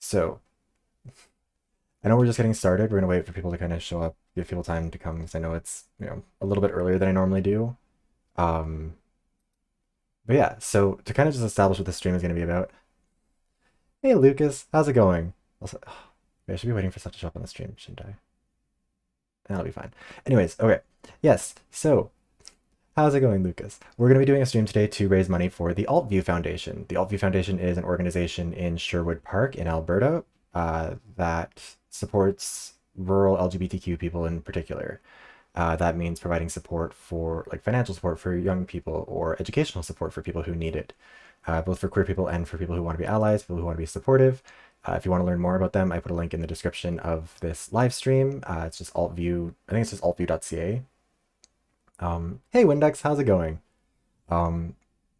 So I know we're just getting started. We're gonna wait for people to kind of show up, give people time to come because I know it's a little bit earlier than I normally do. Um, but yeah, so to kind of just establish what the stream is gonna be about. Hey Lucas, how's it going? Also, I should be waiting for stuff to show up on the stream, shouldn't I? That'll be fine. Anyways, okay. Yes, so how's it going, Lucas? We're going to be doing a stream today to raise money for the AltView Foundation. The AltView Foundation is an organization in Sherwood Park in Alberta that supports rural LGBTQ people in particular. That means providing support for, like, financial support for young people or educational support for people who need it, both for queer people and for people who want to be allies, people who want to be supportive. If you want to learn more about them, I put a link in the description of this live stream. It's just AltView. I think it's just altview.ca. Hey Windex, how's it going?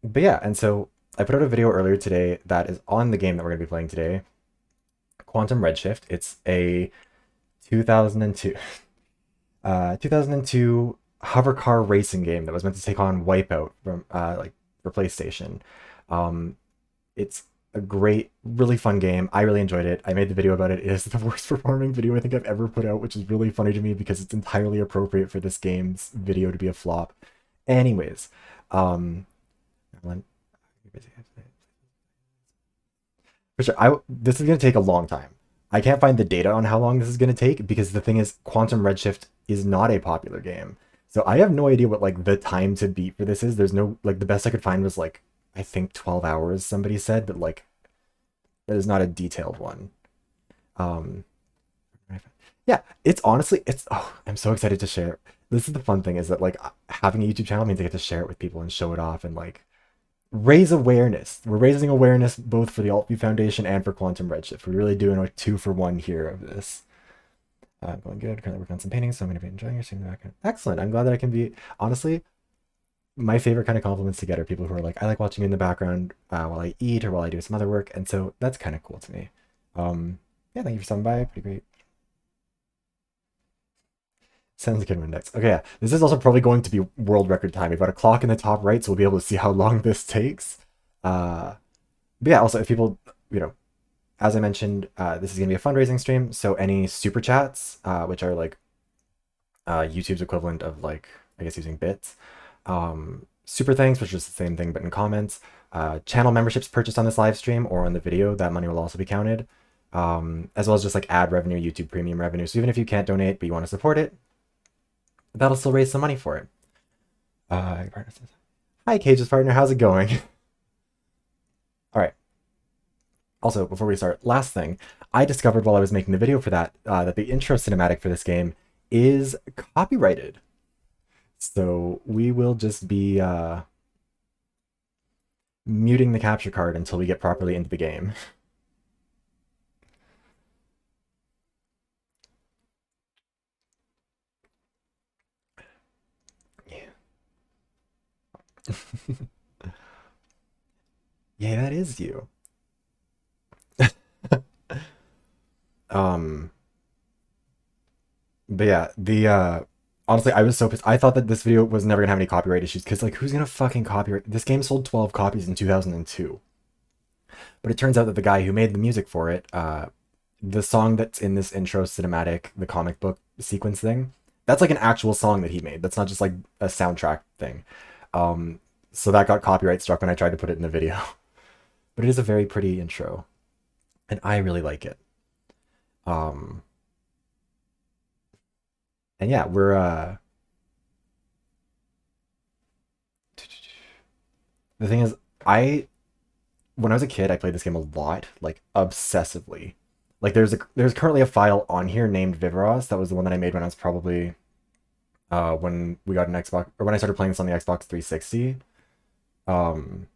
But yeah, and so I put out a video earlier today that is on the game that we're going to be playing today, Quantum Redshift. It's a 2002 2002 hover car racing game that was meant to take on Wipeout from like for PlayStation. Um, it's a great, really fun game. I really enjoyed it. I made the video about it. It is the worst performing video I think I've ever put out, which is really funny to me because it's entirely appropriate for this game's video to be a flop. Anyways, um, for sure, this is gonna take a long time. I can't find the data on how long this is gonna take because the thing is, Quantum Redshift is not a popular game, so I have no idea what like the time to beat for this is. There's no like the best I could find was like I think 12 hours. Somebody said, but like that is not a detailed one. Um, yeah, it's honestly, it's I'm so excited to share. This is the fun thing is that like having a YouTube channel means I get to share it with people and show it off and like raise awareness. We're raising awareness both for the AltView Foundation and for Quantum Redshift. We're really doing a 2-for-1 here of this. Going good. Currently working on some paintings, so I'm going to be enjoying your stream in the background. Excellent. I'm glad that I can be, honestly, my favorite kind of compliments to get are people who are like, I like watching you in the background while I eat or while I do some other work. And so that's kind of cool to me. Yeah, thank you for stopping by. Pretty great. Sounds good, Index. Okay, yeah. This is also probably going to be world record time. We've got a clock in the top right, so we'll be able to see how long this takes. Uh, but yeah, also if people, you know, as I mentioned, this is gonna be a fundraising stream. So any super chats, which are like YouTube's equivalent of like I guess using bits, super thanks, which is the same thing but in comments. Channel memberships purchased on this live stream or on the video, that money will also be counted. As well as just like ad revenue, YouTube premium revenue. So even if you can't donate but you want to support it, that'll still raise some money for it. Hi, Cage's partner. How's it going? All right. Also, before we start, last thing, I discovered while I was making the video for that that the intro cinematic for this game is copyrighted. So we will just be muting the capture card until we get properly into the game. Yeah. Yeah, that is you. um but yeah, the honestly I was so pissed. I thought that this video was never gonna have any copyright issues because like who's gonna fucking copyright this game sold 12 copies in 2002. But it turns out that the guy who made the music for it, the song that's in this intro cinematic, the comic book sequence thing, that's like an actual song that he made. That's not just like a soundtrack thing. So that got copyright struck when I tried to put it in the video. But it is a very pretty intro, and I really like it. Um, and yeah, we're the thing is, I when I was a kid, I played this game a lot, like obsessively. Like there's currently a file on here named Viveros. That was the one that I made when I was probably when we got an Xbox or when I started playing this on the Xbox 360. Um,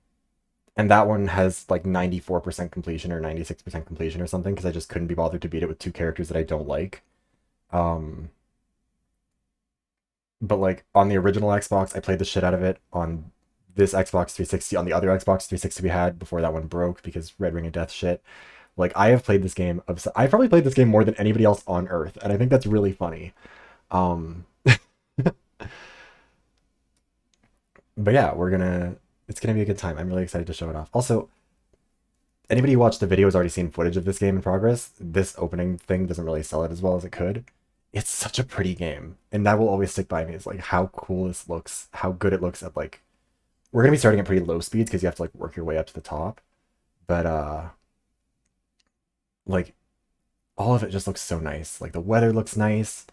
and that one has like 94% completion or 96% completion or something because I just couldn't be bothered to beat it with two characters that I don't like. Um, but like on the original Xbox, I played the shit out of it. On this Xbox 360, on the other Xbox 360 we had before that one broke because Red Ring of Death shit. Like I have played this game. I've probably played this game more than anybody else on Earth, and I think that's really funny. Um, but yeah, we're gonna. It's gonna be a good time. I'm really excited to show it off. Also, anybody who watched the video has already seen footage of this game in progress. This opening thing doesn't really sell it as well as it could. It's such a pretty game, and that will always stick by me. Is like how cool this looks, how good it looks at like. We're gonna be starting at pretty low speeds because you have to like work your way up to the top, but like all of it just looks so nice. Like the weather looks nice.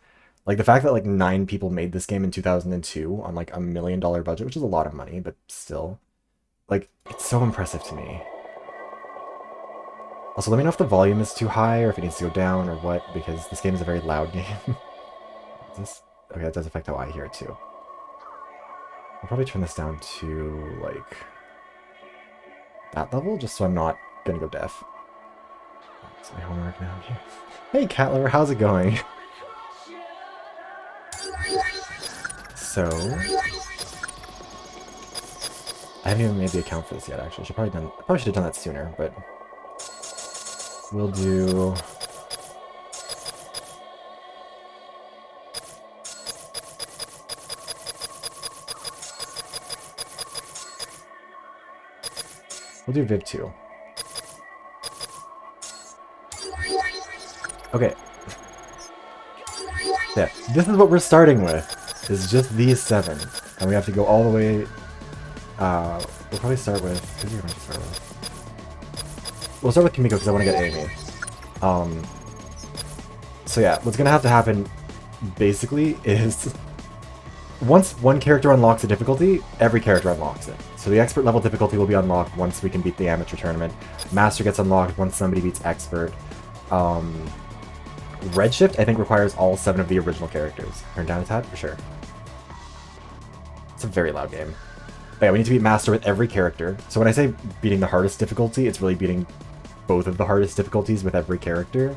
Like the fact that like 9 people made this game in 2002 on like $1 million budget, which is a lot of money, but still, like it's so impressive to me. Also, let me know if the volume is too high or if it needs to go down or what, because this game is a very loud game. Is this? Okay, that does affect how I hear it too. I'll probably turn this down to like that level, just so I'm not gonna go deaf. That's my homework now. Hey, Catler, how's it going? So, I haven't even made the account for this yet. Actually, I probably should have done that sooner, but we'll do. We'll do Viv 2. Okay. Yeah, this is what we're starting with. Is just these 7. And we have to go all the way... we'll probably start with... Who do you want to start with? We'll start with Kimiko because I want to get Amy. So yeah, what's gonna have to happen, basically, is... Once one character unlocks a difficulty, every character unlocks it. So the expert level difficulty will be unlocked once we can beat the amateur tournament. Master gets unlocked once somebody beats expert. Redshift, I think, requires all 7 of the original characters. Turn down a tad? For sure. It's a very loud game. But yeah, we need to beat Master with every character. So when I say beating the hardest difficulty, it's really beating both of the hardest difficulties with every character.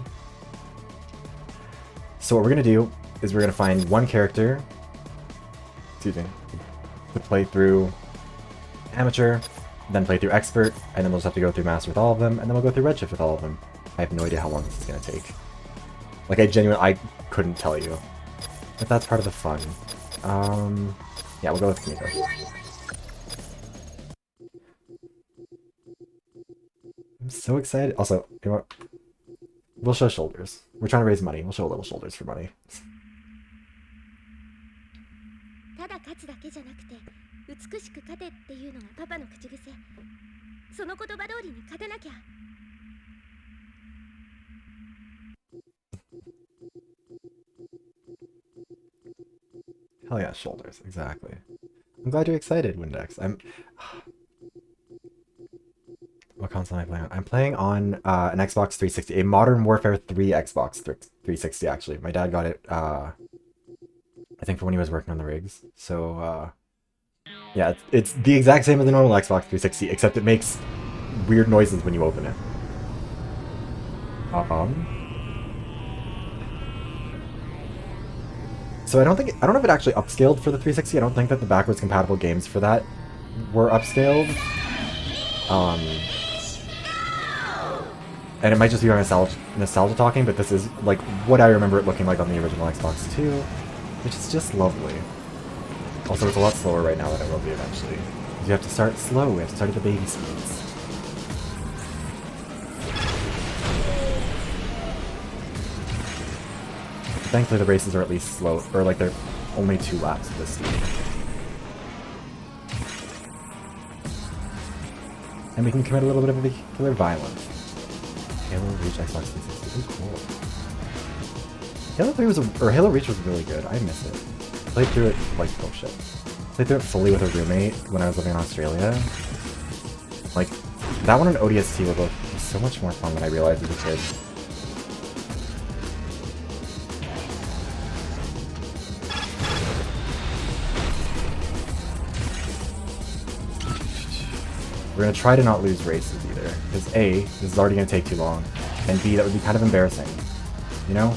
So what we're going to do is we're going to find one character... Excuse me. To play through Amateur, then play through Expert, and then we'll just have to go through Master with all of them, and then we'll go through Redshift with all of them. I have no idea how long this is going to take. Like, I couldn't tell you. But that's part of the fun. Yeah, we'll go with Kimiko. I'm so excited. Also, you know what? We'll show shoulders. We're trying to raise money. We'll show a little shoulders for money. Hell yeah, shoulders, exactly. I'm glad you're excited, Windex. What console am I playing on? I'm playing on an Xbox 360, a Modern Warfare 3 Xbox 360, actually. My dad got it, I think, for when he was working on the rigs. So, yeah, it's the exact same as the normal Xbox 360, except it makes weird noises when you open it. So I don't know if it actually upscaled for the 360. I don't think that the backwards compatible games for that were upscaled. And it might just be our nostalgia talking, but this is like what I remember it looking like on the original Xbox 2, which is just lovely. Also, it's a lot slower right now than it will be eventually. You have to start slow. We have to start at the baby speeds. Thankfully, the races are at least slow, or like they're only 2 laps at this speed. And we can commit a little bit of vehicular violence. Halo Reach Xbox 360. Ooh, cool. Halo 3 Halo Reach was really good. I miss it. Played through it like, oh shit. Played through it fully with a roommate when I was living in Australia. Like, that one and ODST were both so much more fun than I realized as a kid. We're going to try to not lose races either, because A, this is already going to take too long, and B, that would be kind of embarrassing, you know?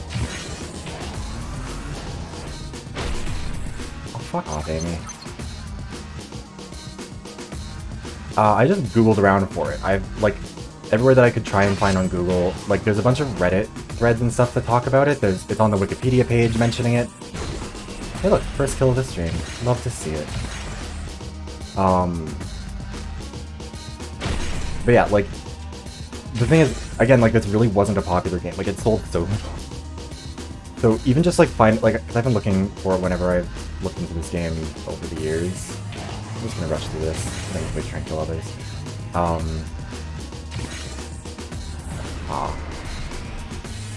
Oh, fuck off, Amy. I just Googled around for it. I've, like, everywhere that I could try and find on Google, like, there's a bunch of Reddit threads and stuff that talk about it. It's on the Wikipedia page mentioning it. Hey look, first kill of the stream. Love to see it. But yeah, like, the thing is, again, like, this really wasn't a popular game. Like, it sold so much. So even just, like, because I've been looking for it whenever I've looked into this game over the years. I'm just gonna rush through this. Thankfully try and kill others.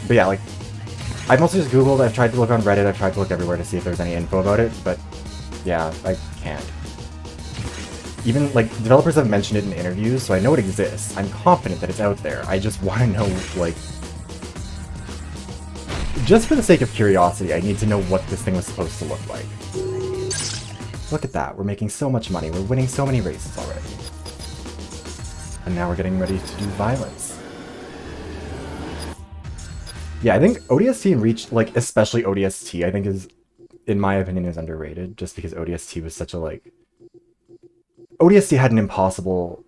But yeah, like, I've mostly just Googled, I've tried to look on Reddit, I've tried to look everywhere to see if there's any info about it, but yeah, I can't. Even, like, developers have mentioned it in interviews, so I know it exists. I'm confident that it's out there. I just want to know, like... Just for the sake of curiosity, I need to know what this thing was supposed to look like. Look at that, we're making so much money, we're winning so many races already. And now we're getting ready to do violence. Yeah, I think ODST and Reach, like, especially ODST, I think is, in my opinion, is underrated, just because ODST was such a, like... ODST had an impossible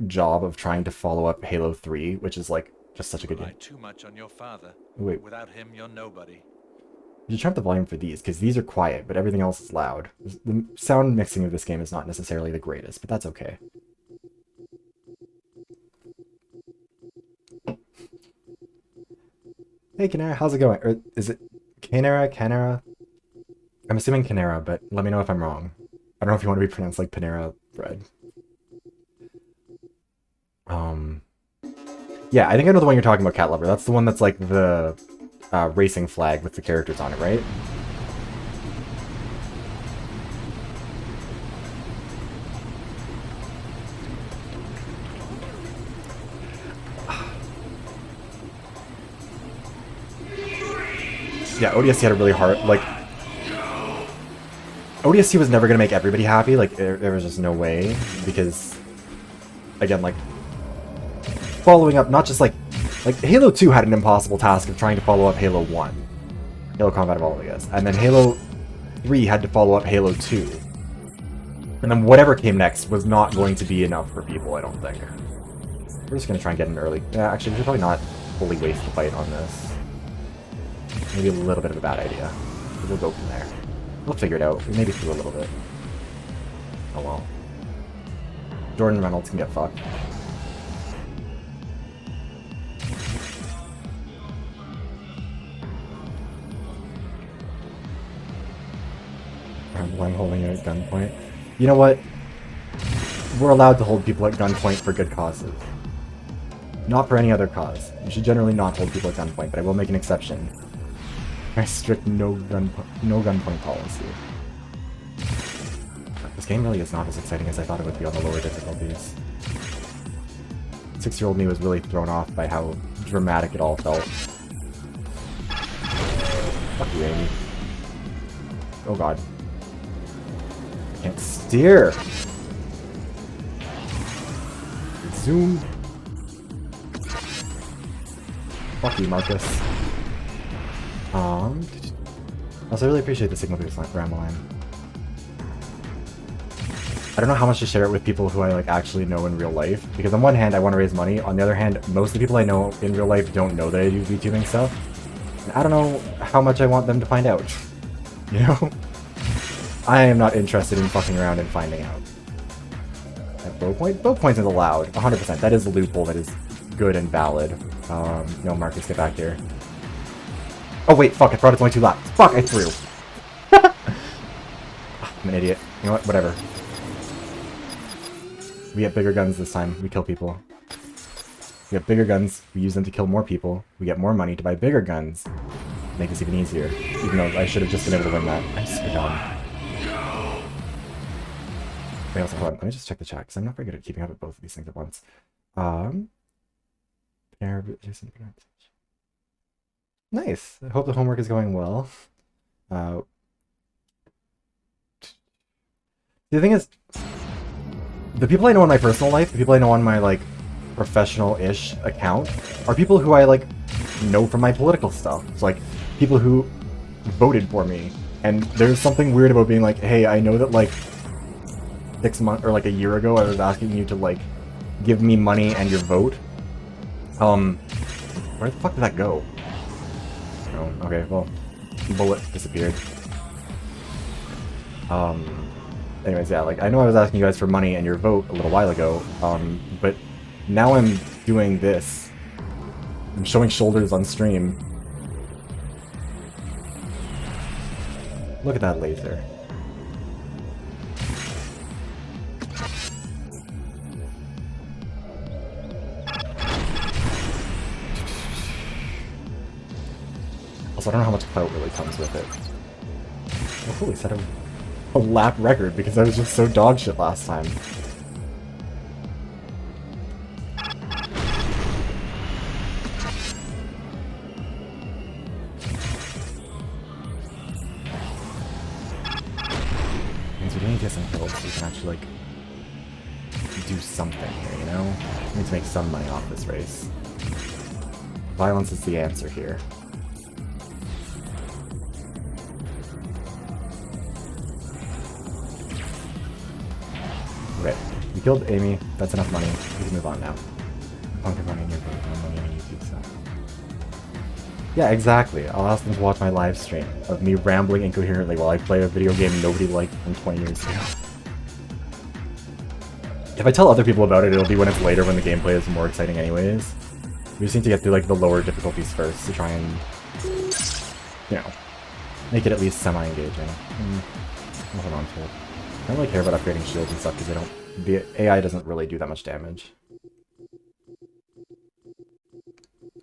job of trying to follow up Halo 3, which is, like, just such a good game. Too much on your father. Wait. Without him, you're nobody. You turn up the volume for these, because these are quiet, but everything else is loud. The sound mixing of this game is not necessarily the greatest, but that's okay. Hey, Canara, how's it going? Or is it Canara? I'm assuming Canara, but let me know if I'm wrong. I don't know if you want to be pronounced like Panera Bread. Yeah, I think I know the one you're talking about, Cat Lover. That's the one that's like the racing flag with the characters on it, right? Yeah, ODST had a really hard, like... ODST was never going to make everybody happy, like, there was just no way, because, again, like, following up, not just, like, Halo 2 had an impossible task of trying to follow up Halo 1. Halo Combat Evolved, I guess. And then Halo 3 had to follow up Halo 2. And then whatever came next was not going to be enough for people, I don't think. We're just going to try and get in early. Yeah, actually, we should probably not fully waste the fight on this. Maybe a little bit of a bad idea. We'll go from there. We'll figure it out. We maybe through a little bit. Oh well. Jordan Reynolds can get fucked. I'm holding it at gunpoint. You know what? We're allowed to hold people at gunpoint for good causes. Not for any other cause. You should generally not hold people at gunpoint, but I will make an exception. My strict no gunpoint policy. This game really is not as exciting as I thought it would be on the lower difficulties. 6-year-old me was really thrown off by how dramatic it all felt. Fuck you, Amy. Oh god. I can't steer! Zoom! Fuck you, Marcus. Also, I really appreciate the signal boost Ramline. I don't know how much to share it with people who I like actually know in real life, because on one hand I want to raise money, on the other hand most of the people I know in real life don't know that I do VTubing stuff, and I don't know how much I want them to find out, you know? I am not interested in fucking around and finding out. At bow point? Bow points is allowed, 100%, that is a loophole that is good and valid. No, Marcus, get back here. Oh wait, fuck, I thought it's only 2 laps. Fuck, I threw. I'm an idiot. You know what, whatever. We get bigger guns this time, we kill people. We get bigger guns, we use them to kill more people. We get more money to buy bigger guns. Make this even easier. Even though I should have just been able to win that. I'm so dumb. Wait, also, hold on, let me just check the chat, because I'm not very good at keeping up with both of these things at once. Nice. I hope the homework is going well. The thing is, the people I know in my personal life, the people I know on my, like, professional-ish account, are people who I, like, know from my political stuff. It's like, people who voted for me. And there's something weird about being like, hey, I know that, like, 6 months, or like a year ago, I was asking you to, like, give me money and your vote. Where the fuck did that go? Oh, okay, well, bullet disappeared. Anyways, yeah, like, I know I was asking you guys for money and your vote a little while ago, but now I'm doing this, I'm showing shoulders on stream. Look at that laser. Also, I don't know how much clout really comes with it. Oh, holy, set a lap record because I was just so dog shit last time. Means we need to get some kills so we can actually, like, do something here, you know? We need to make some money off this race. Violence is the answer here. Okay, we killed Amy. That's enough money. We can move on now. Pumpkin money in your book, no money on YouTube stuff. Yeah, exactly. I'll ask them to watch my live stream of me rambling incoherently while I play a video game nobody liked from 20 years ago. If I tell other people about it, it'll be when it's later, when the gameplay is more exciting anyways. We just need to get through, like, the lower difficulties first to try and, you know, make it at least semi-engaging. I'll hold on to it. I don't really care about upgrading shields and stuff because the AI doesn't really do that much damage.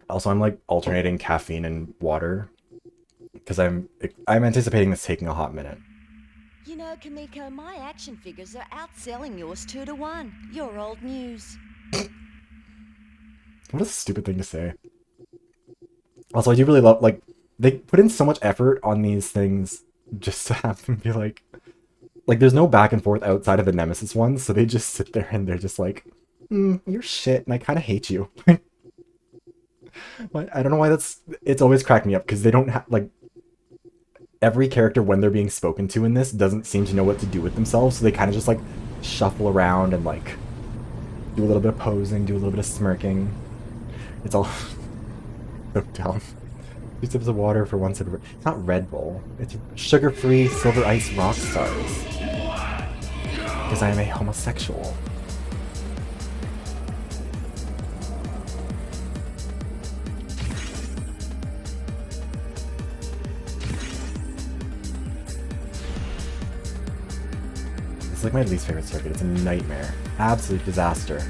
Also, I'm like alternating caffeine and water because I'm anticipating this taking a hot minute. You know, Kamiko, my action figures are outselling yours 2-1. You're old news. What a stupid thing to say. Also, I do really love, like, they put in so much effort on these things just to have them be like there's no back and forth outside of the Nemesis ones, so they just sit there and they're just like, you're shit, and I kind of hate you. I don't know why it's always cracked me up, because they don't have, like, every character when they're being spoken to in this doesn't seem to know what to do with themselves, so they kind of just, like, shuffle around and, like, do a little bit of posing, do a little bit of smirking. It's all so dumb. 2 sips of water for 1 sip of... It's not Red Bull. It's sugar-free Silver Ice Rock Stars. Because I am a homosexual. It's like my least favorite circuit. It's a nightmare. Absolute disaster.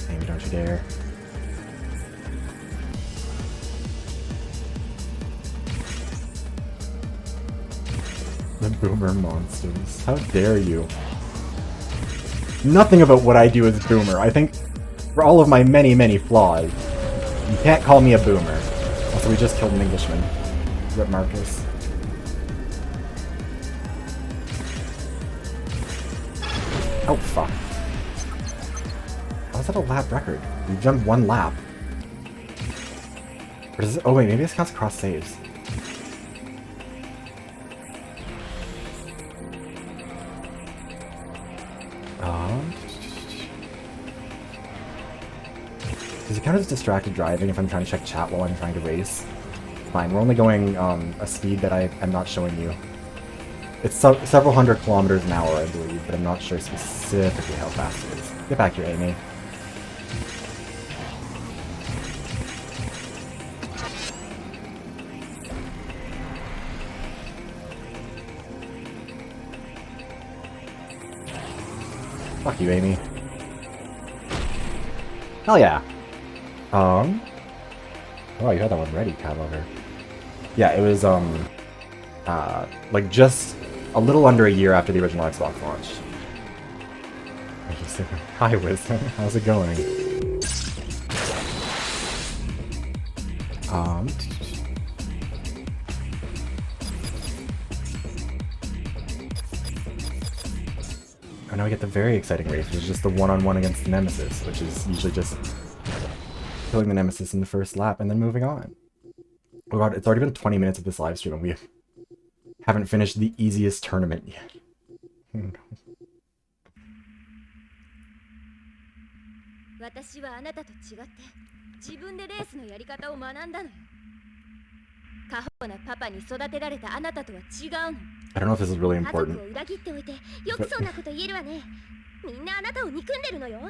Amy, don't you dare. The boomer monsters. How dare you? Nothing about what I do is boomer. I think, for all of my many, many flaws, you can't call me a boomer. Also, we just killed an Englishman. Rip Marcus. Oh, fuck. How is that a lap record? We've done 1 lap. Or does it, oh wait, maybe this counts cross saves. Does it count as distracted driving if I'm trying to check chat while I'm trying to race? Fine, we're only going a speed that I'm not showing you. It's several hundred kilometers an hour, I believe, but I'm not sure specifically how fast it is. Get back here, Amy. Fuck you, Amy. Hell yeah. Oh, you had that one ready, Cat Lover. Yeah, it was, like, just a little under a year after the original Xbox launch. Hi, Wisdom. How's it going? And now we get the very exciting race, which is just the one-on-one against the Nemesis, which is usually just killing the Nemesis in the first lap and then moving on. Oh god, it's already been 20 minutes of this live stream and we haven't finished the easiest tournament yet. Oh no. 私はあなたと違って自分でレースのやり方を学んだのよ。過保護なパパに育てられたあなたとは違うの。I don't know if this is really 家族 important. を裏切っておいてよくそんなこと言えるわね。みんなあなたを憎んでるのよ。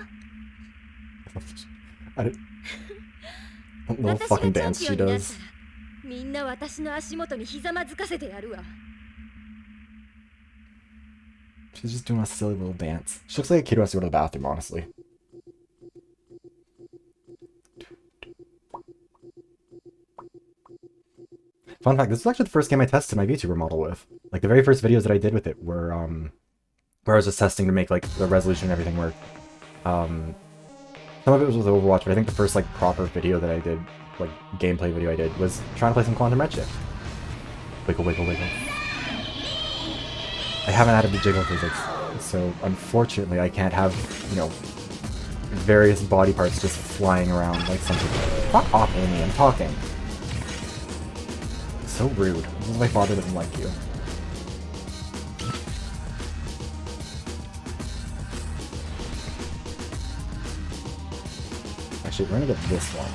I did, little 私が fucking チャン dance ピ she オンになった does. らみんな私の足元にひざまずかせてやるわ。 She's just doing a silly little dance. She looks like a kid who has to go to the bathroom, honestly. Fun fact, this was actually the first game I tested my VTuber model with. Like, the very first videos that I did with it were, where I was just testing to make, like, the resolution and everything work. Some of it was with Overwatch, but I think the first, like, proper video that I did, like, gameplay video I did, was trying to play some Quantum Redshift. Wiggle, wiggle, wiggle. I haven't added the jiggle physics, so unfortunately I can't have, you know, various body parts just flying around like something. Fuck off, Amy, I'm talking. So rude. This is my father doesn't like you. Actually, we're gonna get this one.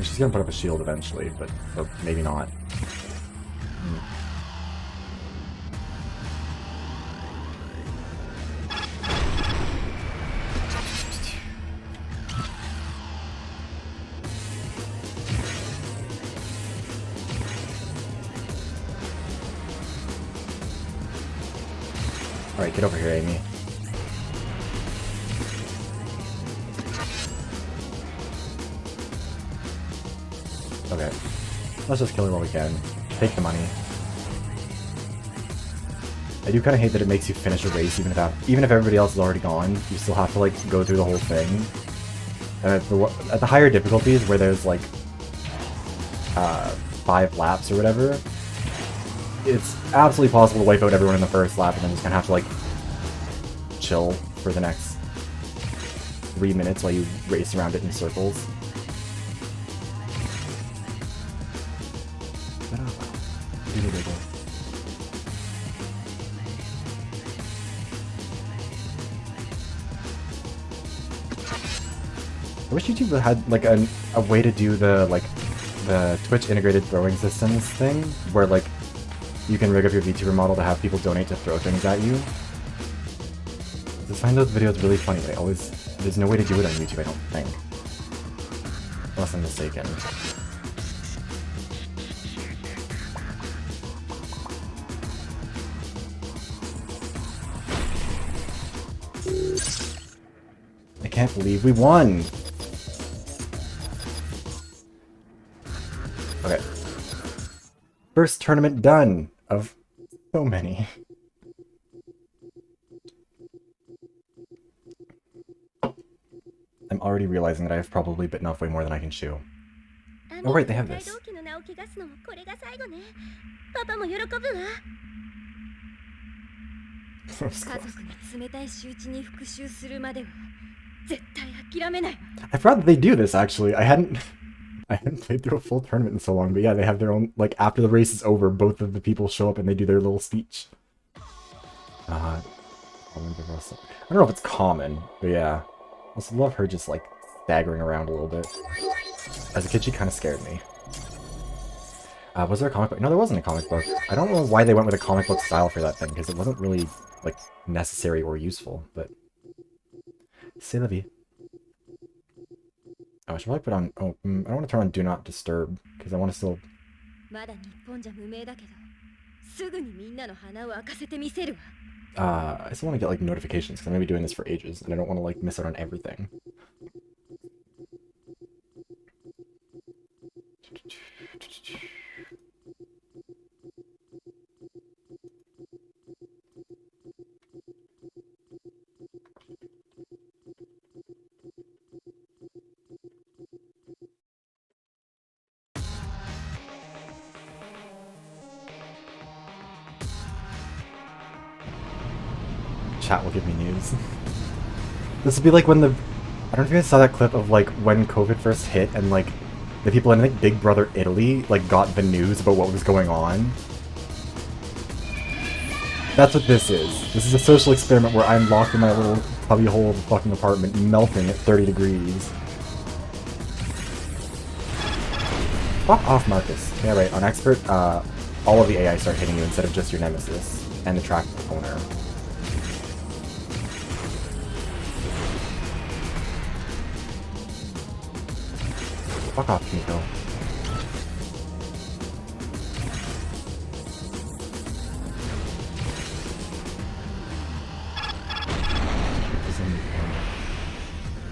She's gonna put up a shield eventually, but or maybe not. Alright, get over here, Amy. Okay. Let's just kill her while we can. Take the money. I do kind of hate that it makes you finish a race even if everybody else is already gone. You still have to, like, go through the whole thing. And at the higher difficulties, where there's, like, 5 laps or whatever, it's absolutely possible to wipe out everyone in the first lap and then just kind of have to, like, chill for the next 3 minutes while you race around it in circles. I wish YouTube had like a way to do the Twitch integrated throwing systems thing, where like you can rig up your VTuber model to have people donate to throw things at you. I just find those videos really funny. There's no way to do it on YouTube, I don't think. Unless I'm mistaken. I can't believe we won! Okay. First tournament done of so many. I'm already realizing that I have probably bitten off way more than I can chew. Oh right, they have this. I forgot that they do this actually. I hadn't played through a full tournament in so long, but yeah, they have their own, like, after the race is over, both of the people show up and they do their little speech. I don't know if it's common, but yeah. I also love her just, like, staggering around a little bit. As a kid, she kind of scared me. Was there a comic book? No, there wasn't a comic book. I don't know why they went with a comic book style for that thing, because it wasn't really, like, necessary or useful, but... C'est la vie. Oh, I should probably put on... Oh, I don't want to turn on Do Not Disturb, because I want to still... I still want to get, like, notifications, because I'm going to be doing this for ages, and I don't want to, like, miss out on everything. Chat will give me news. This would be like when the... I don't know if you guys saw that clip of, like, when COVID first hit and, like, the people in, like, Big Brother Italy, like, got the news about what was going on. That's what this is. This is a social experiment where I'm locked in my little cubby hole of a fucking apartment, melting at 30 degrees. Fuck off, Marcus. Yeah, right. On expert, all of the AI start hitting you instead of just your nemesis and the track owner. Fuck off, Kimiko.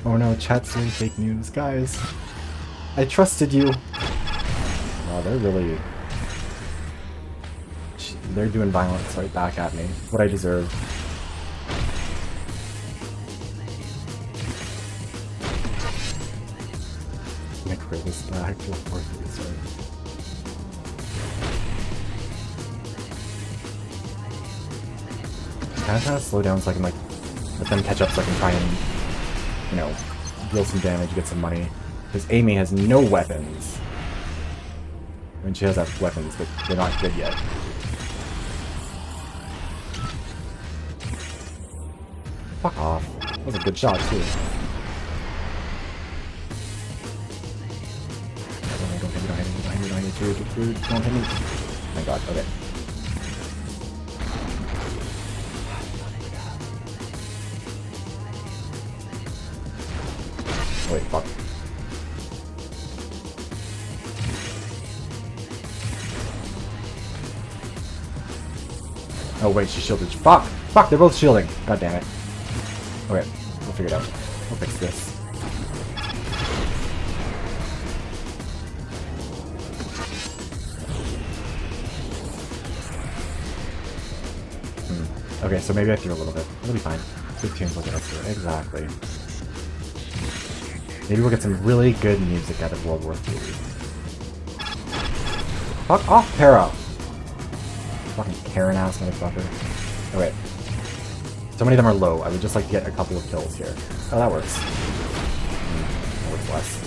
Oh no, chat's doing fake news. Guys, I trusted you. Wow, they're really... They're doing violence right back at me. What I deserve. I'm gonna create this back to 4-3, sorry. I'm kind of trying to slow down so I can, like, let them catch up so I can try and, you know, deal some damage, get some money. Because Amy has no weapons. I mean, she has weapons, but they're not good yet. Fuck off. That was a good shot, too. Don't hit me, don't hit me, don't hit me, don't hit me, don't hit me. Oh my god, okay. Oh, wait, fuck. Oh wait, she shielded. Fuck! Fuck, they're both shielding! God damn it. Okay, we'll figure it out. We'll fix this. Okay, so maybe I threw a little bit. It'll be fine. Good tunes will get us through. Exactly. Maybe we'll get some really good music out of World War III. Fuck off, Para! Fucking Karen-ass motherfucker. Oh wait. So many of them are low. I would just like to get a couple of kills here. Oh, that works. That works less.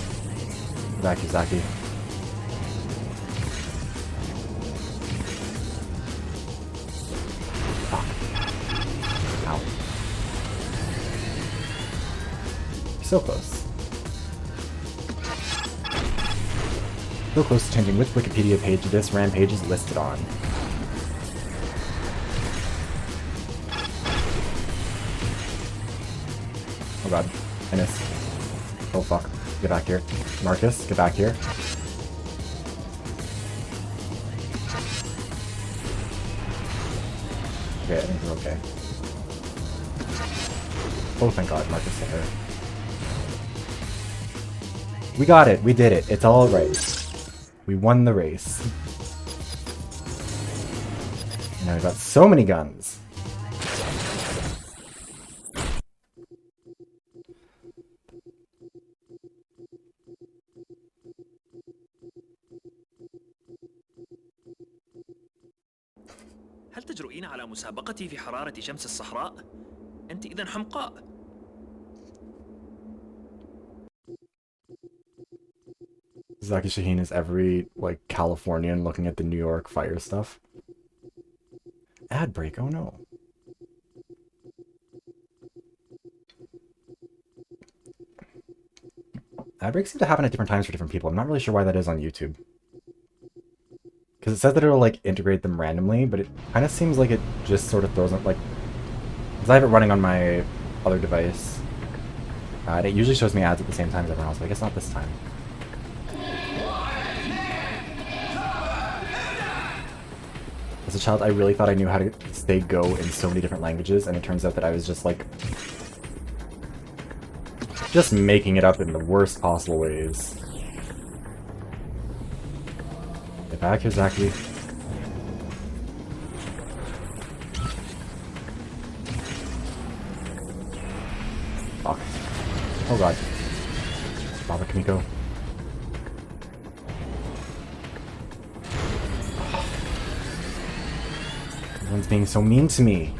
Zaki, Zaki. Fuck. Ow. So close. So close to changing which Wikipedia page this rampage is listed on. Oh god. I missed. Oh fuck. Get back here. Marcus, get back here. Okay, I think we're okay. Oh thank god, Marcus hit her. We got it! We did it! It's all right. We won the race. And now we've got so many guns. هل تجرؤين على مسابقتي في حرارة شمس الصحراء؟ أنت إذن حمقاء. Zaki Shaheen is every, like, Californian looking at the New York fire stuff. Ad break, oh no. Ad breaks seem to happen at different times for different people. I'm not really sure why that is on YouTube. Because it says that it'll, like, integrate them randomly, but it kind of seems like it just sort of throws them, like... Because I have it running on my other device. And it usually shows me ads at the same time as everyone else, but I guess not this time. As a child, I really thought I knew how to say go in so many different languages, and it turns out that I was just, like... just making it up in the worst possible ways. Get back here, Zaki. Fuck. Oh god. Baba Kamiko. Everyone's being so mean to me.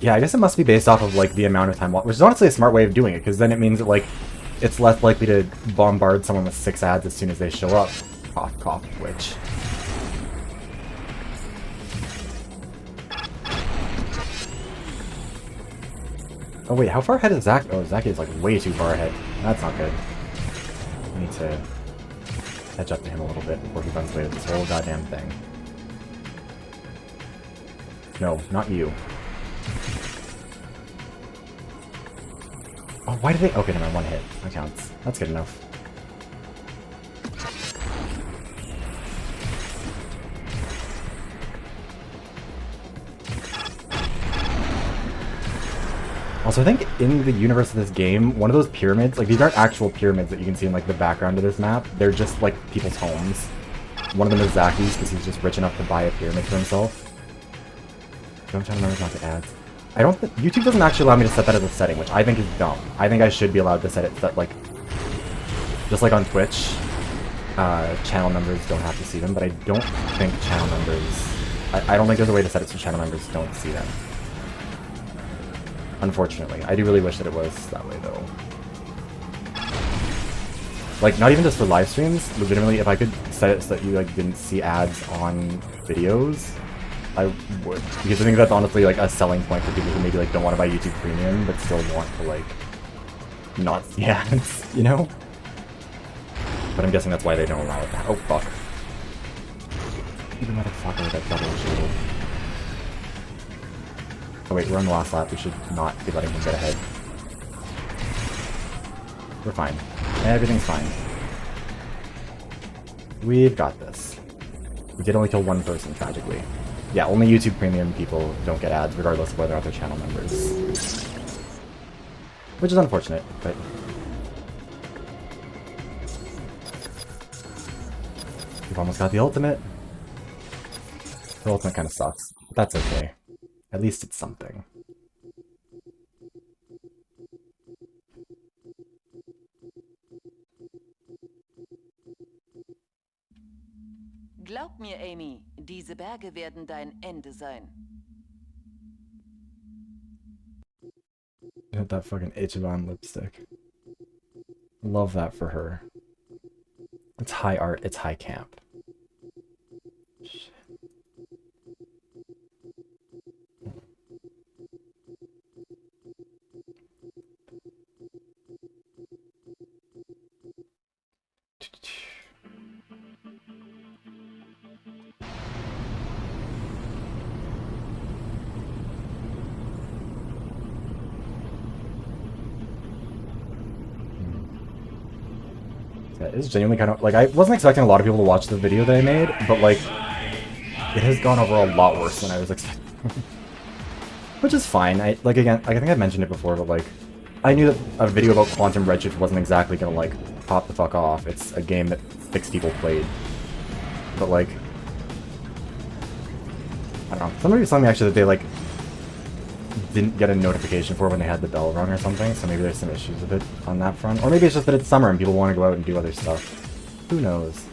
Yeah, I guess it must be based off of, like, the amount of time, which is honestly a smart way of doing it, because then it means that, like, it's less likely to bombard someone with 6 ads as soon as they show up. Cough, cough, witch. Oh wait, how far ahead is Zach? Oh, Zach is, like, way too far ahead. That's not good. I need to catch up to him a little bit before he runs away with this whole goddamn thing. No, not you. Oh, why did they? Okay, never mind, one hit. That counts. That's good enough. Also, I think in the universe of this game, one of those pyramids, like these aren't actual pyramids that you can see in like the background of this map. They're just like people's homes. One of them is Zaki's because he's just rich enough to buy a pyramid for himself. I'm trying to remember not to add. I don't think YouTube doesn't actually allow me to set that as a setting, which I think is dumb. I think I should be allowed to set it that like, just like on Twitch, channel members don't have to see them, but I don't think channel members. I don't think there's a way to set it so channel members don't see them. Unfortunately, I do really wish that it was that way though. Like, not even just for live streams, legitimately, if I could set it so that you like didn't see ads on videos, I would. Because I think that's honestly like a selling point for people who maybe like don't want to buy YouTube Premium, but still want to like not see ads, you know? But I'm guessing that's why they don't allow it. Oh fuck. You motherfucker with that double shield. Oh wait, we're on the last lap. We should not be letting him get ahead. We're fine. Everything's fine. We've got this. We did only kill one person, tragically. Yeah, only YouTube Premium people don't get ads, regardless of whether or not they're channel members. Which is unfortunate, but... We've almost got the ultimate. The ultimate kind of sucks, but that's okay. At least it's something. Glaub mir, Amy, diese Berge werden dein Ende sein. That fucking Ichiban lipstick. Love that for her. It's high art, it's high camp. Shit. Yeah, it's genuinely kind of like I wasn't expecting a lot of people to watch the video that I made, but like it has gone over a lot worse than I was expecting. Which is fine. I think I mentioned it before, but like I knew that a video about Quantum Redshift wasn't exactly gonna like pop the fuck off. It's a game that 6 people played. But like I don't know. Somebody was telling me actually that they like didn't get a notification for when they had the bell rung or something, so maybe there's some issues with it on that front. Or maybe it's just that it's summer and people want to go out and do other stuff. Who knows?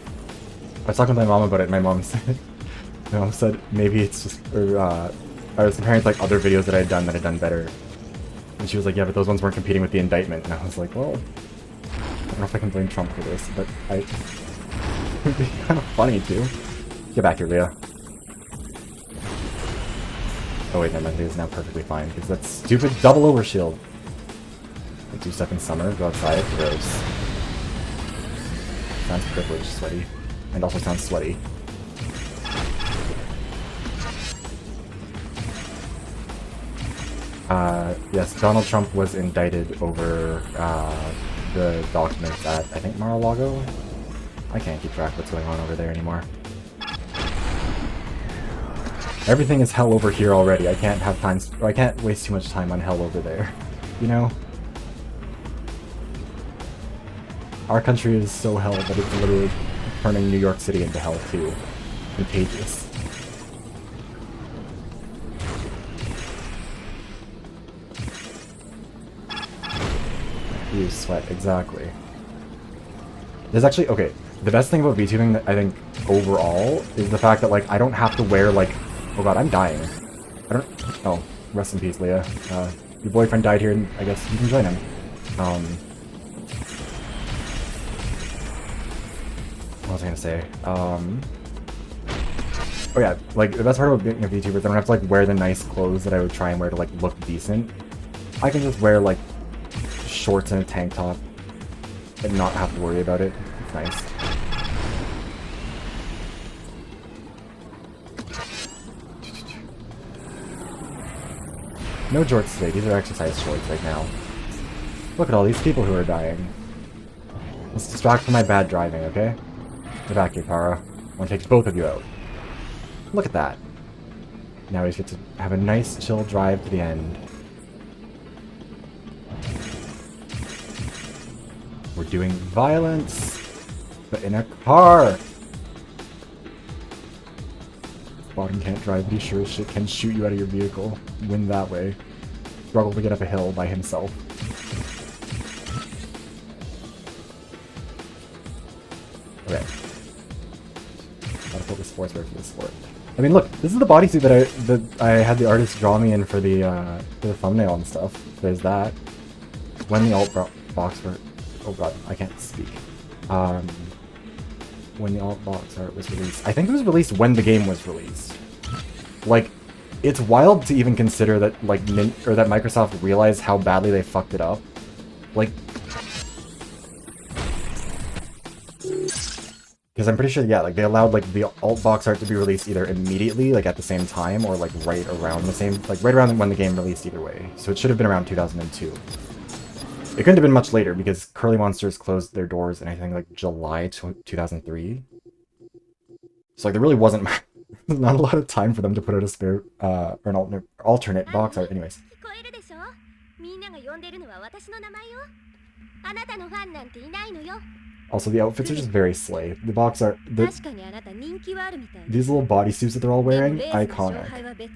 I was talking to my mom about it, and my mom said maybe it's just, or I was comparing like other videos that I had done better. And she was like, yeah, but those ones weren't competing with the indictment. And I was like, well, I don't know if I can blame Trump for this, but it would be kind of funny too. Get back here, Leah. Oh wait, no, my Leah's now perfectly fine, because that stupid double overshield. I do stuff in summer, go outside, gross. Sounds privileged, sweaty. And also sounds sweaty. Yes, Donald Trump was indicted over the documents at, I think, Mar-a-Lago? I can't keep track of what's going on over there anymore. Everything is hell over here already. I can't have time. I can't waste too much time on hell over there. You know? Our country is so hell that it's literally turning New York City into hell too. Contagious. You sweat, exactly. There's actually, okay, the best thing about VTubing that I think overall is the fact that like I don't have to wear like, oh god, I'm dying. I don't, oh, rest in peace, Leah. Your boyfriend died here and I guess you can join him. What was I gonna say? Oh yeah, like the best part about being a VTuber is I don't have to like wear the nice clothes that I would try and wear to like look decent. I can just wear like shorts and a tank top and not have to worry about it. It's nice. No jorts today. These are exercise shorts right now. Look at all these people who are dying. Let's distract from my bad driving, okay? Get back here, Kara. I want to take both of you out. Look at that. Now we just get to have a nice, chill drive to the end. We're doing violence, but in a car! Bottom can't drive, but he sure as shit can shoot you out of your vehicle. Win that way. Struggle to get up a hill by himself. Okay. Gotta pull the sportswear for the sport. I mean, look, this is the bodysuit that I had the artist draw me in for the thumbnail and stuff. There's that. When the alt box art, oh god, I can't speak. When the alt box art was released, I think it was released when the game was released. Like, it's wild to even consider that like that Microsoft realized how badly they fucked it up. Like, because I'm pretty sure, yeah, like they allowed like the alt box art to be released either immediately, like at the same time, or like right around the same, like right around when the game released either way. So it should have been around 2002. It couldn't have been much later because Curly Monsters closed their doors in I think like July 2003. So like there really wasn't not a lot of time for them to put out a spare or an alternate box art. Anyways. 聞こえるでしょ？みんなが呼んでるのは私の名前よ。あなたのファンなんていないのよ。 Also, the outfits are just very slay. The box art, 確かにあなた人気はあるみたい。 these little bodysuits that they're all でも wearing, レースの勝 iconic. 敗は別。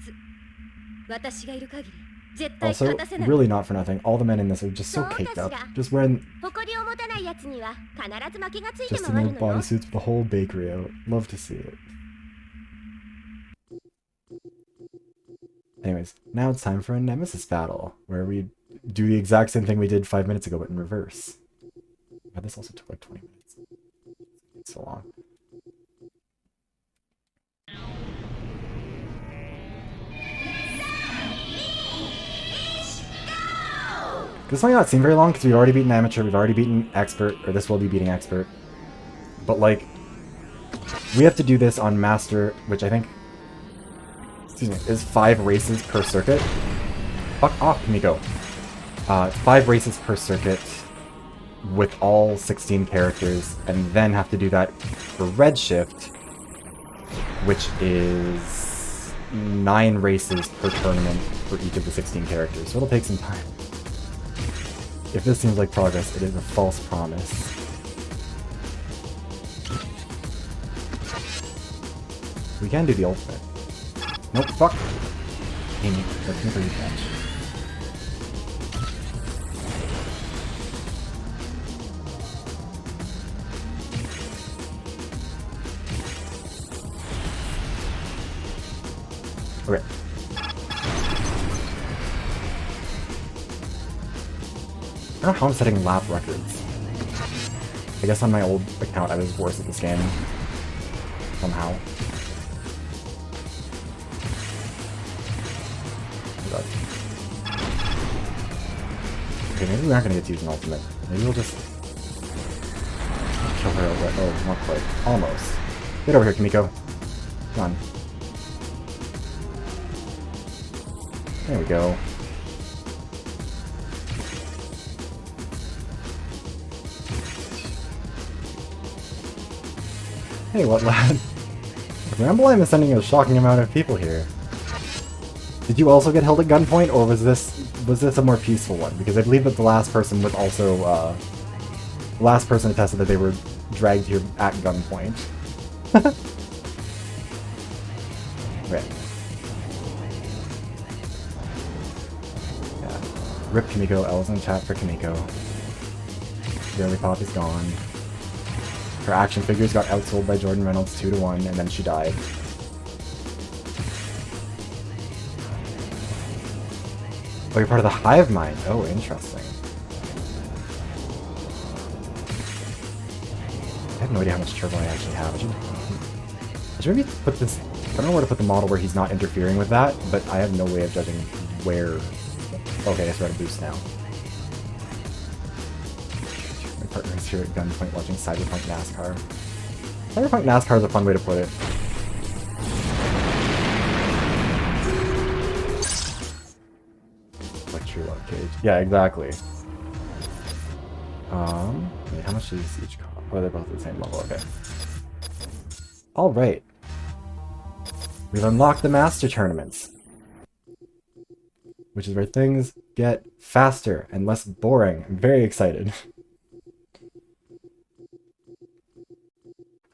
私がいる限り絶対 Also, 勝たせない。 really not for nothing. All the men in this are just so caked up. Just wearing 誇りを持たないやつには必ず負けがついて just in 回 their るのよ。 bodysuits with the whole bakery out. Love to see it. Anyways, now it's time for a Nemesis battle, where we do the exact same thing we did 5 minutes ago, but in reverse. God, this also took like 20 minutes. It's so long. This might not seem very long because we've already beaten Amateur, we've already beaten Expert, or this will be beating Expert. But like, we have to do this on Master, which I think, excuse me, is 5 races per circuit. Fuck off, Miko. 5 races per circuit with all 16 characters, and then have to do that for Redshift, which is 9 races per tournament for each of the 16 characters. So it'll take some time. If this seems like progress, it is a false promise. We can do the ultimate. Nope, fuck. Amy, let's make a rematch. Okay. I don't know how I'm setting lap records. I guess on my old account I was worse at this game. Somehow. Okay, maybe we aren't gonna get to use an ultimate. Maybe we'll just kill her over. Oh, not quite. Almost. Get over here, Kimiko. Come on. There we go. Hey, what lad? Ramblime is sending a shocking amount of people here. Did you also get held at gunpoint, or was this a more peaceful one? Because I believe that the last person was also the last person attested that they were dragged here at gunpoint. Right. Yeah. Rip Kimiko. L's in chat for Kimiko. Girly Pop is gone. Her action figures got outsold by Jordan Reynolds 2-1, and then she died. Oh, you're part of the hive mind. Oh, interesting. I have no idea how much turbo I actually have. I should maybe put this... I don't know where to put the model where he's not interfering with that, but I have no way of judging where... Okay, I guess we're at a boost now. My partner is here at gunpoint watching Cyberpunk NASCAR. Cyberpunk NASCAR is a fun way to put it. true love cage. Yeah, exactly. Wait, how much is each cost? Oh, they're both at the same level. Okay. All right. We've unlocked the master tournaments, which is where things get faster and less boring. I'm very excited.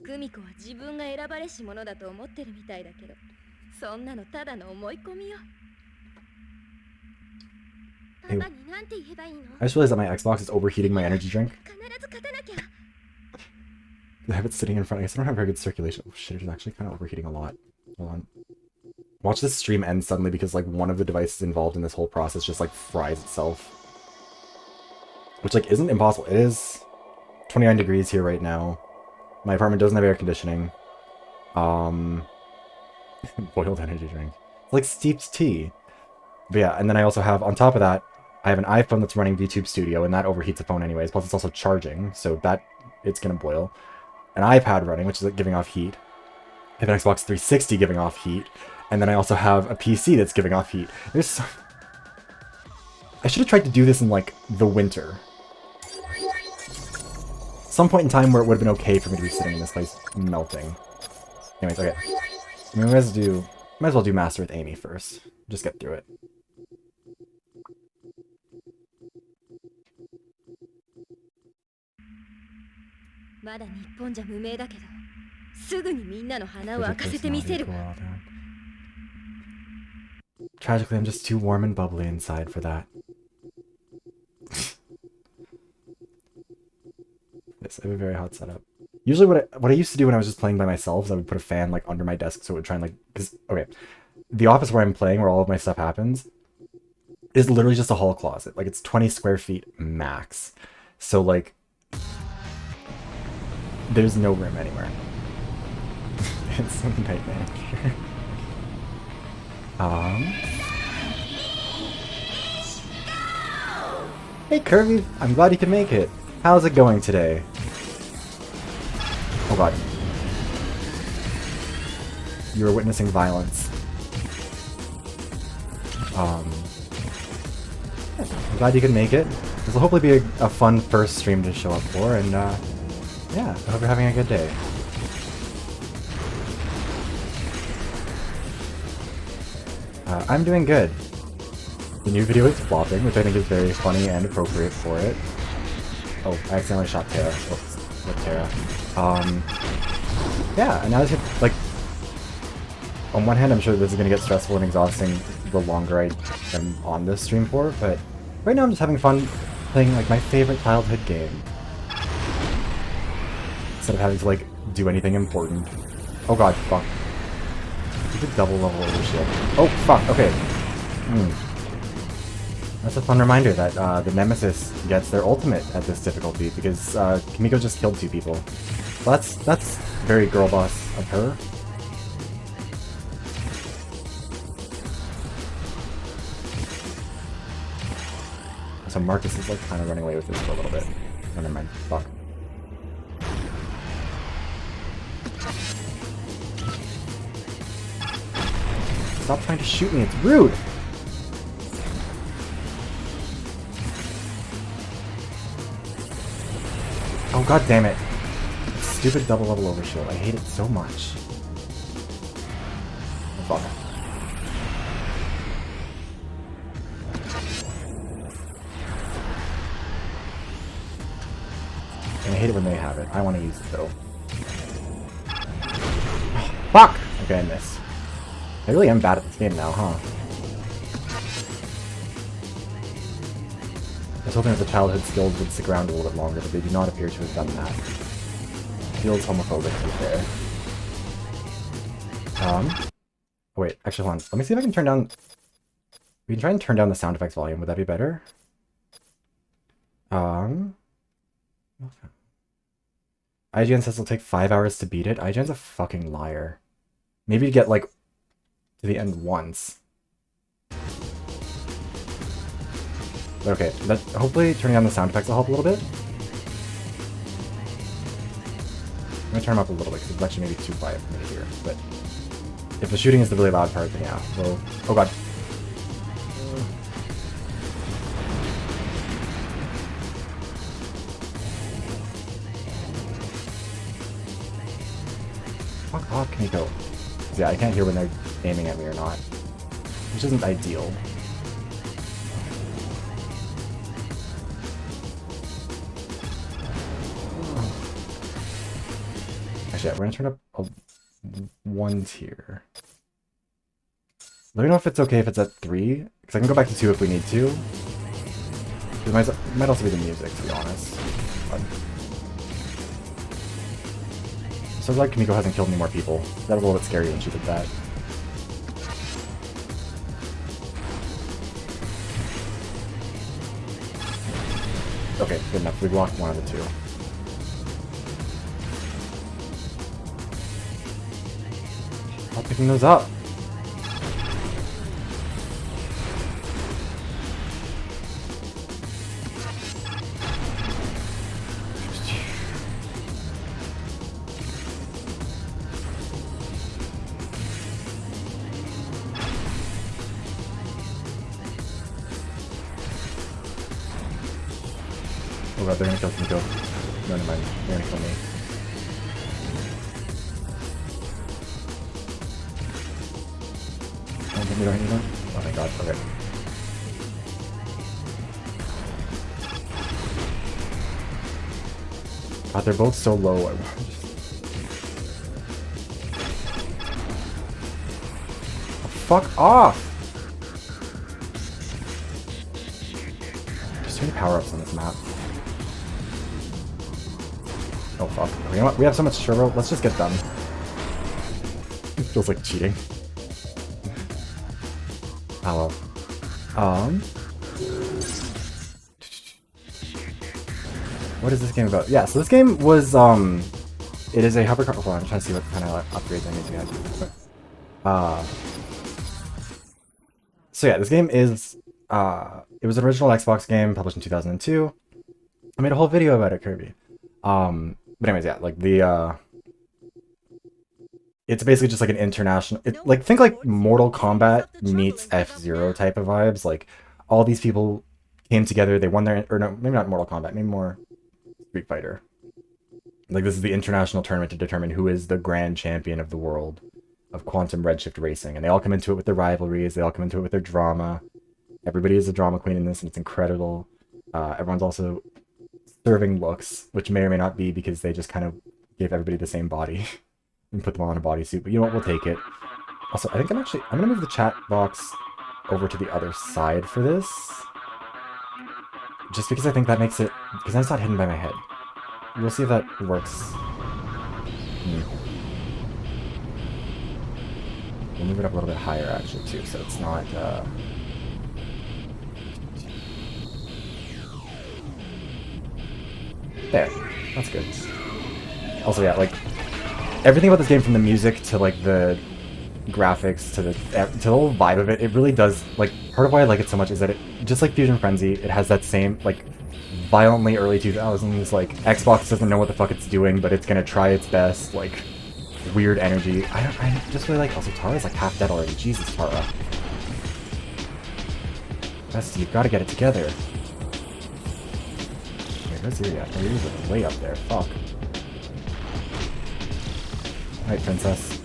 久美子は自分が選ばれし者だと思ってるみたいだけど、そんなのただの思い込みよ。パパになんて言えばいいの？ I just realized that my Xbox is overheating my energy drink. 必ず勝たなきゃ。 I have it sitting in front. I guess I don't have very good circulation. Oh shit, it's actually kind of overheating a lot. Hold on. Watch this stream end suddenly because like one of the devices involved in this whole process just like fries itself. Which like isn't impossible. It is 29 degrees here right now. My apartment doesn't have air conditioning. Boiled energy drink. It's like steeped tea. But yeah, and then I also have, on top of that, I have an iPhone that's running VTube Studio, and that overheats the phone anyways. Plus it's also charging, so that it's gonna boil. An iPad running, which is like giving off heat. I have an Xbox 360 giving off heat. And then I also have a PC that's giving off heat. There's so... I should have tried to do this in like the winter. Some point in time where it would have been okay for me to be sitting in this place melting. Anyways, okay. I mean, we might as well do Master with Amy first. Just get through it. Tragically, I'm just too warm and bubbly inside for that. Yes, I have a very hot setup. Usually what I used to do when I was just playing by myself is I would put a fan like under my desk so it would try and like... Because, okay, the office where I'm playing, where all of my stuff happens, is literally just a hall closet. Like, it's 20 square feet max. So, like, there's no room anywhere. It's a nightmare here. Hey Kirby, I'm glad you could make it. How's it going today? Oh god. You're witnessing violence. I'm glad you could make it. This will hopefully be a fun first stream to show up for, and yeah, I hope you're having a good day. I'm doing good. The new video is flopping, which I think is very funny and appropriate for it. Oh, I accidentally shot Tara. Oops, with Tara. Yeah, and now it's like, on one hand, I'm sure this is going to get stressful and exhausting the longer I am on this stream for, but right now I'm just having fun playing like my favorite childhood game. Instead of having to like do anything important. Oh god, fuck. Stupid double level overshield. Oh fuck, okay. That's a fun reminder that the Nemesis gets their ultimate at this difficulty because Kimiko just killed 2 people. So that's very girl boss of her. So Marcus is like kind of running away with this for a little bit. Oh, never mind. Fuck. Stop trying to shoot me, it's rude! Oh god damn it. Stupid double level overshield. I hate it so much. Oh fuck. And I hate it when they have it. I want to use it though. Fuck! Okay, I missed. I really am bad at this game now, huh? I was hoping that the childhood skills would stick around a little bit longer, but they do not appear to have done that. Feels homophobic, to be fair. Oh wait, actually hold on. Let me see if I can turn down... We can try and turn down the sound effects volume. Would that be better? IGN says it'll take 5 hours to beat it. IGN's a fucking liar. Maybe to get, like, to the end once. But okay, that hopefully turning on the sound effects will help a little bit. I'm gonna turn them up a little bit because it's actually maybe too quiet for me to hear. But if the shooting is the really loud part, then yeah. Well, oh god. Fuck off, Kimiko. Yeah, I can't hear when they're aiming at me or not. Which isn't ideal. Actually, yeah, we're gonna turn up a 1 tier. Let me know if it's okay if it's at 3, because I can go back to 2 if we need to. It might also be the music, to be honest. But... so glad Kimiko hasn't killed any more people. That was a little bit scary when she did that. Okay, good enough. We blocked one of the 2. Stop picking those up. Oh god, they're gonna kill Kimiko. No, never mind. They're gonna kill me. We don't need one? Oh my god, okay. God, they're both so low. Fuck off! There's too many power-ups on this map. Oh fuck. You know what? We have so much turbo. Let's just get them. It feels like cheating. Oh well. What is this game about? Yeah, so this game was, it is a hovercraft. Hold on, I'm trying to see what kind of upgrades I need to get. So yeah, this game is, it was an original Xbox game published in 2002. I made a whole video about it, Kirby. But anyways, yeah, like it's basically just like an international, like, think like Mortal Kombat meets F-Zero type of vibes. Like, all these people came together, they won their, or no, maybe not Mortal Kombat, maybe more Street Fighter. Like, this is the international tournament to determine who is the grand champion of the world of quantum redshift racing. And they all come into it with their rivalries, they all come into it with their drama. Everybody is a drama queen in this, and it's incredible. Everyone's also serving looks, which may or may not be because they just kind of gave everybody the same body and put them all in a bodysuit, but you know what, we'll take it. Also, I think I'm gonna move the chat box over to the other side for this. Just because I think that makes it, because then it's not hidden by my head. We'll see if that works. We'll move it up a little bit higher, actually, too, so it's not, there. That's good. Also, yeah, like, everything about this game, from the music to, like, the graphics to the whole vibe of it, it really does, like, part of why I like it so much is that it, just like Fusion Frenzy, it has that same, like, violently early 2000s, like, Xbox doesn't know what the fuck it's doing, but it's gonna try its best, like, weird energy. I just really like, also, Tara's, like, half dead already. Jesus, Tara. Bestie, you've gotta get it together. Wait, where's Yuri at? Oh, Yuri's like way up there. Fuck. Alright, princess.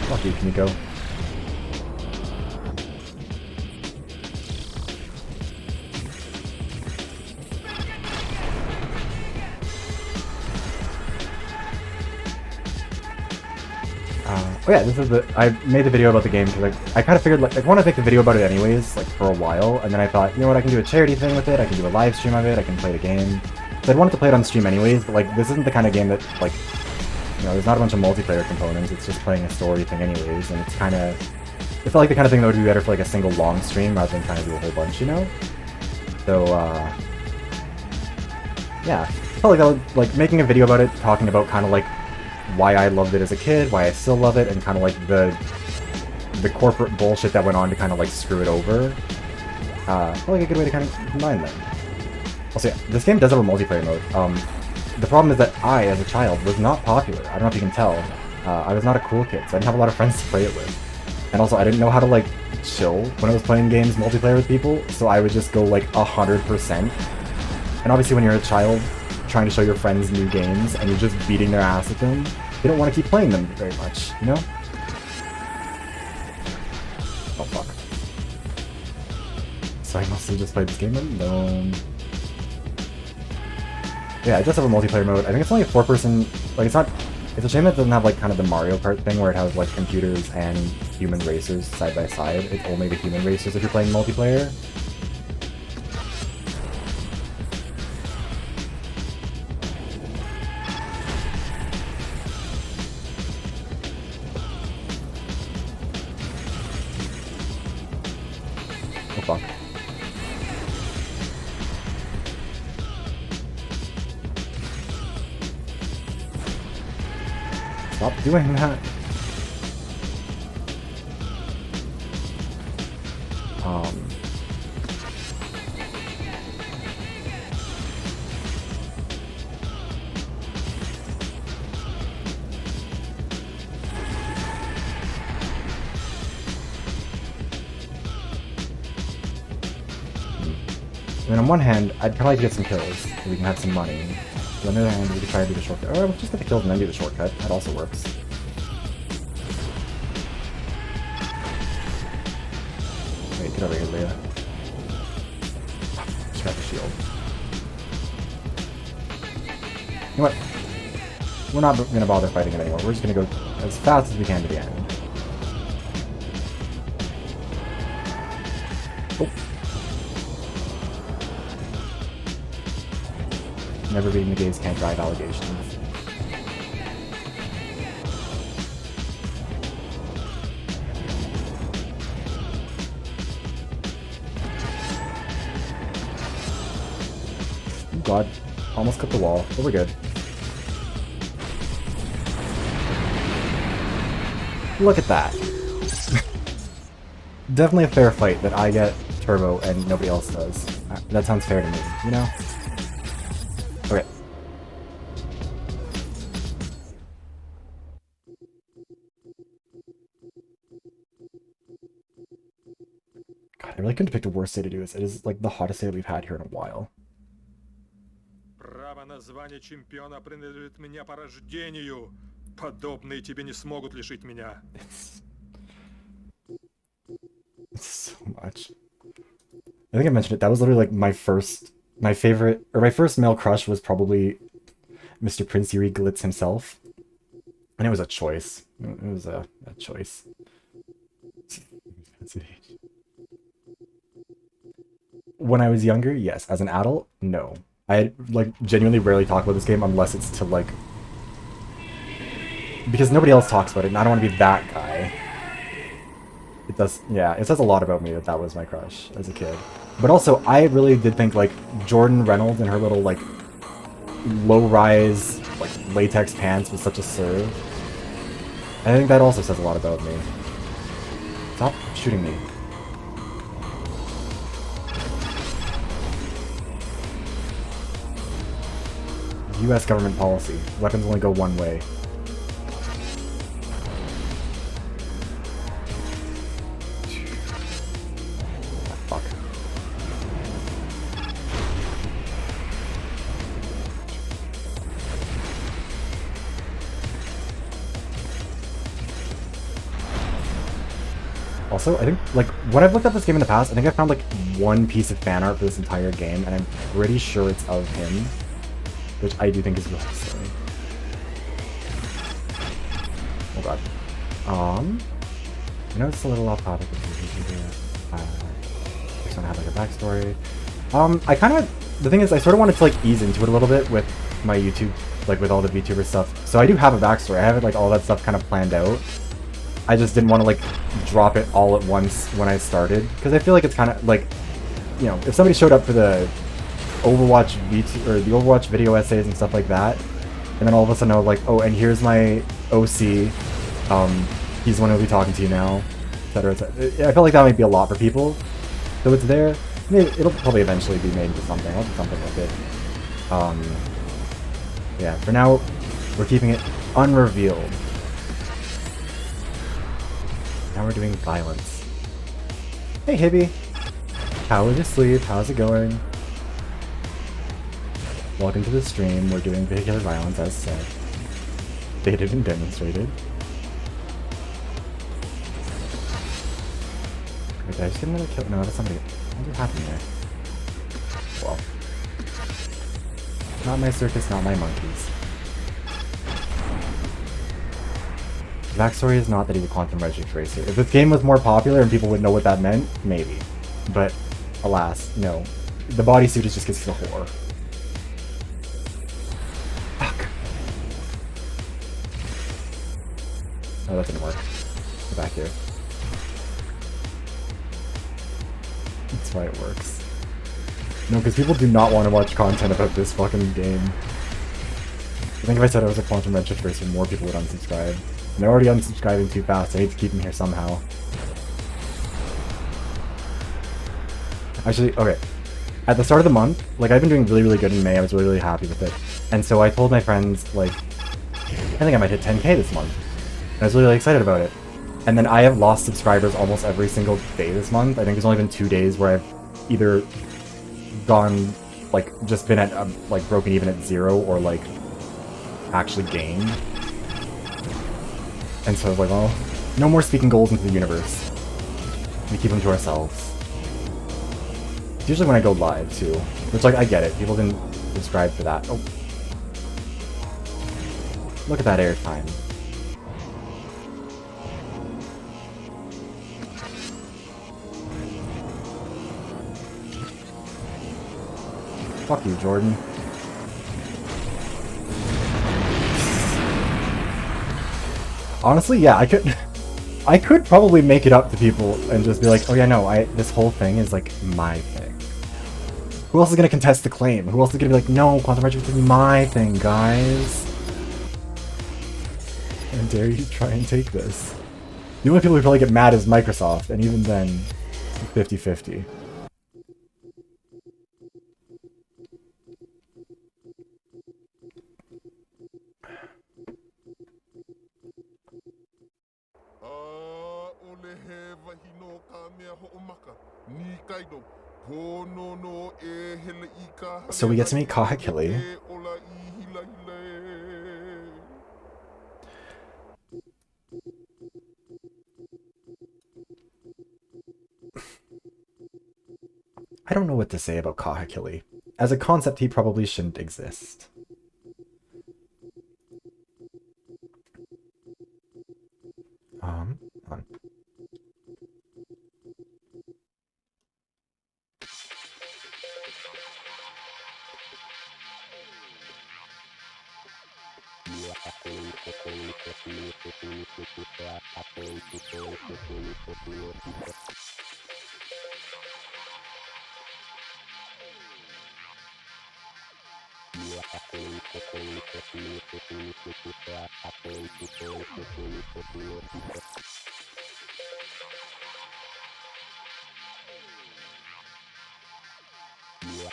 Fuck you, Kimiko. Oh yeah, this is I made the video about the game because I kind of figured, like, I want to make the video about it anyways, like, for a while, and then I thought, you know what, I can do a charity thing with it, I can do a live stream of it, I can play the game. So I'd wanted to play it on stream anyways, but, like, this isn't the kind of game that, like, you know, there's not a bunch of multiplayer components, it's just playing a story thing anyways, and it's kind of, it felt like the kind of thing that would be better for, like, a single long stream rather than kind of do a whole bunch, you know? So, yeah, I felt like that was, like, making a video about it, talking about kind of, like, why I loved it as a kid, why I still love it, and kind of like the corporate bullshit that went on to kind of like screw it over. Felt like a good way to kind of combine them. Also, yeah, this game does have a multiplayer mode. The problem is that I, as a child, was not popular. I don't know if you can tell. I was not a cool kid, so I didn't have a lot of friends to play it with. And also, I didn't know how to, like, chill when I was playing games multiplayer with people, so I would just go, like, 100%. And obviously when you're a child trying to show your friends new games and you're just beating their ass at them, they don't want to keep playing them very much, you know? Oh, fuck. So I must have just played this game alone. Yeah, it does have a multiplayer mode. I think it's only a 4-person... Like, it's not... It's a shame that it doesn't have, like, kind of the Mario Kart thing where it has, like, computers and human racers side by side. It's only the human racers if you're playing multiplayer. Oh, fuck. Stop doing that. I mean, on one hand, I'd probably like to get some kills, so we can have some money. On the other hand, we could try to do the shortcut. Or we'll just get the kills and then do the shortcut. That also works. Wait, get over here, Leah. Just grab the shield. You know what? We're not gonna bother fighting it anymore. We're just gonna go as fast as we can to the end. Oh. Never beating the gays can't drive allegations. Oh god, almost cut the wall, but we're good. Look at that. Definitely a fair fight that I get turbo and nobody else does. That sounds fair to me, you know? Okay. God, I really couldn't pick a worse day to do this. It is like the hottest day we've had here in a while. Право на звание чемпиона принадлежит мне по рождению. Подобные тебе не смогут лишить меня. It's so much. I think I mentioned it. That was literally like my first male crush was probably Mr. Prince Yuri Glitz himself. And it was a choice. It was a choice. When I was younger, yes. As an adult, no. I like genuinely rarely talk about this game unless it's to like... Because nobody else talks about it and I don't want to be that guy. It does, yeah, it says a lot about me that that was my crush as a kid. But also, I really did think, like, Jordan Reynolds and her little, like, low-rise, like, latex pants was such a serve. I think that also says a lot about me. Stop shooting me. US government policy. Weapons only go one way. Fuck. Also, I think, like, when I've looked at this game in the past, I think I found, like, one piece of fan art for this entire game, and I'm pretty sure it's of him. Which I do think is really silly. Oh god. I know it's a little off topic, but just don't have like a backstory. I kind of, the thing is, I sort of wanted to like ease into it a little bit with my YouTube, like with all the VTuber stuff. So I do have a backstory. I have like all that stuff kind of planned out. I just didn't want to like drop it all at once when I started, because I feel like it's kind of like, you know, if somebody showed up for the Overwatch or the Overwatch video essays and stuff like that, and then all of a sudden I was like, oh, and here's my OC, he's the one who'll be talking to you now, etc. I felt like that might be a lot for people, so it's there. Maybe it'll probably eventually be made into something. I'll do something with it. Yeah, for now we're keeping it unrevealed. Now we're doing violence. Hey Hibby! How was your sleep? How's it going? Welcome to the stream. We're doing vehicular violence as said. Stated and demonstrated. Wait, did I just get another kill? No, that's somebody. What happened there? Well. Not my circus, not my monkeys. The backstory is not that he's a quantum redshift racer. If this game was more popular and people would know what that meant, maybe. But, alas, no. The bodysuit is just because he's a whore. Fuck. Oh, that didn't work. Get back here. That's why it works. No, because people do not want to watch content about this fucking game. I think if I said I was a quantum redshift racer, more people would unsubscribe. And they're already unsubscribing too fast. I hate to keep them here somehow. Actually, okay. At the start of the month, like, I've been doing really, really good in May. I was really, really happy with it. And so I told my friends, like, I think I might hit 10k this month. And I was really, really excited about it. And then I have lost subscribers almost every single day this month. I think there's only been 2 days where I've either gone, like, just been at, like, broken even at 0 or, like, actually gained. And so I was like, well, no more speaking goals into the universe. We keep them to ourselves. It's usually when I go live, too. Which, like, I get it. People didn't subscribe for that. Oh. Look at that airtime. Fuck you, Jordan. Honestly, yeah, I could probably make it up to people and just be like, oh yeah, no, this whole thing is like my thing. Who else is gonna contest the claim? Who else is gonna be like, no, quantum redshift is my thing, guys? And dare you try and take this? The only people who probably get mad is Microsoft, and even then, 50-50. So we get to meet Kahakili. I don't know what to say about Kahakili. As a concept, he probably shouldn't exist. On.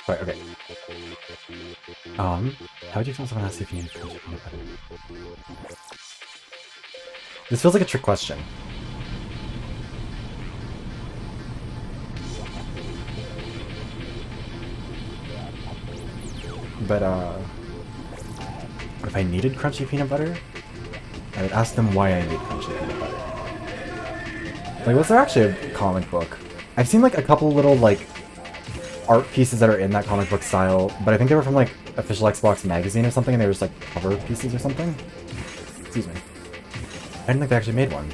Right, okay. How would you feel someone asked if you need to better? This feels like a trick question. But, if I needed crunchy peanut butter, I would ask them why I need crunchy peanut butter. Like, was there actually a comic book? I've seen, like, a couple little, like, art pieces that are in that comic book style, but I think they were from, like, official Xbox magazine or something, and they were just, like, cover pieces or something. Excuse me. I didn't think they actually made one.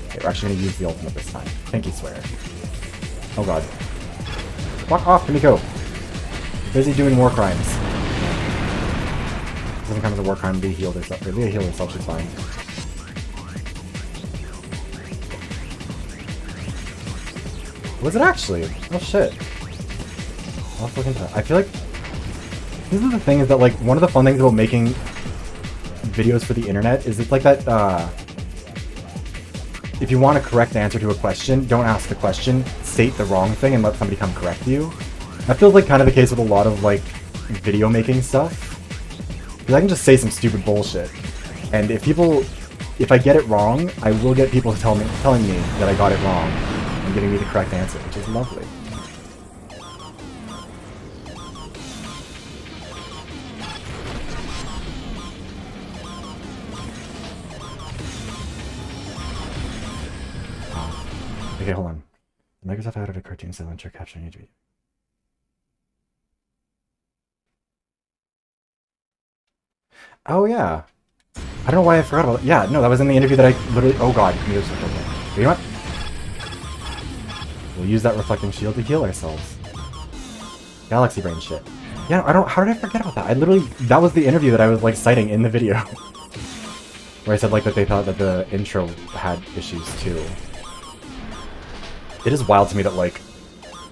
Okay, we're actually gonna use the ultimate this time. Pinky swear. Oh god. Walk off, Kimiko! Busy doing war crimes. Doesn't come as a war crime, Leah healed herself. Or Leah healed herself, she's fine. Was it actually? Oh shit. I'll have to look into that. I feel like this is the thing, is that like one of the fun things about making videos for the internet is it's like that if you want a correct answer to a question, don't ask the question, state the wrong thing and let somebody come correct you. That feels like kind of the case with a lot of like video making stuff. Because I can just say some stupid bullshit, and if I get it wrong, I will get people telling me that I got it wrong and giving me the correct answer, which is lovely. Okay, hold on. Microsoft added a cartoon style and capturing each video. Oh yeah. I don't know why I forgot about it. Yeah, no, that was in the interview that I literally... Oh god, you know what? We'll use that reflecting shield to heal ourselves. Galaxy brain shit. Yeah, how did I forget about that? I literally... That was the interview that I was, like, citing in the video. Where I said, like, that they thought that the intro had issues, too. It is wild to me that, like,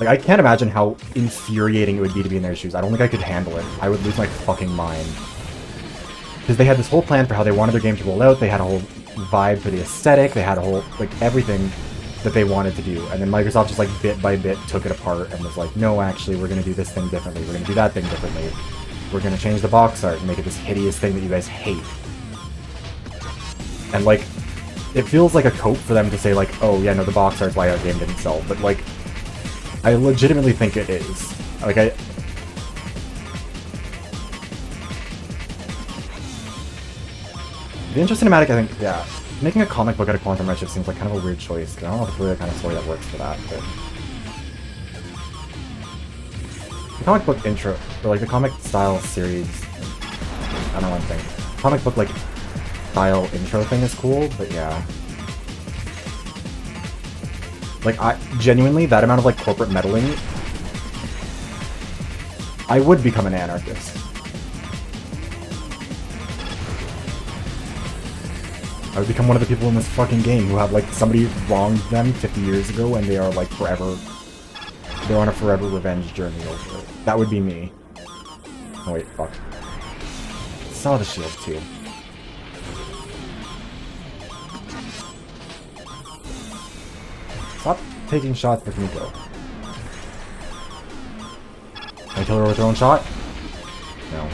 I can't imagine how infuriating it would be to be in their shoes. I don't think I could handle it. I would lose my fucking mind. Because they had this whole plan for how they wanted their game to roll out, they had a whole vibe for the aesthetic, they had a whole, like, everything that they wanted to do. And then Microsoft just, like, bit by bit took it apart and was like, no, actually, we're going to do this thing differently, we're going to do that thing differently. We're going to change the box art and make it this hideous thing that you guys hate. And, like, it feels like a cope for them to say, like, oh, yeah, no, the box art's why our game didn't sell. But, like, I legitimately think it is. Like, the intro cinematic, I think, yeah. Making a comic book out of Quantum Redshift seems like kind of a weird choice, because I don't know if it's really the kind of story that works for that, but... The comic book intro, or like the comic style series, I don't know what I'm thinking. Comic book, like, style intro thing is cool, but yeah. Like, genuinely, that amount of, like, corporate meddling, I would become an anarchist. I would become one of the people in this fucking game who have, like, somebody wronged them 50 years ago and they are, like, forever... They're on a forever revenge journey over it. That would be me. Oh wait, fuck. Saw the shield, too. Stop taking shots with Nico. Can I kill her with her own shot? No.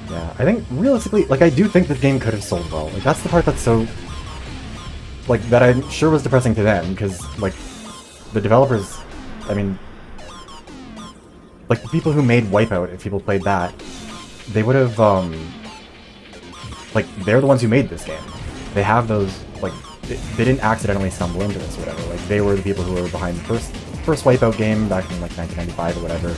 Yeah, I think, realistically, like, I do think this game could have sold well. Like, that's the part that's so... Like, that I'm sure was depressing to them, because, like, the developers... I mean... Like, the people who made Wipeout, if people played that, they would have, like, they're the ones who made this game. They have those, like, they didn't accidentally stumble into this or whatever. Like, they were the people who were behind the first Wipeout game back in, like, 1995 or whatever.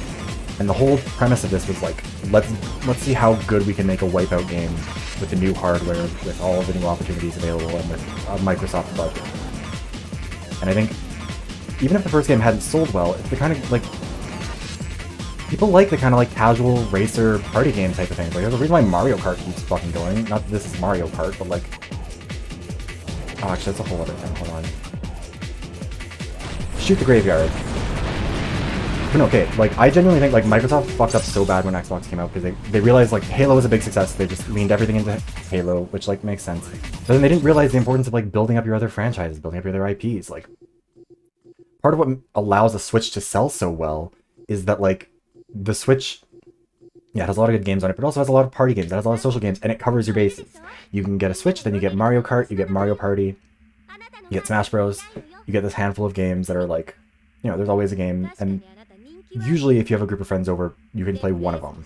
And the whole premise of this was like, let's see how good we can make a Wipeout game with the new hardware, with all of the new opportunities available, and with a Microsoft budget. And I think, even if the first game hadn't sold well, it's the kind of, like, people like the kind of, like, casual racer party game type of thing. Like, there's a reason why Mario Kart keeps fucking going. Not that this is Mario Kart, but, like... Oh, actually, that's a whole other thing. Hold on. Shoot the graveyard. But no, okay, like, I genuinely think, like, Microsoft fucked up so bad when Xbox came out, because they realized, like, Halo was a big success, they just leaned everything into Halo, which, like, makes sense. But then they didn't realize the importance of, like, building up your other franchises, building up your other IPs, like... Part of what allows a Switch to sell so well is that, like, the Switch, yeah, it has a lot of good games on it, but it also has a lot of party games, it has a lot of social games, and it covers your bases. You can get a Switch, then you get Mario Kart, you get Mario Party, you get Smash Bros, you get this handful of games that are, like, you know, there's always a game, and usually if you have a group of friends over, you can play one of them.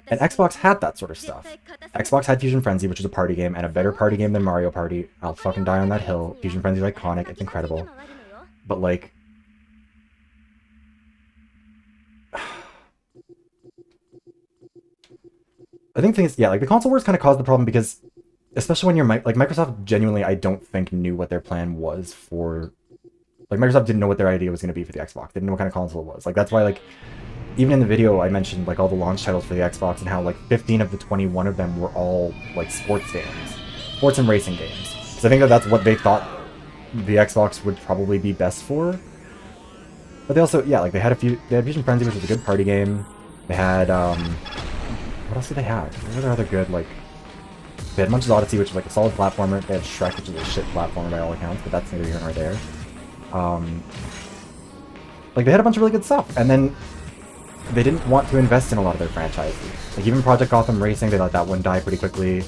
And Xbox had that sort of stuff. Xbox had Fusion Frenzy, which is a party game, and a better party game than Mario Party. I'll fucking die on that hill. Fusion Frenzy is iconic, it's incredible. But, like... I think things, yeah, like, the console wars kind of caused the problem because, especially when you're, like, Microsoft genuinely, I don't think, knew what their plan was for... Like, Microsoft didn't know what their idea was going to be for the Xbox. They didn't know what kind of console it was. Like, that's why, like, even in the video I mentioned, like, all the launch titles for the Xbox and how, like, 15 of the 21 of them were all, like, sports games. Sports and racing games. So I think that that's what they thought the Xbox would probably be best for. But they also, yeah, like, they had Fusion Frenzy, which was a good party game. They had, what else did they have? What are their other good, like... They had Munch's Odyssey, which is like a solid platformer. They had Shrek, which is a shit platformer by all accounts, but that's neither here nor there. Like, they had a bunch of really good stuff, and then they didn't want to invest in a lot of their franchises. Like, even Project Gotham Racing, they let that one die pretty quickly.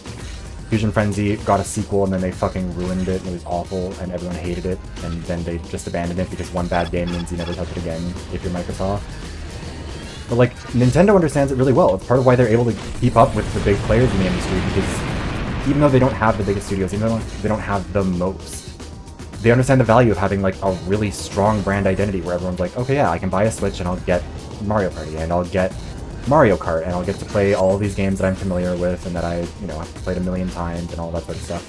Fusion Frenzy got a sequel, and then they fucking ruined it, and it was awful, and everyone hated it, and then they just abandoned it because one bad game means you never touch it again if you're Microsoft. But, like, Nintendo understands it really well. It's part of why they're able to keep up with the big players in the industry, because even though they don't have the biggest studios, even though they don't have the most, they understand the value of having, like, a really strong brand identity where everyone's like, okay, yeah, I can buy a Switch and I'll get Mario Party, and I'll get Mario Kart, and I'll get to play all these games that I'm familiar with and that I, you know, have played a million times and all that sort of stuff.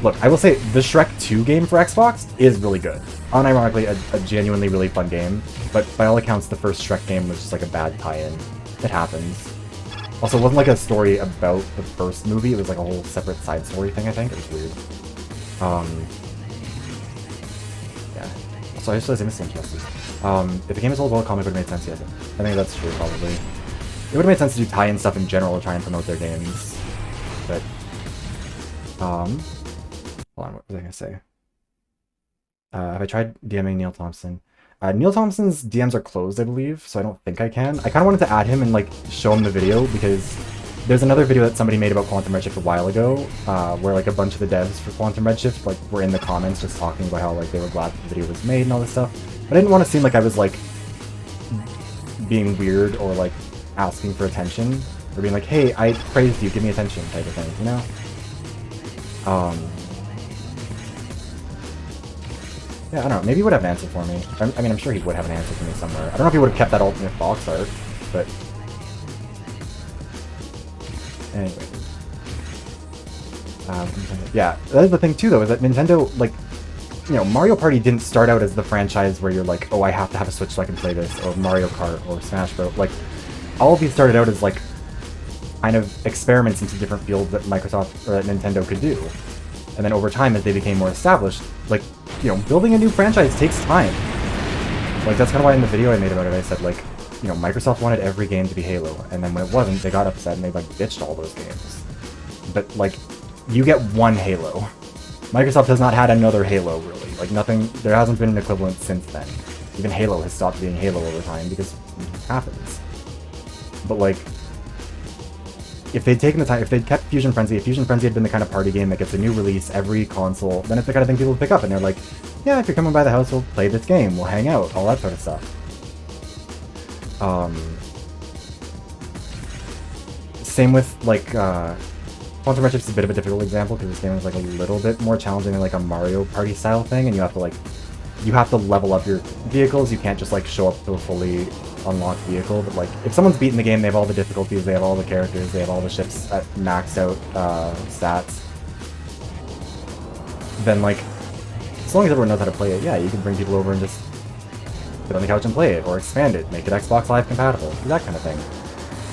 Look, I will say, the Shrek 2 game for Xbox is really good. Unironically, a genuinely really fun game, but by all accounts, the first Shrek game was just like a bad tie-in. It happens. Also, it wasn't like a story about the first movie, it was like a whole separate side story thing, I think. It was weird. Yeah. So I just realized I missed some choices. If the game is all about comic, it would have made sense, yes. I think that's true, probably. It would have made sense to do tie-in stuff in general to try and promote their games. But, hold on, what was I gonna say? Have I tried DMing Neil Thompson? Neil Thompson's DMs are closed, I believe, so I don't think I can. I kind of wanted to add him and, like, show him the video, because there's another video that somebody made about Quantum Redshift a while ago, where, like, a bunch of the devs for Quantum Redshift, like, were in the comments just talking about how, like, they were glad the video was made and all this stuff. But I didn't want to seem like I was, like, being weird or, like, asking for attention, or being like, hey, I praised you, give me attention, type of thing, you know? Yeah, I don't know, maybe he would have an answer for me. I mean, I'm sure he would have an answer for me somewhere. I don't know if he would have kept that alternate box art, but... Anyway. Yeah, that is the thing too, though, is that Nintendo, like, you know, Mario Party didn't start out as the franchise where you're like, oh, I have to have a Switch so I can play this, or Mario Kart, or Smash Bros. Like, all of these started out as, like, kind of experiments into different fields that Microsoft, or that Nintendo could do. And then over time, as they became more established, like, you know, building a new franchise takes time. Like, that's kind of why in the video I made about it, I said, like, you know, Microsoft wanted every game to be Halo, and then when it wasn't, they got upset and they, like, ditched all those games. But, like, you get one Halo. Microsoft has not had another Halo, really. Like, nothing, there hasn't been an equivalent since then. Even Halo has stopped being Halo over time, because it happens. But, like, if they'd taken the time, if they'd kept Fusion Frenzy, if Fusion Frenzy had been the kind of party game that gets a new release every console, then it's the kind of thing people would pick up, and they're like, yeah, if you're coming by the house, we'll play this game, we'll hang out, all that sort of stuff. Same with, like, Quantum Redshift's a bit of a difficult example, because this game is, like, a little bit more challenging than, like, a Mario Party style thing, and you have to, like, you have to level up your vehicles, you can't just, like, show up to a fully unlocked vehicle, but, like, if someone's beaten the game, they have all the difficulties, they have all the characters, they have all the ships at maxed out stats, then, like, as long as everyone knows how to play it, yeah, you can bring people over and just sit on the couch and play it, or expand it, make it Xbox Live compatible, that kind of thing.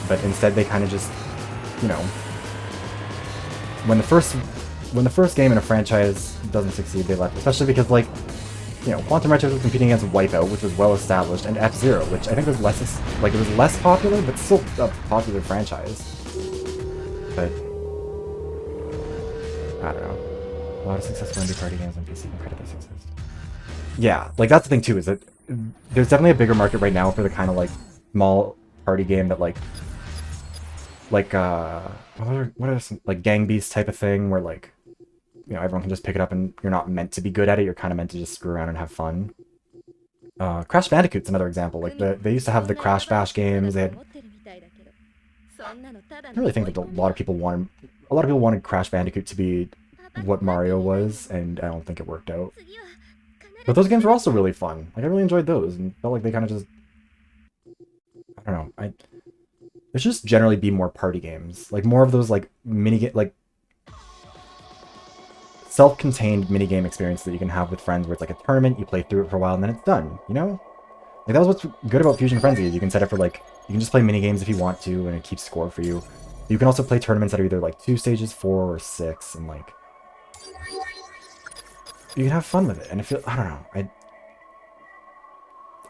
But instead they kind of just, you know, when the first game in a franchise doesn't succeed, they left, especially because, like, you know, Quantum Redshift was competing against Wipeout, which was well established, and F-Zero, which I think was less, like, it was less popular, but still a popular franchise. But I don't know. A lot of successful indie party games on PC can credit their success. Yeah, like, that's the thing too, is that there's definitely a bigger market right now for the kind of, like, small party game that, like what are some, like, Gang Beasts type of thing, where, like, you know, everyone can just pick it up and you're not meant to be good at it, you're kind of meant to just screw around and have fun. Crash Bandicoot's another example. Like, they used to have the Crash Bash games, they had... I really think that a lot of people wanted Crash Bandicoot to be what Mario was, and I don't think it worked out. But those games were also really fun. Like, I really enjoyed those, and felt like they kind of just... I don't know, there should just generally be more party games. Like, more of those, like, like, self-contained minigame experience that you can have with friends, where it's like a tournament, you play through it for a while, and then it's done, you know? Like, that was what's good about Fusion Frenzy, is you can set it for, like, you can just play minigames if you want to, and it keeps score for you. You can also play tournaments that are either, like, 2 stages, 4, or 6, and, like, you can have fun with it, and I don't know,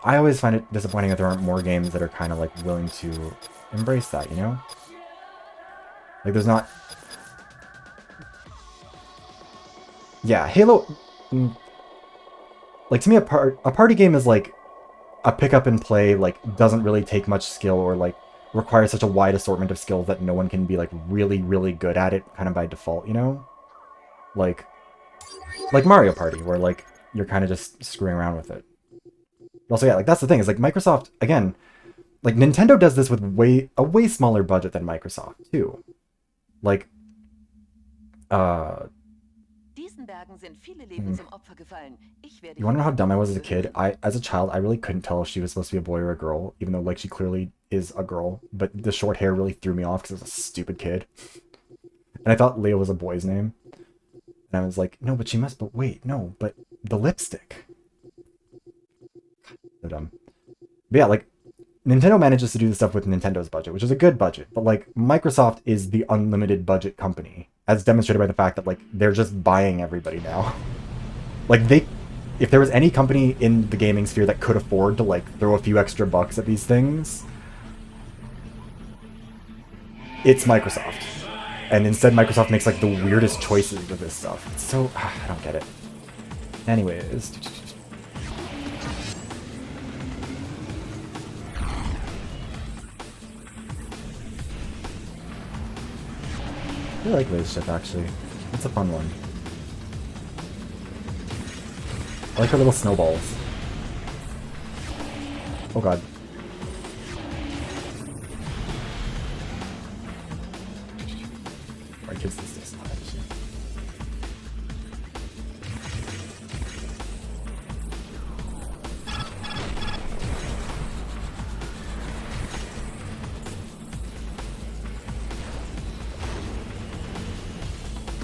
I always find it disappointing that there aren't more games that are kind of, like, willing to embrace that, you know? Like, there's not... Yeah, Halo... Like, to me, a party game is, like, a pick up and play, like, doesn't really take much skill or, like, requires such a wide assortment of skills that no one can be, like, really, really good at it kind of by default, you know? Like Mario Party, where, like, you're kind of just screwing around with it. Also, yeah, like, that's the thing, is, like, Microsoft, again, like, Nintendo does this with a way smaller budget than Microsoft, too. Like, Diesen Bergen sind viele Leben zum Opfer gefallen. Ich werde you wanna know how dumb I was as a kid? As a child, I really couldn't tell if she was supposed to be a boy or a girl, even though, like, she clearly is a girl, but the short hair really threw me off because I was a stupid kid. And I thought Leo was a boy's name. And I was like, no, but she must, but wait, no, but the lipstick. So dumb. But yeah, like, Nintendo manages to do the stuff with Nintendo's budget, which is a good budget, but, like, Microsoft is the unlimited budget company, as demonstrated by the fact that, like, they're just buying everybody now. Like, if there was any company in the gaming sphere that could afford to, like, throw a few extra bucks at these things, it's Microsoft. And instead, Microsoft makes, like, the weirdest choices with this stuff. It's so... I don't get it. Anyways... I like Redshift, actually. It's a fun one. I like her little snowballs. Oh god. My kid's this is not actually.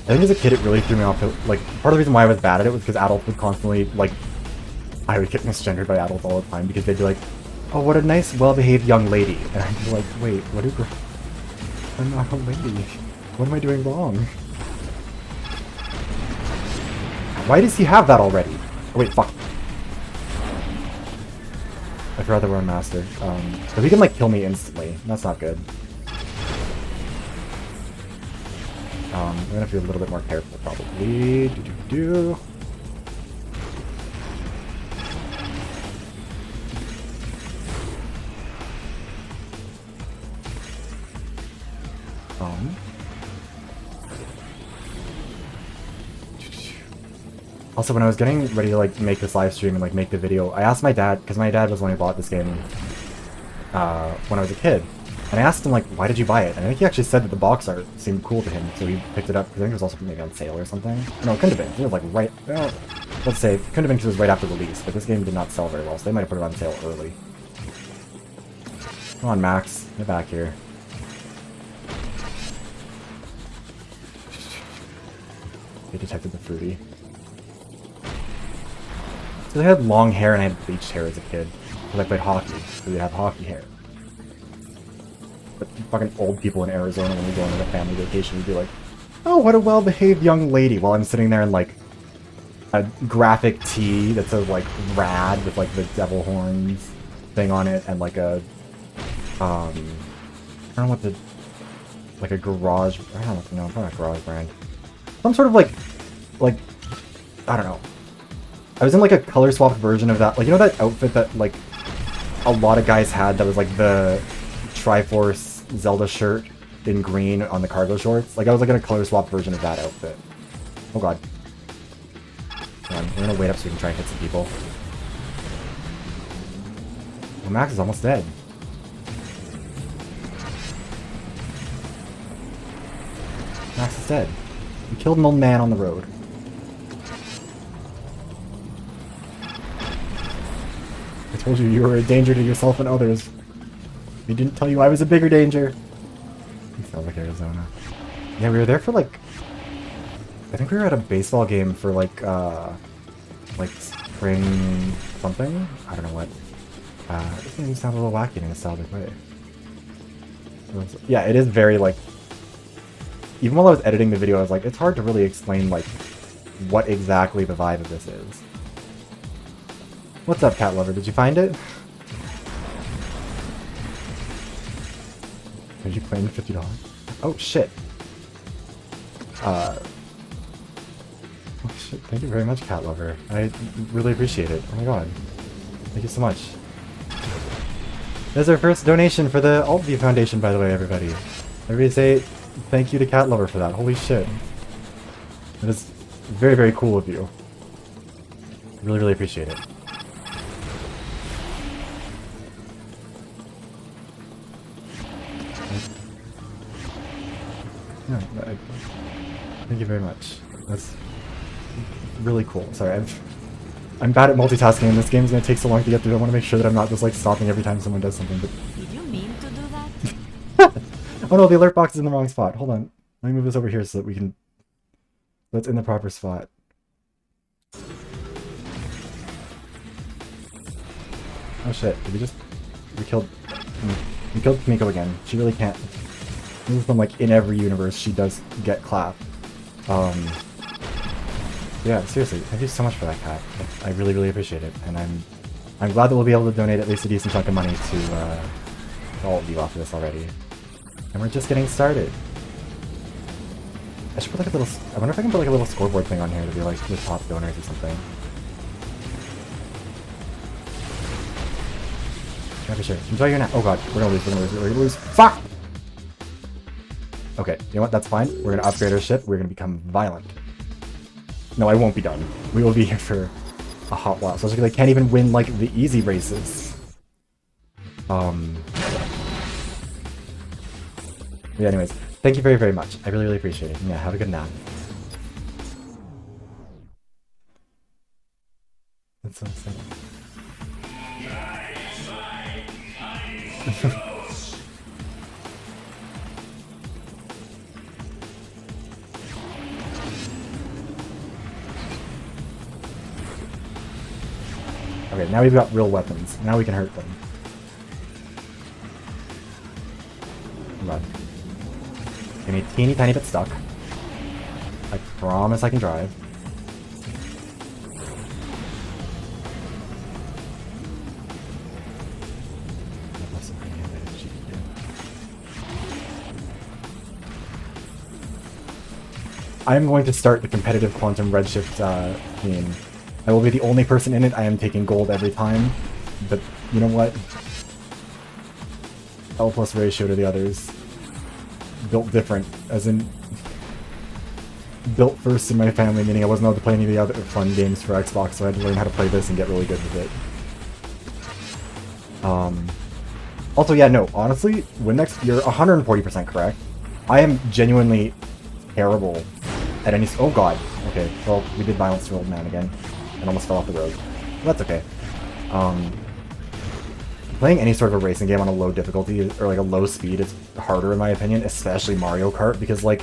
I think as a kid it really threw me off. Like, part of the reason why I was bad at it was because adults would constantly, like, I would get misgendered by adults all the time because they'd be like, oh, what a nice, well-behaved young lady. And I'd be like, wait, what is... I'm not a lady. What am I doing wrong? Why does he have that already? Oh, wait, fuck. I forgot that we're on Master. So he can, like, kill me instantly. That's not good. I'm gonna have to be a little bit more careful, probably. Do-do-do. Also, when I was getting ready to, like, make this live stream and, like, make the video, I asked my dad, because my dad was the one who bought this game when I was a kid. And I asked him, like, why did you buy it? And I think he actually said that the box art seemed cool to him, so he picked it up, because I think it was also maybe on sale or something. No, it couldn't have been. It was, like, right... Well, let's say, it couldn't have been because it was right after release, but this game did not sell very well, so they might have put it on sale early. Come on, Max. Get back here. They detected the fruity. So they had long hair and I had bleached hair as a kid. Because I played hockey, so they have hockey hair. But fucking old people in Arizona when we go on a family vacation would be like, oh, what a well-behaved young lady, while I'm sitting there in, like, a graphic tee that says, like, rad with, like, the devil horns thing on it, and, like, a, I don't know what the, like, a garage, I don't know, probably not a garage brand. Some sort of, like, I don't know. I was in, like, a color-swapped version of that, like, you know that outfit that, like, a lot of guys had that was, like, the Triforce Zelda shirt in green on the cargo shorts? Like, I was, like, in a color-swapped version of that outfit. Oh god. Hold on, we're gonna wait up so we can try and hit some people. Well, Max is almost dead. Max is dead. You killed an old man on the road. I told you were a danger to yourself and others. They didn't tell you I was a bigger danger. It sounds like Arizona. Yeah, we were there for like... I think we were at a baseball game for like spring something? I don't know what. This game sounds a little wacky in a nostalgic way. Yeah, it is very like... Even while I was editing the video, I was like, it's hard to really explain like what exactly the vibe of this is. What's up, cat lover? Did you find it? Did you claim $50? Oh shit! Oh shit, thank you very much, Cat Lover. I really appreciate it. Oh my god. Thank you so much. That's our first donation for the Altview Foundation, by the way, everybody. Everybody say thank you to Cat Lover for that. Holy shit. That is very, very cool of you. Really, really appreciate it. No, thank you very much. That's really cool. Sorry, I'm bad at multitasking, and this game's gonna take so long to get through. I want to make sure that I'm not just like stopping every time someone does something. But Did you mean to do that? oh no, the alert box is in the wrong spot. Hold on, let me move this over here so that we can. That's in the proper spot. Oh shit! Did we killed Kimiko again? She really can't. This is from like in every universe she does get clapped. Yeah, seriously, thank you so much for that, Cat. I really, really appreciate it, and I'm glad that we'll be able to donate at least a decent chunk of money to all of you off of this already. And we're just getting started. I should put like a little. I wonder if I can put like a little scoreboard thing on here to be like the top donors or something. Can I be sure? Enjoy your nap. Oh god, we're gonna lose. We're gonna lose. Fuck. Okay, you know what? That's fine. We're gonna upgrade our ship. We're gonna become violent. No, I won't be done. We will be here for a hot while. So I was can't even win, like, the easy races. Yeah, anyways. Thank you very, very much. I really, really appreciate it. Yeah, have a good nap. That's so exciting. Okay, now we've got real weapons. Now we can hurt them. Come on. Give me a teeny tiny bit stuck. I promise I can drive. I'm going to start the competitive Quantum Redshift team. I will be the only person in it. I am taking gold every time. But you know what? L plus ratio to the others. Built different, as in built first in my family, meaning I wasn't able to play any of the other fun games for Xbox, so I had to learn how to play this and get really good with it. Also, yeah, no, honestly, Windex, you're 140% correct. I am genuinely terrible at any... Oh god. Okay, well, we did violence to old man again, and almost fell off the road. But that's okay. Playing any sort of a racing game on a low difficulty, or like a low speed, is harder in my opinion, especially Mario Kart, because like,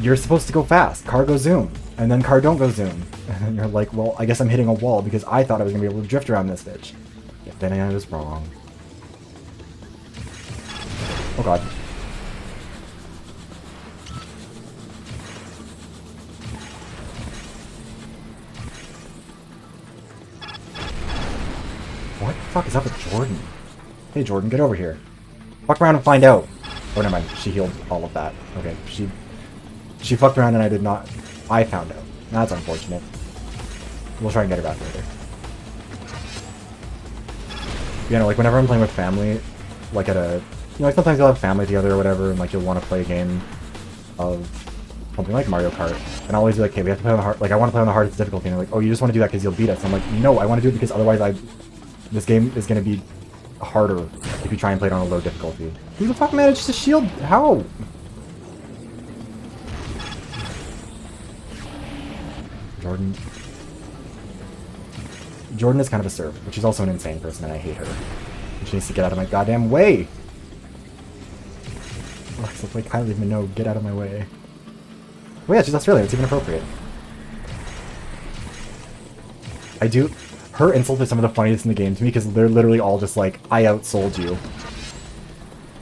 you're supposed to go fast, car go zoom, and then car don't go zoom. And you're like, well, I guess I'm hitting a wall because I thought I was going to be able to drift around this bitch. Yet then I was wrong. Oh god. What the fuck is up with Jordan? Hey Jordan, get over here. Fuck around and find out. Oh, never mind. She healed all of that. Okay, she fucked around and I did not... I found out. That's unfortunate. We'll try and get her back later. You know, like whenever I'm playing with family, like at a... You know, like sometimes you'll have family together or whatever, and like you'll want to play a game of something like Mario Kart. And I'll always be like, okay, we have to play on the hard... Like, I want to play on the hardest difficulty. And they're like, oh, you just want to do that because you'll beat us. And I'm like, no, I want to do it because otherwise this game is going to be harder if you try and play it on a low difficulty. Who the fuck managed to shield? How? Jordan. Jordan is kind of a serf, but she's also an insane person and I hate her. And she needs to get out of my goddamn way! Alexa, play Kylie Minogue, get out of my way. Oh yeah, she's Australian, it's even appropriate. I do... Her insults are some of the funniest in the game to me because they're literally all just like, I outsold you.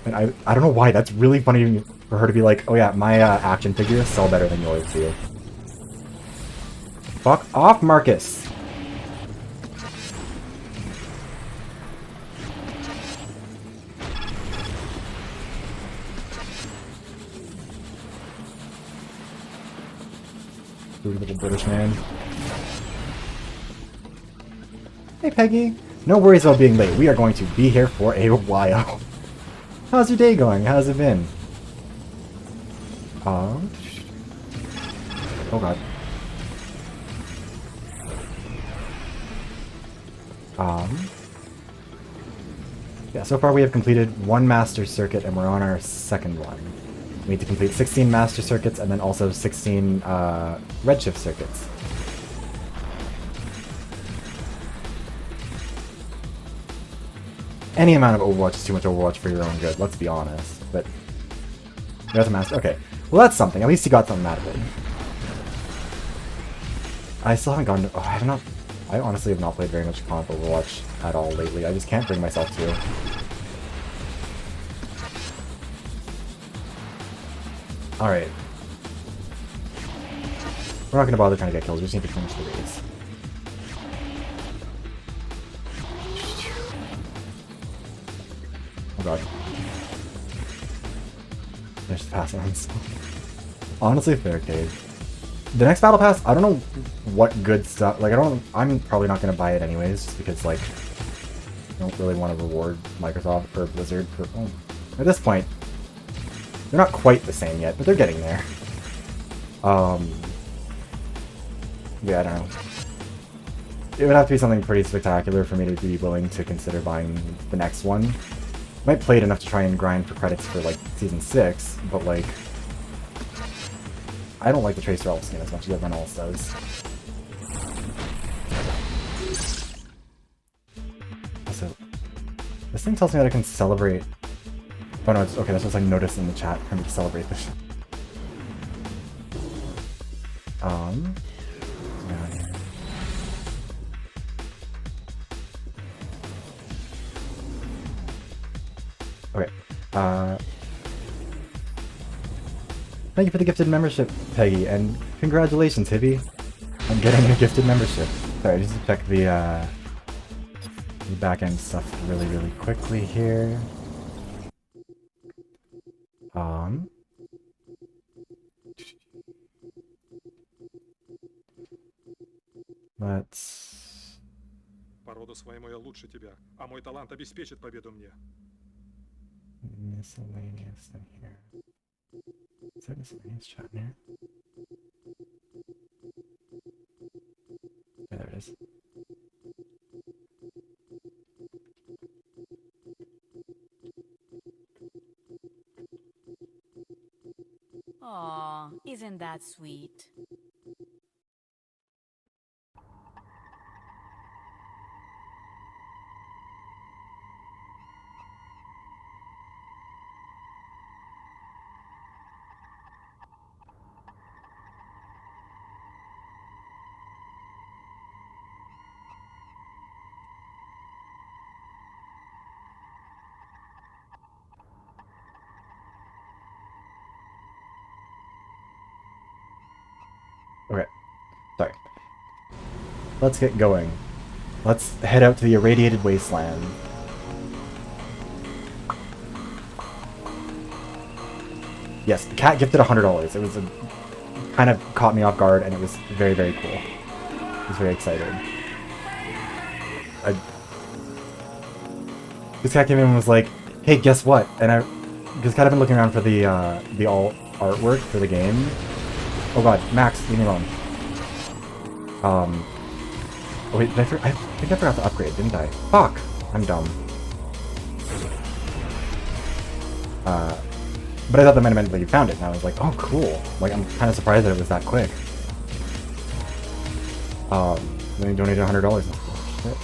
And I don't know why, that's really funny for her to be like, oh yeah, my action figures sell better than yours do. Fuck off, Marcus! Rude little British man. Hey, Peggy. No worries about being late. We are going to be here for a while. How's your day going? How's it been? Oh god. Yeah, so far we have completed one master circuit and we're on our second one. We need to complete 16 master circuits and then also 16 redshift circuits. Any amount of Overwatch is too much Overwatch for your own good, let's be honest. But you got the master. Okay. Well, that's something. At least you got something out of it. I still haven't gone to... Oh, I honestly have not played very much comp Overwatch at all lately. I just can't bring myself to. Alright. We're not going to bother trying to get kills. We just need to finish the race. Oh god. There's the pass on. Honestly, fair cave. The next battle pass, I don't know what good stuff. Like, I'm probably not going to buy it anyways, just because, like, I don't really want to reward Microsoft or Blizzard for. Oh, at this point, they're not quite the same yet, but they're getting there. Yeah, I don't know. It would have to be something pretty spectacular for me to be willing to consider buying the next one. Might play it enough to try and grind for credits for, like, Season 6, but, like, I don't like the Tracer Elf skin as much as everyone else does. Also, this thing tells me that I can celebrate... Oh no, it's okay, that's just I noticed in the chat for me to celebrate this. Yeah. Okay. Thank you for the gifted membership, Peggy, and congratulations, Hibby, on getting a gifted membership. Sorry, just to check the back-end stuff really, really quickly here. Let's... По роду своему я лучше тебя, а мой талант обеспечит победу мне. Miscellaneous in here. Is there miscellaneous chat in here? Yeah, there it is. Aw, isn't that sweet? Okay. Sorry. Let's get going. Let's head out to the irradiated wasteland. Yes, the cat gifted $100. It was kind of caught me off guard, and it was very, very cool. I was very excited. This cat came in and was like, "Hey, guess what?" And I just kind of been looking around for the alt artwork for the game. Oh god, Max, leave me alone. Oh wait, I think I forgot to upgrade, didn't I? Fuck! I'm dumb. But I thought that might have meant that you found it, and I was like, oh cool. Like, I'm kind of surprised that it was that quick. Then you donated $100. Shit.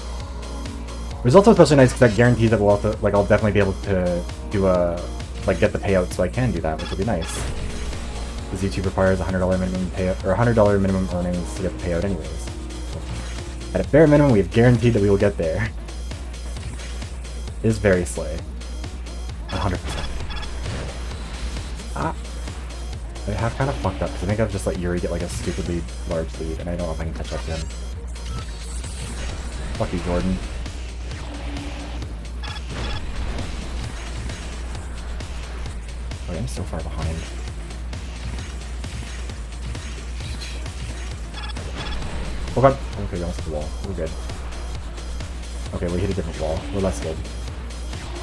It was also especially nice because that guarantees that we'll also, like, I'll definitely be able to do like, get the payout so I can do that, which will be nice. Because YouTube requires $100 minimum payout, or $100 minimum earnings to get the payout anyways. So, at a bare minimum, we have guaranteed that we will get there. It is very slay. 100%. Ah! I have kind of fucked up, because I think I've just let Yuri get like a stupidly large lead, and I don't know if I can catch up to him. Fuck you, Jordan. Oh, I'm so far behind. Oh god. Okay, we almost hit the wall. We're good. Okay, we hit a different wall. We're less good.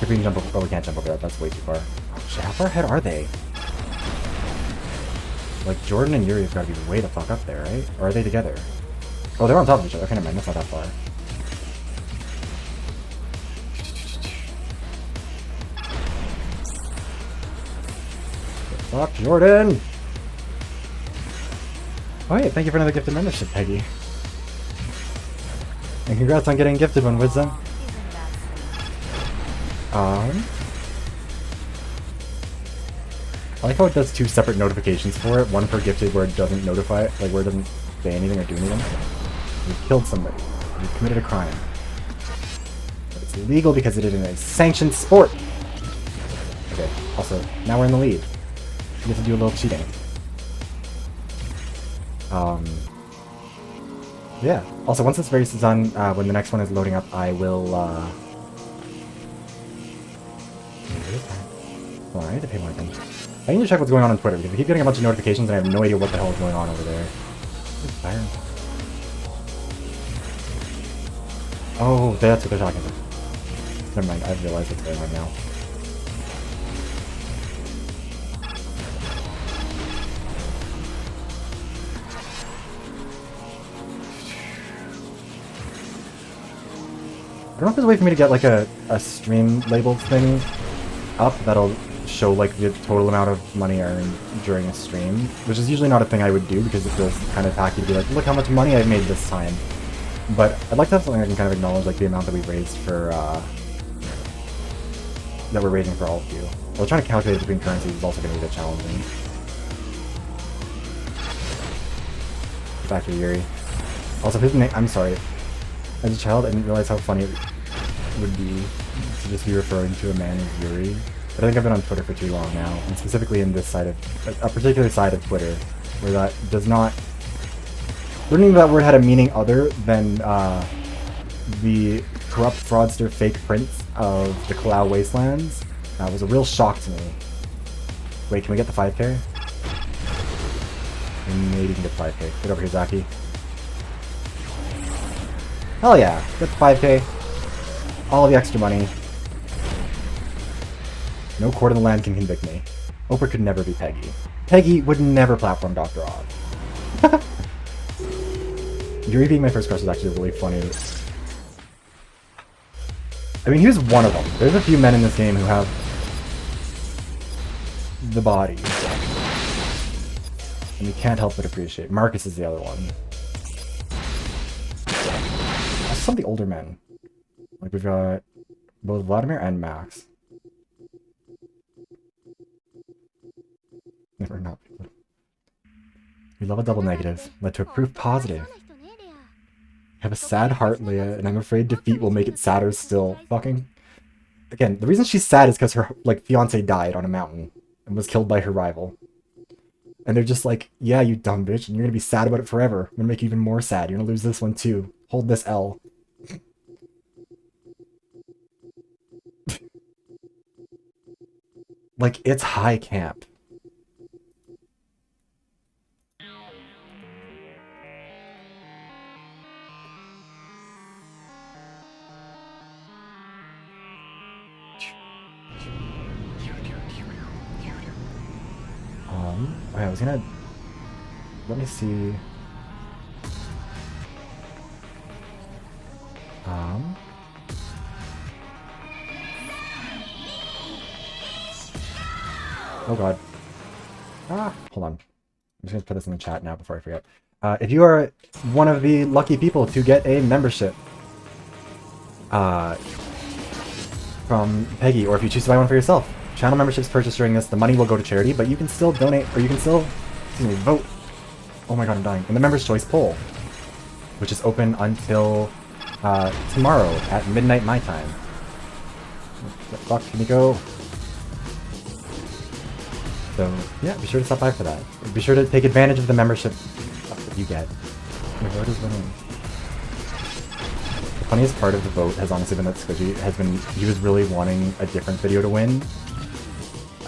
If we can jump over... Oh, we can't jump over that. That's way too far. Shit, how far ahead are they? Like, Jordan and Yuri have got to be way the fuck up there, right? Or are they together? Oh, they're on top of each other. Okay, never mind. That's not that far. Fuck, Jordan! Oh, hey, thank you for another gifted membership, Peggy. And congrats on getting a gifted one, Wisdom. I like how it does 2 separate notifications for it. One for gifted where it doesn't notify it, like where it doesn't say anything or do anything. You killed somebody. You committed a crime. But it's illegal because it is in a sanctioned sport. Okay, also, now we're in the lead. We get to do a little cheating. Yeah. Also, once this race is done, when the next one is loading up, I will, Hold on, I need to pay more attention. I need to check what's going on Twitter, because I keep getting a bunch of notifications and I have no idea what the hell is going on over there. Fire. Oh, that's what they're talking about. Never mind, I've realized what's going on now. I don't know if there's a way for me to get like a stream label thing up that'll show like the total amount of money earned during a stream, which is usually not a thing I would do because it feels kind of tacky to be like, look how much money I've made this time. But I'd like to have something I can kind of acknowledge like the amount that we've raised for, that we're raising for all of you. Well, trying to calculate between currencies is also going to be a bit challenging. Back to Yuri. Also, his name, I'm sorry. As a child, I didn't realize how funny it would be to just be referring to a man as Yuri. But I think I've been on Twitter for too long now, and specifically in this side of, a particular side of Twitter, where that does not... Learning that word had a meaning other than the corrupt fraudster fake prince of the Kalau Wastelands was a real shock to me. Wait, can we get the 5k? Maybe we can get 5k. Get over here, Zaki. Hell yeah, get the 5k. All of the extra money. No court of the land can convict me. Oprah could never be Peggy. Peggy would never platform Dr. Odd. Yuri being my first crush is actually really funny. I mean, he was one of them. There's a few men in this game who have the body. And we can't help but appreciate. Marcus is the other one. Some of the older men. Like, we've got both Vladimir and Max. Never not. We love a double negative. Led to a proof positive. I have a sad heart, Leah, and I'm afraid defeat will make it sadder still. Fucking... Again, the reason she's sad is because her, like, fiance died on a mountain and was killed by her rival. And they're just like, yeah, you dumb bitch, and you're gonna be sad about it forever. I'm gonna make you even more sad. You're gonna lose this one too. Hold this L. Like, it's high camp. Okay, I was gonna... Let me see... Oh god. Hold on. I'm just gonna put this in the chat now before I forget. If you are one of the lucky people to get a membership from Peggy, or if you choose to buy one for yourself, channel memberships purchased during this, the money will go to charity, but you can still donate, or you can still, vote. Oh my god, I'm dying. In the Members' Choice poll, which is open until tomorrow at midnight my time. Where the fuck can you go? So, yeah, be sure to stop by for that. Be sure to take advantage of the membership that you get. Your vote is winning. The funniest part of the vote has honestly been that Squidgy has been... He was really wanting a different video to win.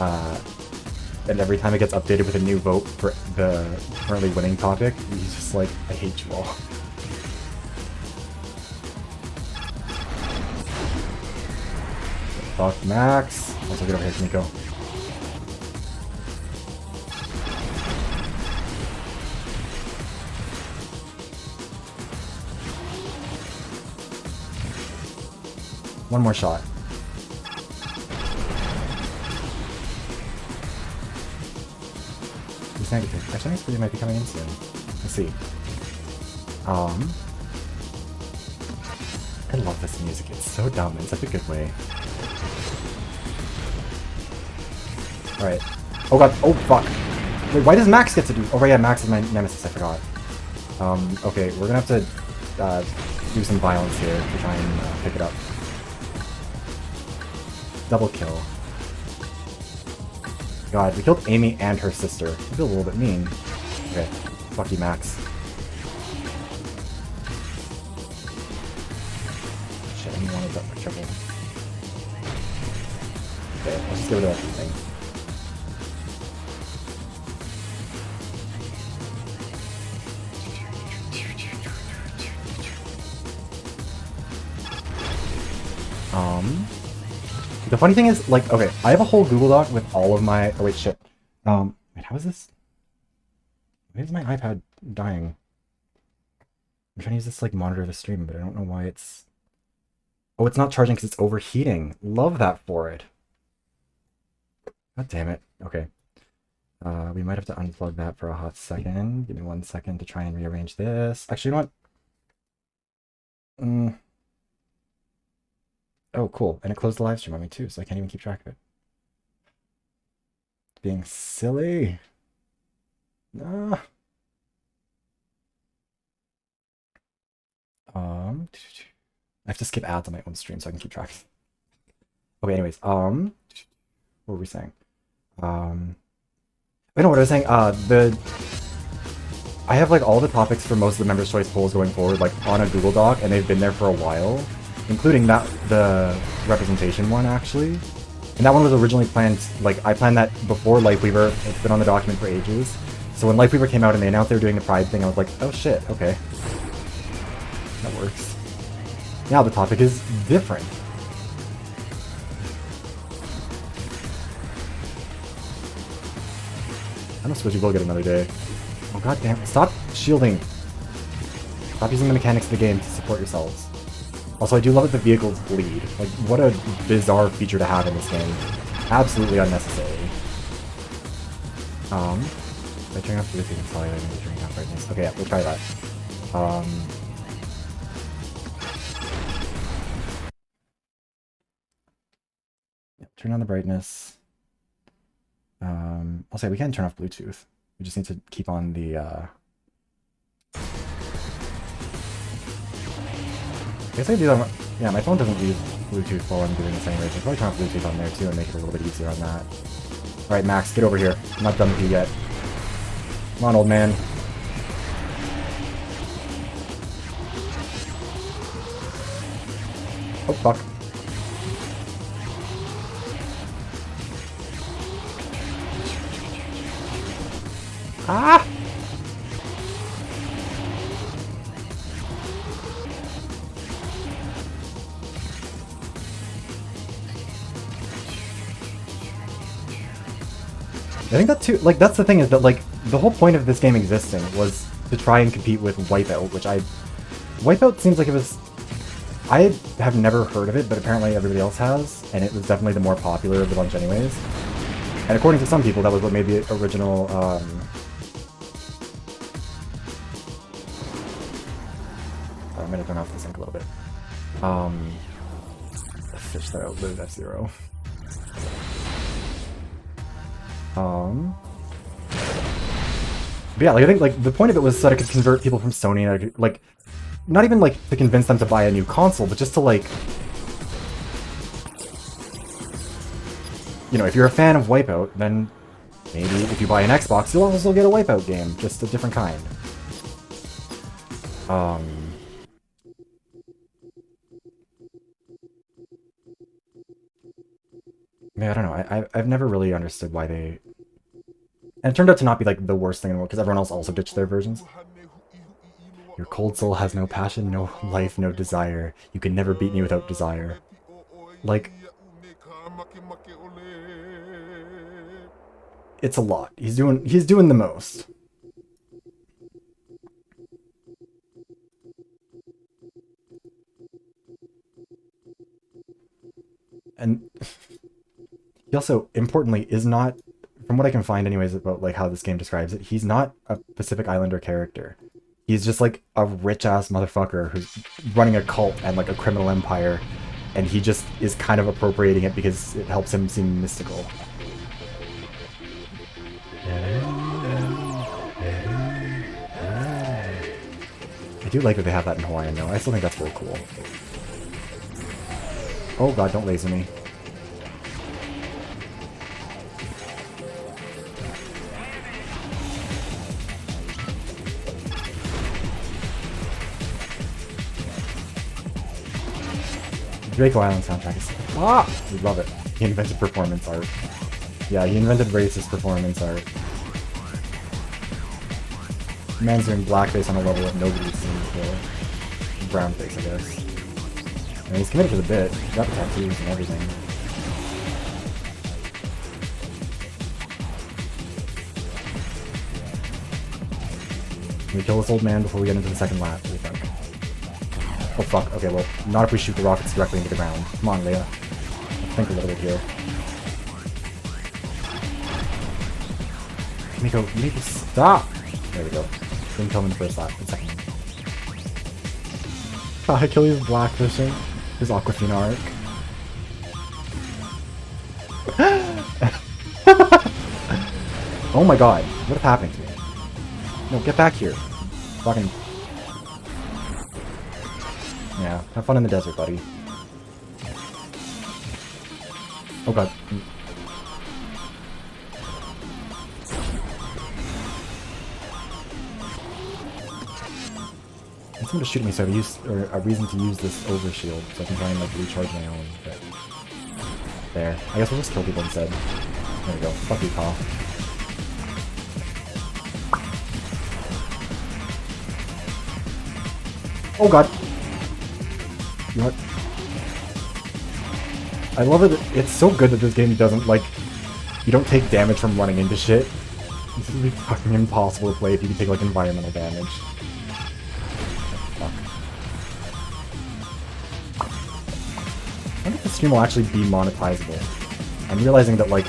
And every time it gets updated with a new vote for the currently winning topic, he's just like, I hate you all. Fuck Max. Also get over here, Kimiko. One more shot. He's negative. Actually, I think he might be coming in soon. Let's see. I love this music. It's so dumb in such a good way. Alright. Oh god. Oh fuck. Wait, why does Max get to do... Oh right, yeah, Max is my nemesis. I forgot. Okay, we're gonna have to do some violence here to try and pick it up. Double kill. God, we killed Amy and her sister. I feel a little bit mean. Okay. Fuck you, Max. Shit, Amy wanted that trouble. Okay, let's just get rid of that thing. The funny thing is, like, okay, I have a whole Google Doc with all of my... Oh, wait, shit. Wait, how is this? Why is my iPad dying? I'm trying to use this, like, monitor the stream, but I don't know why it's... Oh, it's not charging because it's overheating. Love that for it. God damn it. Okay. We might have to unplug that for a hot second. Give me 1 second to try and rearrange this. Actually, you know what? Oh, cool. And it closed the live stream on me too, so I can't even keep track of it. Being silly. Ah. I have to skip ads on my own stream so I can keep track. Okay, anyways, what were we saying? I know what I was saying. I have like all the topics for most of the members' choice polls going forward, like on a Google Doc, and they've been there for a while. Including the representation one, actually. And that one was originally planned, like, I planned that before Lifeweaver. It's been on the document for ages. So when Lifeweaver came out and they announced they were doing the Pride thing, I was like, oh shit, okay. That works. Now the topic is different. I don't suppose you will get another day. Oh god damn it. Stop shielding. Stop using the mechanics of the game to support yourselves. Also, I do love that the vehicles bleed. Like, what a bizarre feature to have in this game. Absolutely unnecessary. If I turn off Bluetooth and solid, I need to turn off brightness. Okay, yeah, we'll try that. Yeah, turn on the brightness. I'll say we can turn off Bluetooth. We just need to keep on the, I guess I do that. Yeah, my phone doesn't use Bluetooth while I'm doing this anyway, so I'll probably turn off Bluetooth on there too and make it a little bit easier on that. Alright, Max, get over here. I'm not done with you yet. Come on, old man. Oh, fuck. Ah! I think that too, like, that's the thing is that, like, the whole point of this game existing was to try and compete with Wipeout, which Wipeout seems like it was... I have never heard of it, but apparently everybody else has, and it was definitely the more popular of the bunch anyways. And according to some people, that was what made the original, I'm gonna turn off the sync a little bit. The fish that outlived F-Zero. But yeah, like, I think, like, the point of it was so that it could convert people from Sony, and, like, not even, like, to convince them to buy a new console, but just to, like... You know, if you're a fan of Wipeout, then maybe if you buy an Xbox, you'll also get a Wipeout game, just a different kind. Yeah, I don't know. I've never really understood why they... And it turned out to not be, like, the worst thing in the world, because everyone else also ditched their versions. Your cold soul has no passion, no life, no desire. You can never beat me without desire. Like, It's a lot. He's doing the most. And he also, importantly, is not, from what I can find anyways about like how this game describes it, he's not a Pacific Islander character. He's just like a rich-ass motherfucker who's running a cult and like a criminal empire, and he just is kind of appropriating it because it helps him seem mystical. I do like that they have that in Hawaiian though. I still think that's really cool. Oh god, don't laser me. Draco Island soundtrack is... Ah! We love it. He invented performance art. Yeah, he invented racist performance art. Man's doing blackface on a level that nobody's seen before. Brownface, I guess. And he's committed to the bit. He's got the tattoos and everything. Can we kill this old man before we get into the second lap? What do you think? Oh fuck, okay, well, not if we shoot the rockets directly into the ground. Come on, Leia. Let's think a little bit here. Miko, Miko, stop! There we go. Didn't kill him in the first lap, the second one. Achilles blackfishing. His Aquafina arc. Oh my god, what happened to me? No, get back here. Fucking... Yeah, have fun in the desert, buddy. Oh god. It's someone to shoot me, so I have a reason to use this overshield, so I can try and like recharge my own. But there. I guess we'll just kill people instead. There we go. Fuck you, Paul. Oh god. You know what? I love it. It's so good that this game doesn't, like, you don't take damage from running into shit. This would be fucking impossible to play if you could take, like, environmental damage. Fuck. I wonder if the stream will actually be monetizable. I'm realizing that, like,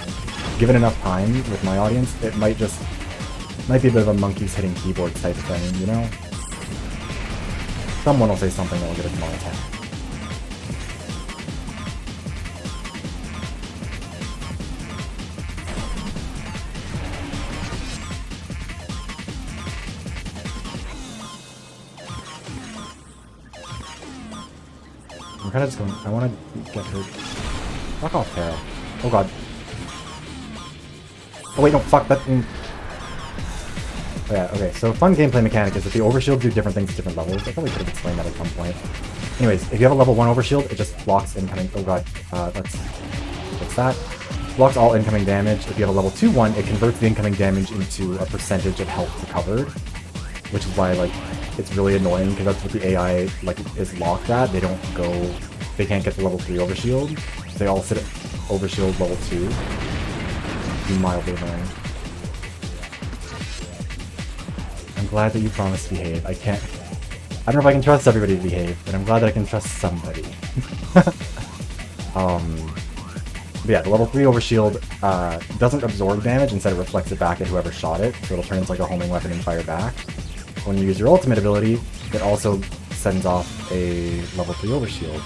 given enough time with my audience, it might be a bit of a monkeys hitting keyboards type of thing, you know? Someone will say something that will get us monetized. I'm kind of just going... I want to get her... Fuck off, Tara. Oh god. Oh wait, no, fuck, that... Oh, yeah, okay, so fun gameplay mechanic is that the overshields do different things at different levels. I probably could have explained that at some point. Anyways, if you have a level 1 overshield, it just blocks incoming... Oh god, let's fix that. Blocks all incoming damage. If you have a level 2 one, it converts the incoming damage into a percentage of health recovered. Which is why, like, it's really annoying, because that's what the AI, like, is locked at. They don't go... They can't get the level 3 overshield. They all sit at overshield level 2. Be mildly annoying. I'm glad that you promised to behave. I don't know if I can trust everybody to behave, but I'm glad that I can trust somebody. But yeah, the level 3 overshield doesn't absorb damage, instead it reflects it back at whoever shot it, so it'll turn into like a homing weapon and fire back. When you use your ultimate ability, it also sends off a level 3 overshield.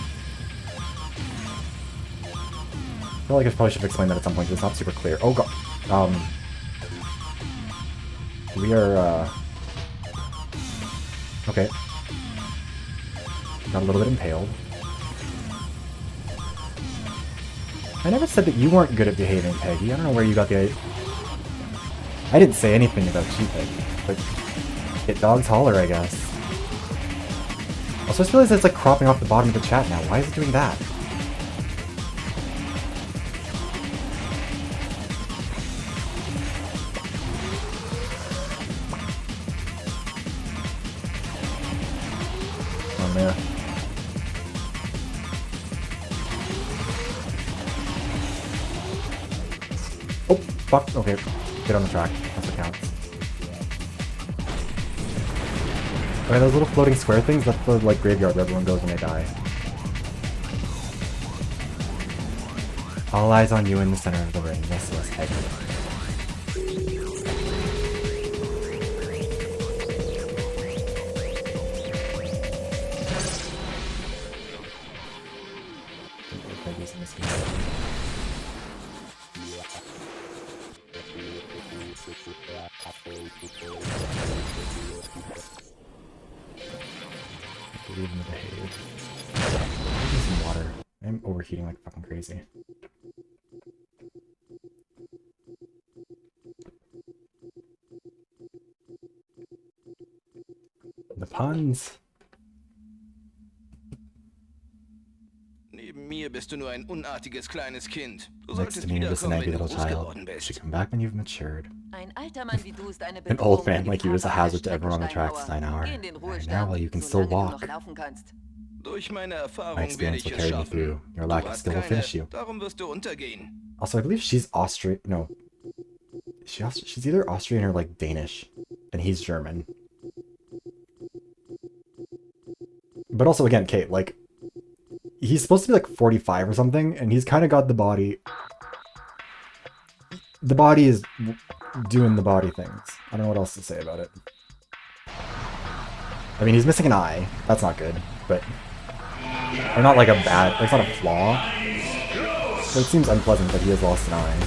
I feel like I probably should have explained that at some point, because it's not super clear. Oh god. We are, okay. Got a little bit impaled. I never said that you weren't good at behaving, Peggy. I don't know where you got the idea. I didn't say anything about you, Peggy, but hit dogs holler, I guess. Also, I just realized it's like cropping off the bottom of the chat now. Why is it doing that? Oh, man. Fuck. Okay, get on the track. That's what counts. Okay, those little floating square things, that's the like graveyard where everyone goes when they die. All eyes on you in the center of the ring. Yes, yes, head. Leave them to behave. Need some water. I'm overheating like fucking crazy. The puns. Neben mir bist du nur ein unartiges kleines Kind. Du Next to solltest me, you're just a wiederkommen, naggy wenn du little groß child. geworden You bist. should come back when you've matured. Ein alter Mann wie du ist eine An old Bedrohung man für like die you is a Fahrer hazard to der everyone on the tracks, Steinhauer. Steinhauer. Geh in den Right Ruhestand, now, while you can still solange du noch walk. laufen kannst. Durch meine My Erfahrung werde experience ich will es carry me schaffen. through. Your Du lack of hast skill will keine, finish you. darum wirst du untergehen. Also, I believe she's Austrian. No. She's either Austrian or like Danish. And he's German. But also, again, Kate, like, he's supposed to be like 45 or something, and he's kind of got the body. The body is doing the body things. I don't know what else to say about it. I mean, he's missing an eye. That's not good, but... Or not like a bad... Like, it's not a flaw. But it seems unpleasant that he has lost an eye.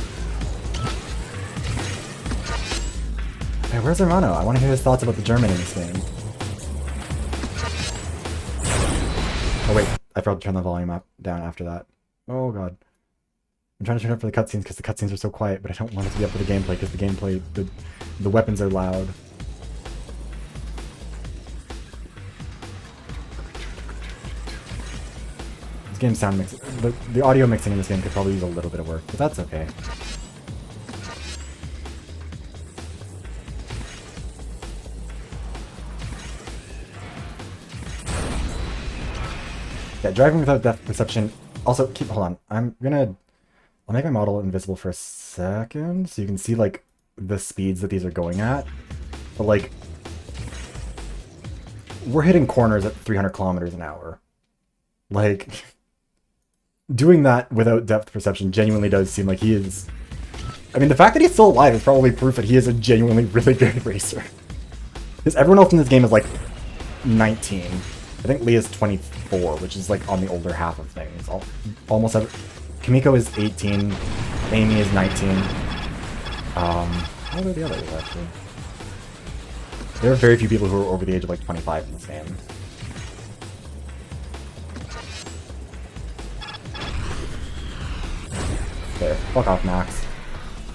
Hey, where's Hermano? I want to hear his thoughts about the German in this game. Oh wait, I forgot to turn the volume up down after that. Oh god. I'm trying to turn it up for the cutscenes because the cutscenes are so quiet, but I don't want it to be up for the gameplay because the gameplay, the weapons are loud. This game sound mix, the audio mixing in this game could probably use a little bit of work, but that's okay. Yeah, driving without depth perception. Also, hold on. I'll make my model invisible for a second so you can see like the speeds that these are going at. But like, we're hitting corners at 300 kilometers an hour. Like, doing that without depth perception genuinely does seem like he is... I mean, the fact that he's still alive is probably proof that he is a genuinely really good racer. Because everyone else in this game is like 19. I think Leah's 24, which is like on the older half of things. Almost every... Kimiko is 18. Amy is 19. How old are the others, actually? There are very few people who are over the age of like 25 in this game. There. Fuck off, Max.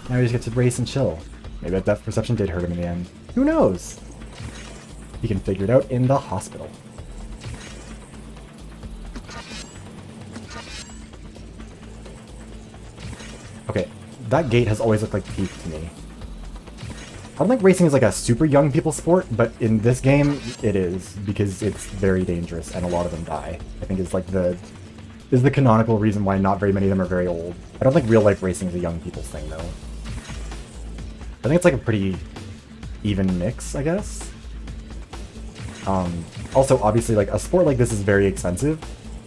Now he just gets to race and chill. Maybe that depth perception did hurt him in the end. Who knows? He can figure it out in the hospital. Okay, that gate has always looked like peak to me. I don't think racing is like a super young people sport, but in this game, it is, because it's very dangerous and a lot of them die. I think it's like is the canonical reason why not very many of them are very old. I don't think real life racing is a young people's thing though. I think it's like a pretty even mix, I guess. Also, obviously, like a sport like this is very expensive,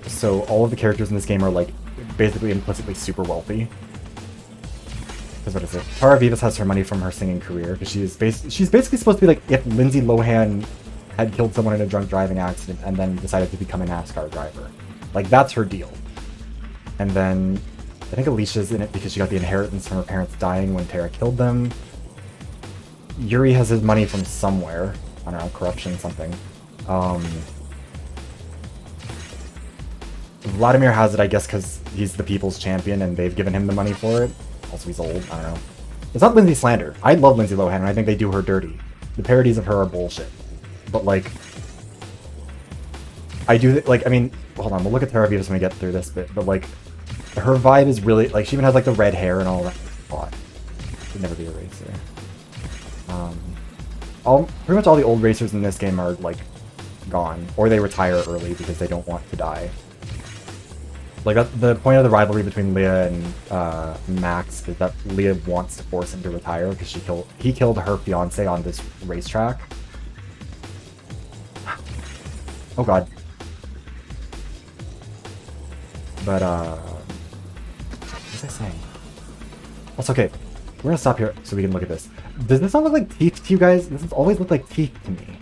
so all of the characters in this game are like basically implicitly super wealthy. Because what is it? Tara Vivas has her money from her singing career, because she's basically supposed to be like if Lindsay Lohan had killed someone in a drunk driving accident and then decided to become a NASCAR driver. Like, that's her deal. And then I think Alicia's in it because she got the inheritance from her parents dying when Tara killed them. Yuri has his money from somewhere. I don't know, corruption, something. Vladimir has it, I guess, because he's the people's champion and they've given him the money for it. Also, he's old. I don't know. It's not Lindsay slander. I love Lindsay Lohan, and I think they do her dirty. The parodies of her are bullshit. But, like... I do... Like, I mean... Hold on, we'll look at Tara Vivas when we get through this bit. But, like... Her vibe is really... Like, she even has, like, the red hair and all that. God. Should never be a racer. Pretty much all the old racers in this game are, like, gone. Or they retire early because they don't want to die. Like the point of the rivalry between Leah and Max is that Leah wants to force him to retire because he killed her fiance on this racetrack. Oh god. But what was I saying? Also, okay, we're gonna stop here so we can look at this. Does this not look like teeth to you guys? This has always looked like teeth to me.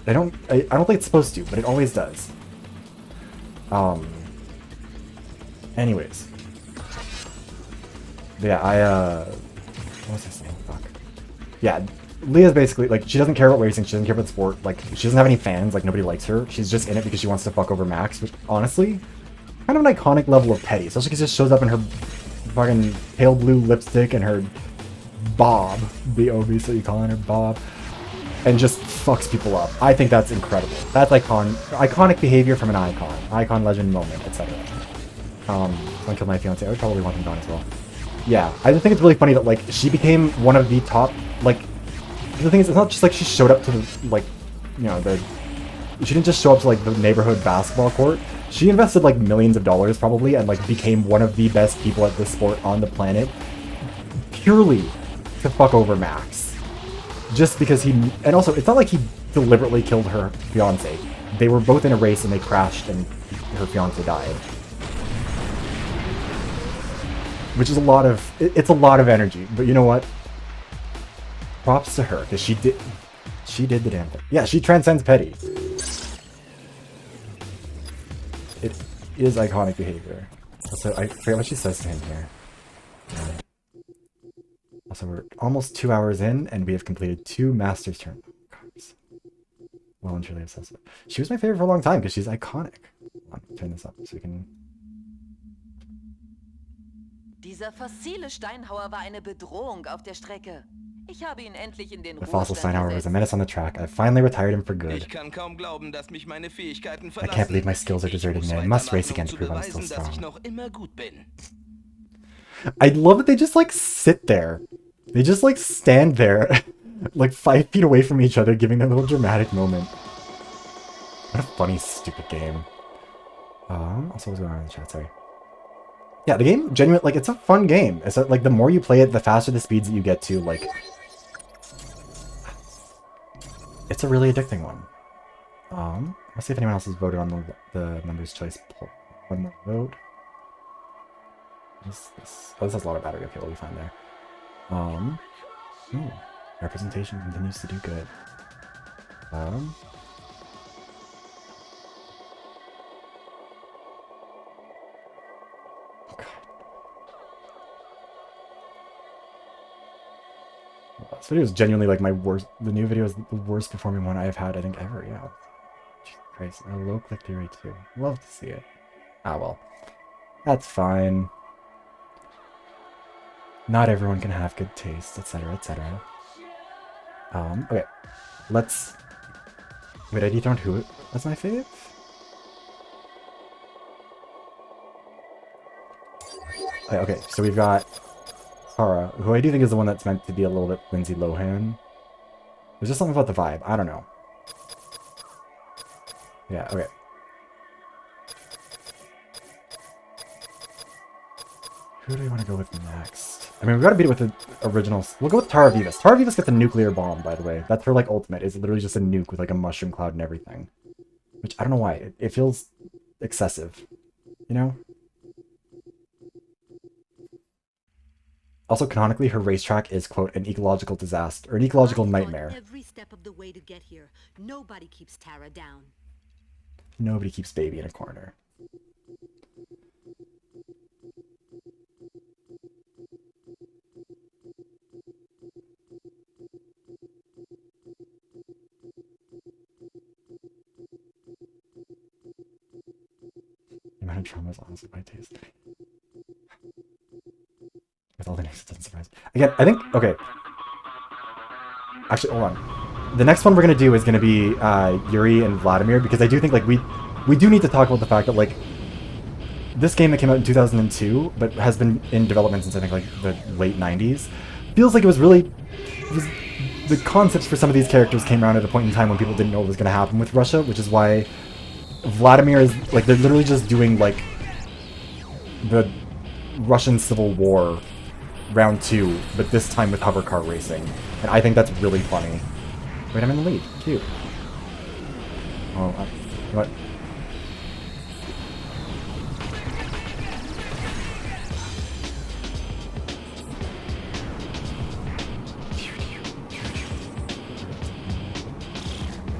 I don't think it's supposed to, but it always does. Anyways. Yeah, what was I saying? Fuck. Yeah, Leah's basically, like, she doesn't care about racing, she doesn't care about sport, like, she doesn't have any fans, like, nobody likes her. She's just in it because she wants to fuck over Max, which, honestly, kind of an iconic level of petty, especially because it just shows up in her fucking pale blue lipstick and her bob, B-O-B, so you calling her Bob, and just fucks people up. I think that's incredible. That's iconic behavior from an icon legend moment, etc. Don't kill my fiance. I would probably want him gone as well. Yeah, I just think it's really funny that, like, she became one of the top, like, the thing is, it's not just like she showed up to the, like, you know, she didn't just show up to, like, the neighborhood basketball court. She invested, like, millions of dollars probably and, like, became one of the best people at this sport on the planet purely to fuck over Max. Just because and also, it's not like he deliberately killed her fiance. They were both in a race and they crashed and her fiance died. Which is it's a lot of energy, but you know what? Props to her, because she did the damn thing. Yeah, she transcends petty. It is iconic behavior. Also, I forget what she says to him here. Also, we're almost 2 hours in, and we have completed 2 Masters tournaments. Well and truly obsessive. She was my favorite for a long time, because she's iconic. Hold on, turn this up so we can... Dieser fossile Steinhauer war eine Bedrohung auf der Strecke. Ich habe ihn endlich in den The fossil Ruhestand Steinhauer was a gesetzt. menace on the track. I finally retired him for good. Ich kann kaum glauben, dass mich meine Fähigkeiten I verlassen. can't believe my skills are deserting me. I must race again to prove I'm still dass ich strong. noch immer gut bin. I love that they just, like, sit there. They just, like, stand there, like, 5 feet away from each other, giving that little dramatic moment. What a funny, stupid game. Also, what's going on in the chat? Sorry. Yeah, the game, genuinely, like, it's a fun game. It's like, the more you play it, the faster the speeds that you get to, like... It's a really addicting one. Let's see if anyone else has voted on the members' choice poll. One more vote. This has a lot of battery. Okay, we'll be fine there. Representation continues to do good. Oh god. This video is genuinely like my worst. The new video is the worst performing one I've had, I think, ever. Yeah. Jesus Christ. A low click theory too. Love to see it. Ah well. That's fine. Not everyone can have good taste, etc., etc. Okay. Let's... Wait, I dethroned who as my fave? Okay, so we've got Kara, who I do think is the one that's meant to be a little bit Lindsay Lohan. There's just something about the vibe. I don't know. Yeah, okay. Who do we want to go with next? I mean, we've got to beat it with the originals. We'll go with Tara Vivas. Tara Vivas gets the nuclear bomb, by the way. That's her, like, ultimate. It's literally just a nuke with, like, a mushroom cloud and everything. Which, I don't know why. It feels excessive. You know? Also, canonically, her racetrack is, quote, an ecological disaster, or an ecological nightmare. Every step of the way to get here. Nobody keeps Tara down. Nobody keeps baby in a corner. The amount of trauma is honestly my taste. With all the names, it doesn't surprise me. Again, I think... Okay. Actually, hold on. The next one we're going to do is going to be Yuri and Vladimir, because I do think, like, we do need to talk about the fact that, like, this game that came out in 2002, but has been in development since, I think, like, the late 90s, feels like it was really... the concepts for some of these characters came around at a point in time when people didn't know what was going to happen with Russia, which is why Vladimir is, like, they're literally just doing, like, the Russian Civil War round 2, but this time with hover car racing. And I think that's really funny. Wait, I'm in the lead. Cute. Oh, what?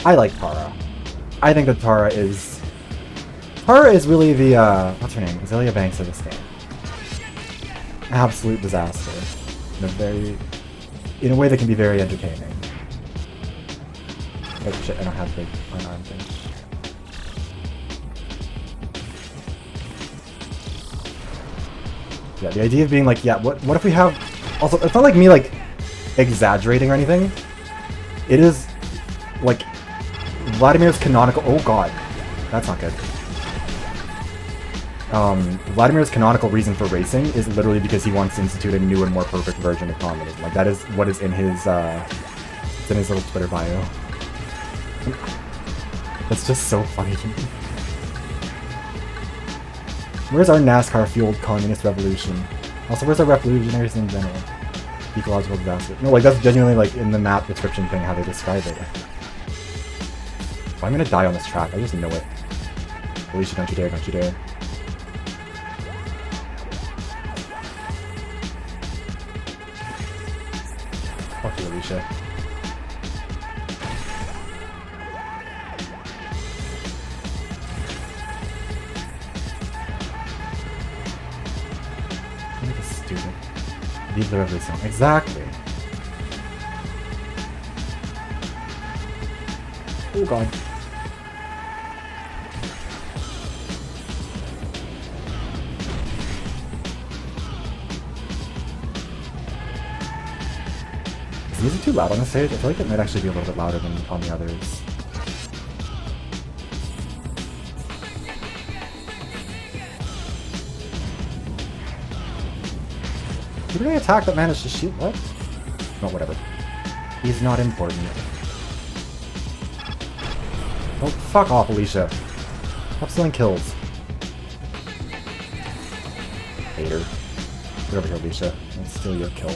I like Tara. I think that Tara is really the, what's her name? Azealia Banks of this game. Absolute disaster. In a way that can be very entertaining. Oh shit, I don't have the unarm thing. Yeah, the idea of being like, yeah, what if we have... Also, it's not like me, like, exaggerating or anything. It is, like, Vladimir's canonical... Oh god. That's not good. Vladimir's canonical reason for racing is literally because he wants to institute a new and more perfect version of communism. Like, that is what is in his, it's in his little Twitter bio. That's just so funny to me. Where's our NASCAR-fueled communist revolution? Also, where's our revolutionaries in general? Ecological disaster. No, like, that's genuinely, like, in the map description thing, how they describe it. Oh, I'm gonna die on this track, I just know it. Alicia, don't you dare, don't you dare. Fuck you, Alicia. Look at this stupid. Leave the revolution. Exactly. Oh god. Is the music too loud on the stage? I feel like it might actually be a little bit louder than on the others. Who did I attack that managed to shoot? What? No, whatever. He's not important. Oh, fuck off, Alicia. Stop stealing kills. Hater. Get over here, Alicia. Let's steal your kill.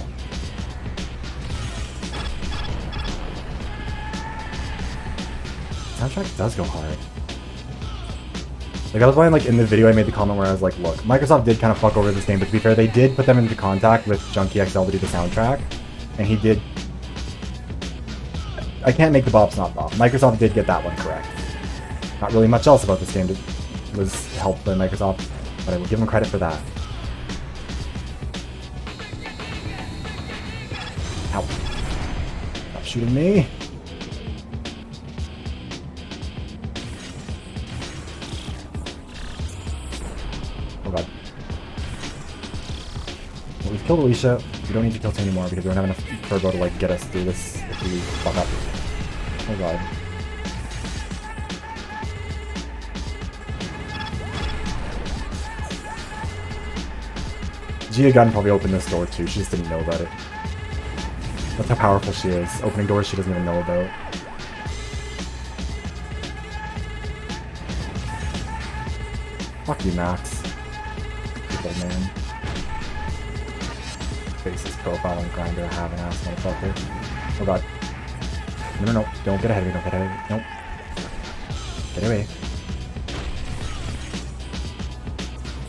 Soundtrack does go hard. Like, I was playing, like, in the video I made the comment where I was like, look, Microsoft did kind of fuck over this game, but to be fair, they did put them into contact with Junkie XL to do the soundtrack, and he did... I can't make the bops not bop. Microsoft did get that one correct. Not really much else about this game was helped by Microsoft, but I will give them credit for that. Ow. Stop shooting me. Oh god. Well, we've killed Alicia. We don't need to kill two anymore because we don't have enough turbo to like get us through this if we fuck up. Oh god. Gia Gunn probably opened this door too, she just didn't know about it. That's how powerful she is. Opening doors she doesn't even know about. Fuck you, Max. Old man. Faces profile and grinder, I have an ass motherfucker. Oh god. No, no, no. Don't get ahead of me, don't get ahead of me. Nope. Get away.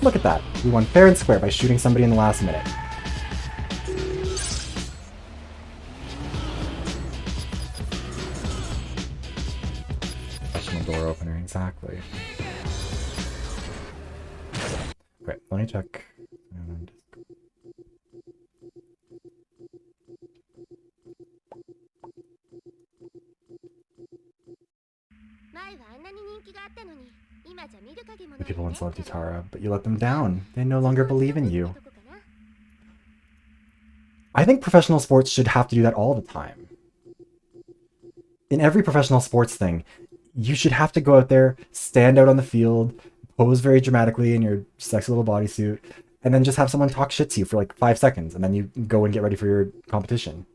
Look at that. We won fair and square by shooting somebody in the last minute. Professional door opener, exactly. Okay, let me check. The people once loved you, Tara, but you let them down. They no longer believe in you. I think professional sports should have to do that all the time. In every professional sports thing, you should have to go out there, stand out on the field, pose very dramatically in your sexy little bodysuit, and then just have someone talk shit to you for like 5 seconds, and then you go and get ready for your competition.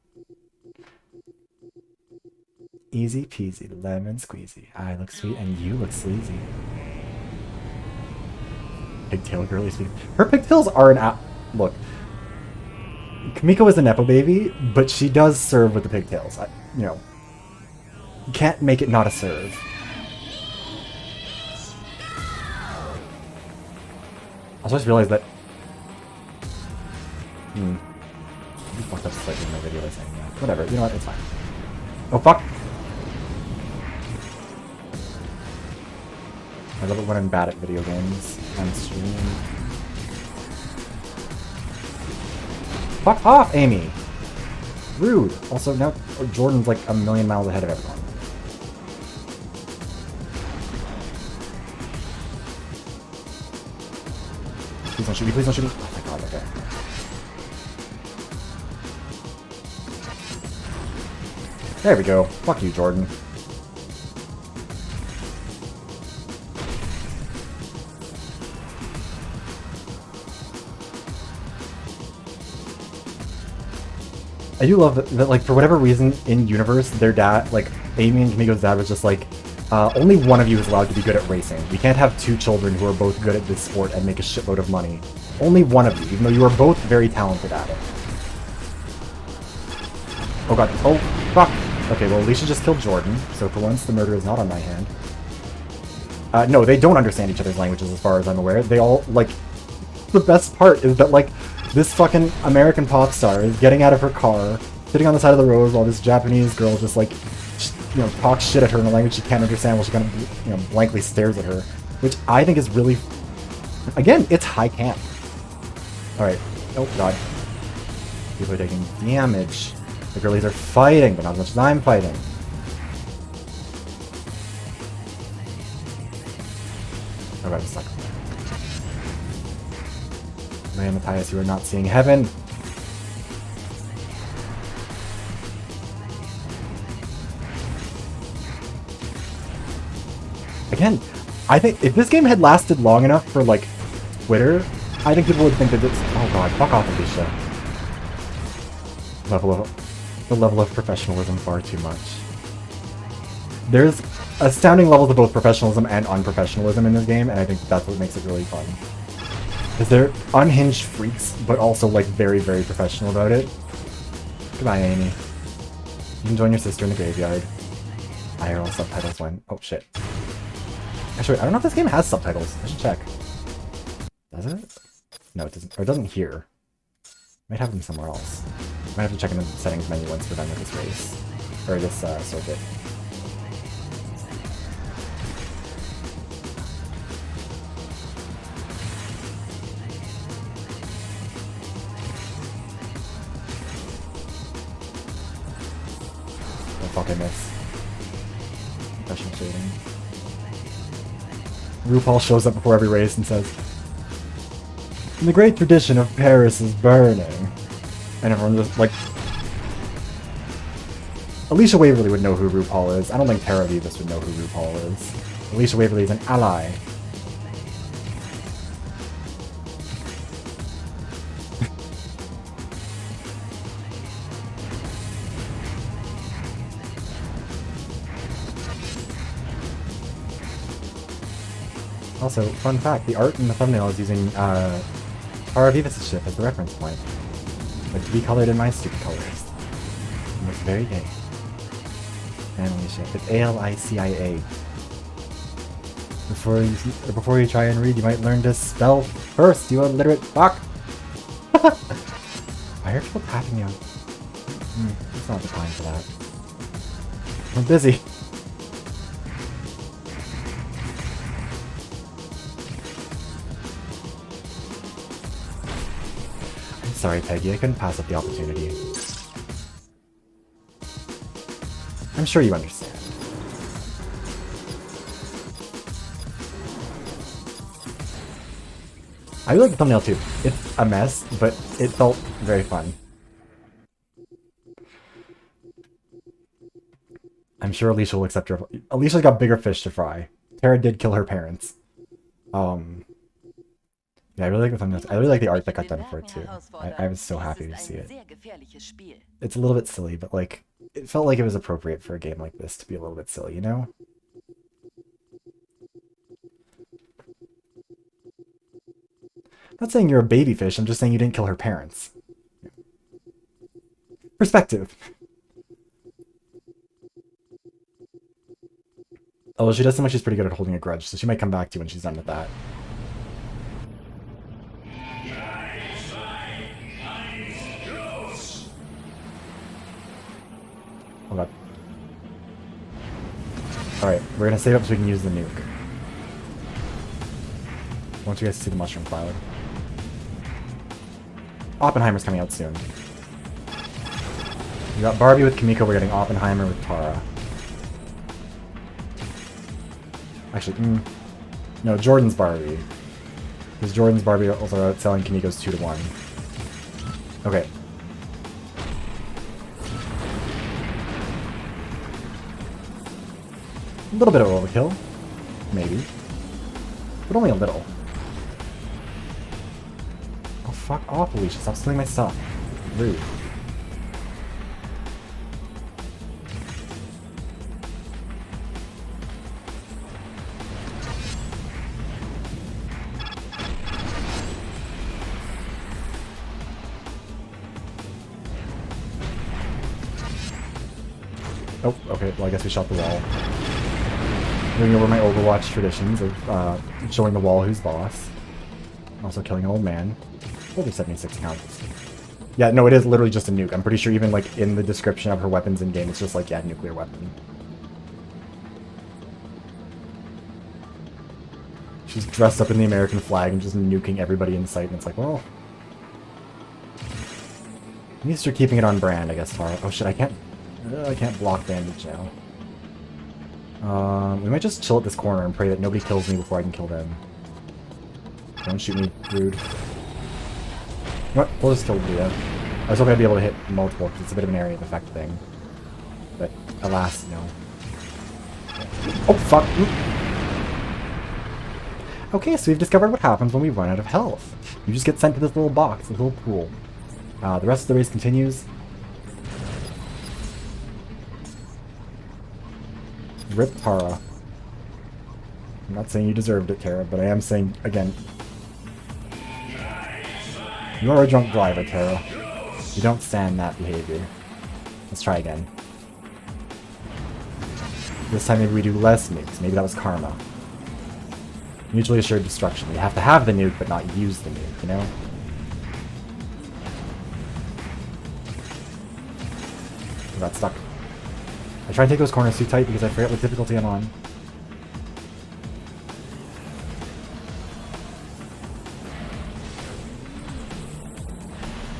Easy peasy, lemon squeezy. I look sweet and you look sleazy. pigtail girly speak. Her pigtails are an look. Kamiko is a nepo baby, but she does serve with the pigtails. You know, you can't make it not a serve. I just realized that. I fucked up slightly in my video by saying that. Whatever, you know what? It's fine. Oh fuck! I love it when I'm bad at video games on stream. Fuck off, Amy! Rude! Also, now Jordan's like a million miles ahead of everyone. Please don't shoot me, please don't shoot me. Oh my god, okay. There we go. Fuck you, Jordan. I do love that, like, for whatever reason, in universe, their dad, like, Amy and Kamiko's dad was just like, only one of you is allowed to be good at racing. We can't have two children who are both good at this sport and make a shitload of money. Only one of you, even though you are both very talented at it. Oh god, oh, fuck! Okay, well, Alicia just killed Jordan, so for once, the murder is not on my hand. No, they don't understand each other's languages as far as I'm aware. They all, like, the best part is that, like, this fucking American pop star is getting out of her car, sitting on the side of the road while this Japanese girl just, like, you know, talks shit at her in a language she can't understand while she kind of, you know, blankly stares at her. Which I think is really... Again, it's high camp. Alright. Oh, god. People are taking damage. The girlies are fighting, but not as much as I'm fighting. Oh god, I'm stuck. Man, Matthias, you are not seeing heaven. Again, I think if this game had lasted long enough for, like, Twitter, I think people would think that this... Oh god, fuck off, Alicia. The level of professionalism far too much. There's astounding levels of both professionalism and unprofessionalism in this game, and I think that's what makes it really fun. Because they're unhinged freaks, but also, like, very, very professional about it. Goodbye, Amy. You can join your sister in the graveyard. IRL subtitles when... Oh, shit. Actually, I don't know if this game has subtitles. I should check. Does it? No, it doesn't. Or it doesn't here. Might have them somewhere else. Might have to check in the settings menu once we're done with this race. Or this, circuit. Oh fuck, I miss. Professional shading. RuPaul shows up before every race and says, "In the great tradition of Paris is burning." And everyone just, like... Alicia Waverly would know who RuPaul is. I don't think Tara Vivas would know who RuPaul is. Alicia Waverly is an ally. Also, fun fact, the art in the thumbnail is using Tara Vivas' ship as the reference point. But to be colored in my stupid colors. It looks very gay. Family ship. It's ALICIA. Before you try and read, you might learn to spell first, you illiterate fuck! Why are people tapping me on? It's not the time for that. I'm busy. Sorry, Peggy, I couldn't pass up the opportunity. I'm sure you understand. I really like the thumbnail too. It's a mess, but it felt very fun. I'm sure Alicia will accept her. Alicia's got bigger fish to fry. Tara did kill her parents. Yeah, I really like the thumbnails. I really like the art that got done for it too. I was so happy to see it. It's a little bit silly, but like, it felt like it was appropriate for a game like this to be a little bit silly, you know? Not saying you're a baby fish, I'm just saying you didn't kill her parents. Perspective. Oh, she does seem like she's pretty good at holding a grudge, so she might come back to you when she's done with that. Oh god. Alright, we're gonna save up so we can use the nuke. I want you guys to see the mushroom cloud. Oppenheimer's coming out soon. We got Barbie with Kamiko, we're getting Oppenheimer with Tara. Actually, no, Jordan's Barbie. Because Jordan's Barbie also outselling Kamiko's 2-1. Okay. A little bit of overkill. Maybe. But only a little. Oh, fuck off, Alicia. Stop stealing my stuff. Rude. Oh, okay, well I guess we shot the wall. Moving over my Overwatch traditions of showing the wall who's boss. Also killing an old man. Over 76 counts. Yeah, no, it is literally just a nuke. I'm pretty sure even like in the description of her weapons in game, it's just like, yeah, nuclear weapon. She's dressed up in the American flag and just nuking everybody in sight, and it's like, well... At least you're keeping it on brand, I guess, Tara. Oh shit, I can't block damage now. We might just chill at this corner and pray that nobody kills me before I can kill them. Don't shoot me, rude. What? We'll just kill Leah. I was hoping I'd be able to hit multiple because it's a bit of an area of effect thing. But alas, no. Oh, fuck! Okay, so we've discovered what happens when we run out of health. You just get sent to this little box, this little pool. The rest of the race continues. Rip Tara. I'm not saying you deserved it, Tara, but I am saying, again, you are a drunk driver, Tara. You don't stand that behavior. Let's try again. This time maybe we do less nukes. Maybe that was karma. Mutually assured destruction. You have to have the nuke, but not use the nuke, you know? I got stuck. I try and take those corners too tight because I forget what difficulty I'm on.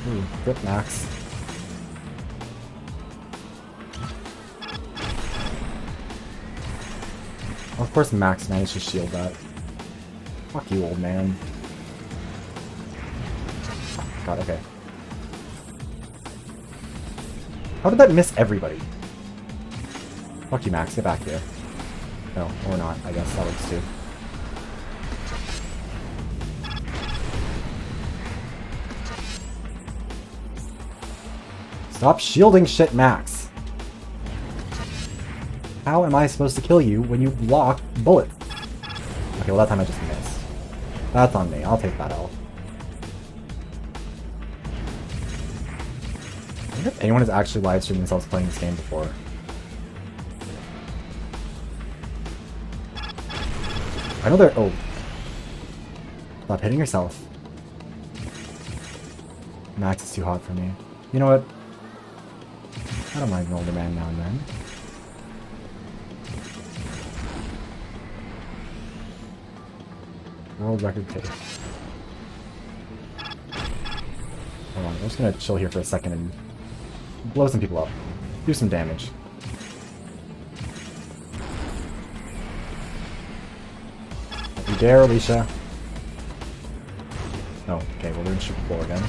Ooh, rip Max. Of course Max managed to shield that. Fuck you, old man. God, okay. How did that miss everybody? Fuck you, Max. Get back here. No, or not. I guess that works too. Stop shielding shit, Max. How am I supposed to kill you when you block bullets? Okay, well that time I just missed. That's on me. I'll take that L. I wonder if anyone has actually live streamed themselves playing this game before. I know they're... Oh. Stop hitting yourself. Max is too hot for me. You know what? I don't mind an older man now and then. World record pace. Hold on, I'm just gonna chill here for a second and blow some people up. Do some damage. Don't you dare, Alicia. Oh, okay, well, they're in Super Bowl again.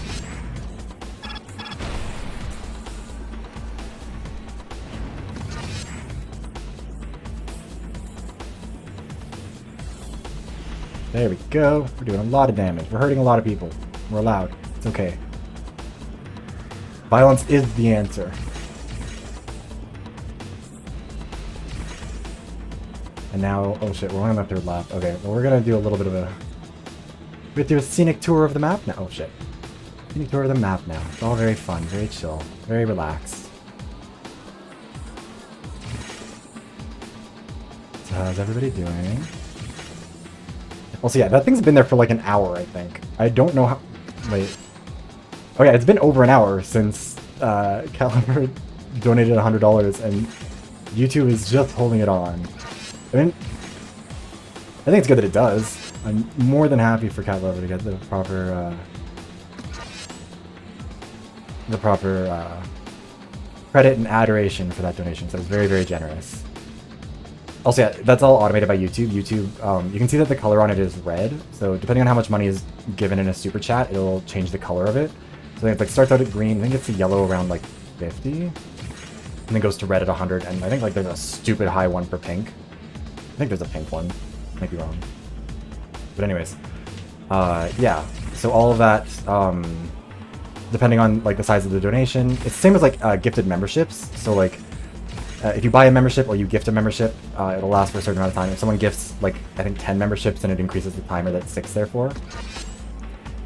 There we go. We're doing a lot of damage. We're hurting a lot of people. We're allowed. It's okay. Violence is the answer. And now, oh shit, we're only on the third lap. Okay, well we're gonna do a little bit of a with your scenic tour of the map now. Oh shit. Scenic tour of the map now. It's all very fun, very chill, very relaxed. So how's everybody doing? Also, yeah, that thing's been there for like an hour, I think. I don't know how... Wait. Oh yeah, it's been over an hour since Caliber donated $100 and YouTube is just holding it on. I mean, I think it's good that it does. I'm more than happy for Cat Lover to get the proper credit and adoration for that donation. So it's very, very generous. Also, yeah, that's all automated by YouTube. YouTube, you can see that the color on it is red. So depending on how much money is given in a super chat, it'll change the color of it. So it like starts out at green, I think it's yellow around like 50, and then goes to red at 100. And I think like there's a stupid high one for pink. I think there's a pink one. Might be wrong. But anyways, yeah. So all of that, depending on like the size of the donation, it's the same as like gifted memberships. So like, if you buy a membership or you gift a membership, it'll last for a certain amount of time. If someone gifts like I think 10 memberships, then it increases the timer that sticks there for.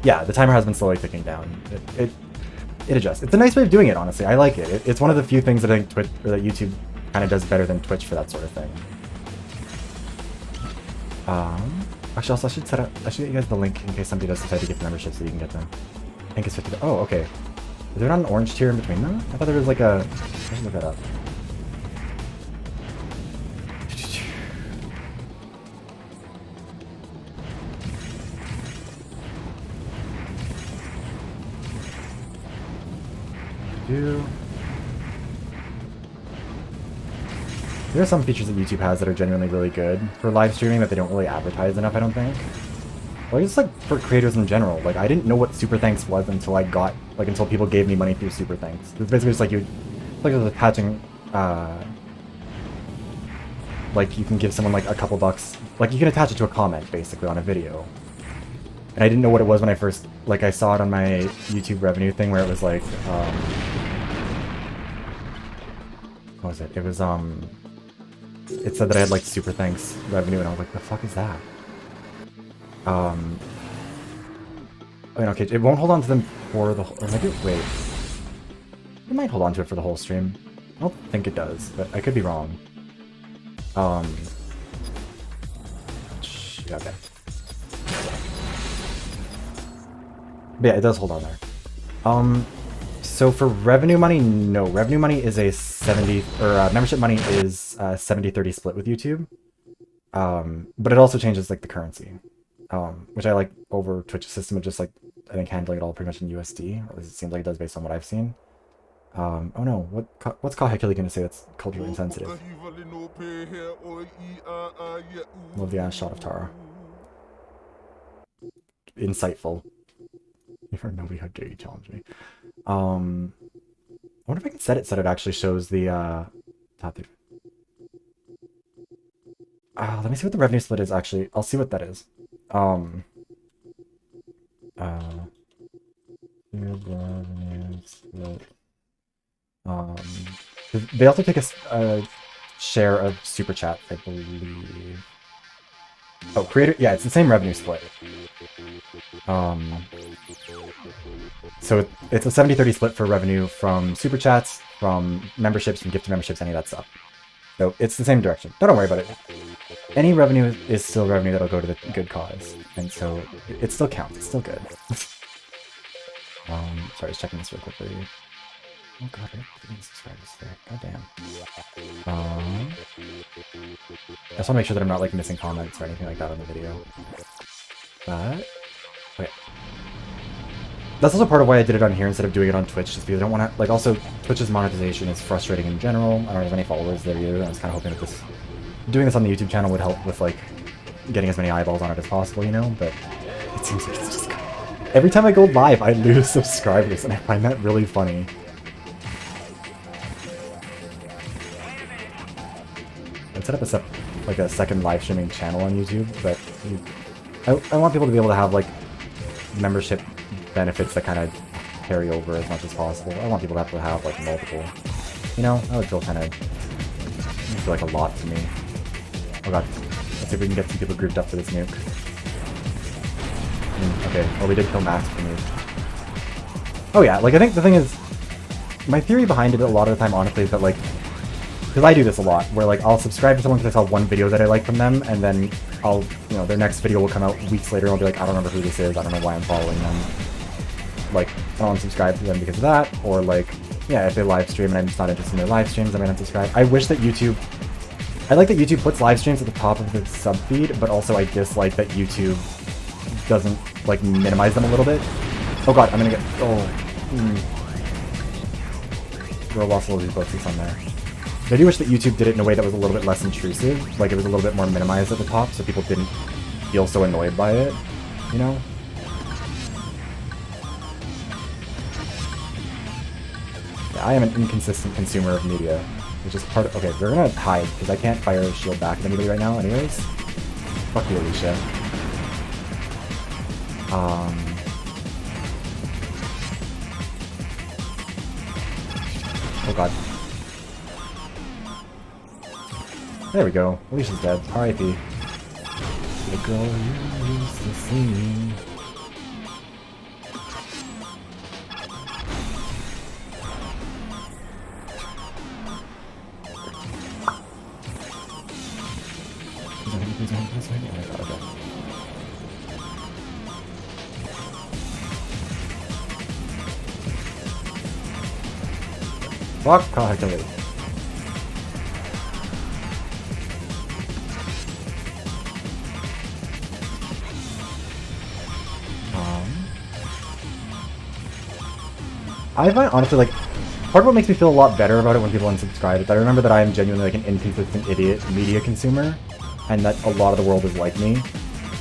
Yeah, the timer has been slowly ticking down. It adjusts. It's a nice way of doing it, honestly. I like it. It's one of the few things that I think Twitch or that YouTube kind of does better than Twitch for that sort of thing. Actually, also I should get you guys the link in case somebody does decide to get the membership so you can get them. I think it's 50. Oh, okay. Is there not an orange tier in between them? I thought there was like a... I should look that up. There are some features that YouTube has that are genuinely really good for live streaming that they don't really advertise enough, I don't think. Or just like for creators in general. Like I didn't know what Super Thanks was until I got until people gave me money through Super Thanks. It's basically just like like attaching like you can give someone like a couple bucks. Like you can attach it to a comment basically on a video. And I didn't know what it was when I first I saw it on my YouTube revenue thing where it was like what was it? It was it said that I had like Super Thanks revenue and I was like, the fuck is that? I mean, okay, it won't hold on to them for the whole, or maybe, wait. It might hold on to it for the whole stream. I don't think it does, but I could be wrong. Yeah, okay. But yeah, it does hold on there. So for revenue money, no. Revenue money is a 70, or membership money is a 70-30 split with YouTube. But it also changes like the currency. Which I like over Twitch's system of just like, I think handling it all pretty much in USD, or at least it seems like it does based on what I've seen. Oh no, what's Kahekili gonna say that's culturally insensitive? Love the ass shot of Tara. Insightful. You never know how dare you challenge me. I wonder if I can set it so that it actually shows the top three. Let me see what the revenue split is actually. I'll see what that is. Revenue split. They also take a share of super chat, I believe. Oh, creator, yeah, it's the same revenue split. So it's a 70-30 split for revenue from super chats, from memberships, from gifted memberships, any of that stuff. So it's the same direction. Don't worry about it. Any revenue is still revenue that'll go to the good cause, and so it still counts. It's still good. Sorry, just checking this real quickly. Oh god, I have subscribers there. God damn. I just want to make sure that I'm not like missing comments or anything like that on the video. But okay. That's also part of why I did it on here instead of doing it on Twitch, just because I don't want to, like, also, Twitch's monetization is frustrating in general. I don't have any followers there either. I was kind of hoping that doing this on the YouTube channel would help with, like, getting as many eyeballs on it as possible, you know? But it seems like it's just... Every time I go live, I lose subscribers, and I find that really funny. I'd set up a second live streaming channel on YouTube, but I want people to be able to have, like, membership benefits that kind of carry over as much as possible. I want people to have like multiple, you know, that would feel like a lot to me. Oh god, let's see if we can get some people grouped up for this nuke. Okay, well we did kill Max for me. Oh yeah, like I think the thing is, my theory behind it a lot of the time honestly is that like, because I do this a lot, where like I'll subscribe to someone because I saw one video that I like from them, and then I'll, you know, their next video will come out weeks later and I'll be like, I don't remember who this is, I don't know why I'm following them. Like, I'll unsubscribe to them because of that, or like, yeah, if they live stream and I'm just not interested in their live streams, I might unsubscribe. I wish that YouTube, I like that YouTube puts live streams at the top of the sub feed, but also I dislike that YouTube doesn't like minimize them a little bit. Oh god, I'm gonna get, Girl lost a little bit of on there. I do wish that YouTube did it in a way that was a little bit less intrusive, like it was a little bit more minimized at the top so people didn't feel so annoyed by it, you know? Yeah, I am an inconsistent consumer of media, which is part of— okay, we're gonna hide, because I can't fire a shield back at anybody right now anyways. Fuck you, Alicia. Oh god. There we go. Alicia's dead. R.I.P. The girl you used to see. Oh my god, okay. Fuck, call activity. I find honestly like part of what makes me feel a lot better about it when people unsubscribe is I remember that I am genuinely like an inconsistent idiot media consumer, and that a lot of the world is like me.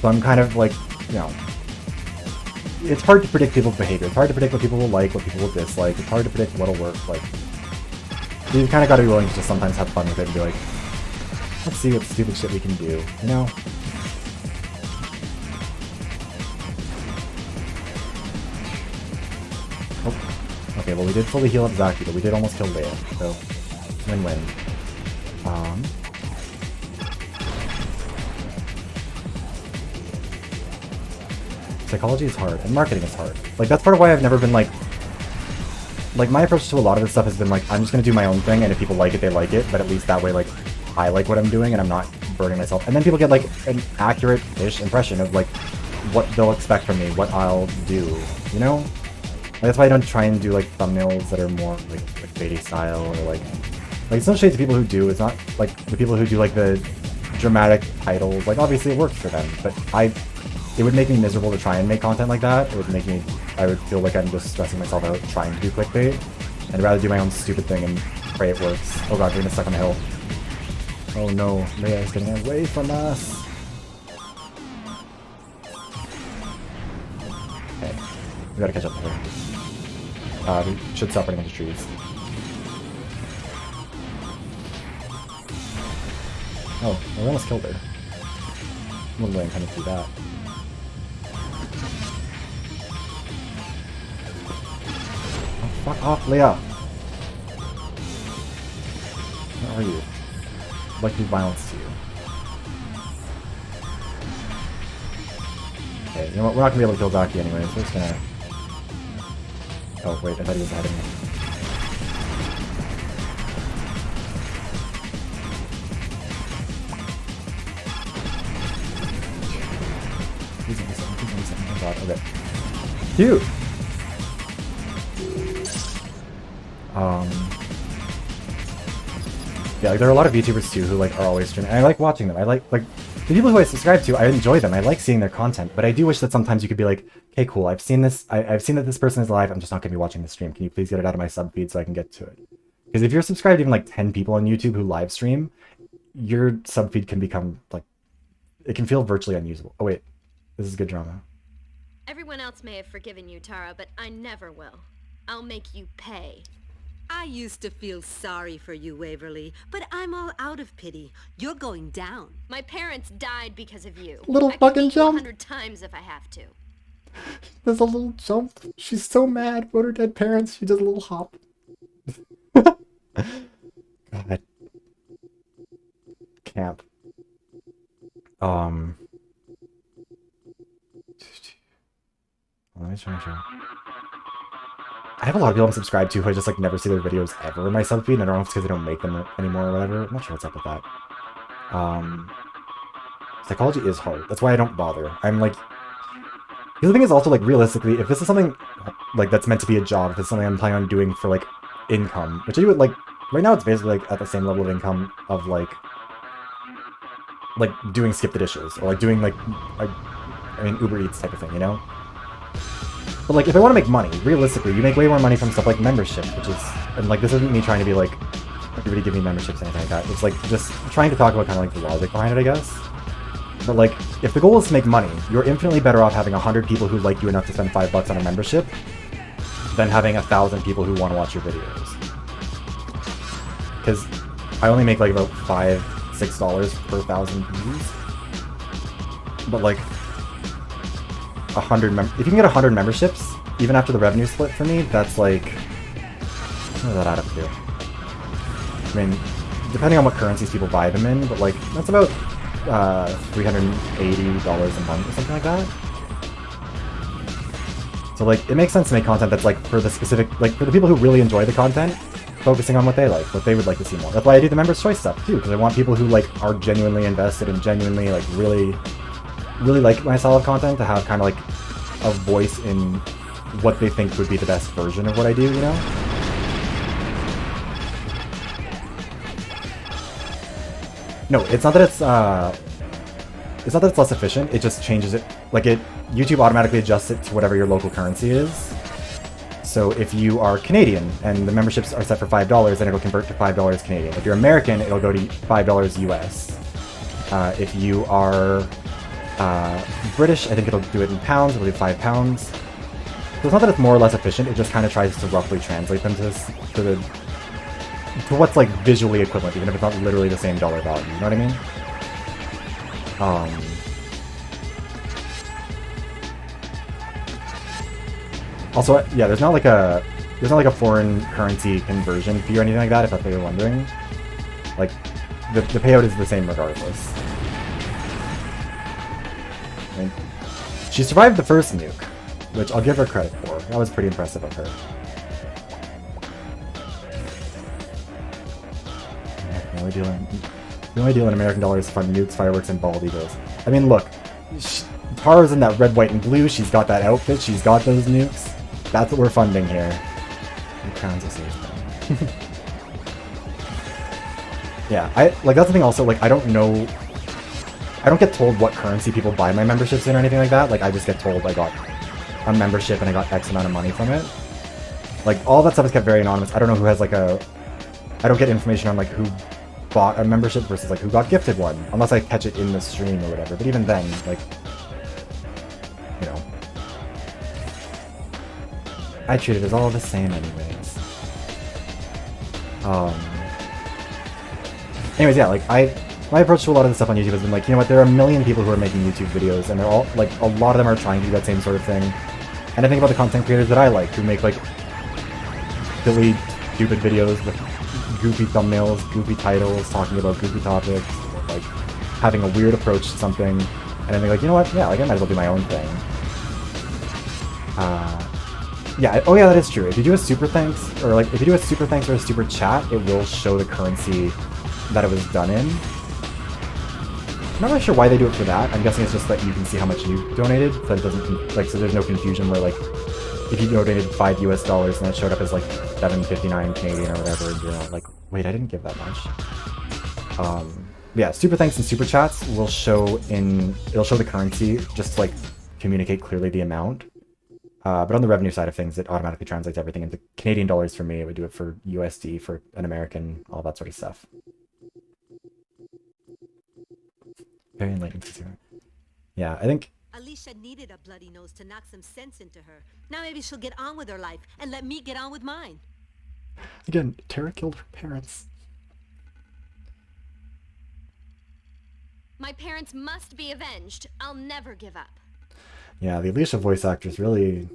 So I'm kind of like, you know, it's hard to predict people's behavior. It's hard to predict what people will like, what people will dislike. It's hard to predict what'll work. Like, you kind of got to be willing to just sometimes have fun with it and be like, let's see what stupid shit we can do, you know? Oh. Okay, well we did fully heal up Zaki, but we did almost kill Leia, so win-win. Psychology is hard, and marketing is hard. Like, that's part of why I've never been like, my approach to a lot of this stuff has been like, I'm just gonna do my own thing, and if people like it, they like it, but at least that way, like, I like what I'm doing, and I'm not burning myself. And then people get, like, an accurate-ish impression of, like, what they'll expect from me, what I'll do, you know? Like, that's why I don't try and do, like, thumbnails that are more, like clickbaity style, or, like, it's no shade to people who do, it's not, like, the people who do, like, the dramatic titles, like, obviously it works for them, but it would make me miserable to try and make content like that. It would make me, I would feel like I'm just stressing myself out trying to do clickbait. I'd rather do my own stupid thing and pray it works. Oh god, we're gonna stuck on the hill. Oh no, Leia is getting away from us. Okay, we gotta catch up to her. We should stop running into trees. Oh, well, we almost killed her. I'm a little late, kind of do that. Fuck off, Leia! Where are you? I'd like to do violence to you. Okay, you know what? We're not gonna be able to kill Zaki anyway, so we're just gonna... Oh, wait, I thought he was ahead of me. Please let me second, oh god, okay. Cute! Yeah, like, there are a lot of VTubers too who like are always streaming, and I like watching them. I like the people who I subscribe to, I enjoy them. I like seeing their content, but I do wish that sometimes you could be like, okay, cool, I've seen this, I've seen that this person is live, I'm just not gonna be watching the stream. Can you please get it out of my sub feed so I can get to it? Because if you're subscribed to even like 10 people on YouTube who live stream, your sub feed can become like, it can feel virtually unusable. Oh wait, this is good drama. Everyone else may have forgiven you, Tara, but I never will. I'll make you pay. I used to feel sorry for you, Waverly, but I'm all out of pity. You're going down. My parents died because of you. Little I can fucking beat you jump. 100 times if I have to. There's a little jump. She's so mad about her dead parents. She does a little hop. God. Camp. let me try to show. I have a lot of people I'm subscribed to who I just like never see their videos ever in my sub feed, and I don't know if it's because they don't make them anymore or whatever. I'm not sure what's up with that. Psychology is hard. That's why I don't bother. I'm like, the thing is also like realistically, if this is something like that's meant to be a job, if it's something I'm planning on doing for like income, which I do it like right now, it's basically like at the same level of income of like doing skip the dishes or like doing like I mean Uber Eats type of thing, you know. But like if I want to make money, realistically, you make way more money from stuff like memberships, which is and like this isn't me trying to be like everybody give me memberships or anything like that. It's like just trying to talk about kind of like the logic behind it, I guess. But like, if the goal is to make money, you're infinitely better off having 100 people who like you enough to spend $5 on a membership than having 1,000 people who want to watch your videos. Because I only make like about $5, $6 per 1,000 views. But like, 100 if you can get 100 memberships, even after the revenue split for me, that's like, what does that add up to? I mean, depending on what currencies people buy them in, but like, that's about $380 a month or something like that. So like, it makes sense to make content that's like for the specific, like for the people who really enjoy the content, focusing on what they like, what they would like to see more. That's why I do the members' choice stuff too, because I want people who like are genuinely invested and genuinely like really like my style of content to have kind of like a voice in what they think would be the best version of what I do, you know? No, it's not that it's not that it's less efficient, it just changes it. Like YouTube automatically adjusts it to whatever your local currency is. So if you are Canadian and the memberships are set for $5, then it'll convert to $5 Canadian. If you're American, it'll go to $5 US. If you are British, I think it'll do it in pounds, it'll do £5. So it's not that it's more or less efficient, it just kind of tries to roughly translate them to what's like visually equivalent, even if it's not literally the same dollar value, you know what I mean? Also, yeah, there's not like a foreign currency conversion fee or anything like that, if that's what you're wondering. Like, the payout is the same regardless. I mean, she survived the first nuke, which I'll give her credit for. That was pretty impressive of her. The only deal in American dollars is fund nukes, fireworks, and bald eagles. I mean, look, Tara's in that red, white, and blue. She's got that outfit. She's got those nukes. That's what we're funding here. And crowns will save them. Yeah, that's the thing also, like, I don't get told what currency people buy my memberships in or anything like that. Like, I just get told I got a membership and I got X amount of money from it. Like, all that stuff is kept very anonymous. I don't know who has, like, I don't get information on, like, who bought a membership versus like who got gifted one, unless I catch it in the stream or whatever. But even then, like, you know, I treat it as all the same anyways. Anyways, yeah, like my approach to a lot of the stuff on YouTube has been like, you know what, there are a million people who are making YouTube videos, and they're all like, a lot of them are trying to do that same sort of thing. And I think about the content creators that I like, who make like silly, stupid videos with goofy thumbnails, goofy titles, talking about goofy topics, or, like having a weird approach to something, and then they're like, you know what, yeah, like I might as well do my own thing. Yeah, oh yeah, that is true. If you do a super thanks, or like if you do a super thanks or a super chat, it will show the currency that it was done in. I'm not really sure why they do it for that. I'm guessing it's just that you can see how much you donated, so it doesn't like, so there's no confusion where like if you donated $5 US and it showed up as like $7.59 Canadian or whatever, and you're like, wait, I didn't give that much. Yeah, super thanks and super chats will show it'll show the currency just to like communicate clearly the amount. But on the revenue side of things, it automatically translates everything into Canadian dollars for me. It would do it for USD for an American, all that sort of stuff. Very enlightening to see her. Yeah, I think Alicia needed a bloody nose to knock some sense into her. Now maybe she'll get on with her life and let me get on with mine. again, Tara killed her parents. My parents must be avenged. I'll never give up. Yeah, the Alicia voice actress really,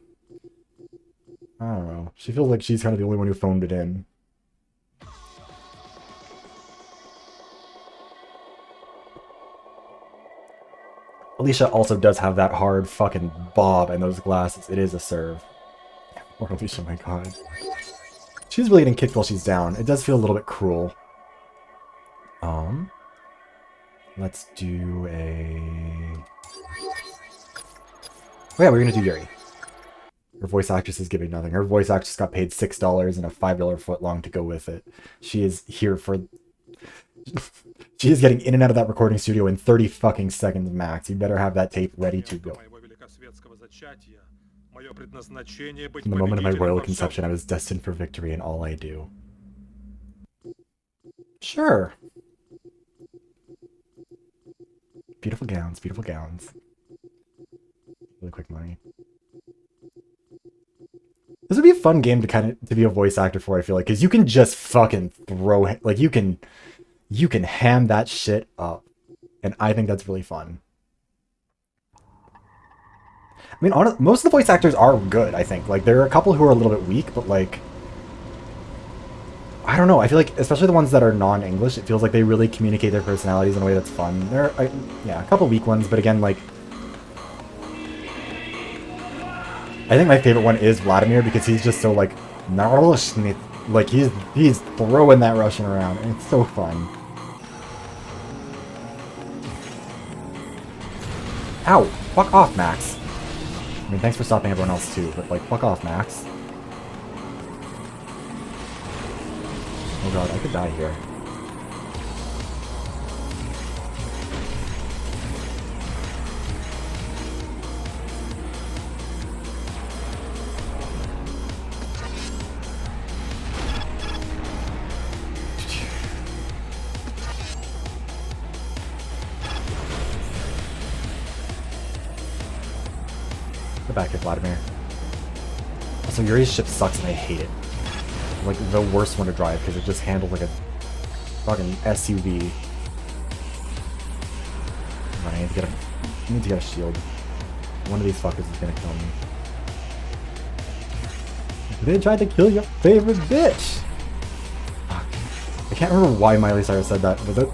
I don't know. She feels like she's kind of the only one who phoned it in. Alicia also does have that hard fucking bob and those glasses. It is a serve. Poor Alicia, my god. She's really getting kicked while she's down. It does feel a little bit cruel. Let's do a... Oh yeah, we're gonna do Yuri. Her voice actress is giving nothing. Her voice actress got paid $6 and a $5 footlong to go with it. She is here for... She is getting in and out of that recording studio in 30 fucking seconds max. You better have that tape ready to go. From the moment of my royal conception, I was destined for victory in all I do. Sure. Beautiful gowns, beautiful gowns. Really quick money. This would be a fun game to to be a voice actor for, I feel like, because you can just fucking throw, like, you can ham that shit up. And I think that's really fun. I mean, most of the voice actors are good, I think. Like, there are a couple who are a little bit weak, but, like, I don't know. I feel like, especially the ones that are non-English, it feels like they really communicate their personalities in a way that's fun. There are, yeah, a couple weak ones, but again, like, I think my favorite one is Vladimir because he's just so, like, like, he's throwing that Russian around, and it's so fun. Ow! Fuck off, Max. I mean, thanks for stopping everyone else too, but, like, fuck off, Max. Oh god, I could die here. Go back here, Vladimir. Also, Yuri's ship sucks and I hate it. Like, the worst one to drive because it just handles like a fucking SUV. Come on, I need to get a shield. One of these fuckers is gonna kill me. They tried to kill your favorite bitch! Fuck. I can't remember why Miley Cyrus said that, but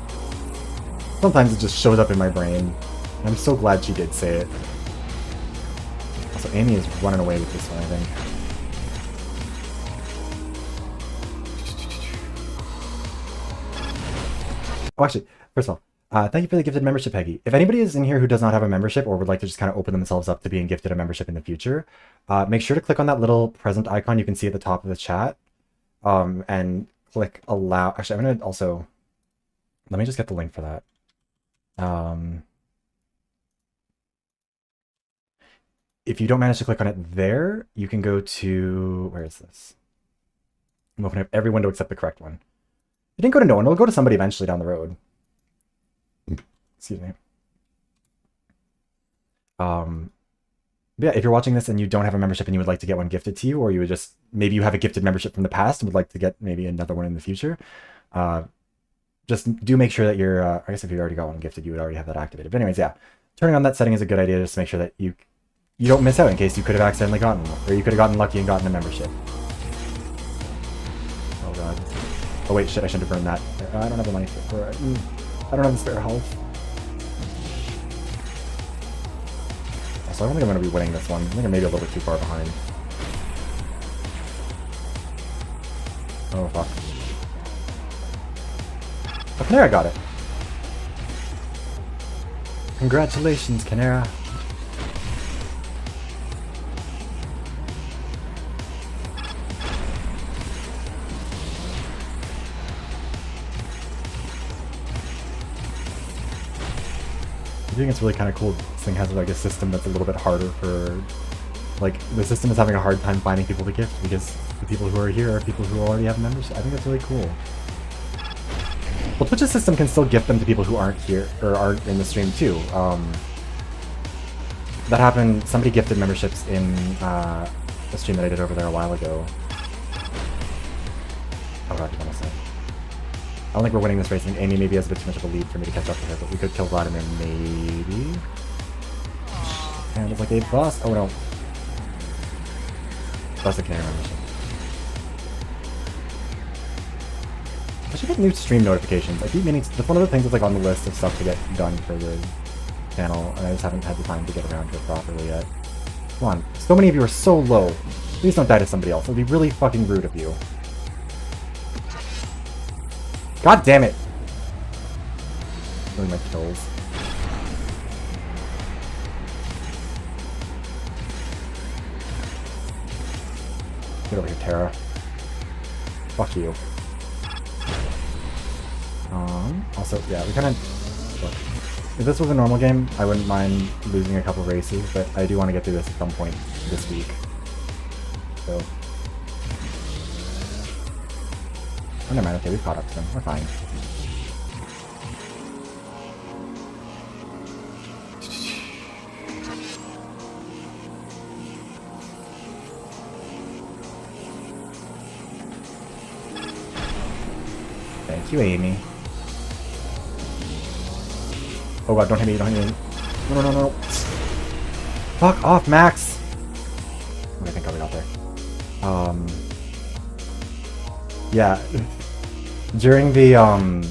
sometimes it just shows up in my brain. And I'm so glad she did say it. Also, Amy is running away with this one, I think. Oh, actually, first of all, thank you for the gifted membership, Peggy. If anybody is in here who does not have a membership or would like to just kind of open themselves up to being gifted a membership in the future, make sure to click on that little present icon you can see at the top of the chat, and click allow. Actually, I'm going to also... Let me just get the link for that. If you don't manage to click on it there, you can go to... Where is this? I'm opening up every window except the correct one. It didn't go to no one. It'll go to somebody eventually down the road. Excuse me. Yeah, if you're watching this and you don't have a membership and you would like to get one gifted to you, or you would just... Maybe you have a gifted membership from the past and would like to get maybe another one in the future, just do make sure that you're... I guess if you already got one gifted, you would already have that activated. But anyways, yeah. Turning on that setting is a good idea just to make sure that you don't miss out in case you could have accidentally gotten one. Or you could have gotten lucky and gotten a membership. Oh god. Oh wait, shit, I shouldn't have burned that. I don't have the money for it. I don't have the spare health. Also, I don't think I'm going to be winning this one. I think I'm maybe a little bit too far behind. Oh, fuck. Oh, Canera got it. Congratulations, Canera. I think it's really kind of cool this thing has like a system that's a little bit harder for, like, the system is having a hard time finding people to gift because the people who are here are people who already have members. I think that's really cool. Well, Twitch's system can still gift them to people who aren't here or aren't in the stream too. That happened, somebody gifted memberships in a stream that I did over there a while ago. Oh god, what was I say? I don't think we're winning this race. I think Amy maybe has a bit too much of a lead for me to catch up to her, but we could kill Vladimir, maybe? And it's like a boss. Oh no. Plus the Canary membership. I should get new stream notifications. I keep meaning, that's one of the things that's like on the list of stuff to get done for the channel, and I just haven't had the time to get around to it properly yet. Come on, so many of you are so low. Please don't die to somebody else. It would be really fucking rude of you. God damn it! Really my kills. Get over here, Tara. Fuck you. Also, yeah, we kind of... Look, if this was a normal game, I wouldn't mind losing a couple races, but I do want to get through this at some point this week. So... Oh, never mind, okay, we've caught up to them. We're fine. Thank you, Amy. Oh god, don't hit me, don't hit me. No, no, no, no. Fuck off, Max! I think I'll be out there. Yeah. During the, oh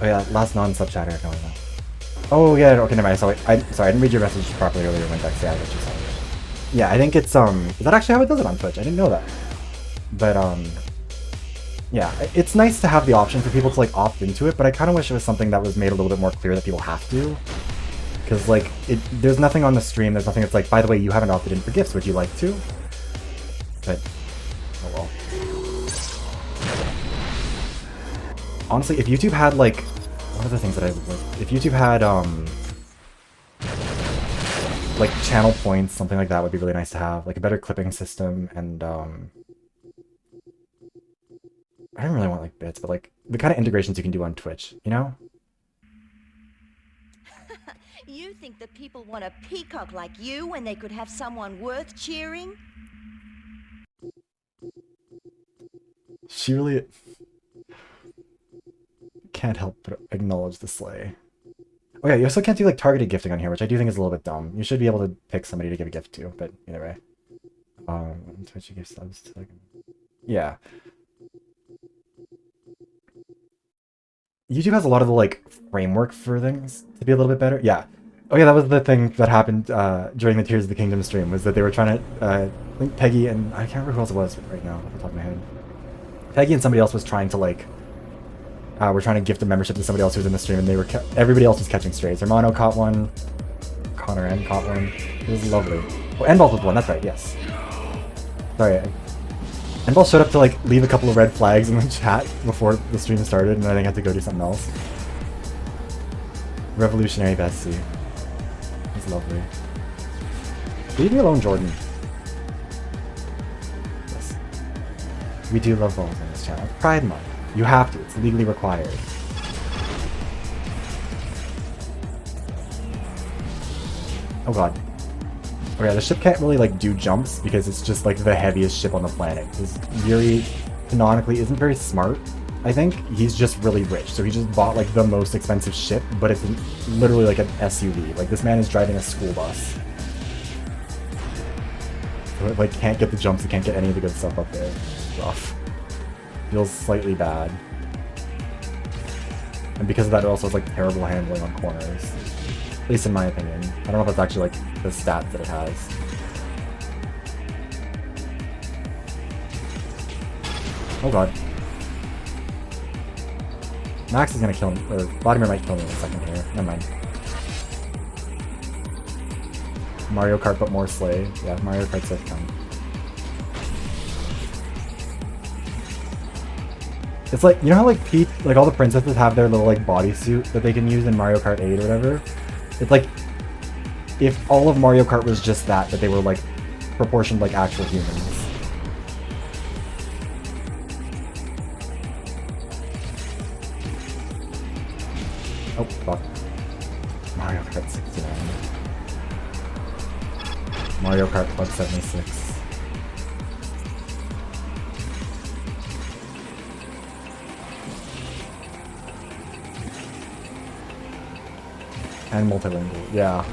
yeah, last non-sub chatter, no, no. Oh yeah, okay, never mind, sorry, I didn't read your message properly earlier when Dex said what you said. Yeah, I think it's, is that actually how it does it on Twitch? I didn't know that. But, yeah, it's nice to have the option for people to, like, opt into it, but I kind of wish it was something that was made a little bit more clear that people have to. Because, like, there's nothing on the stream, there's nothing that's like, by the way, you haven't opted in for gifts, would you like to? But, oh well. Honestly, if YouTube had, like, what are the things that I would like? If YouTube had, like, channel points, something like that would be really nice to have. Like, a better clipping system, and, I don't really want, like, bits, but, like, the kind of integrations you can do on Twitch, you know? You think the people want a peacock like you when they could have someone worth cheering? She really can't help but acknowledge the slay. Oh yeah, you also can't do, like, targeted gifting on here, which I do think is a little bit dumb. You should be able to pick somebody to give a gift to, but either way. Twitch, you give subs to, like... Yeah. YouTube has a lot of the, like, framework for things to be a little bit better. Yeah. Oh yeah, that was the thing that happened during the Tears of the Kingdom stream, was that they were trying to, I think Peggy and, I can't remember who else it was right now, off the top of my head. Peggy and somebody else was trying to, like, were trying to gift a membership to somebody else who was in the stream, and they were, everybody else was catching strays. Hermano caught one, Connor N caught one. It was lovely. Oh, Enball was one, that's right, yes. Sorry, Enball showed up to, like, leave a couple of red flags in the chat before the stream started, and I think I had to go do something else. Revolutionary Betsy. It's lovely. Leave me alone, Jordan. Yes. We do love balls on this channel. Pride Month. You have to. It's legally required. Oh god. Oh yeah, the ship can't really, like, do jumps because it's just, like, the heaviest ship on the planet. Because Yuri, canonically, isn't very smart, I think. He's just really rich, so he just bought, like, the most expensive ship, but it's literally like an SUV. Like, this man is driving a school bus. So it, like, can't get the jumps, it can't get any of the good stuff up there. It's rough. Feels slightly bad. And because of that, it also has, like, terrible handling on corners. At least in my opinion. I don't know if that's actually, like, the stats that it has. Oh god. Max is gonna kill me, or Vladimir might kill me in a second here. Never mind. Mario Kart but more slay. Yeah, Mario Kart's like come. It's like, you know how, like, Peach, like, all the princesses have their little, like, bodysuit that they can use in Mario Kart 8 or whatever? It's like, if all of Mario Kart was just that they were, like, proportioned like actual humans. Oh, fuck. Mario Kart 69. Mario Kart Club 76. And multilingual, yeah.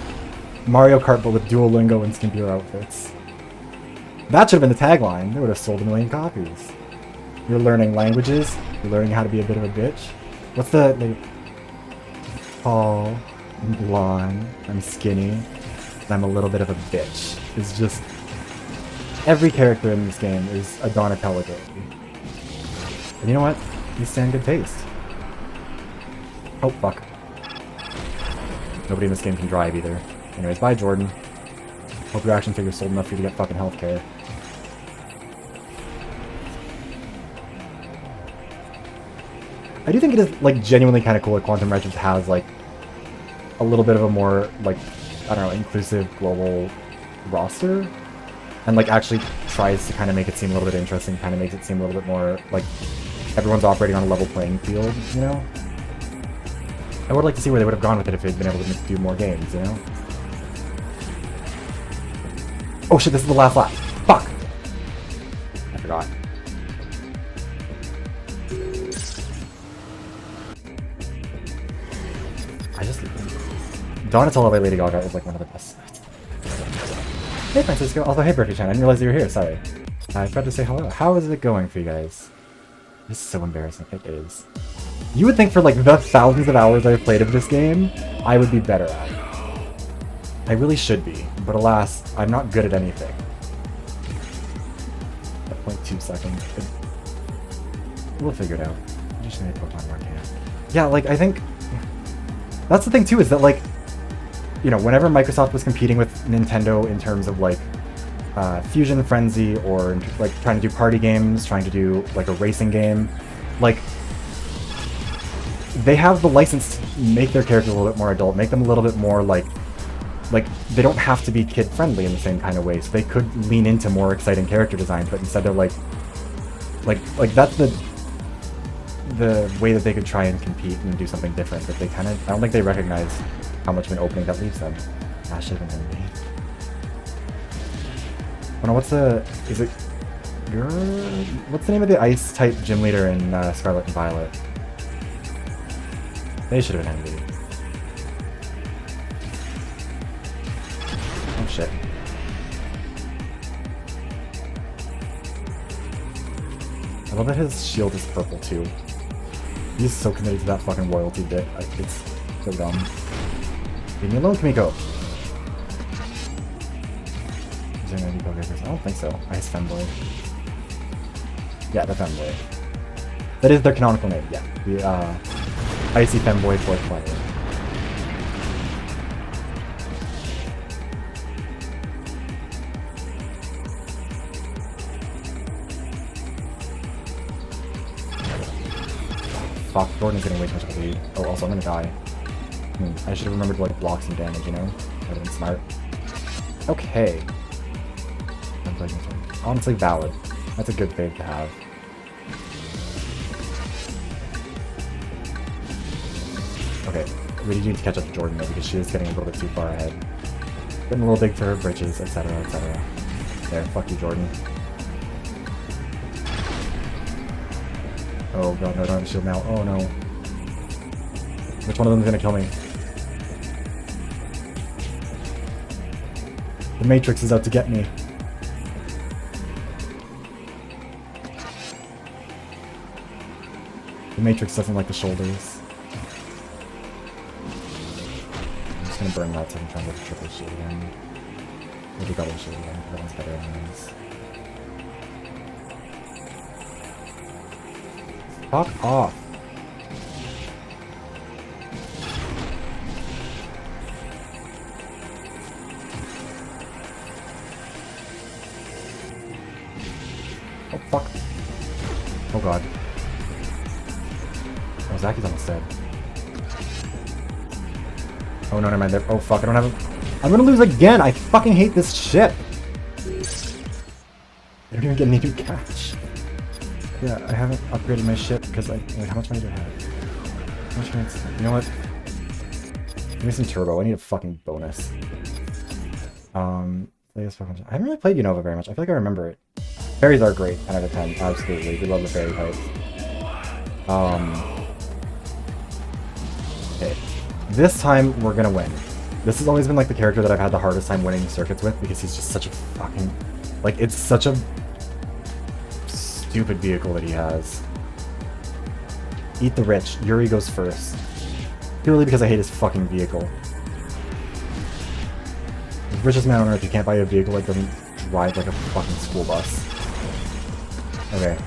Mario Kart, but with Duolingo and skimpier outfits. That should have been the tagline. They would have sold 1 million copies. You're learning languages. You're learning how to be a bit of a bitch. What's the... Like, tall, I'm blonde, I'm skinny, and I'm a little bit of a bitch. It's just... Every character in this game is a Donatello girl. And you know what? These stand good taste. Oh, fuck. Nobody in this game can drive either. Anyways, bye, Jordan. Hope your action figure's sold enough for you to get fucking healthcare. I do think it is, like, genuinely kind of cool that Quantum Redshift has, like, a little bit of a more, like, I don't know, inclusive global roster. And, like, actually tries to kind of make it seem a little bit interesting, kind of makes it seem a little bit more, like, everyone's operating on a level playing field, you know? I would like to see where they would have gone with it if they'd been able to do more games, you know? Oh shit, this is the last lap. Fuck! I forgot. Donatello by Lady Gaga is like one of the best. Hey Francisco, also hey Berkey-chan, I didn't realize you were here, sorry. I forgot to say hello. How is it going for you guys? This is so embarrassing, it is. You would think for like the thousands of hours I've played of this game, I would be better at it. I really should be, but alas, I'm not good at anything. At 0.2 seconds. We'll figure it out. I just need Pokemon more camp. Yeah, like I think... That's the thing too, is that like, you know, whenever Microsoft was competing with Nintendo in terms of like Fusion Frenzy or like trying to do party games, trying to do like a racing game, like they have the license to make their characters a little bit more adult, make them a little bit more like they don't have to be kid friendly in the same kind of way, so they could lean into more exciting character designs, but instead they're like that's the way that they could try and compete and do something different, but they kind of, I don't think they recognize how much of an opening that leaves them. Ash should have been enemy. Oh no, what's the, is it, what's the name of the ice type gym leader in Scarlet and Violet? They should have been enemy. Oh shit. I love that his shield is purple too. He's so committed to that fucking royalty bit. It's so dumb. Leave me alone, Kamiko! Is there any Pokeballs? I don't think so. Ice Femboy. Yeah, the Femboy. That is their canonical name, yeah. The Icy Femboy 420. Fuck, Jordan's getting way too much of a lead. Oh, also, I'm gonna die. I should have remembered to, like, block some damage, you know? That would have been smart. Okay. Honestly, valid. That's a good fave to have. Okay, we need to catch up to Jordan, though, because she is getting a little bit too far ahead. Getting a little big for her britches, etc., etc. There, fuck you, Jordan. Oh god, no, don't have a shield now. Oh no. Which one of them is gonna kill me? The Matrix is out to get me. The Matrix doesn't like the shoulders. I'm just gonna burn that so I can try and get the triple shield again. We'll do double shield again, that one's better anyways. Fuck off. Oh fuck. Oh god. Oh, Zaki's almost dead. Oh no, never mind. Oh fuck, I don't have a... I'm gonna lose again! I fucking hate this shit! I don't even get any new cash. Yeah, I haven't upgraded my ship because I... Wait, how much money do I have? How much money? You know what? Give me some turbo. I need a fucking bonus. I haven't really played Unova very much. I feel like I remember it. Fairies are great. 10 out of 10. Absolutely. We love the fairy types. Okay. This time, we're gonna win. This has always been like the character that I've had the hardest time winning circuits with because he's just such a fucking... Like, it's such a... stupid vehicle that he has. Eat the rich. Yuri goes first. Purely because I hate his fucking vehicle. The richest man on earth, you can't buy a vehicle that doesn't drive like a fucking school bus. Okay.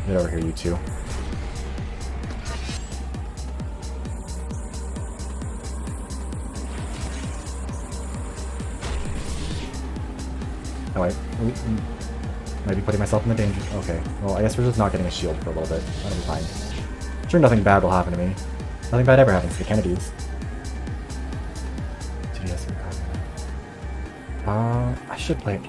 Get over here, you two. Oh, I might be putting myself in the danger. Okay, well, I guess we're just not getting a shield for a little bit. That'll be fine. I'm sure nothing bad will happen to me. Nothing bad ever happens to the Kennedys. I should play it.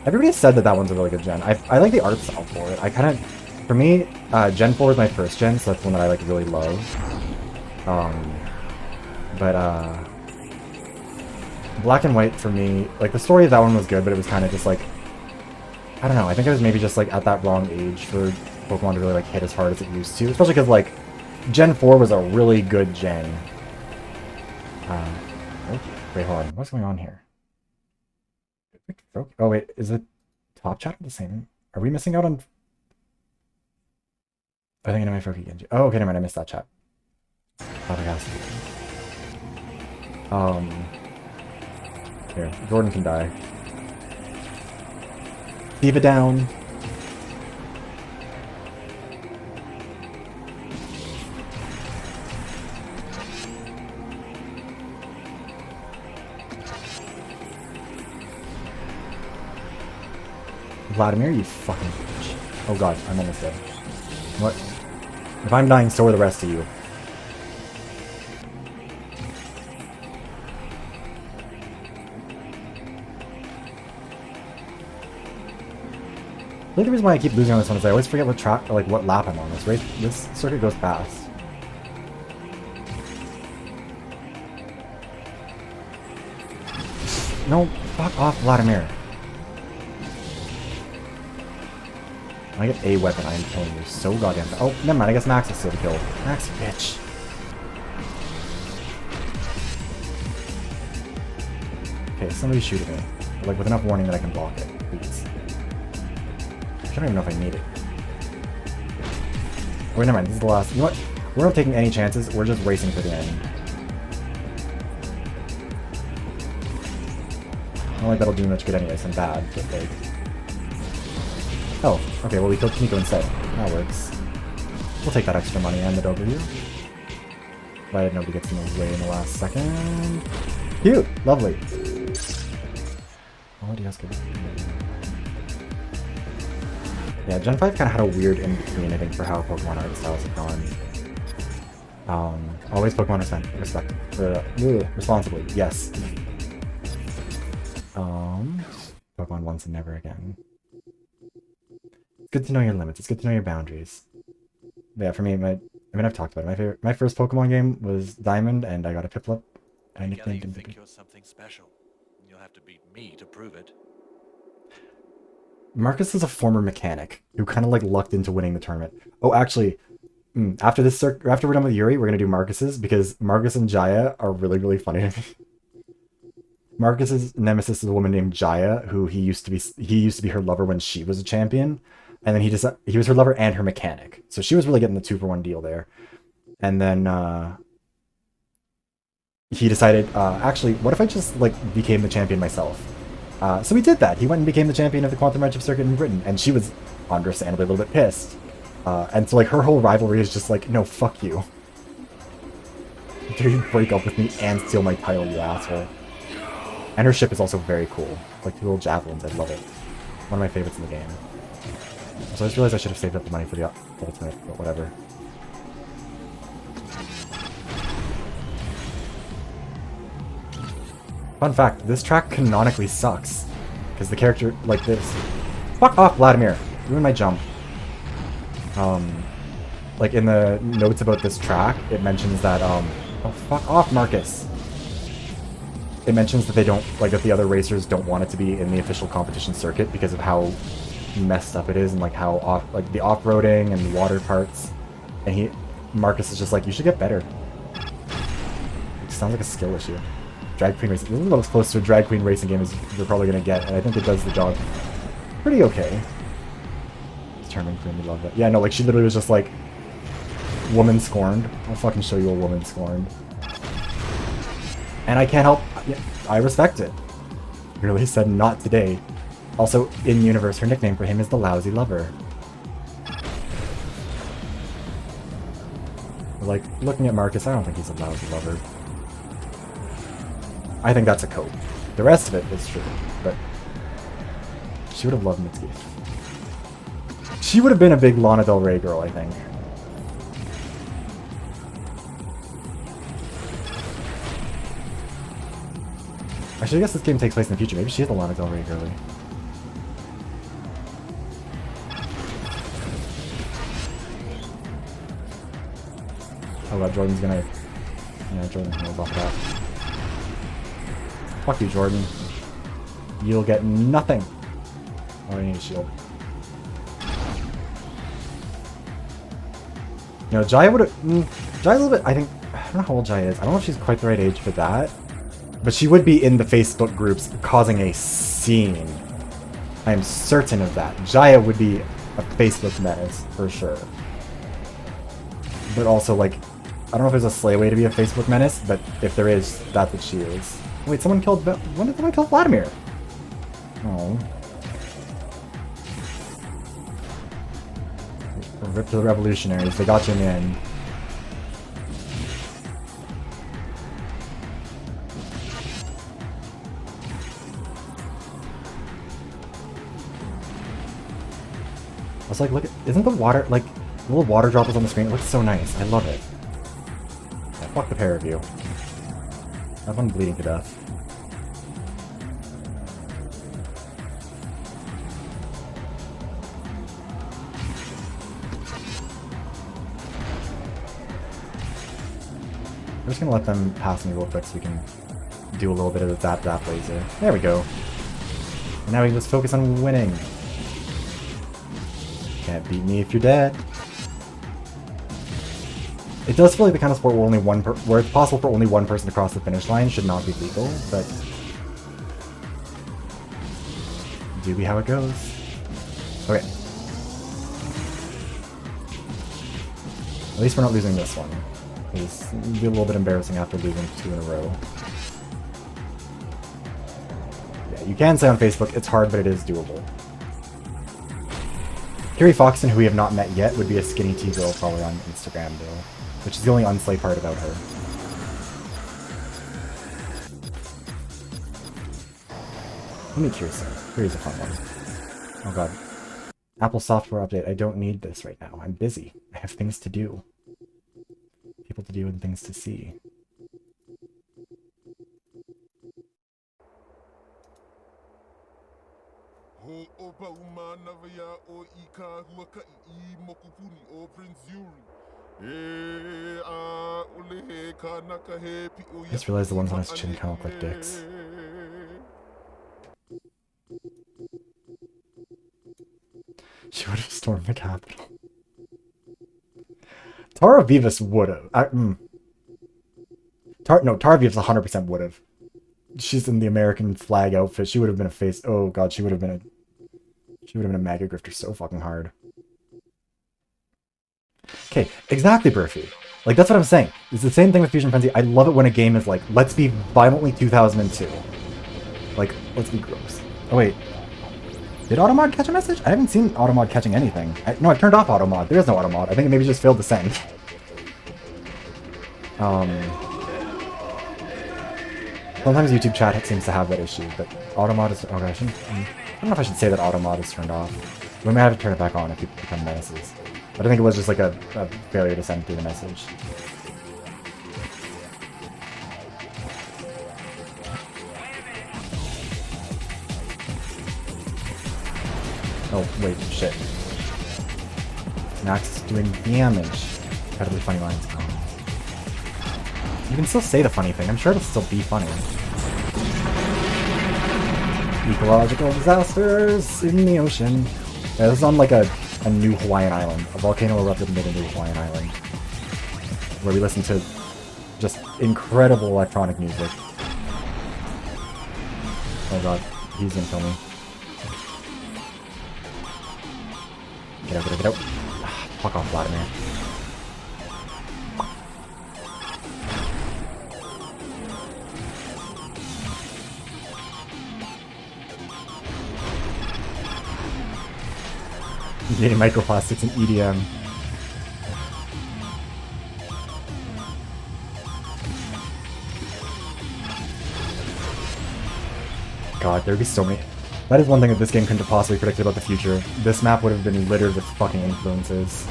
Everybody said that that one's a really good gen. I like the art style for it. I kind of, for me, Gen 4 is my first gen, so that's one that I like really love. Black and White for me, like the story of that one was good, but it was kind of just like, I don't know. I think I was maybe just like at that wrong age for Pokemon to really like hit as hard as it used to, especially because like Gen 4 was a really good gen. Wait, hold on. What's going on here? Oh wait, is the top chat the same? Are we missing out on? I think I know my Froakie Genji. Oh, okay, never mind. I missed that chat. Here, Jordan can die. Leave it down. Vladimir, you fucking bitch. Oh god, I'm almost dead. What? If I'm dying, so are the rest of you. I think the reason why I keep losing on this one is I always forget what track, like what lap I'm on. This circuit goes fast. No, fuck off, Vladimir. When I get a weapon, I am killing you so goddamn fast. Oh, never mind, I guess Max is still the kill. Max, bitch. Okay, somebody shoot at me. Like, with enough warning that I can block it, please. I don't even know if I need it. Oh, wait, never mind, this is the last. You know what? We're not taking any chances, we're just racing to the end. I don't like that'll do much good anyways, I'm bad, but like... Oh, okay, well we killed Kimiko instead. That works. We'll take that extra money and the W. Provided nobody gets in the way in the last second. Cute! Lovely! Oh, what do you guys get? Yeah, Gen 5 kind of had a weird in-between, I think, for how Pokemon art styles have gone. Always Pokemon responsibly, yes. Pokemon once and never again. It's good to know your limits. It's good to know your boundaries. But yeah, for me, I've talked about it. My first Pokemon game was Diamond, and I got a Piplup, and I nicknamed him. You think you're something special. You'll have to beat me to prove it. Marcus is a former mechanic who kind of like lucked into winning the tournament. Oh, actually, after we're done with Yuri, we're gonna do Marcus's because Marcus and Jaya are really, really funny to me. Marcus's nemesis is a woman named Jaya, who he used to be her lover when she was a champion, and then he was her lover and her mechanic. So she was really getting the 2-for-1 deal there. And then he decided, actually, what if I just like became the champion myself? So he did that. He went and became the champion of the Quantum Redshift circuit in Britain, and she was understandably a little bit pissed. And so like her whole rivalry is just like, no, fuck you. Dare you break up with me and steal my title, you asshole. And her ship is also very cool. Like two little javelins, I love it. One of my favorites in the game. So I just realized I should have saved up the money for the ultimate, but whatever. Fun fact, this track canonically sucks. Because the character, like this... Fuck off, Vladimir! Ruin my jump. Like in the notes about this track, it mentions that, oh, fuck off, Marcus! It mentions that they don't, like, that the other racers don't want it to be in the official competition circuit because of how messed up it is and, like, how the off-roading and the water parts. And Marcus is just like, you should get better. It sounds like a skill issue. Drag queen racing. This is about as close to a drag queen racing game as you're probably going to get, and I think it does the job pretty okay. Determined queen, we love that. Yeah, no, like, she literally was just like, woman scorned. I'll fucking show you a woman scorned. And I can't help... Yeah, I respect it. Really said not today. Also, in universe, her nickname for him is the Lousy Lover. Like, looking at Marcus, I don't think he's a lousy lover. I think that's a cope. The rest of it is true, but... She would have loved Mitsuki. She would have been a big Lana Del Rey girl, I think. Actually, I guess this game takes place in the future. Maybe she is the Lana Del Rey girlie. Oh god, Jordan's gonna... Yeah, Jordan's gonna buff that. Fuck you, Jordan. You'll get nothing. Oh, I need a shield. You know, Jaya would've... Jaya a little bit... I think... I don't know how old Jaya is. I don't know if she's quite the right age for that. But she would be in the Facebook groups causing a scene. I am certain of that. Jaya would be a Facebook menace, for sure. But also, like... I don't know if there's a slay way to be a Facebook menace, but if there is, that's what she is. Wait, someone killed... When did someone kill Vladimir? Oh. Rip to the revolutionaries. They got you in the end. I was like, look at... Isn't the water... Like, the little water droplets on the screen? It looks so nice. I love it. Yeah, fuck the pair of you. Have fun bleeding to death. I'm just gonna let them pass me real quick so we can do a little bit of the zap zap laser. There we go. And now we can just focus on winning. Can't beat me if you're dead. It does feel like the kind of sport where where it's possible for only one person to cross the finish line should not be legal, but do be how it goes. Okay. At least we're not losing this one. It'll be a little bit embarrassing after losing 2 in a row. Yeah, you can say on Facebook, it's hard, but it is doable. Carrie Foxton, who we have not met yet, would be a skinny tea girl probably on Instagram, though. Which is the only unslay part about her. Let me curious. Here's a fun one. Oh god. Apple software update. I don't need this right now. I'm busy. I have things to do. People to do and things to see. I just realized the ones on his chin kind of look like dicks. She would have stormed the Capitol. Tara Vivas would have. Tara Vivas 100% would have. She's in the American flag outfit. She would have been a face. Oh god, she would have been a MAGA grifter so fucking hard. Okay, exactly, Burfy. Like, that's what I'm saying. It's the same thing with Fusion Frenzy. I love it when a game is like, let's be violently 2002. Like, let's be gross. Oh, wait. Did Automod catch a message? I haven't seen Automod catching anything. No, I've turned off Automod. There is no Automod. I think it maybe just failed to send. Sometimes YouTube chat seems to have that issue, but Automod is... Okay, I don't know if I should say that Automod is turned off. We may have to turn it back on if people become menaces. But I think it was just like a failure to send through the message. Oh, wait, shit. Max is doing damage. Incredibly funny lines. You can still say the funny thing. I'm sure it'll still be funny. Ecological disasters in the ocean. Yeah, this is on like a new Hawaiian island. A volcano erupted and made a new Hawaiian island. Where we listen to just incredible electronic music. Oh god, he's gonna kill me. Get out, get out, get out. Fuck off, Vladimir. Getting microplastics and EDM. God, there'd be so many. That is one thing that this game couldn't have possibly predicted about the future. This map would have been littered with fucking influences.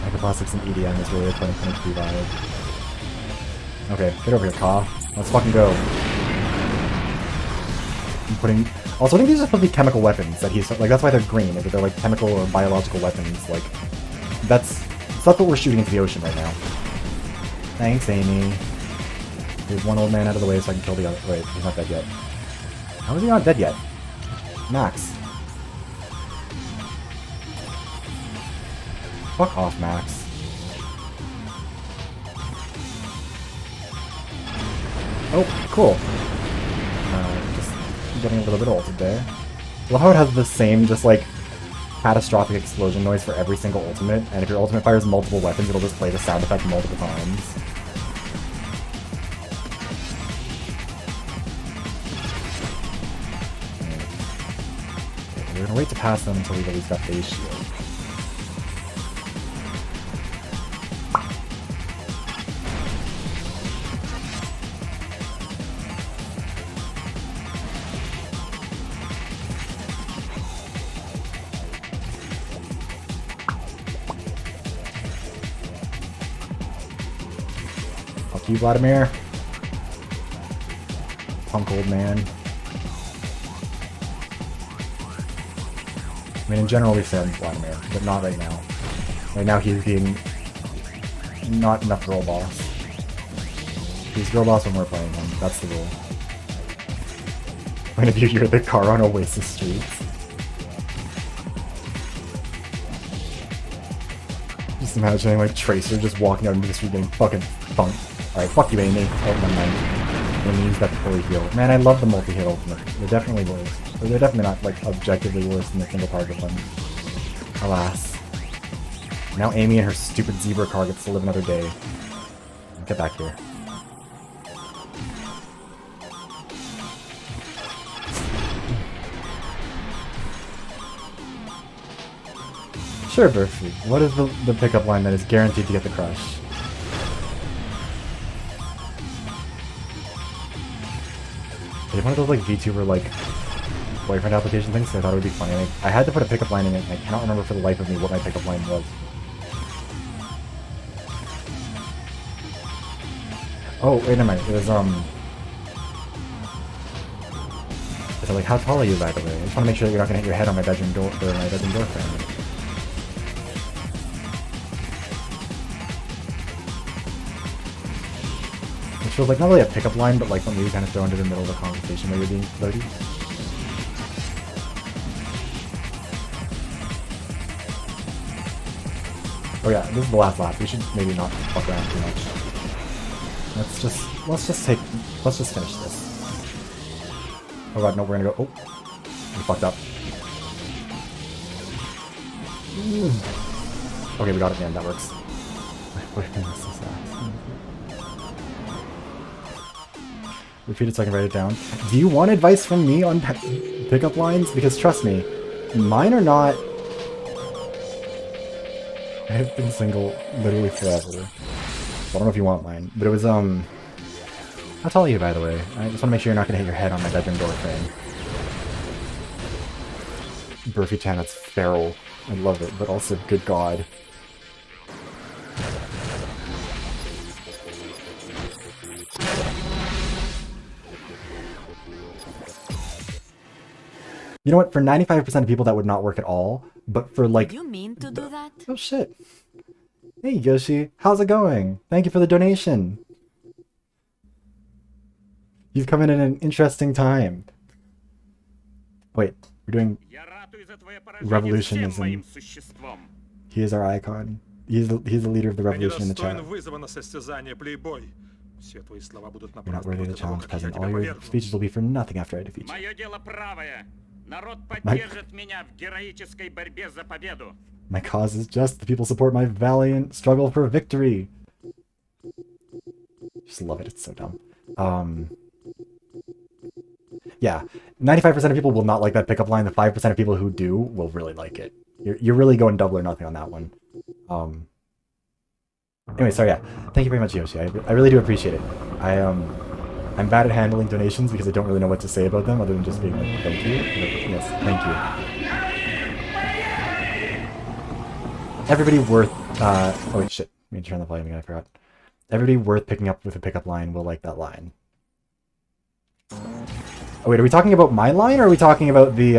Microplastics and EDM is really a 2023 vibe. Okay, get over here, Ka. Let's fucking go. I'm putting... Also, I think these are supposed to be chemical weapons that he's... Like, that's why they're green. If they're, like, chemical or biological weapons, like... That's what we're shooting into the ocean right now. Thanks, Amy. There's one old man out of the way so I can kill the other... Wait, he's not dead yet. How is he not dead yet? Max. Fuck off, Max. Oh, cool. Just getting a little bit ulted there. I love how it has the same, just like, catastrophic explosion noise for every single ultimate, and if your ultimate fires multiple weapons, it'll just play the sound effect multiple times. We're gonna wait to pass them until we've at least got phase shield. Fuck you, Vladimir. Punk old man. I mean, in general, we said Vladimir, but not right now. Right now, he's being not enough girl boss. He's girl boss when we're playing him. That's the rule. Point of view, you're the car on Oasis streets. Just imagining like Tracer just walking out into the street getting fucking thunked. Alright, fuck you, Amy. Oh, never mind. I'm gonna use that to fully heal. Man, I love the multi-hit ultimate. They're definitely worse. They're definitely not, like, objectively worse than the single target one. Alas. Now Amy and her stupid zebra car gets to live another day. Get back here. Sure, Berthy. What is the pickup line that is guaranteed to get the crush? Is it one of those, like, VTuber, like, boyfriend application things? So I thought it would be funny. I had to put a pickup line in it, and I cannot remember for the life of me what my pickup line was. Oh, wait a minute. It was, So, like, how tall are you, by the way? I just want to make sure that you're not going to hit your head on my bedroom door, or my bedroom door frame. Which feels like not really a pickup line, but like something you kind of throw into the middle of a conversation where you're being flirty. Oh yeah, this is the last lap. We should maybe not fuck around too much. Let's just finish this. Oh god, no, we're gonna go. Oh, we fucked up. Okay, we got it, man. That works. Repeat it so I can write it down. Do you want advice from me on pickup lines? Because trust me, mine are not... I have been single literally forever. I don't know if you want mine, but it was, How tall are you, by the way? I just want to make sure you're not going to hit your head on my bedroom door frame. Burfy Tan, that's feral. I love it, but also, good god. You know what? For 95% of people, that would not work at all. But for like... You mean to do that? Oh shit. Hey Yoshi, how's it going? Thank you for the donation. You've come in at an interesting time. Wait, we're doing revolutionism. He is our icon. He's the leader of the revolution in the chat. You're not worthy of the challenge, peasant. All your speeches will be for nothing after I defeat you. My cause is just. The people support my valiant struggle for victory. Just love it. It's so dumb. Yeah, 95% of people will not like that pickup line. The 5% of people who do will really like it. You're really going double or nothing on that one. Anyway, sorry, yeah. Thank you very much, Yoshi. I really do appreciate it. I'm bad at handling donations because I don't really know what to say about them other than just being like, thank you. Yes, thank you. Everybody worth, oh wait, shit. Let me turn the volume again, I forgot. Everybody worth picking up with a pickup line will like that line. Oh wait, are we talking about my line or are we talking about the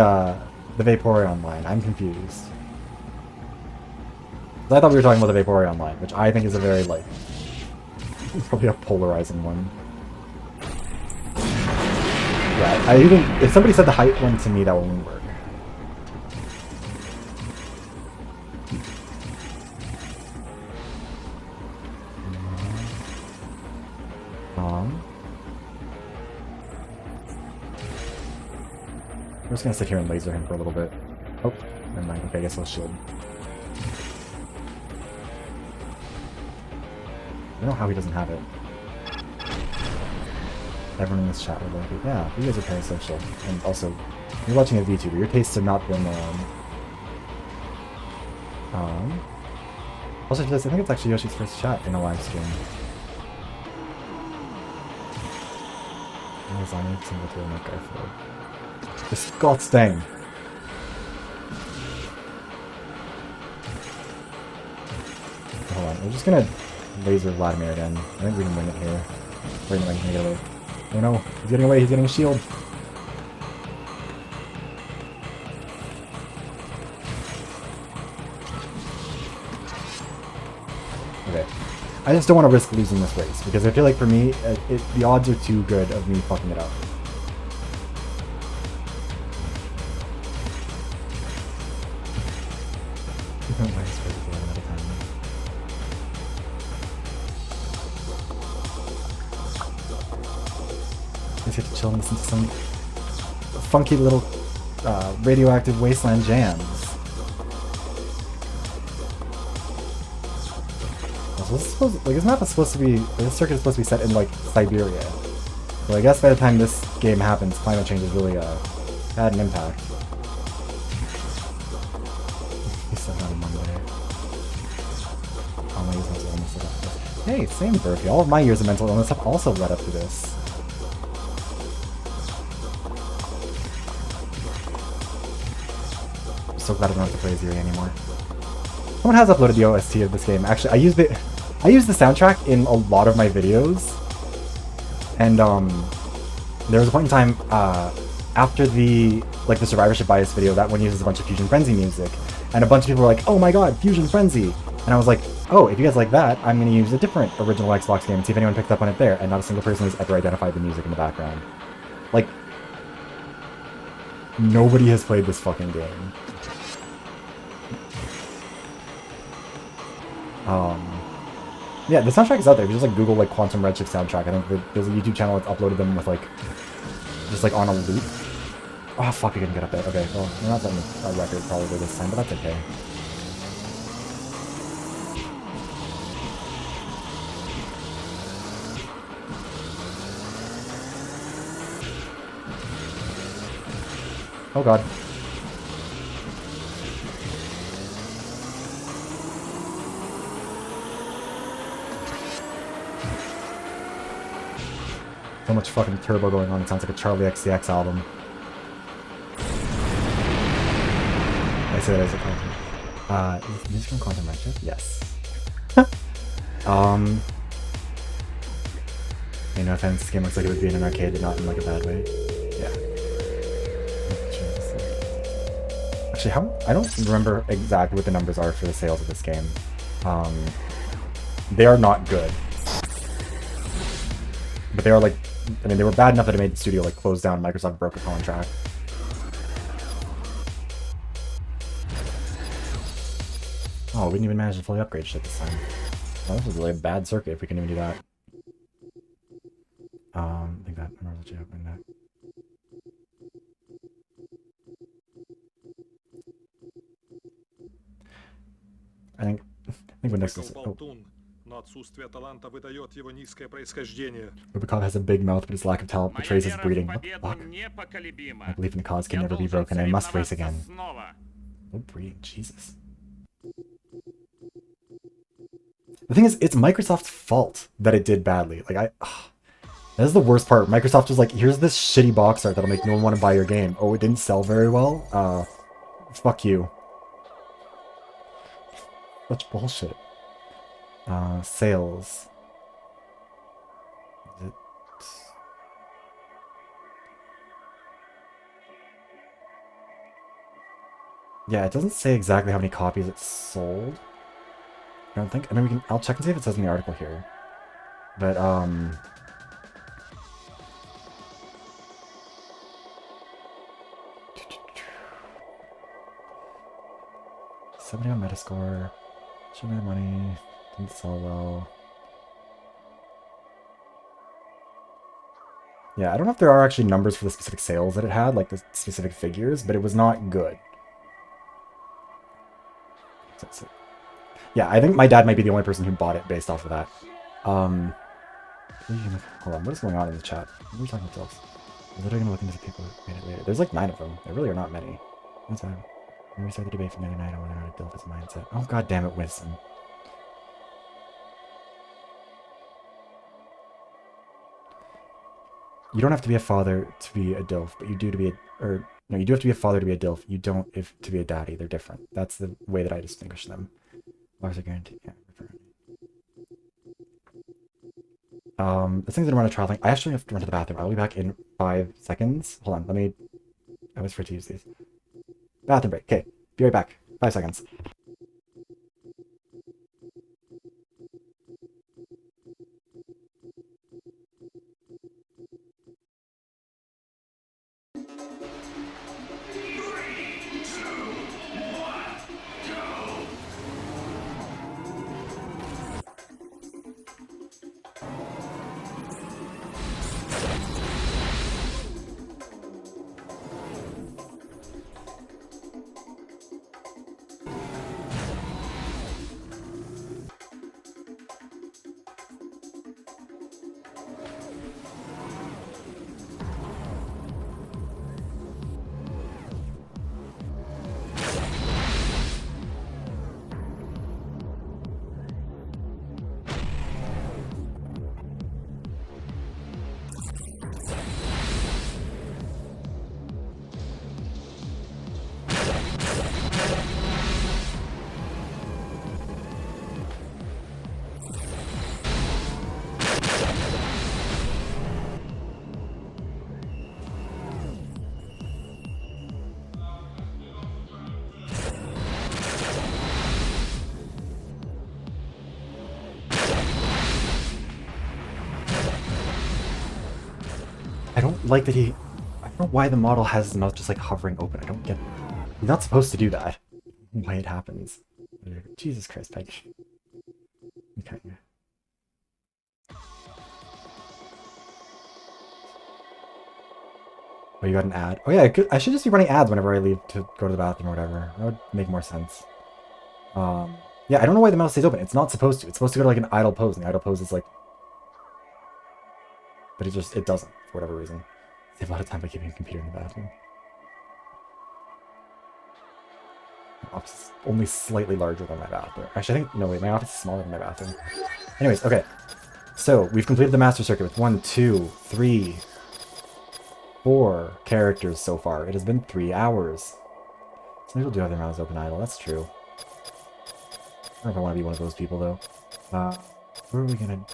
Vaporeon line? I'm confused. I thought we were talking about the Vaporeon line, which I think is a very, like, probably a polarizing one. Yeah, if somebody said the height one to me, that wouldn't work. I'm just gonna sit here and laser him for a little bit. Oh, never mind. Okay, I guess I'll shield. I don't know how he doesn't have it. Everyone in this chat would like it. Yeah, you guys are parasocial. And also, you're watching a VTuber. Your tastes have not been, also, I think it's actually Yoshi's first chat in a live stream. Disgusting! Hold on, we're just gonna laser Vladimir again. I think we can win it here. Wait a minute, he's gonna get away. Oh no, he's getting away, he's getting a shield. Okay. I just don't want to risk losing this race, because I feel like for me, the odds are too good of me fucking it up. I get to chill and listen to some funky little radioactive wasteland jams. Also, this is supposed, like, this map is supposed to be, this circuit is supposed to be set in, like, Siberia. So I guess by the time this game happens, climate change has really had an impact. He said that on Monday. All my years of mental illness led up to this. Hey, same Burpee. All of my years of mental illness have also led up to this. So glad I don't have to play Ziri anymore. Someone has uploaded the OST of this game. Actually, I use the soundtrack in a lot of my videos. And there was a point in time after the survivorship bias video, that one uses a bunch of Fusion Frenzy music, and a bunch of people were like, "Oh my god, Fusion Frenzy!" And I was like, "Oh, if you guys like that, I'm going to use a different original Xbox game and see if anyone picked up on it there." And not a single person has ever identified the music in the background. Like, nobody has played this fucking game. Yeah, the soundtrack is out there. If you just like Google like Quantum Redshift soundtrack, I think there's a YouTube channel that's uploaded them with like, just like on a loop. Oh fuck, we couldn't get up there. Okay, well, we're not setting a record probably this time, but that's okay. Oh god. So much fucking turbo going on, it sounds like a Charlie XCX album. I say that as a compliment. Is music from Quantum Redshift? Yes. Hey, no offense, this game looks like it would be in an arcade, but not in like a bad way. Yeah. Actually, I don't remember exactly what the numbers are for the sales of this game. They are not good. But they are like, I mean, they were bad enough that it made the studio like close down. Microsoft broke a contract. Oh, we didn't even manage to fully upgrade shit this time. Well, this was really a bad circuit if we couldn't even do that. I think that I'm legit opening that. I think when next will say, oh. Но отсутствие таланта выдает его низкое происхождение. Rubikov has a big mouth, but his lack of talent betrays his breeding. What the fuck? My belief in the cause can never be broken. I must race again. No breeding, Jesus. The thing is, it's Microsoft's fault that it did badly. Like, that is the worst part. Microsoft was like, here's this shitty box art that'll make no one want to buy your game. Oh, it didn't sell very well? Fuck you. Such bullshit. Sales. Yeah, it doesn't say exactly how many copies it sold. I don't think. I mean, I'll check and see if it says in the article here. But, 70 on Metascore. Should have money. Didn't sell well. Yeah, I don't know if there are actually numbers for the specific sales that it had, like the specific figures, but it was not good. Yeah, I think my dad might be the only person who bought it based off of that. Hold on, what is going on in the chat? What are we talking about else? I'm literally gonna look into the people who made it later. There's like 9 of them. There really are not many. That's fine. We start the debate from the other night on whether or not a DILF is a mindset. Oh god damn it, Winston. You don't have to be a father to be a DILF, but you do to be no, you do have to be a father to be a DILF. You don't if to be a daddy. They're different. That's the way that I distinguish them. Bars are guaranteed. Yeah. The things that run a trial thing. I actually have to run to the bathroom. I'll be back in 5 seconds. Hold on, let me. I was free to use these. Bathroom break. Okay, be right back. 5 seconds. I don't like that he... I don't know why the model has his mouth just like hovering open. I don't get... He's not supposed to do that. Why it happens. Jesus Christ, Peg. Okay. Oh, you got an ad? Oh yeah, I should just be running ads whenever I leave to go to the bathroom or whatever. That would make more sense. Yeah, I don't know why the mouse stays open. It's not supposed to. It's supposed to go to like an idle pose, and the idle pose is like... But it doesn't, for whatever reason. Save a lot of time by keeping a computer in the bathroom. My office is only slightly larger than my bathroom. Actually, I think... No, wait, my office is smaller than my bathroom. Anyways, okay. So, we've completed the master circuit with 1, 2, 3, 4 characters so far. It has been 3 hours. Some people do have their mouths open idle, that's true. I don't know if I want to be one of those people, though. What are we gonna do?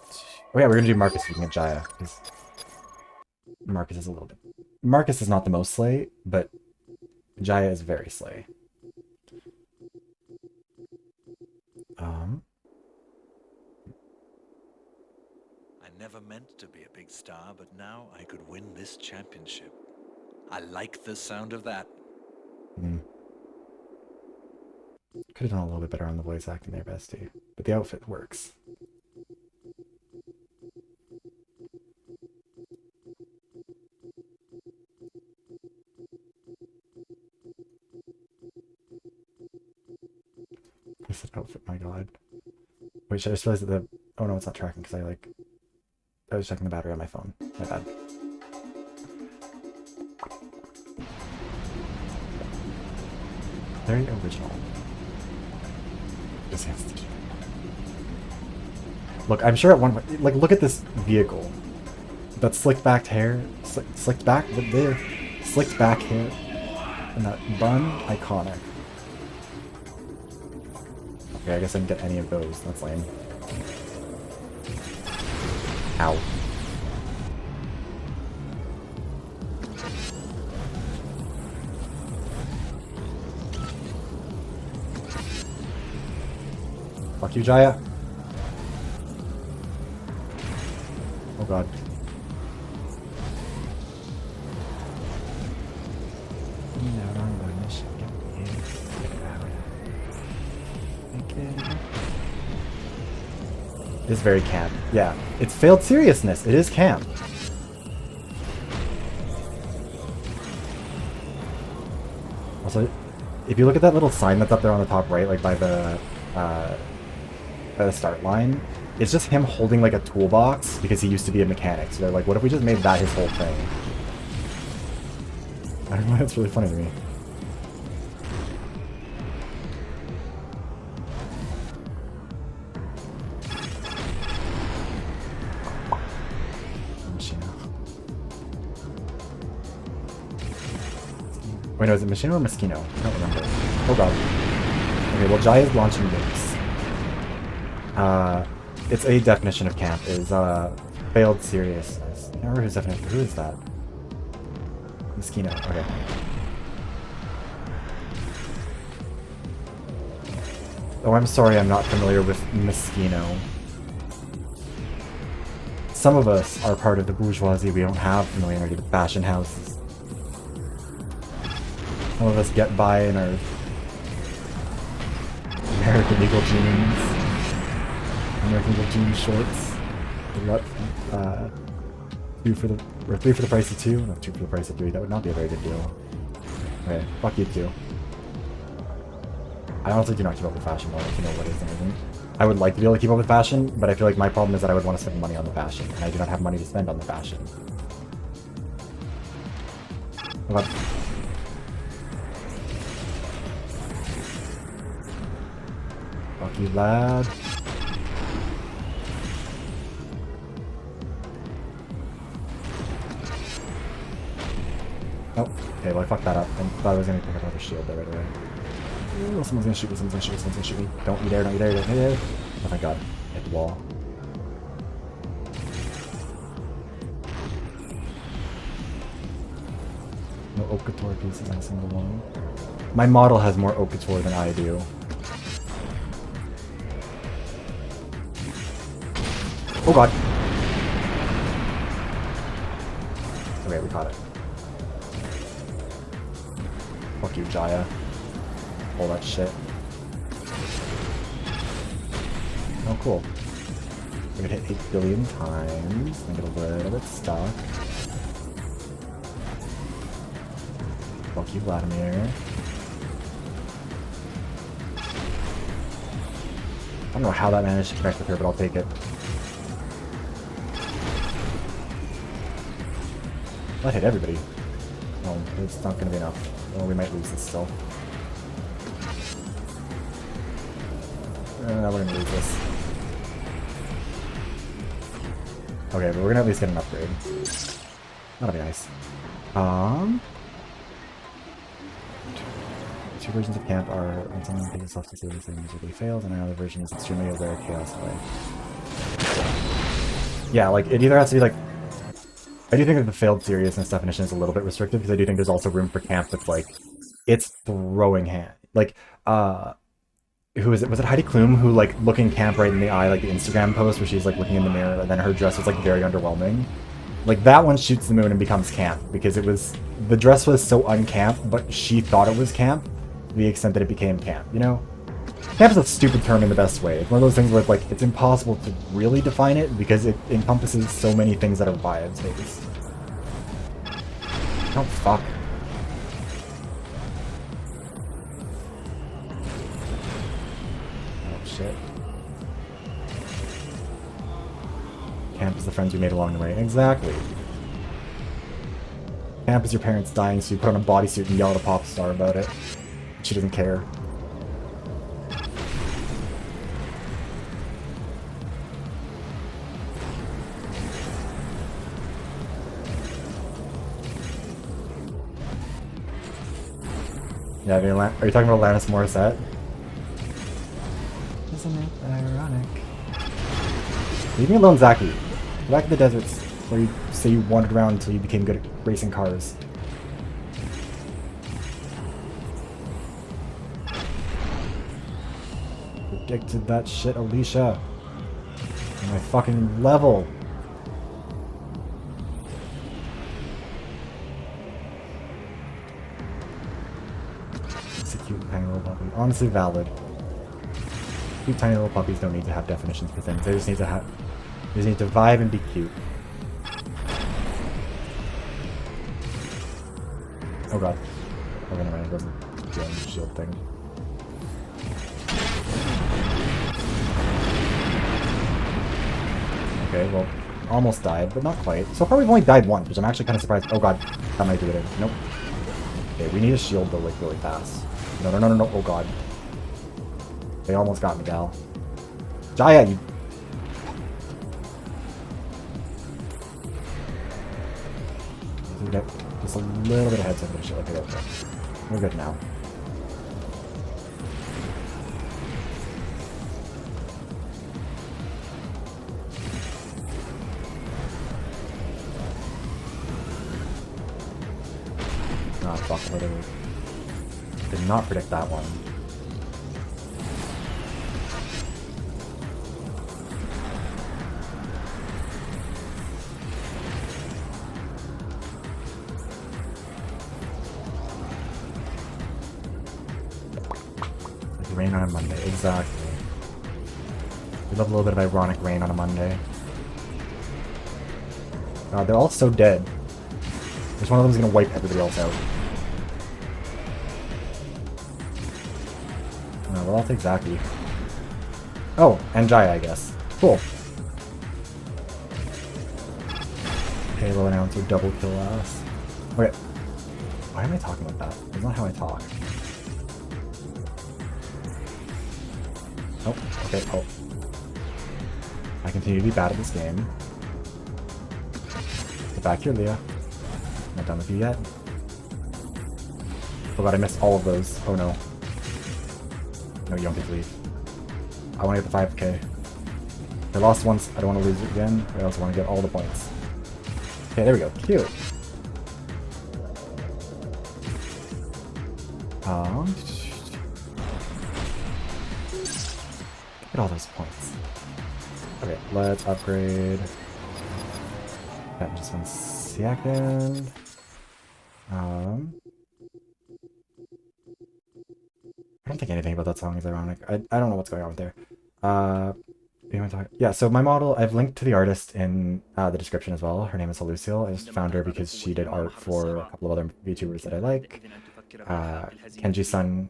Oh yeah, we're gonna do Marcus speaking of Jaya, because Marcus is a little bit... Marcus is not the most slay, but Jaya is very slay. I never meant to be a big star, but now I could win this championship. I like the sound of that. Could have done a little bit better on the voice acting there, bestie. But the outfit works. I said outfit, my god. Wait, I just realized that the... Oh no, it's not tracking because I was checking the battery on my phone. My bad. Very original. This has to keep. Look, I'm sure at one point, like, look at this vehicle. That slicked back hair, slicked back, there, slicked back hair, and that bun, iconic. Okay, I guess I didn't get any of those. That's lame. Ow. Fuck you, Jaya. Oh god. It is very camp. Yeah, it's failed seriousness. It is camp. Also, if you look at that little sign that's up there on the top right, like by the start line, it's just him holding like a toolbox because he used to be a mechanic. So they're like, what if we just made that his whole thing? I don't know, that's really funny to me. Wait, no, is it Machino or Moschino? I don't remember. Oh god. Okay, well, Jai is launching this. It's a definition of camp, is failed seriousness. I can't remember whose definition. Who is that? Moschino, okay. Oh, I'm sorry, I'm not familiar with Moschino. Some of us are part of the bourgeoisie, we don't have familiarity with fashion houses. Some of us get by in our American Eagle jeans. American Eagle jean shorts. What? 3 for the price of 2? No, 2 for the price of 3. That would not be a very good deal. Okay, fuck you too. I honestly do not keep up with fashion well, if you know what is and isn't. I would like to be able to keep up with fashion, but I feel like my problem is that I would want to spend money on the fashion, and I do not have money to spend on the fashion. What? Fuck you, lad. Oh, okay, well I fucked that up. I thought I was gonna pick up another shield there right away. Oh, someone's gonna shoot me, someone's gonna shoot me, someone's gonna shoot me. Don't you dare, don't you dare, don't you dare. Oh my god, hit the wall. No Haute Couture pieces on a single one. My model has more Haute Couture than I do. Oh god. Okay, we caught it. Fuck you, Jaya. All that shit. Oh, cool. We could hit 8 billion times and get a little bit stuck. Fuck you, Vladimir. I don't know how that managed to connect with her, but I'll take it. That hit everybody. No, it's not gonna be enough. Or we might lose this still. We're gonna lose this. Okay, but we're gonna at least get an upgrade. That'll be nice. Two versions of camp are when someone takes itself to seriously and usually fails, and another version is extremely aware chaos away. Yeah, like it either has to be like. I do think that the failed seriousness definition is a little bit restrictive because I do think there's also room for camp that's like it's throwing hand. Like, who is it? Was it Heidi Klum who like looking camp right in the eye, like the Instagram post where she's like looking in the mirror and then her dress was like very underwhelming. Like that one shoots the moon and becomes camp because it was the dress was so uncamp, but she thought it was camp to the extent that it became camp. You know, camp is a stupid term in the best way. It's one of those things where it's like it's impossible to really define it because it encompasses so many things that are vibes based. Oh fuck. Oh shit. Camp is the friends we made along the way. Exactly. Camp is your parents dying so you put on a bodysuit and yell at a pop star about it. she doesn't care. Yeah, I mean, are you talking about Alanis Morissette? Isn't it ironic? Leave me alone, Zaki. Go back to the deserts where you say you wandered around until you became good at racing cars. Predicted that shit, Alicia. On my fucking level. Cute tiny little puppy. Honestly valid. Cute tiny little puppies don't need to have definitions for things. They just need to have. They just need to vibe and be cute. Oh god. Oh, never mind. It doesn't do the shield thing. Okay, well, almost died, but not quite. So far we've only died once, which I'm actually kind of surprised. Oh god, that might do it in. Nope. Okay, we need a shield though, like really fast. No, no, no, no, no. Oh god. They almost got me, gal. Jaya, you... Get just a little bit ahead so I'm gonna shit like it. We're good now. Ah, fuck, literally. Did not predict that one. Like rain on a Monday, exactly. We love a little bit of ironic rain on a Monday. God, they're all so dead. Which one of them is gonna wipe everybody else out? No, well, I'll take Zaki. Oh, and Jaya, I guess. Cool. Halo announcer double kill ass. Okay. Why am I talking like that? That's not how I talk. Oh, okay, oh. I continue to be bad at this game. Get back here, Leah. Not done with you yet. Oh god, I missed all of those. Oh no. No, you don't get to leave. I want to get the 5k. If I lost once, I don't want to lose it again. I also want to get all the points. Okay, there we go. Cute. Get all those points. Okay, let's upgrade. That just 1 second. I don't think anything about that song is ironic. I don't know what's going on there. Yeah, so my model, I've linked to the artist in the description as well. Her name is Lucille. I just found her because she did art for a couple of other VTubers that I like. Kenji-san,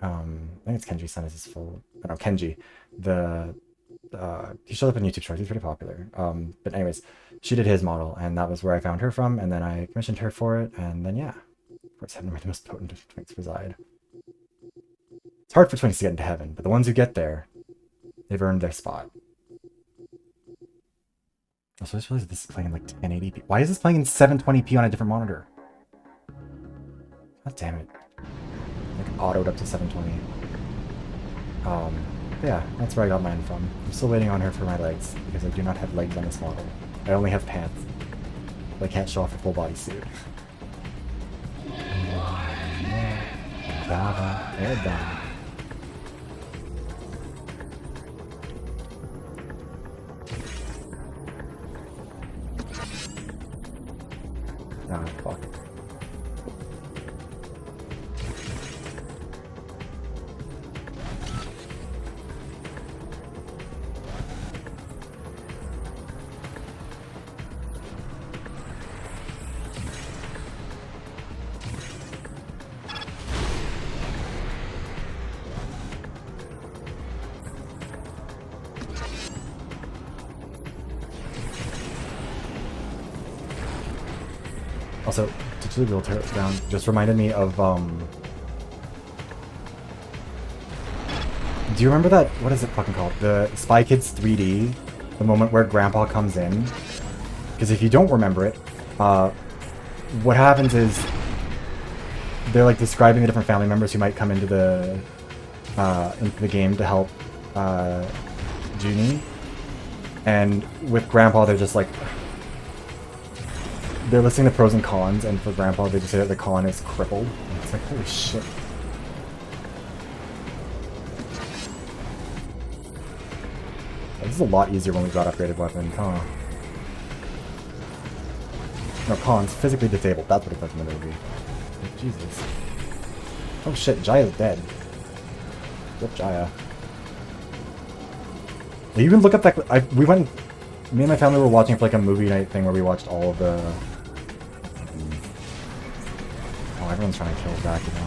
I think it's Kenji-san is his full, I don't know, Kenji. He showed up in YouTube Shorts, he's pretty popular. But anyways, she did his model, and that was where I found her from, and then I commissioned her for it, and then yeah. Of course, heaven where the most potent twinks reside. It's hard for twinks to get into heaven, but the ones who get there, they've earned their spot. Also, I just realized this is playing in like 1080p. Why is this playing in 720p on a different monitor? God damn it. Like autoed up to 720. Yeah, that's where I got mine from. I'm still waiting on her for my legs, because I do not have legs on this model. I only have pants. But I can't show off a full body suit. Ah, fuck. Also, to wheel around just reminded me of Do you remember that? What is it fucking called? The Spy Kids 3D, the moment where Grandpa comes in. Because if you don't remember it, what happens is they're like describing the different family members who might come into the game to help Junie. And with Grandpa, they're just like they're listing the pros and cons, and for Grandpa, they just say that the con is crippled. And it's like, holy shit. This is a lot easier when we got upgraded weapons, huh? No, cons, physically disabled. That's what it says in the movie. Like, Jesus. Oh shit, Jaya's dead. Rip Jaya. You can look up that. Me and my family were watching for like a movie night thing where we watched all of the. Oh, everyone's trying to kill Zach, you know.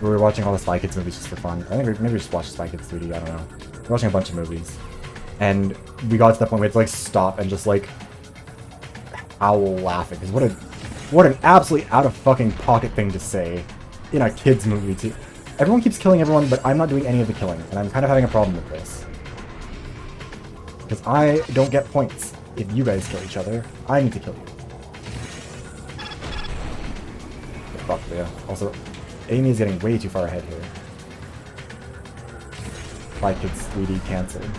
We were watching all the Spy Kids movies just for fun. I think maybe we just watched Spy Kids 3D. I don't know. We're watching a bunch of movies, and we got to that point where we had to like stop and just like howl laughing because what an absolutely out of fucking pocket thing to say in a kids movie too. Everyone keeps killing everyone, but I'm not doing any of the killing, and I'm kind of having a problem with this. Because I don't get points if you guys kill each other. I need to kill you. Fuck yeah. Also, Amy is getting way too far ahead here. Spy Kids 3D cancelled.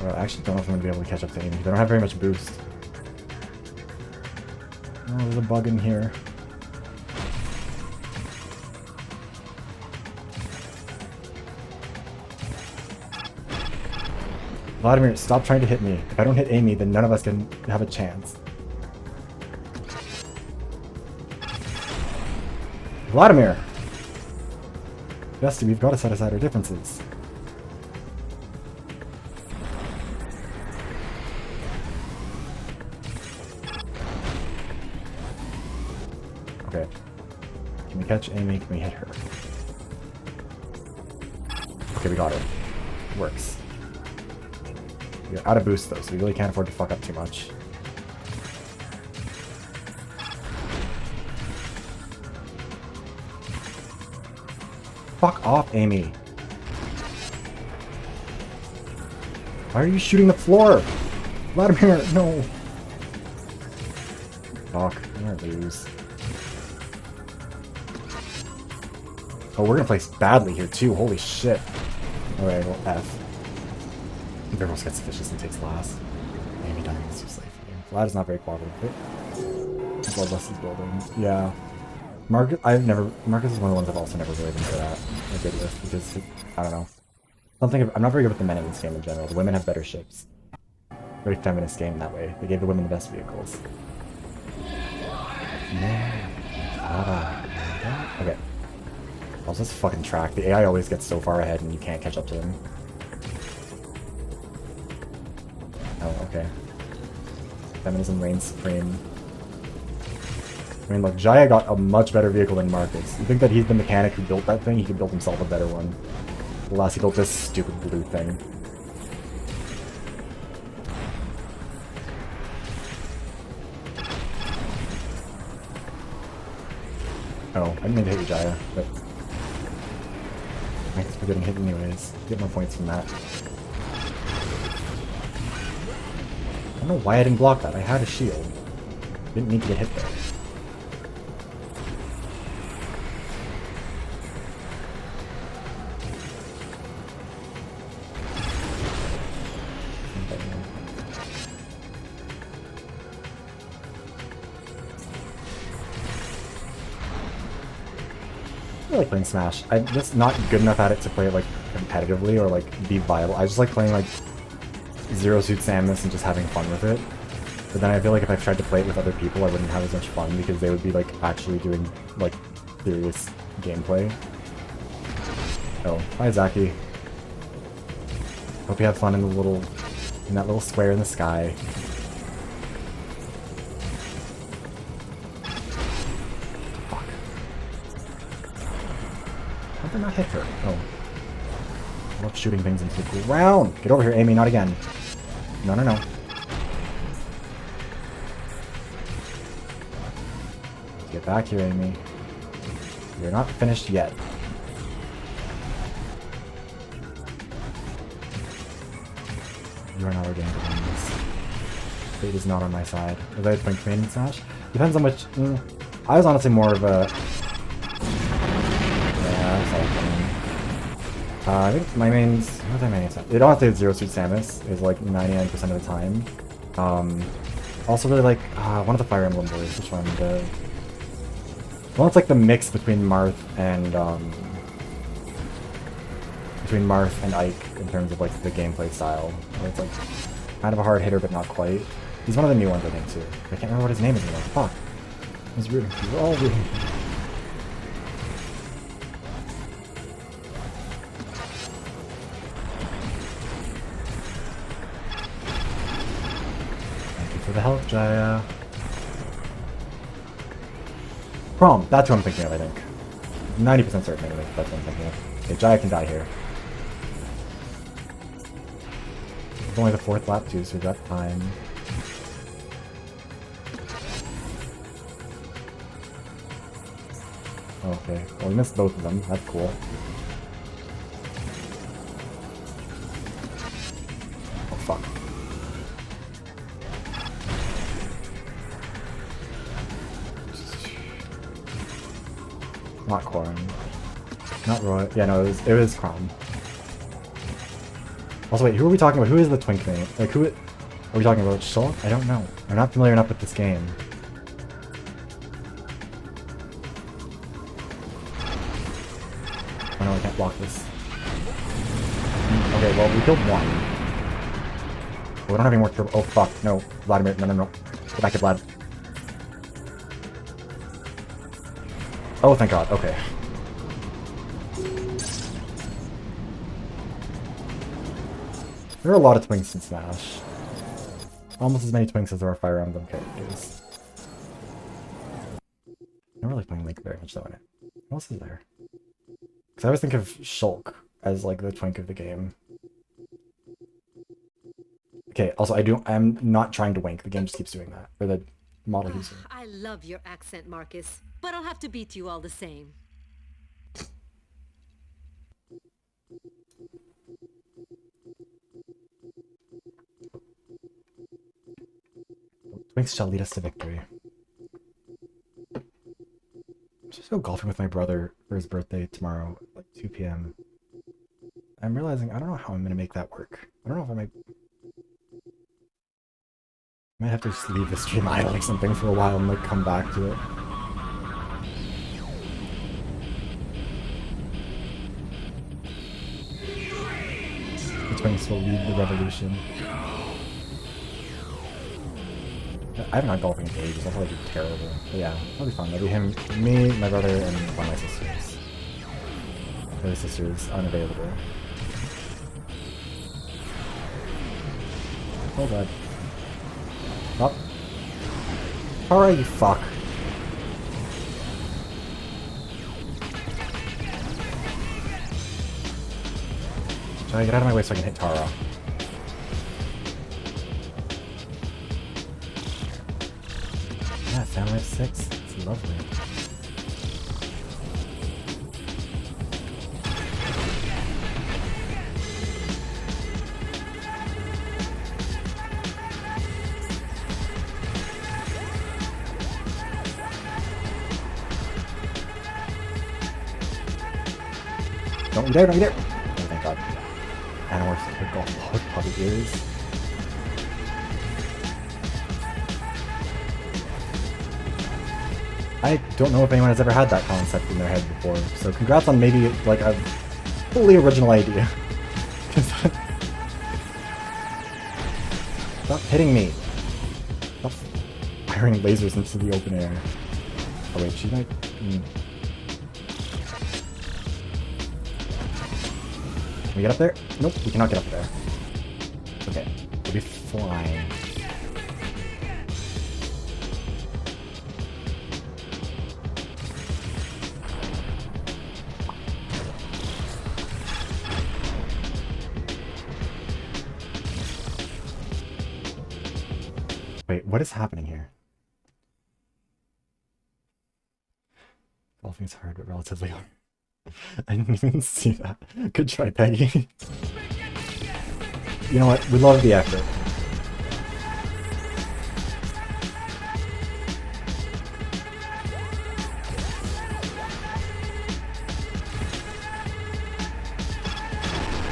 I actually don't know if I'm going to be able to catch up to Amy. They don't have very much boost. Oh, there's a bug in here. Vladimir, stop trying to hit me. If I don't hit Amy, then none of us can have a chance. Vladimir! Bestie, we've got to set aside our differences. Okay. Can we catch Amy? Can we hit her? Okay, we got her. Works. We're out of boost though, so we really can't afford to fuck up too much. Fuck off, Amy. Why are you shooting the floor? Vladimir, no. Fuck, I'm gonna lose. Oh, we're gonna place badly here too, holy shit. Okay, well, F. Everyone else gets vicious and takes last. Amy dying is too safe for you. Vlad is not very cooperative. Bloodlust is building. Yeah. Marcus is one of the ones I've also never really been good at. Good with, because, I don't know. I'm not very good with the men in this game in general. The women have better ships. Very feminist game that way. They gave the women the best vehicles. Okay. Also, this fucking track. The AI always gets so far ahead and you can't catch up to them. Oh, okay. Feminism reigns supreme. I mean, look, Jaya got a much better vehicle than Marcus. You think that he's the mechanic who built that thing? He could build himself a better one. Alas, he built this stupid blue thing. Oh, I didn't mean to hit you, Jaya, but thanks for getting hit anyways. Get more points from that. I don't know why I didn't block that. I had a shield. Didn't need to get hit there. I like playing Smash. I'm just not good enough at it to play it like competitively or like be viable. I just like playing like Zero Suit Samus and just having fun with it. But then I feel like if I tried to play it with other people, I wouldn't have as much fun because they would be like actually doing like serious gameplay. Oh, hi Zaki. Hope you have fun in that little square in the sky. Fuck. How'd I not hit her? Oh. I love shooting things into the ground! Get over here, Amy, not again. No, no, no. Get back here, Amy. You're not finished yet. You are not organic to win this. Fate is not on my side. Was I playing Command and Smash? Depends on which... I was honestly more of a... Yeah, I was playing. I think my mains... What are my mains? It honestly Zero Suit Samus is like 99% of the time. Also really like one of the Fire Emblem boys. Which one? The one that's like the mix between Marth and Ike in terms of like the gameplay style. Where it's like kind of a hard hitter but not quite. He's one of the new ones I think too. I can't remember what his name is anymore. Fuck. He's rooting. We're all rooting. Thank you for the help, Jaya. Prom, that's who I'm thinking of, I think. 90% certain anyway, that's what I'm thinking of. Okay, Jaya can die here. It's only the 4th lap too, so we've got time. Okay, well we missed both of them, that's cool. Oh fuck. Not Corin. Not Roy. Yeah, no, it was Crom. Also, wait, who are we talking about? Who is the twink name? Like, who are we talking about? Shulk? I don't know. I'm not familiar enough with this game. Oh no, I can't block this. Okay, well, we killed one. But we don't have any more turbo. Oh, fuck. No. Vladimir. No, no, no. Go back to Vlad. Oh, thank God. Okay. There are a lot of twinks in Smash. Almost as many twinks as there are Fire Emblem characters. I don't really playing Link very much though in it. What else is there? Because I always think of Shulk as like the twink of the game. Okay, also I'm not trying to wink. The game just keeps doing that. Or the model keeps doing. I love your accent, Marcus, but I'll have to beat you all the same. Twinks shall lead us to victory. I'm just go golfing with my brother for his birthday tomorrow, like 2 p.m. I'm realizing I don't know how I'm gonna make that work. I don't know if I might have to just leave the stream idle or something for a while and like come back to it. The Twinks will lead the revolution. I haven't had golfing in ages, I'll probably do terrible. But yeah, that'll be fun. That'll be him, me, my brother, and one of my sisters. The other sister is unavailable. Oh god. Stop. Alright, you fuck. Try to get out of my way so I can hit Tara. Yeah, Sound Life 6. It's lovely. Don't you dare, don't you dare! Oh, thank god. Animorphs took off hot puppy ears. I don't know if anyone has ever had that concept in their head before, so congrats on maybe like a fully original idea. Stop hitting me! Stop firing lasers into the open air. Oh wait, she might... Can we get up there? Nope, we cannot get up there. Okay, we'll be flying. Wait, what is happening here? Golfing's hard, but relatively hard. I didn't even see that. Good try, Peggy. You know what? We love the effort.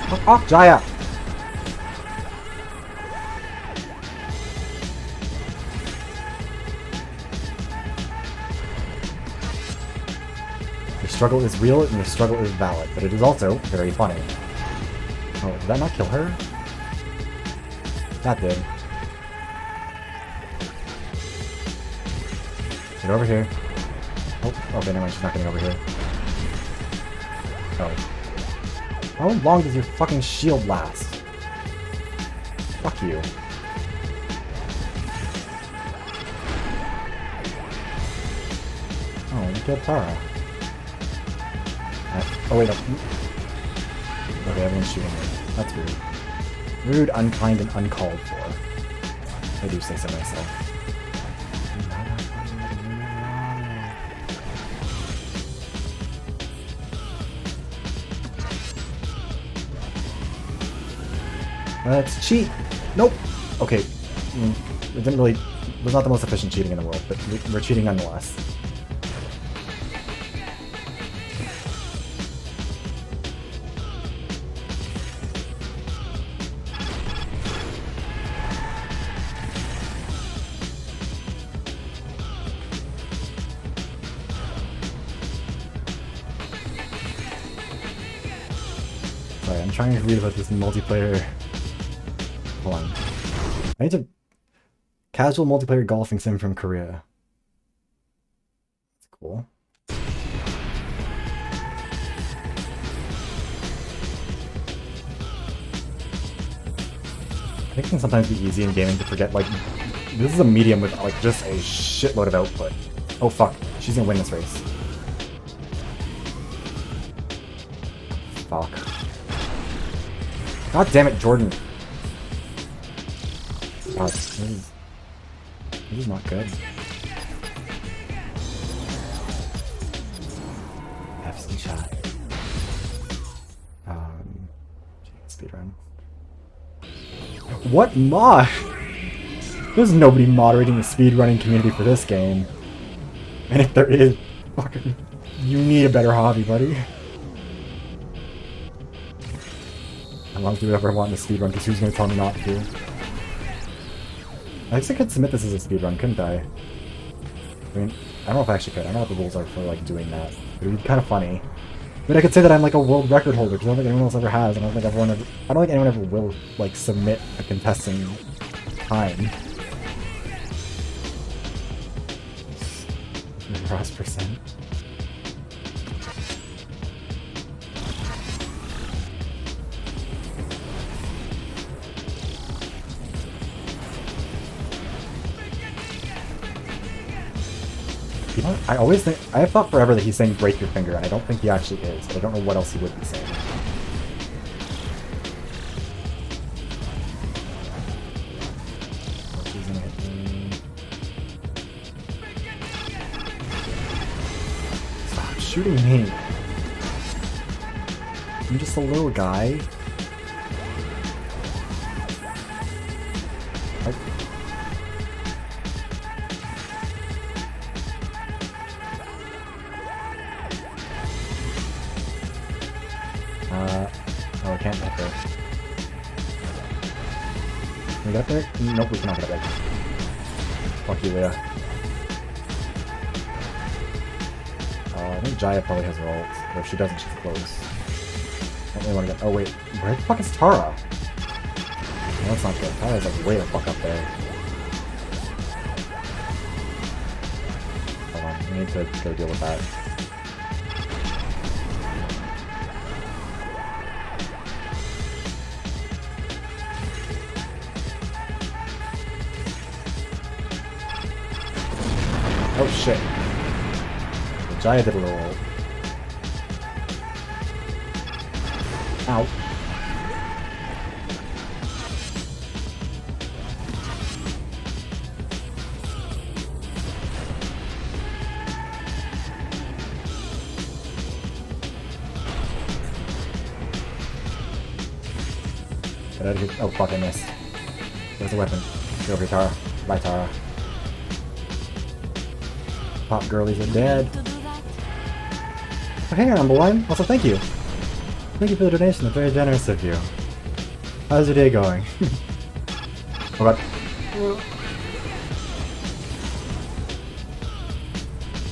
Fuck off, Jaya! Your struggle is real and your struggle is valid, but it is also very funny. Oh, did that not kill her? That did. Get over here. Oh, okay, never mind, she's not getting over here. Oh. How long does your fucking shield last? Fuck you. Oh, you killed Tara. Oh wait, no. Okay, everyone's shooting me. That's rude. Rude, unkind, and uncalled for. I do say so myself. Let's cheat! Nope! Okay. It didn't really... It was not the most efficient cheating in the world, but we're cheating nonetheless. Sorry, I'm trying to read about this multiplayer... Hold on. I need to... Casual multiplayer golfing sim from Korea. That's cool. I think it can sometimes be easy in gaming to forget, like... This is a medium with, like, just a shitload of output. Oh fuck, she's gonna win this race. Fuck. God damn it, Jordan. God, this is not good. FC chat. Speedrun. What mod? There's nobody moderating the speedrunning community for this game. And if there is, fucking, you need a better hobby, buddy. How long do we ever want in the speedrun? Because who's gonna tell me not to? I guess I could submit this as a speedrun, couldn't I? I mean, I don't know if I actually could. I don't know what the rules are for, like, doing that. But it would be kind of funny. But I could say that I'm, like, a world record holder, because I don't think anyone else ever has, and I don't think anyone ever will, like, submit a contesting time. Ross percent. You know, I always think, I have thought forever that he's saying break your finger, and I don't think he actually is, but I don't know what else he would be saying. She's gonna hit me. Stop shooting me. I'm just a little guy. Oh, I can't hit her. Can we get up there? Nope, we cannot get up there. Fuck you, Leah. I think Jaya probably has her ult, but if she doesn't, she's close. I don't really want to get. Oh wait, where the fuck is Tara? No, that's not good. Tara's like way the fuck up there. Hold on, we need to go deal with that. Oh shit. Jaya did a little ult. Ow. Get out of here. Oh fuck, I missed. There's a weapon. Get over here, Tara. Bye, Tara. Pop girlies are dead. Oh, hey, number one. Also, thank you. Thank you for the donation. That's very generous of you. How's your day going? Oh god.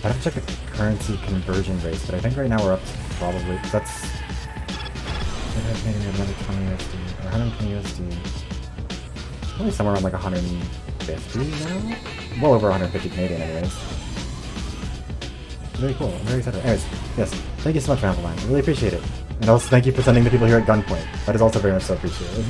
I'd have to check the currency conversion rates, but I think right now we're up to probably... That's... Another 20 USD, or 120 USD. Probably somewhere around like 150 now? Well over 150 Canadian anyways. Very cool, I'm very excited. Anyways, yes, thank you so much, Rampleman. I really appreciate it. And also thank you for sending the people here at gunpoint. That is also very much so appreciated.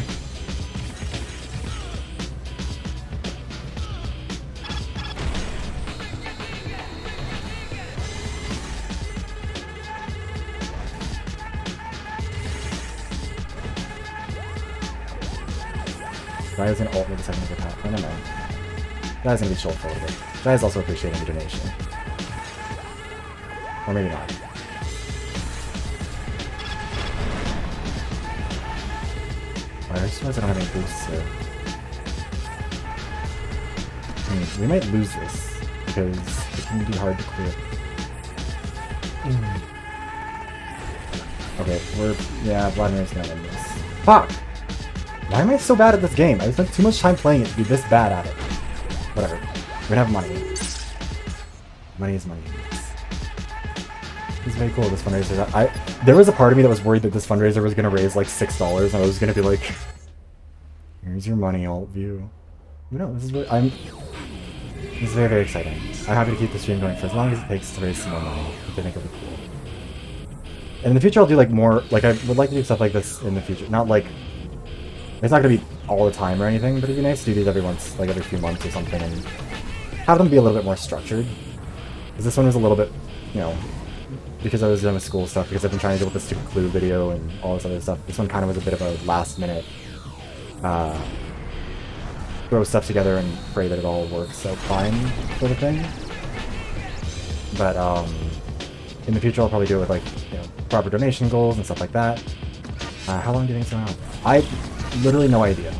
Guy is an alt with a second of attack. I don't know. Guy's gonna be chill for a little bit. Guy's also appreciating the donation. Or maybe not. I just realized I don't have any boosts, so... we might lose this, because it can be hard to clear. Okay, yeah, Vladimir's gonna win this. Fuck! Why am I so bad at this game? I spent too much time playing it to be this bad at it. Whatever. We're gonna have money. Money is money. It's very cool, this fundraiser. There was a part of me that was worried that this fundraiser was gonna raise like $6 and I was gonna be like, here's your money, alt view. No, this is really, this is very, very exciting. I'm happy to keep the stream going for as long as it takes to raise some more money, which I think will be cool. And in the future I'll do like more, like I would like to do stuff like this in the future. Not like, it's not gonna be all the time or anything, but it'd be nice to do these every few months or something and have them be a little bit more structured. Because this one was a little bit, you know, because I was done with school stuff, because I've been trying to deal with the stupid Clue video and all this other stuff. This one kind of was a bit of a last minute, throw stuff together and pray that it all works out fine sort of thing. But in the future I'll probably do it with like, you know, proper donation goals and stuff like that. How long do you think it's gonna happen? I literally no idea.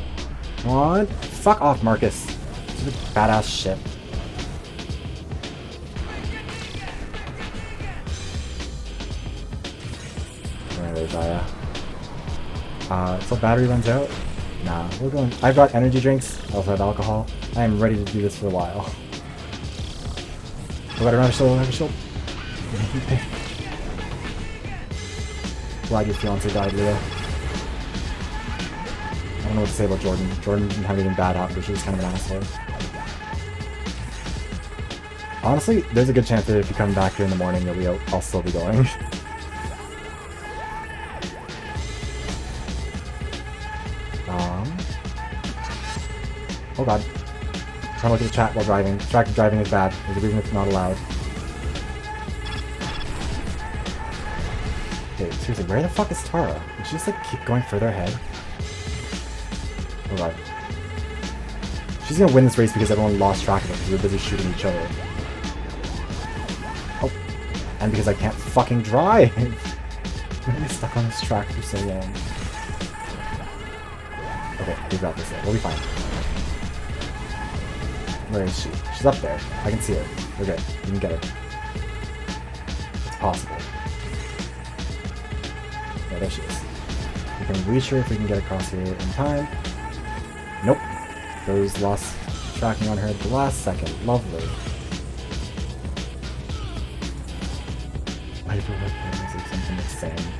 What? Fuck off, Marcus. This is badass shit. Anyways, so battery runs out? Nah, we're going. I've got energy drinks, I also have alcohol. I am ready to do this for a while. We got another shield, Glad your fiance died, Leo. I don't know what to say about Jordan. Jordan didn't have anything bad happen, but she was kind of an asshole. Honestly, there's a good chance that if you come back here in the morning, you'll be out. I'll still be going. Oh god. I'm trying to look at the chat while driving. Distracted driving is bad. There's a reason it's not allowed. Okay, seriously, where the fuck is Tara? Did she just like keep going further ahead? Oh god. She's gonna win this race because everyone lost track of it because they're busy shooting each other. Oh. And because I can't fucking drive! I'm gonna be stuck on this track for so long. Okay, we got this. We'll be fine. Where is she? She's up there. I can see her. We're good. We can get her. It's possible. Yeah, there she is. We can reach her if we can get across here in time. Nope. Those lost tracking on her at the last second. Lovely. I feel like there was like something insane.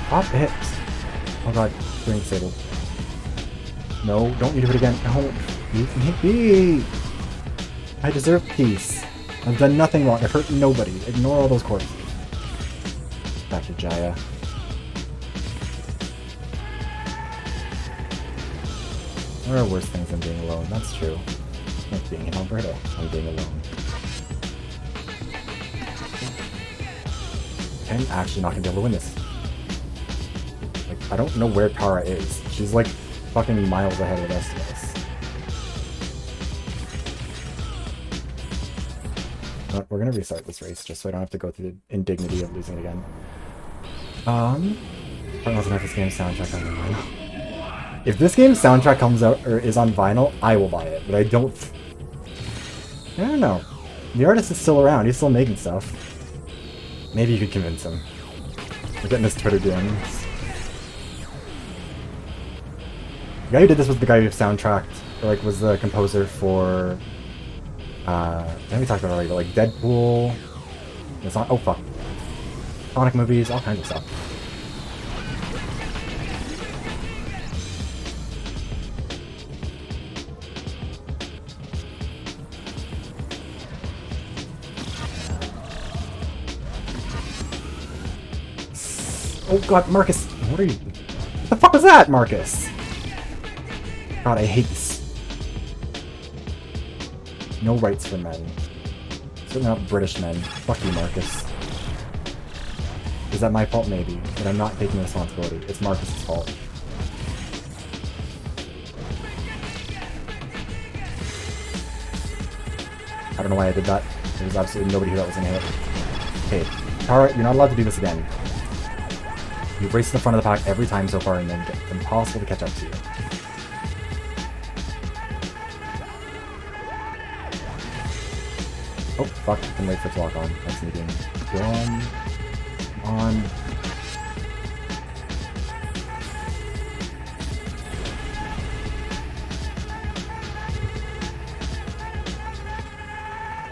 Pop it! Oh god, doing disabled. No, don't you do it again. No, leave me be! I deserve peace. I've done nothing wrong. I've hurt nobody. Ignore all those corpses. Back to Jaya. There are worse things than being alone, that's true. Like being in Alberta and being alone. I'm actually not gonna be able to win this. Like, I don't know where Tara is. She's like fucking miles ahead of the rest of us. But we're gonna restart this race just so I don't have to go through the indignity of losing it again. I don't know if this game's soundtrack on vinyl. If this game's soundtrack comes out or is on vinyl, I will buy it. But I don't know. The artist is still around. He's still making stuff. Maybe you could convince him. We're getting this Twitter DMs. The guy who did this was the guy who soundtracked, or like was the composer for, I think we talked about it already, but like Deadpool, it's not, oh fuck, Sonic movies, all kinds of stuff. Oh god, Marcus, what are you? What the fuck was that, Marcus? God, I hate this. No rights for men. Certainly not British men. Fuck you, Marcus. Is that my fault? Maybe. But I'm not taking responsibility. It's Marcus's fault. I don't know why I did that. There was absolutely nobody who that was gonna hit. Okay, Tara, you're not allowed to do this again. You've raced to the front of the pack every time so far and then it's impossible to catch up to you. Oh, fuck. I can wait for it to lock on. That's me being dumb. On.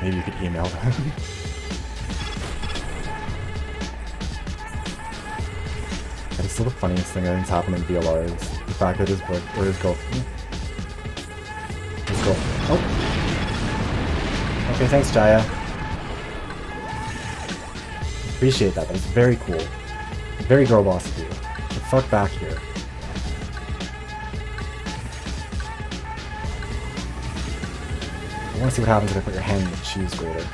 Maybe you could email them. That is still the funniest thing I think's happened in VLR is the fact that his book, or his girlfriend. His girlfriend. Oh! Okay, thanks, Jaya. Appreciate that. That was very cool. Very girl boss of you. The fuck back here. I want to see what happens if I put your hand in the cheese grater.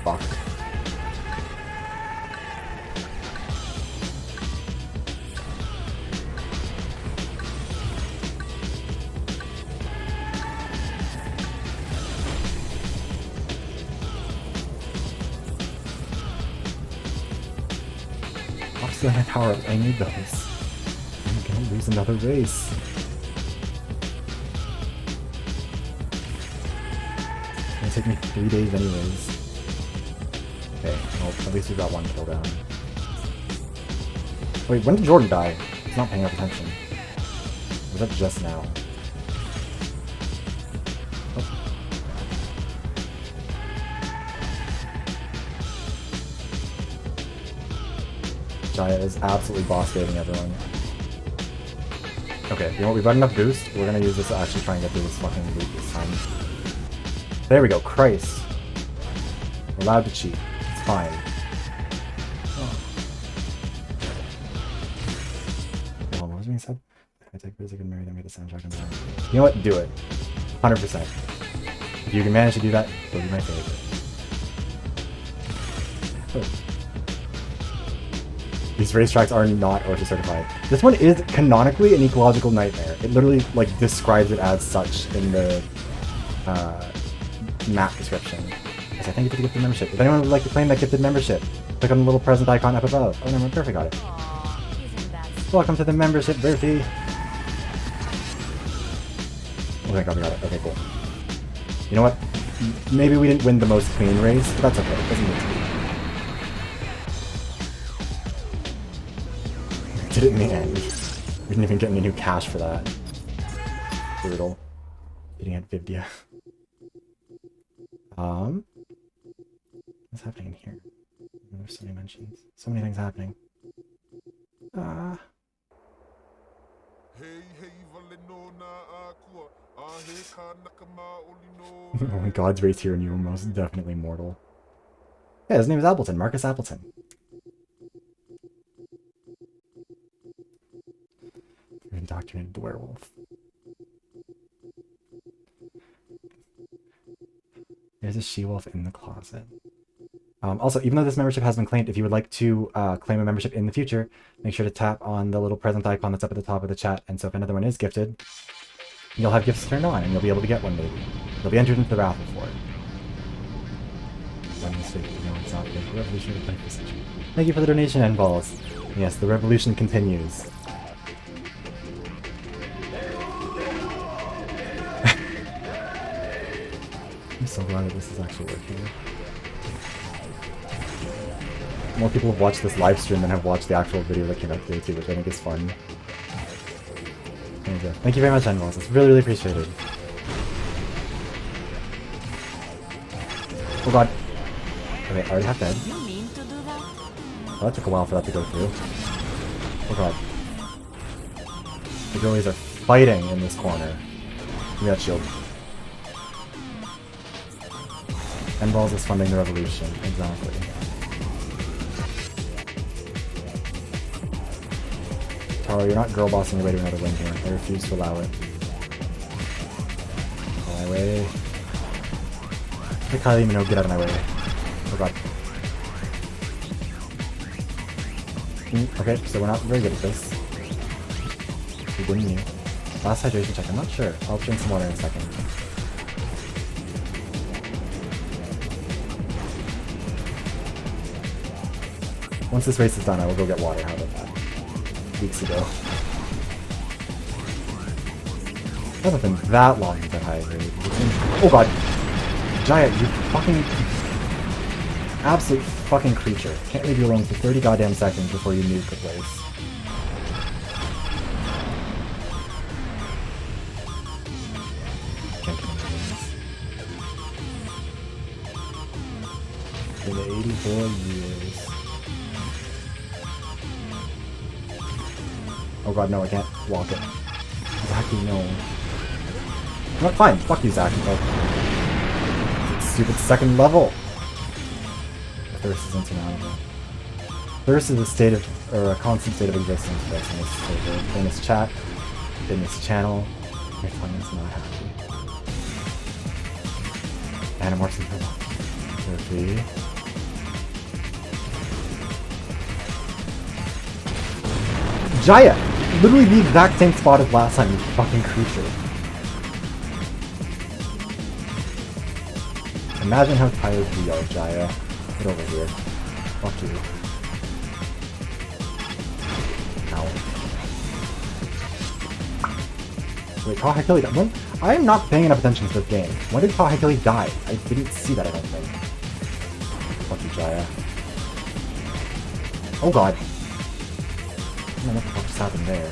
Fuck. My power up. I need those. I'm gonna lose another race. It's gonna take me 3 days anyways. Okay, well, at least we got one kill down. Wait, when did Jordan die? He's not paying up attention. Or was that just now? Oh. Jaya is absolutely boss baiting everyone. Okay, you know what? We've got enough boost. We're gonna use this to actually try and get through this fucking loop this time. There we go. Christ. We're allowed to cheat. It's fine. Oh. Hold on, what was being said? I take music and marry them with the soundtrack and you know what? Do it. 100%. If you can manage to do that, it'll be my favorite. Oh. These racetracks are not OSHA certified. This one is canonically an ecological nightmare. It literally like describes it as such in the map description. Yes, I thank you for the gifted membership. If anyone would like to claim that gifted membership, click on the little present icon up above. Oh, no, perfect, got it. Welcome to the membership, Bertie. Oh my god, we got it. Okay, cool. You know what? Maybe we didn't win the most clean race, but that's okay. It doesn't need to be. Did it in the end. We didn't even get any new cash for that. Brutal. Getting at Vivdia. What's happening in here? There's so many mentions. So many things happening. Oh, when God's race here and you were most definitely mortal. Yeah, his name is Appleton. Marcus Appleton. You're indoctrinated the werewolf. There's a she-wolf in the closet. Also, even though this membership has been claimed, if you would like to claim a membership in the future, make sure to tap on the little present icon that's up at the top of the chat. And so if another one is gifted, you'll have gifts turned on and you'll be able to get one maybe. You'll be entered into the raffle for it. One mistake, no, it's not good. Revolution of life decision. Thank you for the donation, N-Balls. Yes, the revolution continues. I'm so glad that this is actually working. More people have watched this live stream than have watched the actual video that came out today too, which I think is fun. There you go. Thank you very much, N-Balls. It's really, really appreciated. Oh god. Okay, I already have dead. You mean to do that? Well, that took a while for that to go through. Oh god. The girlies are fighting in this corner. Give me that shield. N-Balls is funding the revolution. Exactly. Taro, you're not girl bossing your way to another win here. I refuse to allow it. Out of my way. I can't even know, get out of my way. Oh god. Okay, so we're not very good at this. We didn't need. Last hydration check, I'm not sure. I'll drink some water in a second. Once this race is done, I will go get water. How about that? Weeks ago. It hasn't been that long since I hydrated. Oh god! Jaya, you fucking... absolute fucking creature. Can't leave you alone for 30 goddamn seconds before you nuke the place. Can't kill me. In the 84 years. Oh god, no, I can't block it. Zaki, no. No, fine, fuck you, Zaki. Oh. Stupid second level! Thirst is insurmountable. Thirst is a state of, or a constant state of existence for us in this server, in this chat, in this channel. My tongue is not happy. Animorphs in therapy. Jaya! Literally the exact same spot as last time, you fucking creature. Imagine how tired we are, Jaya. Get over here. Fuck you. Ow. Wait, Kahakili died. When? I am not paying enough attention to this game. When did Kahakili die? I didn't see that, I don't think. Fuck you, Jaya. Oh god. I don't know what the fuck just happened there.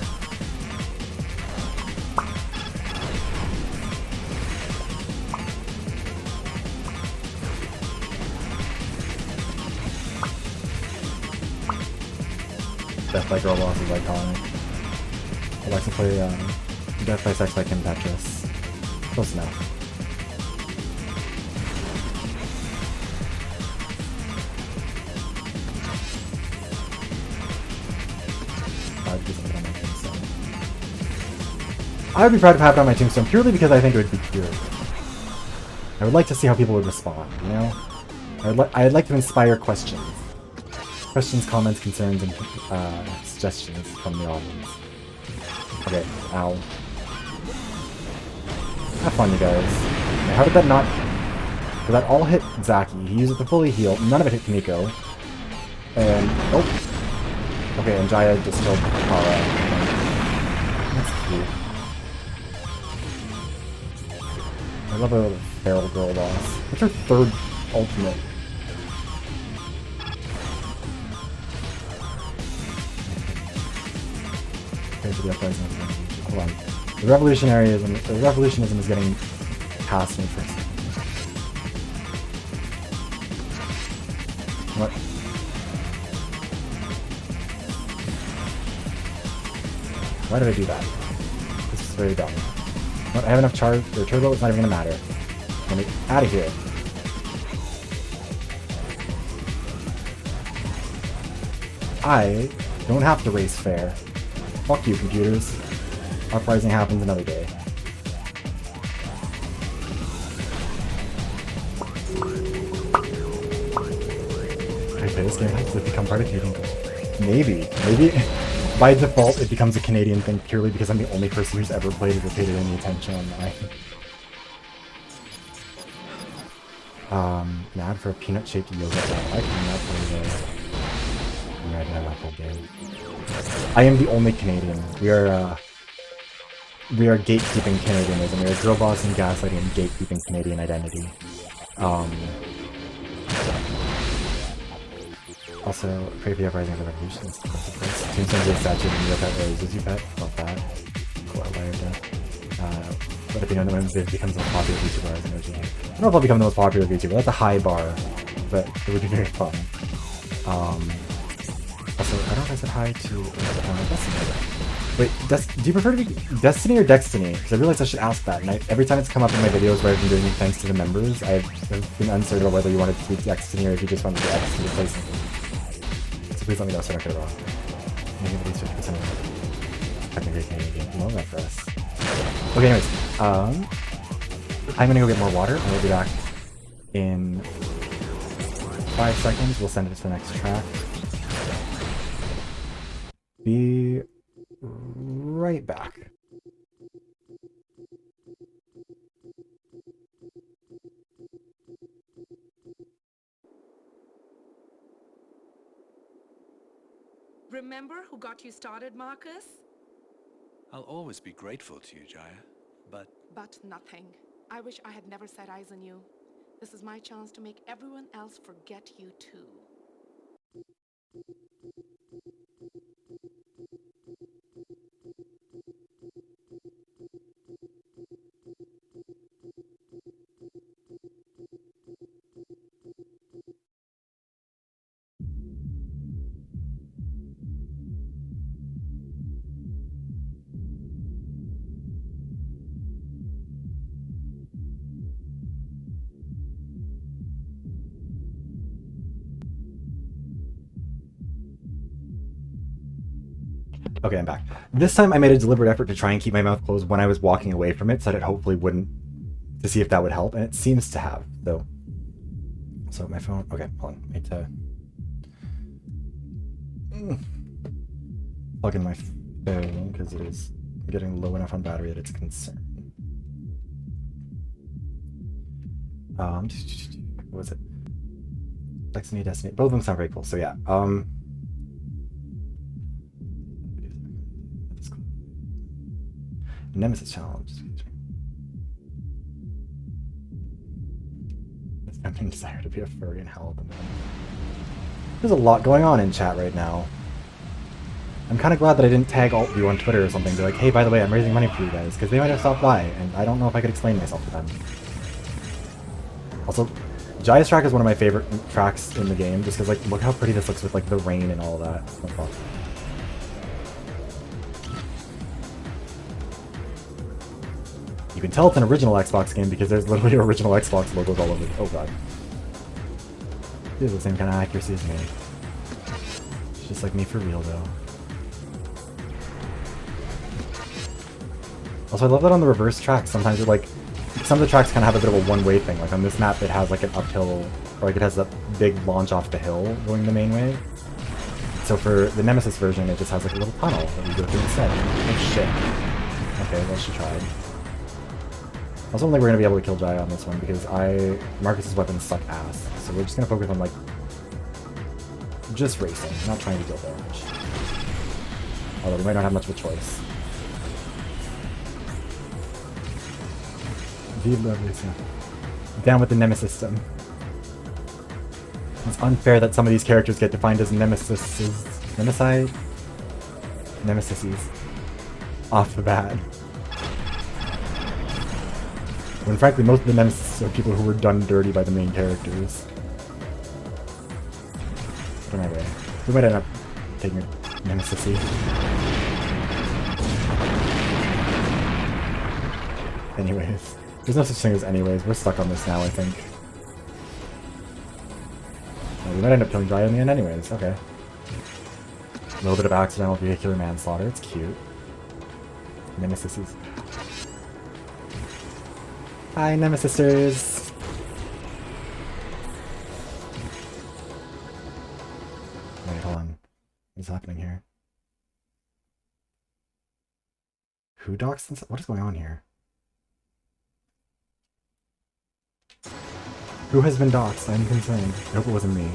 Death by Girl Boss is iconic. I like to play Death by Sex by Kim Petras. Close enough. I would be proud to have it on my tombstone purely because I think it would be pure. I would like to see how people would respond, you know? I'd like to inspire questions. Questions, comments, concerns, and suggestions from the audience. Okay, ow. Have fun, you guys. Okay, how did that not... Did that all hit Zaki? He used it to fully heal. None of it hit Kamiko. And... oh! Okay, and Jaya just killed Kara. That's cute. I love a feral girl boss. What's her third ultimate? Okay, for the uprising of the revolution. Hold on. The revolutionism is getting past me for a second. What? Why did I do that? This is very dumb. What? I have enough charge or turbo, it's not even gonna matter. Let me out of here. I don't have to race fair. Fuck you, computers. Uprising happens another day. Okay, this game has to become part of Canadian culture. Maybe. By default, it becomes a Canadian thing purely because I'm the only person who's ever played it or paid it any attention online. An ad for a peanut-shaped yogurt bar. I cannot play this. I'm not gonna have full game. I am the only Canadian. We are gatekeeping Canadianism. We are girl bossing, gaslighting, and gatekeeping Canadian identity. Also, pray for the uprising of the revolution. Tombstone is a statue of your pet or is your pet? Love that. Cool, layered death. But if you know when it becomes the most popular VTuber as an OG. I don't know if I'll become the most popular VTuber. That's a high bar, but it would be very fun. Also, I don't know if I said hi to Destiny. Wait, do you prefer to be Destiny or Destiny? Because I realized I should ask that, and every time it's come up in my videos where I've been doing it thanks to the members, I've been uncertain about whether you wanted to be Destiny or if you just wanted to X to replace it. So please let me know so I don't get it wrong. Maybe at least 50% of technically Canadian. Love that for us. Okay, anyways, I'm gonna go get more water, and we'll be back in 5 seconds. We'll send it to the next track. Be right back. Remember who got you started, Marcus? I'll always be grateful to you, Jaya, but... But nothing. I wish I had never set eyes on you. This is my chance to make everyone else forget you too. Okay, I'm back. This time I made a deliberate effort to try and keep my mouth closed when I was walking away from it so that it hopefully wouldn't, to see if that would help, and it seems to have, though. So my phone, okay, hold on, I need to plug in my phone because it is getting low enough on battery that it's a concern. What was it? Destiny, both of them sound very cool, so yeah. Nemesis challenge. It's tempting desire to be a furry and howl at the moment. There's a lot going on in chat right now. I'm kind of glad that I didn't tag alt view on Twitter or something. Be like, hey, by the way, I'm raising money for you guys, because they might have stopped by, and I don't know if I could explain myself to them. Also, Jaya's track is one of my favorite tracks in the game, just because, like, look how pretty this looks with, like, the rain and all that. You can tell it's an original Xbox game because there's literally original Xbox logos all over it. Oh god. It is the same kind of accuracy as me. It's just like me for real though. Also, I love that on the reverse tracks, sometimes it like, some of the tracks kind of have a bit of a one-way thing. Like on this map it has like an uphill, or like it has a big launch off the hill going the main way. So for the Nemesis version it just has like a little tunnel that we go through instead. Oh shit. Okay, well she tried. I also don't think we're going to be able to kill Jaya on this one because Marcus's weapons suck ass. So we're just going to focus on, like, just racing, not trying to deal damage. Although we might not have much of a choice. Down with the Nemesis system. It's unfair that some of these characters get defined as Nemesises off the bat. When frankly, most of the Nemesis are people who were done dirty by the main characters. But anyway, we might end up taking a Nemesis. Anyways, there's no such thing as anyways. We're stuck on this now, I think. Well, we might end up killing Jaya in the end anyways. Okay. A little bit of accidental vehicular manslaughter. It's cute. Nemesis. Hi, Nemesisers! doxed? What is going on here? Who has been doxed? I'm concerned. I hope it wasn't me.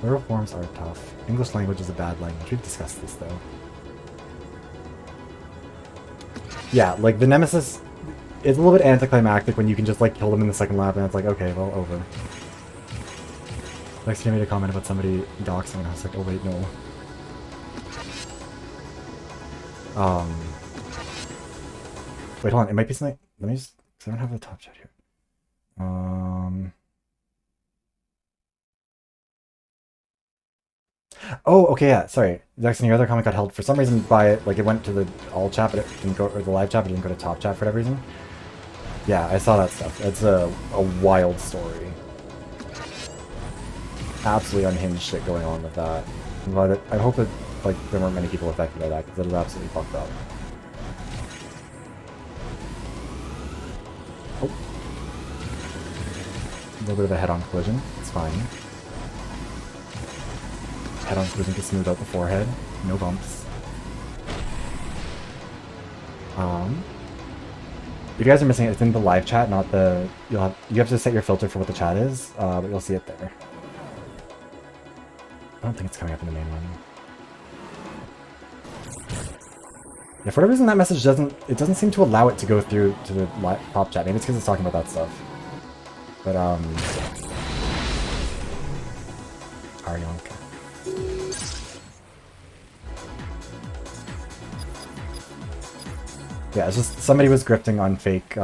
Plural forms are tough. English language is a bad language. We've discussed this, though. Yeah, like, the Nemesis is a little bit anticlimactic when you can just, like, kill them in the second lap, and it's like, okay, well, over. Lexi made a comment about somebody doxing, and I was like, oh, wait, no. Wait, hold on, it might be something... Let me just... Because I don't have the top chat here. Oh, okay, yeah, sorry. Jackson, your other comment got held for some reason by, like, it went to the all chat, but it didn't go, or the live chat, but it didn't go to top chat for whatever reason. Yeah, I saw that stuff. It's a wild story. Absolutely unhinged shit going on with that. But I hope that, like, there weren't many people affected by that, because it is absolutely fucked up. Oh. A little bit of a head-on collision. It's fine. Head-on collision to smooth out the forehead. No bumps. If you guys are missing it, it's in the live chat, not the... You have to set your filter for what the chat is, but you'll see it there. I don't think it's coming up in the main one. Yeah, for whatever reason that message doesn't seem to allow it to go through to the top chat. Maybe it's because it's talking about that stuff. But, Aryanka. Yeah, it's just somebody was grifting on fake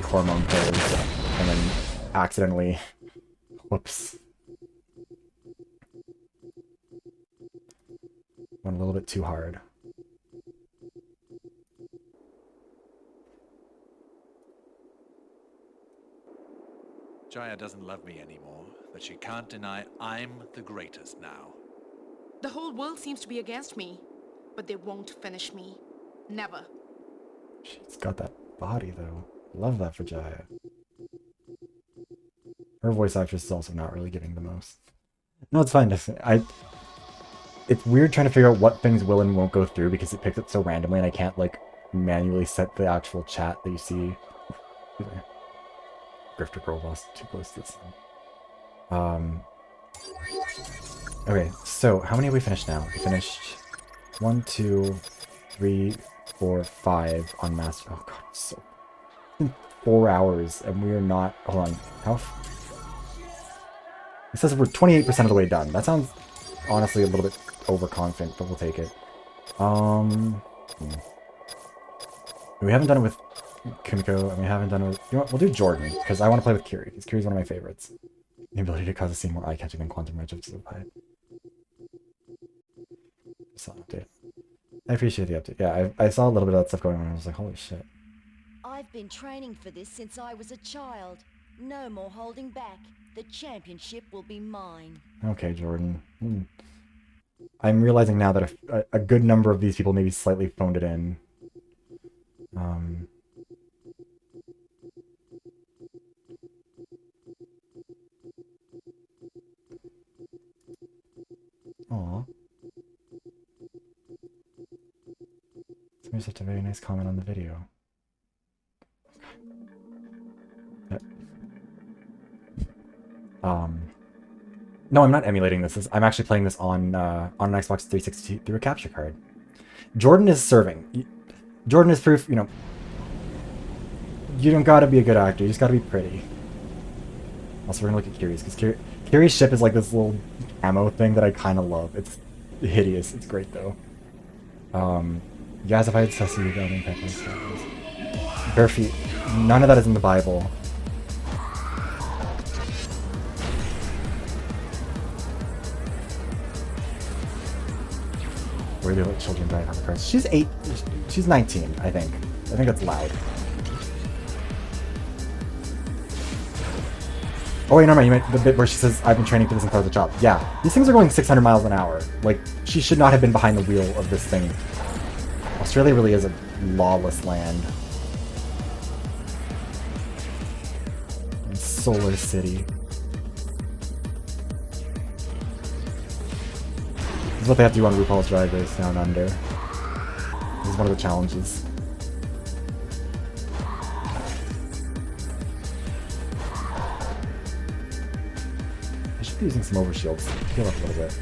hormone pills and then accidentally, whoops, went a little bit too hard. Jaya doesn't love me anymore, but she can't deny I'm the greatest now. The whole world seems to be against me, but they won't finish me. Never. She's got that body, though. Love that for Jaya. Her voice actress is also not really giving the most. No, it's fine. It's weird trying to figure out what things will and won't go through because it picks it so randomly and I can't, like, manually set the actual chat that you see. Grifter girl boss too close to this thing. Okay, so how many have we finished now? We finished 1, 2, 3, 4, 5 on master. Oh god, so it's been 4 hours and we are not. Hold on, how? It says we're 28% of the way done. That sounds honestly a little bit overconfident, but we'll take it. We haven't done it with Kumiko, and we haven't done it with... You know what? We'll do Jordan, because I want to play with Kiri, because Kiri's one of my favorites. The ability to cause a scene more eye-catching than Quantum Redshift is a vibe. Just an update. I appreciate the update. Yeah, I saw a little bit of that stuff going on, and I was like, holy shit. I've been training for this since I was a child. No more holding back. The championship will be mine. Okay, Jordan. I'm realizing now that a good number of these people maybe slightly phoned it in. Aww. Somebody such a very nice comment on the video. Yep. No, I'm not emulating this. I'm actually playing this on an Xbox 360 through a capture card. Jordan is serving. Jordan is proof, you know, you don't gotta be a good actor, you just gotta be pretty. Also, we're gonna look at Kiri's, because Kiri's ship is like this little ammo thing that I kind of love. It's hideous. It's great, though. You guys, if I had Ceci, you got any bare feet. None of that is in the Bible. Where do they let children die on the cross? She's 8. She's 19, I think. I think that's loud. Oh wait, never mind, you meant the bit where she says, I've been training for this inside the job. Yeah, these things are going 600 miles an hour. Like, she should not have been behind the wheel of this thing. Australia really is a lawless land. And Solar City. is what they have to do on RuPaul's Drag Race Down Under. This is one of the challenges. I should be using some overshields to heal up a little bit.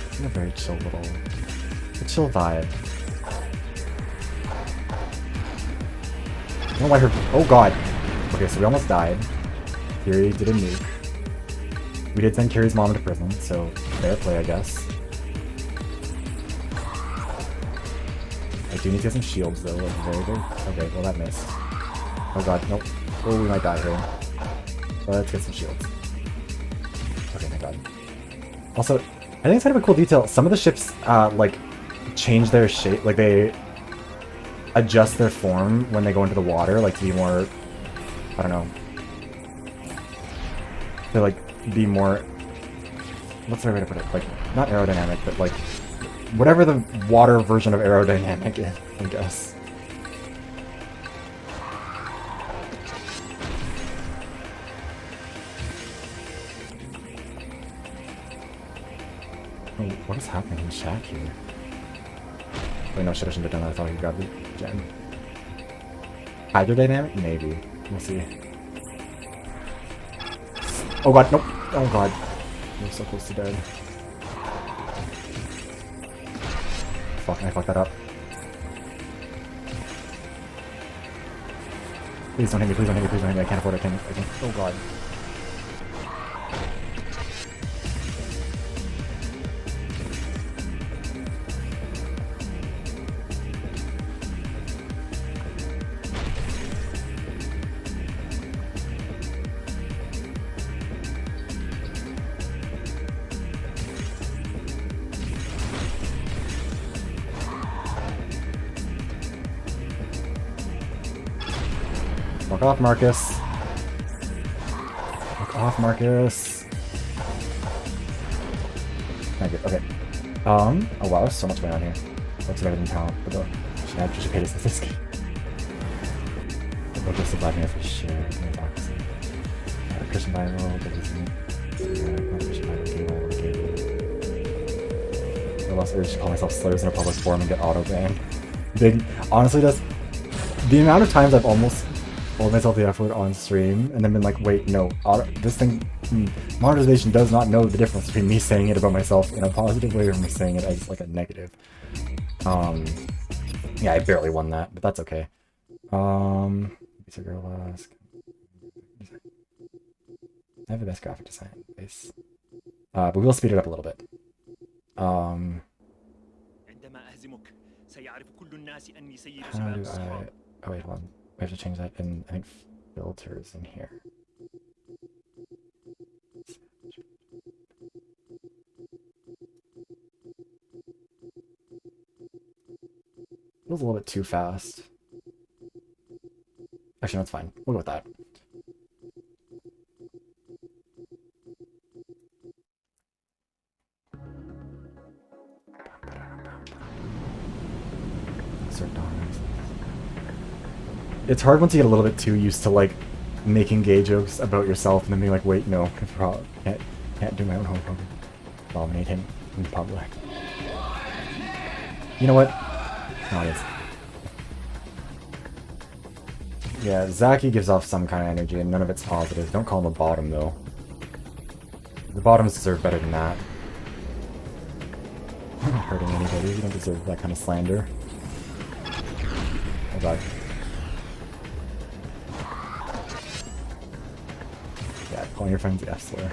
It's a very chill a chill vibe. I don't know why her. Oh god. Okay, so we almost died. Kiri did a nuke. We did send Kiri's mom to prison, so fair play, I guess. I do need to get some shields though, like very. Okay, well that missed. Oh god, nope. Oh, we might die here. Let's get some shields. Okay, thank god. Also, I think it's kind of a cool detail. Some of the ships, like, change their shape, like they adjust their form when they go into the water, like to be more, I don't know, to like be more, what's the right way to put it, like, not aerodynamic, but like, whatever the water version of aerodynamic is, I guess. Oh, what is happening in Shaq here? Wait, no, shit, I shouldn't have done that. I thought he grabbed the gem. Hydrodynamic? Maybe. We'll see. Oh god, nope. Oh god. We're so close to dead. Fuck, I fucked that up. Please don't hit me, please don't hit me, please don't hit me. I can't afford it, I can't. Oh god. Fuck off, Marcus. Fuck off, Marcus. Thank you. Okay. Oh wow, there's so much going on here. Looks better than talent, but though she should pay us this game. They'll just survive me for sure. Christian Bible, Christian Bible, game. I lost urge to call myself slurs in a public forum and get auto banned. Big, honestly, does the amount of times I've almost told myself the F word on stream and then been like, wait, no, this thing, monetization does not know the difference between me saying it about myself in a positive way or me saying it as like a negative. Yeah, I barely won that, but that's okay. Pizza Girl Ask. I have the best graphic design base. But we'll speed it up a little bit. How do I... Oh wait, hold on. We have to change that in, I think, filters in here. Feels a little bit too fast. Actually, no, it's fine. We'll go with that. It's hard once you get a little bit too used to like making gay jokes about yourself and then being like, wait, no, can't do my own homophobic. Dominate him in public. You know what? No, it is. Yeah, Zaki gives off some kind of energy and none of it's positive. Don't call him a bottom though. The bottoms deserve better than that. I'm not hurting anybody. You don't deserve that kind of slander. Oh god. Yeah, calling your friends the F-slur.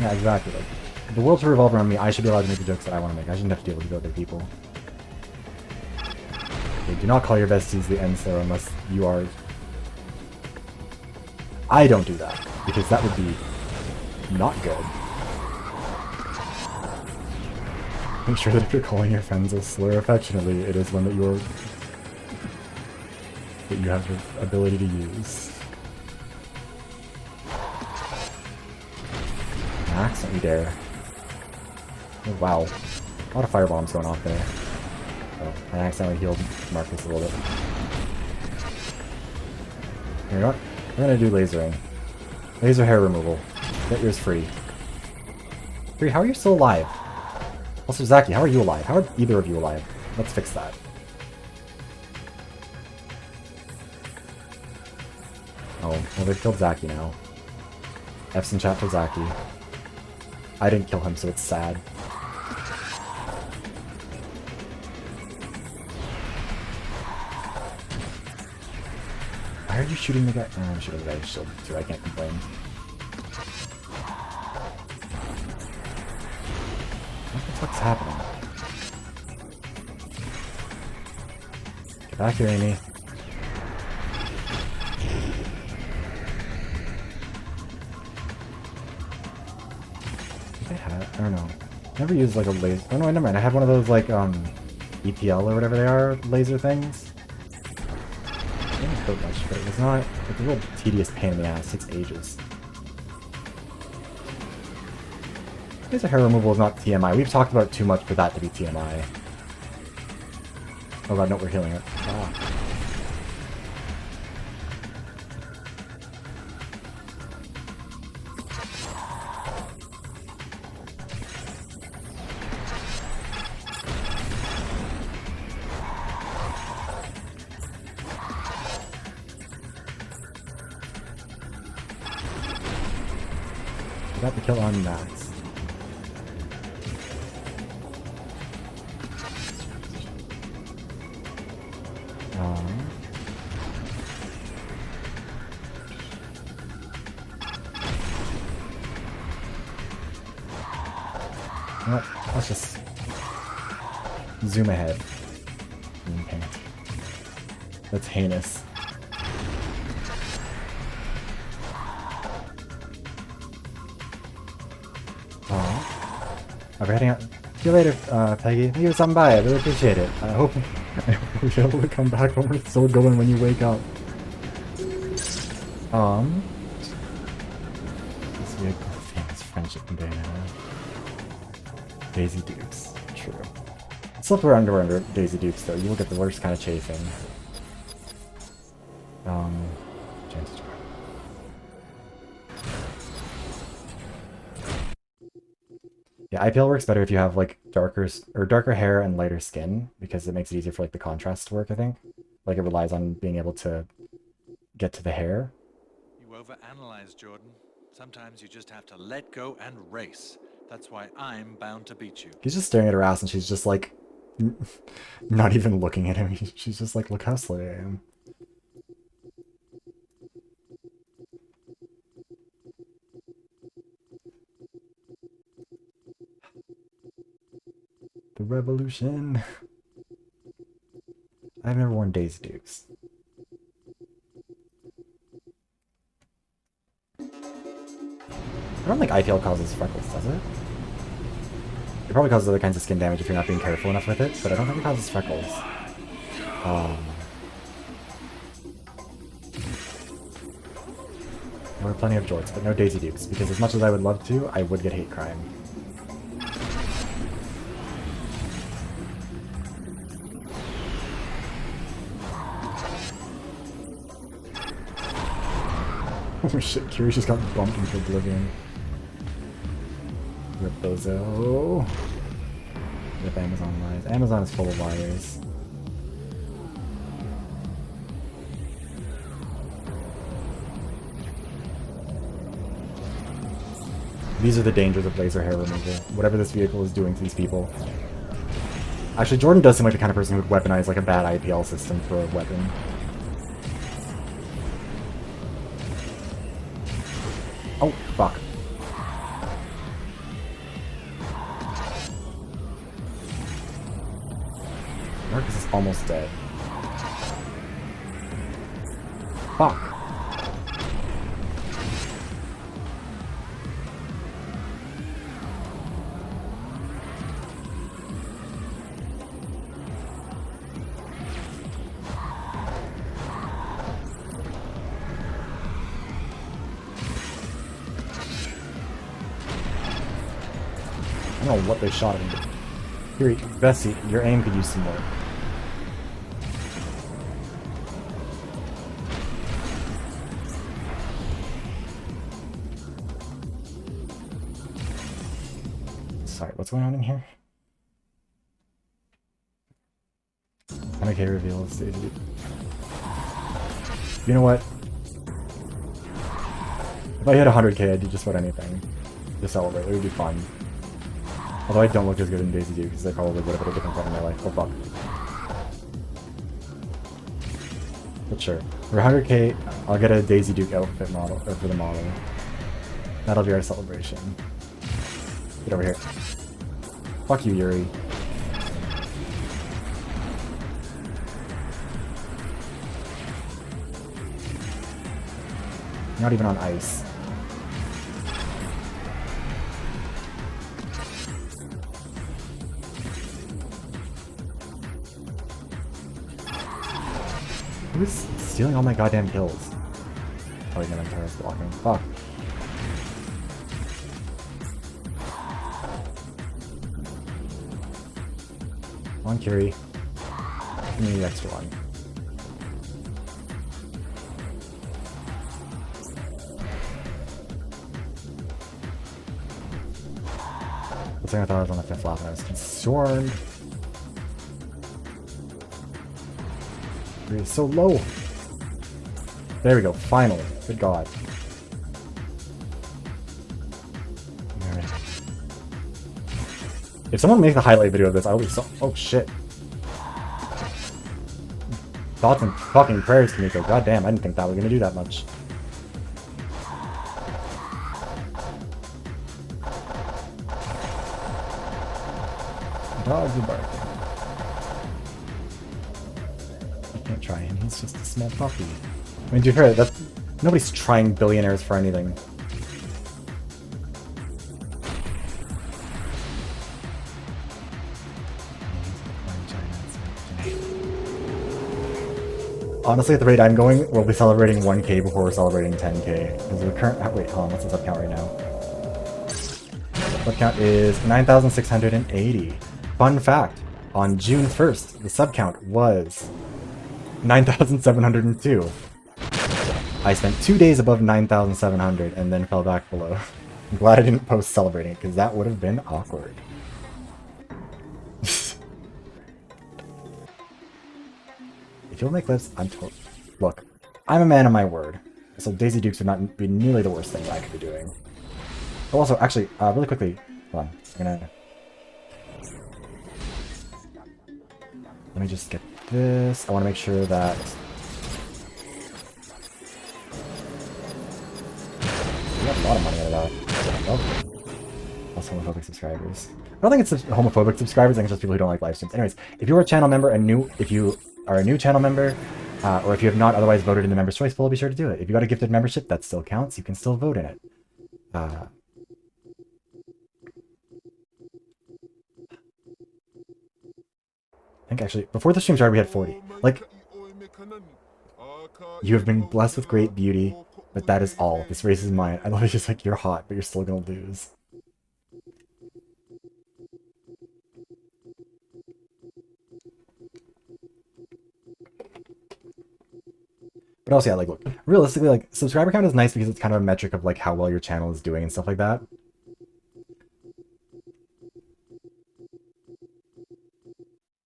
Yeah, exactly. Like, the world should revolve around me. I should be allowed to make the jokes that I want to make. I shouldn't have to deal with other people. Okay, do not call your besties the N-slur unless you are... I don't do that, because that would be not good. Make sure that if you're calling your friends a slur affectionately, it is one that you have the ability to use. Max, don't you dare. Oh, wow. A lot of firebombs going off there. Oh, I accidentally healed Marcus a little bit. You know what? We're gonna do lasering. Laser hair removal. Get yours free. Free, how are you still alive? Also, Zaki, how are you alive? How are either of you alive? Let's fix that. Oh, well, they've killed Zaki now. F's in chat for Zaki. I didn't kill him, so it's sad. Why are you shooting the guy? Oh, I'm shooting the guy's shield too, I can't complain. What the fuck's happening? Get back here, Amy. I don't know. Never used like a laser. Oh no, never mind. I have one of those like EPL or whatever they are laser things. It didn't hurt much, but it was not. It's a real tedious pain in the ass. It takes ages. Laser hair removal is not TMI. We've talked about it too much for that to be TMI. Oh god, no, we're healing it. Ah. Got the kill on Max. What? Let's just zoom ahead. Okay. That's heinous. We're heading out. See you later, Peggy. Thank you for stopping by. I really appreciate it. I hope we'll be able to come back when we're still going when you wake up. This vehicle, famous friendship from Bayonetta. Daisy Dukes. True. Slip wear underwear under Daisy Dukes, though. You will get the worst kind of chafing. Chances are. Yeah, IPL works better if you have like darker hair and lighter skin because it makes it easier for like the contrast to work, I think. Like it relies on being able to get to the hair. You overanalyze, Jordan. Sometimes you just have to let go and race. That's why I'm bound to beat you. He's just staring at her ass and she's just like not even looking at him. She's just like, look how slutty I am. The revolution. I've never worn Daisy Dukes. I don't think IPL causes freckles, does it? It probably causes other kinds of skin damage if you're not being careful enough with it, but I don't think it causes freckles. There were plenty of jorts, but no Daisy Dukes, because as much as I would love to, I would get hate crime. Oh shit, Kiri just got bumped into oblivion. Rip those out. Rip Amazon lies. Amazon is full of liars. These are the dangers of laser hair removal. Whatever this vehicle is doing to these people. Actually, Jordan does seem like the kind of person who would weaponize like a bad IPL system for a weapon. Oh, fuck. Marcus is almost dead. Fuck. I don't know what they shot at me. Here, Bessie, your aim could use some more. Sorry, what's going on in here? 100k reveals. You know what? If I hit 100k, I'd do just about anything to celebrate. It would be fun. Although I don't look as good in Daisy Duke, because I probably would have at a different point in my life. Oh fuck. But sure. For 100k, I'll get a Daisy Duke outfit model, or for the model. That'll be our celebration. Get over here. Fuck you, Yuri. Not even on ice. Who's stealing all my goddamn kills? Oh, yeah, my turret's blocking. Fuck. Come on, Curie. Give me the extra one. I thought I was on the 5th lap and I was concerned. It's so low. There we go, finally. Good god. Right. If someone makes a highlight video of this, I'll be so— oh shit. Thoughts and fucking prayers, Kamiko. God damn, I didn't think that was gonna do that much. Dogs are barking. I can't try him, he's just a small puppy. I mean, to be fair, that's— nobody's trying billionaires for anything. Honestly, at the rate I'm going, we'll be celebrating 1k before we're celebrating 10k. Because the current— wait, hold on, what's the sub count right now? Sub count is 9,680. Fun fact, on June 1st, the sub count was 9,702. I spent 2 days above 9,700 and then fell back below. I'm glad I didn't post celebrating it, because that would have been awkward. If you'll make clips, I'm totally— look, I'm a man of my word, so Daisy Dukes would not be nearly the worst thing I could be doing. Oh, also, actually, really quickly, hold on, I'm gonna— let me just get this. I want to make sure that— we got a lot of money out of that. Oh. Plus homophobic subscribers. I don't think it's homophobic subscribers, I think it's just people who don't like live streams. Anyways, if you're a channel member and if you are a new channel member, or if you have not otherwise voted in the Members' Choice poll, be sure to do it. If you got a gifted membership, that still counts. You can still vote in it. I think actually, before the stream started, we had 40. Like, you have been blessed with great beauty, but that is all. This race is mine. I love it, just like, you're hot, but you're still gonna lose. But also, yeah, like, look, realistically, like, subscriber count is nice because it's kind of a metric of, like, how well your channel is doing and stuff like that.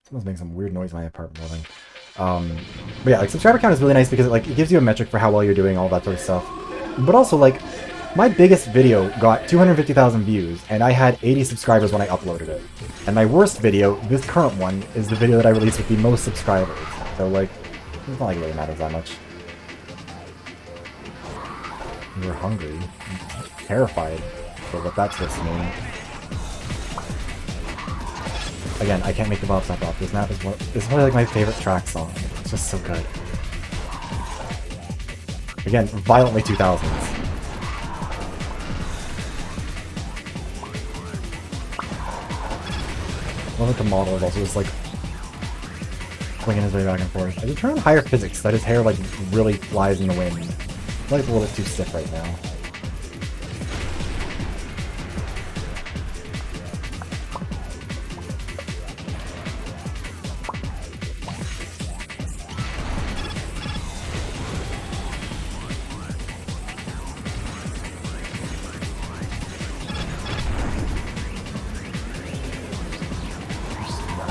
Someone's making some weird noise in my apartment building. But yeah, like, subscriber count is really nice because it gives you a metric for how well you're doing, all that sort of stuff. But also, like, my biggest video got 250,000 views, and I had 80 subscribers when I uploaded it. And my worst video, this current one, is the video that I released with the most subscribers. So, like, it's not like it really matters that much. You're hungry. I'm terrified for what that's supposed to mean. Again, I can't make the Bob Stop off. This map is probably like my favorite track song. It's just so good. Again, violently 2000s. I love that the model is also just like swinging his way back and forth. I should turn on higher physics so that his hair like really flies in the wind. I feel like it's a little bit too stiff right now.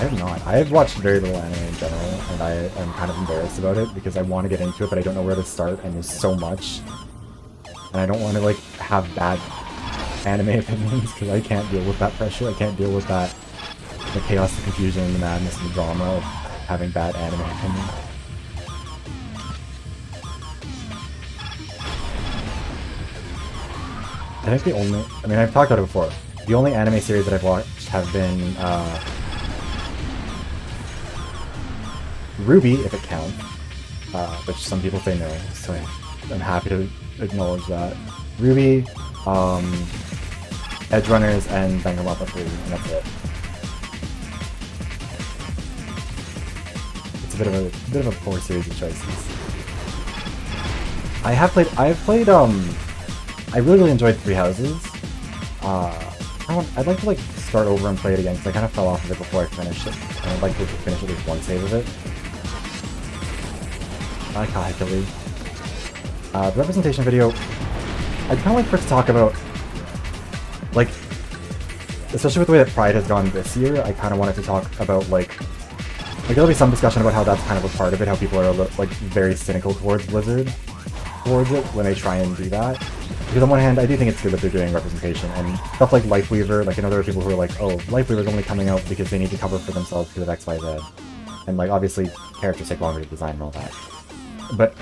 have not. I've watched very little anime in general, and I am kind of embarrassed about it because I want to get into it, but I don't know where to start, and there's so much. And I don't want to, like, have bad anime opinions because I can't deal with that pressure. I can't deal with that, the chaos, the confusion, the madness, and the drama of having bad anime opinions. I think the only, I mean, I've talked about it before. The only anime series that I've watched have been Ruby, if it counts, which some people say no, so I'm happy to acknowledge that. Ruby, Edge Runners, and Danganronpa 3, and that's it. It's a bit of a poor series of choices. I really enjoyed Three Houses. I'd like to like start over and play it again because I kind of fell off of it before I finished it, and I'd like to finish at least one save of it. I like Kahekili. The representation video, I'd kind of like for it to talk about, like, especially with the way that Pride has gone this year, I kind of wanted to talk about, like there'll be some discussion about how that's kind of a part of it, how people are, like, very cynical towards Blizzard, towards it, when they try and do that. Because on one hand, I do think it's good that they're doing representation, and stuff like Lifeweaver, like, I know there are people who are like, oh, Lifeweaver's only coming out because they need to cover for themselves because of XYZ. And, like, obviously, characters take longer to design and all that. But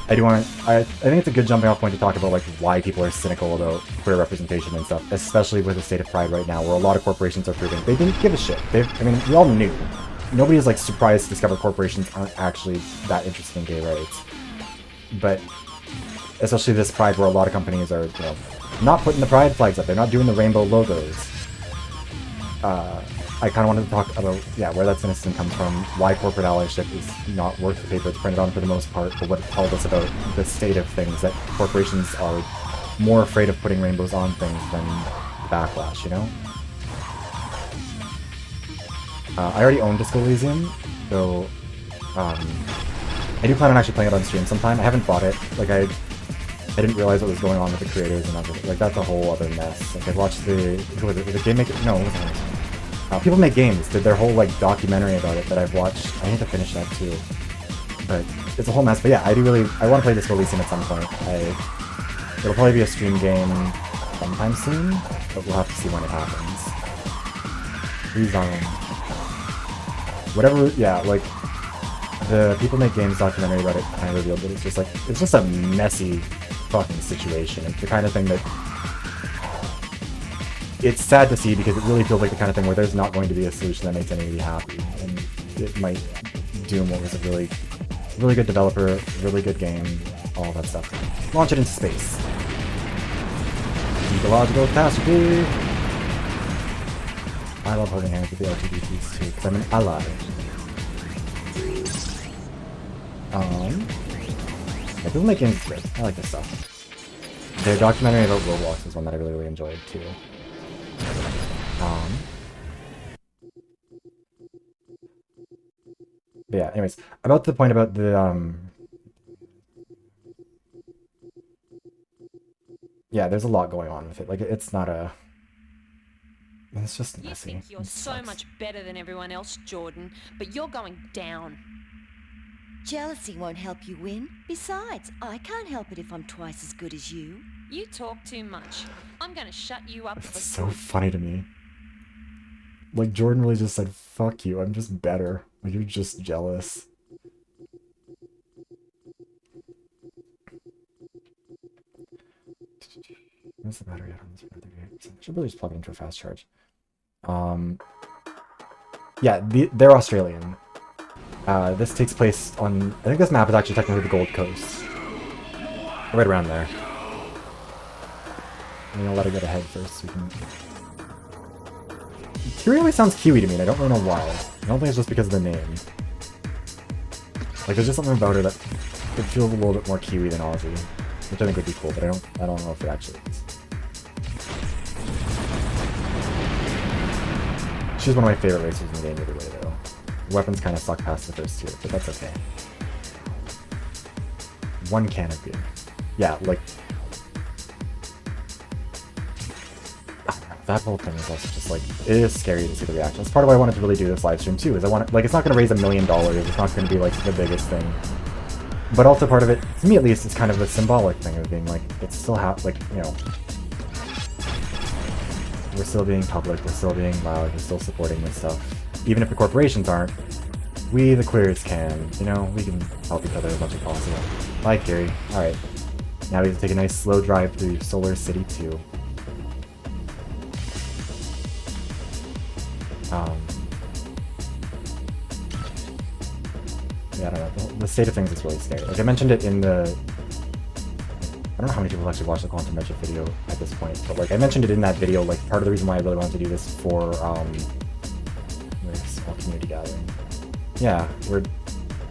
I think it's a good jumping off point to talk about, like, why people are cynical about queer representation and stuff, especially with the state of Pride right now, where a lot of corporations are proving they didn't give a shit. I mean, we all knew. Nobody is, like, surprised to discover corporations aren't actually that interested in gay rights. But especially this Pride, where a lot of companies are, you know, not putting the Pride flags up, they're not doing the rainbow logos. I kind of wanted to talk about, yeah, where that cynicism comes from, why corporate allyship is not worth the paper it's printed on for the most part, but what it tells us about the state of things, that corporations are more afraid of putting rainbows on things than backlash, you know? I already own Disco Elysium, so I do plan on actually playing it on stream sometime. I haven't bought it, like I didn't realize what was going on with the creators and everything. Like, that's a whole other mess. Like, I watched who was it? Was it Game Maker? No, it wasn't. People Make Games did their whole, like, documentary about it that I've watched. I need to finish that too. But it's a whole mess. But yeah, I want to play Disco Elysium at some point. It'll probably be a stream game sometime soon, but we'll have to see when it happens. Whatever, yeah, like, the People Make Games documentary about it kind of revealed that it's just a messy fucking situation. It's the kind of thing that it's sad to see because it really feels like the kind of thing where there's not going to be a solution that makes anybody happy, and it might doom what was a really, really good developer, really good game, all that stuff. Launch it into space. Ecological catastrophe! I love holding hands with the LGBTs too, because I'm an ally. Yeah, People Make Games is good. I like this stuff. Their documentary about Roblox is one that I really, really enjoyed too. But yeah, anyways, about the point about the, yeah, there's a lot going on with it. Like, it's not a... It's just messy. You think you're so much better than everyone else, Jordan, but you're going down. Jealousy won't help you win. Besides, I can't help it if I'm twice as good as you. You talk too much. I'm gonna shut you up. It's so funny to me. Like, Jordan really just said, fuck you, I'm just better. Like, you're just jealous. Where's the battery at on this? I should really just plug it into a fast charge. Yeah, they're Australian. This takes place on... I think this map is actually technically the Gold Coast. Right around there. I'm gonna let it get ahead first so we can... Kiwi always sounds Kiwi to me, and I don't really know why. I don't think it's just because of the name. Like, there's just something about her that it feels a little bit more Kiwi than Aussie, which I think would be cool, but I don't know if it actually is. She's one of my favorite racers in the game either way, though. Weapons kind of suck past the first tier, but that's okay. One can of beer. Yeah, like... that whole thing is also just like, it is scary to see the reaction. That's part of why I wanted to really do this live stream too, is I want, like, it's not going to raise $1 million, it's not going to be like the biggest thing. But also part of it, to me at least, it's kind of a symbolic thing of being like, it's still like, you know, we're still being public, we're still being loud, we're still supporting this stuff. Even if the corporations aren't, we, the queers, can, you know, we can help each other as much as possible. Bye, Kiri. Alright. Now we have to take a nice slow drive through Solar City 2. Yeah, I don't know. The state of things is really scary. Like, I mentioned it in the... I don't know how many people actually watched the Quantum Redshift video at this point, but, like, I mentioned it in that video, like, part of the reason why I really wanted to do this for, small community gathering. Yeah, we're...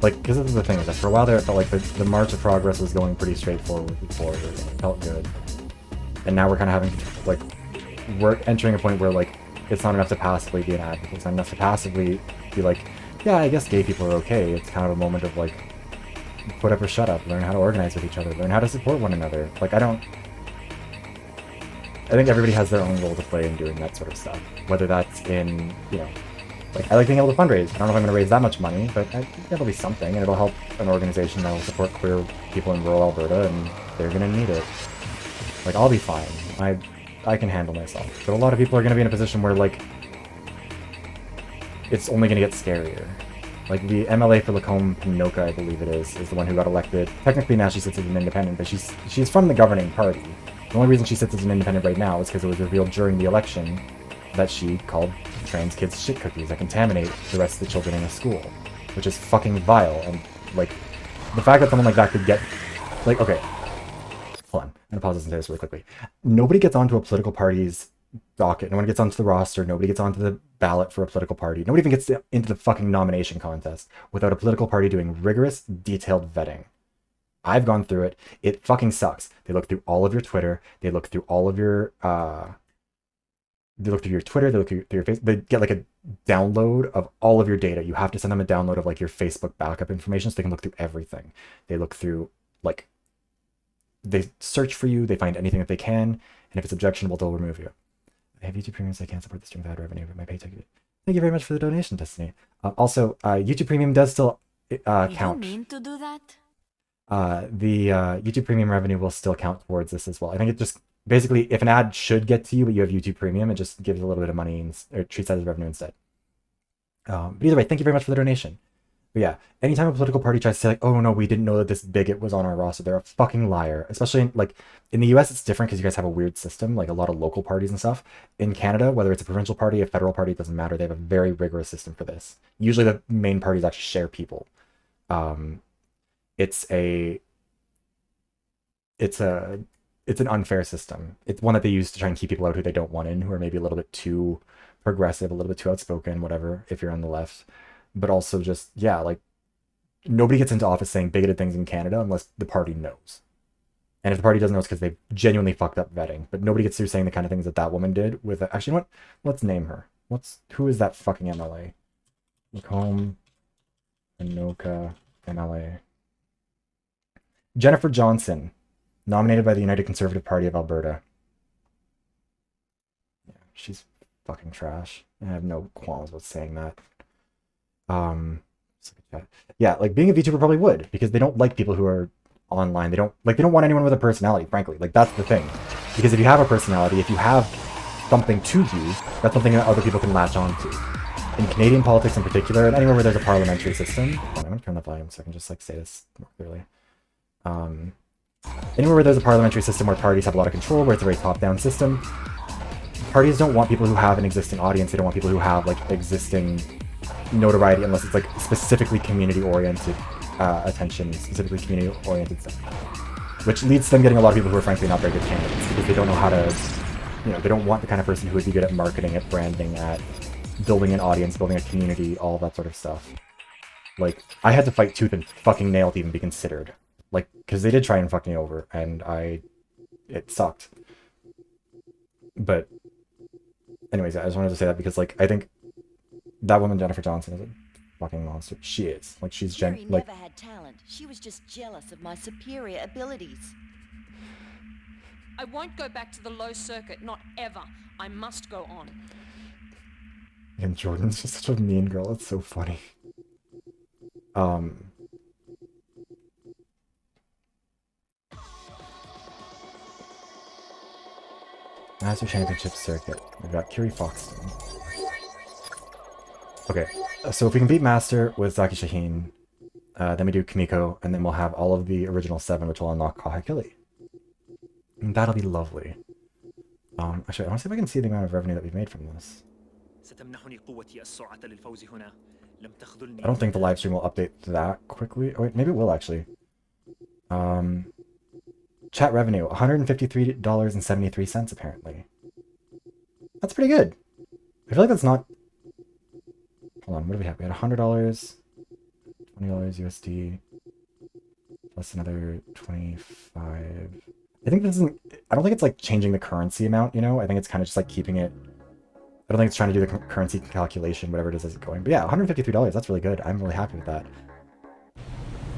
Like, because this is the thing, is that for a while there, it felt like the march of progress was going pretty straightforward before, and it felt good. And now we're kind of having, like, we're entering a point where, like, it's not enough to passively be an advocate, it's not enough to passively be like, yeah, I guess gay people are okay. It's kind of a moment of, like, put up or shut up, learn how to organize with each other, learn how to support one another. Like, I think everybody has their own role to play in doing that sort of stuff. Whether that's in, you know, like, I like being able to fundraise. I don't know if I'm going to raise that much money, but I think that'll be something, and it'll help an organization that will support queer people in rural Alberta, and they're going to need it. Like, I'll be fine. I can handle myself. But a lot of people are going to be in a position where, like, it's only going to get scarier. Like, the MLA for Lacombe Pinoca, I believe it is the one who got elected. Technically now she sits as an independent, but she's from the governing party. The only reason she sits as an independent right now is because it was revealed during the election that she called trans kids shit cookies that contaminate the rest of the children in a school. Which is fucking vile, and, like, the fact that someone like that could get... Like, okay. Hold on. I'm gonna pause this and say this really quickly. Nobody gets onto a political party's docket. No one gets onto the roster. Nobody gets onto the ballot for a political party. Nobody even gets into the fucking nomination contest without a political party doing rigorous, detailed vetting. I've gone through it. It fucking sucks. They look through all of your Twitter. They look through all of your, they look through your Twitter. They look through your Facebook. They get like a download of all of your data. You have to send them a download of like your Facebook backup information so they can look through everything. They look through, like, they search for you. They find anything that they can. And if it's objectionable, they'll remove you. I have YouTube Premium, so I can't support the stream without revenue, but my paycheck... Thank you very much for the donation, Destiny. Also, YouTube Premium does still count. You mean to do that? The YouTube Premium revenue will still count towards this as well. I think it just... Basically, if an ad should get to you, but you have YouTube Premium, it just gives a little bit of money, or treats that as revenue instead. But either way, thank you very much for the donation. But yeah, anytime a political party tries to say, like, oh no, we didn't know that this bigot was on our roster, they're a fucking liar. Especially in, like, in the US, it's different because you guys have a weird system, like a lot of local parties and stuff. In Canada, whether it's a provincial party, a federal party, it doesn't matter. They have a very rigorous system for this. Usually the main parties actually share people. It's an unfair system. It's one that they use to try and keep people out who they don't want in, who are maybe a little bit too progressive, a little bit too outspoken, whatever, if you're on the left. But also just, yeah, like, nobody gets into office saying bigoted things in Canada unless the party knows. And if the party doesn't know, it's because they genuinely fucked up vetting. But nobody gets through saying the kind of things that that woman did with... Actually, you know what? Let's name her. Who is that fucking MLA? Macomb, Anoka, MLA. Jennifer Johnson, nominated by the United Conservative Party of Alberta. Yeah, she's fucking trash. I have no qualms about saying that. Yeah, like, being a VTuber probably would, because they don't like people who are online. They don't want anyone with a personality, frankly. Like, that's the thing. Because if you have a personality, if you have something to you, that's something that other people can latch on to. In Canadian politics in particular, and anywhere where there's a parliamentary system... I'm gonna turn the volume so I can just, like, say this more clearly. Anywhere where there's a parliamentary system where parties have a lot of control, where it's a very top-down system, parties don't want people who have an existing audience. They don't want people who have, like, existing notoriety unless it's, like, specifically community-oriented attention, specifically community-oriented stuff. Which leads to them getting a lot of people who are frankly not very good candidates because they don't know how to, you know, they don't want the kind of person who would be good at marketing, at branding, at building an audience, building a community, all that sort of stuff. Like, I had to fight tooth and fucking nail to even be considered. Like, because they did try and fuck me over, and it sucked. But, anyways, I just wanted to say that because, like, I think that woman, Jennifer Johnson, is a fucking monster. She is. Like, she's Mary like... never had talent. She was just jealous of my superior abilities. I won't go back to the low circuit, not ever. I must go on. And Jordan's just such a mean girl. It's so funny. Master Championship Circuit. We've got Kiri Foxton. Okay, so if we can beat Master with Zaki Shaheen, then we do Kimiko, and then we'll have all of the original 7, which will unlock Kahakili. And that'll be lovely. Actually, I want to see if I can see the amount of revenue that we've made from this. I don't think the live stream will update that quickly. Oh wait, maybe it will actually. Chat revenue, $153.73 apparently. That's pretty good. I feel like that's not... Hold on, what do we have? We had $100, $20 USD, plus another 25. I think this isn't... I don't think it's like changing the currency amount, you know? I think it's kind of just like keeping it... I don't think it's trying to do the currency calculation, whatever it is as it's going. But yeah, $153, that's really good. I'm really happy with that.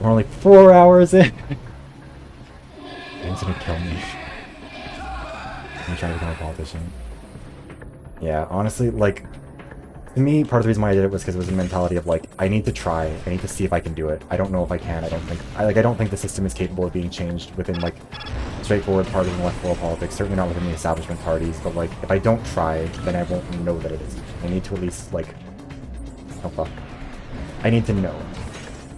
We're only 4 hours in. He's gonna kill me. I'm trying to become a politician. Yeah, honestly, like, to me, part of the reason why I did it was because it was a mentality of like, I need to try. I need to see if I can do it. I don't know if I can. I don't think the system is capable of being changed within like straightforward partisan electoral politics. Certainly not within the establishment parties. But like, if I don't try, then I won't know that it is. I need to at least like, oh fuck. I need to know,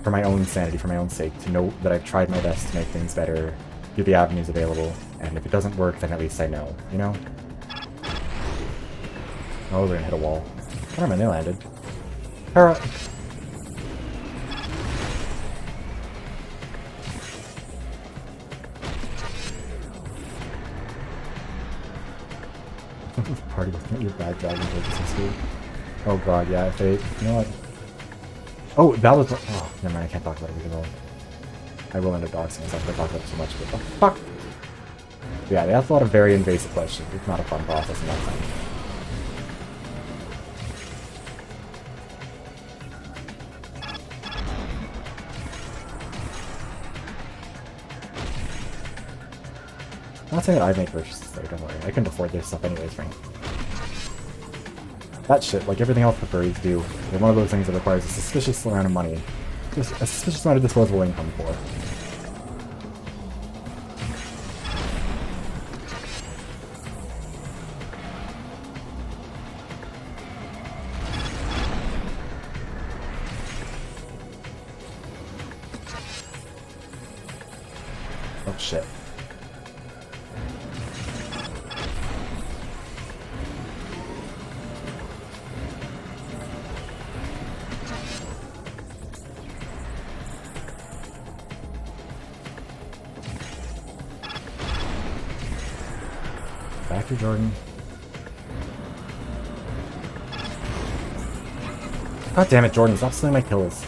for my own sanity, for my own sake, to know that I've tried my best to make things better, do the avenues available, and if it doesn't work, then at least I know, you know? Oh, they're gonna hit a wall. Never mind, they landed. Hera! Party with your bad dragon purchases too. Oh god, yeah, if they... You know what? Oh, that was... Oh, never mind, I can't talk about it because I will end up doxing myself if I talk about it too much, but oh, fuck! Yeah, they asked a lot of very invasive questions. It's not a fun process in that sense. I'm not saying that I've made purchases though, don't worry. I couldn't afford this stuff anyways, Frank. That shit, like everything else the furries do, is one of those things that requires a suspicious amount of money. Just a suspicious amount of disposable income for. Oh shit. Back to Jordan. God damn it, Jordan, stop stealing my kills.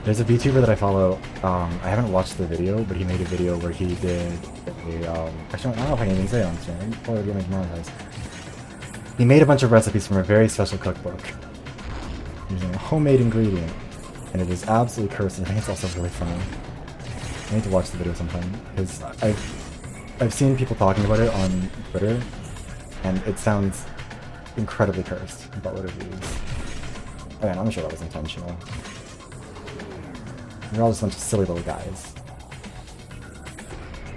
There's a VTuber that I follow. I haven't watched the video, but he made a video where he did a, actually, I don't know if I can even say it on stream. I can probably get monetized. He made a bunch of recipes from a very special cookbook using a homemade ingredient, and it is absolutely cursed. I think it's also really funny. I need to watch the video sometime because I've seen people talking about it on Twitter, and it sounds incredibly cursed about what it is. Oh, yeah, I'm sure that was intentional. They're all just a bunch of silly little guys.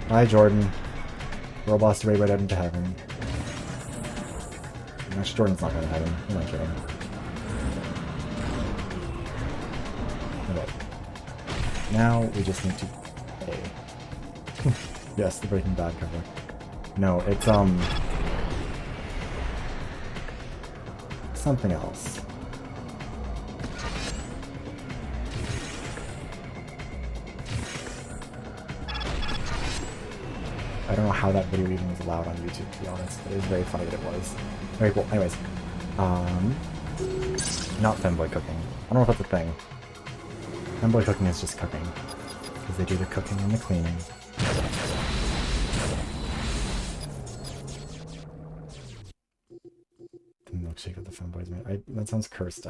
Hi, Jordan. Robots away right out into heaven. Actually, Jordan's not going to heaven. I'm not kidding. Okay. Now we just need to pay. Yes, the Breaking Bad cover. No, it's something else. I don't know how that video even was allowed on YouTube, to be honest, but it was very funny that it was. Very cool. Anyways, not femboy cooking. I don't know if that's a thing. Femboy cooking is just cooking, because they do the cooking and the cleaning. The milkshake of the femboys, man. That sounds cursed.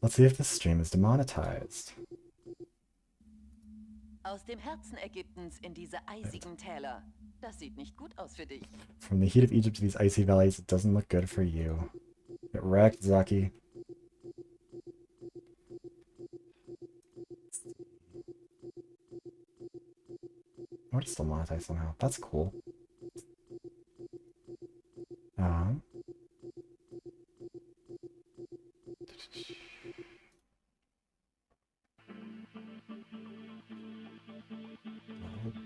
Let's see if this stream is demonetized. Aus dem Herzen Ägyptens in diese eisigen Täler. Das sieht nicht gut aus für dich. From the heat of Egypt to these icy valleys, it doesn't look good for you. Get wrecked, Zaki. Oh, it's still monetized somehow. That's cool.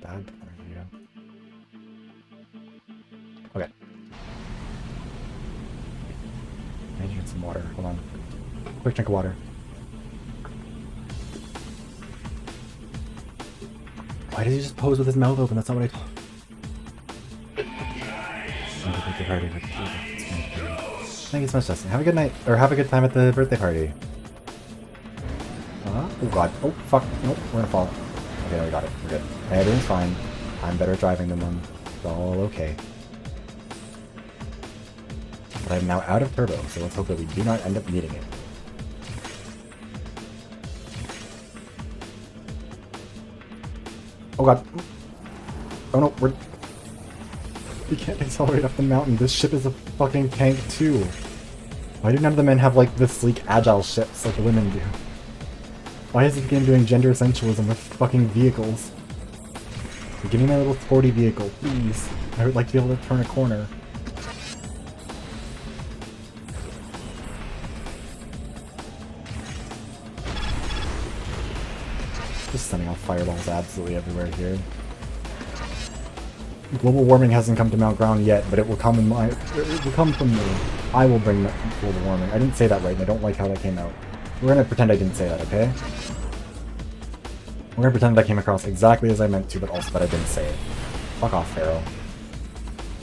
Bad review. Okay. I need to get some water. Hold on. Quick drink of water. Why does he just pose with his mouth open? That's not what I told him. Thank you so much, Justin. Have a good night, or have a good time at the birthday party. Oh god. Oh fuck. Nope, we're gonna fall. Okay, we got it. We're good. Everything's fine. I'm better at driving than them. It's all okay. But I'm now out of turbo, so let's hope that we do not end up needing it. Oh god. Oh no, we can't accelerate up the mountain. This ship is a fucking tank too. Why do none of the men have like the sleek, agile ships like the women do? Why is this game doing gender essentialism with fucking vehicles? Give me my little sporty vehicle, please. I would like to be able to turn a corner. Just sending off fireballs absolutely everywhere here. Global warming hasn't come to Mount Ground yet, but it will come in my... It will come from me. I will bring global warming. I didn't say that right, and I don't like how that came out. We're gonna pretend I didn't say that, okay? We're gonna pretend that came across exactly as I meant to, but also that I didn't say it. Fuck off, Pharaoh.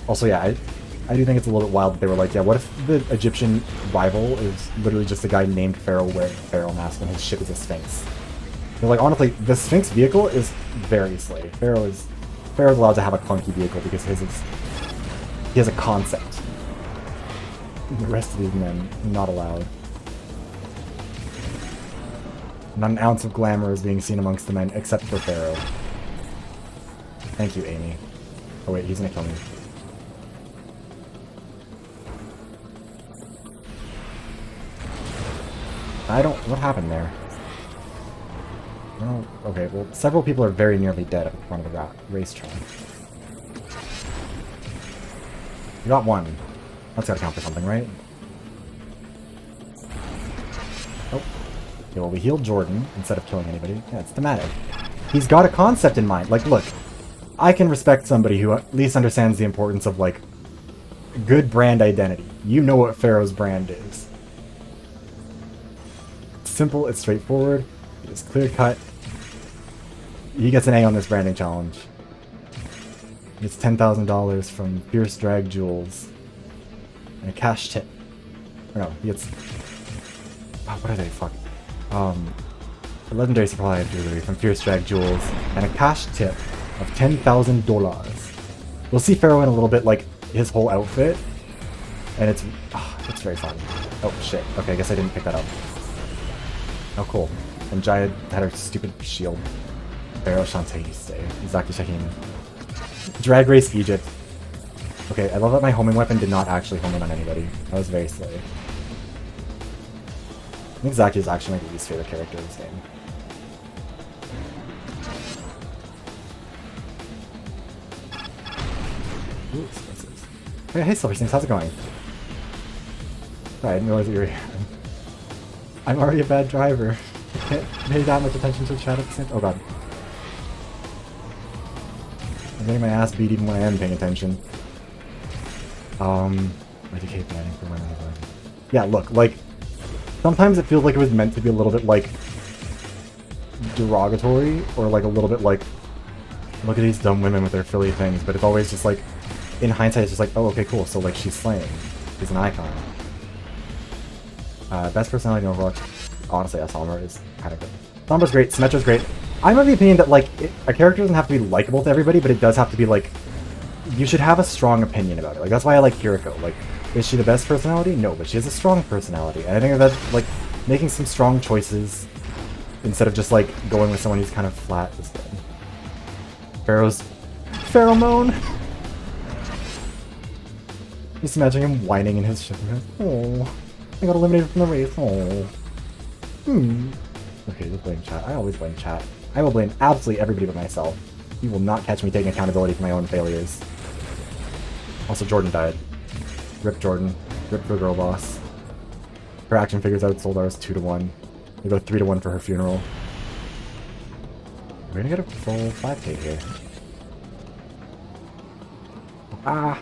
Also, yeah, I do think it's a little bit wild that they were like, yeah, what if the Egyptian rival is literally just a guy named Pharaoh wearing a Pharaoh mask and his ship is a Sphinx? They're like, honestly, the Sphinx vehicle is very slay. Pharaoh's allowed to have a clunky vehicle because he has a concept. The rest of these men, not allowed. Not an ounce of glamour is being seen amongst the men, except for Pharaoh. Thank you, Amy. Oh wait, he's gonna kill me. What happened there? Oh, okay, well, several people are very nearly dead at the front of the racetrack. You got one. That's gotta count for something, right? Oh. Okay, well, we healed Jordan instead of killing anybody. Yeah, it's thematic. He's got a concept in mind. Like, look, I can respect somebody who at least understands the importance of, like, good brand identity. You know what Pharaoh's brand is. It's simple, it's straightforward, it's clear-cut. He gets an A on this branding challenge. He gets $10,000 from Fierce Drag Jewels. And a cash tip. Or no, he gets... Oh, what are they? Fuck. A legendary supply of jewelry from Fierce Drag Jewels. And a cash tip of $10,000. We'll see Pharaoh in a little bit, like, his whole outfit. And it's very fun. Oh, shit. Okay, I guess I didn't pick that up. Oh, cool. And Jaya had her stupid shield. Pharaoh Shantae stay. Zaki Shaheen. Drag Race Egypt. Okay, I love that my homing weapon did not actually home in on anybody. That was very slay. I think Zaki is actually my least favorite character in this game. Ooh, expensive. Oh, yeah, hey Silver Snakes, how's it going? Sorry, I didn't realize that you were here. I'm already a bad driver. I can't pay that much attention to the chat at the same time. Oh god. I'm getting my ass beat even when I am paying attention. Educate planning for when I yeah, look, like, sometimes it feels like it was meant to be a little bit, like, derogatory, or, like, a little bit, like, look at these dumb women with their frilly things, but it's always just like, in hindsight, it's just like, oh, okay, cool, so like she's slaying. She's an icon. Best personality in Overwatch, honestly, Sombra is kind of good. Sombra's great, Symmetra's great. I'm of the opinion that like, a character doesn't have to be likable to everybody, but it does have to be like, you should have a strong opinion about it. Like, that's why I like Kiriko. Like, is she the best personality? No, but she has a strong personality. And I think that, like, making some strong choices instead of just, like, going with someone who's kind of flat is good. Pharaoh's pheromone. Just imagine him whining in his ship. Oh, I got eliminated from the race. Oh. Okay, just blame chat. I always blame chat. I will blame absolutely everybody but myself. You will not catch me taking accountability for my own failures. Also, Jordan died. Rip Jordan. Rip the girl boss. Her action figures outsold ours 2-1. We go 3-1 for her funeral. We're gonna get a full 5k here. Ah!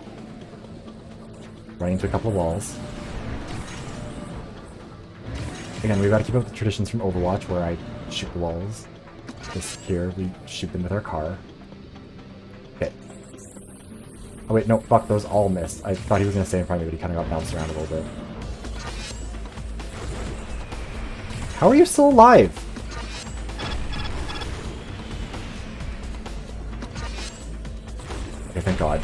Running into a couple of walls. Again, we've got to keep up with the traditions from Overwatch where I shoot the walls. Just here, we shoot them with our car. Okay. Oh wait, no, fuck, those all missed. I thought he was gonna stay in front of me, but he kind of got bounced around a little bit. How are you still alive? Okay, thank God.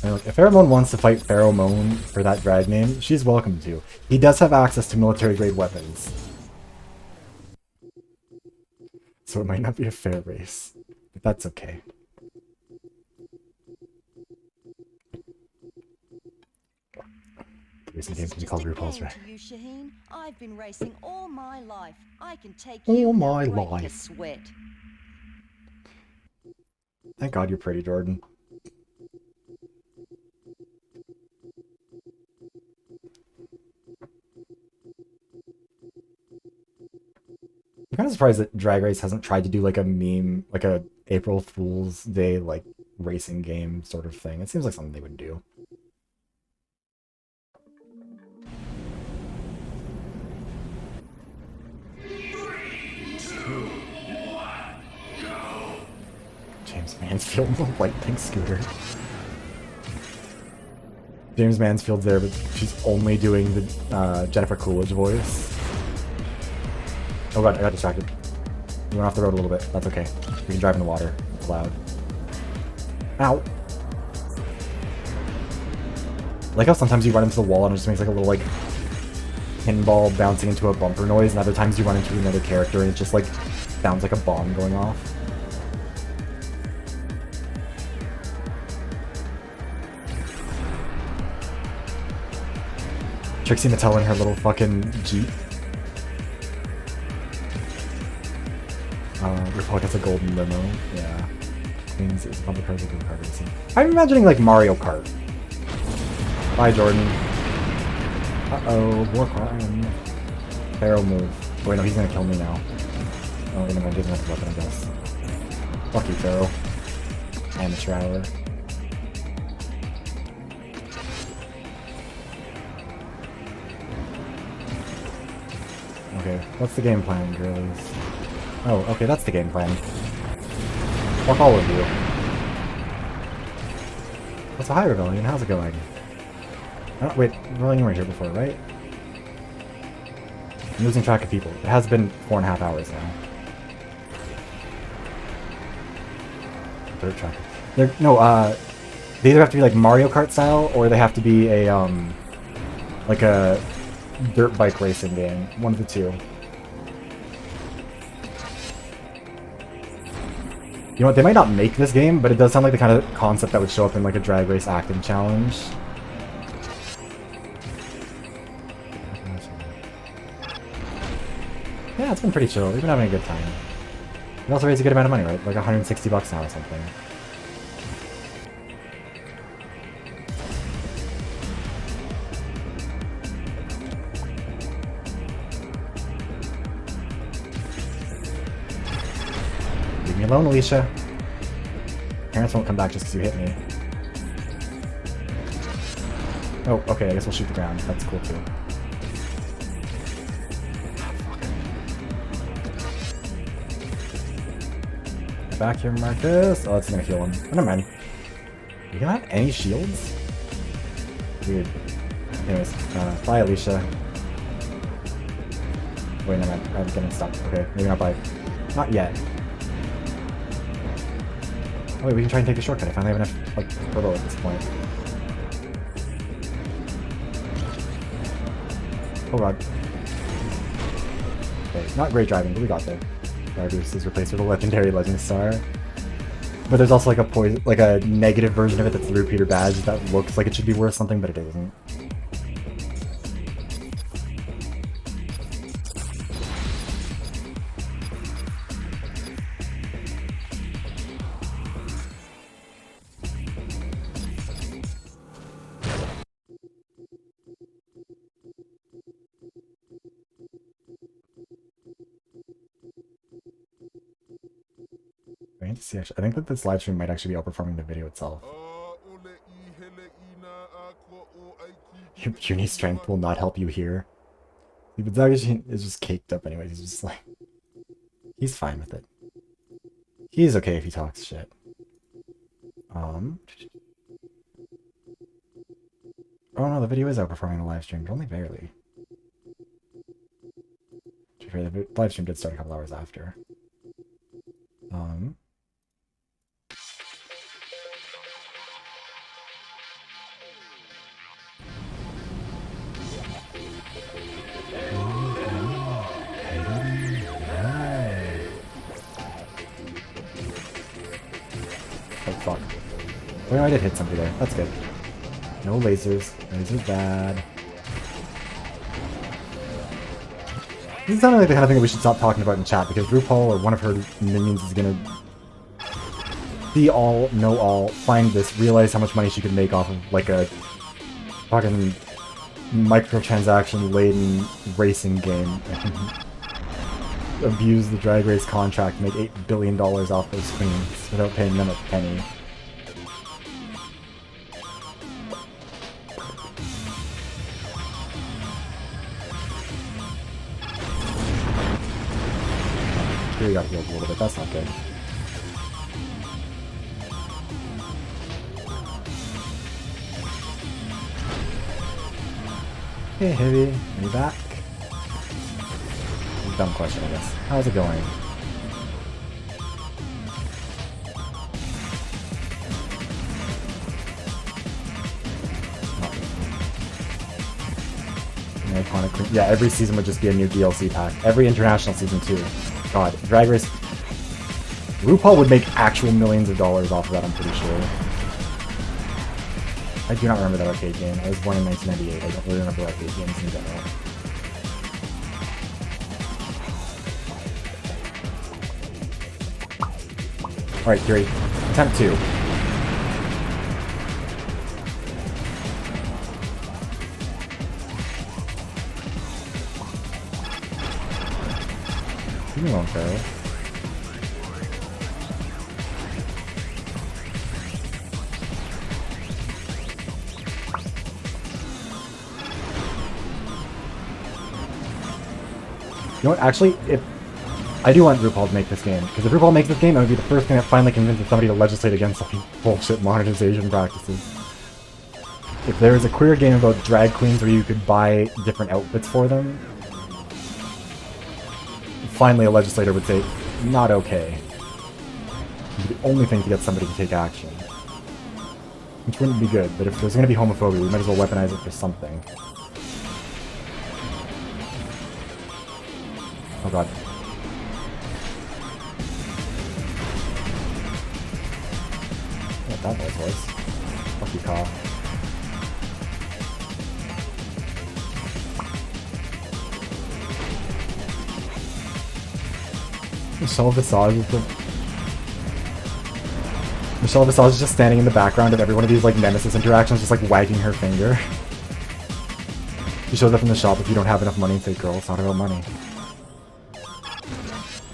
And look, if Pheromone wants to fight Pheromone for that drag name, she's welcome to. He does have access to military-grade weapons. So it might not be a fair race, but that's okay. Racing games can be called RuPaul's Drag. I've been racing all my life. I can take all my life. Sweat. Thank God you're pretty, Jordan. I'm kind of surprised that Drag Race hasn't tried to do like a meme, like a April Fool's Day like racing game sort of thing. It seems like something they would do. James Mansfield, the white pink scooter. James Mansfield's there, but she's only doing the Jennifer Coolidge voice. Oh god, I got distracted. We went off the road a little bit. That's okay. We can drive in the water. It's loud. Ow! Like how sometimes you run into the wall and it just makes like a little like pinball bouncing into a bumper noise, and other times you run into another character and it just like sounds like a bomb going off. Trixie Mattel in her little fucking Jeep. Republic has a golden limo. Yeah. Means it's a public car racing. I'm imagining like Mario Kart. Bye, Jordan. Uh-oh, war crime. Pharaoh move. Oh, wait, no, he's gonna kill me now. Oh, wait, no, he doesn't have a weapon, I guess. Fuck you, Pharaoh. Amateur hour. Okay, what's the game plan, girlies? Oh, okay, that's the game plan. Fuck all of you. What's a high rebellion? How's it going? Oh, wait, rebellion were here before, right? I'm losing track of people. It has been 4.5 hours now. Dirt track. No, they either have to be like Mario Kart style, or they have to be a, like a dirt bike racing game. One of the two. You know what, they might not make this game, but it does sound like the kind of concept that would show up in like a Drag Race acting challenge. Yeah, it's been pretty chill. We've been having a good time. We also raised a good amount of money, right? Like 160 bucks now or something. Leave me alone, Alicia. Parents won't come back just because you hit me. Oh, okay, I guess we'll shoot the ground. That's cool too. Get back here, Marcus. Oh, that's gonna kill him. Oh, never mind. You don't have any shields? Weird. Anyways, bye, Alicia. Wait, no, I'm getting stuck. Okay, maybe not bye. Not yet. Oh wait, we can try and take the shortcut. I finally have enough, like, turbo at this point. Oh god. Okay, not great driving, but we got there. Gargoose is replaced with a legendary Legend Star. But there's also like a poison, like a negative version of it that's the repeater badge that looks like it should be worth something, but it isn't. See, actually, I think that this live stream might actually be outperforming the video itself. Your puny strength will not help you here. But Zagashi is just caked up anyways. He's just like... He's fine with it. He's okay if he talks shit. Oh no, the video is outperforming the live stream, but only barely. To be fair, the live stream did start a couple hours after. Oh fuck. Oh no, I did hit somebody there. That's good. No lasers. Lasers bad. This is sounding like the kind of thing that we should stop talking about in chat, because RuPaul or one of her minions is gonna be all, know all, find this, realize how much money she could make off of like a fucking microtransaction-laden racing game. Abuse the Drag Race contract, make $8 billion off those queens without paying them a penny. Here we got healed a little bit, that's not good. Hey Heavy, are you back? Dumb question, I guess. How's it going? An iconic queen. Yeah, every season would just be a new DLC pack. Every international season too. God, Drag Race. RuPaul would make actual millions of dollars off of that, I'm pretty sure. I do not remember that arcade game. I was born in 1998. I don't really remember arcade games in general. Alright, Fury. Attempt 2. Leave me alone, Pharaoh. You know what, actually, if I do want RuPaul to make this game, because if RuPaul makes this game, it would be the first thing that finally convinces somebody to legislate against like bullshit monetization practices. If there was a queer game about drag queens where you could buy different outfits for them, finally a legislator would say, not okay. It'd be the only thing to get somebody to take action. Which wouldn't be good, but if there's going to be homophobia, we might as well weaponize it for something. Oh god. What that noise was. Fuck you, Kyle. Michelle Visage is the... Michelle Visage is just standing in the background of every one of these like Nemesis interactions, just like wagging her finger. She shows up in the shop if you don't have enough money and say, girl, it's not about money.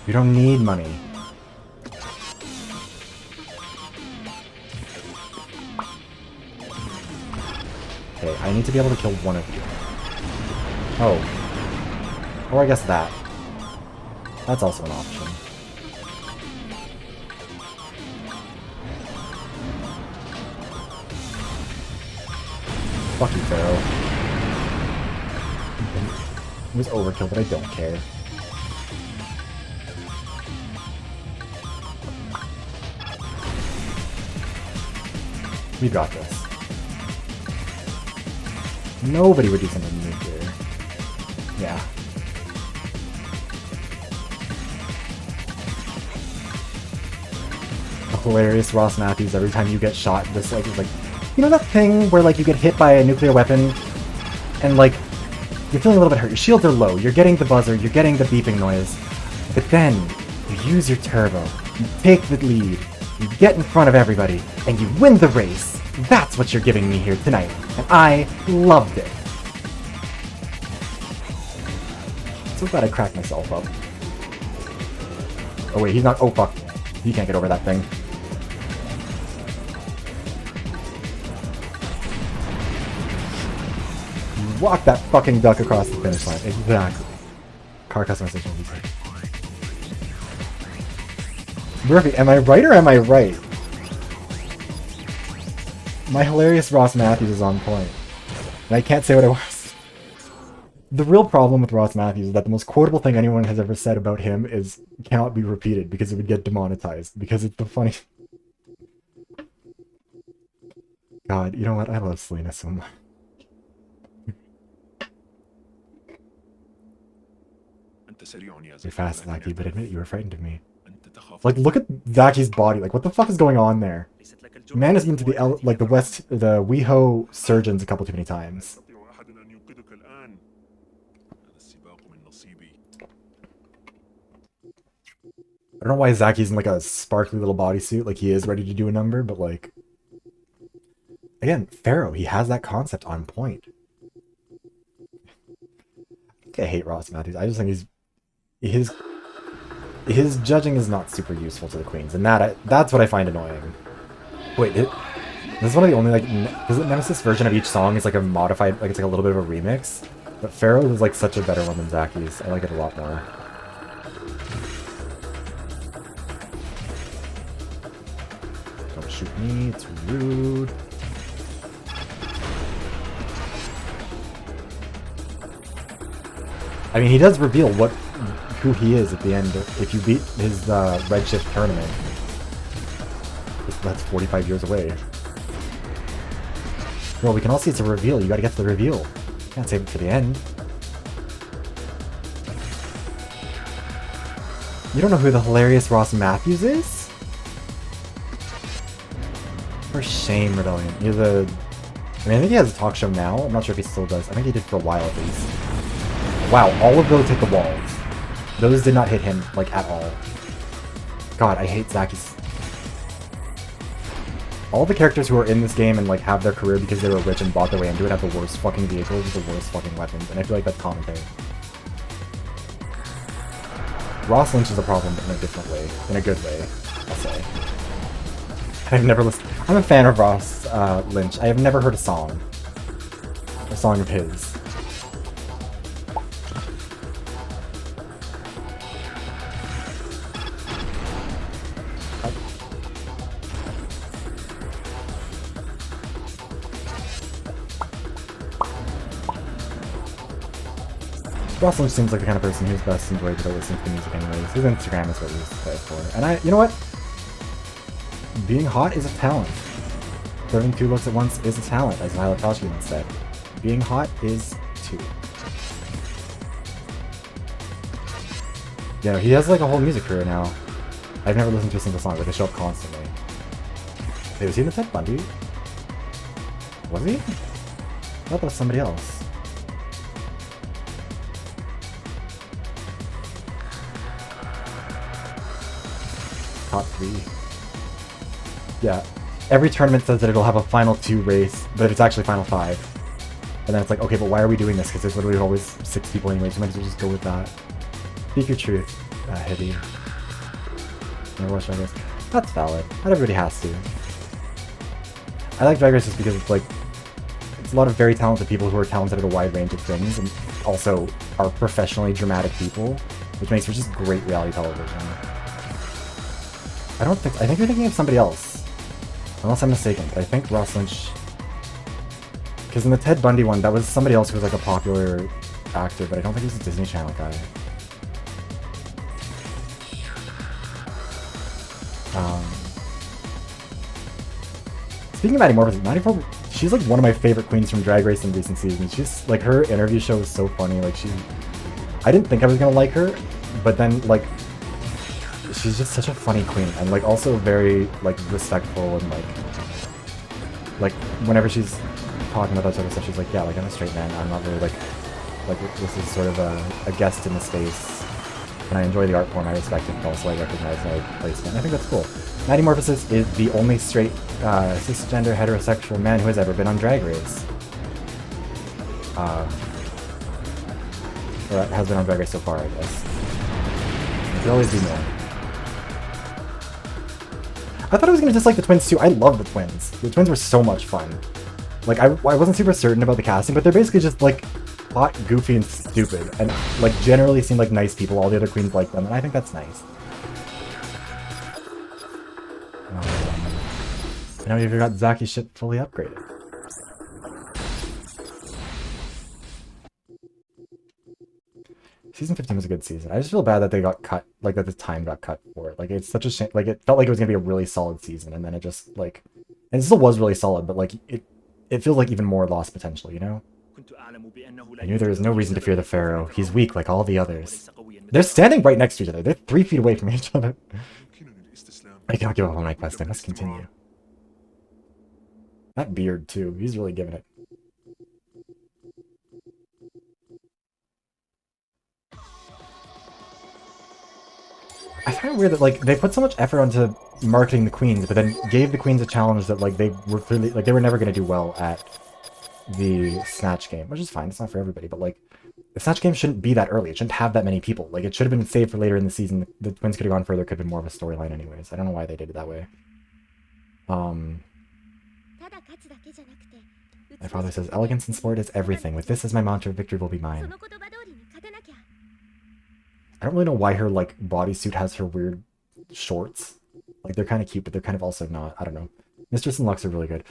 You don't need money. Okay, I need to be able to kill one of you. Oh. Or I guess that. That's also an option. Fuck you, Pharaoh. It was overkill, but I don't care. We got this. Nobody would do something nuclear. Yeah. Hilarious Ross Matthews every time you get shot, just like, you know that thing where like you get hit by a nuclear weapon and like you're feeling a little bit hurt, your shields are low, you're getting the buzzer, you're getting the beeping noise, but then you use your turbo, you take the lead, you get in front of everybody, and you win the race. That's what you're giving me here tonight, and I loved it. So glad I cracked myself up. Oh wait, he's not- oh fuck. He can't get over that thing. You walk that fucking duck across the finish line. Exactly. Car customization will be great. Murphy, am I right or am I right? My hilarious Ross Matthews is on point. And I can't say what it was. The real problem with Ross Matthews is that the most quotable thing anyone has ever said about him is cannot be repeated because it would get demonetized. Because it's the funny... God, you know what? I love Selena so much. You're fast, Zaki, but admit you were frightened of me. Like, look at Zaki's body. Like, what the fuck is going on there? Man has been to the the WeHo surgeons a couple too many times. I don't know why Zaki's in like a sparkly little bodysuit, like he is ready to do a number, but like... Again, Pharaoh, he has that concept on point. I hate Ross Matthews. I just think his judging is not super useful to the queens, and that's what I find annoying. Wait, this is one of the only like the Nemesis version of each song is like a modified, like it's like a little bit of a remix. But Pharaoh is like such a better one than Zaki's. I like it a lot more. Don't shoot me, it's rude. I mean, he does reveal who he is at the end if you beat his Redshift tournament. That's 45 years away. Well, we can all see it's a reveal. You gotta get to the reveal. You can't save it for the end. You don't know who the hilarious Ross Matthews is? For shame, Rebellion. I mean, I think he has a talk show now. I'm not sure if he still does. I think he did for a while at least. Wow, all of those hit the walls. Those did not hit him, like, at all. God, I hate Zaki's... All the characters who are in this game and, like, have their career because they were rich and bought their way into it have the worst fucking vehicles with the worst fucking weapons, and I feel like that's commentary. Ross Lynch is a problem, but in a different way. In a good way, I'll say. I've never listened... I'm a fan of Ross Lynch. I have never heard a song. A song of his. Ross Lynch seems like the kind of person who's best enjoyed without listening to music anyways. His Instagram is what he's excited for. And you know what? Being hot is a talent. Serving two looks at once is a talent, as Milo Toshki once said. Being hot is too. Yeah, he has like a whole music career now. I've never listened to a single song, but they show up constantly. Wait, was he in the Ted Bundy? Was he? I thought that was somebody else. Top 3. Yeah. Every tournament says that it'll have a final 2 race, but it's actually final 5. And then it's like, okay, but why are we doing this? Because there's literally always 6 people anyways, so might as well just go with that. Speak your truth, Heavy. Never watched Drag Race. That's valid. Not everybody has to. I like Drag Race just because it's like... It's a lot of very talented people who are talented at a wide range of things, and also are professionally dramatic people, which makes for just great reality television. I think you're thinking of somebody else. Unless I'm mistaken, but I think Ross Lynch... Because in the Ted Bundy one, that was somebody else who was like a popular actor, but I don't think he was a Disney Channel guy. Speaking of Maddie Morpheus, she's like one of my favorite queens from Drag Race in recent seasons. She's like, her interview show was so funny. Like I didn't think I was gonna like her, but then like, she's just such a funny queen, and like also very like respectful, and like whenever she's talking about that sort of stuff, she's like, yeah, like I'm a straight man. I'm not really like this is sort of a guest in the space, and I enjoy the art form. I respect it, but also I recognize my place. And I think that's cool. Maddie Morphosis is the only straight, cisgender, heterosexual man who has ever been on Drag Race. Or has been on Drag Race so far, I guess. There could always be more. I thought I was going to dislike the twins too. I love the twins. The twins were so much fun. Like, I wasn't super certain about the casting, but they're basically just, like, hot, goofy, and stupid. And, like, generally seem like nice people. All the other queens like them, and I think that's nice. Now you've got Zaki's ship fully upgraded. Season 15 was a good season. I just feel bad that they got cut, like that the time got cut for it. Like it's such a shame. Like it felt like it was gonna be a really solid season, and then it just like, and it still was really solid, but like it feels like even more lost potential, you know? I knew there was no reason to fear the Pharaoh. He's weak like all the others. They're standing right next to each other. They're 3 feet away from each other. I cannot give up on my quest. I must continue. That beard, too. He's really giving it. I find it weird that, like, they put so much effort onto marketing the queens, but then gave the queens a challenge that, like, they were clearly, like, they were never going to do well at the Snatch game, which is fine. It's not for everybody, but, like, the Snatch game shouldn't be that early. It shouldn't have that many people. Like, it should have been saved for later in the season. The twins could have gone further. Could have been more of a storyline anyways. I don't know why they did it that way. My father says, elegance in sport is everything. With this as my mantra, victory will be mine. I don't really know why her, like, bodysuit has her weird shorts. Like, they're kind of cute, but they're kind of also not. I don't know. Mistress and Lux are really good.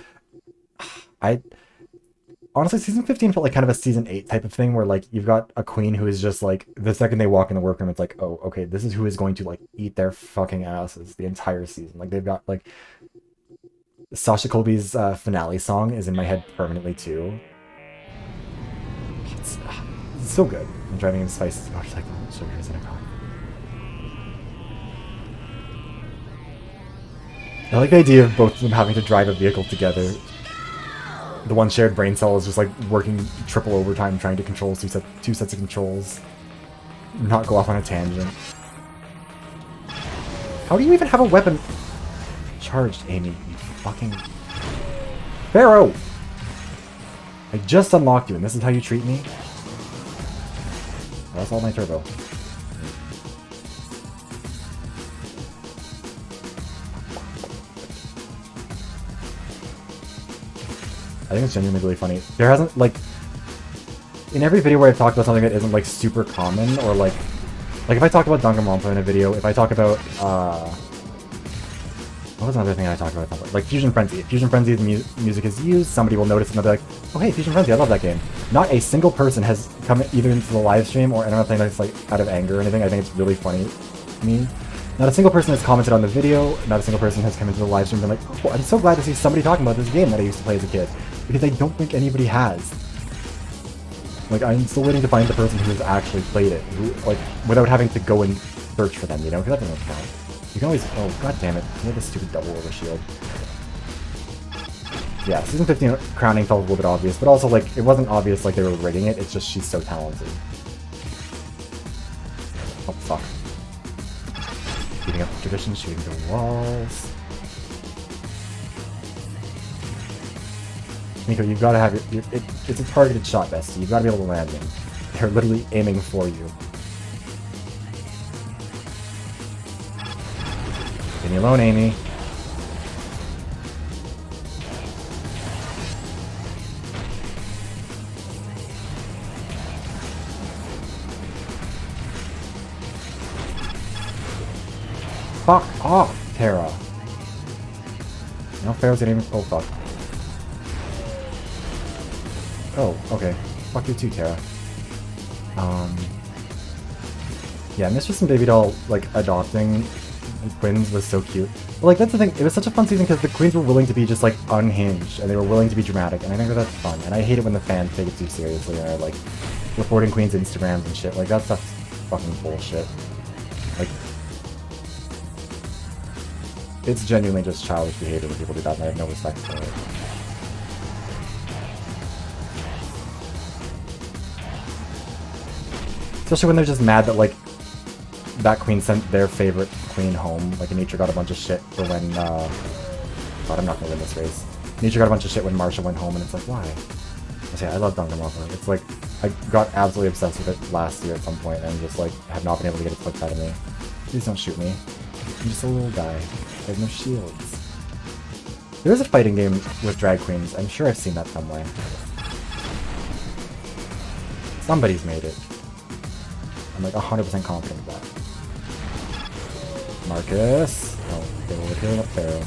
Honestly, season 15 felt like kind of a season 8 type of thing, where, like, you've got a queen who is just, like, the second they walk in the workroom, it's like, oh, okay, this is who is going to, like, eat their fucking asses the entire season. Like, they've got, like... Sasha Colby's finale song is in my head permanently, too. It's so good. I'm driving in Spice's motorcycle. Sugars in a car. I like the idea of both of them having to drive a vehicle together. The one shared brain cell is just like working triple overtime trying to control two sets of controls. Not go off on a tangent. How do you even have a weapon charged, Amy? You fucking... Pharaoh! I just unlocked you and this is how you treat me? Well, that's all my turbo. I think it's genuinely really funny. There hasn't, like... In every video where I've talked about something that isn't, like, super common, or, like... Like, if I talk about Danganronpa in a video, if I talk about, what was another thing I talked about? Like, Fusion Frenzy. If Fusion Frenzy's music is used, somebody will notice and they'll be like, oh hey, Fusion Frenzy, I love that game. Not a single person has come either into the live stream or anything that's, like, out of anger or anything. I think it's really funny to me. Not a single person has commented on the video, not a single person has come into the live stream and been like, oh, I'm so glad to see somebody talking about this game that I used to play as a kid. Because I don't think anybody has. Like, I'm still waiting to find the person who has actually played it, who, like, without having to go and search for them, you know? Because that doesn't count. You can always... Oh, god damn it. I made this stupid double over shield. Yeah, Season 15 crowning felt a little bit obvious, but also, like, it wasn't obvious like they were rigging it, it's just she's so talented. Oh, fuck. Shooting up the tradition, shooting the walls. Nico, you've got to have it's a targeted shot, Bestie. You've got to be able to land them. They're literally aiming for you. Leave me alone, Amy. Fuck off, Terra. No, Pharaoh's gonna even. Oh, fuck. Oh, okay. Fuck you too, Terra. Yeah, Mistress and Baby Doll, like, adopting the Queens was so cute. But, like, that's the thing, it was such a fun season because the Queens were willing to be just, like, unhinged, and they were willing to be dramatic, and I think that that's fun. And I hate it when the fans take it too seriously and are, like, reporting Queens' Instagrams and shit. Like, that stuff's fucking bullshit. Like, it's genuinely just childish behavior when people do that, and I have no respect for it. Especially when they're just mad that, like, that queen sent their favorite queen home. Like, Nature got a bunch of shit for when, God, I'm not gonna win this race. Nature got a bunch of shit when Marsha went home, and it's like, why? I love Danganronpa. It's like, I got absolutely obsessed with it last year at some point, and just, like, have not been able to get it flipped out of me. Please don't shoot me. I'm just a little guy. I have no shields. There is a fighting game with drag queens. I'm sure I've seen that somewhere. Somebody's made it. I'm like 100% confident of that. Marcus. Oh, they were healing up Pharaoh.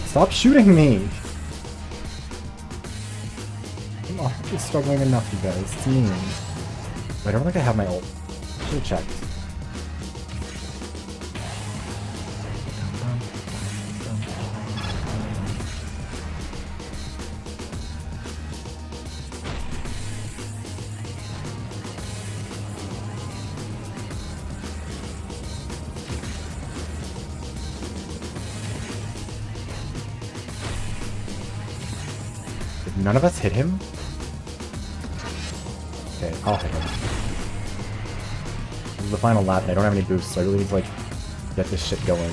Stop shooting me! Come on, I'm just struggling enough, you guys. It's mean. Wait, I don't think I have my ult. I should have checked. None of us hit him? Okay, I'll hit him. This is the final lap and I don't have any boosts, so I really need to, like, get this shit going.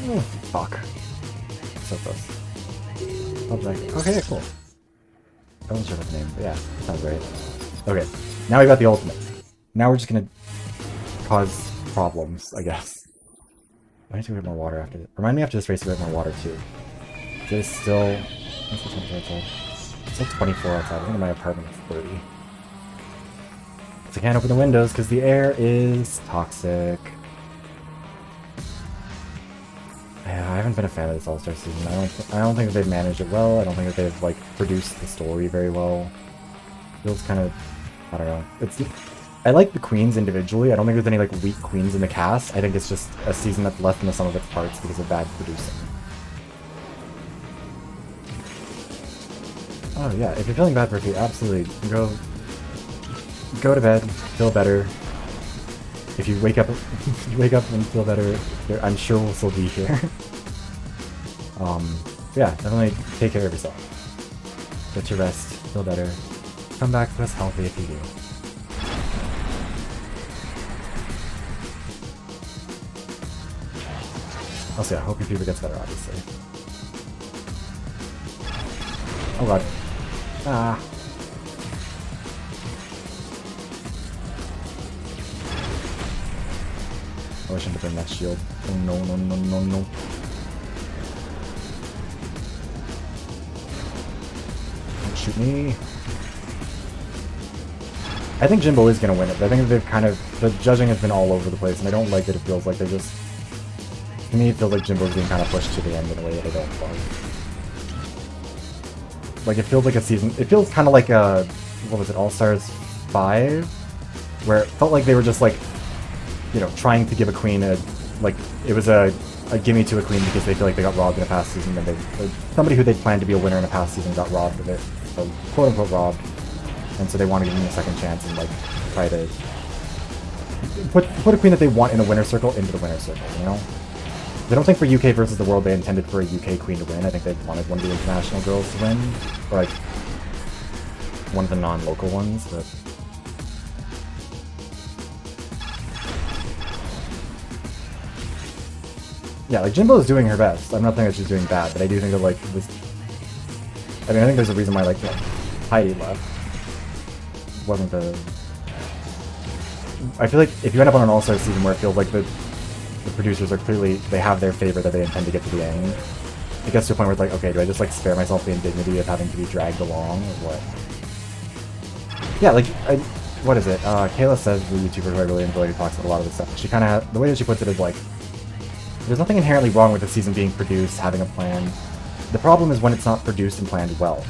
Oh, fuck. So close. Object. Okay, cool. I wasn't sure about the name, but yeah, that sounds great. Okay, now we got the ultimate. Now we're just gonna cause problems, I guess. I need to get more water after this. Remind me after this race to get more water too. There's still... What's the temperature outside? It's still 24 outside. I think in my apartment it's 30. So I can't open the windows because the air is toxic. Yeah, I haven't been a fan of this All-Star season. I don't think that they've managed it well. I don't think that they've, like, produced the story very well. It feels kind of... I don't know. I like the queens individually. I don't think there's any, like, weak queens in the cast. I think it's just a season that's less than the sum of its parts because of bad producing. Oh yeah, if you're feeling bad, Perky, absolutely go to bed, feel better. If you wake up, and feel better, I'm sure we'll still be here. Yeah, definitely take care of yourself. Get your rest, feel better. Come back to us healthy if you do. Also, yeah, I hope your fever gets better, obviously. Oh god. Ah. Oh, I shouldn't have been that shield. Oh no, no, no, no, no. Don't shoot me. I think Jimbo is gonna win it, but I think they've kind of... The judging has been all over the place, and I don't like that it feels like they're just... To me, it feels like Jimbo's being kind of pushed to the end in a way that I don't love. Like, it feels like a season... It feels kind of like a... What was it? All-Stars 5? Where it felt like they were just, like, you know, trying to give a queen a... Like, it was a gimme to a queen because they feel like they got robbed in a past season, and somebody who they'd planned to be a winner in a past season got robbed of it. So, quote-unquote robbed. And so they want to give them a second chance and, like, try to... Put a queen that they want in the winner circle into the winner circle, you know? I don't think for UK versus the world they intended for a UK queen to win. I think they wanted one of the international girls to win. Or, like, one of the non-local ones, but... Yeah, like, Jimbo is doing her best. I'm not saying that she's doing bad, but I do think that, like, this... I mean, I think there's a reason why, like, you know, Heidi left. Wasn't the... I feel like if you end up on an all-star season where it feels like the producers are clearly, they have their favorite that they intend to get to the end, it gets to a point where it's like, okay, do I just, like, spare myself the indignity of having to be dragged along, or what? Yeah, like, what is it? Kayla says, the YouTuber who I really enjoy, who talks about a lot of this stuff. She kind of, the way that she puts it is like, there's nothing inherently wrong with the season being produced, having a plan. The problem is when it's not produced and planned well.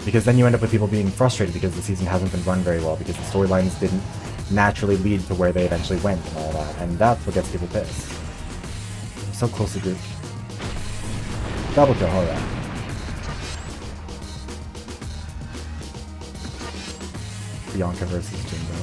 Because then you end up with people being frustrated because the season hasn't been run very well, because the storylines didn't naturally lead to where they eventually went and all that, and that's what gets people pissed. So closely grouped. Double kill, alright. Bianca versus Jimbo.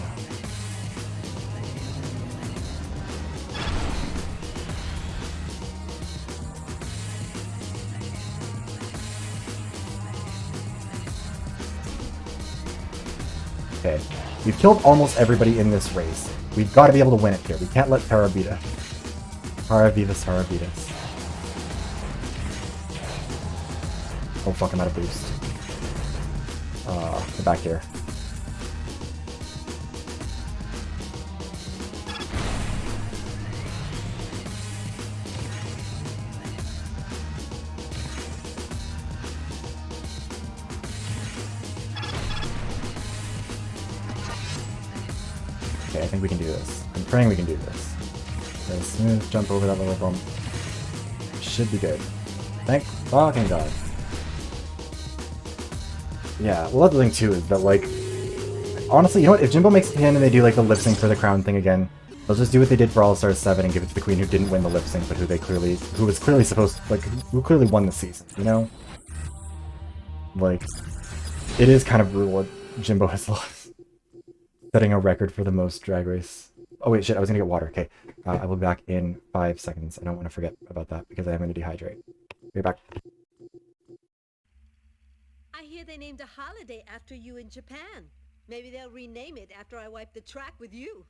Okay, we've killed almost everybody in this race. We've got to be able to win it here. We can't let Tara beat us. Tara beat us, Tara beat us. Oh fuck, I'm out of boost. Get back here. Okay, I think we can do this. I'm praying we can do this. Okay, smooth jump over that little bump. Should be good. Thank fucking god. Yeah, well, that's the thing too, is that, like, honestly, you know what, if Jimbo makes it to the end and they do, like, the lip sync for the crown thing again, they'll just do what they did for All-Stars 7 and give it to the queen who didn't win the lip sync, but who was clearly supposed to, like, who clearly won the season, you know? Like, it is kind of brutal what Jimbo has lost. Setting a record for the most Drag Race. Oh wait, shit, I was gonna get water, okay. I will be back in 5 seconds. I don't want to forget about that, because I am gonna dehydrate. Be back. I hear they named a holiday after you in Japan. Maybe they'll rename it after I wipe the track with you.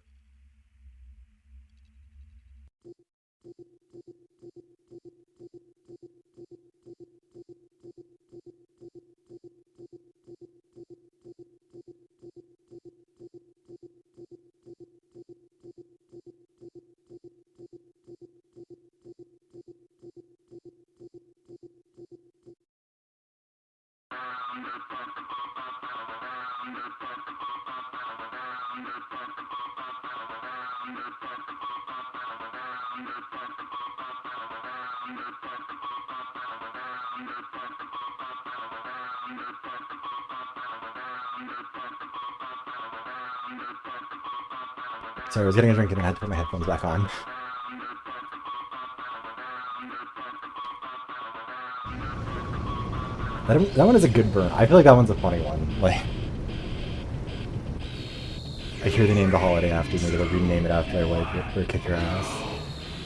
Sorry, I was getting a drink and I had to put my headphones back on. That one is a good burn. I feel like that one's a funny one. Like, I hear they named the holiday after you, maybe they'll rename it after I wipe it, or kick your ass.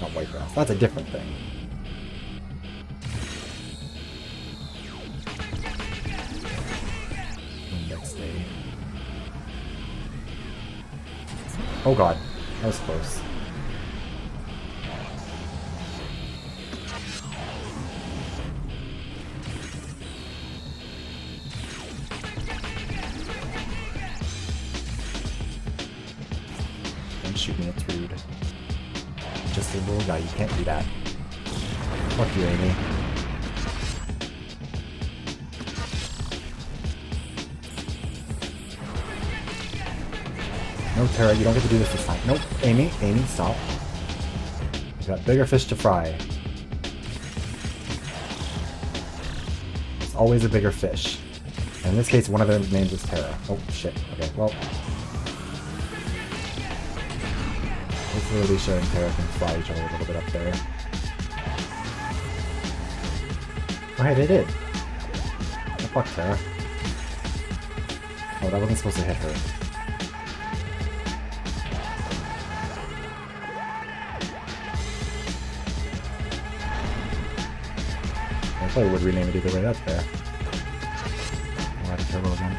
Not wipe your ass. That's a different thing. Next day. Oh god, that was close. Don't shoot me, it's rude. Just a little guy, you can't do that. Fuck you, Amy. No, Tara, you don't get to do this time. Nope, Amy, stop. You got bigger fish to fry. It's always a bigger fish. And in this case, one of their names is Tara. Oh, shit. Okay, well. Hopefully Alicia and Tara can fly each other a little bit up there. Oh, hey, they did. Oh, fuck Tara. Oh, that wasn't supposed to hit her. I probably would rename it either way, that's fair. I'll add a turbo again.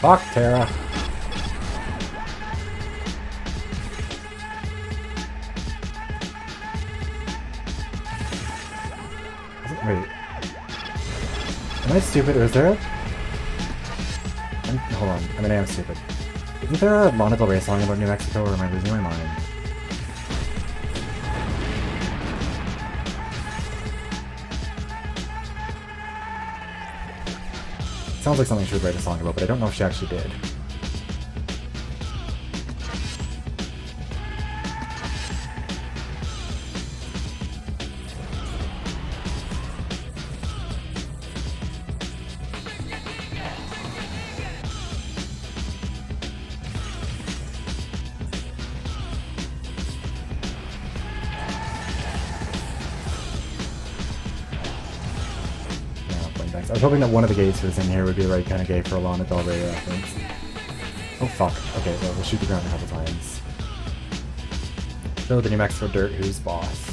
Fuck, Tara! Wait. Am I stupid, or is there a... Hold on, I mean I am stupid. Isn't there a Lana Del Rey song about New Mexico, or am I losing my mind? Sounds like something she would write a song about, but I don't know if she actually did. I was hoping that one of the gays who was in here would be the right kind of gay for a Lana Del Rey reference. Oh fuck. Okay, well, we'll shoot the ground a couple times. Show the New Mexico dirt who's boss.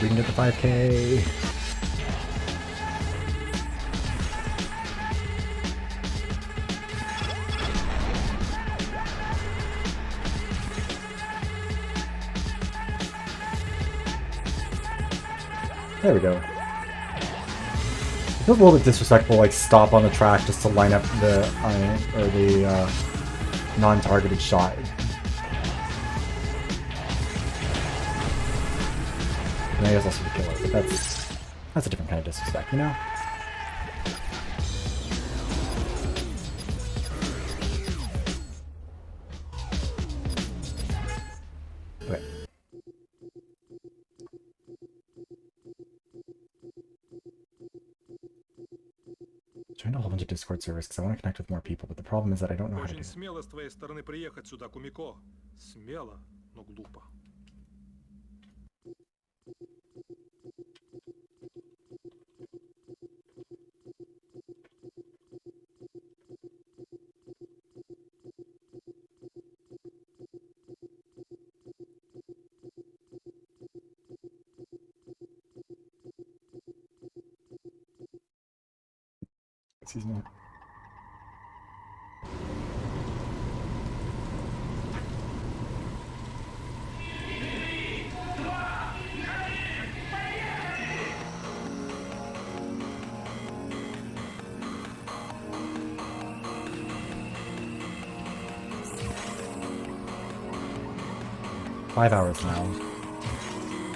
We can get the 5K. There we go. It feels a little bit disrespectful, like stop on the track just to line up the non-targeted shot. And I guess also the killer, but that's a different kind of disrespect, you know? Okay. Joined a whole bunch of Discord servers because I want to connect with more people, but the problem is that I don't know how to do Очень it. смело с твоей стороны приехать сюда, Кумико. Смело, но глупо. Excuse me. Five hours now.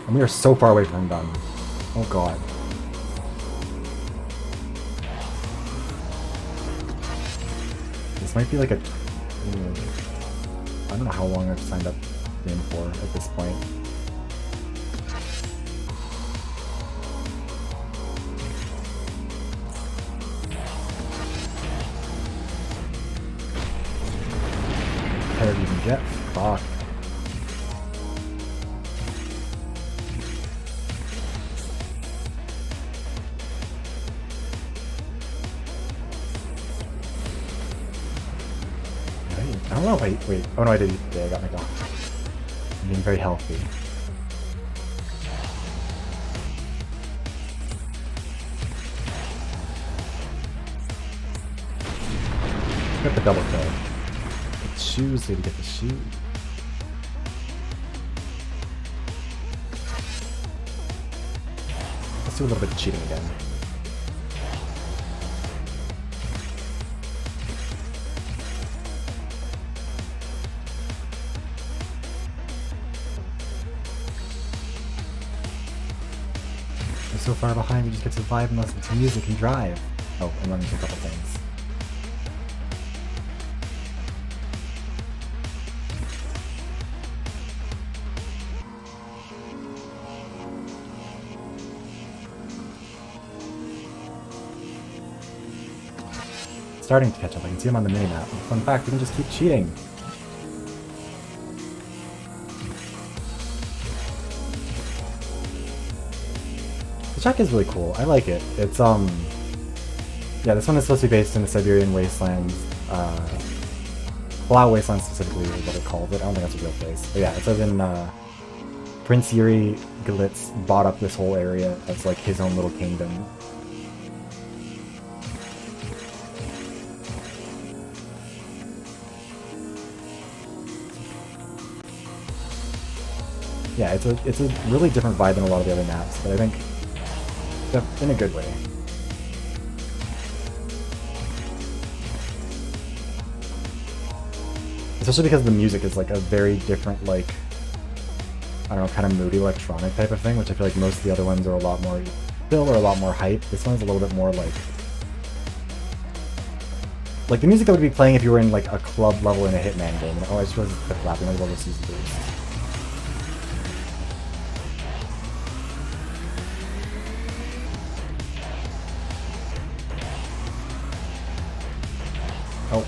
And we are so far away from done. Oh god. This might be like a... I don't know how long I've signed up game for at this point. How did you even get? Fuck. I don't know, wait. Oh no, I did. Yeah, I got my dog. I'm being very healthy. Get the double kill. Get the shoes, so you get the shoes. Let's do a little bit of cheating again. So far behind, we just get to vibe and listen to music and drive. Oh, and run into a couple things. Starting to catch up. I can see him on the minimap. Fun fact, we can just keep cheating. The track is really cool. I like it. It's yeah, this one is supposed to be based in the Siberian wastelands. Palau Wasteland specifically is what it calls it. I don't think that's a real place. But yeah, it says in Prince Yuri Glitz bought up this whole area as like his own little kingdom. Yeah, it's a really different vibe than a lot of the other maps, but I think in a good way. Especially because the music is like a very different, like, I don't know, kind of moody electronic type of thing, which I feel like most of the other ones are a lot more chill or a lot more hype. This one's a little bit more like the music that would be playing if you were in like a club level in a Hitman game. Oh, I just realized the flapping. Might as well just use the boost. Oh.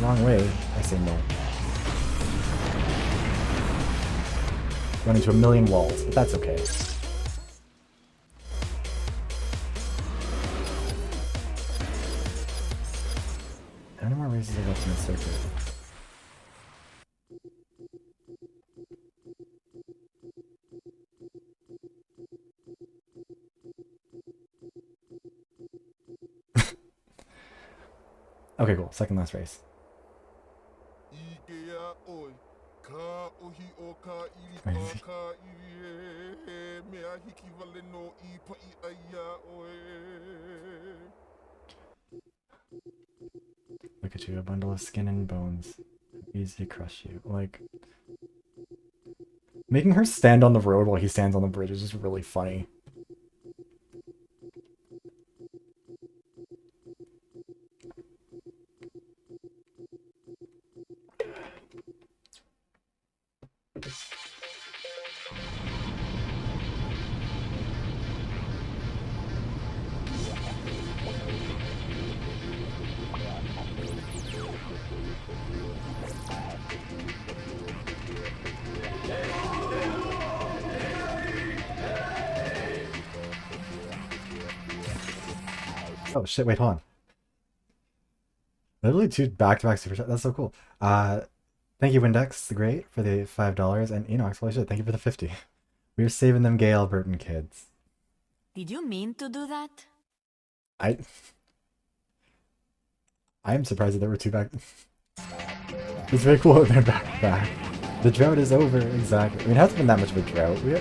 Wrong way. I say no. Run into a million walls, but that's okay. How many more races are left in the circuit? Okay, cool. Second last race. Look at you, a bundle of skin and bones. Easy to crush you. Like, making her stand on the road while he stands on the bridge is just really funny. Oh shit, wait, hold on. Literally 2 back-to-back super chats. That's so cool. Thank you, Windex the Great, for the $5, and Enox, holy shit, thank you for the 50. We're saving them gay Albertan kids. Did you mean to do that? I am surprised that there were 2 back. It's very cool that they're back. The drought is over, exactly. I mean, it hasn't been that much of a drought. We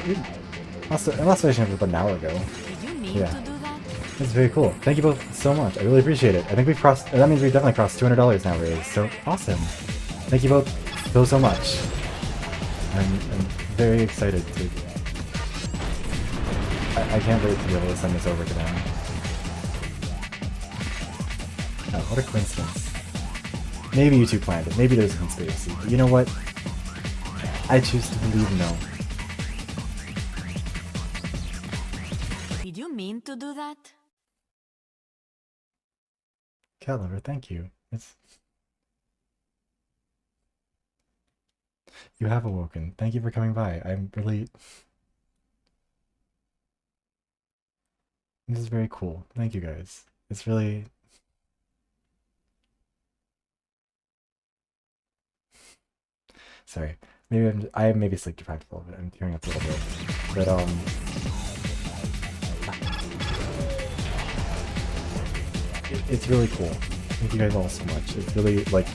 lost finishing up an hour ago. Did you mean Yeah. to do that? It's very cool. Thank you both so much. I really appreciate it. I think we've crossed, that means we've definitely crossed $200 now raised, so awesome. Thank you both so much. I'm very excited to, I can't wait to be able to send this over to them. Oh, what a coincidence. Maybe you two planned it. Maybe there's a conspiracy. But you know what? I choose to believe no. Did you mean to do that? Caliber, thank you. You have awoken. Thank you for coming by. I'm really... This is very cool. Thank you guys. It's really... Sorry. Maybe I maybe sleep deprived a little bit. I'm tearing up a little bit. But it's really cool. Thank you guys all so much. It's really like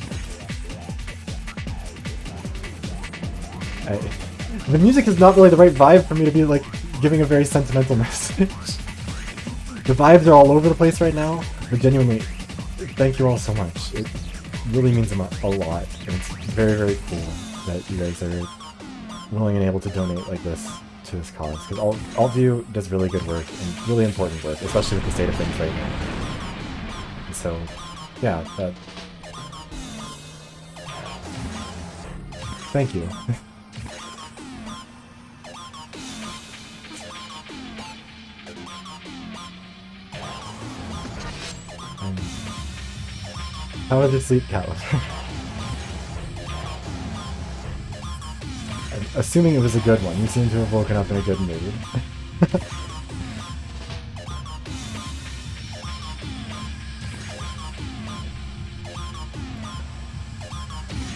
the music is not really the right vibe for me to be like giving a very sentimental message. The vibes are all over the place right now, but genuinely, thank you all so much. It really means a lot, and it's very, very cool that you guys are willing and able to donate like this to this cause, because all of you does really good work and really important work, especially with the state of things right now. And so, yeah, thank you. How did you sleep, Callum? I'm assuming it was a good one. You seem to have woken up in a good mood.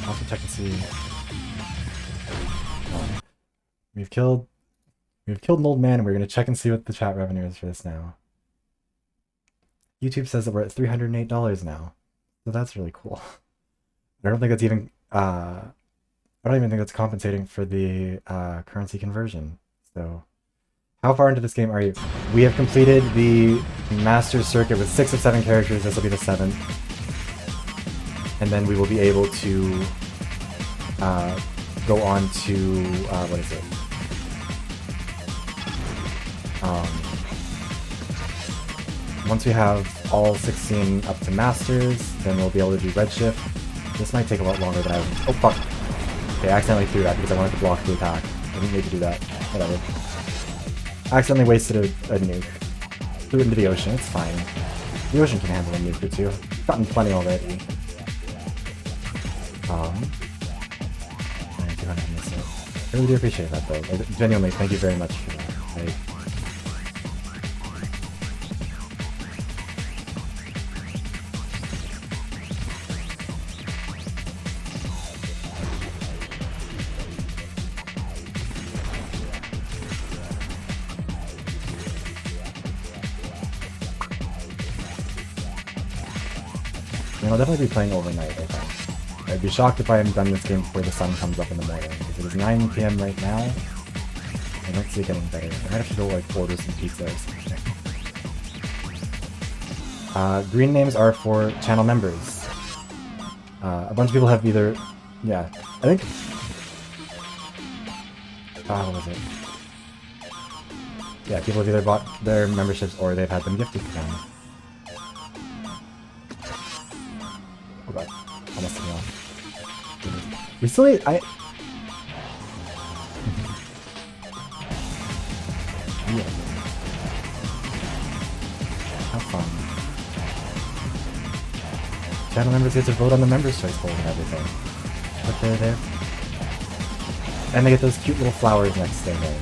also check and see. Oh, we've killed an old man, and we're gonna check and see what the chat revenue is for this now. YouTube says that we're at $308 now, so that's really cool. I don't think that's even I don't even think that's compensating for the currency conversion. So, how far into this game are you? We have completed the Master Circuit with 6 of 7 characters. This will be the 7th. And then we will be able to go on to, what is it? Once we have all 16 up to Masters, then we'll be able to do Redshift. This might take a lot longer than I was. Oh, fuck. Okay, I accidentally threw that because I wanted to block the attack. I didn't need to do that. Whatever. I accidentally wasted a nuke. Threw it into the ocean. It's fine. The ocean can handle a nuke or two. I've gotten plenty already. I really do appreciate that, though. Like, genuinely, thank you very much for that. Like, I'll definitely be playing overnight, I think. I'd be shocked if I haven't done this game before the sun comes up in the morning, because it is 9 PM right now. I don't see it getting better. I might have to go, like, order some pizza or something. Green names are for channel members. A bunch of people have either... Yeah, I think... what was it? Yeah, people have either bought their memberships or they've had them gifted to them. Oh god, almost took me off. We still need... Yeah. Have fun. Channel members get to vote on the members' choice poll and everything. But they're there. And they get those cute little flowers next to their name.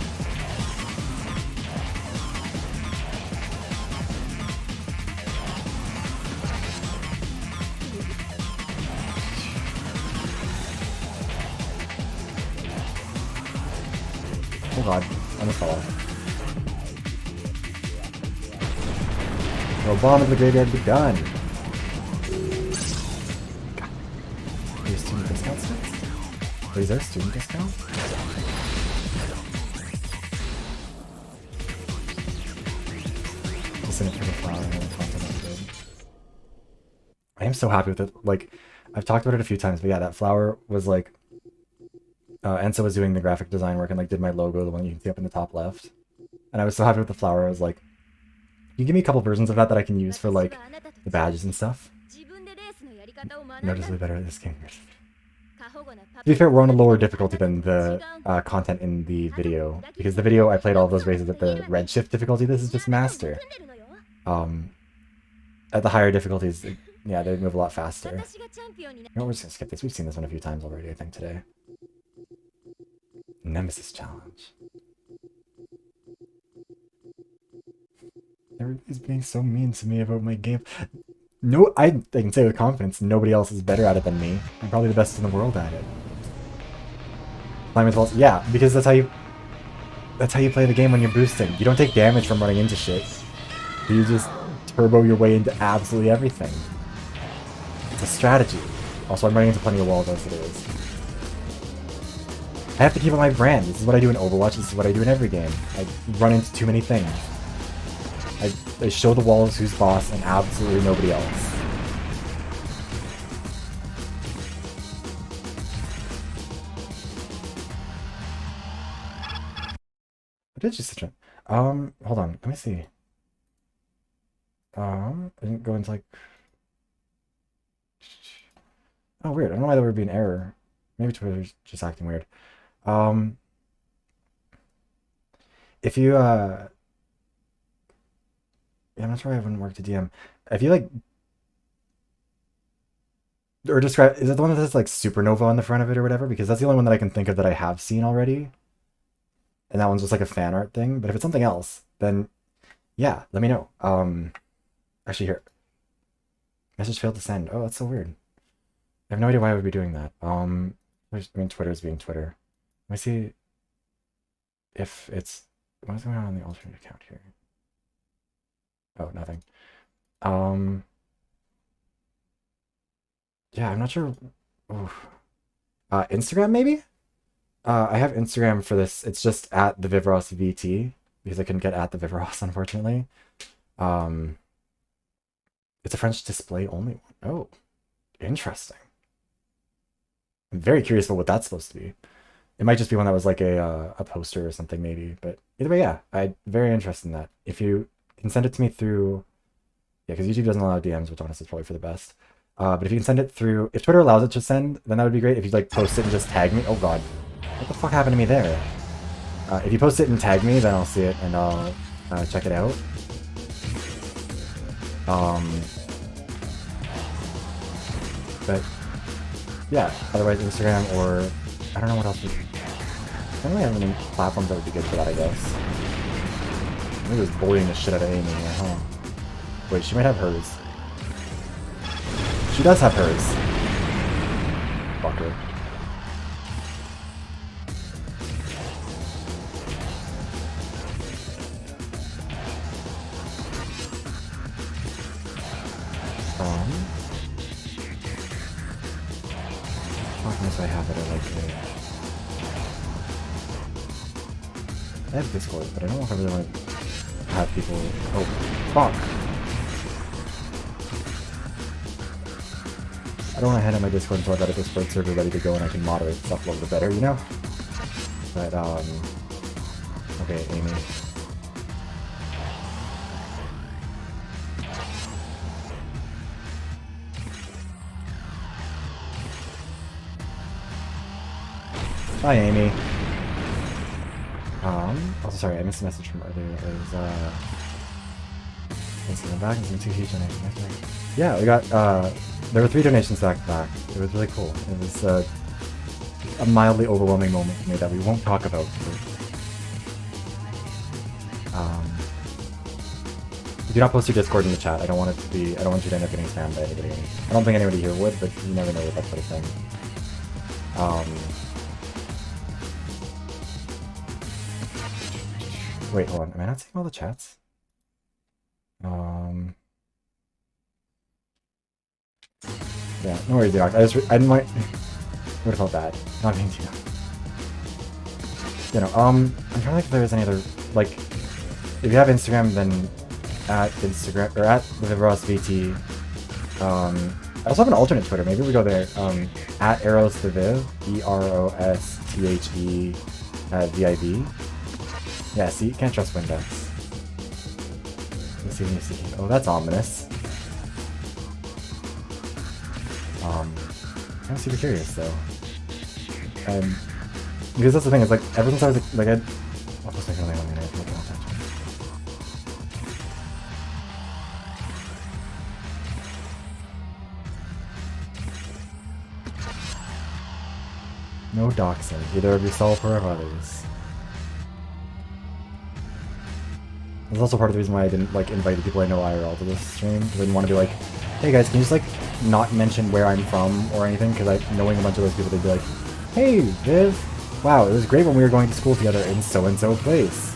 Oh god, I almost fell off. No bomb in the graveyard begun. Are you student discount sticks? Wait, is there a student discount? Just in it for the flower and the content upgrade. I am so happy with it. Like, I've talked about it a few times, but yeah, that flower was like Enzo was doing the graphic design work and like did my logo, the one you can see up in the top left. And I was so happy with the flower. I was like, can you give me a couple versions of that I can use for like the badges and stuff? Noticeably better at this game. To be fair, we're on a lower difficulty than the content in the video, because the video I played all of those races at the Redshift difficulty. This is just Master. At the higher difficulties, yeah, they move a lot faster. You know, we're just gonna skip this. We've seen this one a few times already, I think, today. Nemesis challenge. Everybody's being so mean to me about my game. No, I can say with confidence, nobody else is better at it than me. I'm probably the best in the world at it. Climbing walls, yeah, because that's how you play the game when you're boosting. You don't take damage from running into shit. You just turbo your way into absolutely everything. It's a strategy. Also, I'm running into plenty of walls as it is. I have to keep up my brand. This is what I do in Overwatch. This is what I do in every game. I run into too many things. I show the walls who's boss and absolutely nobody else. But it's just such a... hold on. Let me see. I didn't go into like... Oh, weird. I don't know why there would be an error. Maybe Twitter's just acting weird. If you, yeah, I'm not sure I haven't worked a DM. If you, like, or describe, is it the one that says, like, Supernova on the front of it or whatever? Because that's the only one that I can think of that I have seen already. And that one's just, like, a fan art thing. But if it's something else, then, yeah, let me know. Actually, here. Message failed to send. Oh, that's so weird. I have no idea why I would be doing that. I mean, Twitter's being Twitter. Let me see if it's... What's going on the alternate account here? Oh, nothing. Yeah, I'm not sure. Oof. Instagram, maybe? I have Instagram for this. It's just at the Vivros VT, because I couldn't get at the Vivros, unfortunately. It's a French display only one. Oh, interesting. I'm very curious about what that's supposed to be. It might just be one that was like a poster or something, maybe. But either way, yeah, I'm very interested in that. If you can send it to me through, yeah, because YouTube doesn't allow DMs, which honestly is probably for the best. But if you can send it through, if Twitter allows it to send, then that would be great. If you like post it and just tag me, oh god, what the fuck happened to me there? If you post it and tag me, then I'll see it and I'll check it out. But yeah, otherwise Instagram or I don't know what else. I don't really have any platforms that would be good for that, I guess. I'm just bullying the shit out of Amy here, huh? Wait, she might have hers. She does have hers. Fucker. Unless I have it, I like it. I have Discord, but I don't know if I really want to have people... Oh, fuck! I don't want to head on my Discord until I've got a Discord server ready to go and I can moderate stuff a little bit better, you know? But, okay, Amy. Bye, Amy. Also, sorry, I missed a message from earlier. It was, let's see, I'm back and some 2 huge donations. Yeah, we got, there were 3 donations back to back. It was really cool. It was, a mildly overwhelming moment for me that we won't talk about. Do not post your Discord in the chat. I don't want it to be, I don't want you to end up getting spammed by anybody. I don't think anybody here would, but you never know with that sort of thing. Wait, hold on. Am I not seeing all the chats? Yeah, no worries, Doc. I didn't want... Would have felt bad. Not being too... You know, I'm trying to think if there's any other... Like, if you have Instagram, then at Instagram... Or at the Vivros VT. I also have an alternate Twitter. Maybe we go there. At Eros the Viv. EROSTHE VIV. Yeah, see? Can't trust Windex. Let's see when you see. Oh, that's ominous. I'm super curious though. Because that's the thing, is like ever since I was like I'll post my family on the internet if you want to. No doxing, either of yourself or of others. That's also part of the reason why I didn't like invite the people I know IRL to this stream, because I didn't want to be like, hey guys, can you just like not mention where I'm from or anything, because knowing a bunch of those people, they'd be like, hey Viv, wow, it was great when we were going to school together in so-and-so place.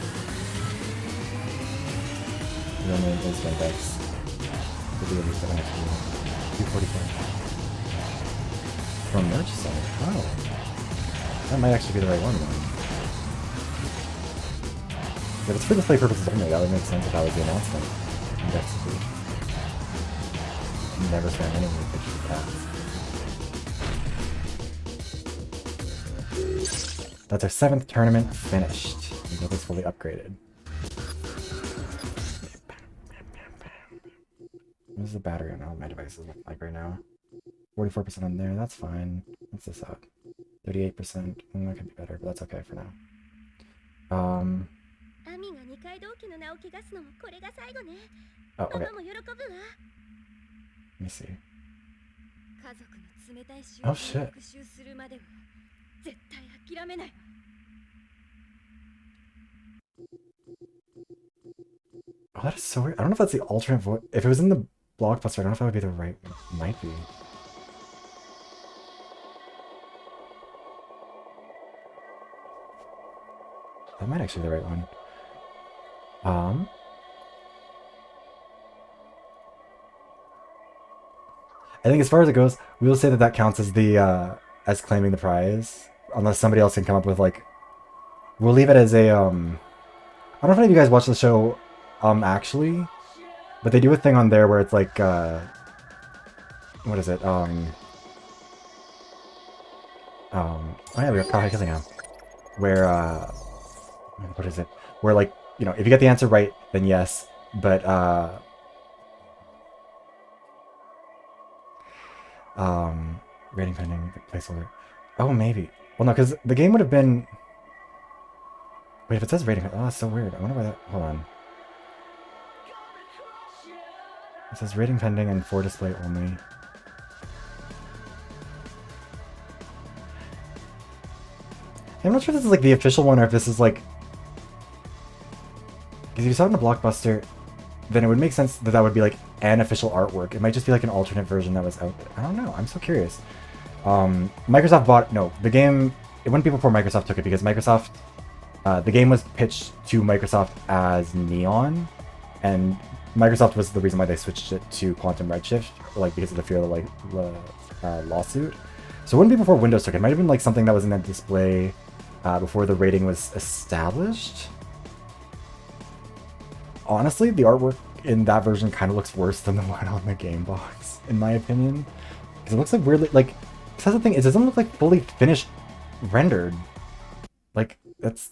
And then it is Vendex. 244. From merch site. Oh. That might actually be the right one then. If it's for display purposes only, that would make sense if that was the announcement. Index food. Never found any more pictures of cats. That's our 7th tournament finished. We got this fully upgraded. What is the battery on all my devices look like right now? 44% on there, that's fine. What's this at? 38%. That could be better, but that's okay for now. Oh, okay. Let me see. Oh shit. Oh, that is so weird. I don't know if that's the alternate voice. If it was in the blog post, I don't know if that would be the right one. It might be. That might actually be the right one. I think as far as it goes, we will say that that counts as the as claiming the prize, unless somebody else can come up with like. We'll leave it as a I don't know if any of you guys watch the show, actually, but they do a thing on there where it's like what is it? Oh yeah, we got Kyle Killing now. Where what is it? Where like, you know, if you get the answer right, then yes, but rating pending placeholder. Oh, maybe. Well, no, because the game would have been. Wait, if it says rating, oh, that's so weird. I wonder why that. Hold on. It says rating pending and for display only. I'm not sure if this is like the official one or if this is like. Because if you saw it in a Blockbuster, then it would make sense that that would be like an official artwork. It might just be like an alternate version that was out there. I don't know. I'm so curious. Microsoft bought. No, the game. It wouldn't be before Microsoft took it because Microsoft. The game was pitched to Microsoft as Neon, and Microsoft was the reason why they switched it to Quantum Redshift, like because of the fear of the lawsuit. So it wouldn't be before Windows took it. It might have been like something that was in that display before the rating was established. Honestly, the artwork in that version kind of looks worse than the one on the game box, in my opinion, because it looks like weirdly like. That's the thing, it doesn't look like fully finished rendered. Like that's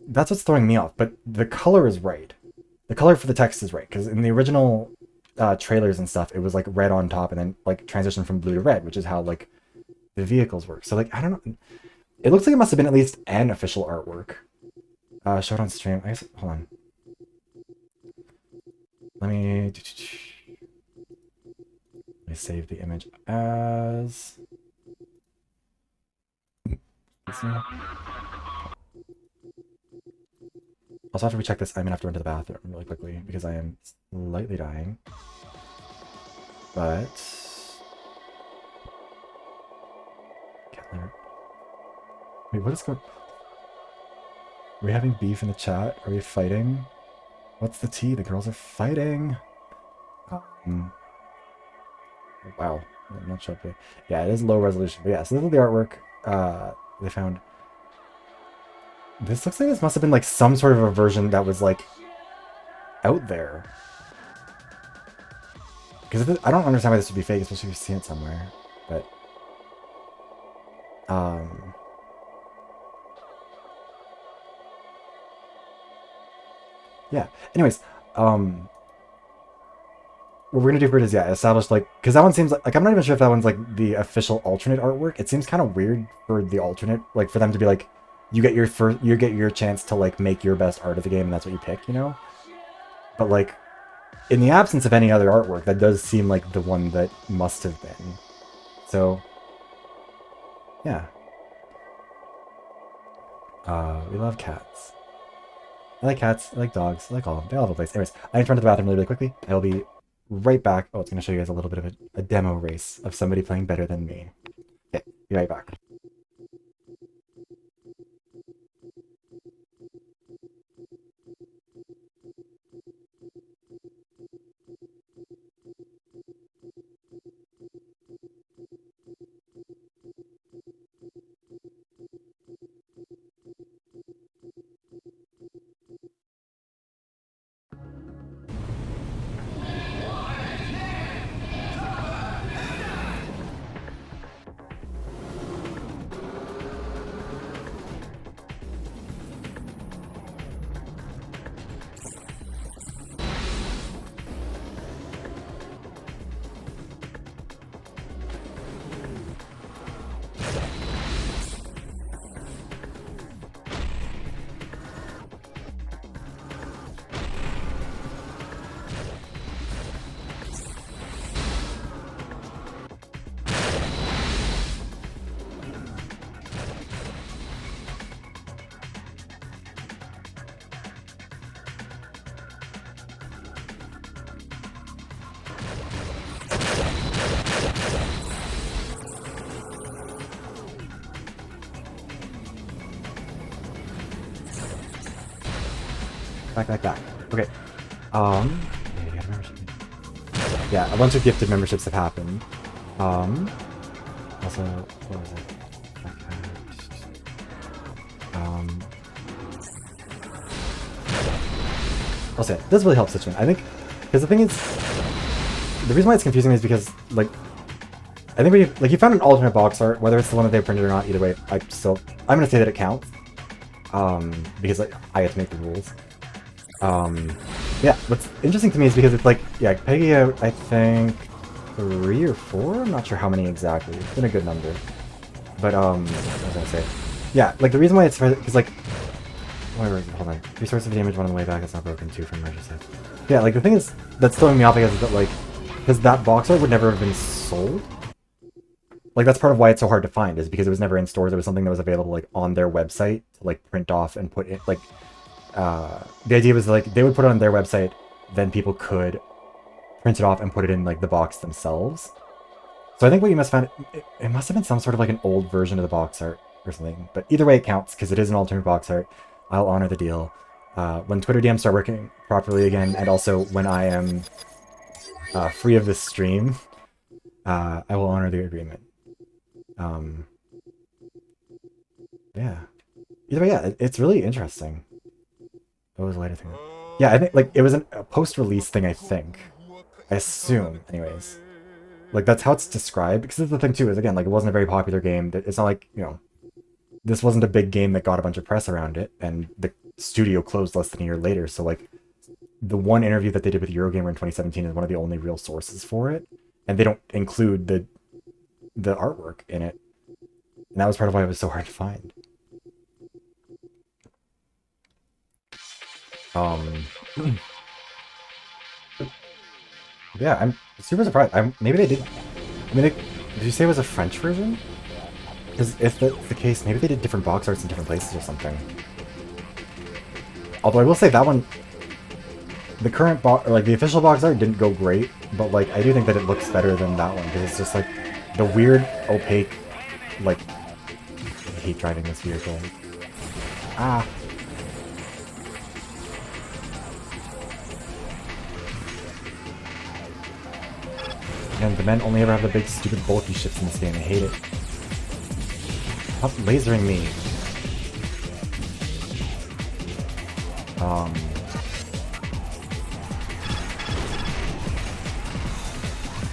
what's throwing me off. But the color is right. The color for the text is right, because in the original trailers and stuff, it was like red on top and then like transitioned from blue to red, which is how like the vehicles work. So like I don't know. It looks like it must have been at least an official artwork. Showed on stream. I guess. Hold on. Let me save the image as. Also, after we check this, I'm gonna have to run to the bathroom really quickly because I am slightly dying. But wait, what is going? Are we having beef in the chat? Are we fighting? What's the tea? The girls are fighting. Wow, I'm not sure. Yeah, it is low resolution. But yeah, so this is the artwork they found. This looks like this must have been like some sort of a version that was like out there. Because I don't understand why this would be fake, especially if you've seen it somewhere. But yeah. Anyways, what we're gonna do for it is establish like, because that one seems like I'm not even sure if that one's like the official alternate artwork. It seems kind of weird for the alternate, like for them to be like, you get your chance to like make your best art of the game, and that's what you pick, you know. But like, in the absence of any other artwork, that does seem like the one that must have been. So yeah, we love cats. I like cats. I like dogs. I like all of them. They all have a place. Anyways, I need to run to the bathroom really quickly. I will be right back. Oh, it's going to show you guys a little bit of a demo race of somebody playing better than me. Okay, be right back. back. Okay. Yeah, you got a membership. Yeah, a bunch of gifted memberships have happened. Also, what was it? I'll say it. This really helps Stitchman. I think, because the thing is, the reason why it's confusing is because, like, I think you found an alternate box art, whether it's the one that they printed or not, either way, I'm gonna say that it counts. Because like, I get to make the rules. Yeah, what's interesting to me is because it's like, yeah, Peggy out, I think, 3 or 4? I'm not sure how many exactly. It's been a good number. But, what was I gonna say? Yeah, like, the reason why it's, because, like, where is it? Hold on. 3 sources of damage, 1 on the way back, it's not broken, 2 from Redshift. Yeah, like, the thing is, that's throwing me off because that, like, because that box art would never have been sold. Like, that's part of why it's so hard to find, is because it was never in stores. It was something that was available, like, on their website to, like, print off and put in, like, the idea was, like, they would put it on their website, then people could print it off and put it in, like, the box themselves. So I think what you must have found, it must have been some sort of, like, an old version of the box art or something. But either way, it counts, because it is an alternate box art. I'll honor the deal. When Twitter DMs start working properly again, and also when I am free of this stream, I will honor the agreement. Yeah. Either way, yeah, it's really interesting. What was the later thing? Yeah, I think, like, it was a post-release thing, I think. I assume, anyways. Like, that's how it's described. Because that's the thing, too, is, again, like, it wasn't a very popular game. It's not like, you know, this wasn't a big game that got a bunch of press around it, and the studio closed less than a year later, so, like, the one interview that they did with Eurogamer in 2017 is one of the only real sources for it, and they don't include the artwork in it. And that was part of why it was so hard to find. Yeah, I'm super surprised. Maybe they did. I mean, did you say it was a French version? Because if that's the case, maybe they did different box arts in different places or something. Although I will say that one, the current like the official box art didn't go great, but like I do think that it looks better than that one because it's just like the weird opaque, like I hate driving this vehicle. Ah. And the men only ever have the big, stupid, bulky ships in this game. I hate it. Stop lasering me.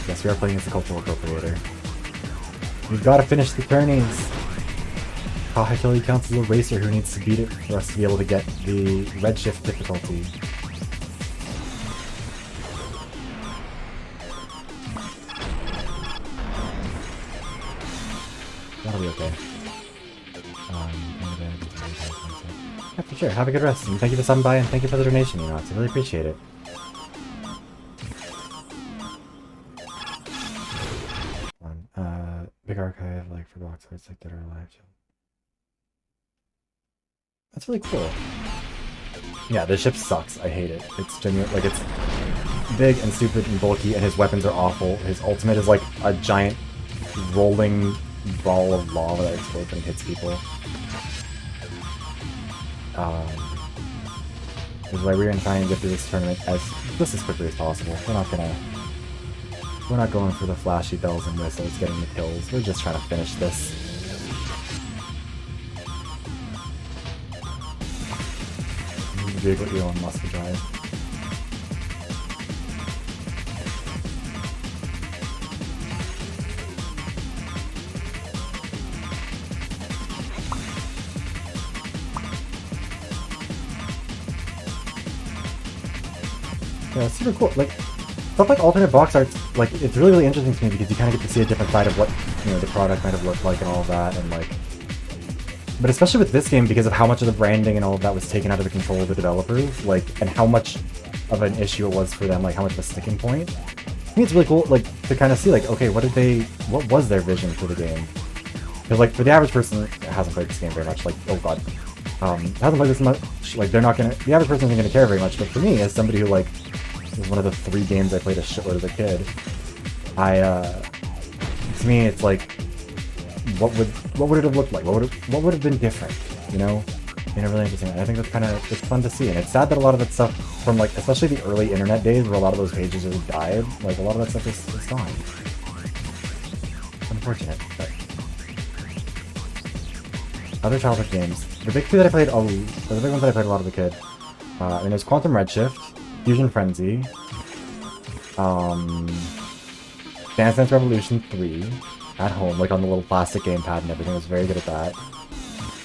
Yes, we are playing as a cultural appropriator. We've got to finish the turnings. Kahakili counts as a racer who needs to beat it for us to be able to get the Redshift difficulty. That'll be okay. Yeah, for sure. Have a good rest, and thank you for stopping by, and thank you for the donation, I really appreciate it. Big archive, like, for box arts like that are alive. That's really cool. Yeah, the ship sucks. I hate it. It's genuine, like, it's big and stupid and bulky, and his weapons are awful. His ultimate is like a giant rolling ball of lava that explodes and hits people. Which is why we're gonna try and get through this tournament as quickly as possible. We're not going for the flashy bells and whistles, getting the kills. We're just trying to finish this. The vehicle Elon Musk would drive. Yeah, it's super cool. Like, stuff like alternate box arts, like, it's really, really interesting to me because you kind of get to see a different side of what, you know, the product might have looked like and all of that, and like... But especially with this game, because of how much of the branding and all of that was taken out of the control of the developers, like, and how much of an issue it was for them, like, how much of a sticking point. I think it's really cool, like, to kind of see, like, okay, what was their vision for the game? Because, like, for the average person that hasn't played this game very much, like, oh god, hasn't played this much, like, the average person isn't gonna care very much, but for me, as somebody who, like, it was one of the 3 games I played a shitload as a kid. To me, it's like, what would it have looked like? What would have been different? You know, Really interesting. I think that's it's fun to see, and it's sad that a lot of that stuff from like, especially the early internet days, where a lot of those pages just died. Like a lot of that stuff is gone. Unfortunate, but other childhood games. The big two that I played, the big ones that I played a lot as a kid. I mean, there's Quantum Redshift, Fusion Frenzy, Dance Dance Revolution 3 at home, like on the little plastic gamepad and everything. I was very good at that.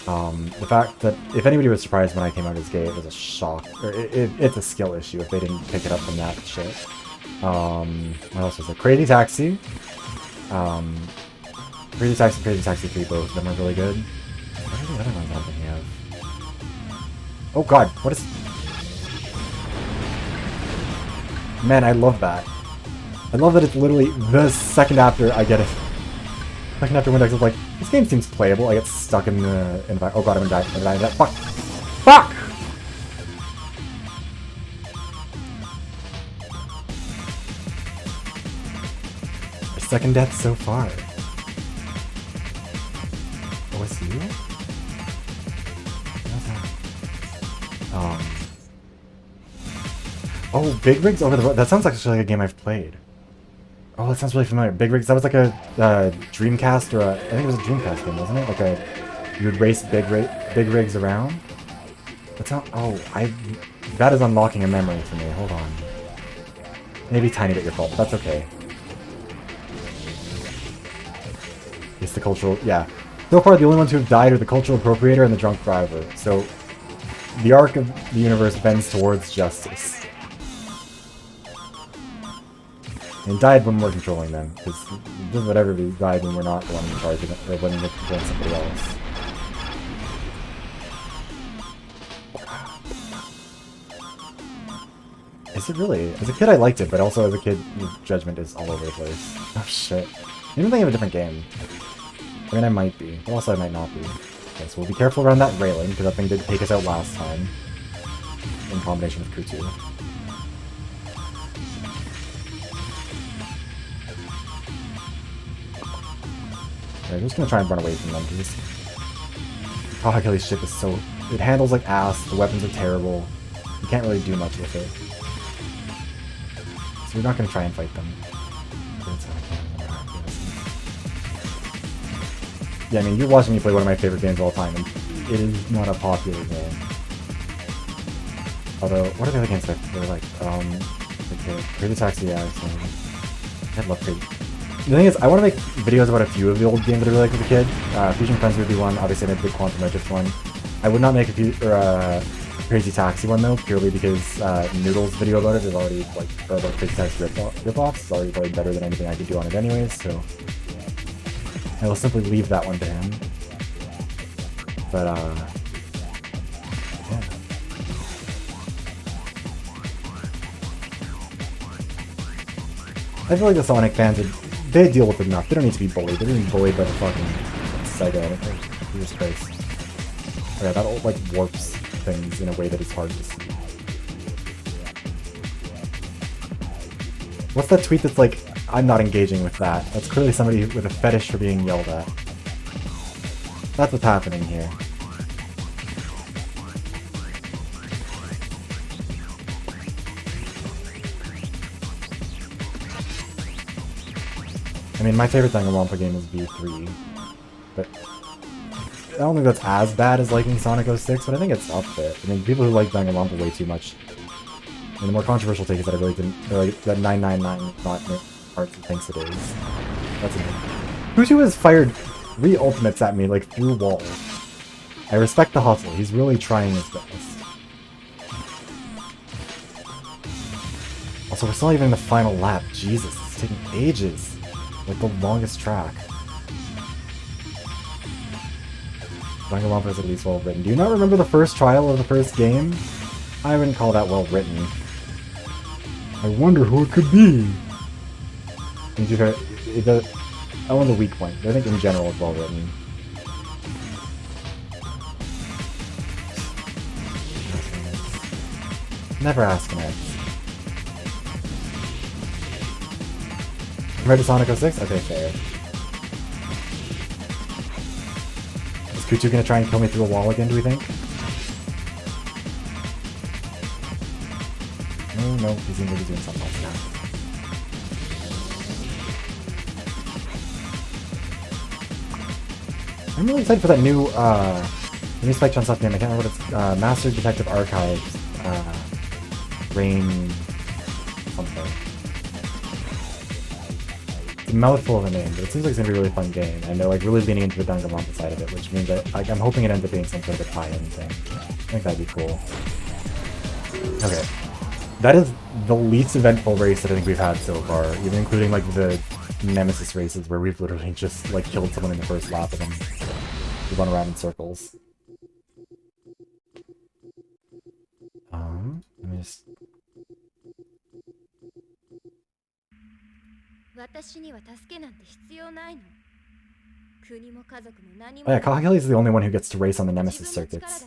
The fact that if anybody was surprised when I came out as gay, it was a shock. Or it's a skill issue if they didn't pick it up from that shit. What else was there? Crazy Taxi. Crazy Taxi and Crazy Taxi 3, both of them are really good. What are the other ones I'm thinking of? Oh god, what is... Man, I love that. I love that it's literally the second after I get it. Second after Windex is like, this game seems playable. I get stuck in the environment. Oh god, I'm gonna die. I'm gonna die. Fuck! Fuck! My second death so far. Oh, it's you? Oh, Big Rigs Over the Road. That sounds actually like a game I've played. Oh, that sounds really familiar. Big Rigs, that was like a Dreamcast or I think it was a Dreamcast game, wasn't it? Like you would race Big Rigs around? That's not, that is unlocking a memory for me. Hold on. Maybe tiny bit your fault, but that's okay. It's the cultural, yeah. So far, the only ones who have died are the cultural appropriator and the drunk driver. So, the arc of the universe bends towards justice. And died when we're controlling them, because just whatever we died when we're not the one in charge of it, or when we're controlling somebody else. Is it really? As a kid I liked it, but also as a kid, your judgment is all over the place. Oh shit. Maybe I'm thinking of a different game. I mean, I might be, but also I might not be. Okay, so we'll be careful around that railing, because that thing did take us out last time. In combination with Crew 2. I'm just gonna try and run away from them, because Kahakili's ship is so... It handles like ass, the weapons are terrible. You can't really do much with it. So we're not gonna try and fight them. Yeah, I mean, you're watching me play one of my favorite games of all time, and it is not a popular game. Although, what are the other games that I really like? Crazy Taxi, yeah, I love Crazy. The thing is, I want to make videos about a few of the old games that I really liked as a kid. Fusion Frenzy would be one. Obviously, I made a big Quantum Redshift one. I would not make a Crazy Taxi one though, purely because Noodle's video about it is already about Crazy Taxi ripoffs. It's already probably better than anything I could do on it anyways. So I will simply leave that one to him. But yeah. I feel like the Sonic fans they deal with it enough. They don't need to be bullied. They're being bullied by the fucking Sega. Jesus Christ. Okay, that all like warps things in a way that is hard to see. What's that tweet that's like, I'm not engaging with that? That's clearly somebody with a fetish for being yelled at. That's what's happening here. I mean, my favorite Danganronpa game is V3, but I don't think that's as bad as liking Sonic 06, but I think it's up there. I mean, people who like Danganronpa way too much. And the more controversial take is that I really didn't, or like, that 999 not Arts thinks it is. That's amazing. Kutu has fired 3 ultimates at me, like, through walls. I respect the hustle. He's really trying his best. Also, we're still not even in the final lap. Jesus, it's taking ages. Like the longest track. Danganronpa is at least well written. Do you not remember the first trial of the first game? I wouldn't call that well written. I wonder who it could be. That one's a weak point. I think in general it's well written. Never ask an X. Compared to Sonic 06? Okay, fair. Is Kutu gonna try and kill me through a wall again, do we think? Oh no, he's gonna be doing something else now. I'm really excited for that new Spike Chun stuff game. I can't remember what it's Master Detective Archives. Rain something. It's a mouthful of a name, but it seems like it's gonna be a really fun game, and they're like really leaning into the Danganronpa side of it, which means that like, I'm hoping it ends up being some sort of a tie-in thing. I think that'd be cool. Okay, that is the least eventful race that I think we've had so far, even including like the Nemesis races where we've literally just like killed someone in the first lap and then we run around in circles. Let me just. Oh yeah, Kahakili is the only one who gets to race on the Nemesis circuits.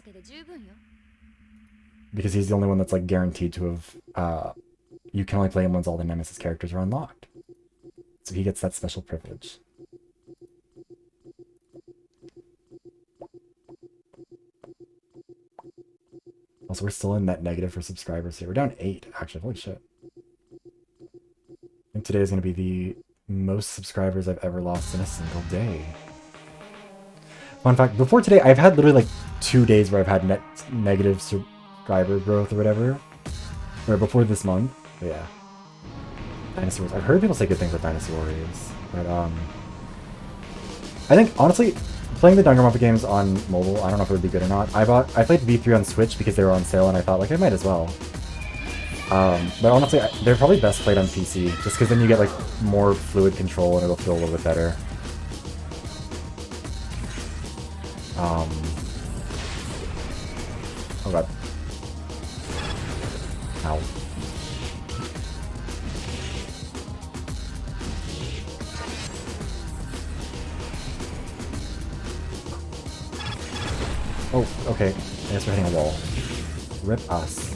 Because he's the only one that's like guaranteed to have, you can only play him once all the Nemesis characters are unlocked. So he gets that special privilege. Also, we're still in net negative for subscribers here. We're down 8, actually. Holy shit. I think today is going to be the most subscribers I've ever lost in a single day. Fun fact, before today, I've had literally like 2 days where I've had net negative subscriber growth or whatever. Or before this month. But yeah. Dynasty Warriors. I've heard people say good things about Dynasty Warriors. But, I think, honestly, playing the Danganronpa games on mobile, I don't know if it would be good or not. I played V3 on Switch because they were on sale, and I thought, like, I might as well. But honestly, they're probably best played on PC, just because then you get, like, more fluid control and it'll feel a little bit better. Oh god. Ow. Oh, okay. I guess we're hitting a wall. Rip us.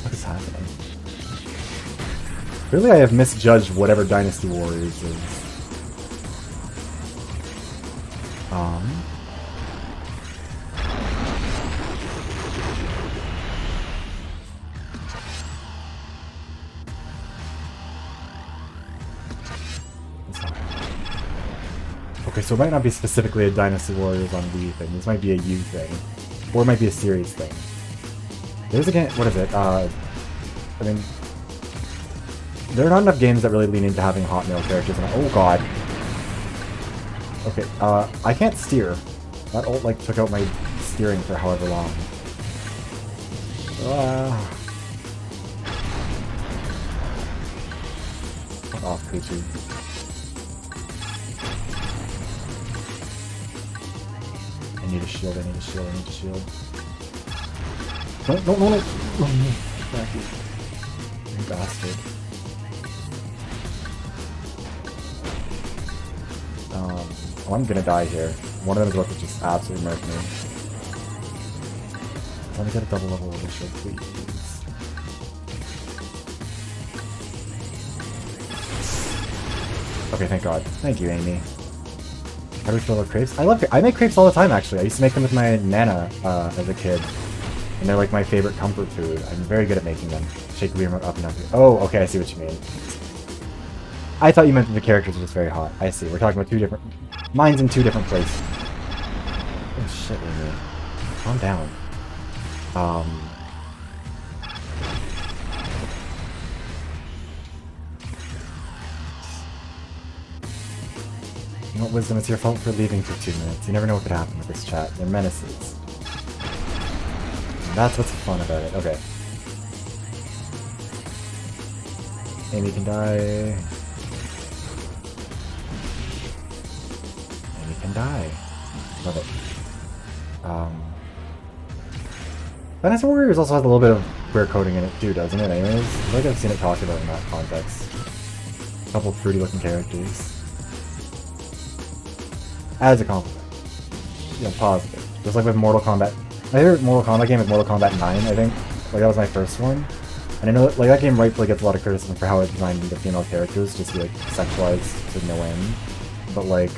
What is happening? Clearly I have misjudged whatever Dynasty Warriors is. Okay, so it might not be specifically a Dynasty Warriors on Wii thing. This might be a U thing. Or it might be a series thing. There's a game, what is it? I mean, there are not enough games that really lean into having hot male characters. And oh god. Okay, I can't steer. That ult, like, took out my steering for however long. Fuck off, Kuchu. I need a shield, I need a shield, I need a shield. No, no, no, no! Oh, no. Back you. You bastard. Oh, I'm gonna die here. One of them is about to just absolutely murk me. Let me get a double level with this shield, please. Okay, thank god. Thank you, Amy. How do we feel about crepes? I make crepes all the time, actually. I used to make them with my nana as a kid. And they're like my favorite comfort food. I'm very good at making them. Shake the remote up and up. Oh, okay, I see what you mean. I thought you meant that the characters were just very hot. I see. We're talking about 2 different... Mine's in 2 different places. Oh shit, Amy. Calm down. You know what, Wisdom? It's your fault for leaving for 2 minutes. You never know what could happen with this chat. They're menaces. And that's what's fun about it. Okay. Amy can die. Amy can die. Love it. Dynasty Warriors also has a little bit of queer coding in it too, doesn't it? Anyways, I feel like I've seen it talked about in that context. A couple of fruity looking characters. As a compliment. You know, positive. Just like with Mortal Kombat. My favorite Mortal Kombat game is Mortal Kombat 9, I think. Like, that was my first one. And I know that, like, that game rightfully gets a lot of criticism for how it designed the female characters, just to be, like, sexualized to no end. But, like,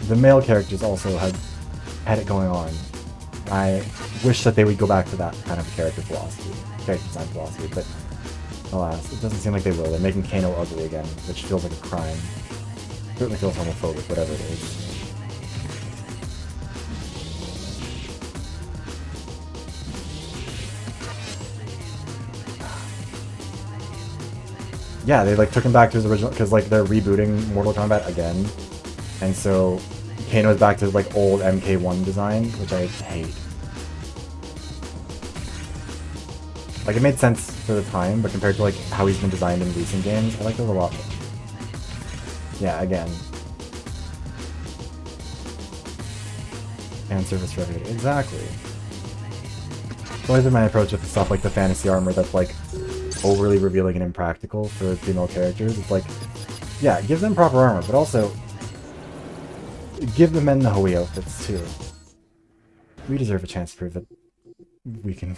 the male characters also had had it going on. I wish that they would go back to that kind of character design philosophy, but alas, it doesn't seem like they will. They're making Kano ugly again, which feels like a crime. Certainly feels homophobic, whatever it is. Yeah, they like took him back to his original, because like they're rebooting Mortal Kombat again, and so Kano's back to like old MK1 design, which I hate. Like it made sense for the time, but compared to like how he's been designed in recent games, I like those a lot more. Yeah, again. Fan service for everybody. Exactly. It's always been my approach with stuff like the fantasy armor that's like overly revealing and impractical for female characters. It's like, yeah, give them proper armor, but also give the men the Hoey outfits too. We deserve a chance to prove that we can.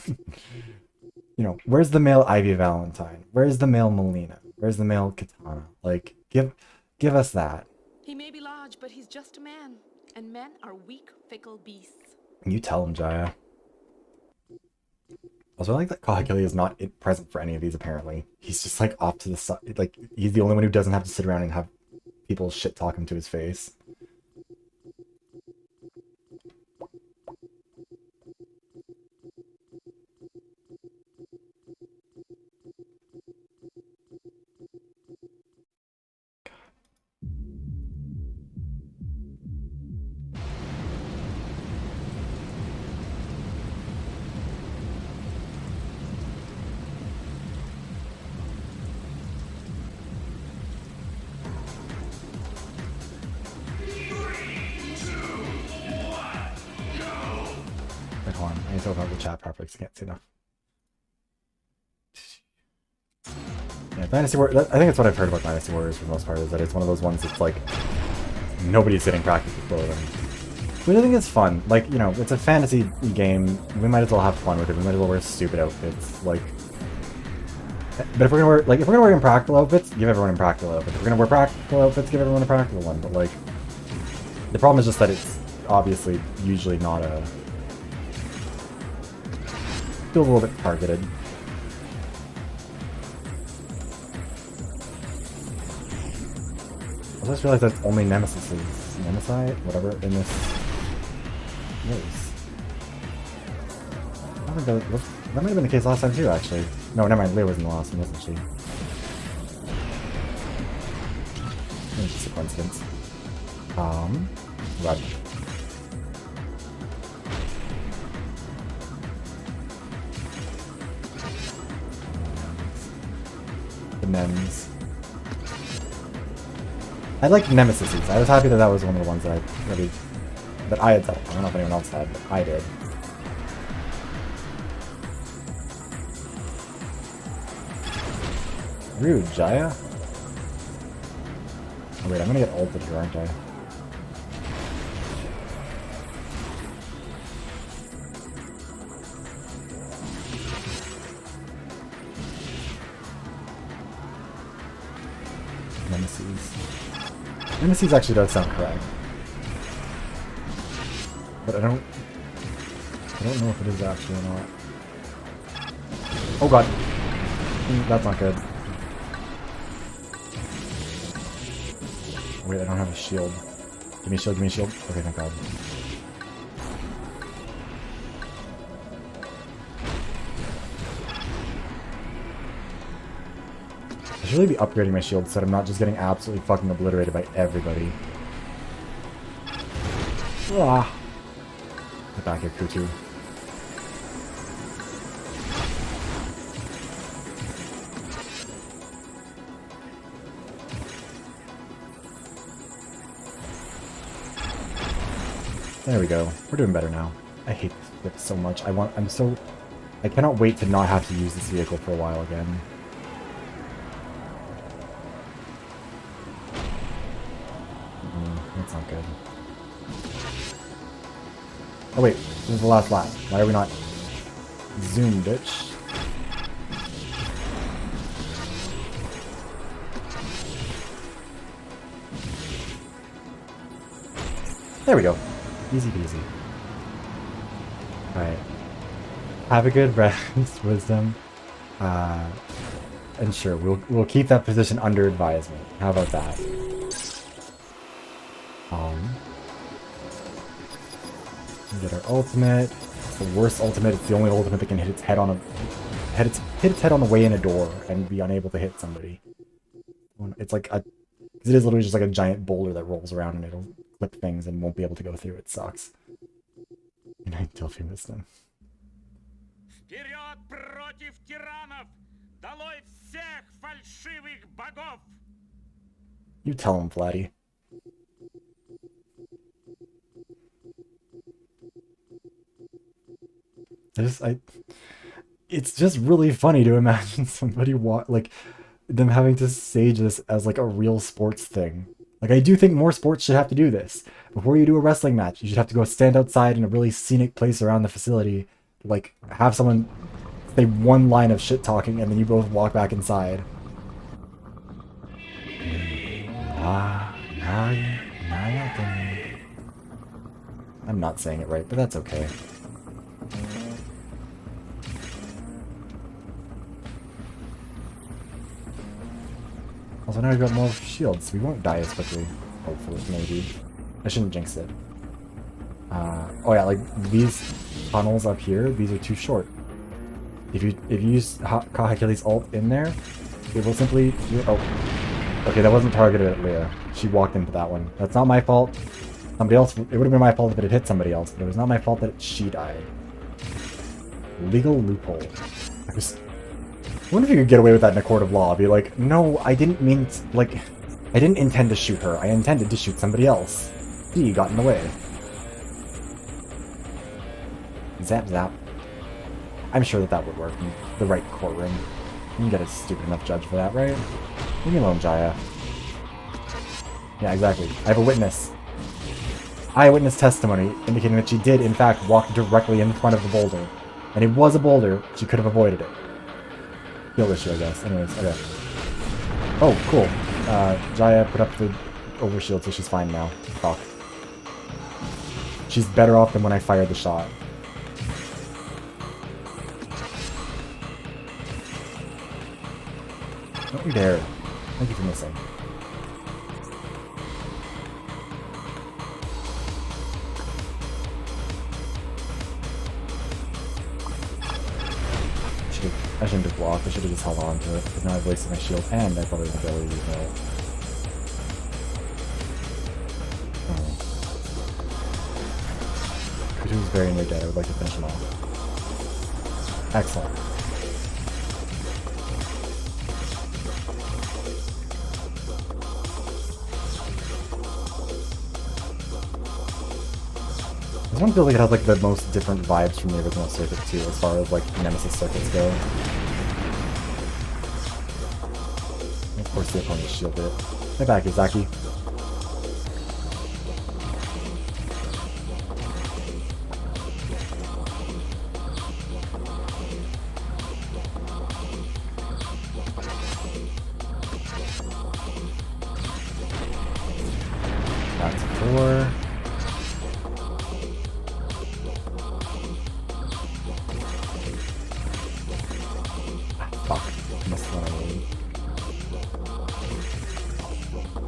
You know, where's the male Ivy Valentine? Where's the male Melina? Where's the male Katana? Like, give us that. He may be large, but he's just a man. And men are weak, fickle beasts. You tell him, Jaya. Also, I like that Kahakili is not present for any of these, apparently. He's just, like, off to the side. Like, he's the only one who doesn't have to sit around and have people shit-talk him to his face. Wait, hold on. I need to open up the chat properly because I can't see enough. Yeah, Dynasty Warriors. I think that's what I've heard about Dynasty Warriors for the most part, is that it's one of those ones that's like nobody's sitting practically for them. But I think it's fun. Like, you know, it's a fantasy game. We might as well have fun with it. We might as well wear stupid outfits. Like, but if we're gonna wear, like, if we're gonna wear impractical outfits, give everyone impractical outfits. If we're gonna wear practical outfits, give everyone a practical one. But like, the problem is just that it's obviously usually not a. Feels a little bit targeted. I just realized that's only Nemesis, whatever, in this race. I think that might have been the case last time too, actually. No, never mind, Leah was in the last one, wasn't she? It's just a coincidence. Right. The Nems. I liked Nemesis. I was happy that that was one of the ones that I had done. I don't know if anyone else had, but I did. Rude, Jaya. Oh wait, I'm gonna get ulted here, aren't I? Nemesis actually does sound correct. But I don't know if it is actually or not. Oh god. That's not good. Wait, I don't have a shield. Give me a shield, give me a shield. Okay, thank god. I should really be upgrading my shield so that I'm not just getting absolutely fucking obliterated by everybody. Ah. Get back here, Kutu. There we go. We're doing better now. I hate this whip so much. I cannot wait to not have to use this vehicle for a while again. That's not good. Oh wait, this is the last lap. Why are we not... Zoom, bitch. There we go. Easy peasy. Alright. Have a good rest, Wisdom. And sure, we'll keep that position under advisement. How about that? Get our ultimate. It's the worst ultimate. It's the only ultimate that can hit its head on hit its head on the way in a door and be unable to hit somebody. It's like it is literally just like a giant boulder that rolls around and it'll clip things and won't be able to go through. It sucks. And I tell you Wisdom. Вперед против тиранов! Долой всех фальшивых богов! You tell him, Vladdy. It's just really funny to imagine somebody them having to stage this as like a real sports thing. Like, I do think more sports should have to do this. Before you do a wrestling match, you should have to go stand outside in a really scenic place around the facility, like have someone say one line of shit talking and then you both walk back inside. I'm not saying it right, but that's okay. Also, now we've got more shields. We won't die as quickly. Hopefully, maybe. I shouldn't jinx it. Oh yeah, like these tunnels up here, these are too short. If you use Kahakile's ult in there, it will simply... Oh. Okay, that wasn't targeted at Leah. She walked into that one. That's not my fault. Somebody else... It would have been my fault if it had hit somebody else, but it was not my fault that she died. Legal loophole. I wonder if you could get away with that in a court of law. Be like, no, I didn't mean to, like, I didn't intend to shoot her. I intended to shoot somebody else. He got in the way. Zap zap. I'm sure that would work in the right courtroom. You can get a stupid enough judge for that, right? Leave me alone, Jaya. Yeah, exactly. I have a witness. Eyewitness testimony indicating that she did, in fact, walk directly in front of the boulder. And it was a boulder. She could have avoided it. Field issue, I guess. Anyways, okay. Oh, cool. Jaya put up the overshield, so she's fine now. Fuck. She's better off than when I fired the shot. Don't you dare. Thank you for missing. I shouldn't have blocked, I should have just held on to it, because now I've wasted my shield and I probably won't be able to use it. Kutu's very near dead, I would like to finish him off. Excellent. This one feels like it has like the most different vibes from the original circuit too, as far as like Nemesis circuits go. And of course the opponent's shielded. Get back, Izaki. That's 4.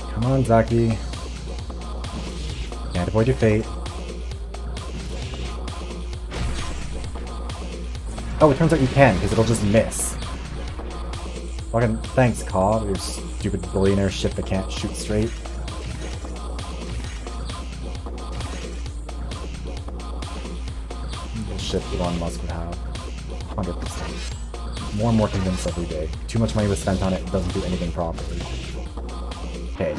Come on, Zaki. Can't avoid your fate. Oh, it turns out you can, because it'll just miss. Fucking thanks, Kaw, your stupid billionaire ship that can't shoot straight. The ship Elon Musk would have. 100%. More and more convinced every day. Too much money was spent on it, it doesn't do anything properly. Okay.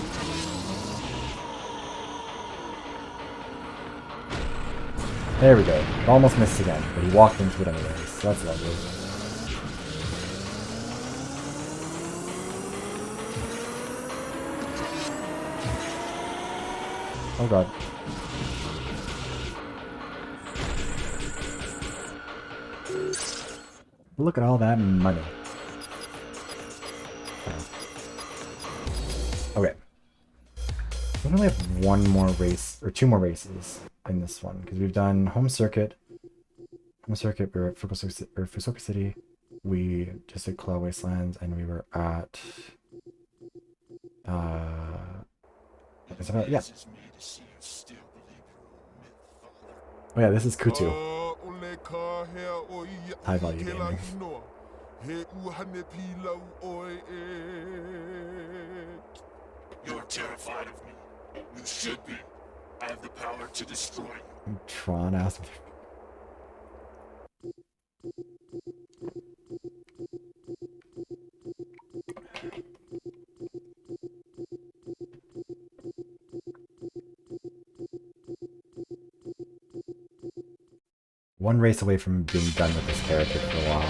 There we go. It almost missed again, but he walked into it anyways, so that's lovely. Oh god. Look at all that money. Okay. We only have one more race, or 2 more races in this one, because we've done home circuit, On the circuit, we were at Fukuoka City. We just did Claw Wastelands, and we were at is that, yeah. Oh yeah, this is Kutu. High value gaming. You're terrified of me. You should be. I have the power to destroy you. Tron asked me. One race away from being done with this character for a while.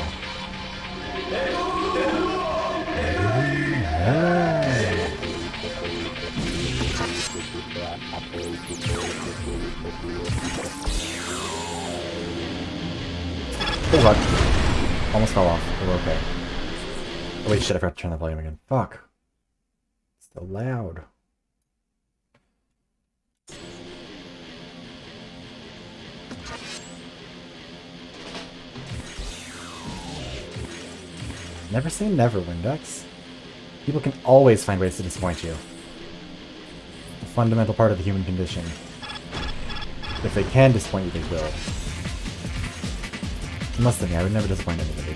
Oh god. Almost fell off, but we're okay. Oh wait, shit, I forgot to turn the volume again. Fuck. It's still loud. Never say never, Windex. People can always find ways to disappoint you. A fundamental part of the human condition. If they can disappoint you, they will. Unless than me, I would never disappoint anybody.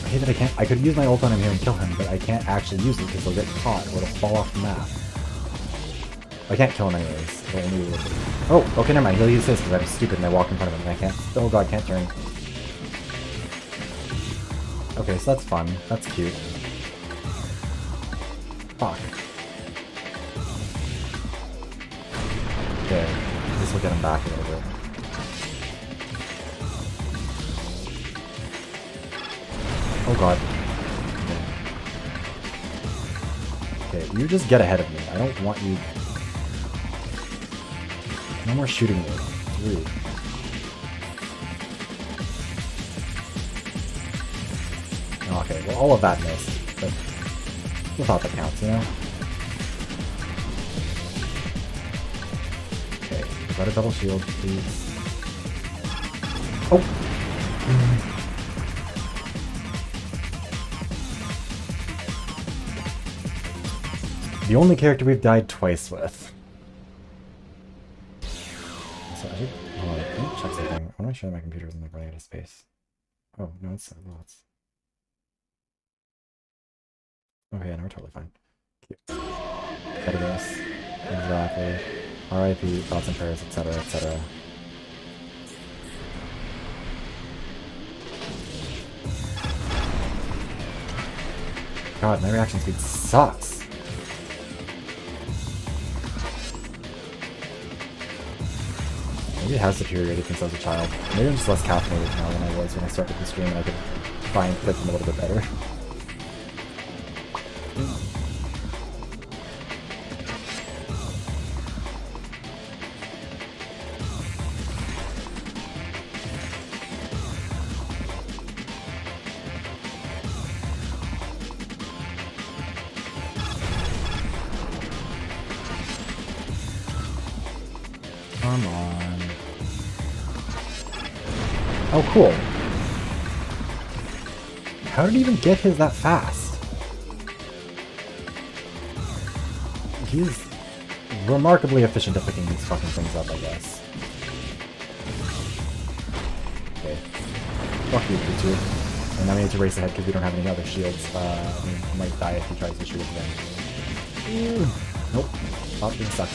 I hate that I can't. I could use my ult on him here and kill him, but I can't actually use it because he'll get caught or it'll fall off the map. I can't kill him anyways. Oh, okay, never mind. He'll use this because I'm stupid and I walk in front of him and I can't. Oh god, can't turn. Okay, so that's fun. That's cute. Fuck. Okay, this will get him back a little bit. Oh god. Okay, you just get ahead of me. I don't want you... No more shooting me. It's rude. Okay, well all of that missed, but we thought that counts, you know? Okay, got a double shield, please. Oh! The only character we've died twice with. So I should, hold on, let me check something. I want to make sure that my computer isn't like running out of space. Oh, no, it's lots. Okay, no, we're totally fine. Cute. Editing. Exactly. RIP, thoughts and prayers, etc., etc. God, my reaction speed sucks. Maybe it has deteriorated since I was a child. Maybe I'm just less caffeinated now than I was when I started the stream and I could try and clip them a little bit better. Come on. Oh, cool. How did he even get his that fast? He's remarkably efficient at picking these fucking things up, I guess. Okay. Fuck you, Kutu. And now we need to race ahead because we don't have any other shields. He might die if he tries to shoot again. Nope. Oh, being stuck.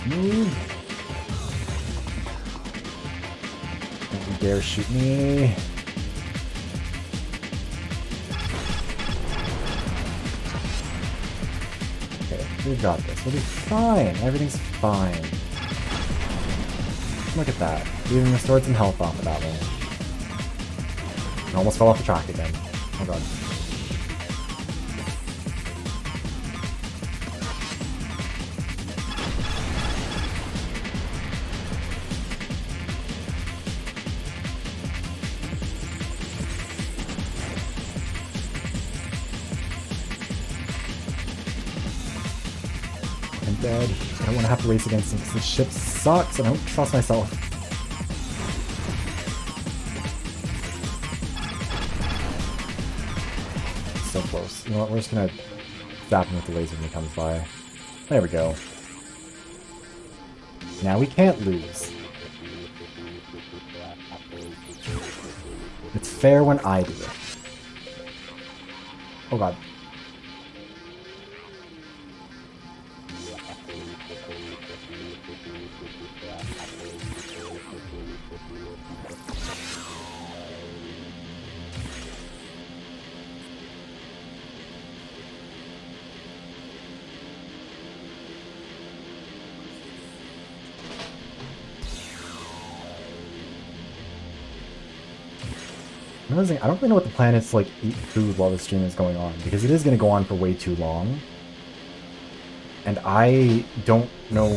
Move. Don't you dare shoot me. Okay, we got this. We'll be fine. Everything's fine. Look at that. We even restored some health off of that one. I almost fell off the track again. Oh god. I'm dead. I don't want to have to race against him because the ship sucks and I don't trust myself. So close. You know what, we're just gonna zap him with the laser when he comes by. There we go. Now we can't lose. It's fair when I do it. Oh god. I'm realizing I don't really know what the plan is to like eat food while the stream is going on, because it is going to go on for way too long. And I don't know,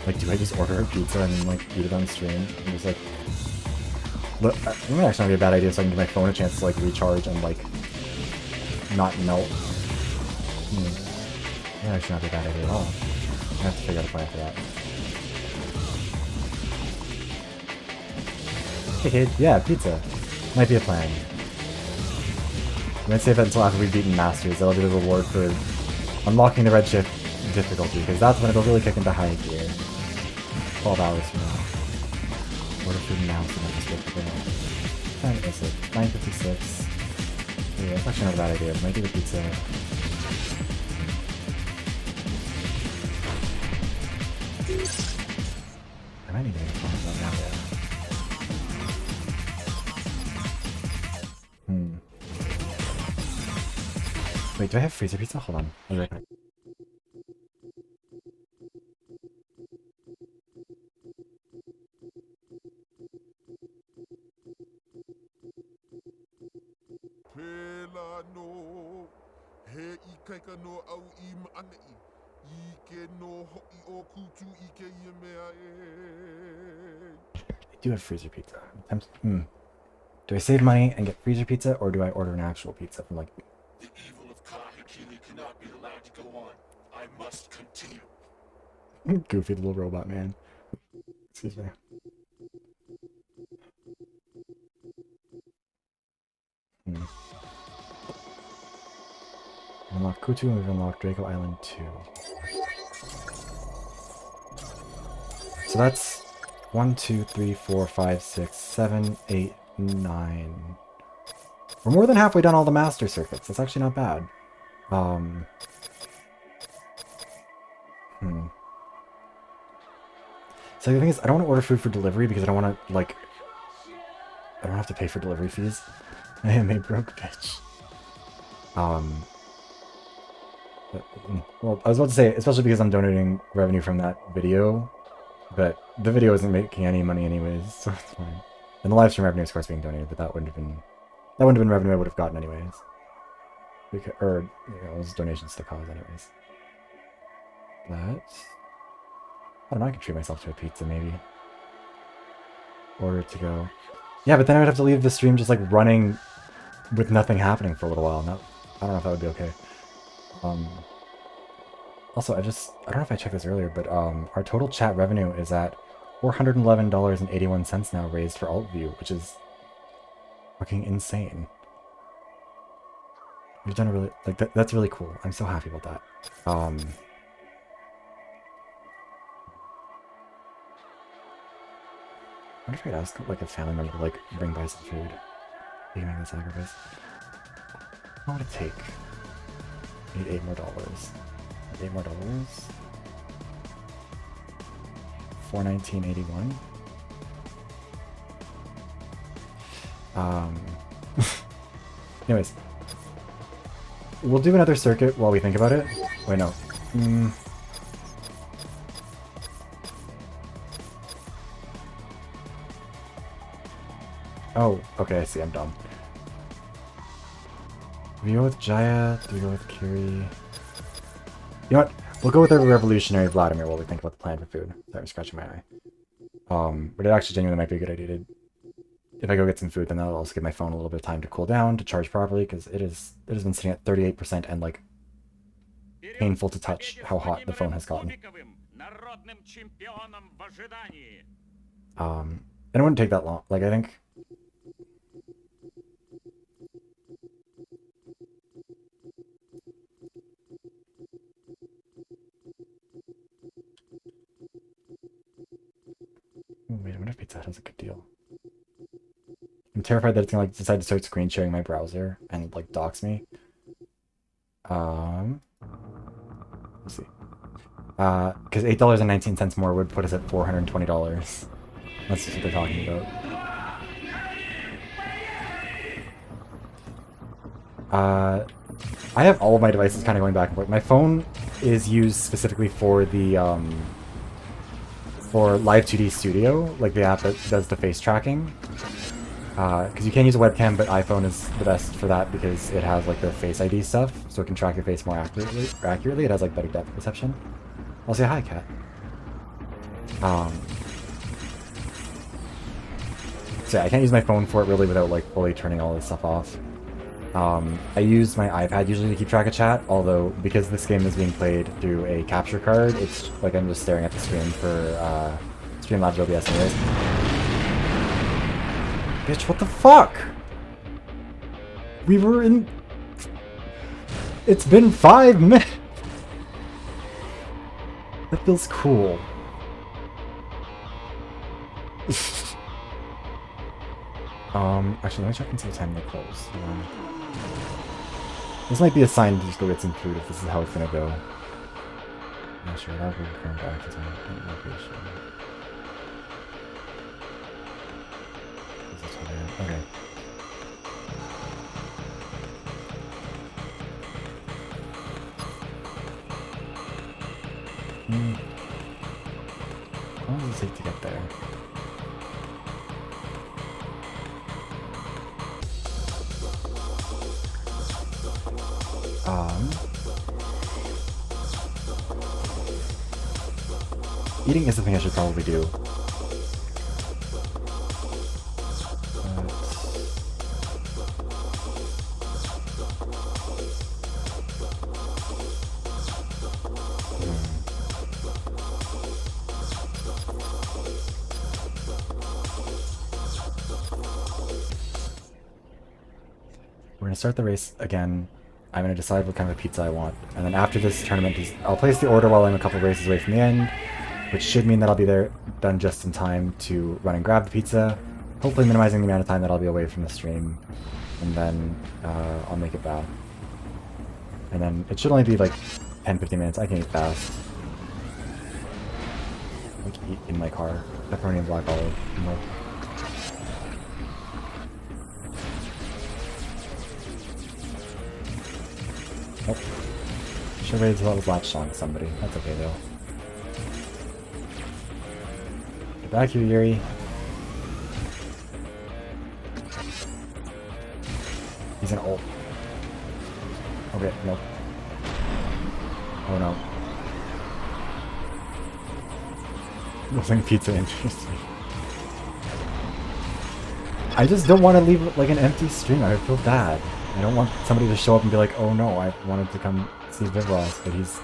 like, do I just order a pizza and like eat it on stream? And just like, look, it might actually not be a bad idea so I can give my phone a chance to like recharge and like not melt. Yeah, actually not be a bad idea at all. I have to figure out a plan for that. Hey kid, yeah, pizza. Might be a plan. I'm gonna save that until after we've beaten Masters. That'll be the reward for unlocking the Redshift difficulty, because that's when it'll really kick into high gear. 12 hours from now. Order food now, so not just wait for now. Time is it? 9:56. Yeah, that's actually not a bad idea. Might do the pizza. I might need to make a phone call now, yeah. Wait, do I have freezer pizza? Hold on. I'll be right back. I do have freezer pizza. Do I save money and get freezer pizza, or do I order an actual pizza from like... The evil of Kahekili cannot be allowed to go on. I must continue. Goofy little robot man. Excuse me. Unlock Kutu and we've unlocked Draco Island 2. So that's 1, 2, 3, 4, 5, 6, 7, 8, 9. We're more than halfway done all the master circuits. That's actually not bad. So the thing is, I don't want to order food for delivery because I don't want to, like... I don't have to pay for delivery fees. I am a broke bitch. Well, I was about to say, especially because I'm donating revenue from that video, but the video isn't making any money anyways, so it's fine. And the live stream revenue is of course being donated, but that wouldn't have been revenue I would have gotten anyways. Because, or, you know, it was donations to the cause anyways. But I don't know, I could treat myself to a pizza maybe. Order it to go. Yeah, but then I would have to leave the stream just like running with nothing happening for a little while. No, I don't know if that would be okay. Also, I don't know if I checked this earlier, but our total chat revenue is at $411.81 now raised for AltView, which is fucking insane. We've done a really, like, that's really cool. I'm so happy about that. I wonder if I could ask, like, a family member to, like, bring by some food. You can make that sacrifice. What would it take? I need $8 more. $8 more? $419.81. Anyways, we'll do another circuit while we think about it. Wait, no. Oh, okay, I see, I'm dumb. Do we go with Jaya? Do we go with Kiri? You know what? We'll go with our revolutionary Vladimir while we think about the plan for food. Sorry, I'm scratching my eye. But it actually genuinely might be a good idea to... If I go get some food, then that'll also give my phone a little bit of time to cool down, to charge properly, because it has been sitting at 38% and like painful to touch how hot the phone has gotten. And it wouldn't take that long. Like, I think... Ooh, wait, I wonder if Pizza Hut has a good deal. I'm terrified that it's gonna like decide to start screen sharing my browser and like dox me. Let's see. Because $8.19 more would put us at $420. That's just what they're talking about. I have all of my devices kind of going back and forth. My phone is used specifically for the for Live 2D Studio, like the app that does the face tracking. Because you can use a webcam, but iPhone is the best for that because it has like the Face ID stuff, so it can track your face more accurately. It has like better depth perception. I'll say hi, cat. So yeah, I can't use my phone for it really without like fully turning all this stuff off. I use my iPad usually to keep track of chat, although because this game is being played through a capture card, it's like I'm just staring at the screen for Streamlabs OBS anyways. Bitch, what the fuck? We were in... It's been 5 minutes! That feels cool. Actually, let me check and see what time they close. This might be a sign to just go get some food if this is how it's gonna go. I'm not sure, that would return back to my location. Okay. How long does it take to get there? Eating is the thing I should probably do. We're gonna start the race again. I'm gonna decide what kind of a pizza I want, and then after this tournament, I'll place the order while I'm a couple races away from the end, which should mean that I'll be there done just in time to run and grab the pizza, hopefully minimizing the amount of time that I'll be away from the stream, and then I'll make it back. And then it should only be like 10-15 minutes. I can eat fast. I can eat in my car. Pepperoni and black olive. Nope. Should wait until I was latched on to somebody. That's okay though. Get back here, Yuri. He's an ult. Okay, nope. Oh no. Nothing pizza interests me. I just don't want to leave like an empty stream. I would feel bad. I don't want somebody to show up and be like, oh no, I wanted to come see Vivros, but he's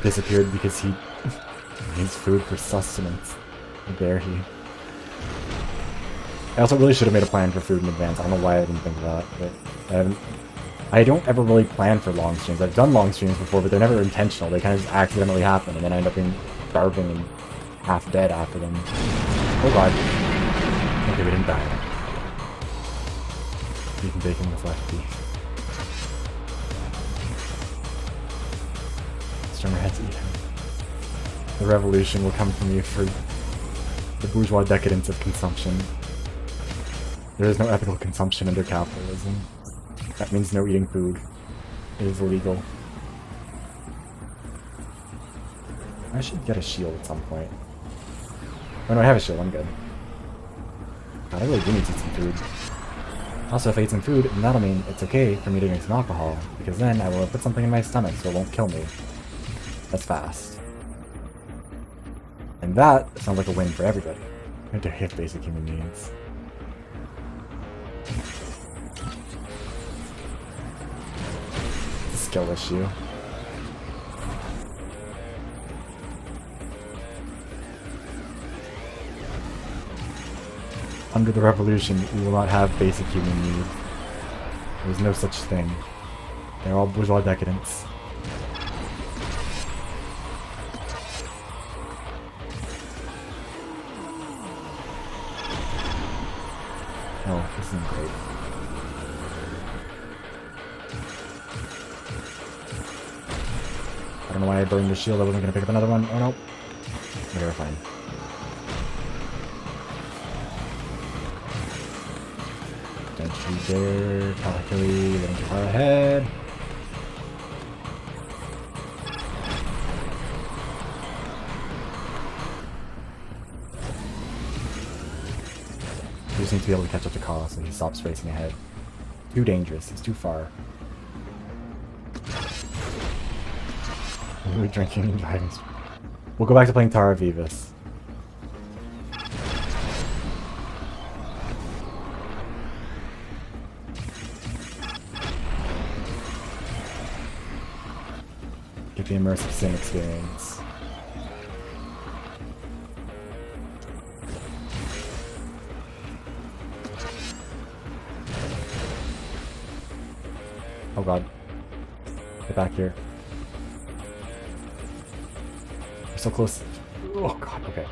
disappeared because he needs food for sustenance. How dare he. I also really should have made a plan for food in advance. I don't know why I didn't think of that, but I don't ever really plan for long streams. I've done long streams before, but they're never intentional. They kind of just accidentally happen, and then I end up being starving and half dead after them. Oh god. Okay, we didn't die. Beef and bacon with left beef. Stormer heads eat him. The revolution will come from you for the bourgeois decadence of consumption. There is no ethical consumption under capitalism. That means no eating food. It is illegal. I should get a shield at some point. Oh no, I have a shield, I'm good. God, I really do need to eat some food. Also, if I eat some food, then that'll mean it's okay for me to drink some alcohol, because then I will put something in my stomach so it won't kill me. That's fast. And that sounds like a win for everybody. I do have basic human needs. It's a skill issue. under the revolution, we will not have basic human need. There's no such thing. They're all bourgeois decadents. Oh, this isn't great. I don't know why I burned the shield. I wasn't going to pick up another one. Oh no. Okay, we're fine. Don't you dare, Kalakili, getting too far ahead. We just need to be able to catch up to Carl so he stops racing ahead. Too dangerous, he's too far. We're drinking and driving. We'll go back to playing Tara Vivas. Get the immersive sim experience. Oh god. Get back here. We're so close. Oh god, okay.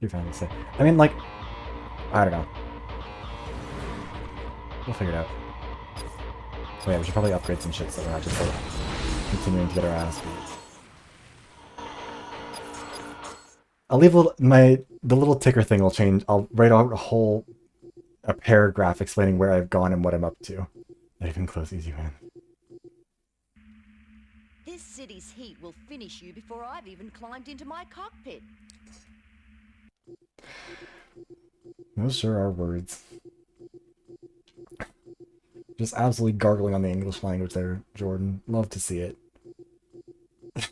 You found this. I mean, like, I don't know. We'll figure it out. So yeah, we should probably upgrade some shit so we're not just like continuing to get our ass beat. I'll leave the little ticker thing will change. I'll write out a paragraph explaining where I've gone and what I'm up to. Not even close, easy win. This city's heat will finish you before I've even climbed into my cockpit. Those sure are words. Just absolutely gargling on the English language there, Jordan. Love to see it. What's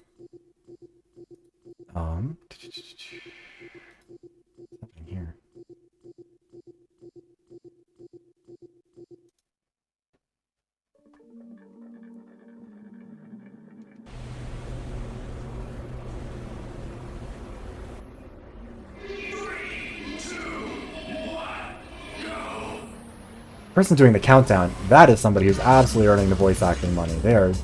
happening here? Person doing the countdown, that is somebody who's absolutely earning the voice acting money. They aren't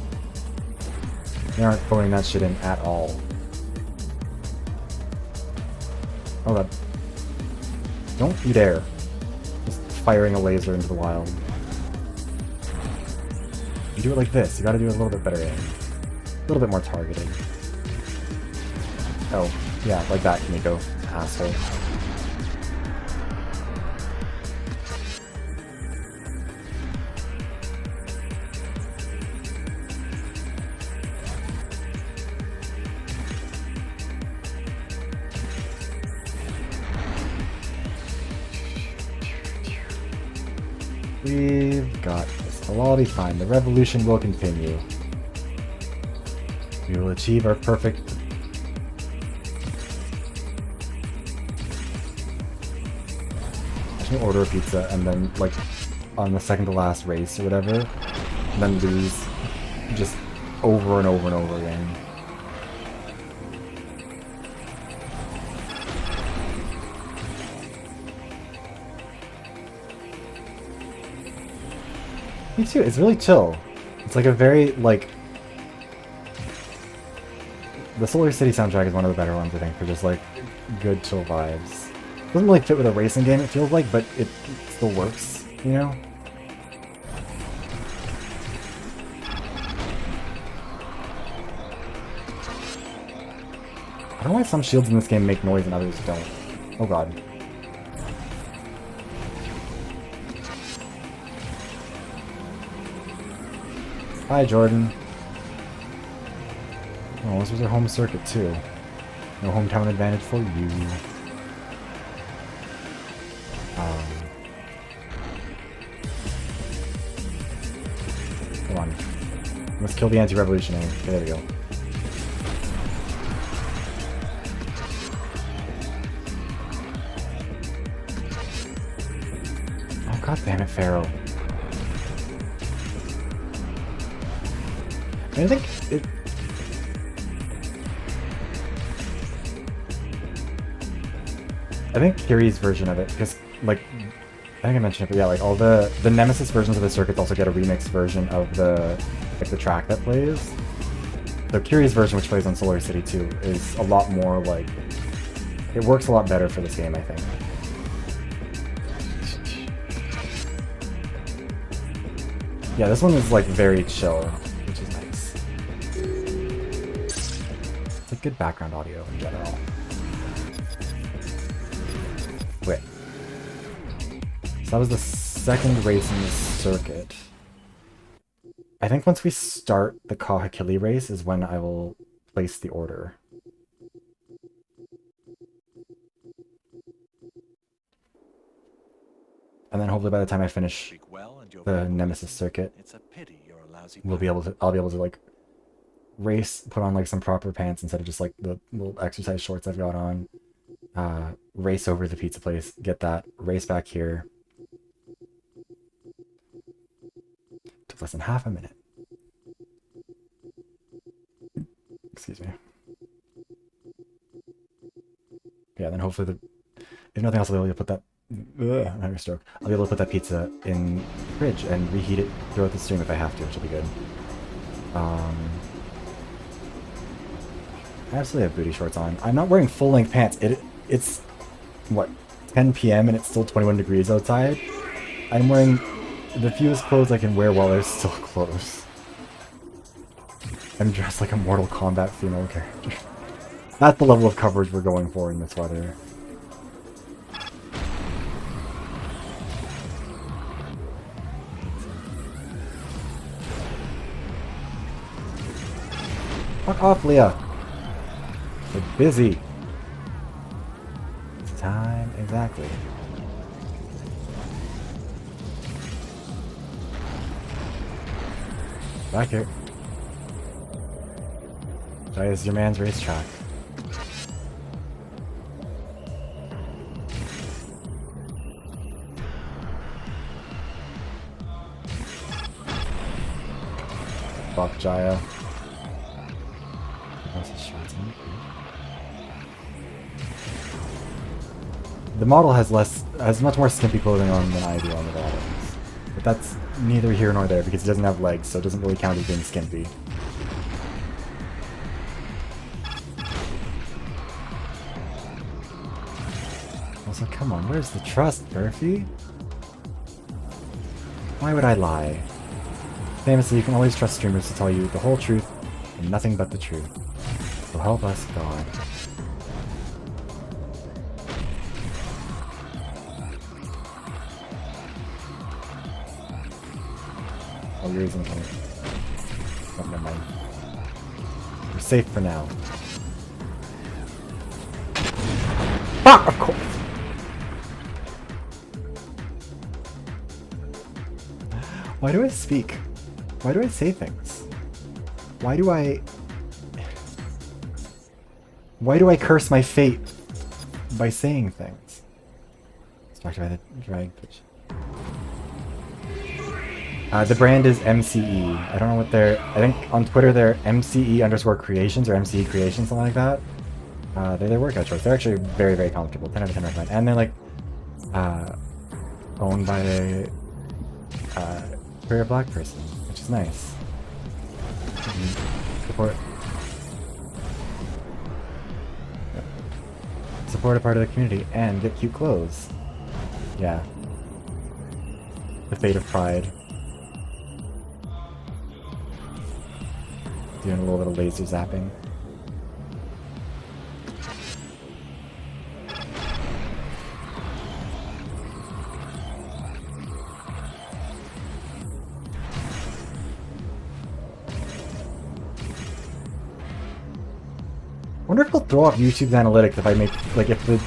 phoning that shit in at all. Oh god. Don't you dare. Just firing a laser into the wild. You do it like this, you gotta do it a little bit better aim. A little bit more targeted. Oh, yeah, like that, Kimiko. Asshole. We've got this. It'll all be fine. The revolution will continue. We will achieve our perfect... I should order a pizza and then, like, on the second to last race or whatever, and then lose just over and over and over again. Me too, it's really chill. It's like a very, like... The Solar City soundtrack is one of the better ones, I think, for just, like, good chill vibes. It doesn't really fit with a racing game, it feels like, but it still works, you know? I don't know why some shields in this game make noise and others don't. Oh god. Hi, Jordan. Oh, this was our home circuit, too. No hometown advantage for you. Come on. Let's kill the anti-revolutionary. Okay, there we go. Oh, god damn it, Pharaoh. I think it... I think Kiri's version of it, because like I think I mentioned it, but yeah, like all the Nemesis versions of the circuits also get a remixed version of the track that plays. So Kiri's version, which plays on Solar City 2, is a lot more like, it works a lot better for this game, I think. Yeah, this one is like very chill, which is nice. It's a good background audio in general. Wait. So that was the second race in this circuit. I think once we start the Kahakili race is when I will place the order. And then hopefully by the time I finish the Nemesis circuit, I'll be able to like race, put on like some proper pants instead of just like the little exercise shorts I've got on. Race over to the pizza place, get that, race back here. Took less than half a minute. Excuse me. Yeah, then hopefully if nothing else, I'll be able to put that. I'm having a stroke. I'll be able to put that pizza in the fridge and reheat it throughout the stream if I have to, which will be good. I absolutely have booty shorts on. I'm not wearing full-length pants. It's what, 10 p.m. and it's still 21 degrees outside. I'm wearing the fewest clothes I can wear while there's still clothes. I'm dressed like a Mortal Kombat female character. That's the level of coverage we're going for in this weather. Fuck off, Leah. We're busy. It's time, exactly. Back here. That is your man's racetrack. Fuck Jaya. The model has much more skimpy clothing on than I do on the bottoms. But that's neither here nor there because he doesn't have legs, so it doesn't really count as being skimpy. Also, come on, where's the trust, Murphy? Why would I lie? Famously, you can always trust streamers to tell you the whole truth and nothing but the truth. So help us, God. Oh, you're using point. Oh, never mind. We're safe for now. Fuck! Of course! Why do I speak? Why do I say things? Why do I curse my fate by saying things? Distracted by the drag pitch. The brand is MCE. I don't know what I think on Twitter they're MCE_creations or MCE creations, something like that. They're their workout shorts. They're actually very, very comfortable. 10 out of 10 recommend. And they're like, owned by a queer black person, which is nice. Support. Yep. Support a part of the community and get cute clothes. Yeah. The fate of pride. Doing a little bit of laser zapping. I wonder if it'll throw off YouTube's analytics if I make, like, if the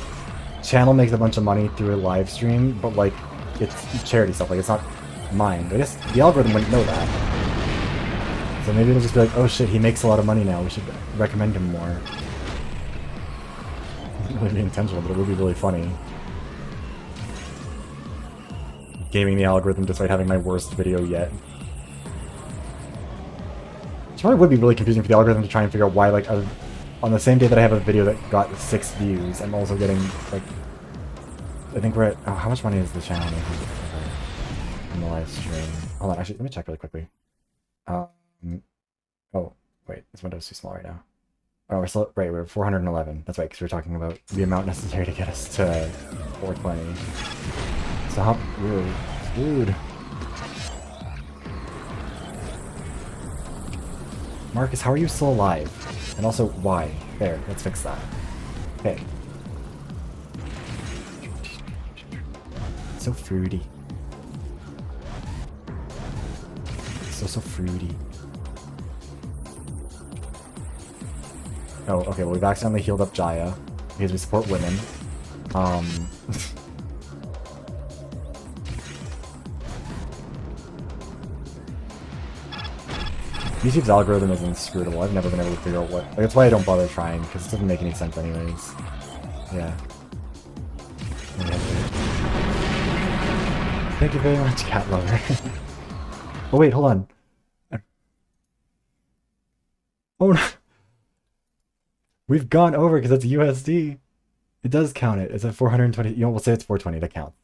channel makes a bunch of money through a live stream, but, like, it's charity stuff, like, it's not mine. I guess the algorithm wouldn't know that. So maybe it'll just be like, oh shit, he makes a lot of money now, we should recommend him more. It wouldn't really be intentional, but it would be really funny. Gaming the algorithm despite having my worst video yet. It probably would be really confusing for the algorithm to try and figure out why, like, on the same day that I have a video that got 6 views, I'm also getting, like, I think we're at... Oh, how much money is the channel making in the live stream? Hold on, actually, let me check really quickly. Oh, wait, this window's too small right now. Oh, we're still... Right, we're 411. That's right, because we're talking about the amount necessary to get us to 420. So how... We're screwed. Marcus, how are you still alive? And also, why? There, let's fix that. Okay. So fruity. So fruity. Oh, okay, well we've accidentally healed up Jaya because we support women. YouTube's algorithm is inscrutable. I've never been able to figure out what... Like, that's why I don't bother trying, because it doesn't make any sense anyways. Yeah. Thank you very much, cat lover. Oh wait, hold on. Oh no. We've gone over because it's USD. It does count it. It's at 420. You know, we'll say it's 420. That counts.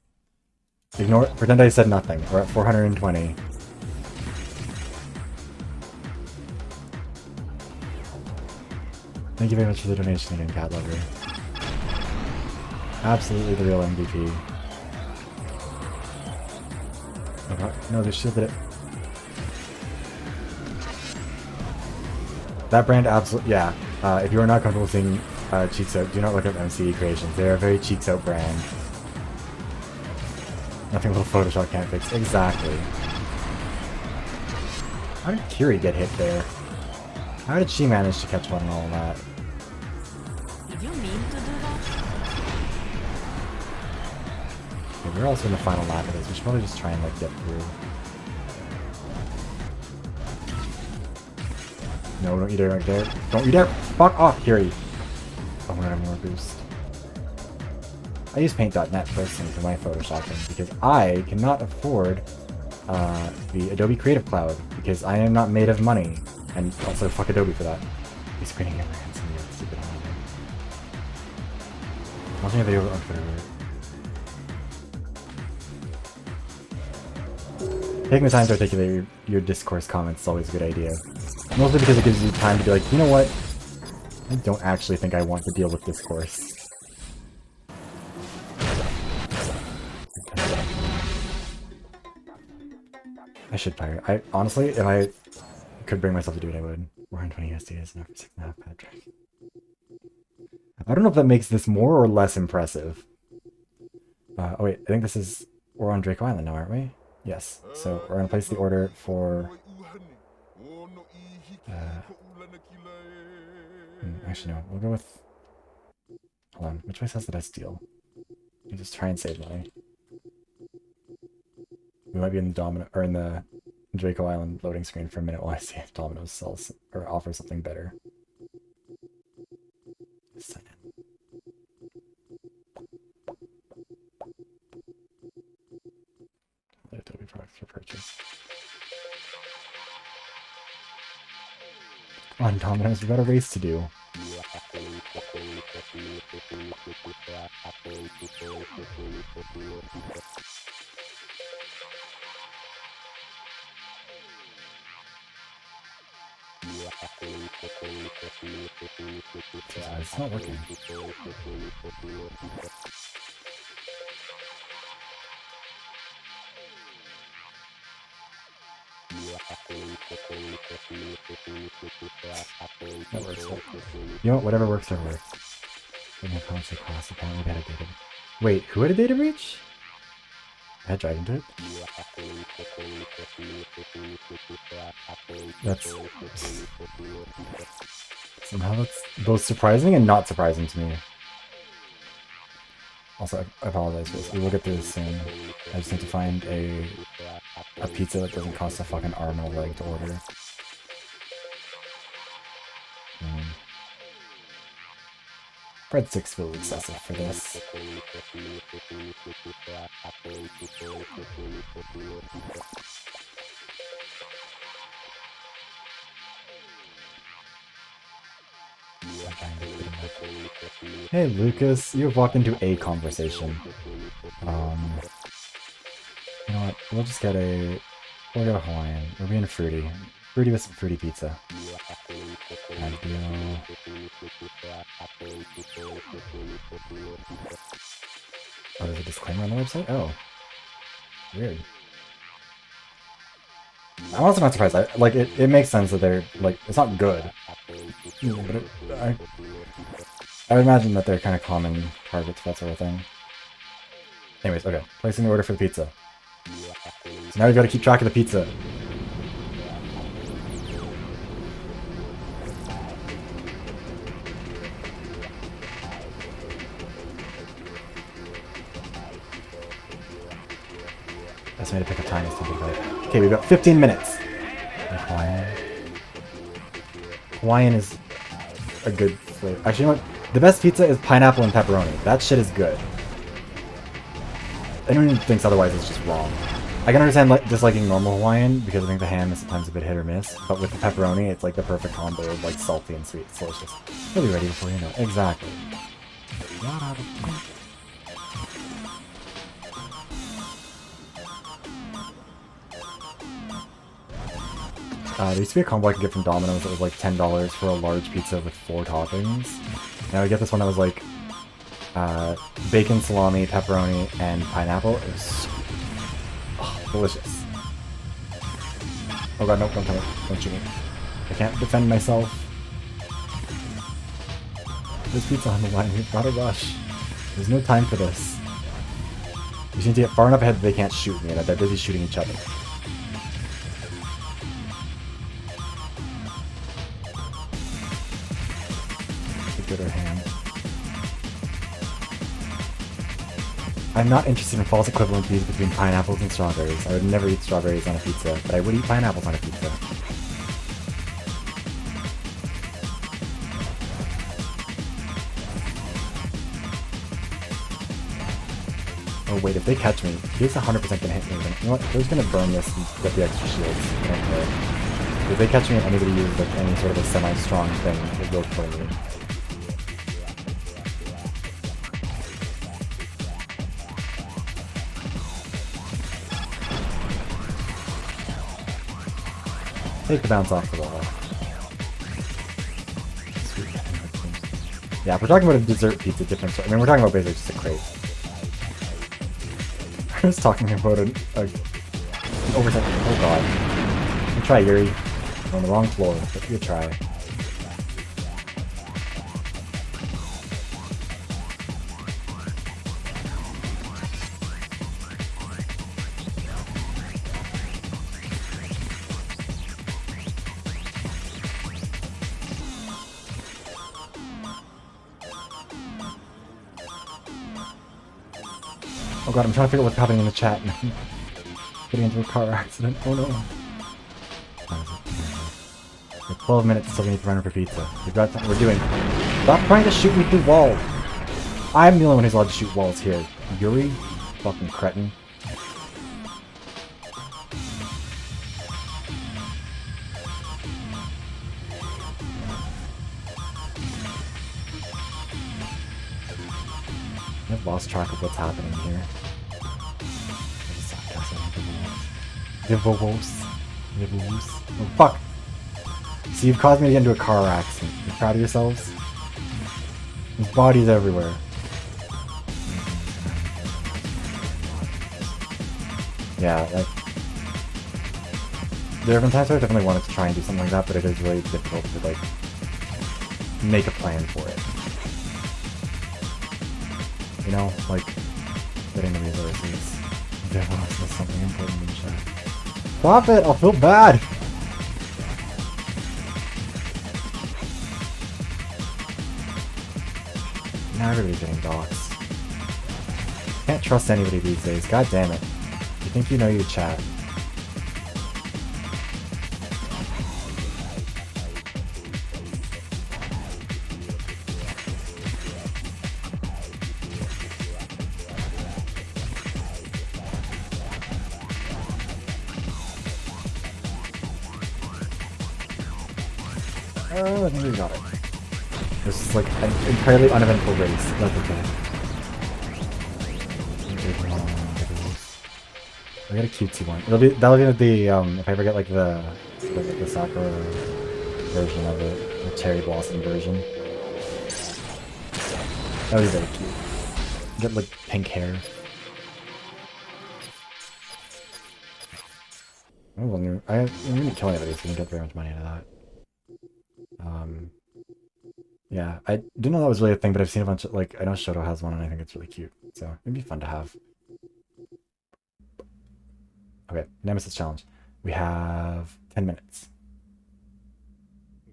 Ignore it. Pretend I said nothing. We're at 420. Thank you very much for the donation again, cat lover. Absolutely the real MVP. Oh god, no, they shielded it. That brand absolutely, yeah. If you are not comfortable seeing Cheeks Out, do not look up MCE Creations. They are a very Cheeks Out brand. Nothing little Photoshop can't fix. Exactly. How did Kiri get hit there? How did she manage to catch one and all of that? Did you mean to do that? Okay, we're also in the final lap of this. We should probably just try and like get through. No, don't you dare right there. Don't you dare! Fuck off, Kiri! Oh, we're gonna have more boost. I use paint.net personally for my photoshopping because I cannot afford the Adobe Creative Cloud because I am not made of money. And also fuck Adobe for that. He's screening your brands and you're stupid on it. Watching a video on Twitter. Taking the time to articulate your discourse comments is always a good idea. Mostly because it gives you time to be like, you know what? I don't actually think I want to deal with discourse. I should pirate. I honestly, if I could bring myself to do it, I would. 420 USD is enough for 6.5 Patrick. I don't know if that makes this more or less impressive. Oh wait, I think this is... We're on Draco Island now, aren't we? Yes. So we're gonna place the order for... actually no, we'll go with... Hold on, which place has the best deal? Let me just try and save money. We might be in the Domino... or in the Draco Island loading screen for a minute while I see if Domino's sells or offers something better. Sign in. Adobe products for purchase. Come on, Domino's, we've got a race to do. It's not working. That works. You know what? Whatever works, that works. How much it costs? Apparently they had a data... Wait, who had a data breach? I had Dragon to it? That's... Somehow that's both surprising and not surprising to me. Also, I apologize for this. We will get through this soon. I just need to find a pizza that doesn't cost a fucking arm and a leg to order. Breadsticks feels excessive for this. Hey Lucas, you have walked into a conversation. You know what? We'll get a Hawaiian. We're being fruity. Fruity with some fruity pizza. Ideal. Oh, there's a disclaimer on the website? Oh. Weird. I'm also not surprised. It makes sense that they're, it's not good. But I would imagine that they're kind of common targets for that sort of thing. Anyways, okay. Placing the order for the pizza. So now we've got to keep track of the pizza. Estimated pickup time is 10:55. Okay, we've got 15 minutes. Hawaiian. Hawaiian is a good flavor. Actually, you know what? The best pizza is pineapple and pepperoni. That shit is good. Anyone who thinks otherwise is just wrong. I can understand disliking normal Hawaiian because I think the ham is sometimes a bit hit or miss, but with the pepperoni, it's like the perfect combo of like salty and sweet. It's delicious. You'll be ready before you know it. Exactly. There used to be a combo I could get from Domino's that was like $10 for a large pizza with 4 toppings. Now I get this one that was like bacon, salami, pepperoni, and pineapple. It was delicious. Oh god, nope, don't come in. Don't shoot me. I can't defend myself. There's pizza on the line. We've got to rush. There's no time for this. We just need to get far enough ahead that they can't shoot me and that they're busy shooting each other. Good or ham. I'm not interested in false equivalencies between pineapples and strawberries. I would never eat strawberries on a pizza, but I would eat pineapples on a pizza. Oh wait, if they catch me, he's 100% gonna hit me. You know what? They're just gonna burn this and get the extra shields. I don't care. If they catch me and anybody uses like any sort of a semi-strong thing, it will kill me. Take the bounce off the wall. Yeah, if we're talking about a dessert pizza, different. I mean, we're talking about basically just a crate. I was talking about an oversight. Oh god. You try, Yuri. You're on the wrong floor, but you try. Oh god, I'm trying to figure out what's happening in the chat. Getting into a car accident. Oh no. We have 12 minutes until we need to run for pizza. We've got something we're doing. Stop trying to shoot me through walls! I'm the only one who's allowed to shoot walls here. Yuri? Fucking cretin. I've lost track of what's happening here. Vivos. Oh fuck! So you've caused me to get into a car accident. You proud of yourselves? There's bodies everywhere. Yeah, there have been times where I definitely wanted to try and do something like that, but it is really difficult to like make a plan for it. You know, like getting the resources. Definitely says something important in the chat. Stop it! I'll feel bad! Now everybody's getting doxxed. Can't trust anybody these days, god damn it. You think you know your chat. Oh, I think we got it. This is like an entirely uneventful race. That's okay. I got a cutesy one. That'll be the if I ever get like the Sakura version of it, the cherry blossom version. That would be very cute. Get like pink hair. I didn't kill anybody, so I didn't get very much money out of that. Yeah, I didn't know that was really a thing, but I've seen a bunch of, like, I know Shoto has one and I think it's really cute, so it'd be fun to have. Okay, Nemesis challenge. We have 10 minutes.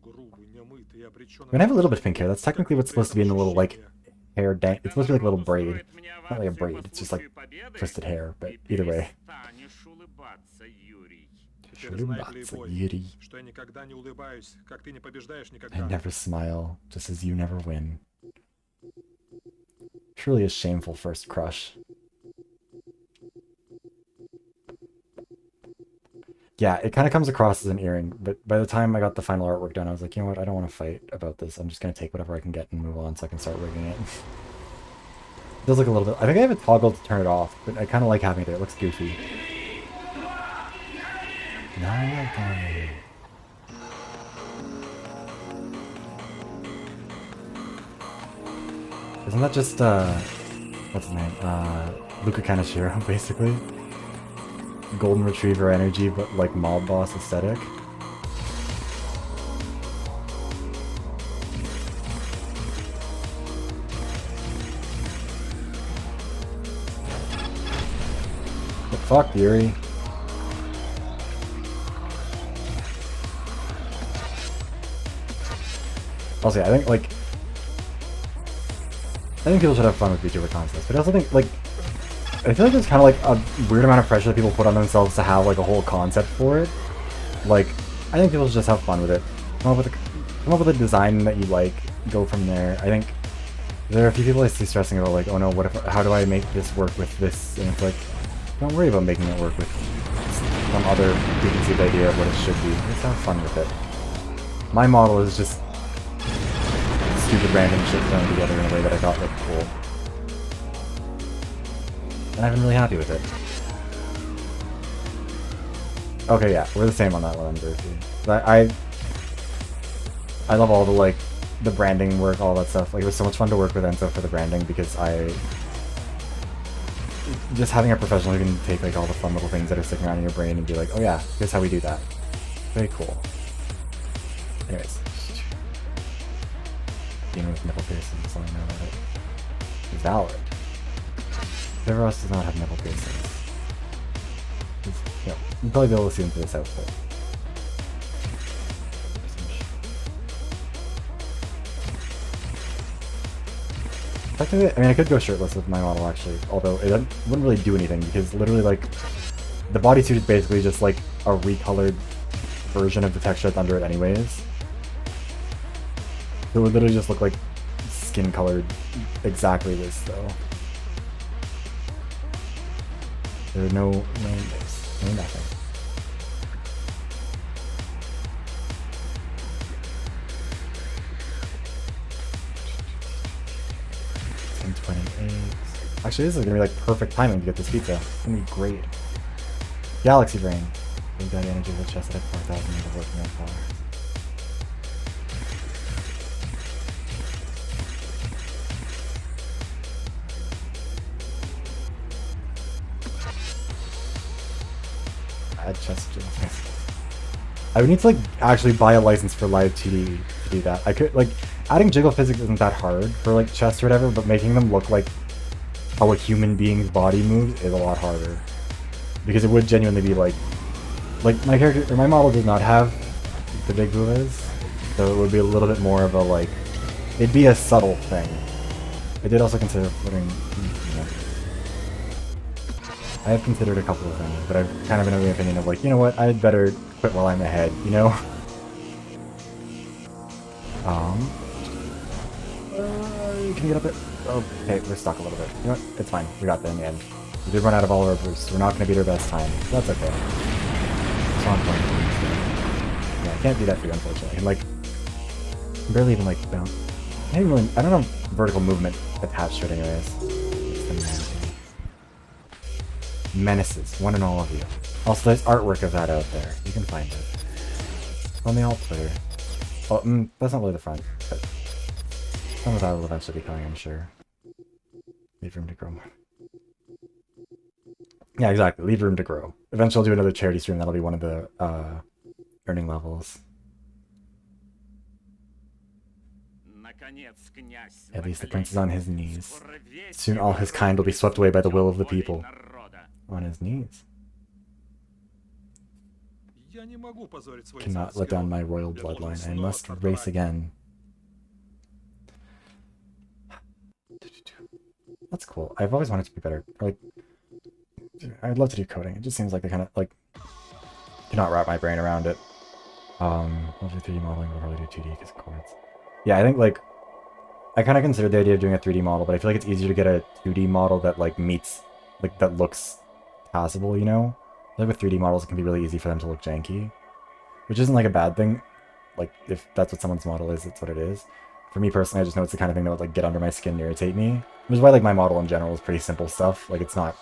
I'm gonna have a little bit of pink hair. That's technically what's supposed to be in the little, like, hair dang. It's supposed to be like a little braid. Not like a braid, it's just like twisted hair, but either way. I never smile, just as you never win. Truly a shameful first crush. Yeah, it kind of comes across as an earring, but by the time I got the final artwork done, I was like, you know what, I don't want to fight about this. I'm just going to take whatever I can get and move on so I can start rigging it. Feels like a little bit... I think I have a toggle to turn it off, but I kind of like having it there. It looks goofy. Isn't that just, what's his name? Luca Kaneshiro, basically? Golden Retriever energy, but like mob boss aesthetic. The fuck, Yuri? Also, yeah, I think, like... I think people should have fun with VTuber contests, but I also think, like... I feel like there's kind of like a weird amount of pressure that people put on themselves to have like a whole concept for it. Like, I think people should just have fun with it. Come up with a design that you like, go from there. I think there are a few people I see stressing about like, oh no, how do I make this work with this? And it's like, don't worry about making it work with some other preconceived idea of what it should be. Just have fun with it. My model is just stupid random shit thrown together in a way that I thought looked cool. And I've been really happy with it. Okay, yeah, we're the same on that one, Berthy. I love all the, like, the branding work, all that stuff. Like, it was so much fun to work with Enzo for the branding because just having a professional who can take, like, all the fun little things that are sticking around in your brain and be like, oh yeah, here's how we do that. Very cool. Anyways. Dealing with nipple piercings, so I know about it. Valid. Whoever else does not have nipple piercings. You'll probably be able to see them through this outfit. Technically, I mean, I could go shirtless with my model actually, although it wouldn't really do anything because literally, like, the bodysuit is basically just like a recolored version of the texture that's under it anyways. It would literally just look like skin colored exactly this though. There are no nothing. Actually, this is gonna be like perfect timing to get this pizza. It's gonna be great. Galaxy Brain. Big Daddy Energy with chest at 4,000 of working on power. Add chest to I would need to like actually buy a license for live 2D to do that. I could like adding jiggle physics isn't that hard for like chests or whatever, but making them look like how a human being's body moves is a lot harder. Because it would genuinely be like my character or my model does not have the big boobas, so it would be a little bit more of a like it'd be a subtle thing. I did also consider putting I have considered a couple of things, but I've kind of been of the opinion of like, you know what, I'd better quit while I'm ahead, you know? Can you get up it? Oh, hey, we're stuck a little bit. You know what? It's fine. We got there in the end. We did run out of all our boosts. We're not going to beat our best time. That's okay. It's on point. Yeah, I can't do that for you, unfortunately. And, like, barely even, like, bounce. I don't have vertical movement attached to it anyways. Menaces, one and all of you. Also, there's artwork of that out there. You can find it. On the alt Twitter. Oh, that's not really the front, but some of that will eventually be coming, I'm sure. Leave room to grow more. Yeah, exactly. Leave room to grow. Eventually I'll do another charity stream. That'll be one of the earning levels. At least the prince is on his knees. Soon all his kind will be swept away by the will of the people. On his knees. Cannot let down my royal bloodline. I must race again. That's cool. I've always wanted to be better. Like, I'd love to do coding. It just seems like I kind of like cannot wrap my brain around it. Mostly 3D modeling, but probably do 2D because of chords. Yeah, I think like I kind of considered the idea of doing a 3D model, but I feel like it's easier to get a 2D model that like meets like that looks passable, you know? Like with 3D models, it can be really easy for them to look janky, which isn't like a bad thing. Like if that's what someone's model is, it's what it is. For me personally, I just know it's the kind of thing that would like get under my skin and irritate me. Which is why like my model in general is pretty simple stuff. Like it's not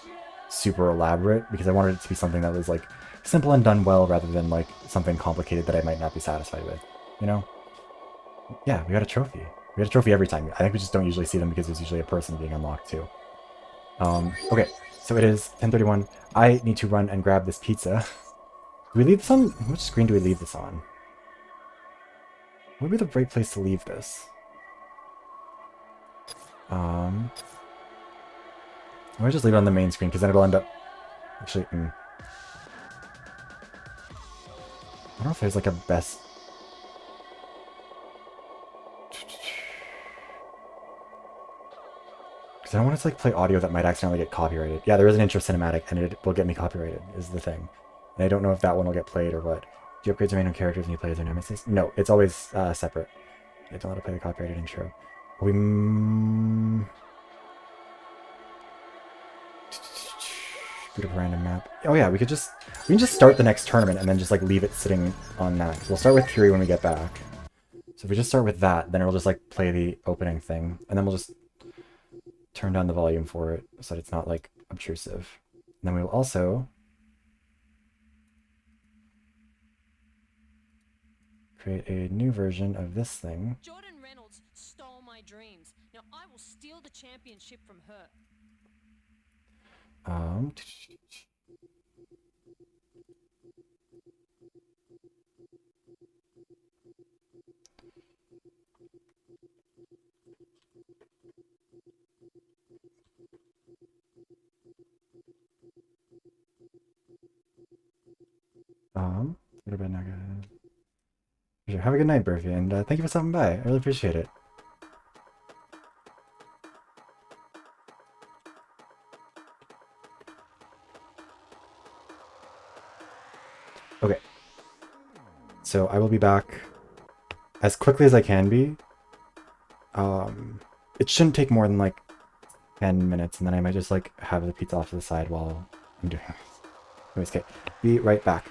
super elaborate because I wanted it to be something that was like simple and done well rather than like something complicated that I might not be satisfied with, you know? Yeah, we got a trophy. We get a trophy every time. I think we just don't usually see them because there's usually a person being unlocked too. Okay, so it is 10:31. I need to run and grab this pizza. Do we leave this on? Which screen do we leave this on? What would be the right place to leave this? I might just leave it on the main screen because then it'll end up... Actually, I don't know if there's like a best... Because I don't want it to like play audio that might accidentally get copyrighted. Yeah, there is an intro cinematic and it will get me copyrighted, is the thing. And I don't know if that one will get played or what. Do you upgrade your main characters when you play as their nemesis? No, it's always separate. I don't want to play the copyrighted intro. We... Bit of a random map. Oh yeah, we can just start the next tournament and then just like leave it sitting on that. We'll start with Fury when we get back. So if we just start with that, then it'll just like play the opening thing, and then we'll just turn down the volume for it so that it's not like obtrusive. And then we will also create a new version of this thing. Jordan Reynolds stole my dreams. Now I will steal the championship from her. Have a good night, Burfy, and thank you for stopping by. I really appreciate it. Okay. So I will be back as quickly as I can be. It shouldn't take more than like 10 minutes, and then I might just like have the pizza off to the side while I'm doing this. Anyways, okay. Be right back.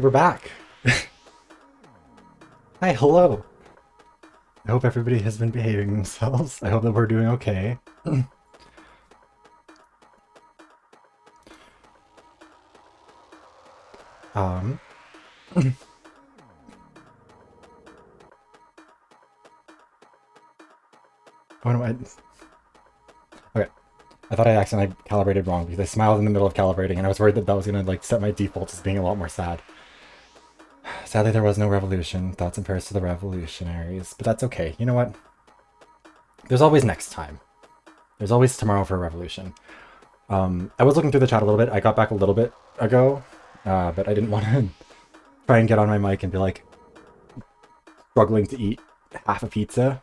And we're back. Hi, hello. I hope everybody has been behaving themselves. I hope that we're doing okay. What am I? Okay. I thought I accidentally calibrated wrong because I smiled in the middle of calibrating and I was worried that that was gonna like set my default as being a lot more sad. Sadly, there was no revolution. Thoughts and prayers to the revolutionaries. But that's okay. You know what? There's always next time. There's always tomorrow for a revolution. I was looking through the chat a little bit. I got back a little bit ago, but I didn't want to try and get on my mic and be like struggling to eat half a pizza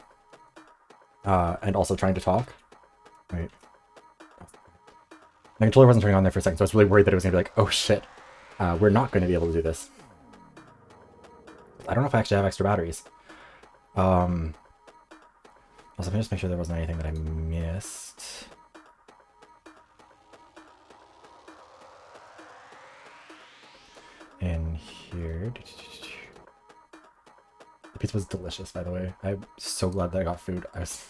and also trying to talk. Wait. My controller wasn't turning on there for a second, so I was really worried that it was going to be like, oh shit, we're not going to be able to do this. I don't know if I actually have extra batteries. Also, let me just make sure there wasn't anything that I missed. In here. The pizza was delicious, by the way. I'm so glad that I got food. I was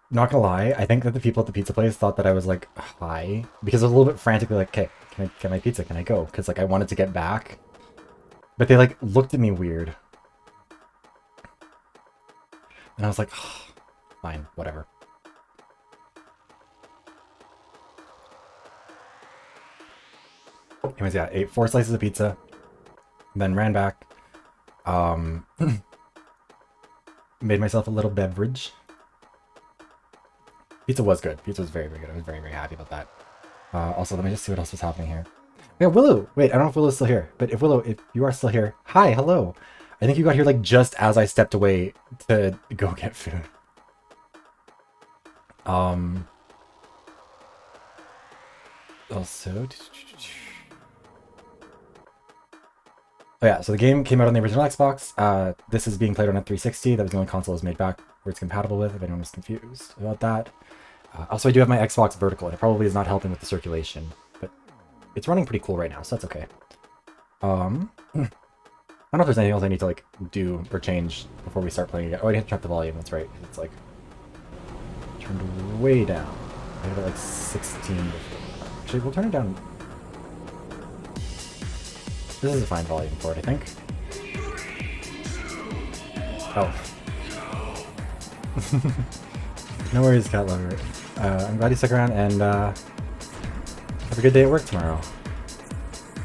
not gonna lie, I think that the people at the pizza place thought that I was like high because I was a little bit frantically like, okay, can I get my pizza? Can I go? Because like I wanted to get back. But they like looked at me weird. And I was like, oh, fine, whatever. Anyways, yeah, ate 4 slices of pizza, then ran back, made myself a little beverage. Pizza was good. Pizza was very, very good. I was very, very happy about that. Also, let me just see what else was happening here. Yeah, Willow! Wait, I don't know if Willow's still here, but if Willow, if you are still here, hi, hello! I think you got here like just as I stepped away to go get food. Also... Oh yeah, so the game came out on the original Xbox. This is being played on a 360. That was the only console it was made back where it's compatible with, if anyone was confused about that. Also, I do have my Xbox vertical, and it probably is not helping with the circulation, but it's running pretty cool right now, so that's okay. I don't know if there's anything else I need to like do or change before we start playing again. Oh, I need to turn up the volume, that's right. It's like turned way down. I had it at like 16 before. Actually, we'll turn it down. This is a fine volume for it, I think. Oh. No worries, cat lover. I'm glad you stuck around, and have a good day at work tomorrow.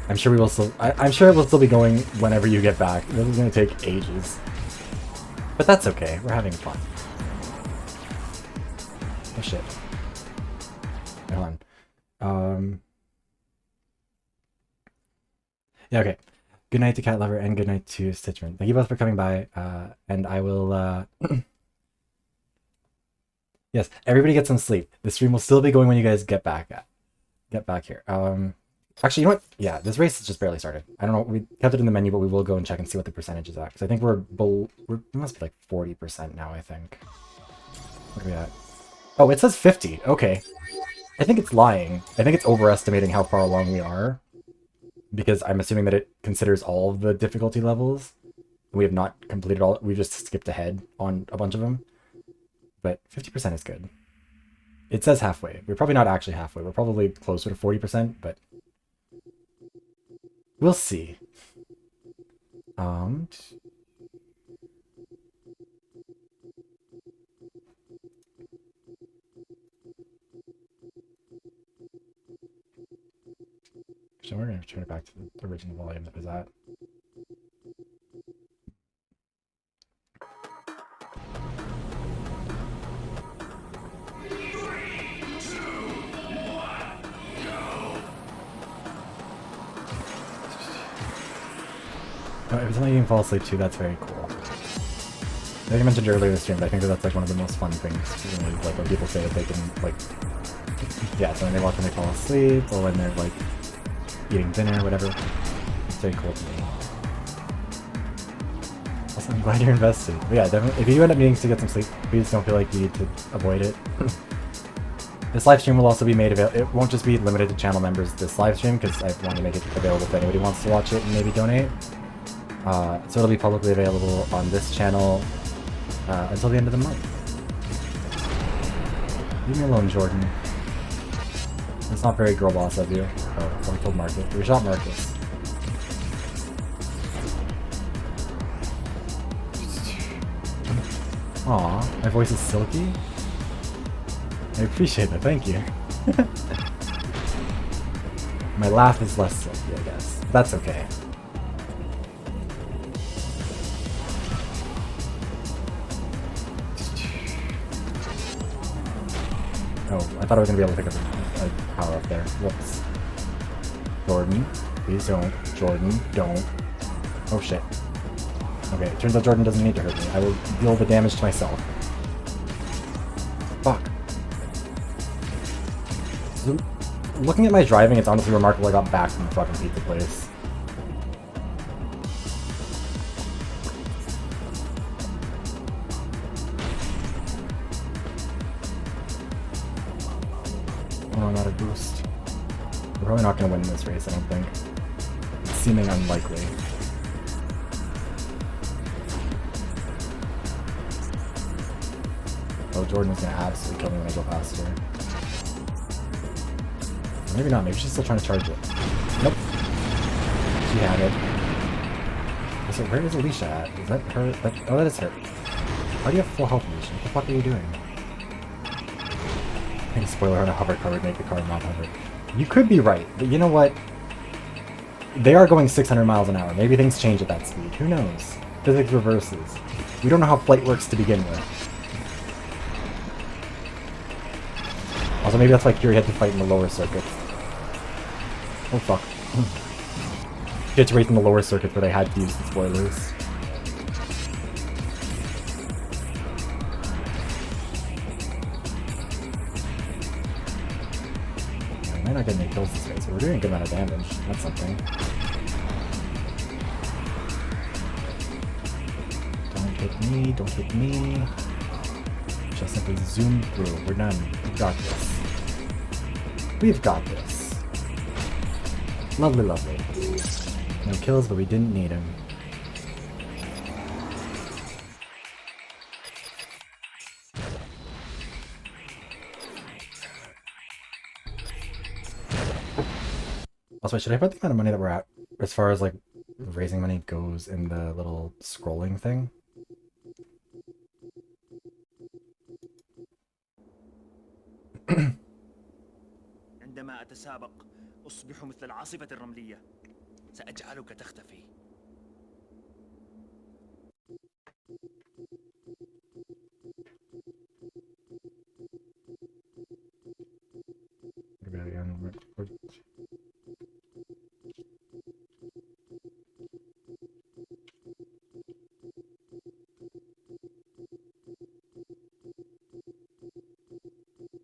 I'm sure we will still. I'm sure it will still be going whenever you get back. This is going to take ages, but that's okay. We're having fun. Oh shit! Wait, hold on. Yeah, okay. Good night to Cat Lover and good night to Stitchman. Thank you both for coming by, and I will, yes, everybody get some sleep. The stream will still be going when you guys get back here. Actually, you know what? Yeah, this race has just barely started. I don't know, we kept it in the menu, but we will go and check and see what the percentage is at, because I think we must be like 40% now, I think. What are we at? Oh, it says 50. Okay. I think it's lying. I think it's overestimating how far along we are, because I'm assuming that it considers all of the difficulty levels. We have not completed all, we've just skipped ahead on a bunch of them. But 50% is good. It says halfway. We're probably not actually halfway. We're probably closer to 40%, but we'll see. So we're going to turn it back to the original volume that was at. Oh, every time you can fall asleep too, that's very cool. Like I mentioned earlier this stream, but I think that that's like one of the most fun things, you know, like when people say that they can like, yeah, so when they watch when they fall asleep, or when they're like eating dinner, whatever. It's very cool to me. Also, I'm glad you're invested. But yeah, definitely, if you end up needing to get some sleep, please don't feel like you need to avoid it. This live stream will also be made available. It won't just be limited to channel members this live stream, because I want to make it available if anybody wants to watch it and maybe donate. So it'll be publicly available on this channel until the end of the month. Leave me alone, Jordan. It's not very girl boss of you. Oh, I told Marcus. We shot Marcus. Aw, my voice is silky? I appreciate that, thank you. My laugh is less silky, I guess. That's okay. Oh, I thought I was gonna be able to pick up a power up there. Whoops. Jordan, please don't. Jordan, don't. Oh shit. Okay, it turns out Jordan doesn't need to hurt me. I will deal the damage to myself. Fuck. So, looking at my driving, it's honestly remarkable I got back from the fucking pizza place. Oh, not a boost. We're probably not gonna win this race, I don't think. It's seeming unlikely. Oh, Jordan was gonna absolutely kill me when I go past her. Maybe not, maybe she's still trying to charge it. Nope. She had it. So where is Alicia at? Is that her? Oh, that is her. Why do you have full health, Alicia? What the fuck are you doing? I think a spoiler on a hover car would make the car not hover. You could be right, but you know what? They are going 600 miles an hour. Maybe things change at that speed. Who knows? Physics reverses. We don't know how flight works to begin with. Also, maybe that's why Curie had to fight in the lower circuits. Oh fuck. She had to race in the lower circuits where they had to use the spoilers. I might not get any kills this race, but we're doing a good amount of damage. That's something. Don't hit me, don't hit me. Just simply zoom through. We're done. We've got this. We've got this. Lovely, lovely. No kills, but we didn't need him. Also, should I put the amount of money that we're at, as far as like raising money goes, in the little scrolling thing? عندما أتسابق أصبح مثل العاصفة الرملية سأجعلك تختفي.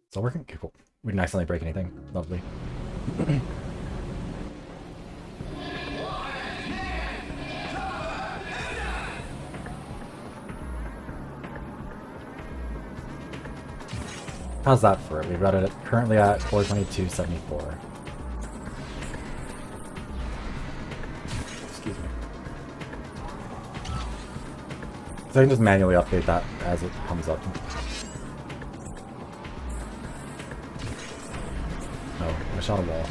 It's all working? Okay, cool. We didn't accidentally break anything. Lovely. How's that for it? We've got it currently at 422.74. Excuse me. So I can just manually update that as it comes up. Oh, I shot a wall.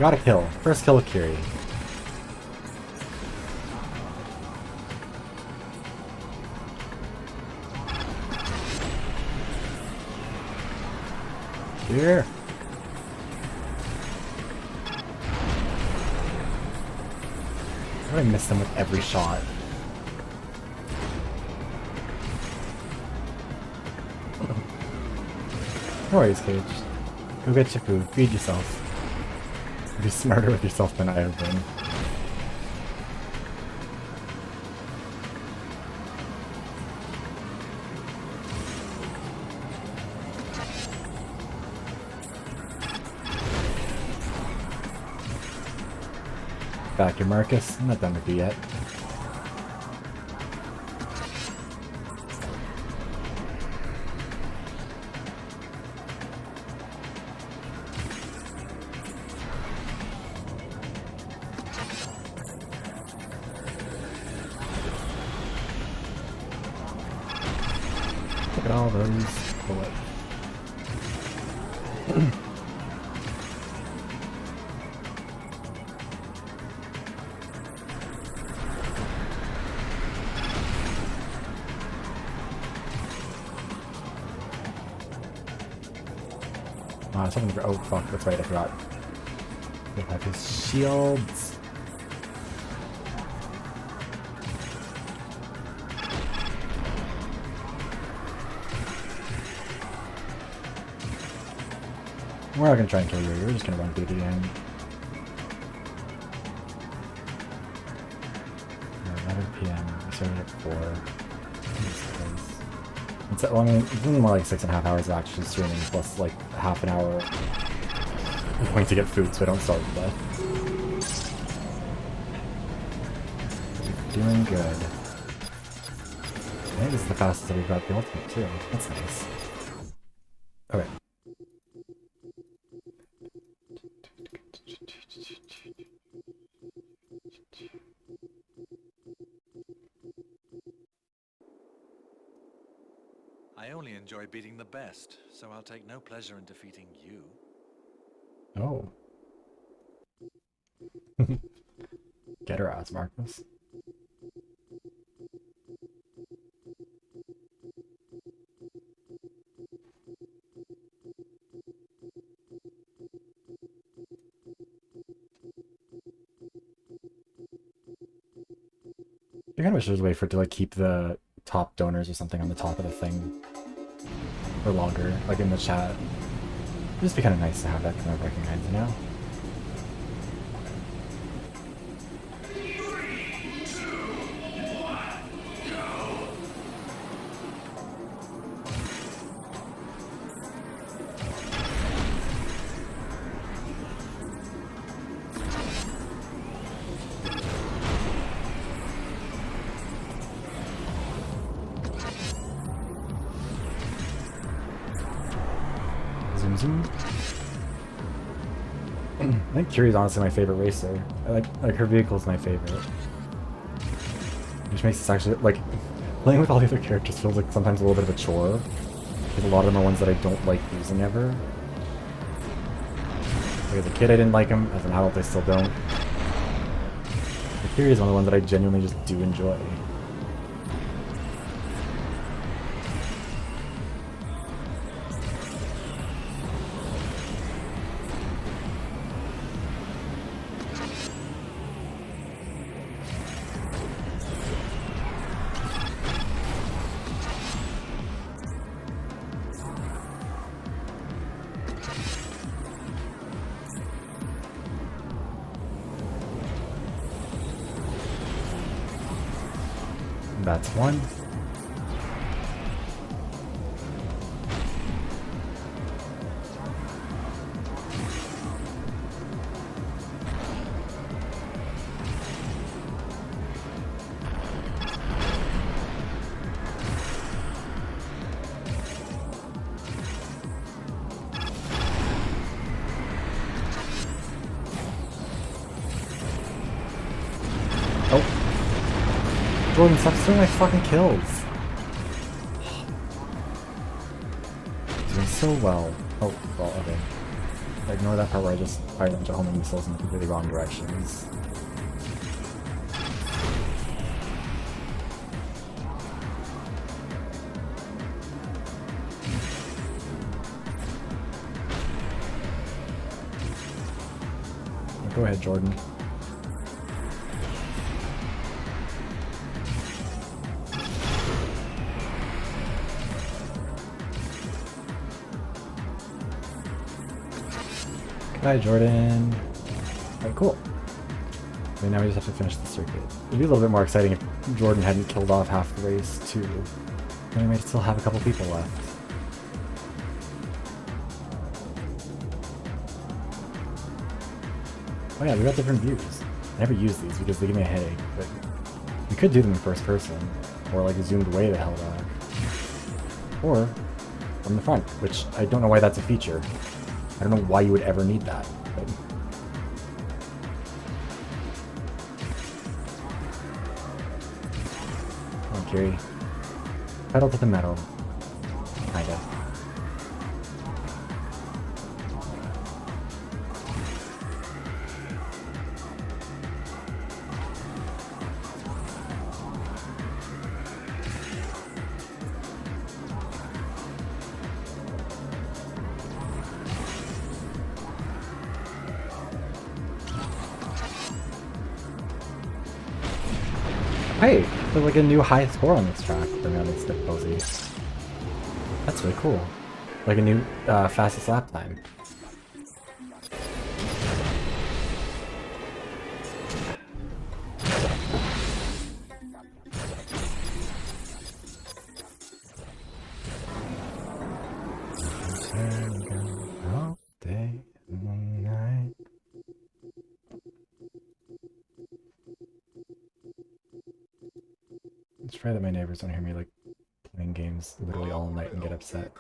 got a kill. First kill with Kiri. Here. How do I miss them with every shot? No worries, Cage. Go get your food. Feed yourself. Be smarter with yourself than I have been. Back here, Marcus. I'm not done with you yet. Look at all those bullets. Something for, oh fuck, that's right, I forgot. They have his shields. We're not gonna try and kill you, we're just gonna run through the end. 11 PM, we started at 4. It's, well, I mean, it's been more like 6.5 hours of actually streaming, plus like half an hour going to get food so I don't starve to death. Doing good. I think this is the fastest that we've got the ultimate too. That's nice. Okay. I only enjoy beating the best, so I'll take no pleasure in defeating you. Oh. Get her ass, Marcus. I kind of wish there was a way for it to like keep the top donors or something on the top of the thing for longer, like in the chat. It'd just be kind of nice to have that kind of recognized, you know? Zoom zoom. I think Kiri's honestly my favorite racer. I like her vehicle's my favorite. Which makes this actually, like, playing with all the other characters feels like sometimes a little bit of a chore. Because a lot of them are ones that I don't like using ever. Like as a kid I didn't like them, as an adult I still don't. But Kiri is one of the ones that I genuinely just do enjoy. That's one. Jordan, stop stealing my fucking kills. He's doing so well. Oh, well, okay. Ignore that part where I just fired a bunch of homing missiles in completely wrong directions. Go ahead, Jordan. Bye, Jordan. Alright, cool. Okay, now we just have to finish the circuit. It'd be a little bit more exciting if Jordan hadn't killed off half the race, too. Then we might still have a couple people left. Oh yeah, we got different views. I never use these because they give me a headache, but we could do them in first person, or like zoomed way the hell back. Or from the front, which I don't know why that's a feature. I don't know why you would ever need that. But... Come on, Kiri. Pedal to the metal. Kinda. Hey, there's like a new high score on this track for me on this difficulty. That's really cool. Like a new fastest lap time. All day and night. Let's pray that my neighbors don't hear me like playing games literally all night and get upset.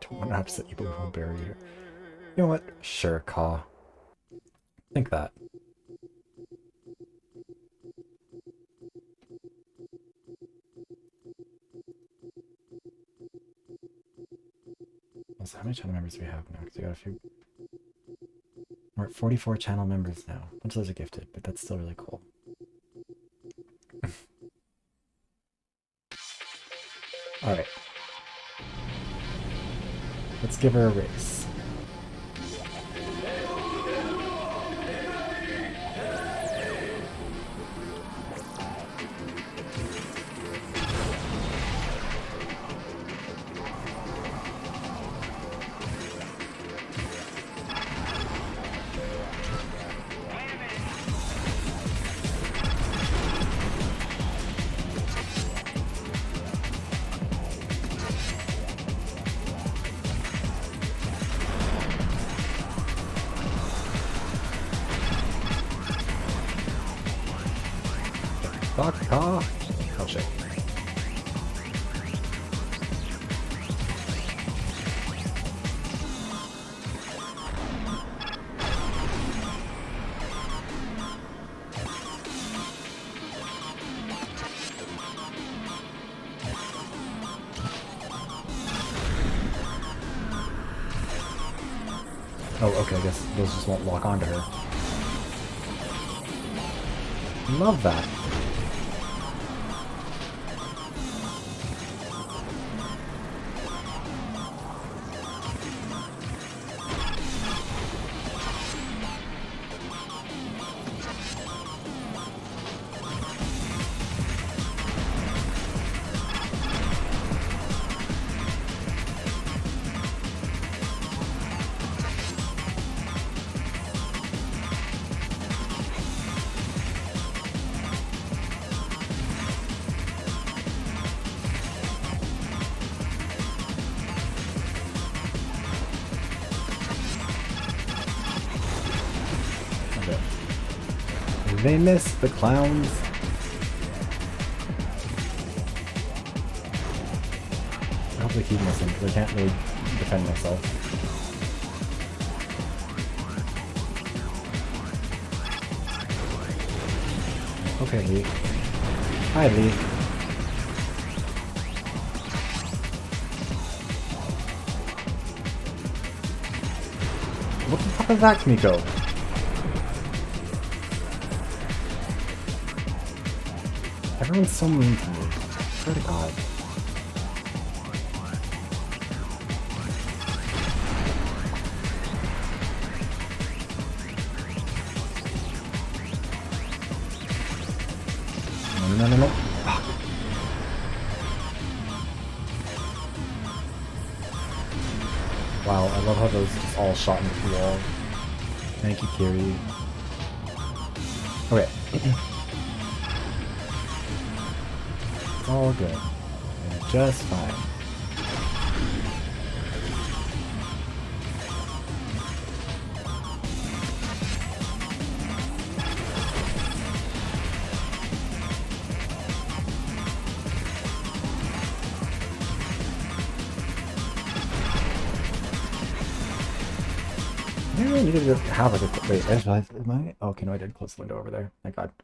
Don't want to upset you, but we'll bury you. You know what? Sure, Caw. Think that. So how many channel members do we have now? Because we got a few. We're at 44 channel members now. A bunch of those are gifted, but that's still really cool. Alright. Let's give her a race. Fuck off. Oh shit. Oh, okay, I guess those just won't lock onto her. Love that. They miss the clowns. I hope they keep missing because I can't really defend myself. Okay, Lee. Hi, Lee. fuck was that, Miko? Everyone's so mean to me. I swear to God. No. Fuck. Wow, I love how those just all shot into the wall. Thank you, Kiri. Okay. It's all good. And just fine. I really needed to have like a wait, I just realized, am I? Oh, okay, no, I did close the window over there. Thank God. I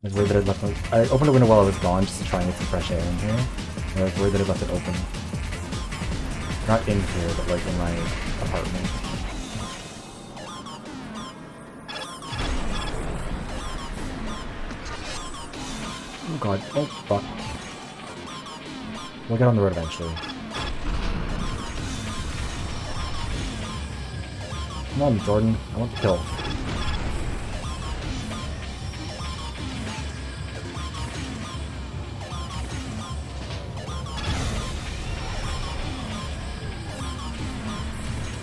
was worried that I'd left it. I opened the window while I was gone just to try and get some fresh air in here. And I was worried that I'd left it open. Not in here, but like in my apartment. Oh God. Oh fuck. We'll get on the road eventually. Come on, Jordan. I want the kill.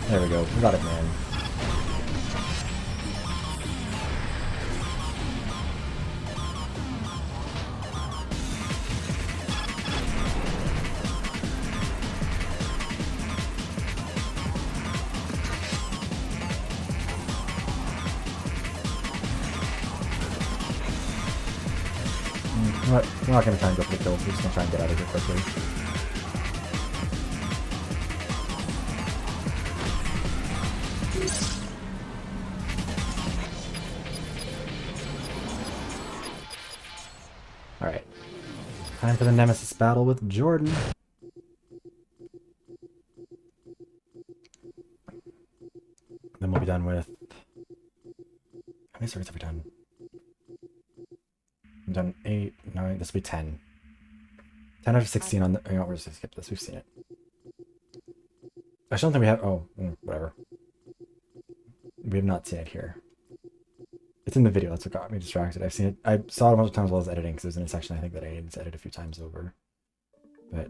There we go. We got it, man. We're not going to try and go for the kills, we're just going to try and get out of here quickly. Alright. Time for the Nemesis battle with Jordan. Then we'll be done with... How many circuits have we done? We've done 8, 9, this will be 10. 10 out of 16 on the... You know, we're just gonna skip this, we've seen it. I don't think we have... Oh, whatever. We have not seen it here. It's in the video, that's what got me distracted. I've seen it... I saw it a bunch of times while I was editing, because there's in a section I think that I needed to edit a few times over. But...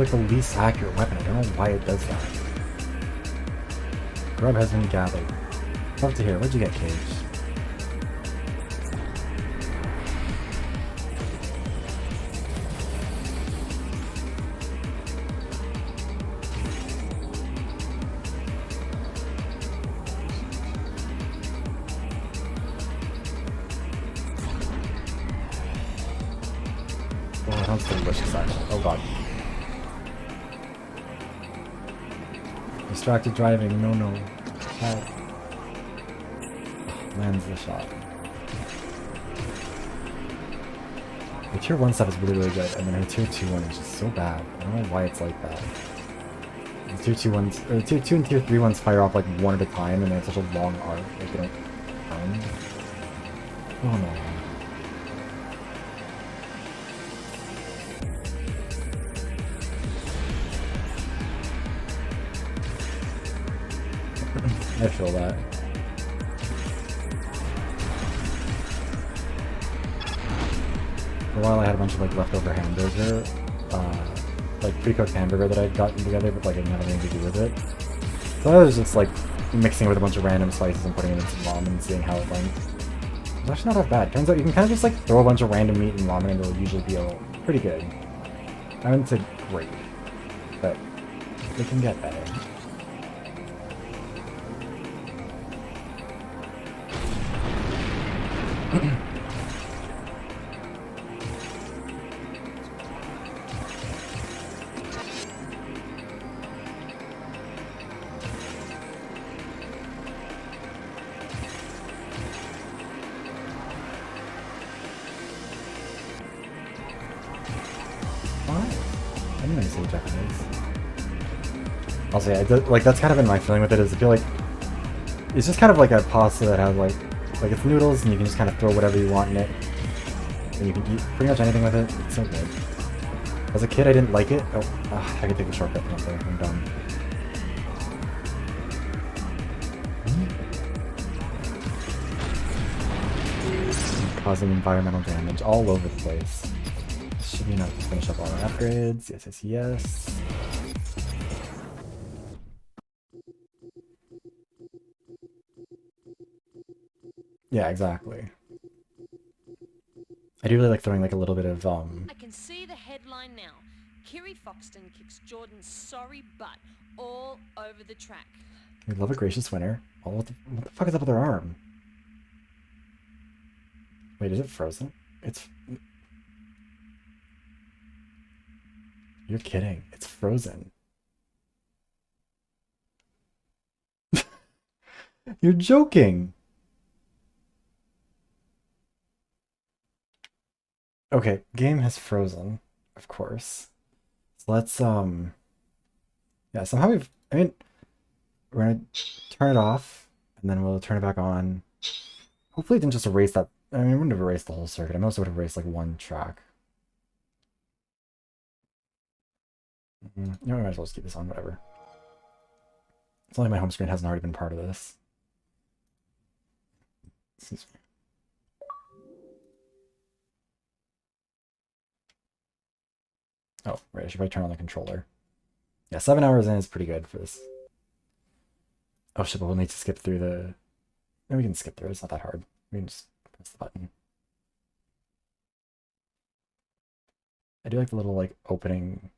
It's like the least accurate weapon. I don't know why it does that. Grub has been gathered. Love to hear. What'd you get, Cage? Oh, that sounds delicious, actually. Oh god. Distracted driving, no. Help. Lands the shot. The tier 1 stuff is really good, and then her tier 2 one is just so bad. I don't know why it's like that. The tier 2 ones, or tier 2 and tier 3 ones fire off like one at a time, and they have such a long arc, like they don't count. Oh no. I feel that. For a while I had a bunch of like leftover hamburger, like pre-cooked hamburger that I'd gotten together, but like I didn't have anything to do with it. So I was just like mixing it with a bunch of random spices and putting it in some ramen and seeing how it went. It's actually not that bad. Turns out you can kind of just like throw a bunch of random meat and ramen and it'll usually be pretty good. I wouldn't say great, but it can get better. I'm gonna say Japanese. Also, yeah, like that's kind of been my feeling with it. Is I feel like it's just kind of like a pasta that has like it's noodles, and you can just kind of throw whatever you want in it, and you can eat pretty much anything with it. It's so good. As a kid, I didn't like it. Oh, I could take the shortcut from up there. I'm dumb. Causing environmental damage all over the place. Should be enough to finish up all our upgrades. Yes, yes, yes. Yeah, exactly. I do really like throwing like a little bit of I can see the headline now. Kiri Foxton kicks Jordan's sorry butt all over the track. We love a gracious winner. Oh, what the fuck is up with her arm? Wait, is it frozen? It's... You're kidding. It's frozen. You're joking. Okay, game has frozen, of course. So let's, yeah, somehow we're gonna turn it off, and then we'll turn it back on. Hopefully it didn't just erase that. I mean, it wouldn't have erased the whole circuit. I most would have erased, like, one track. You know, I might as well just keep this on, whatever. It's only my home screen hasn't already been part of this. Excuse me. Oh, right, I should probably turn on the controller. Yeah, 7 hours in is pretty good for this. Oh shit, but we'll need to skip through the... No, we can skip through it, it's not that hard. We can just press the button. I do like the little, like, opening...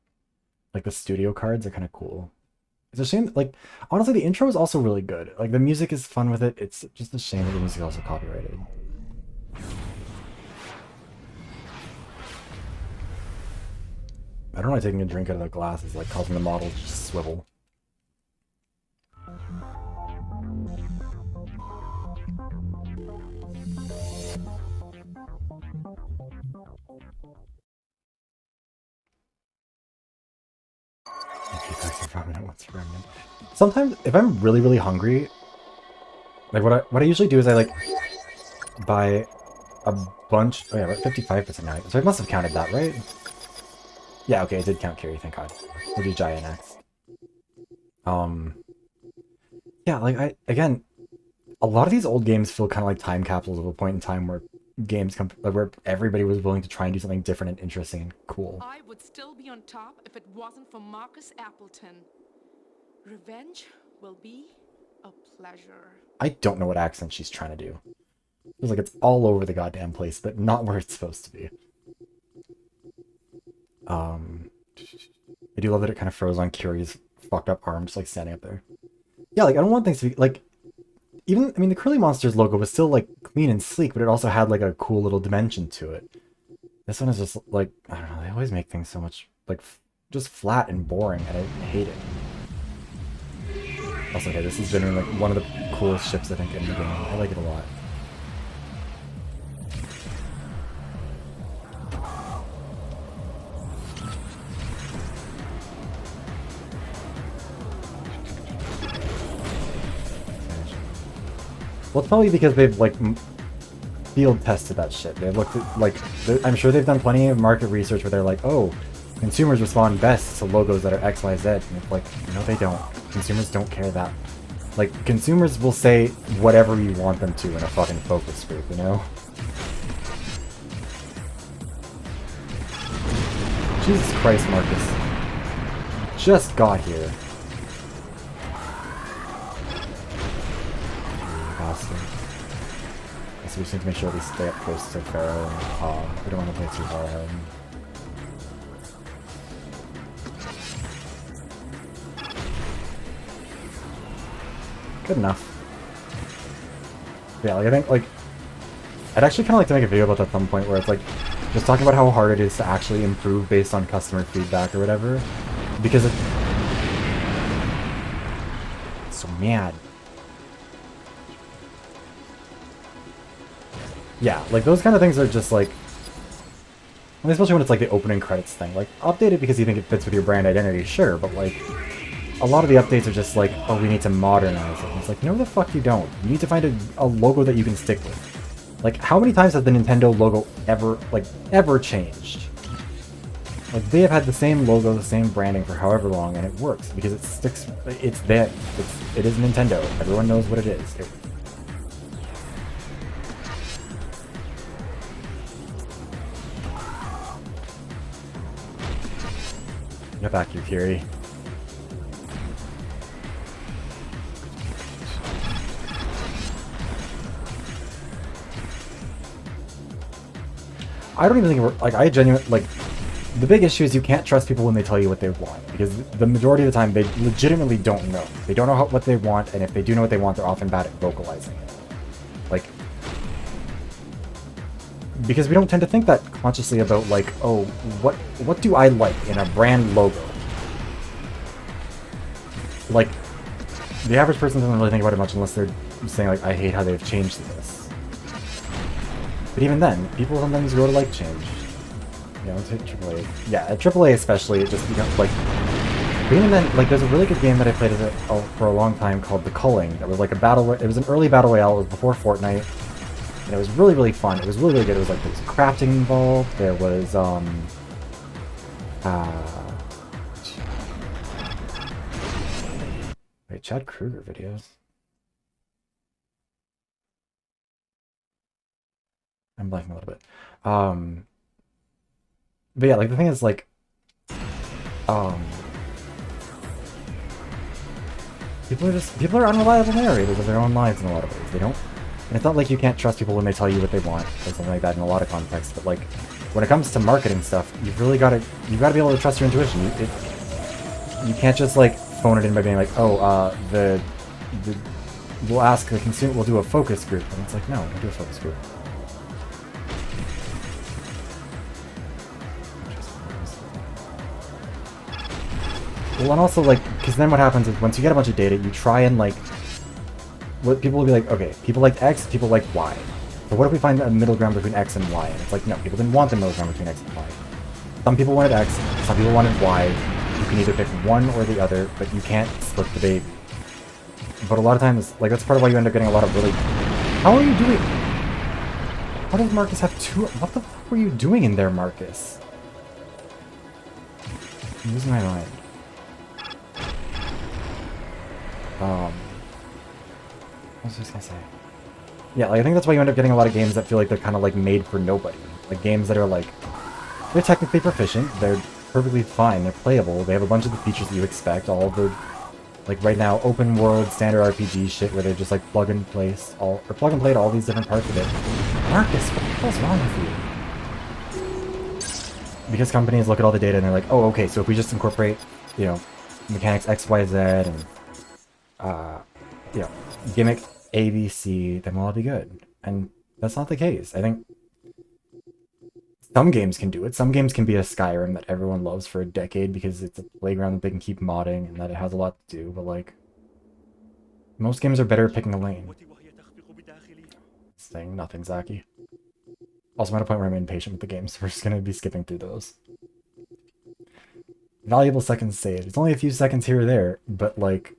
Like, the studio cards are kind of cool. It's a shame, like, honestly, the intro is also really good. Like, the music is fun with it. It's just a shame that the music is also copyrighted. I don't know why taking a drink out of the glass is, like, causing the model to just swivel. Sometimes, if I'm really, really hungry, like what I usually do is I like buy a bunch. Oh yeah, we're at 55% now, so I must have counted that, right? Yeah, okay, I did count Kiri, thank God. We'll do Jaya next. Yeah, like again, a lot of these old games feel kind of like time capsules of a point in time where games where everybody was willing to try and do something different and interesting and cool. I would still be on top if it wasn't for Marcus Appleton. Revenge will be a pleasure. I don't know what accent she's trying to do. It feels like it's all over the goddamn place, but not where it's supposed to be. I do love that it kind of froze on Kiri's fucked up arm, just like standing up there. Yeah, like I don't want things to be like, even, I mean, the Curly Monsters logo was still like clean and sleek, but it also had like a cool little dimension to it. This one is just like, I don't know, they always make things so much like just flat and boring, and I hate it. Also, okay, this has been like one of the coolest ships I think in the game. I like it a lot. Well, it's probably because they've like field tested that shit. They've looked at like I'm sure they've done plenty of market research where they're like, oh, consumers respond best to logos that are X, Y, Z, and it's like, no, they don't. Consumers don't care that. Like, consumers will say whatever you want them to in a fucking focus group, you know? Jesus Christ, Marcus. Just got here. So we just need to make sure we stay up close to Pharaoh. We don't want to play too far ahead. Good enough. Yeah, like I think like I'd actually kind of like to make a video about that at some point where it's like just talking about how hard it is to actually improve based on customer feedback or whatever, because it's so mad. Yeah, like those kind of things are just like, especially when it's like the opening credits thing. Like, update it because you think it fits with your brand identity, sure, but like a lot of the updates are just like, oh, we need to modernize it. And it's like, no, the fuck you don't. You need to find a logo that you can stick with. Like, how many times has the Nintendo logo ever changed? Like, they have had the same logo, the same branding for however long, and it works because it sticks. It's there. It is Nintendo. Everyone knows what it is. Get back, you Fury. I don't even think we're, like, I genuinely, like, the big issue is you can't trust people when they tell you what they want, because the majority of the time they legitimately don't know. They don't know what they want, and if they do know what they want, they're often bad at vocalizing it. Like, because we don't tend to think that consciously about, like, oh, what do I like in a brand logo? Like, the average person doesn't really think about it much unless they're saying, like, I hate how they've changed this. But even then, people sometimes go to like change. You know, let's hit AAA. Yeah, at AAA especially, it just becomes like. But even then, like, there's a really good game that I played for a long time called The Culling. That was like a battle. It was an early battle royale. It was before Fortnite, and it was really, really fun. It was really, really good. It was like there was crafting involved. There was wait, Chad Kruger videos. I'm blanking a little bit. But yeah, like the thing is like, people are unreliable narrators of their own lives in a lot of ways. They don't, and it's not like you can't trust people when they tell you what they want or something like that in a lot of contexts. But like, when it comes to marketing stuff, you've really got to be able to trust your intuition. You can't just like phone it in by being like, oh, we'll ask the consumer, we'll do a focus group, and it's like, no, don't do a focus group. Well, and also, like, because then what happens is once you get a bunch of data, you try and, like, what people will be like, okay, people like X, people like Y. But what if we find a middle ground between X and Y? And it's like, no, people didn't want the middle ground between X and Y. Some people wanted X, some people wanted Y. You can either pick one or the other, but you can't split the baby. But a lot of times, like, that's part of why you end up getting a lot of really... How are you doing? How does Marcus have two... What the fuck were you doing in there, Marcus? I'm losing my mind. What was I just gonna say? Yeah, like, I think that's why you end up getting a lot of games that feel like they're kind of like made for nobody. Like games that are like, they're technically proficient, they're perfectly fine, they're playable, they have a bunch of the features that you expect, all of the, like right now, open world, standard RPG shit where they just like plug and play all these different parts of it. Marcus, what the hell's wrong with you? Because companies look at all the data and they're like, oh, okay, so if we just incorporate, you know, mechanics X, Y, Z, and you know, gimmick A, B, C, then we'll all be good. And that's not the case. I think some games can do it. Some games can be a Skyrim that everyone loves for a decade because it's a playground that they can keep modding and that it has a lot to do, but like, most games are better at picking a lane. Saying nothing, Zaki. Also, I'm at a point where I'm impatient with the game, so we're just gonna be skipping through those. Valuable seconds saved. It's only a few seconds here or there, but like,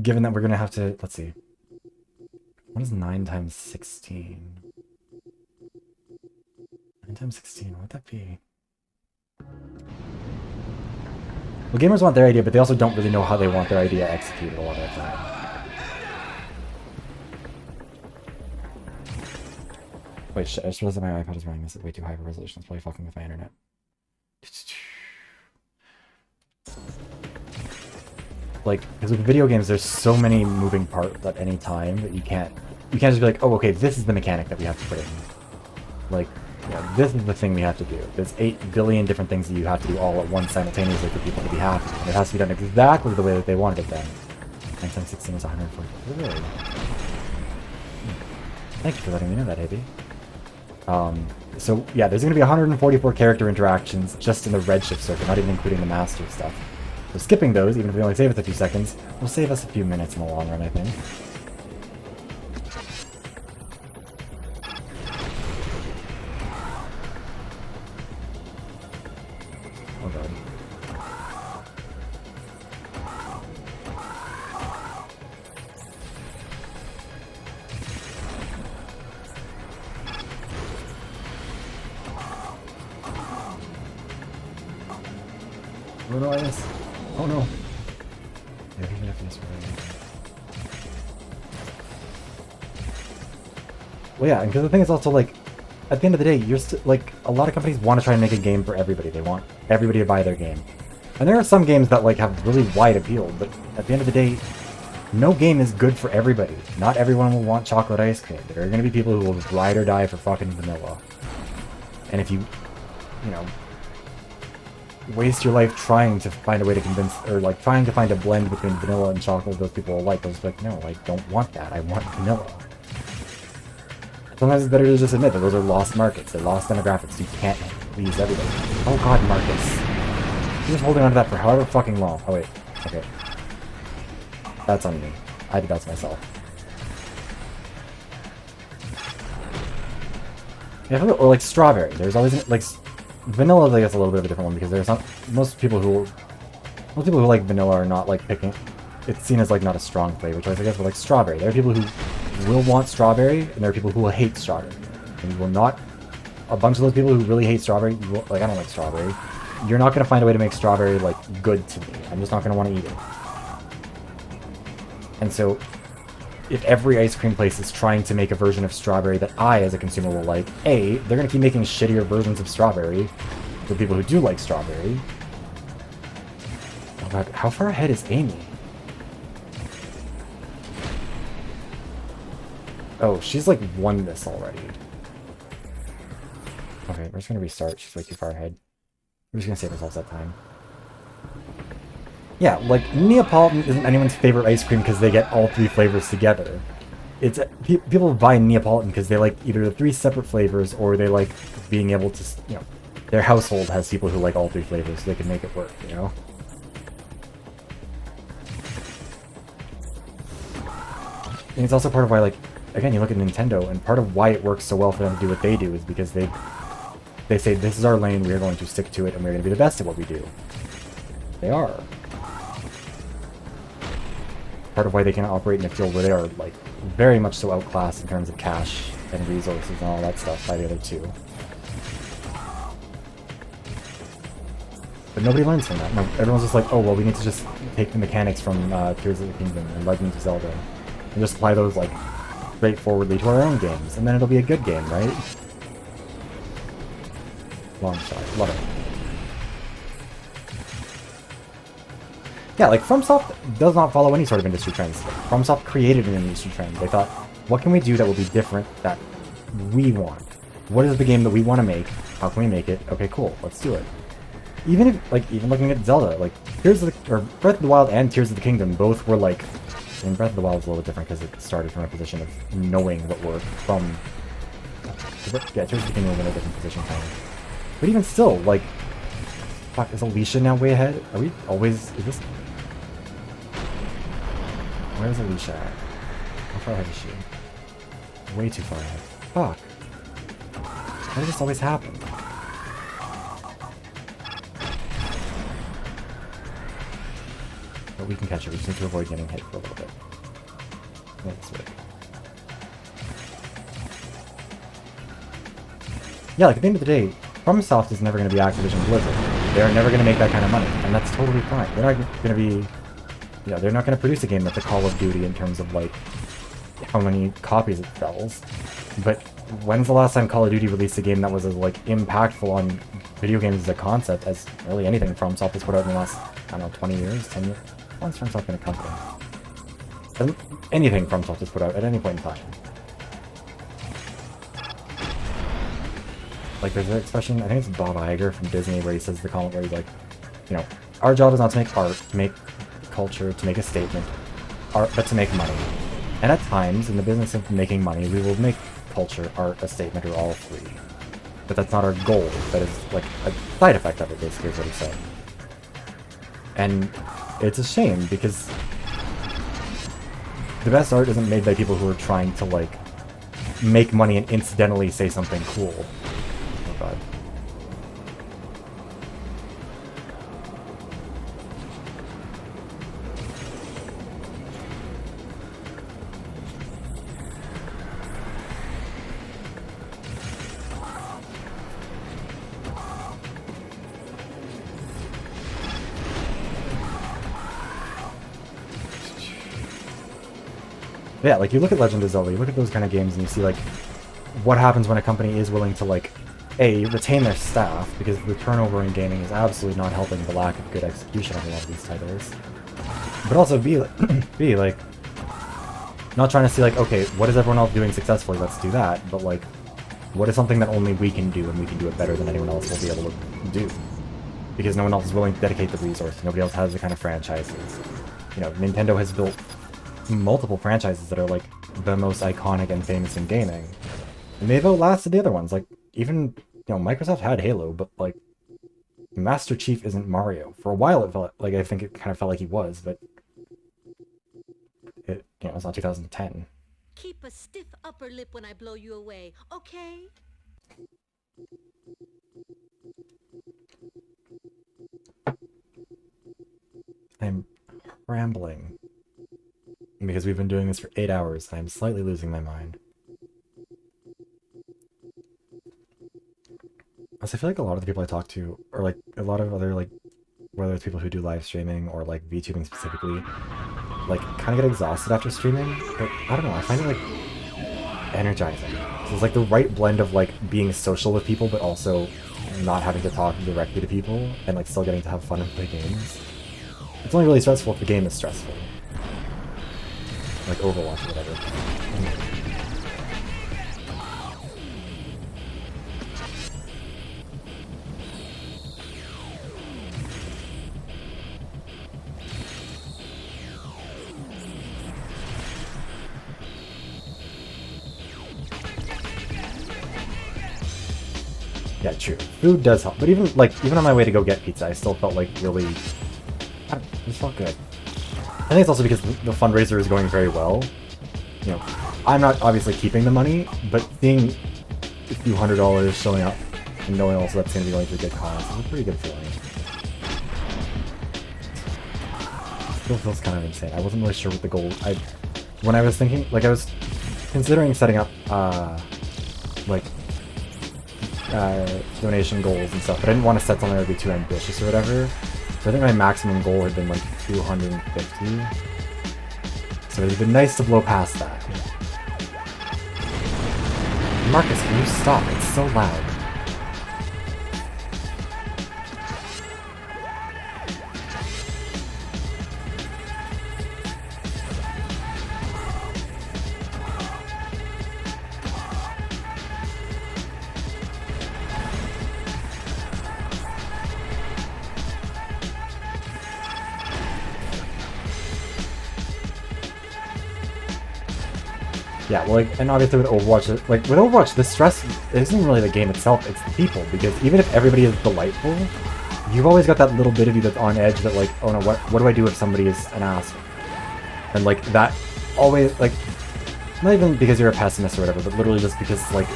given that we're gonna have to, let's see, what is 9 times 16? 9 times 16, what would that be? Well, gamers want their idea, but they also don't really know how they want their idea executed a lot of the time. Wait, shit, I just realized that my iPad is running this at way too high of a resolution. It's probably fucking with my internet. Like, because with video games, there's so many moving parts at any time that you can't you can't just be like, oh, okay, this is the mechanic that we have to put in. Like, yeah, this is the thing we have to do. There's 8 billion different things that you have to do all at once simultaneously for people to be happy. And it has to be done exactly the way that they wanted it done. 1916 is 140. Really? Thank you for letting me know that, AB. So yeah, there's going to be 144 character interactions just in the Redshift circuit, not even including the master stuff. So skipping those, even if we only save us a few seconds, will save us a few minutes in the long run, I think. Oh god. Oh no, I missed. Oh no. Yeah, even if this well, yeah, because the thing is also like, at the end of the day, you're like, a lot of companies want to try and make a game for everybody. They want everybody to buy their game. And there are some games that like have really wide appeal, but at the end of the day, no game is good for everybody. Not everyone will want chocolate ice cream. There are going to be people who will ride or die for fucking vanilla. And if you know, waste your life trying to find a way to convince, or like trying to find a blend between vanilla and chocolate those people will like, those like, no, I don't want that. I want vanilla. Sometimes it's better to just admit that those are lost markets. They're lost demographics. You can't please everybody. Oh god, Marcus. You're just holding on to that for however fucking long. Oh wait. Okay. That's on me. I did that to myself. Yeah, or like strawberry. There's always like vanilla. I guess a little bit of a different one because there's not most people who like vanilla are not like picking. It's seen as like not a strong flavor choice, I guess. But like strawberry, there are people who will want strawberry, and there are people who will hate strawberry. And you will not. A bunch of those people who really hate strawberry, like I don't like strawberry. You're not gonna find a way to make strawberry like good to me. I'm just not gonna want to eat it. And so, if every ice cream place is trying to make a version of strawberry that I, as a consumer, will like, A, they're going to keep making shittier versions of strawberry for people who do like strawberry. Oh god, how far ahead is Amy? Oh, she's like won this already. Okay, we're just going to restart. She's way too far ahead. We're just going to save ourselves that time. Yeah, like, Neapolitan isn't anyone's favorite ice cream because they get all 3 flavors together. It's people buy Neapolitan because they like either the 3 separate flavors or they like being able to, you know, their household has people who like all 3 flavors so they can make it work, you know? And it's also part of why, like, again, you look at Nintendo, and part of why it works so well for them to do what they do is because they say, this is our lane, we are going to stick to it, and we're going to be the best at what we do. They are. Part of why they can operate in a field where they are, like, very much so outclassed in terms of cash and resources and all that stuff by the other 2. But nobody learns from that. No, everyone's just like, oh, well, we need to just take the mechanics from Tears of the Kingdom and Legend of Zelda and just apply those, like, straightforwardly to our own games, and then it'll be a good game, right? Long shot. Love it. Yeah, like, FromSoft does not follow any sort of industry trends. FromSoft created an industry trend. They thought, what can we do that will be different that we want? What is the game that we want to make? How can we make it? Okay, cool, let's do it. Even if, like, even looking at Zelda, like, Breath of the Wild and Tears of the Kingdom both were, like, I mean, Breath of the Wild is a little bit different because it started from a position of knowing what worked from... Yeah, Tears of the Kingdom was in a different position, kind of. But even still, like... Fuck, is Alicia now way ahead? Are we always... Is this... Where's Alicia at? How far ahead is she? Way too far ahead. Fuck. Why does this always happen? But we can catch her. We just need to avoid getting hit for a little bit. That's right. Yeah, like at the end of the day, FromSoft is never going to be Activision Blizzard. They're never going to make that kind of money, and that's totally fine. They're not going to be... You know, they're not going to produce a game that's a Call of Duty in terms of, like, how many copies it sells. But when's the last time Call of Duty released a game that was as, like, impactful on video games as a concept as really anything FromSoft has put out in the last, I don't know, 20 years, 10 years? When's FromSoft been a company? Anything FromSoft has put out at any point in time. like there's an expression, I think it's Bob Iger from Disney, where he says the comment where he's like, you know, our job is not to make art, to make culture, to make a statement, art, but to make money. And at times, in the business of making money, we will make culture, art, a statement, or all three. But that's not our goal. That is like a side effect of it, basically, is what he's saying. And it's a shame, because the best art isn't made by people who are trying to, like, make money and incidentally say something cool. Oh god. Yeah, like, you look at Legend of Zelda, you look at those kind of games, and you see, like, what happens when a company is willing to, like, A, retain their staff, because the turnover in gaming is absolutely not helping the lack of good execution of a lot of these titles. But also, B, like, not trying to see, like, okay, what is everyone else doing successfully, let's do that, but, like, what is something that only we can do, and we can do it better than anyone else will be able to do? Because no one else is willing to dedicate the resources, nobody else has the kind of franchises. You know, Nintendo has built multiple franchises that are, like, the most iconic and famous in gaming. And they've outlasted the other ones. Like, even, you know, Microsoft had Halo, but, like, Master Chief isn't Mario. For a while it felt like, I think it kind of felt like he was, but it, you know, it's not 2010. Keep a stiff upper lip when I blow you away, okay? I'm rambling. Because we've been doing this for 8 hours, and I'm slightly losing my mind. Also, I feel like a lot of the people I talk to, or like a lot of other, like, whether it's people who do live streaming or like VTubing specifically, like, kind of get exhausted after streaming, but I don't know, I find it, like, energizing. So it's like the right blend of, like, being social with people, but also not having to talk directly to people, and, like, still getting to have fun and play games. It's only really stressful if the game is stressful. Like Overwatch or whatever. Yeah, true. Food does help, but even on my way to go get pizza, I still felt like really, it just felt good. I think it's also because the fundraiser is going very well. You know, I'm not obviously keeping the money, but seeing a few $100s showing up and knowing also that's going to be going to a good cause is a pretty good feeling. It still feels kind of insane. I wasn't really sure what the goal. When I was thinking, like, I was considering setting up donation goals and stuff, but I didn't want to set something that would be too ambitious or whatever. So I think my maximum goal had been like 250. So it would have been nice to blow past that. Marcus, can you stop? It's so loud. Yeah, well, like, and obviously with Overwatch, the stress isn't really the game itself, it's the people, because even if everybody is delightful, you've always got that little bit of you that's on edge that, like, oh no, what do I do if somebody is an asshole? And, like, that always, like, not even because you're a pessimist or whatever, but literally just because, like,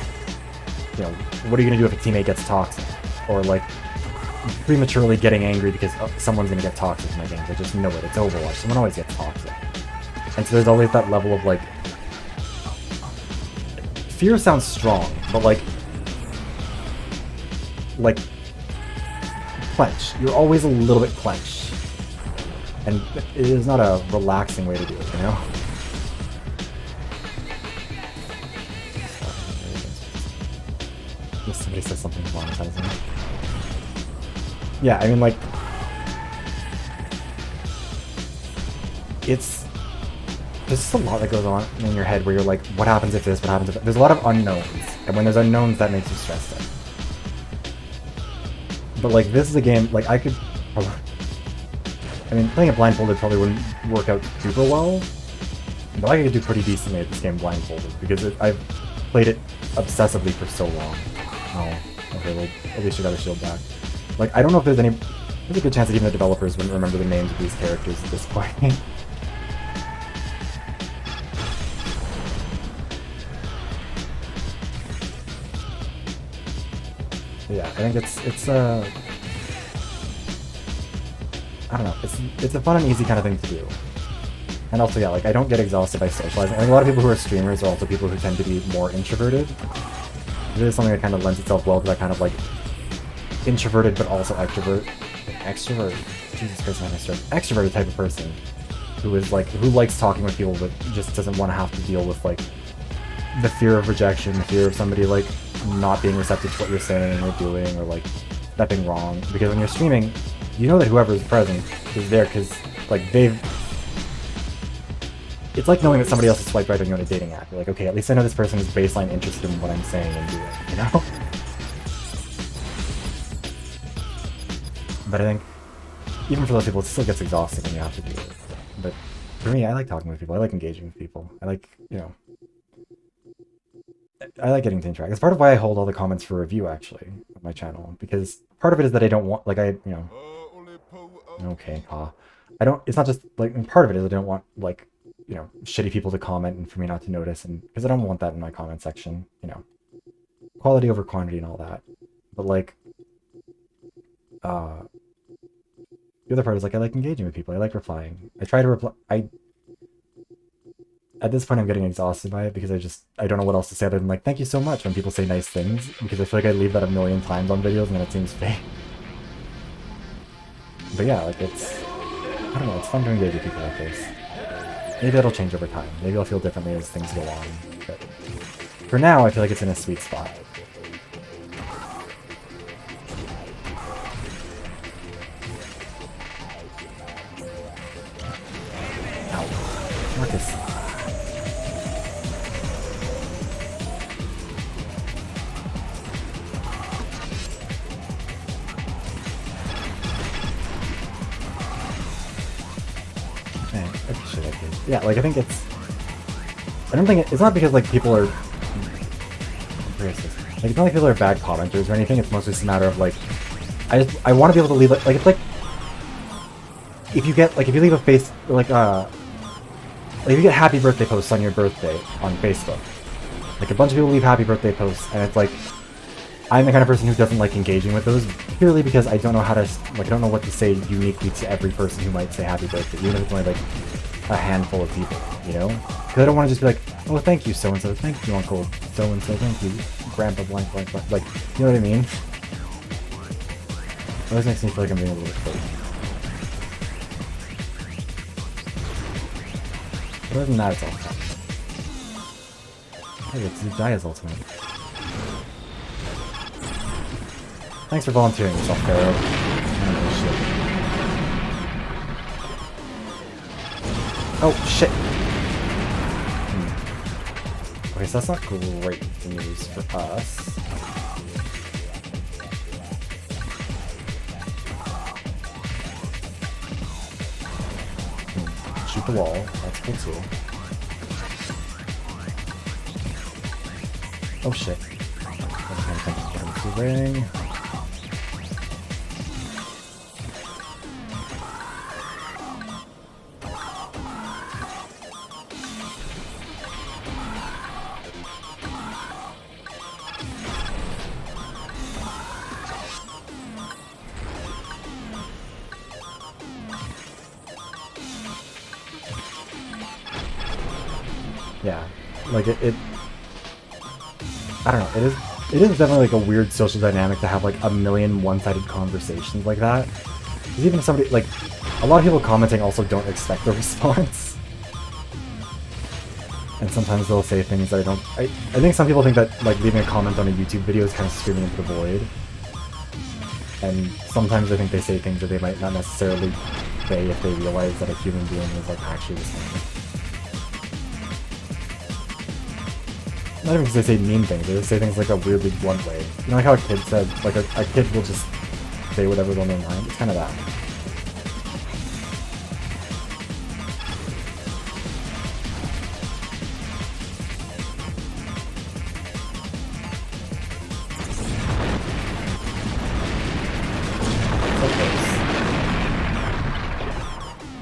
you know, what are you gonna do if a teammate gets toxic? Or, like, prematurely getting angry because someone's gonna get toxic in my games. I just know it, it's Overwatch, someone always gets toxic. And so there's always that level of, like, fear sounds strong, but like, clench. You're always a little bit clenched. And it is not a relaxing way to do it, you know? If somebody says something monetizing. Yeah, I mean, like, there's just a lot that goes on in your head where you're like, what happens if this, what happens if that? There's a lot of unknowns, and when there's unknowns, that makes you stressed out. But like this is a game like I could. I mean, playing it blindfolded probably wouldn't work out super well, but I could do pretty decently at this game blindfolded because I've played it obsessively for so long. Oh, okay, well, at least you got a shield back. Like, I don't know if there's any... There's a good chance that even the developers wouldn't remember the names of these characters at this point. Yeah, I think it's I don't know, it's a fun and easy kind of thing to do. And also, yeah, like, I don't get exhausted by socializing. I think a lot of people who are streamers are also people who tend to be more introverted. It is something that kind of lends itself well to that kind of, like, introverted but also extrovert. Jesus Christ, I'm extroverted type of person who is, like, who likes talking with people but just doesn't want to have to deal with, like, the fear of rejection, the fear of somebody, like, not being receptive to what you're saying or doing or, like, stepping wrong. Because when you're streaming, you know that whoever is present is there because, like, it's like knowing that somebody else is swiped right on you on a dating app. You're like, okay, at least I know this person is baseline interested in what I'm saying and doing, you know? But I think, even for those people, it still gets exhausting when you have to do it. But for me, I like talking with people. I like engaging with people. I like, you know... I like getting to interact. It's part of why I hold all the comments for review, actually, on my channel. Because part of it is that I don't want, like, you know... Okay, I don't... It's not just, like, part of it is I don't want, like, you know, shitty people to comment and for me not to notice, and because I don't want that in my comment section, you know, quality over quantity and all that. But like, the other part is like I like engaging with people. I like replying. I try to reply. At this point, I'm getting exhausted by it because I don't know what else to say other than like thank you so much when people say nice things, because I feel like I leave that a million times on videos and then it seems fake. But yeah, like I don't know, it's fun to engage with people like this. Maybe that'll change over time. Maybe I'll feel differently as things go on. But for now, I feel like it's in a sweet spot. Ow. Marcus. Yeah, like I think it's... I don't think it's not because like people are... Like it's not like people are bad commenters or anything. It's mostly just a matter of like... I want to be able to leave like it's like... If you get, like if you leave a face... Like if you get happy birthday posts on your birthday on Facebook. Like a bunch of people leave happy birthday posts and it's like... I'm the kind of person who doesn't like engaging with those purely because I don't know how to... Like I don't know what to say uniquely to every person who might say happy birthday. Even if it's only like... a handful of people, you know? Because I don't want to just be like, oh, thank you, so-and-so, thank you, Uncle so-and-so, thank you, Grandpa blank, blank, blank. Like, you know what I mean? It always makes me feel like I'm being a little bit fake. But other than that, it's all fun. Hey, it's Jaya's ultimate. Thanks for volunteering yourself, Pharaoh. Oh, shit! Okay, so that's not great news for us. Shoot the wall, that's cool too. Oh shit. The ring. Yeah, like it I don't know, it is definitely like a weird social dynamic to have like a million one-sided conversations like that. Because even if somebody, like, a lot of people commenting also don't expect a response. And sometimes they'll say things that I think some people think that like leaving a comment on a YouTube video is kind of screaming into the void. And sometimes I think they say things that they might not necessarily say if they realize that a human being is like actually listening. Not even because they say mean things, they just say things like a weirdly blunt way. You know, like how a kid says, like a kid will just say whatever's on their mind. It's kind of that.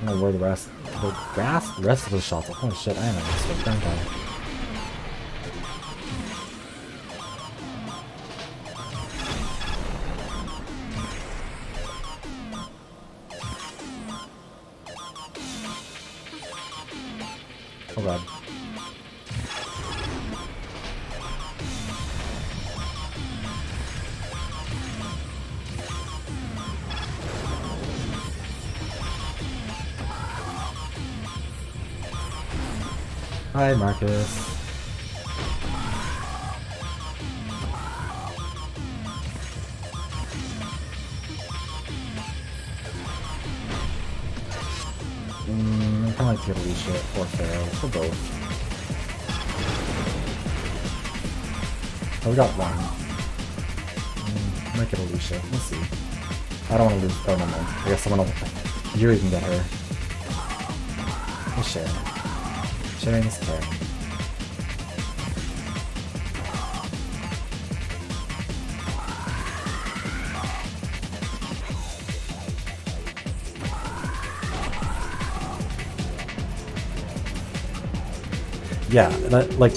I don't know where the rest of the shots are. Holy shit, I am a mistake, aren't I? Oh god. Hi, Marcus. I kinda like to get Alicia or Pharaoh, or both. Oh, we got one. Might get Alicia, we'll see. I don't want to lose. Oh, no, no. I guess someone else. Yuri can get her. We'll share. Sharing is caring. Yeah, that, like,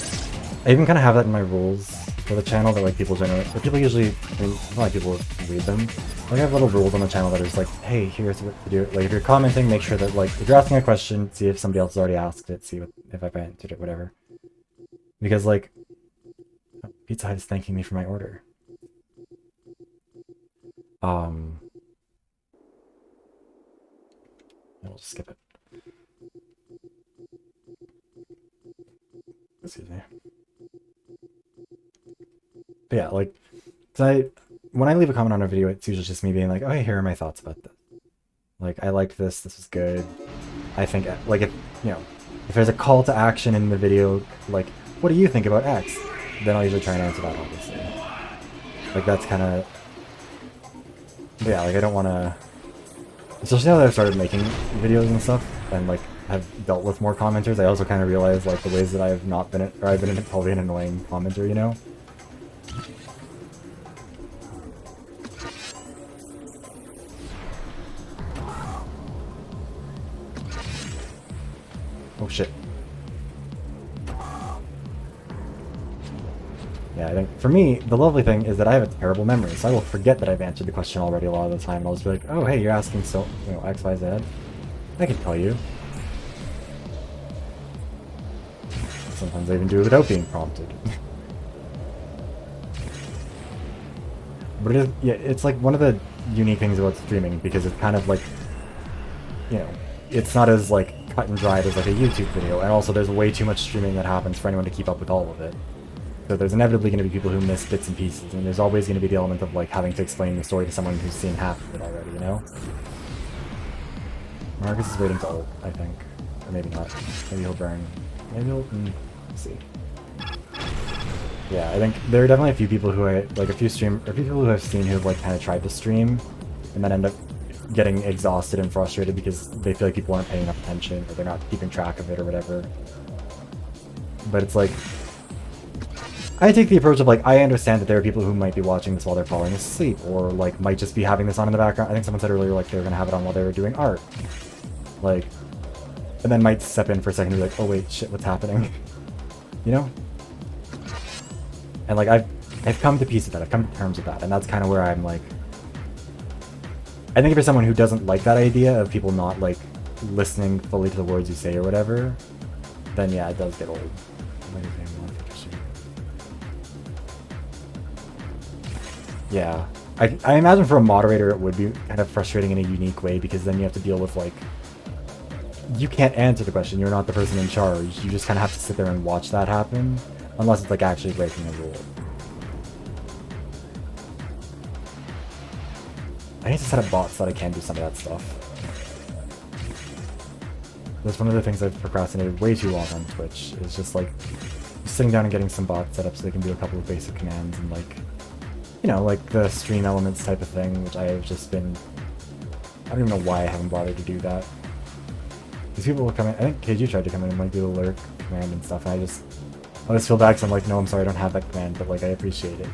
I even kind of have that in my rules for the channel that, like, people generally, so people usually, I mean, a lot of people read them. Like, I have little rules on the channel that is like, hey, here's what to do. Like, if you're commenting, make sure that, like, if you're asking a question, see if somebody else has already asked it, see what, if I've answered it, whatever. Because, like, Pizza Hut is thanking me for my order. I'll just skip it. Excuse me. But yeah, like, so when I leave a comment on a video, it's usually just me being like, oh, hey, here are my thoughts about this. Like, I liked this, this was good. I think, like, if, you know, if there's a call to action in the video, like, what do you think about X? Then I'll usually try and answer that, obviously. Like, that's kind of, yeah, like, I don't want to, especially now that I've started making videos and stuff, and, like, have dealt with more commenters, I also kind of realize, like, the ways that I have not been, or I've been probably an annoying commenter, you know? Oh shit. Yeah, I think, for me, the lovely thing is that I have a terrible memory, so I will forget that I've answered the question already a lot of the time, and I'll just be like, oh hey, you're asking so, you know, X, Y, Z. I can tell you. Sometimes I even do it without being prompted. But it is, yeah, it's like one of the unique things about streaming, because it's kind of like, you know, it's not as like cut and dried as like a YouTube video, and also there's way too much streaming that happens for anyone to keep up with all of it. So there's inevitably going to be people who miss bits and pieces, and there's always going to be the element of like having to explain the story to someone who's seen half of it already, you know? Marcus is waiting to ult, I think. Or maybe not. Maybe he'll burn. Maybe he'll... let's see. Yeah, I think there are definitely a few people who I... like a few people who I've seen who have like kind of tried to stream, and then end up getting exhausted and frustrated because they feel like people aren't paying enough attention, or they're not keeping track of it, or whatever. But it's like... I take the approach of like, I understand that there are people who might be watching this while they're falling asleep, or like might just be having this on in the background. I think someone said earlier like they were gonna have it on while they were doing art. Like, and then might step in for a second and be like, oh wait, shit, what's happening? You know? And like, I've come to peace with that, I've come to terms with that, and that's kind of where I'm like... I think if you're someone who doesn't like that idea of people not like listening fully to the words you say or whatever, then yeah, it does get old. Yeah, I imagine for a moderator it would be kind of frustrating in a unique way, because then you have to deal with like, you can't answer the question, you're not the person in charge, you just kind of have to sit there and watch that happen, unless it's like actually breaking a rule. I need to set up bots so that I can do some of that stuff. That's one of the things I've procrastinated way too long on Twitch, is just like sitting down and getting some bots set up so they can do a couple of basic commands and like you know, like the stream elements type of thing, which I've just been, I don't even know why I haven't bothered to do that. These people will come in, I think KG tried to come in and like do the lurk command and stuff, and I just feel bad because I'm like, no, I'm sorry, I don't have that command, but like I appreciate it.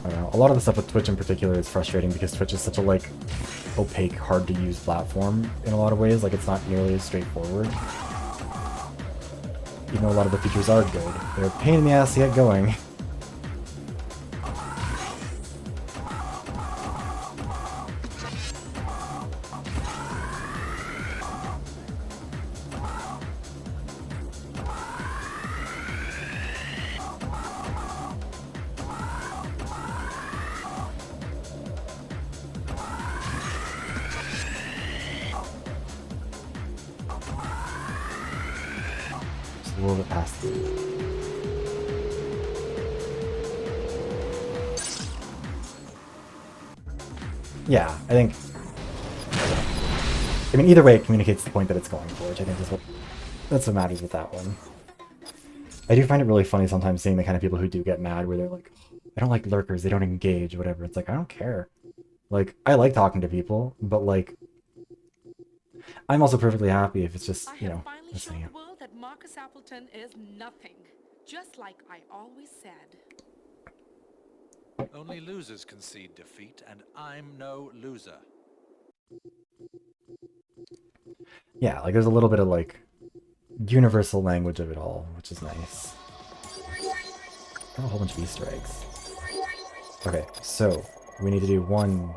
I don't know, a lot of the stuff with Twitch in particular is frustrating because Twitch is such a like opaque, hard to use platform in a lot of ways, like it's not nearly as straightforward. Even though a lot of the features are good, they're a pain in the ass to get going. A little bit past it. Yeah, I think. I mean, either way, it communicates the point that it's going for, which I think is that's what matters with that one. I do find it really funny sometimes seeing the kind of people who do get mad where they're like, I don't like lurkers, they don't engage, whatever. It's like, I don't care. Like, I like talking to people, but like, I'm also perfectly happy if it's just, you know, listening. I have finally shown the world that Marcus Appleton is nothing, just like I always said. Only losers concede defeat, and I'm no loser. Yeah, like there's a little bit of like universal language of it all, which is nice. Got a whole bunch of Easter eggs. Okay, so we need to do 1,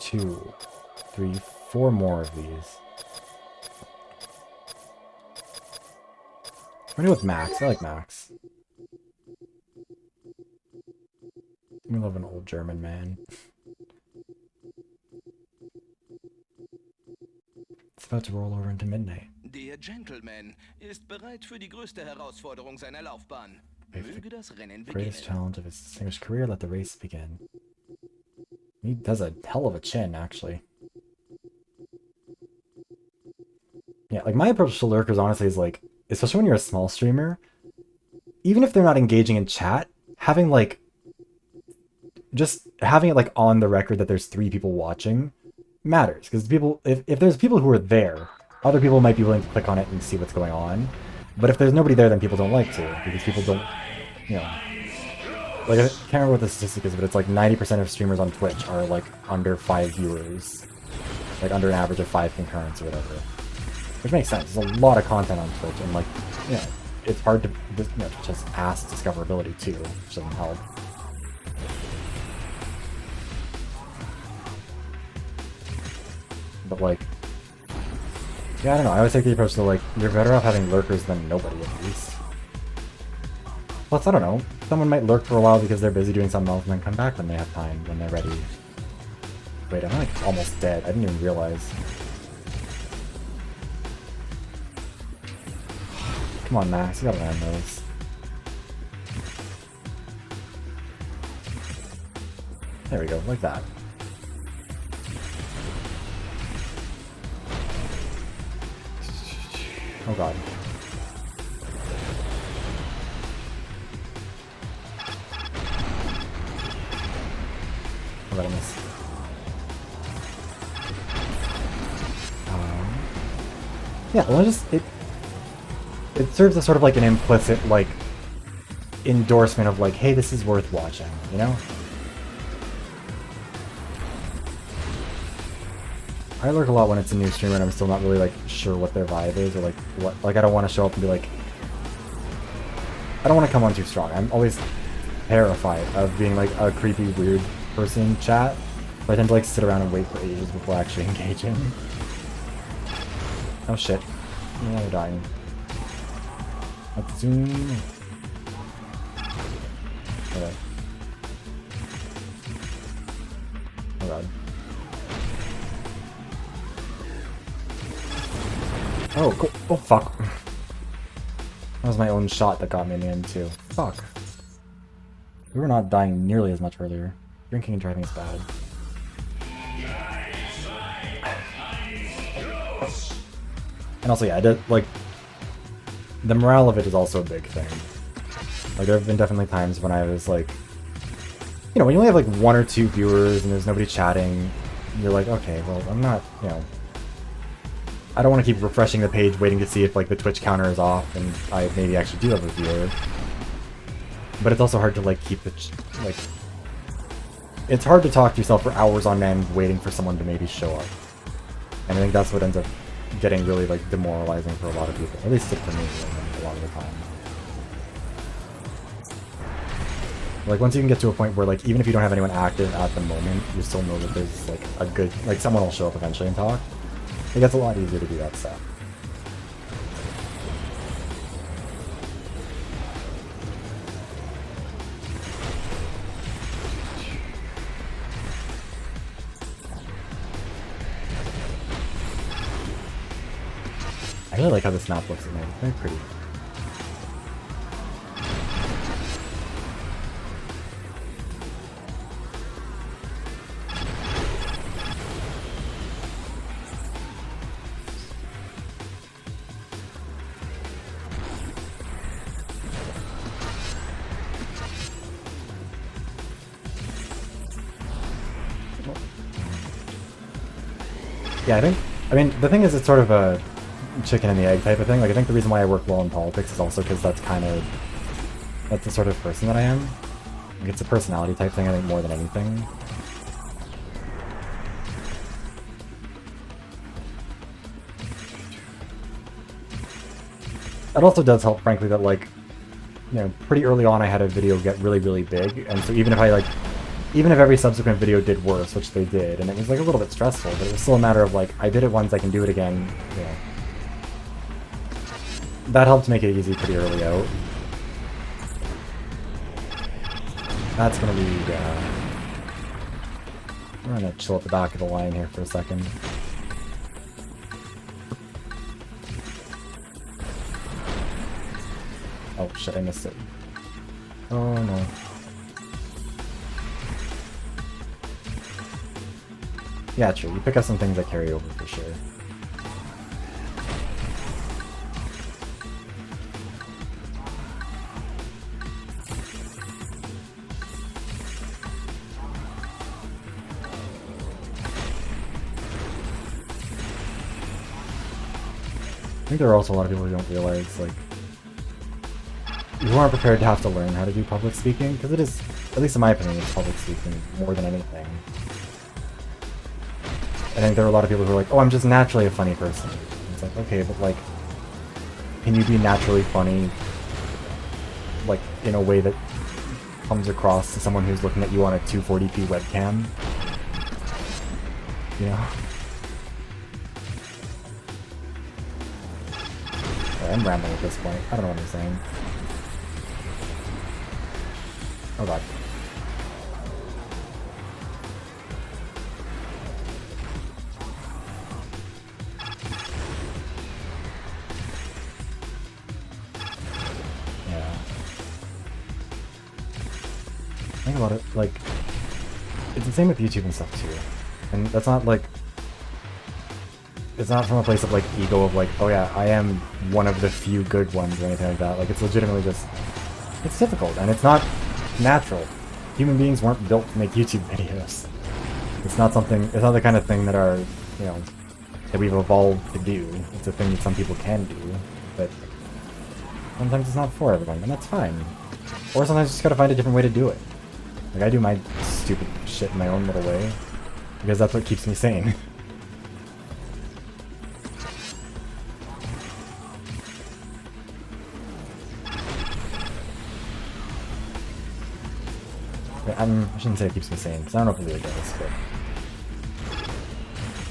2, 3, 4 more of these. I'm gonna go with Max. I like Max. We love an old German man. It's about to roll over into midnight. Der Gentleman ist bereit für die größte Herausforderung seiner Laufbahn. Möge das Rennen Greatest beginnen. challenge of his distinguished career, let the race begin. He does a hell of a chin, actually. Yeah, like my approach to lurkers honestly is like, especially when you're a small streamer, even if they're not engaging in chat, having like, just having it like on the record that there's 3 people watching matters. Because people, if there's people who are there, other people might be willing to click on it and see what's going on. But if there's nobody there, then people don't like to, because people don't, you know, like I can't remember what the statistic is, but it's like 90% of streamers on Twitch are like under 5 viewers, like under an average of 5 concurrents or whatever. Which makes sense. There's a lot of content on Twitch, and like, you know, it's hard to, you know, just ask discoverability too, which doesn't help. But like, yeah, I don't know. I always take the approach to like, you're better off having lurkers than nobody at least. Plus, I don't know. Someone might lurk for a while because they're busy doing something else and then come back when they have time, when they're ready. Wait, I'm like almost dead. I didn't even realize. Come on, Max. You gotta land those. There we go. Like that. Oh god. Oh god, I missed. Yeah, well, it serves as sort of like an implicit, like, endorsement of like, hey, this is worth watching, you know? I lurk a lot when it's a new streamer and I'm still not really like sure what their vibe is, or like what, like I don't want to show up and be like, I don't want to come on too strong. I'm always terrified of being like a creepy weird person in chat, so I tend to like sit around and wait for ages before actually engaging. Oh shit. Yeah, they're dying. Let's zoom. Okay. Oh god. Oh, cool. Oh, fuck. That was my own shot that got me in the end, too. Fuck. We were not dying nearly as much earlier. Drinking and driving is bad. And also, yeah, I did, like, the morale of it is also a big thing. Like, there have been definitely times when I was like, you know, when you only have like 1 or 2 viewers and there's nobody chatting, you're like, okay, well, I'm not, you know, I don't want to keep refreshing the page waiting to see if like the Twitch counter is off and I maybe actually do have a viewer. But it's also hard to like keep the, like, it's hard to talk to yourself for hours on end waiting for someone to maybe show up. And I think that's what ends up getting really like demoralizing for a lot of people. At least for me a lot of the time. Like once you can get to a point where like even if you don't have anyone active at the moment, you still know that there's like a good, like someone will show up eventually and talk. It gets a lot easier to do that stuff. I really like how this map looks at night. It's very pretty. Yeah, I mean, the thing is, it's sort of a chicken and the egg type of thing. Like, I think the reason why I work well in politics is also because that's the sort of person that I am. Like, it's a personality type thing, I think, more than anything. It also does help, frankly, that, like, you know, pretty early on I had a video get really, really big, and so even if every subsequent video did worse, which they did, and it was like a little bit stressful, but it was still a matter of like, I did it once, I can do it again, you know. That helped make it easy pretty early out. That's gonna be, we're gonna chill at the back of the line here for a second. Oh shit, I missed it. Oh no. Yeah, true. You pick up some things that carry over for sure. I think there are also a lot of people who don't realize, like, who aren't prepared to have to learn how to do public speaking, because it is, at least in my opinion, it's public speaking more than anything. I think there are a lot of people who are like, oh, I'm just naturally a funny person. It's like, okay, but like, can you be naturally funny, like, in a way that comes across to someone who's looking at you on a 240p webcam? You know? I'm rambling at this point. I don't know what I'm saying. Oh god. Yeah. Think about it, like, it's the same with YouTube and stuff too. And that's not like, it's not from a place of like ego of like, oh yeah, I am one of the few good ones or anything like that. Like, it's legitimately just, it's difficult and it's not natural. Human beings weren't built to make YouTube videos. It's not something, it's not the kind of thing that are, you know, that we've evolved to do. It's a thing that some people can do, but sometimes it's not for everyone, and that's fine. Or sometimes you just gotta find a different way to do it. Like, I do my stupid shit in my own little way, because that's what keeps me sane. I shouldn't say it keeps me sane, because I don't know if it really does, but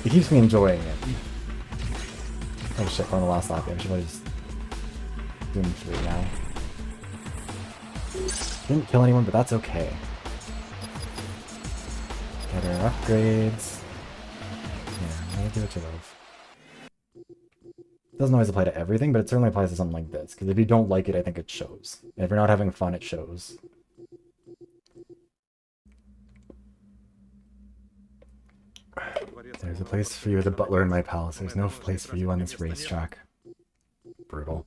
it keeps me enjoying it. Oh shit, we're on the last lap. I should probably just do them 3 now. Didn't kill anyone, but that's okay. Get our upgrades. Yeah, I'll give it to love. It doesn't always apply to everything, but it certainly applies to something like this, because if you don't like it, I think it shows. And if you're not having fun, it shows. There's a place for you, the butler in my palace. There's no place for you on this racetrack. Brutal.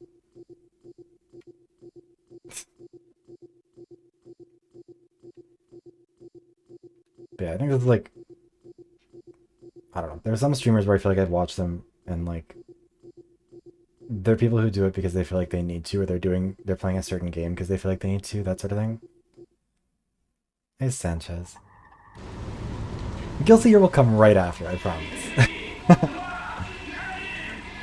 But yeah, I think it's like, I don't know. There are some streamers where I feel like I'd watch them and like, there are people who do it because they feel like they need to, or they're playing a certain game because they feel like they need to, that sort of thing. Hey, Sanchez. Guilty Year will come right after, I promise.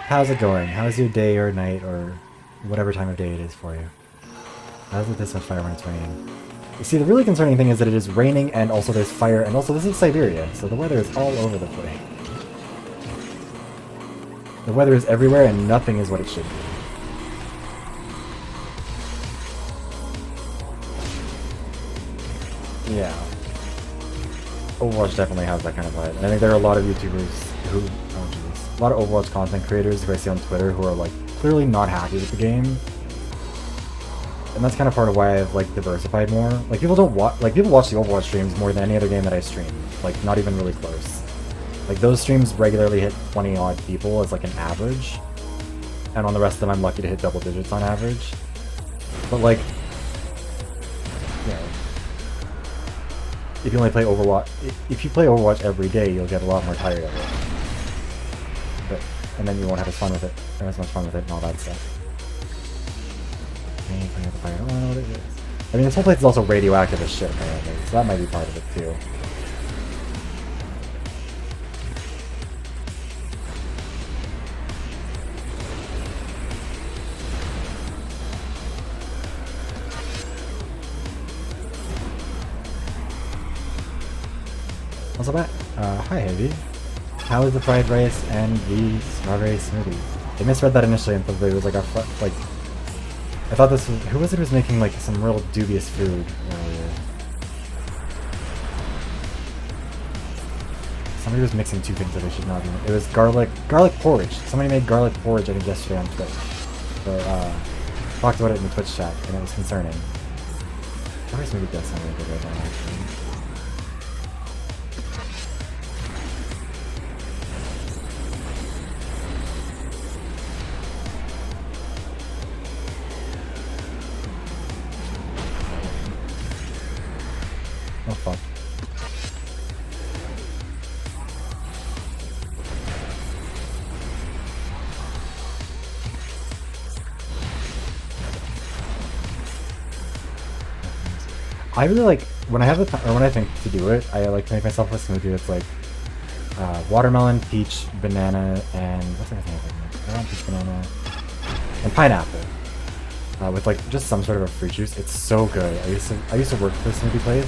How's it going? How's your day or night or whatever time of day it is for you? How is it this much fire when it's raining? You see, the really concerning thing is that it is raining and also there's fire, and also this is Siberia, so the weather is all over the place. The weather is everywhere and nothing is what it should be. Yeah. Overwatch definitely has that kind of vibe. And I think there are a lot of YouTubers who, oh jeez, a lot of Overwatch content creators who I see on Twitter who are like clearly not happy with the game. And that's kind of part of why I've like diversified more. Like people don't watch, like people watch the Overwatch streams more than any other game that I stream. Like not even really close. Like those streams regularly hit 20 odd people as like an average. And on the rest of them I'm lucky to hit double digits on average. But like, you know, if you only play Overwatch, if you play Overwatch every day, you'll get a lot more tired of it. But, and then you won't have as fun with it, or as much fun with it, and all that stuff. I don't know what it is. I mean, this whole place is also radioactive as shit, apparently, so that might be part of it too. Also back. Hi Heavy. How is the fried rice and the strawberry smoothie? I misread that initially and thought it was like a like. I thought this was, who was it who was making like some real dubious food earlier? Somebody was mixing two things that they should not be. It was garlic porridge. Somebody made garlic porridge I think yesterday on Twitch. So talked about it in the Twitch chat and it was concerning. Strawberry smoothie does sound really good right now actually. Oh fuck. I really like when I have the time, or when I think to do it. I like to make myself a smoothie that's like watermelon, peach, banana, and what's the other thing I like? Watermelon, peach, banana, and pineapple. With like just some sort of a fruit juice. It's so good. I used to work for a smoothie place,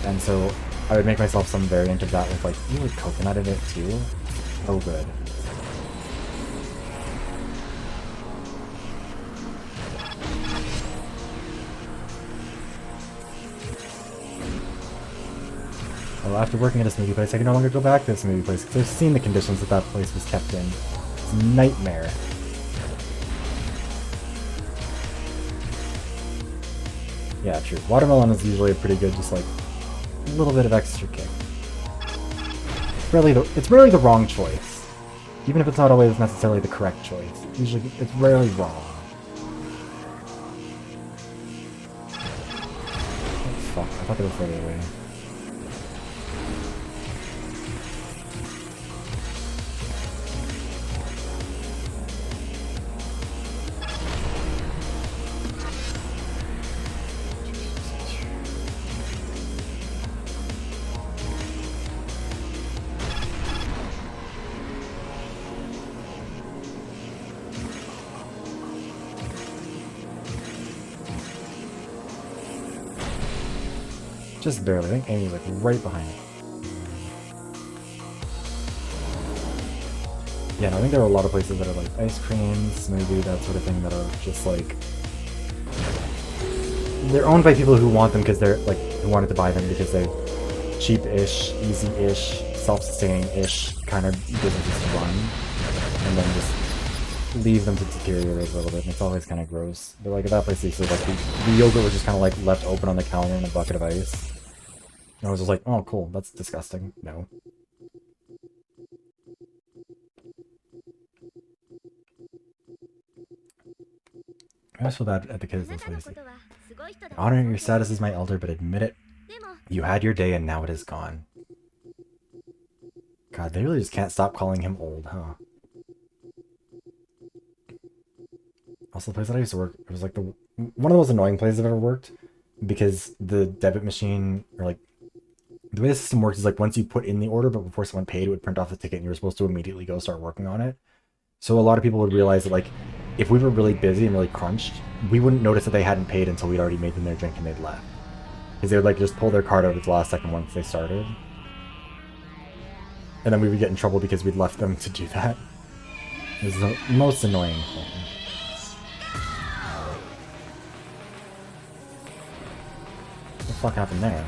and so I would make myself some variant of that with like usually coconut in it too. So good. Well, after working at a smoothie place, I can no longer go back to the smoothie place because I've seen the conditions that that place was kept in. It's a nightmare. Yeah, true. Watermelon is usually a pretty good, just like, a little bit of extra kick. It's rarely the wrong choice. Even if it's not always necessarily the correct choice. Usually, it's rarely wrong. Oh, fuck. I thought they were further away. Just barely. I think Amy's like right behind it. Yeah, no, I think there are a lot of places that are like ice cream, smoothie, that sort of thing that are just like... They're owned by people who want them because they're like, who wanted to buy them because they're cheap-ish, easy-ish, self-sustaining-ish kind of businesses to run. And then just leave them to deteriorate a little bit, and it's always kind of gross. But like at that place, they said like the yogurt was just kind of like left open on the counter in a bucket of ice. And I was just like, oh cool, that's disgusting. No. I always feel bad at the kids this place. Honoring your status as my elder, but admit it You had your day and now it is gone. God, they really just can't stop calling him old, huh? Also, the place that I used to work, it was like one of the most annoying places I've ever worked, because the debit machine, or like, the way the system works is like once you put in the order, but before someone paid, it would print off the ticket and you were supposed to immediately go start working on it. So a lot of people would realize that like, if we were really busy and really crunched, we wouldn't notice that they hadn't paid until we'd already made them their drink and they'd left. Because they would like just pull their card out at the last second once they started. And then we would get in trouble because we'd left them to do that. It was the most annoying thing. What the fuck happened there?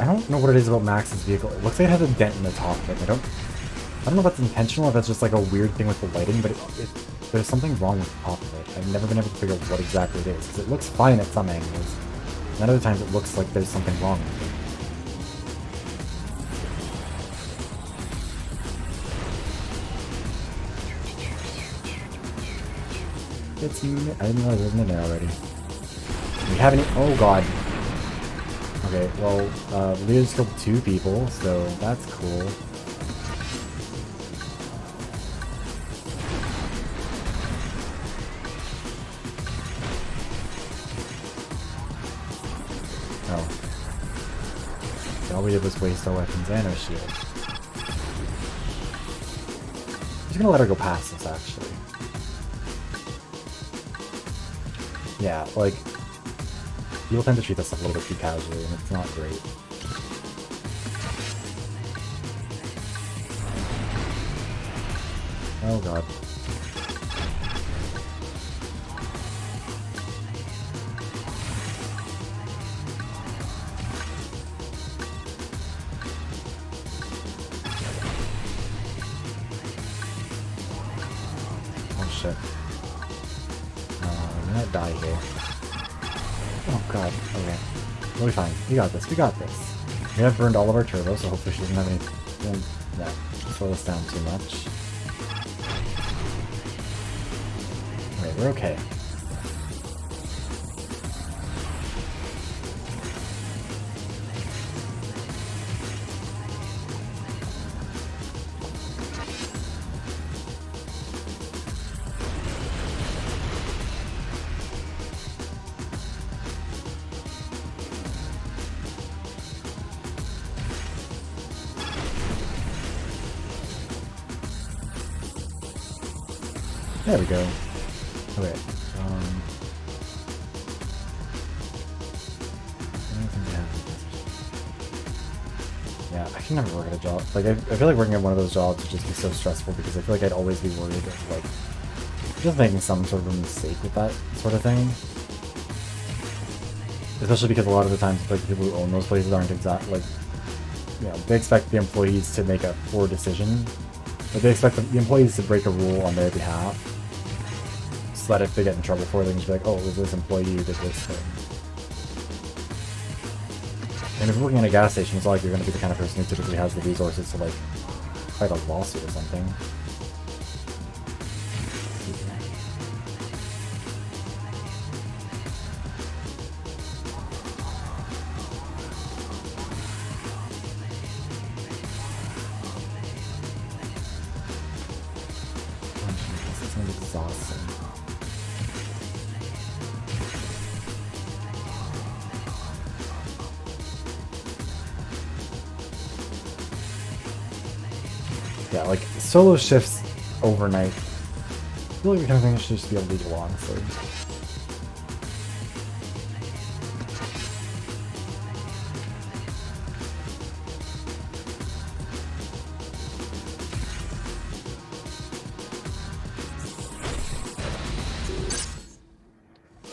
I don't know what it is about Max's vehicle. It looks like it has a dent in the top of it. I don't know if that's intentional or if that's just like a weird thing with the lighting, but there's something wrong with the top of it. I've never been able to figure out what exactly it is, because it looks fine at some angles, and at other times it looks like there's something wrong with it. It's me. I didn't realize it wasn't in there already. We haven't. Oh god. Okay, well, Leah just killed 2 people, so that's cool. Oh. So all we did was waste our weapons and our shield. I'm just gonna let her go past us, actually. Yeah, like, people tend to treat this stuff a little bit too casually, and it's not great. Oh god. Oh shit. We might die here. Oh god, okay. We'll be fine. We got this, we got this. We have burned all of our turbos, so hopefully she doesn't have any... Yeah, slow us down too much. Okay, we're okay. There we go. Okay. Yeah, I can never work at a job. Like, I feel like working at one of those jobs would just be so stressful because I feel like I'd always be worried of, like, just making some sort of a mistake with that sort of thing. Especially because a lot of the times, like, the people who own those places aren't like, you know, they expect the employees to make a poor decision. But they expect the employees to break a rule on their behalf. So that if they get in trouble for it, they can just be like, oh, it was this employee who did this thing. And if you're working in a gas station, it's not like you're going to be the kind of person who typically has the resources to, like, fight a lawsuit or something. This is exhausting. Yeah, like, solo shifts overnight. I feel like the kind of thing that should just be illegal, honestly.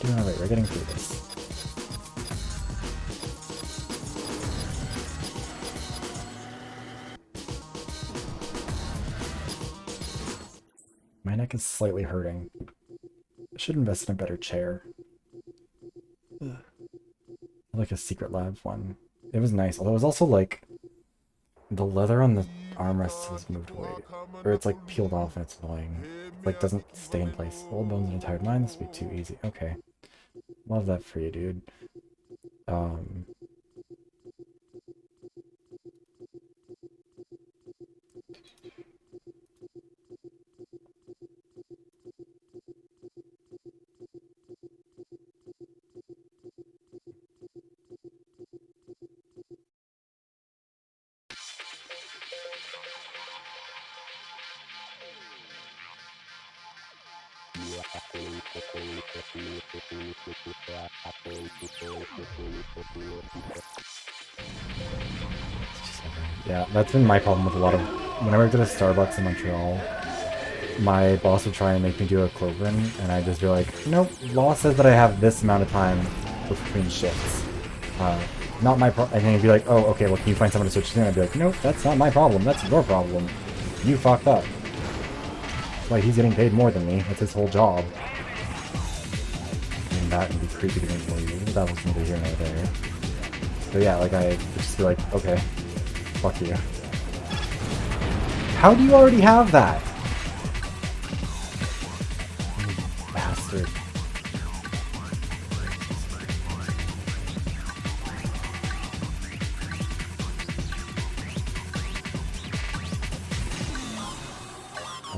Doing alright, we're getting through this. My neck is slightly hurting. I should invest in a better chair. like a secret lab one. It was nice, although it was also like the leather on the armrests has moved away, or it's like peeled off and it's annoying. It, like doesn't stay in place. Old bones and a tired mind. This would be too easy. Okay, love that for you, dude. Yeah, that's been my problem with a lot of... When I worked at a Starbucks in Montreal, my boss would try and make me do a cloven, and I'd just be like, nope, law says that I have this amount of time between shifts. Not my problem. And then he'd be like, oh, okay, well, can you find someone to switch to? And I'd be like, nope, that's not my problem. That's your problem. You fucked up. That's why he's getting paid more than me. That's his whole job. And that would be creepy to me for you. That was neither here nor there. So yeah, like, I would just be like, okay, fuck you. How do you already have that? You bastard.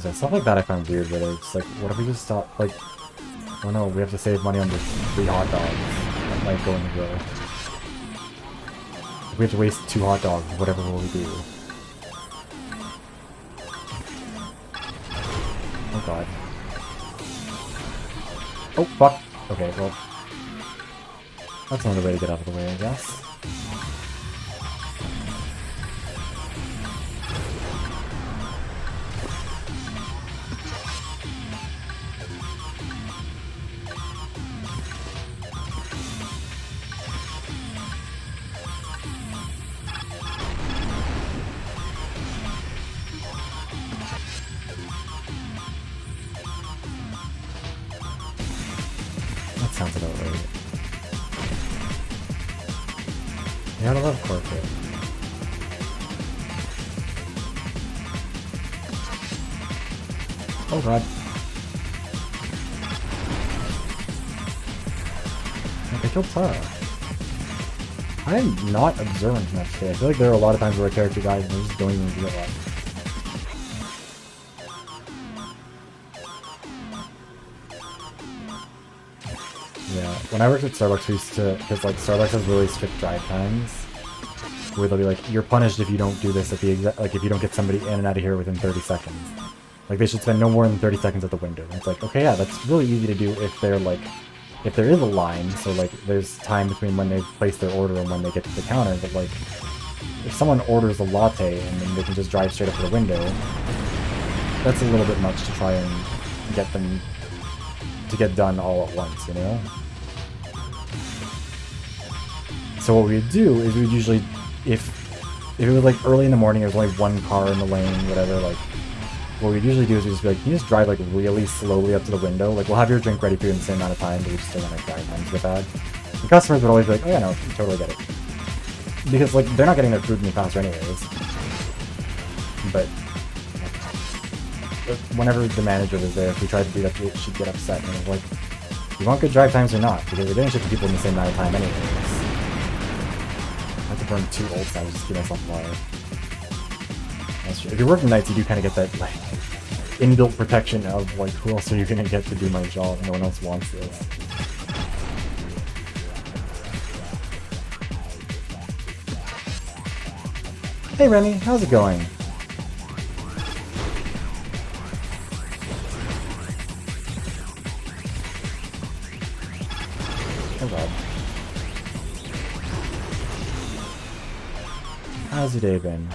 So stuff like that I find weird, but it's like, what if we just stop, like, oh no, we have to save money on the 3 hot dogs that might go in the grill. If we have to waste 2 hot dogs, whatever will we do? Oh god. Oh, fuck! Okay, well, that's another way to get out of the way, I guess. That sounds about right. You gotta love corporate. Oh god. They killed Tara. I'm not observant enough today. I feel like there are a lot of times where a character dies and I just don't even realize. Yeah, when I worked at Starbucks, we used to, because like Starbucks has really strict drive times, where they'll be like, you're punished if you don't do this at the exact, like if you don't get somebody in and out of here within 30 seconds. Like they should spend no more than 30 seconds at the window. And it's like, okay, yeah, that's really easy to do if they're like, if there is a line, so like there's time between when they place their order and when they get to the counter, but like, if someone orders a latte and then they can just drive straight up to the window, that's a little bit much to try and get them to get done all at once, you know? So what we'd do is we'd usually, if it was like early in the morning, there's only one car in the lane, whatever, like, what we'd usually do is we'd just be like, can you just drive like really slowly up to the window? Like, we'll have your drink ready for you in the same amount of time, but we just don't want to drive times get bad. And customers would always be like, oh yeah, no, I totally get it. Because like, they're not getting their food any faster anyways. But whenever the manager was there, if we tried to do that, she'd get upset, and it was like, you want good drive times or not? Because we're getting shit to people in the same amount of time anyways. I have to burn 2 old sounds just to keep myself alive. That's true. If you're working nights, you do kind of get that, like, inbuilt protection of, like, who else are you going to get to do my job? No one else wants this. Hey Remy, how's it going? Oh god. How's your day been?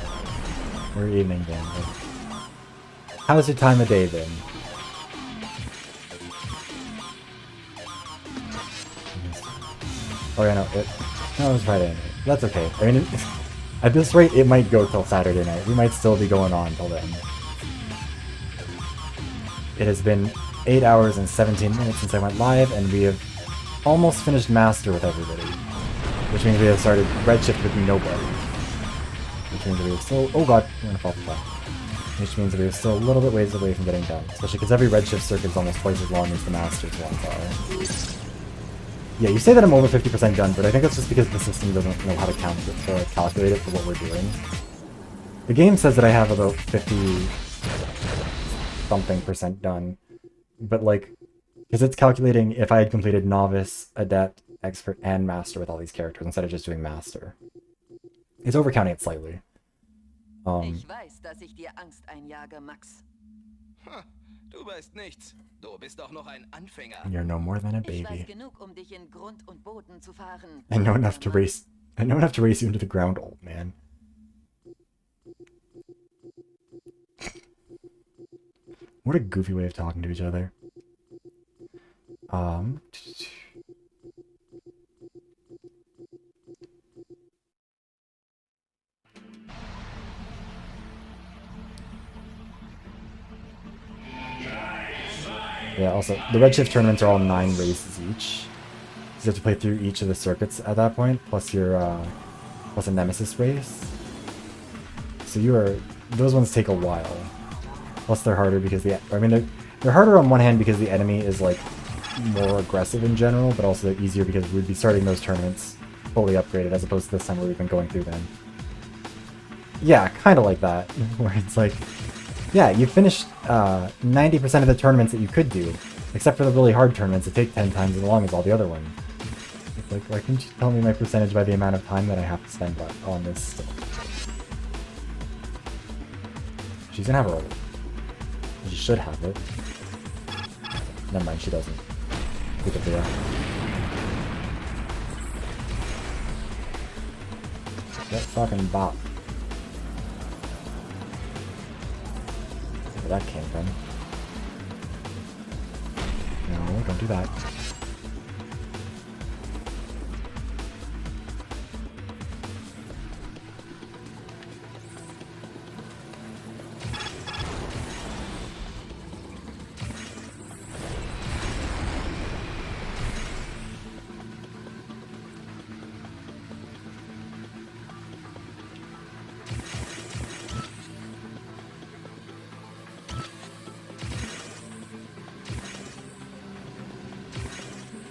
Or evening been? How's your time of day been? Oh yeah, no, it was Friday night. That's okay. I mean, at this rate, it might go till Saturday night. We might still be going on till then. It has been 8 hours and 17 minutes since I went live, and we have almost finished Master with everybody. which means we have started Redshift with nobody. Which means that we are still... Oh god, we're gonna fall from that. Which means that we are still a little bit ways away from getting done. Especially because every Redshift circuit is almost twice as long as the Masters ones are. Yeah, you say that I'm over 50% done, but I think that's just because the system doesn't know how to count it, or calculate it for what we're doing. The game says that I have about 50-something% done, but like, because it's calculating if I had completed Novice, Adept, Expert, and Master with all these characters instead of just doing Master. It's overcounting it slightly. Ich weiß, dass ich dir Angst einjage, Max. Du weißt nichts. Du bist doch noch ein Anfänger. You're no more than a Ich weiß baby. genug, um dich in Grund und Boden zu fahren. I know enough to race you into the ground, old man. What a goofy way of talking to each other. Yeah, also, the Redshift tournaments are all 9 races each. So you have to play through each of the circuits at that point, plus your, plus a Nemesis race. So those ones take a while. Plus they're harder because they're harder on one hand because the enemy is, like, more aggressive in general, but also they're easier because we'd be starting those tournaments fully upgraded as opposed to this time where we've been going through them. Yeah, kind of like that, where it's like, yeah, you finished 90% of the tournaments that you could do, except for the really hard tournaments that take 10 times as long as all the other ones. It's like, why couldn't you tell me my percentage by the amount of time that I have to spend on this stuff? She's gonna have a roll. She should have it. Never mind, she doesn't. Look at the that fucking bot. Where that came from. No, don't do that.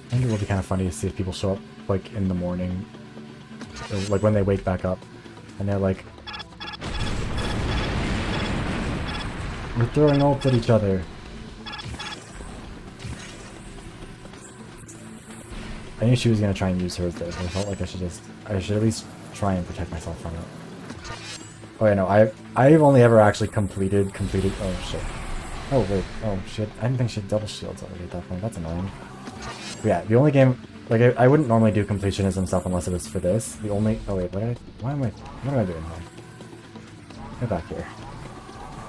I think it will be kind of funny to see if people show up, like, in the morning, or, like, when they wake back up, and they're like, we're throwing ults at each other. I knew she was going to try and use hers there, but I felt like I should at least try and protect myself from it. Oh yeah, no, I've only ever actually completed, oh shit. Oh wait, oh shit, I didn't think she had double shields already at that point, that's annoying. But yeah, the only game, like, I wouldn't normally do completionism stuff unless it was for this. The only, oh wait, what am I doing here? Get back here.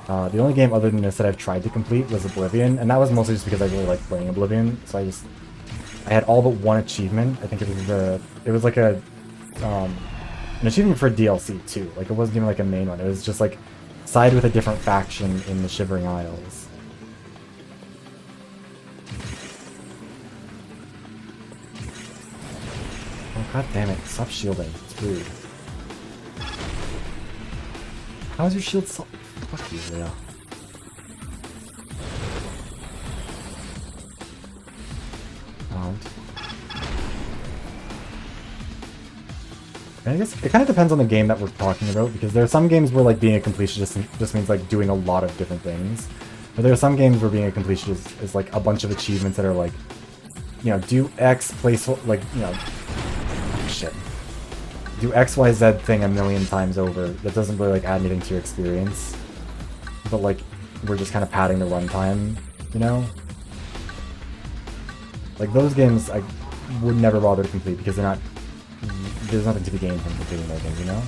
The only game other than this that I've tried to complete was Oblivion, and that was mostly just because I really liked playing Oblivion, so I had all but one achievement. I think it was like an achievement for DLC too, like it wasn't even like a main one, it was just like, side with a different faction in the Shivering Isles. Oh god damn it, stop shielding, it's rude. How is your shield so... Fuck you, Leah. I guess it kind of depends on the game that we're talking about, because there are some games where like being a completionist just means like doing a lot of different things. But there are some games where being a completionist is like a bunch of achievements that are like, you know, do X place, like, you know, shit. Do XYZ thing a million times over. That doesn't really like add anything to your experience. But like, we're just kind of padding the runtime, you know? Like those games I would never bother to complete because they're not, there's nothing to be gained from completing those games, you know?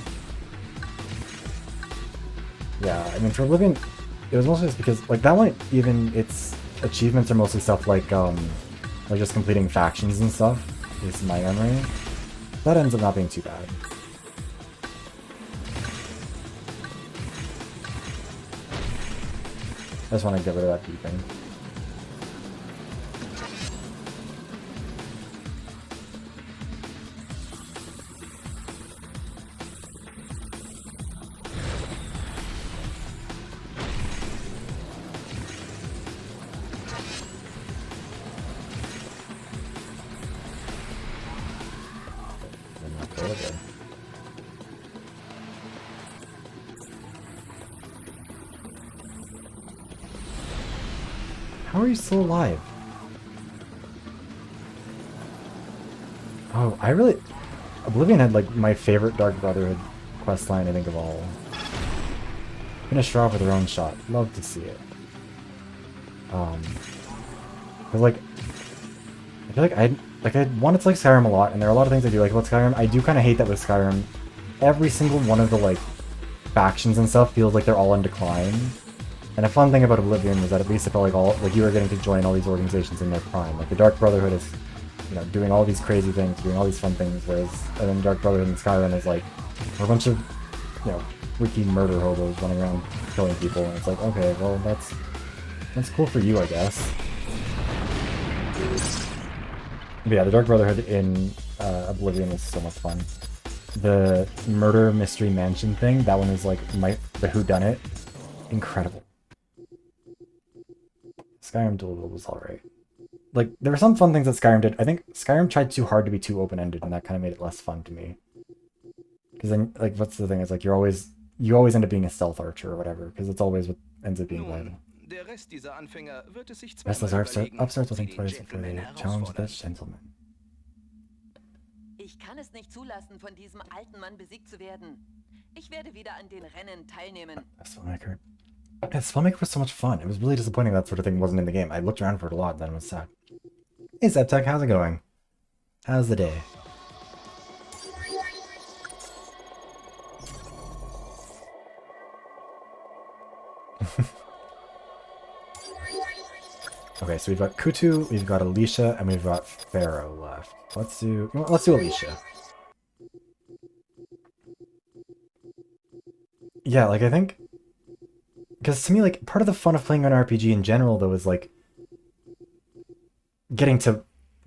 Yeah, I mean for Oblivion, it was mostly just because, like that one, even its achievements are mostly stuff like just completing factions and stuff, at least in my memory. That ends up not being too bad. I just want to get rid of that beeping. good. How are you still alive? Oh, I really... Oblivion had like my favorite Dark Brotherhood questline I think of all. Finish her off with her own shot. Love to see it. Cause like I feel like I wanted to like Skyrim a lot, and there are a lot of things I do like about Skyrim. I do kind of hate that with Skyrim, every single one of the like factions and stuff feels like they're all in decline. And a fun thing about Oblivion was that at least it felt like all like you were getting to join all these organizations in their prime. Like the Dark Brotherhood is, you know, doing all these crazy things, doing all these fun things, whereas and then Dark Brotherhood in Skyrim is like a bunch of, you know, wiki murder hobos running around killing people, and it's like, okay, well that's cool for you, I guess. But yeah, the Dark Brotherhood in Oblivion was so much fun. The murder mystery mansion thing, that one was like the whodunit, incredible. Skyrim Duel was alright. Like, there were some fun things that Skyrim did. I think Skyrim tried too hard to be too open-ended, and that kind of made it less fun to me. Because then, like, what's the thing? It's like you always end up being a stealth archer or whatever, because it's always what ends up being vital. Restless upstarts will think twice before they challenge this gentleman. Ich kann es nicht zulassen, von diesem alten Mann besiegt zu werden. Ich werde wieder an den Rennen teilnehmen. Spellmaker. Yeah, Spellmaker was so much fun. It was really disappointing that sort of thing wasn't in the game. I looked around for it a lot, and then it was sad. Hey Zeptech, how's it going? How's the day? Okay, so we've got Kutu, we've got Alicia, and we've got Pharaoh left. Let's do Alicia. Yeah, like I think, because to me, like part of the fun of playing an RPG in general, though, is like getting to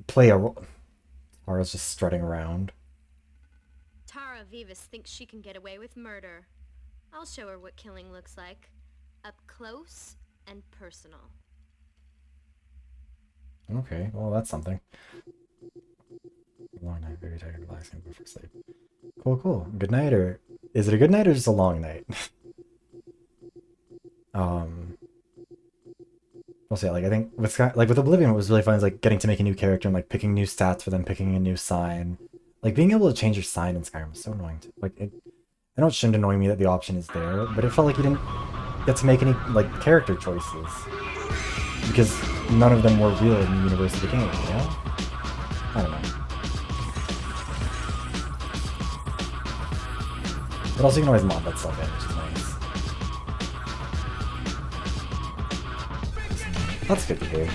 play a role. Tara's just strutting around. Tara Vivas thinks she can get away with murder. I'll show her what killing looks like. Up close and personal. Okay, well that's something. Long night, very tired, relaxing before sleep. Cool. Good night, or is it a good night or just a long night? We'll see. Like I think with Oblivion, what was really fun is like getting to make a new character and like picking new stats for them, picking a new sign. Like being able to change your sign in Skyrim is so annoying. Like I know it shouldn't annoy me that the option is there, but it felt like you didn't get to make any like character choices because none of them were real in the universe of the game. You know? I don't know. But also you can always mod that stuff in, which is nice. That's good to hear.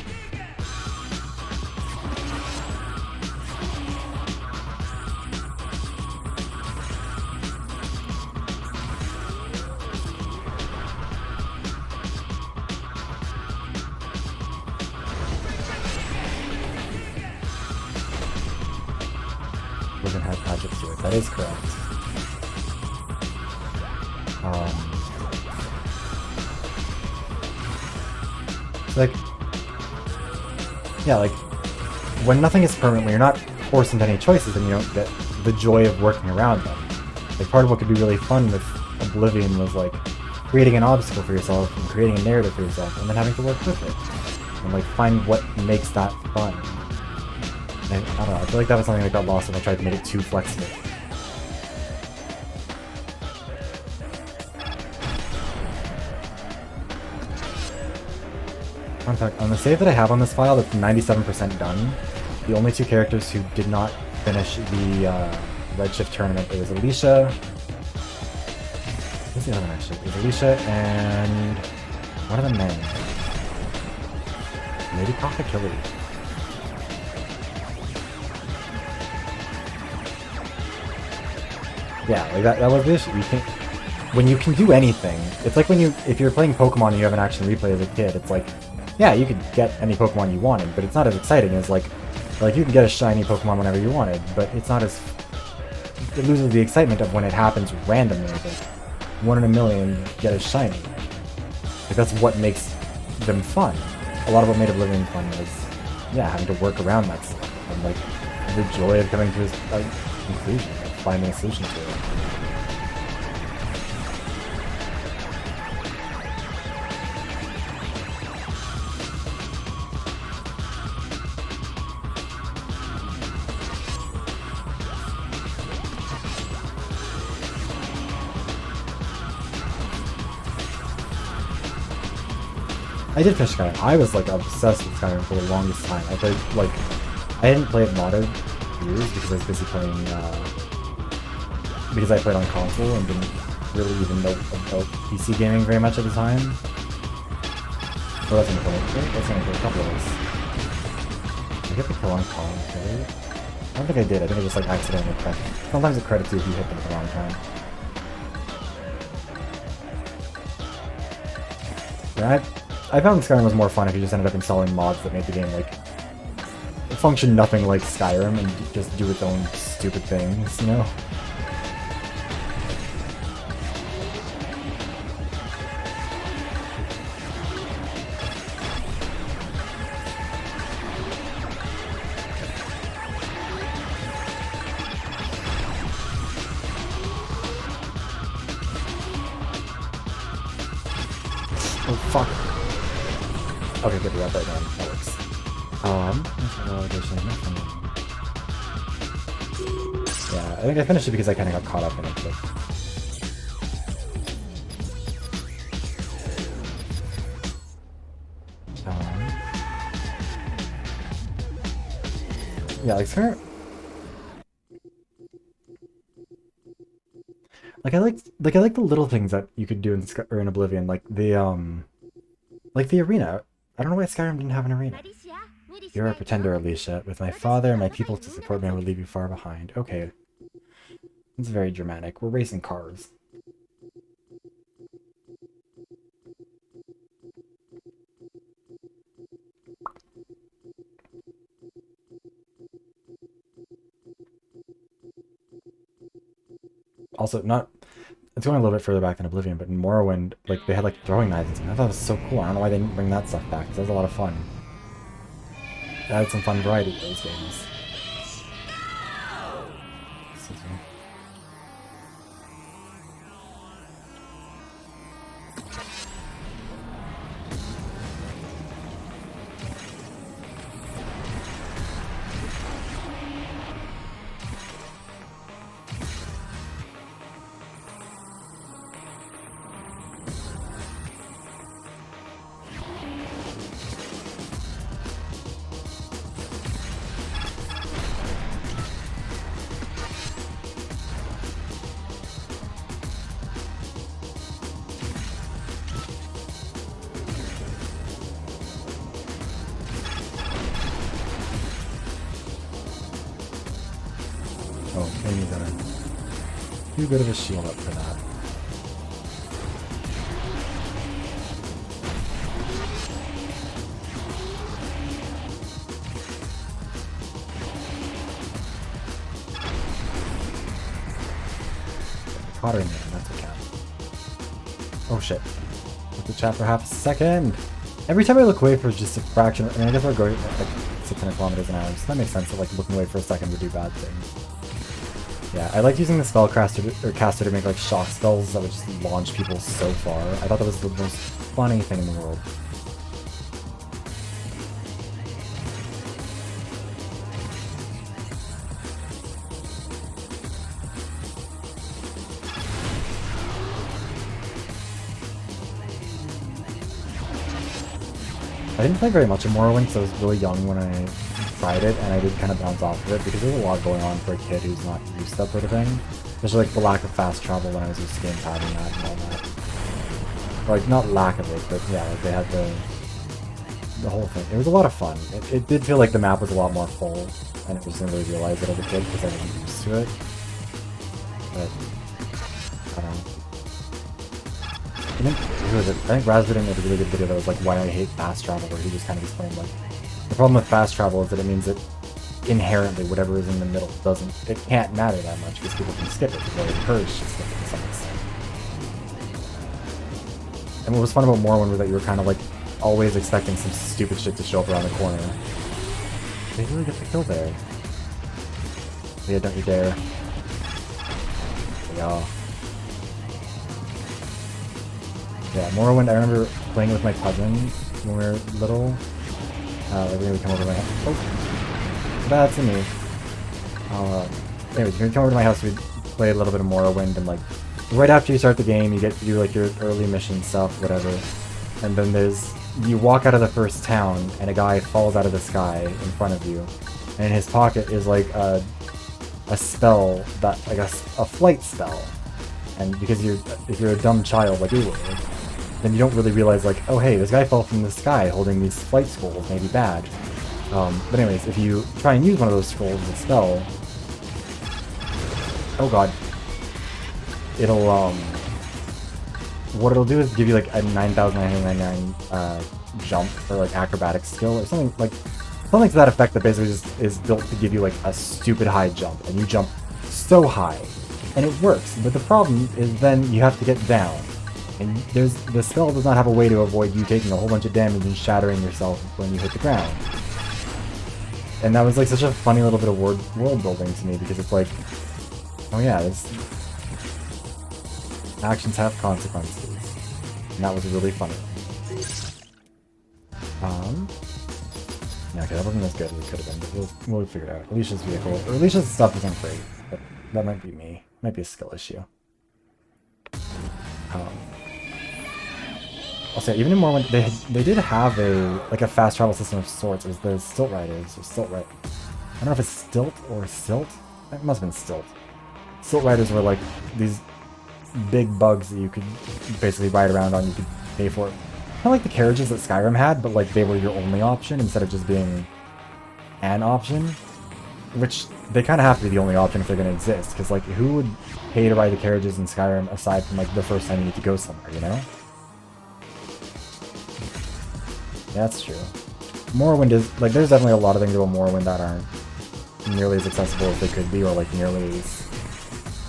We're gonna have projects to it. That is correct. Like, yeah, like, when nothing is permanently, you're not forced into any choices, and you don't get the joy of working around them. Like, part of what could be really fun with Oblivion was, like, creating an obstacle for yourself, and creating a narrative for yourself, and then having to work with it. And, like, find what makes that fun. And, I don't know, I feel like that was something that got lost if I tried to make it too flexible. Fun fact, on the save that I have on this file that's 97% done, the only two characters who did not finish the Redshift tournament, it was Alicia. What's the other one actually? It was Alicia and one of the men. Maybe Kakakili. Yeah, like that was the issue. When you can do anything, it's like if you're playing Pokemon and you have an action replay as a kid, it's like, yeah, you could get any Pokemon you wanted, but it's not as exciting as like you can get a shiny Pokemon whenever you wanted, but it's not as, it loses the excitement of when it happens randomly, like 1 in a million get a shiny. Like that's what makes them fun. A lot of what made Oblivion fun was, yeah, having to work around that stuff, and like the joy of coming to a conclusion. finding a solution to it. I did finish Skyrim. I was like obsessed with Skyrim for the longest time. I played like I didn't play it modded years because I was busy playing because I played on console and didn't really even know about PC gaming very much at the time. So that's gonna play. That's gonna play a couple of those. I get the kill on Colin, right? I don't think I did. I think I just like accidentally pressed. Sometimes it credits you if you hit them at the wrong time. Yeah, I found Skyrim was more fun if you just ended up installing mods that made the game like function nothing like Skyrim and just do its own stupid things, you know? Oh fuck. Okay, good, we got that done. That works. Yeah, I think I finished it because I kind of got caught up in it. But... yeah, like Skyrim. Like I like the little things that you could do in Oblivion, like the arena. I don't know why Skyrim didn't have an arena. You're a pretender, Alicia. With my father and my people to support me, I would leave you far behind. Okay. It's very dramatic. We're racing cars. Also, it's going a little bit further back than Oblivion, but in Morrowind, like, they had, like, throwing knives and stuff. I thought it was so cool. I don't know why they didn't bring that stuff back, because that was a lot of fun. It added some fun variety to those games. Excuse me. Oh, maybe you gotta do a bit of a shield up for that. Caught her in there, that's okay. Oh shit. Look the chat for half a second! Every time I look away for just a fraction, I mean I guess we're going like 600 kilometers an hour, so that makes sense that like looking away for a second would do bad things. Yeah, I like using the caster to make like shock spells that would just launch people so far. I thought that was the most funny thing in the world. I didn't play very much of Morrowind, so I was really young when I tried it, and I did kind of bounce off of it because there's a lot going on for a kid who's not used to that sort of thing. Especially like the lack of fast travel when I was used to games having that and all that. Or, like, not lack of it, but yeah, like they had the whole thing. It was a lot of fun. It did feel like the map was a lot more full, and I just didn't really realize it as a kid because I wasn't used to it. But, I don't know. I think Raspberry made a really good video that was like why I hate fast travel, where he just kind of explained like the problem with fast travel is that it means that inherently whatever is in the middle it can't matter that much because people can skip it, because they're encouraged to skip it to some extent. And what was fun about Morrowind was that you were kind of like always expecting some stupid shit to show up around the corner. They really get the kill there. Yeah, don't you dare. Yeah. Yeah, Morrowind, I remember playing with my cousin when we were little. Like when we come over to my house. Oh! That's me. Anyways, when you come over to my house, we'd play a little bit of Morrowind, and like, right after you start the game, you get to do like your early mission stuff, whatever. And then you walk out of the first town, and a guy falls out of the sky in front of you. And in his pocket is like a spell that, I guess, a flight spell. And because if you're a dumb child like we were, then you don't really realize like, oh hey, this guy fell from the sky holding these flight scrolls, maybe bad. But anyways, if you try and use one of those scrolls as a spell, oh god, what it'll do is give you like a 9,999 jump or like acrobatics skill or something to that effect, that basically just is built to give you like a stupid high jump, and you jump so high, and it works. But the problem is then you have to get down, and the spell does not have a way to avoid you taking a whole bunch of damage and shattering yourself when you hit the ground. And that was like such a funny little bit of world building to me, because it's like, oh yeah, actions have consequences, and that was really funny. Yeah, okay, that wasn't as good as it could have been, but we'll figure it out. Alicia's vehicle, or Alicia's stuff isn't great, but that might be me. Might be a skill issue. I'll say, even in Morrowind, they did have a fast travel system of sorts. It was the Stilt Riders, or Stilt Riders. I don't know if it's Stilt or Silt. It must have been Stilt. Stilt Riders were like these big bugs that you could basically ride around on. You could pay for it. Kind of like the carriages that Skyrim had, but like they were your only option instead of just being an option. Which they kind of have to be the only option if they're going to exist, because like who would pay to ride the carriages in Skyrim aside from like the first time you need to go somewhere, you know? Yeah, that's true. Morrowind is like, there's definitely a lot of things about Morrowind that aren't nearly as accessible as they could be, or like nearly as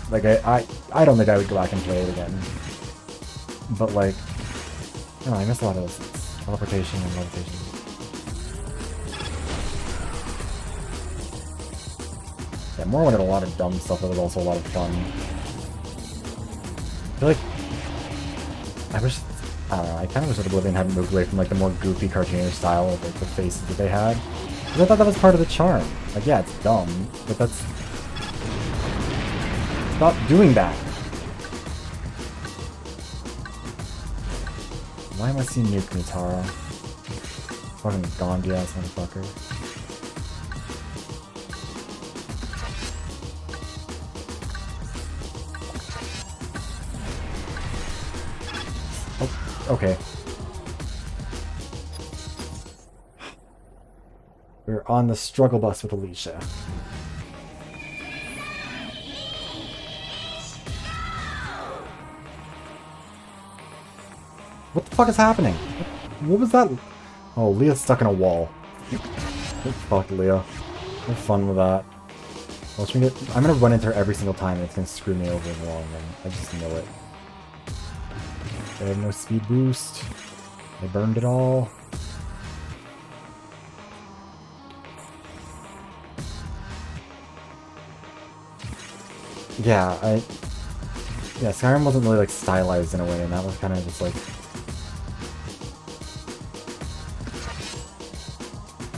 like I don't think I would go back and play it again. But like, no, I missed a lot of those things. Teleportation and levitation. Yeah, Morrowind had a lot of dumb stuff that was also a lot of fun. I feel like I don't know, I kind of wish that Oblivion hadn't moved away from like the more goofy cartoonish style of like the faces that they had. Because I thought that was part of the charm. Like, yeah, it's dumb, but stop doing that. Why am I seeing Nuke Nutara? Fucking Gandhi ass motherfucker. Oh, okay. We're on the struggle bus with Alicia. What the fuck is happening? What was that? Oh, Leah's stuck in a wall. Fuck Leah. Have fun with that. Watch me I'm gonna run into her every single time and it's gonna screw me over in the long run. I just know it. I have no speed boost. I burned it all. Yeah, Skyrim wasn't really like stylized in a way, and that was kind of just like,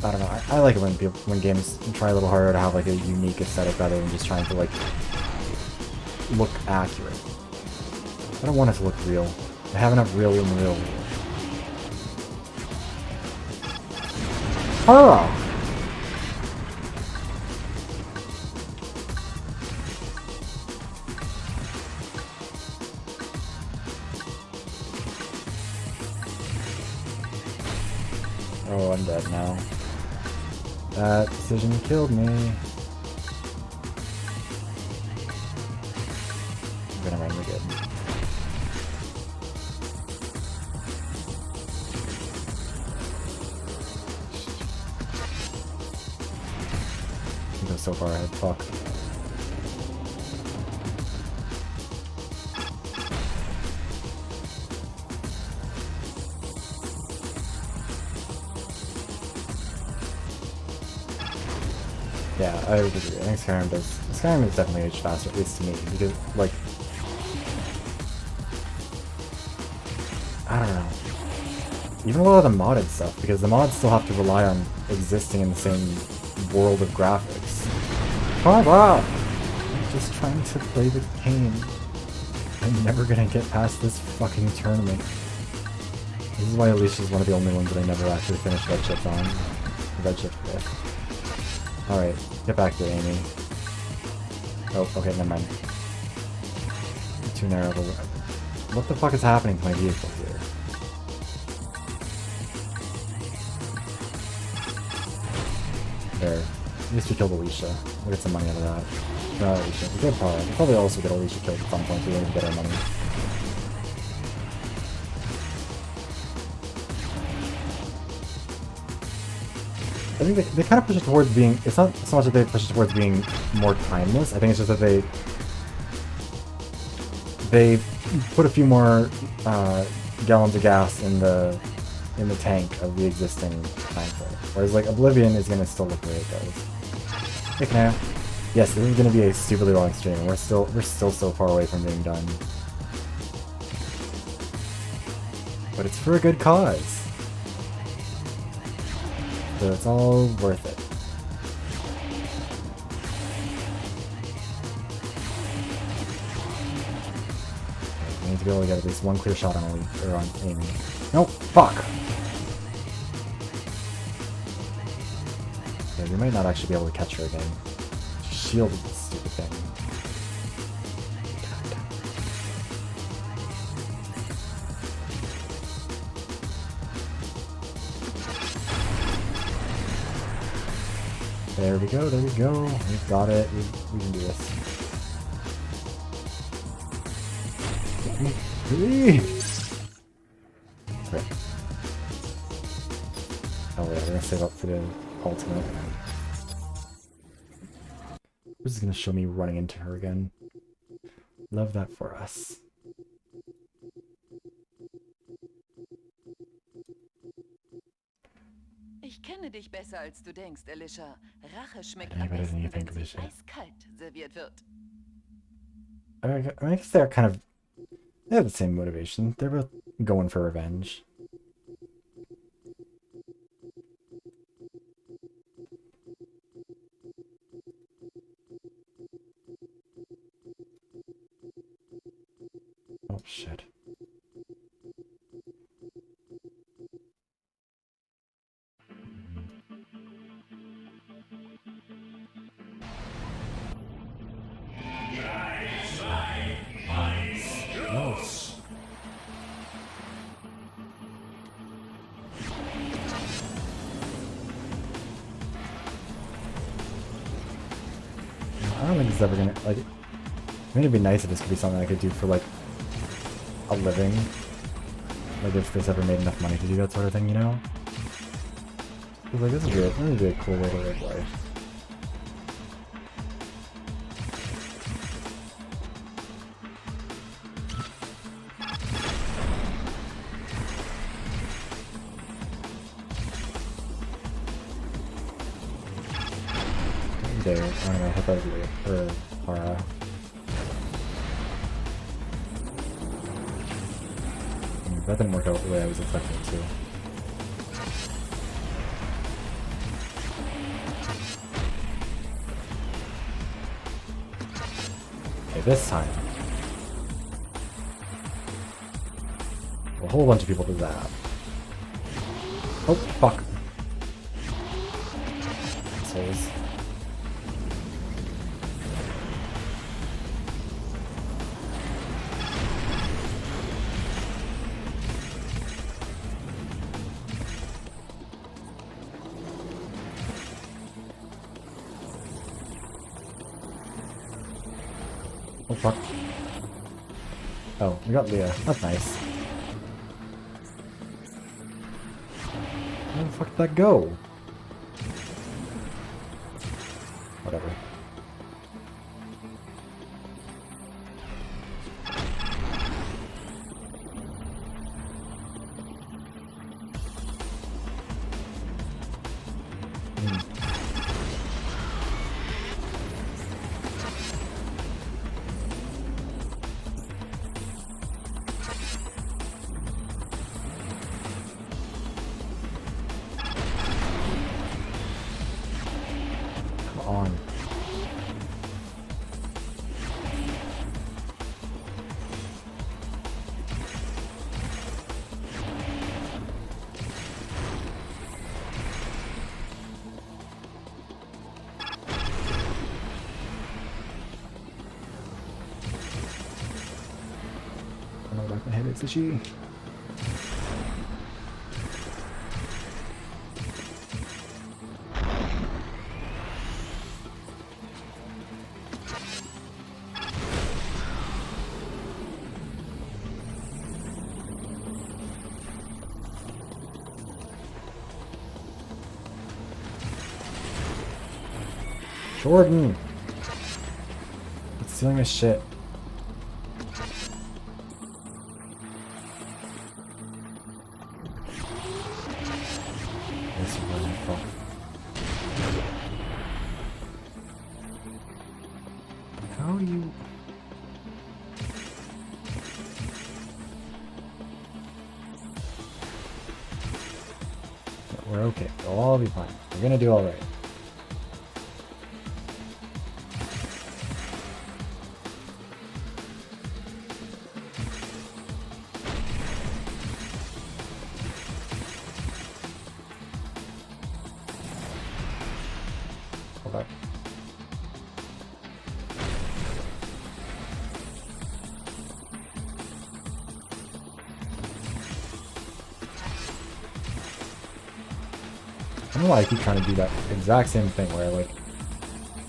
I don't know. I like it when games try a little harder to have like a unique aesthetic rather than just trying to like look accurate. I don't want it to look real. I have enough real in real. Hurrah! Oh, I'm dead now. That decision killed me. I'm gonna run again. I go so far ahead, fuck. Yeah, I would agree. I think Skyrim does. Skyrim is definitely aged faster, at least to me, because like I don't know. Even a lot of the modded stuff, because the mods still have to rely on existing in the same world of graphics. Oh wow! I'm just trying to play the game. I'm never gonna get past this fucking tournament. This is why Alicia's one of the only ones that I never actually finished Redshift on. Redshift with. Alright, get back here, Amy. Oh, okay, never mind. Too narrow of a... What the fuck is happening to my vehicle here? There. At least we killed Alicia. We'll get some money out of that. No, Alicia. We could probably also get Alicia killed at some point so we don't even get our money. I think they kind of push it towards being... It's not so much that they push it towards being more timeless. I think it's just that they put a few more gallons of gas in the tank of the existing tank. Whereas like Oblivion is gonna still look the way it does. Hey, can I... Yes, this is gonna be a stupidly long stream. We're still so far away from being done. But it's for a good cause. So it's all worth it. I need to be able to get at least one clear shot on Amy. No, fuck! Yeah, we might not actually be able to catch her again. She shielded this stupid thing. There we go, there we go. We've got it. We can do this. Okay. Oh yeah, we're gonna save up for the ultimate. This is gonna show me running into her again. Love that for us. Ich kenne dich besser, als du denkst, Alicia. Rache schmeckt am besten, wenn sie eiskalt serviert wird. I guess they're kind of... They have the same motivation. They're both going for revenge. Oh, shit. Nice. I don't think it's ever gonna, like, I think it'd be nice if this could be something I could do for, like, a living. Like, if this ever made enough money to do that sort of thing, you know? Because, like, this would be a cool way to live life. There, I don't know, I thought that was Leah, or Para. That didn't work out the way I was expecting it to. Okay, this time. A whole bunch of people to zap. Oh, fuck. Assholes. Oh fuck. Oh, we got Leah. That's nice. Where the fuck did that go? Whatever. What the heck is she? Jordan! It's stealing his shit. This is really fun. How do you... We're okay. We'll all be fine. We're gonna do alright. Hold up. I don't know why I keep trying to do that exact same thing where I like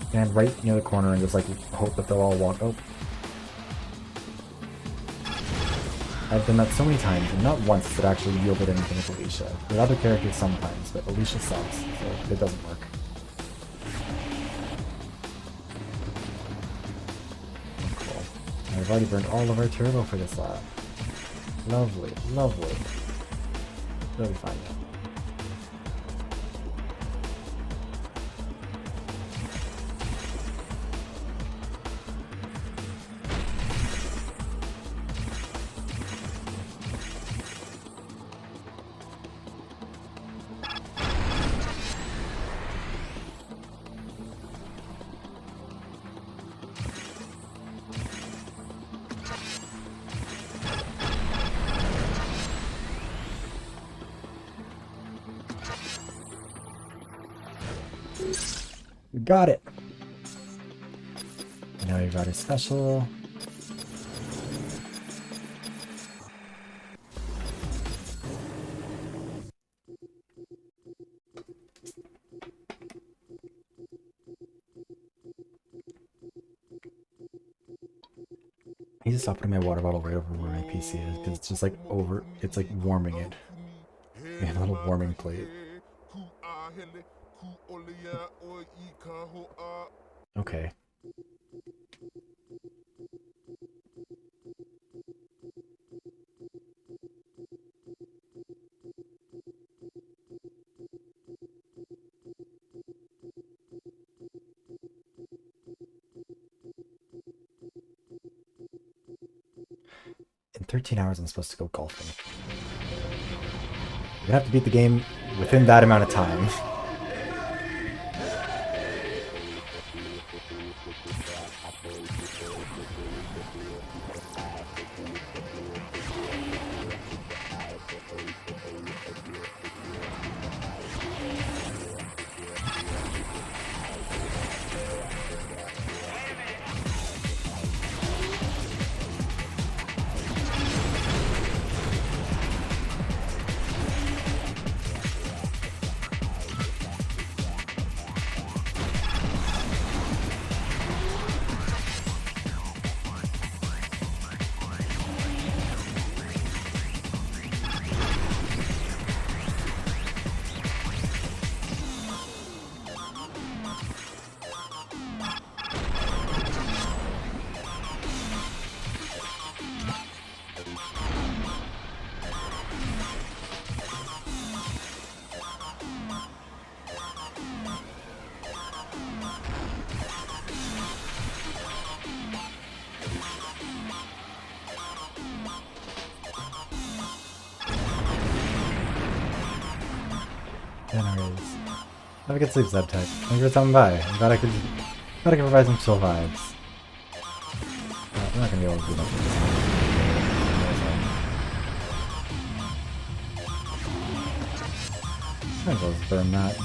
stand right near the corner and just like hope that they'll all walk. Oh. I've done that so many times, and not once has it actually yielded anything with Alicia. With other characters sometimes, but Alicia sucks, so it doesn't work. Oh, cool. I've already burned all of our turbo for this lap. Lovely, lovely. It'll be fine now. We got it! And now we got a special. I need to stop putting my water bottle right over where my PC is because it's just like over, it's like warming it. We have a little warming plate. Okay. In 13 hours I'm supposed to go golfing. You're gonna have to beat the game within that amount of time. Anyways, have a good sleep, Zebtech. Thank you for stopping by. I'm glad I could provide some chill vibes. I'm not gonna be able to do much of this. Might as well just burn that.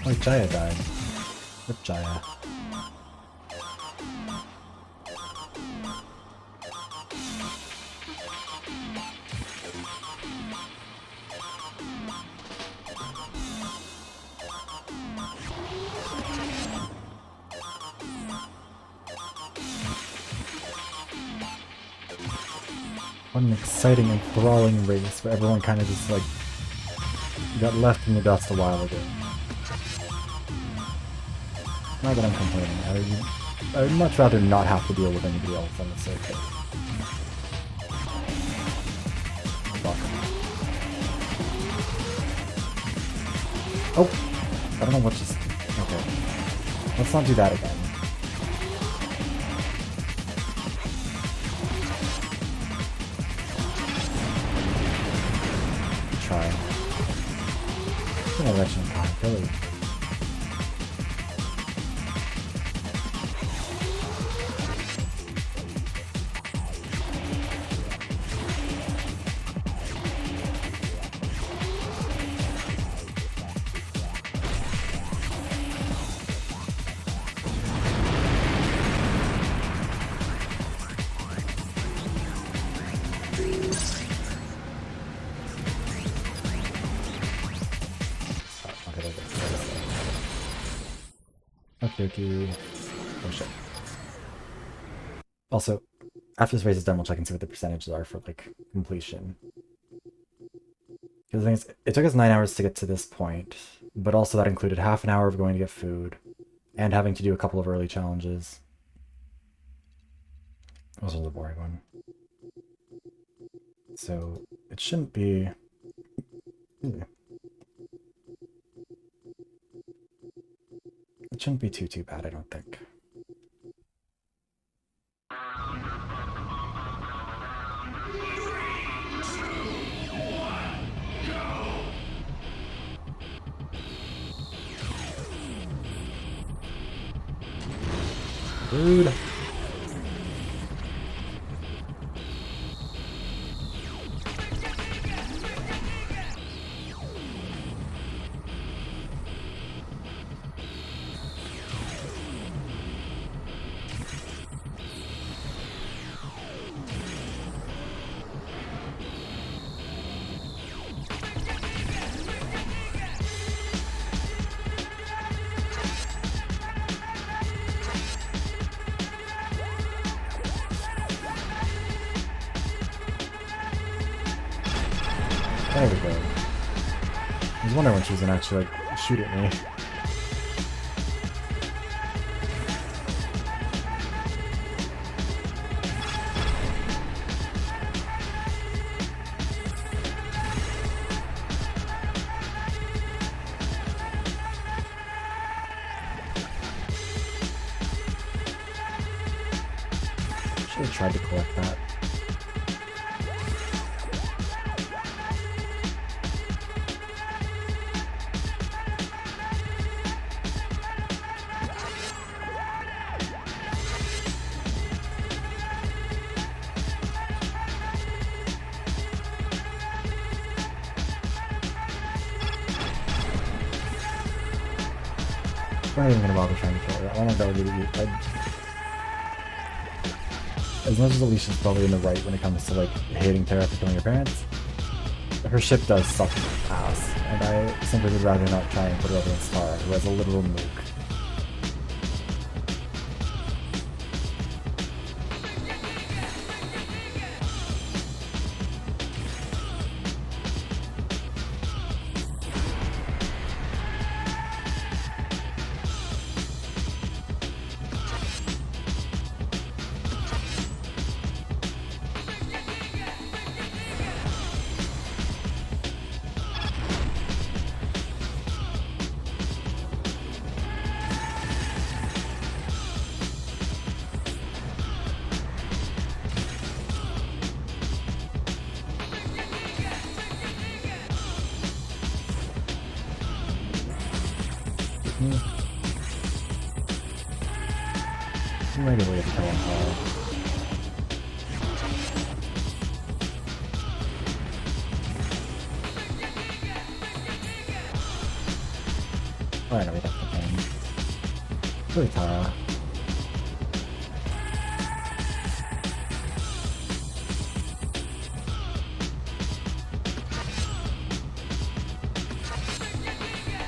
Oh, Jaya died. Rip Jaya. What an exciting, enthralling race where everyone kind of just like got left in the dust a while ago. Not that I'm complaining. I would much rather not have to deal with anybody else on the circuit. Fuck. Oh! I don't know what just... Okay. Let's not do that again. Try. I'm gonna let you in Philly. Okay. Oh shit. Also, after this race is done, we'll check and see what the percentages are for, like, completion. Because the thing is, it took us 9 hours to get to this point, but also that included half an hour of going to get food, and having to do a couple of early challenges. This was a boring one. So, it shouldn't be... It shouldn't be too bad, I don't think. Rude. There we go. I was wondering when she was gonna actually, like, shoot at me. Should have tried to collect that. I'm not even gonna bother trying to kill her. I want to go really as much as Alicia's probably in the right when it comes to, like, hating Terra for killing her parents, her ship does suck ass, and I simply would rather not try and put her up against Tara, who has a literal nuke. Regularly have to kill him hard. Oh, I know we got the thing. Really, Tara.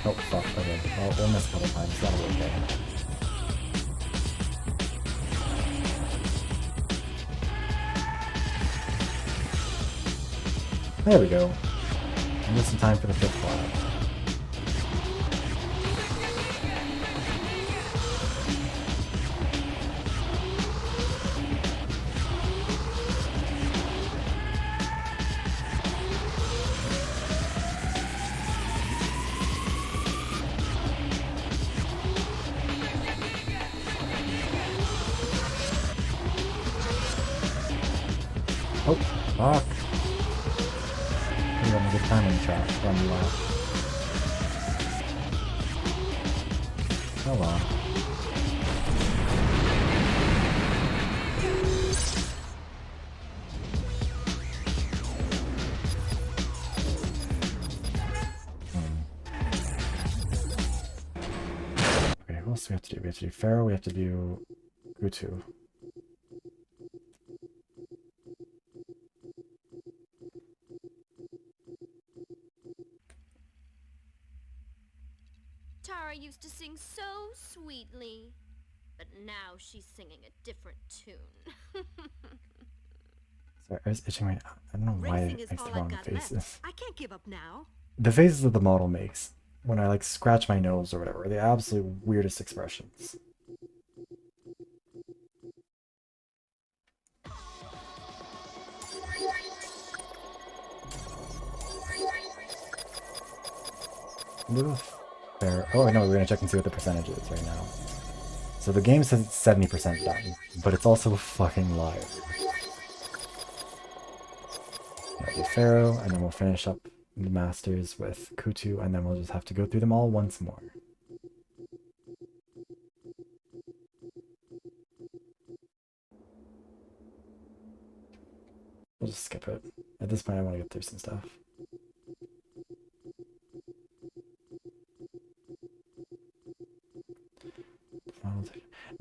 Oh, fuck. Okay. Well, we'll miss a couple times. That'll be okay. There we go. And just in time for the 5th flag. Oh, fuck. You're having a good time on the track. Run you out. Oh well. Okay, who else do we have to do? We have to do Pharaoh, we have to do Gutu. Tara used to sing so sweetly, but now she's singing a different tune. Sorry, I was itching my... I don't know why Racing it is makes all the I've wrong got faces. left. I can't give up now. The faces that the model makes when I like scratch my nose or whatever are the absolute weirdest expressions. Fair. Oh, I know, we're gonna check and see what the percentage is right now. So the game says it's 70% done, but it's also a fucking liar. I'll do Pharaoh, and then we'll finish up the Masters with Kutu, and then we'll just have to go through them all once more. We'll just skip it. At this point, I want to get through some stuff.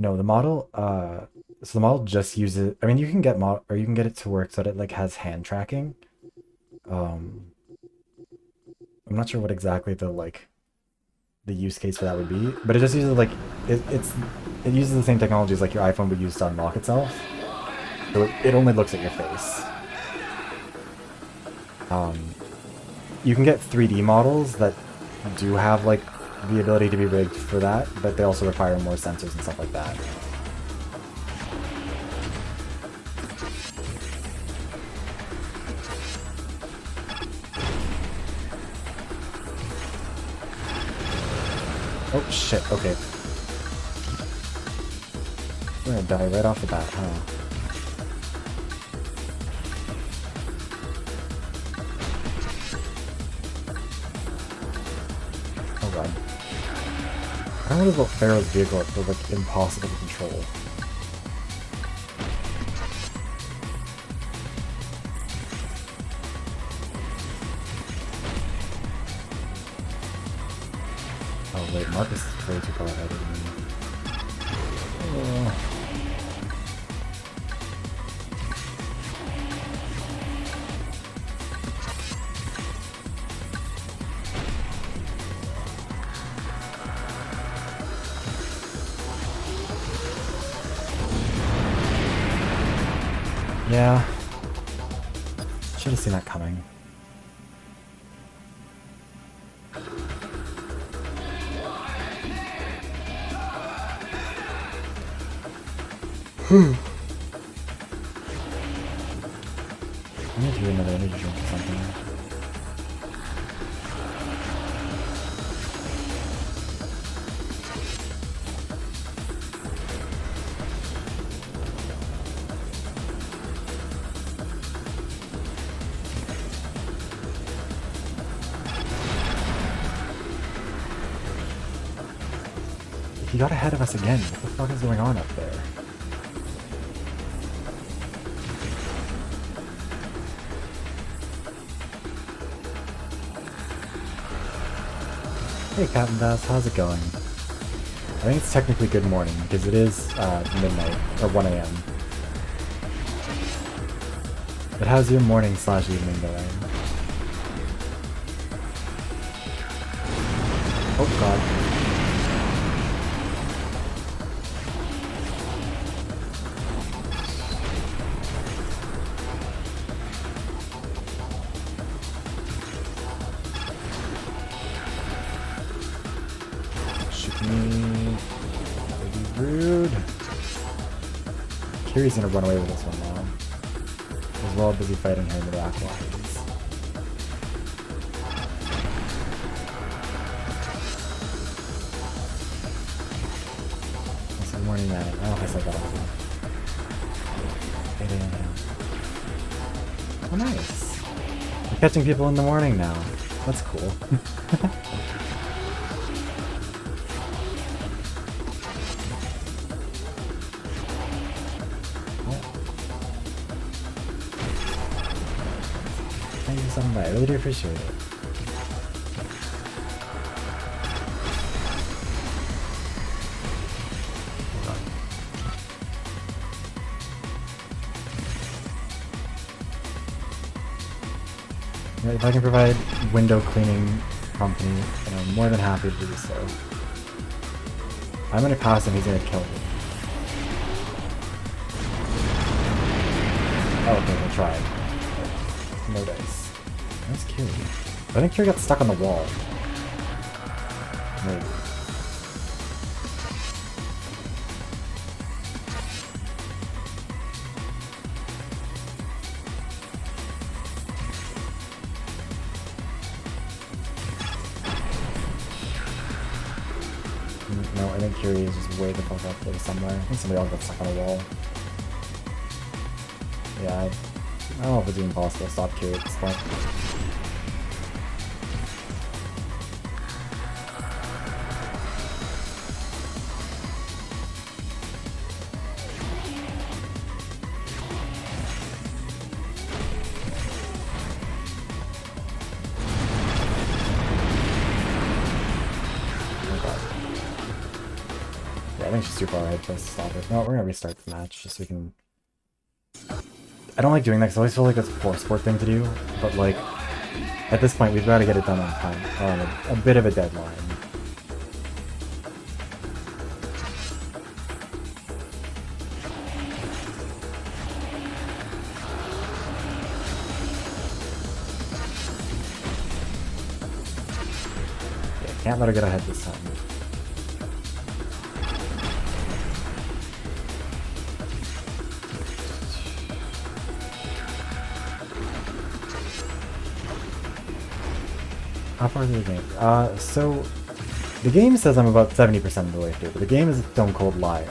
No, the model, so the model just uses, I mean, you can get or you can get it to work so that it like has hand tracking. I'm not sure what exactly the use case for that would be, but it just uses like, it uses the same technology as like your iPhone would use to unlock itself. So it only looks at your face. You can get 3D models that do have like the ability to be rigged for that, but they also require more sensors and stuff like that. Oh shit, okay. We're gonna die right off the bat, huh? Oh god. I don't know about Pharaoh's vehicle, it feels like impossible to control. Oh wait, Marcus is way too far ahead of me. Oh. Yeah. Should have seen that coming. I need to do another energy drink or something. He got ahead of us again. What the fuck is going on up there? Hey Captain Bass, how's it going? I think it's technically good morning, because it is midnight, or 1 a.m. But how's your morning / evening going? Oh god. Shoot me. That would be rude. Kiri's gonna run away with this one now. He's well busy fighting her in the back lines. It's morning night. I don't know if I said that already. 8 a.m. Oh nice. We're catching people in the morning now. That's cool. Thank you so much. I really do appreciate it. Yeah, if I can provide window cleaning company, then I'm more than happy to do so. I'm gonna pass him, he's gonna kill me. Oh, okay, we'll try. No dice. Where's Kiri? I think Kiri got stuck on the wall. Maybe. No, I think Kiri is just way the fuck up there somewhere. I think somebody else got stuck on a wall. Yeah, I don't know if it's even possible to stop Kiri at this point. I think she's too far ahead for us to stop it. No, we're gonna restart the match just so we can... I don't like doing that because I always feel like it's a poor sport thing to do, but like, at this point we've got to get it done on time, on a bit of a deadline. Yeah, can't let her get ahead this time. How far is the game? So the game says I'm about 70% of the way through, but the game is a stone cold liar.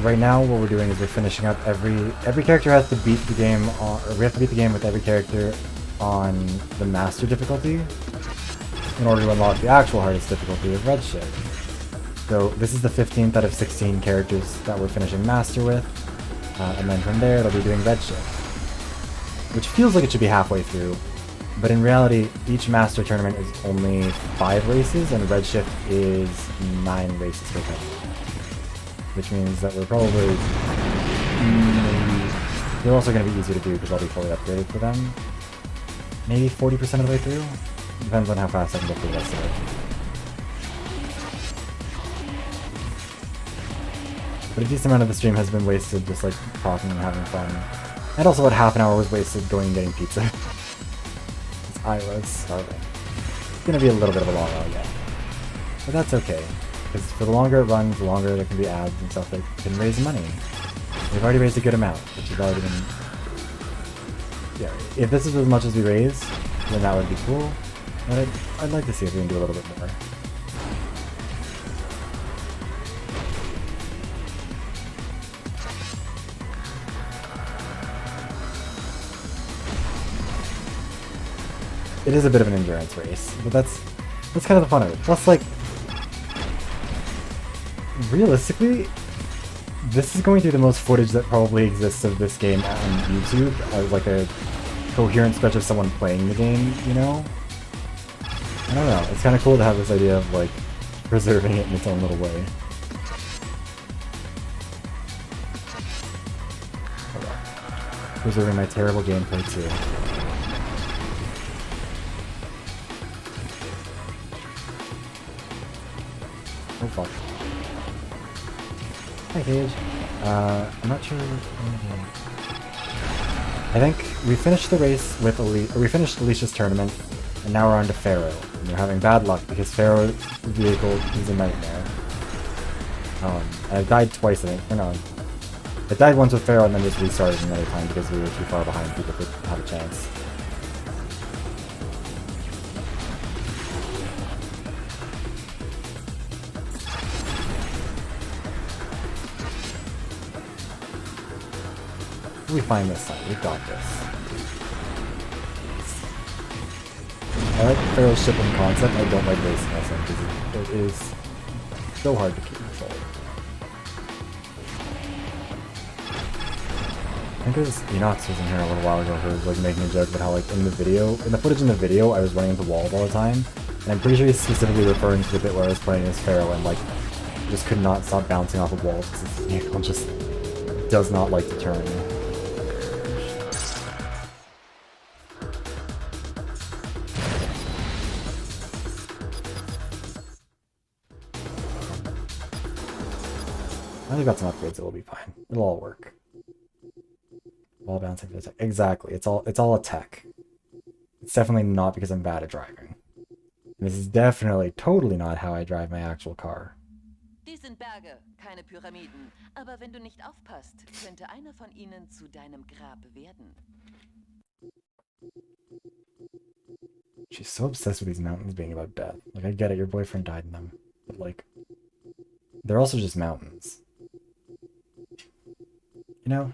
Right now what we're doing is we're finishing up every character has to beat the game on, or we have to beat the game with every character on the master difficulty in order to unlock the actual hardest difficulty of Redshift. So this is the 15th out of 16 characters that we're finishing master with, and then from there it'll be doing Redshift. Which feels like it should be halfway through, but in reality, each Master Tournament is only 5 races, and Redshift is 9 races per tournament. Which means that we're probably... they're also going to be easier to do because I'll be fully upgraded for them. Maybe 40% of the way through? Depends on how fast I can get through the rest of it. But a decent amount of the stream has been wasted just like talking and having fun. And also about half an hour was wasted going and getting pizza. I was starving. It's gonna be a little bit of a long while yet. But that's okay. Because for the longer it runs, the longer there can be ads and stuff that can raise money. We've already raised a good amount, which has already been... Yeah, if this is as much as we raise, then that would be cool. But I'd like to see if we can do a little bit more. It is a bit of an endurance race, but that's kind of the fun of it. Plus, like, realistically, this is going through the most footage that probably exists of this game on YouTube as like a coherent stretch of someone playing the game, you know? I don't know. It's kind of cool to have this idea of like preserving it in its own little way. Hold on. Preserving my terrible gameplay too. Oh fuck. Hi Cage. I'm not sure. I think we finished the race with we finished Alicia's tournament, and now we're on to Pharaoh. And we're having bad luck because Pharaoh's vehicle is a nightmare. I died twice, I think. Or no. I died once with Pharaoh and then just restarted another time because we were too far behind people to have a chance. We find this time. We've got this. I like Pharaoh's shipping concept. I don't like racing as him because it is so hard to keep control. I think there's Enox was in here a little while ago who was like making a joke about how like in the footage in the video I was running into walls all the time. And I'm pretty sure he's specifically referring to the bit where I was playing as Pharaoh and like just could not stop bouncing off of walls because his vehicle just does not like to turn. I've got some upgrades, it'll be fine. It'll all work. Wall bouncing for the tech. Exactly. It's all a tech. It's definitely not because I'm bad at driving. And this is definitely totally not how I drive my actual car. Dies sind Berge, keine Pyramiden. Aber wenn du nicht aufpasst, könnte einer von ihnen zu deinem Grab werden. She's so obsessed with these mountains being about death. Like, I get it, your boyfriend died in them. But like, they're also just mountains. You know?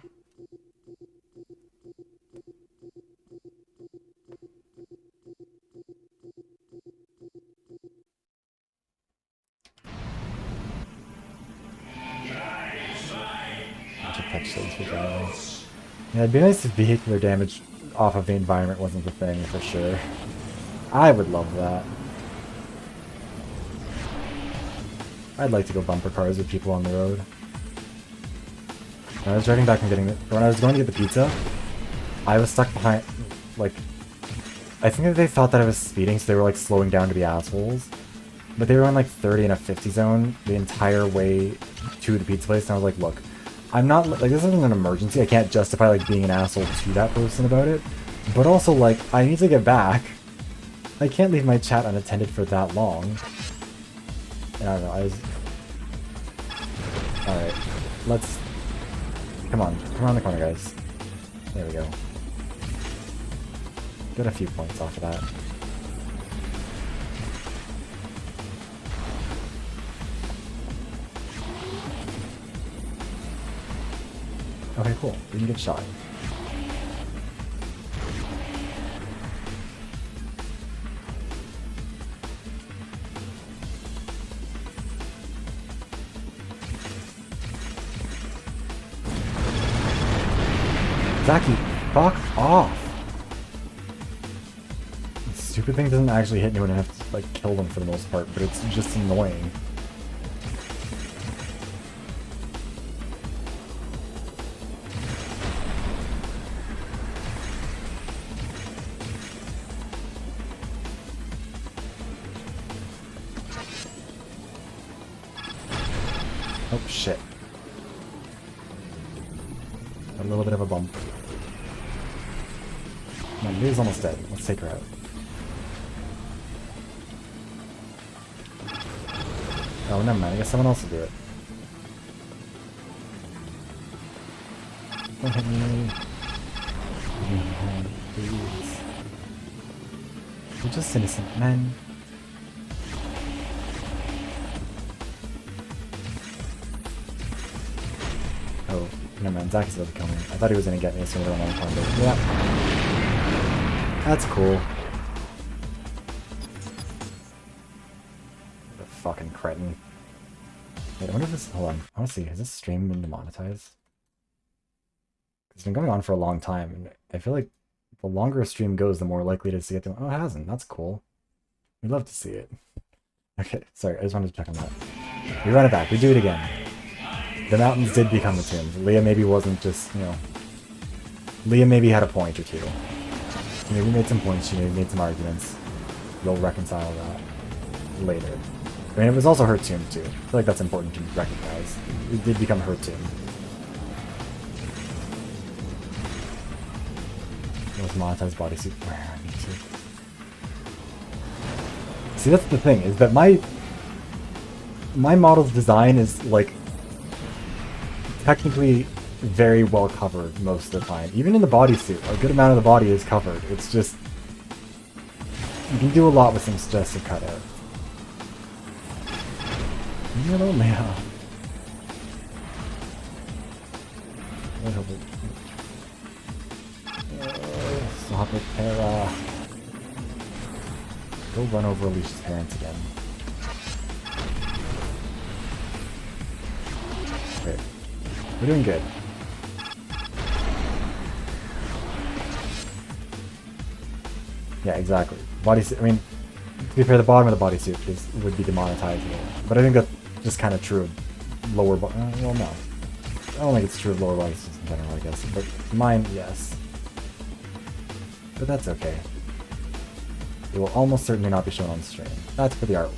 Yeah, it'd be nice if vehicular damage off of the environment wasn't the thing, for sure. I would love that. I'd like to go bumper cars with people on the road. When I was driving back and when I was going to get the pizza, I was stuck behind, like, I think that they thought that I was speeding, so they were like slowing down to be assholes. But they were in like 30 in a 50 zone the entire way to the pizza place, and I was like, look, I'm not, like, this isn't an emergency, I can't justify like being an asshole to that person about it, but also like, I need to get back. I can't leave my chat unattended for that long. And I don't know, Alright, let's... Come on, come around the corner, guys. There we go. Got a few points off of that. Okay, cool. We can get shot. Zaki, fuck off! This stupid thing doesn't actually hit anyone enough to like kill them for the most part, but it's just annoying. Oh shit. A little bit of a bump. Come on, Mia's almost dead. Let's take her out. Oh, never mind. I guess someone else will do it. Don't hit me. Leave me alone, please. You're just innocent men. Oh, never mind. Zach is about to kill me. I thought he was gonna get me as soon as I went on the combo. Yeah. That's cool. What a fucking cretin. Wait, I wonder if this... Hold on. I want to see. Has this stream been demonetized? It's been going on for a long time, and I feel like the longer a stream goes, the more likely it is to get to... Oh, it hasn't. That's cool. We'd love to see it. Okay, sorry, I just wanted to check on that. We run it back. We do it again. The mountains did become the tombs. Leah maybe wasn't just, you know... Leah maybe had a point or two. She maybe made some points, she maybe made some arguments. We'll reconcile that later. I mean, it was also her tomb, too. I feel like that's important to recognize. It did become her tomb. Most monetized bodysuit. Where I need to. See, that's the thing, is that my model's design is, like, technically very well covered most of the time. Even in the bodysuit, a good amount of the body is covered. It's just... You can do a lot with some suggested cutout. Hello, Leia. I hope it... Stop it, Terra. Go run over Alicia's parents again. Okay. We're doing good. Yeah, exactly. Bodysuit, I mean, to be fair, the bottom of the bodysuit would be demonetizable. But I think that's just kind of true of lower body... well, no. I don't think it's true of lower bodysuits in general, I guess. But mine, yes. But that's okay. It will almost certainly not be shown on stream. That's for the artwork.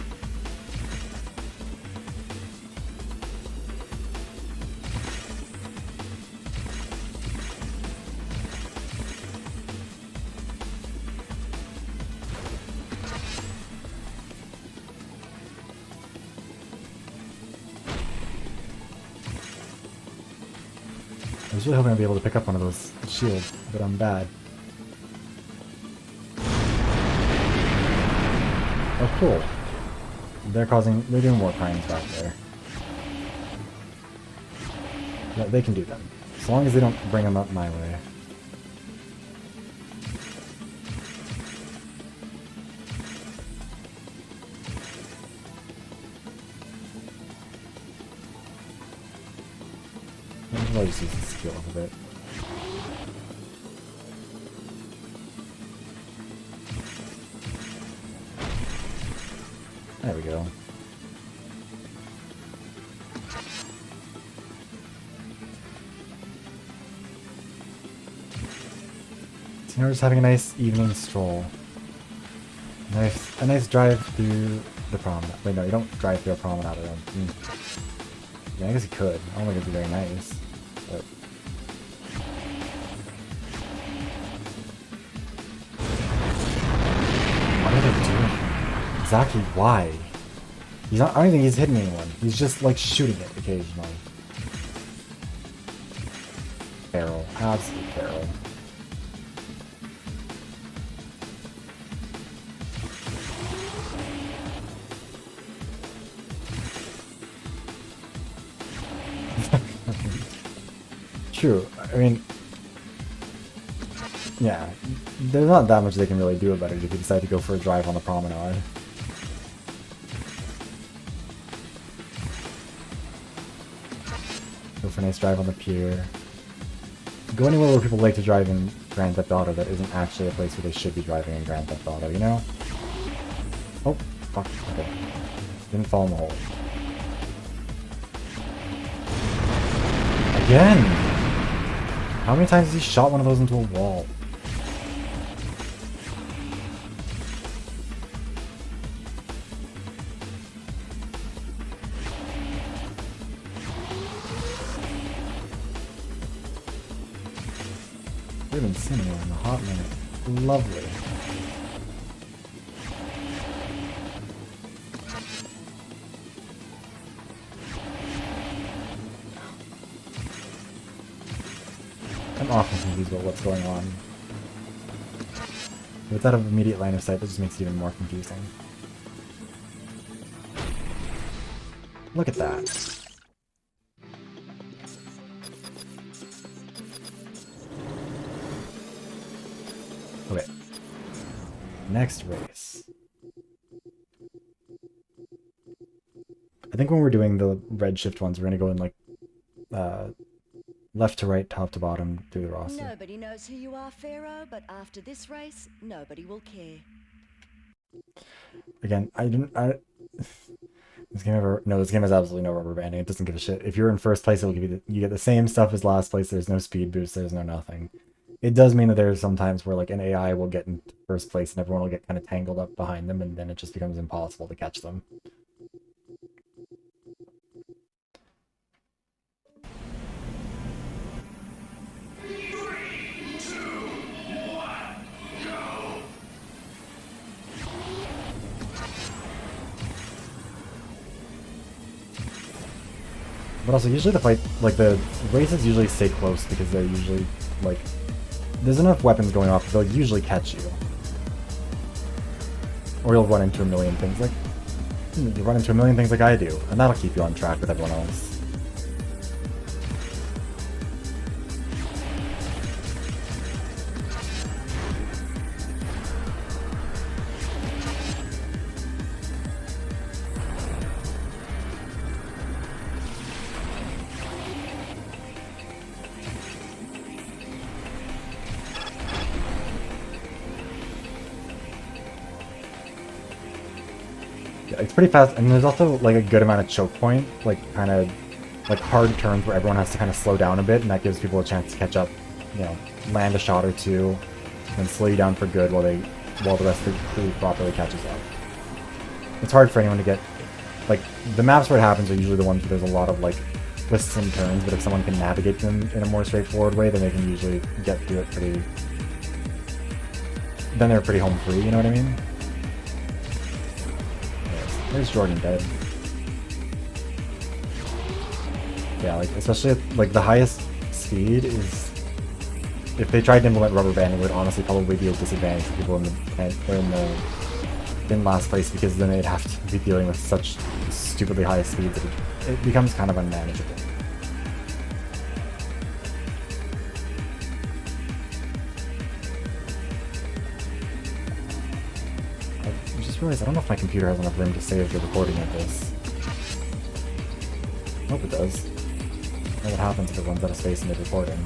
I was really hoping I'd be able to pick up one of those shields, but I'm bad. Oh, cool. They're doing more crimes back there. Yeah, they can do them. As long as they don't bring them up my way. I'll just use the skill a bit. There we go. So now we're just having a nice evening stroll. A nice drive through the promenade. Wait, no, you don't drive through a promenade, I don't think. Yeah, I guess you could. I don't think it'd be very nice. But... what are they doing? Exactly why? He's not, I don't think he's hitting anyone. He's just like shooting it occasionally. Feral. Absolute feral. True. I mean, yeah, there's not that much they can really do about it if you decide to go for a drive on the promenade. Go for a nice drive on the pier. Go anywhere where people like to drive in Grand Theft Auto that isn't actually a place where they should be driving in Grand Theft Auto, you know? Oh, fuck, okay. Didn't fall in the hole. Again! How many times has he shot one of those into a wall? We haven't seen anyone in a hot minute. Lovely. I'm often confused about what's going on. Without an immediate line of sight, that just makes it even more confusing. Look at that. Okay. Next race. I think when we're doing the Redshift ones, we're gonna go in like left to right, top to bottom, through the roster. Nobody knows who you are, Pharaoh, but after this race, nobody will care. again, I didn't. This game ever? No, this game has absolutely no rubber banding. It doesn't give a shit. If you're in first place, it'll give you you get the same stuff as last place. There's no speed boost. There's no nothing. It does mean that there's some times where like an AI will get in first place and everyone will get kind of tangled up behind them, and then it just becomes impossible to catch them. But also, usually the fight, like the races usually stay close because they're usually, like, there's enough weapons going off, they'll usually catch you. Or you'll run into a million things like, you run into a million things like I do, and that'll keep you on track with everyone else. It's pretty fast, and there's also like a good amount of choke point, like kind of like hard turns where everyone has to kind of slow down a bit, and that gives people a chance to catch up, you know, land a shot or two, and slow you down for good while the rest of the crew properly catches up. It's hard for anyone to get, like, the maps where it happens are usually the ones where there's a lot of like twists and turns, but if someone can navigate them in a more straightforward way, then they can usually get through it pretty, then they're pretty home free, you know what I mean? Where's Jordan dead? Yeah, like, especially at, like, the highest speed is... If they tried to implement rubber banding, it would honestly probably be a disadvantage for people in last place, because then they'd have to be dealing with such stupidly high speeds that it becomes kind of unmanageable. I just realized I don't know if my computer has enough room to save the recording of this. I hope it does. I don't know what happens if it runs out of space in the recording. I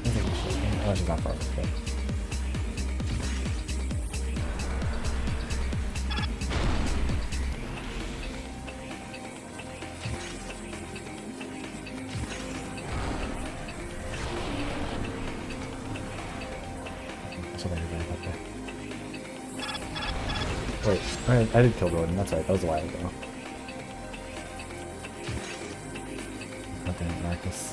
think we should. Oh, she's not far, but... Wait, I did kill Roden, that's right, that was a while ago. God damn it, Marcus.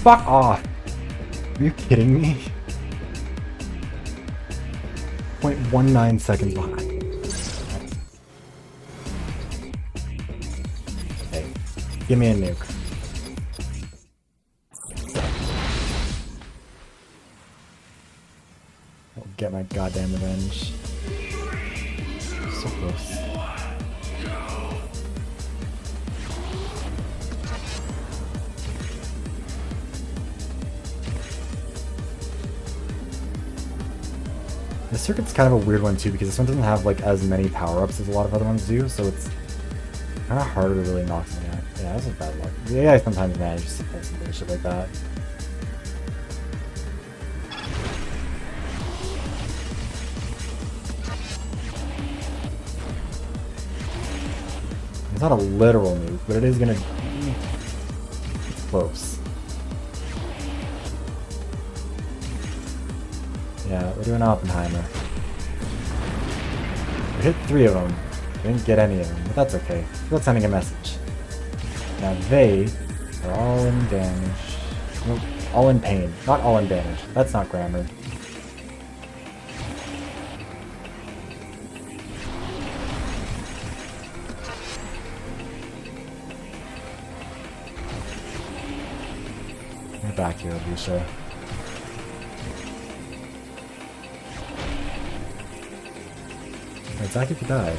Fuck off! Are you kidding me? 0.19 seconds behind. Hey, give me a nuke. I'll get my goddamn revenge. So close. The circuit's kind of a weird one too, because this one doesn't have like as many power-ups as a lot of other ones do, so it's kind of harder to really knock something out. Yeah, that's a bad luck. The AI sometimes manages to pull some bullshit like that. It's not a literal nuke, but it is gonna... It's close. Yeah, we're doing Oppenheimer. We hit 3 of them. We didn't get any of them, but that's okay. That's sending a message. Now they are all in damage. Nope, all in pain. Not all in damage. That's not grammar. You're back here, Alicia. Exactly could die.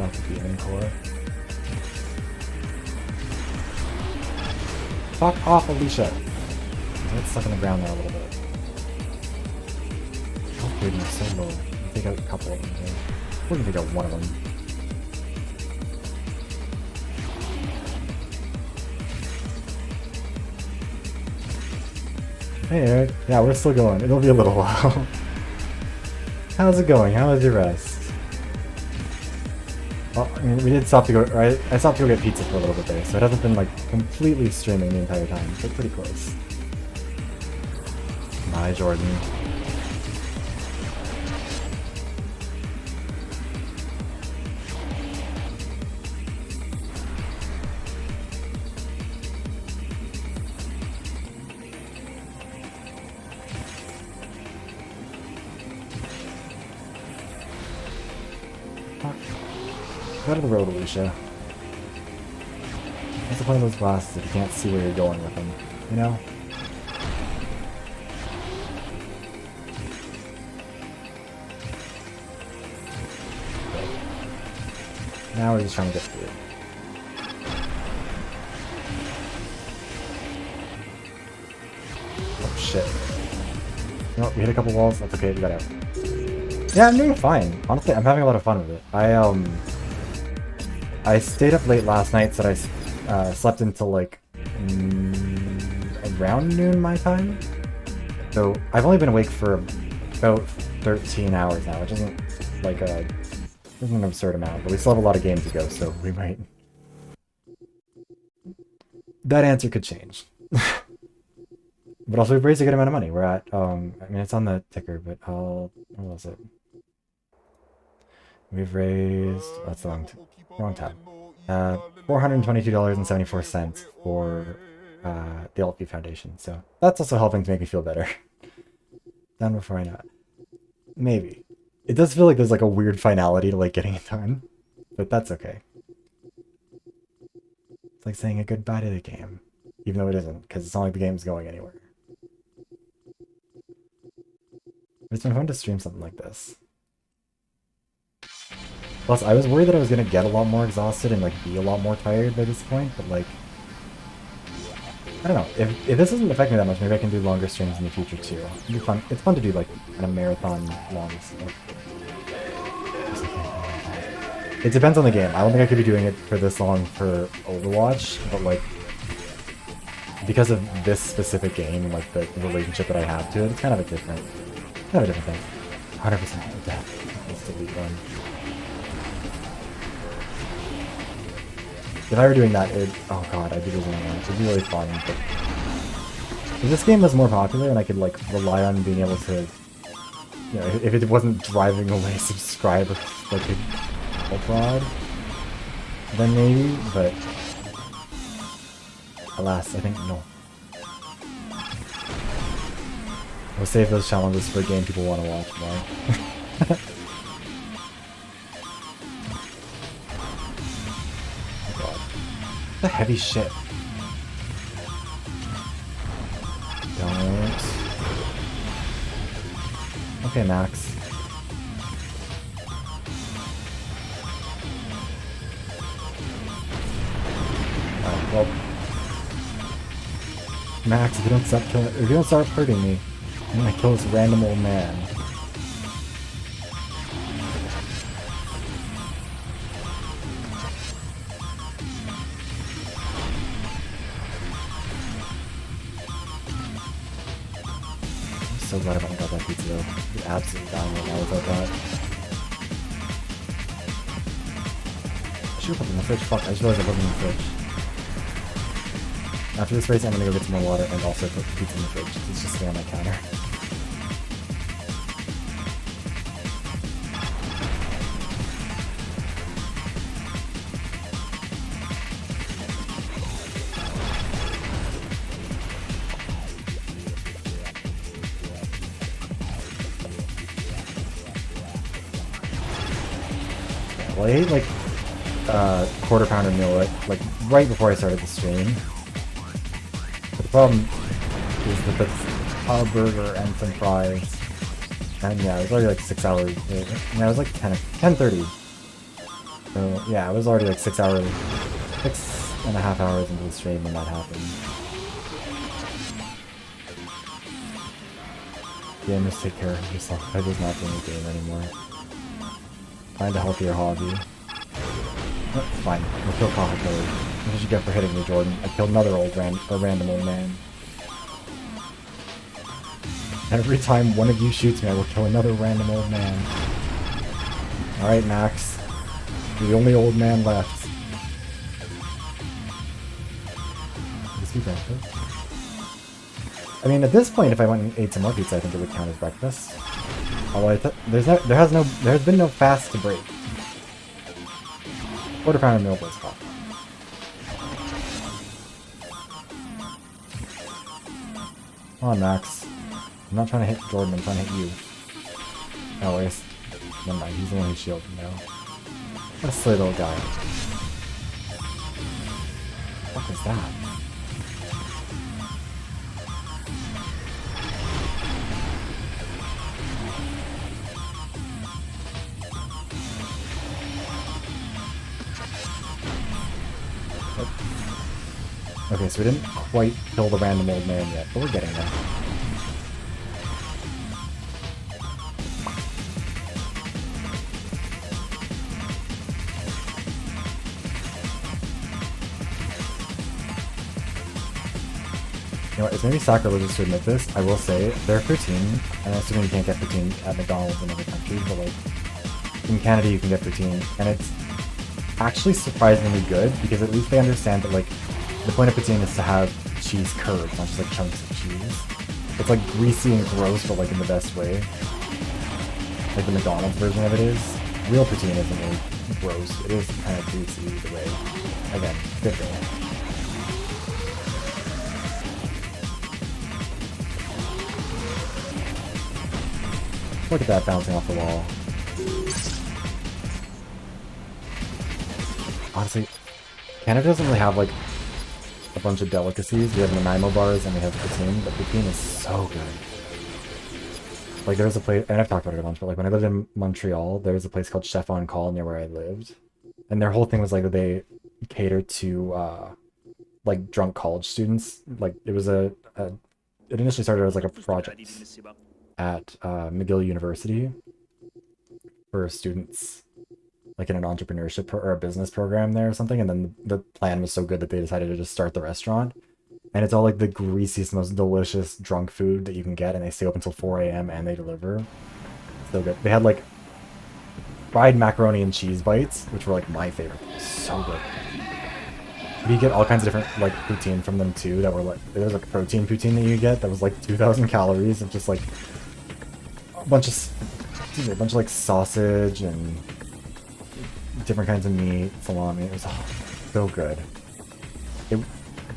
Off the demon core. Fuck off, Alicia! It's stuck on the ground now a little bit. Oh goodness, so low. I'll take out a couple of them here. We're gonna take out one of them. Hey Eric. Yeah, we're still going. It'll be a little while. How's it going? How was your rest? Well, I mean, we did stop to go, right? I stopped to go get pizza for a little bit there, so it hasn't been like completely streaming the entire time, but pretty close. Bye, Jordan. Go to the road, Alicia. What's the point of those glasses if you can't see where you're going with them, you know? Okay. Now we're just trying to get through it. Oh shit. You know what, we hit a couple walls, that's okay, we got out. Yeah, I'm doing fine. Honestly, I'm having a lot of fun with it. I stayed up late last night, so I slept until like around noon my time. So I've only been awake for about 13 hours now, which isn't like isn't an absurd amount, but we still have a lot of games to go, so we might. That answer could change. But also we've raised a good amount of money. We're at I mean it's on the ticker, but what was it? We've raised, that's the wrong tab. $422.74 for the LP Foundation. So that's also helping to make me feel better. Done before I know it. Maybe. It does feel like there's like a weird finality to like getting it done, but that's okay. It's like saying a goodbye to the game, even though it isn't, because it's not like the game's going anywhere. It's been fun to stream something like this. Plus, I was worried that I was going to get a lot more exhausted and like be a lot more tired by this point, but like, I don't know. If this doesn't affect me that much, maybe I can do longer streams in the future too. It'll be fun. It's fun to do like kind of marathon long stuff. It depends on the game. I don't think I could be doing it for this long for Overwatch, but like, because of this specific game and like the relationship that I have to it, it's kind of a different thing. 100% death. Let's delete one. If I were doing that, oh god, I'd be losing one. It'd be really fun, but if this game was more popular and I could like rely on being able to, you know, if it wasn't driving away subscribers like a prod, then maybe, but alas, I think no. We'll save those challenges for a game people want to watch more. The heavy shit. Don't. Okay, Max. Alright, well. Max, if you don't stop killing, if you don't start hurting me, I'm gonna kill this random old man. So glad I went and got that pizza though. The absolute dying right now without that. I should have put it in the fridge. Fuck, I just realized I put it in the fridge. After this race, I'm gonna go get some more water and also put the pizza in the fridge. It's just sitting on my counter. Well, I ate like quarter pounder meal like right before I started the stream. But the problem is that that's a burger and some fries. And yeah, it was already like 6 hours. Yeah, it was like 10:30. So yeah, I was already like 6.5 hours into the stream when that happened. Gamers, take care of yourself. I just not doing the game anymore. Find a healthier hobby. Oh, fine, I'll kill Coffee Killer. What did you get for hitting me, Jordan? I killed another random old man. Every time one of you shoots me, I will kill another random old man. Alright, Max. You're the only old man left. Is he breakfast? I mean, at this point, if I went and ate some more pizza, I think it would count as breakfast. Although there has been no fast to break. Quarter pounder meal does count. Come on, Max. I'm not trying to hit Jordan, I'm trying to hit you. Oh, wait. Never mind, he's the one who's shielded now. What a silly little guy. What is that? Okay, so we didn't quite kill the random old man yet, but we're getting there. You know what, it's maybe sacrilegious to admit this. I will say, their poutine, and assuming you can't get poutine at McDonald's in other countries, but like, in Canada you can get poutine, and it's actually surprisingly good, because at least they understand that like, the point of poutine is to have cheese curds, not just like chunks of cheese. It's like greasy and gross, but like in the best way. Like the McDonald's version of it is. Real poutine isn't really gross. It is kind of greasy either way. Again, good thing. Look at that bouncing off the wall. Honestly, Canada doesn't really have like a bunch of delicacies. We have Nanaimo bars and we have poutine, but poutine is so good. Like there's a place, and I've talked about it a bunch, but like when I lived in Montreal, there was a place called Chef on Call near where I lived. And their whole thing was like that they catered to like drunk college students. Like it was it initially started as like a project at McGill University for students, like in an entrepreneurship or a business program there or something, and then the plan was so good that they decided to just start the restaurant. And it's all like the greasiest, most delicious drunk food that you can get, and they stay open until 4 a.m. and they deliver. So good. They had like fried macaroni and cheese bites, which were like my favorite. So good. You get all kinds of different like poutine from them too, that were like, there was like protein poutine that you get that was like 2,000 calories of just like a bunch of like sausage and different kinds of meat, salami. It was so good. It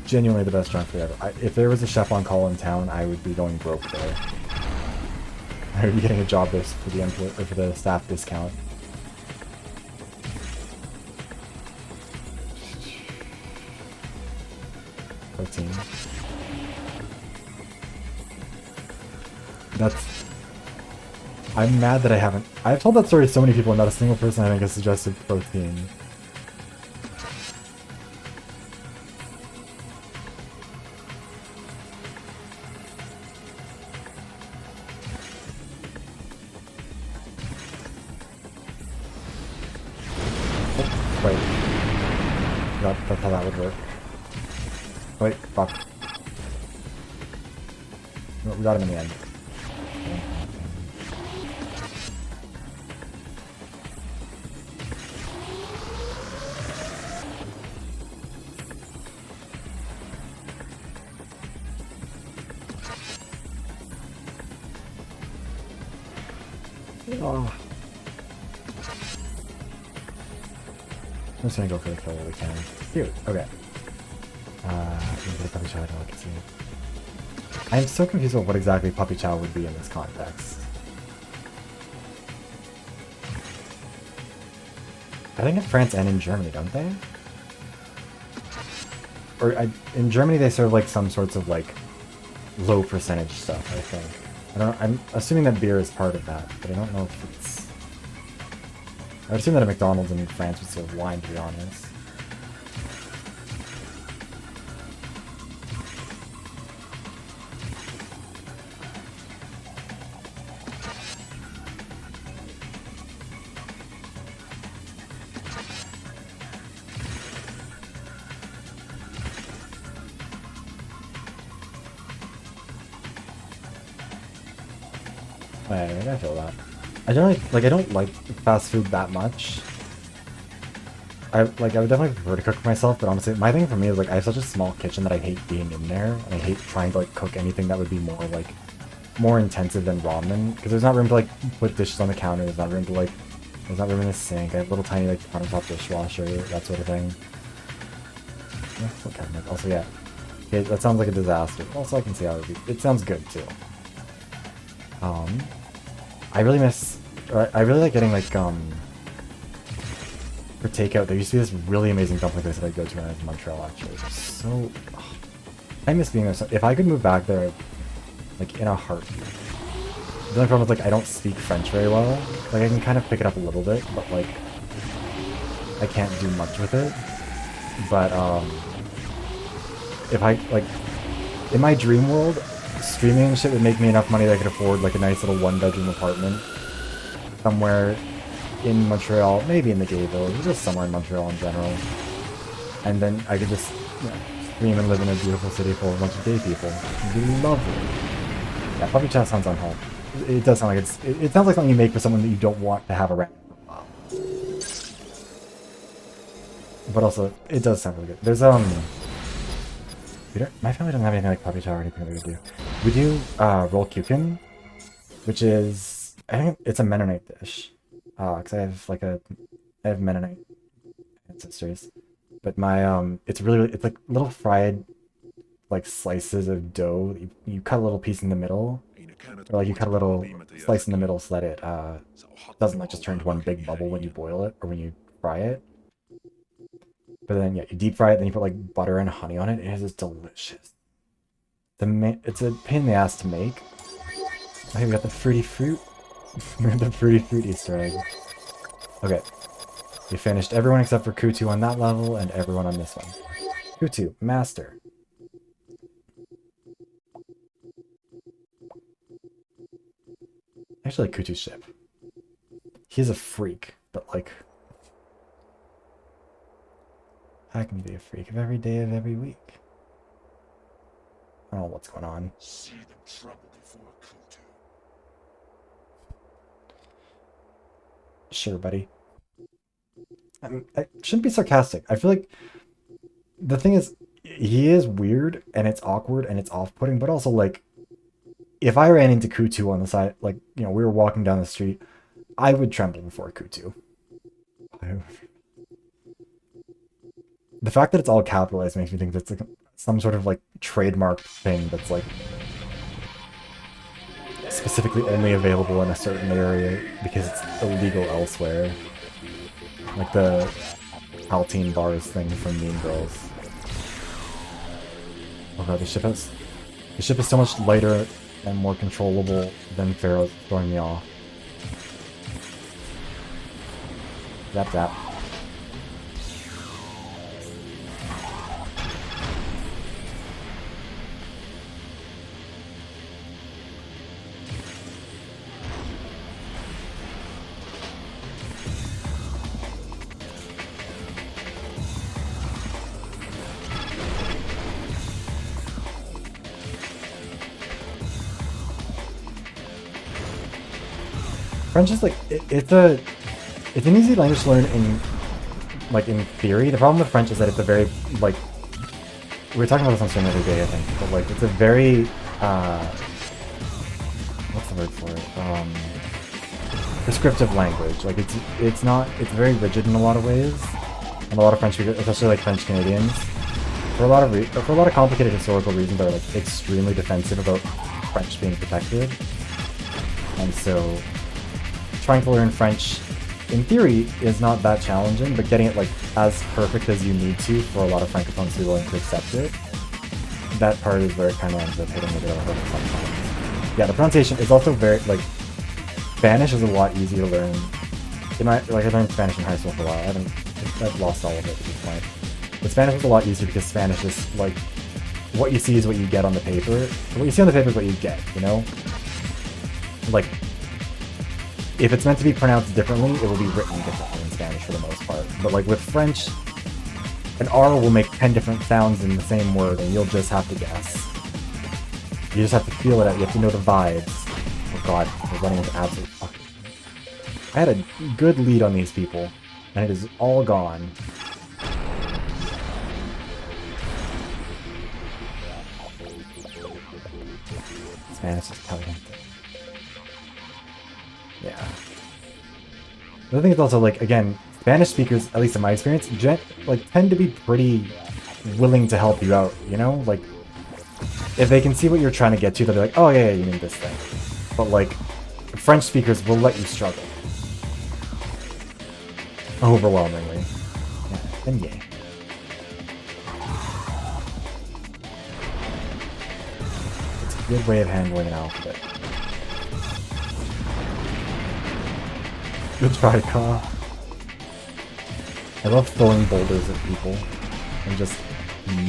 genuinely the best junk food ever. If there was a chef on call in town, I would be going broke there. I would be getting a job there for the for the staff discount. Protein. I'm mad that I haven't. I've told that story to so many people and not a single person I think has suggested protein. Oh, wait. That's how that would work. Wait, fuck. No, we got him in the end. Oh. I'm just gonna go for the kill while we can. Cute. Okay. Into the puppy chow delicacy. I am so confused about what exactly puppy chow would be in this context. I think in France and in Germany, don't they? Or in Germany they serve like some sorts of like low percentage stuff, I think. I don't know, I'm assuming that beer is part of that, but I don't know if it's... I would assume that a McDonald's in France would serve wine, to be honest. I feel that. I generally I don't like fast food that much. I would definitely prefer to cook for myself, but honestly, my thing for me is like I have such a small kitchen that I hate being in there, and I hate trying to like cook anything that would be more intensive than ramen, because there's not room to like put dishes on the counter. There's not room to there's not room in the sink. I have a little tiny like countertop dishwasher, that sort of thing. Yeah, cabinet. Also, yeah, okay, that sounds like a disaster. Also, I can see how it sounds good too. I really miss, I really like getting like, for takeout, there used to be this really amazing dumpling place that I'd go to when I was in Montreal, actually. It was so, I miss being there. So if I could move back there, like, in a heartbeat. The only problem is, like, I don't speak French very well. Like, I can kind of pick it up a little bit, but, like, I can't do much with it. But, if I, like, in my dream world, streaming and shit would make me enough money that I could afford like a nice little 1-bedroom apartment somewhere in Montreal, maybe in the gay village, just somewhere in Montreal in general. And then I could just stream and live in a beautiful city full of a bunch of gay people. It'd be lovely. Yeah, puppy chat sounds unhealthy. It does sound like it sounds like something you make for someone that you don't want to have around. But also, it does sound really good. There's my family doesn't have anything like puppy chow or anything that we do. We do roll kuchen, which is, I think it's a Mennonite dish. Because I have Mennonite ancestors. But my it's like little fried like slices of dough. You cut a little piece in the middle, or like you cut a little slice in the middle so that it doesn't like just turn into one big bubble when you boil it or when you fry it. But then, yeah, you deep fry it, then you put, like, butter and honey on it. It is delicious. It's a pain in the ass to make. Okay, we got the fruity fruit. We got the fruity fruit Easter egg. Okay. We finished everyone except for Kutu on that level, and everyone on this one. Kutu, master. I actually like Kutu's ship. He's a freak, but, like... I can be a freak of every day of every week. I don't know what's going on. See them trouble before Kutu. Sure, buddy. I shouldn't be sarcastic. I feel like the thing is, he is weird and it's awkward and it's off-putting, but also like, if I ran into Kutu on the side, like, you know, we were walking down the street, I would tremble before Kutu. The fact that it's all capitalized makes me think that's like some sort of like trademark thing that's like specifically only available in a certain area because it's illegal elsewhere. Like the Altine bars thing from Mean Girls. Oh god, the ship is so much lighter and more controllable than Pharaoh's, throwing me off. Zap zap. French is like it's an easy language to learn in theory. The problem with French is that it's a very like we were talking about this on stream the other day, I think, but like it's a very what's the word for it? Prescriptive language. Like it's very rigid in a lot of ways. And a lot of French speakers, especially like French Canadians, for a lot of complicated historical reasons, are like extremely defensive about French being protected. And so trying to learn French in theory, is not that challenging, but getting it like as perfect as you need to for a lot of francophones to be willing to accept it, that part is where it kind of ends up hitting a bit of a hurdle sometimes. Yeah, the pronunciation is also very, like, Spanish is a lot easier to learn. I learned Spanish in high school for a while. I've lost all of it at this point. But Spanish was a lot easier because Spanish is, like, what you see is what you get on the paper. What you see on the paper is what you get, you know? Like, if it's meant to be pronounced differently, it will be written differently in Spanish for the most part. But, like, with French, an R will make 10 different sounds in the same word, and you'll just have to guess. You just have to feel it out. You have to know the vibes. Oh god, we're running into absolute fucking... I had a good lead on these people, and it is all gone. Spanish is Italian. Yeah. The other thing is also, like, again, Spanish speakers, at least in my experience, tend to be pretty willing to help you out, you know? Like, if they can see what you're trying to get to, they'll be like, oh yeah, you mean this thing. But, like, French speakers will let you struggle. Overwhelmingly. Yeah, and yeah. It's a good way of handling an alphabet. Good try, Ka. I love throwing boulders at people and just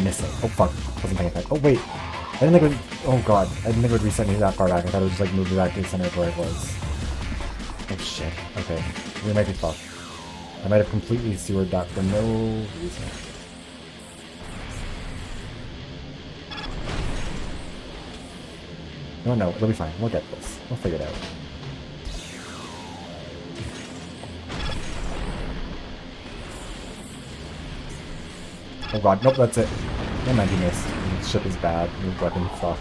missing. Oh fuck, wasn't paying attention. Oh wait, I didn't think it would... Oh god, I didn't think it would reset me that far back. I thought it would just like move me back to the center of where I was. Oh shit, okay. We might be fucked. I might have completely sewered that for no reason. No, it'll be fine. We'll get this. We'll figure it out. Oh god, nope, that's it. Yeah, man, he missed. His ship is bad. His weapon sucks.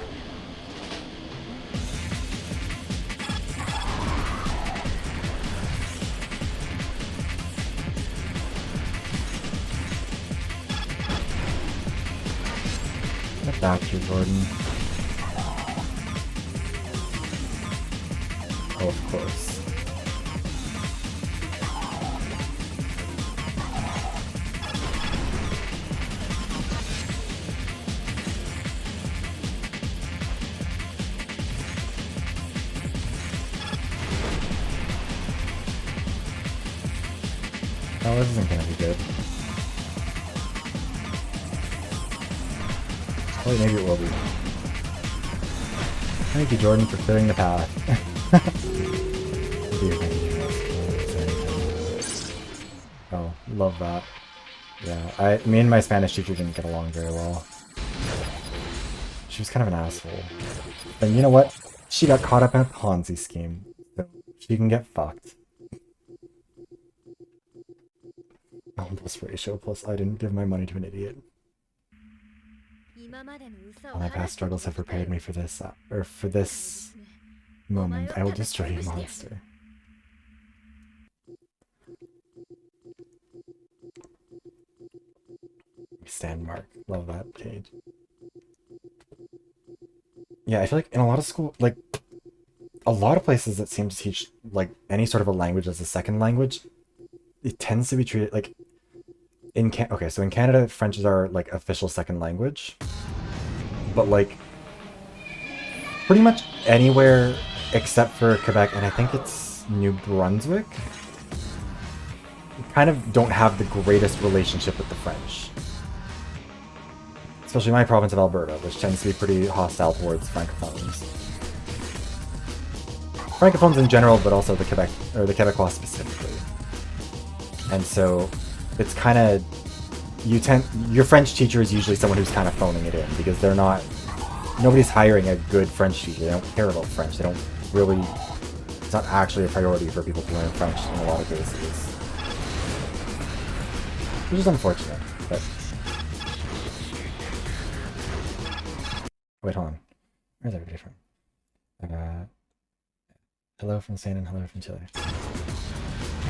Get back here, Jordan. Oh, of course. Oh, this isn't gonna be good. Oh, maybe it will be. Thank you, Jordan, for clearing the path. Oh, love that. Yeah, me and my Spanish teacher didn't get along very well. She was kind of an asshole. And you know what? She got caught up in a Ponzi scheme. So she can get fucked. Oh, plus ratio, plus I didn't give my money to an idiot. All my past struggles have prepared me for this, for this moment. I will destroy you, monster. Stand mark. Love that page. Yeah, I feel like in a lot of school, like, a lot of places that seem to teach, like, any sort of a language as a second language, it tends to be treated, like, okay, so in Canada, French is our, like, official second language. But, like, pretty much anywhere except for Quebec, and I think it's New Brunswick, kind of don't have the greatest relationship with the French. Especially my province of Alberta, which tends to be pretty hostile towards francophones. Francophones in general, but also the Quebec, or the Quebecois specifically. And so it's kind of, your French teacher is usually someone who's kind of phoning it in, because they're not, nobody's hiring a good French teacher. They don't care about French. They don't really, it's not actually a priority for people to learn French in a lot of cases. Which is unfortunate, but... Wait, hold on. Where's everybody from? Hello from Spain and hello from Chile.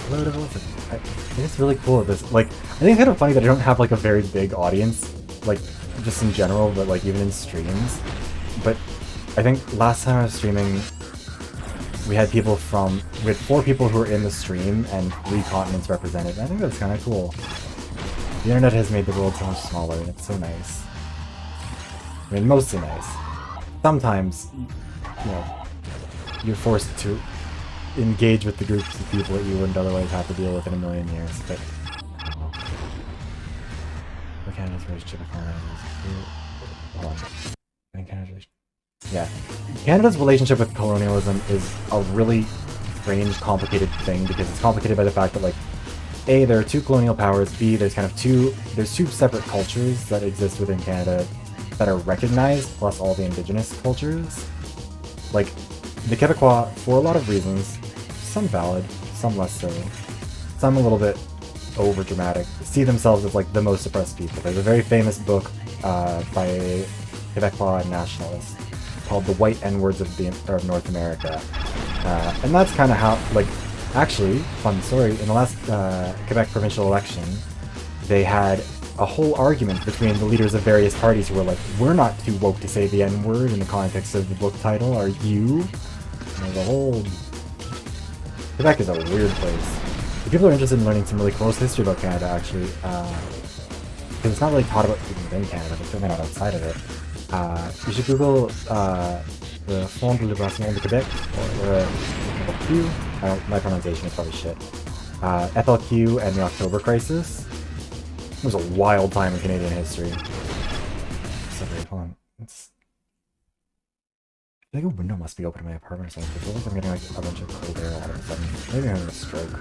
Hello to both of you. I think it's really cool. This, like, I think it's kind of funny that I don't have like a very big audience, like just in general, but like even in streams. But I think last time I was streaming, we had 4 people who were in the stream and 3 continents represented. I think that's kind of cool. The internet has made the world so much smaller, and it's so nice. I mean, mostly nice. Sometimes, you know, you're forced to engage with the groups of people that you wouldn't otherwise have to deal with in a million years, but... Canada's relationship with colonialism. Hold on. I think Canada's relationship... Yeah. Canada's relationship with colonialism is a really strange, complicated thing, because it's complicated by the fact that, like, A, there are 2 colonial powers, B, there's kind of 2 separate cultures that exist within Canada that are recognized, plus all the indigenous cultures. Like, the Quebecois, for a lot of reasons, some valid, some less so, some a little bit over-dramatic, see themselves as, like, the most oppressed people. There's a very famous book by a Quebecois nationalist called The White N-Words of North America. And that's kind of how, like, actually, fun story, in the last Quebec provincial election, they had a whole argument between the leaders of various parties who were like, we're not too woke to say the N-word in the context of the book title, are you? And there's a whole... Quebec is a weird place. If people are interested in learning some really close history about Canada, actually, because it's not really taught about people within Canada, but certainly not outside of it, you should Google the Fonds de Libération du Québec, or FLQ. My pronunciation is probably shit. FLQ and the October Crisis. It was a wild time in Canadian history. So great, hold on. I think a window must be open in my apartment or something. I feel like I'm getting like a bunch of cold air all of a sudden. Maybe I'm having a stroke.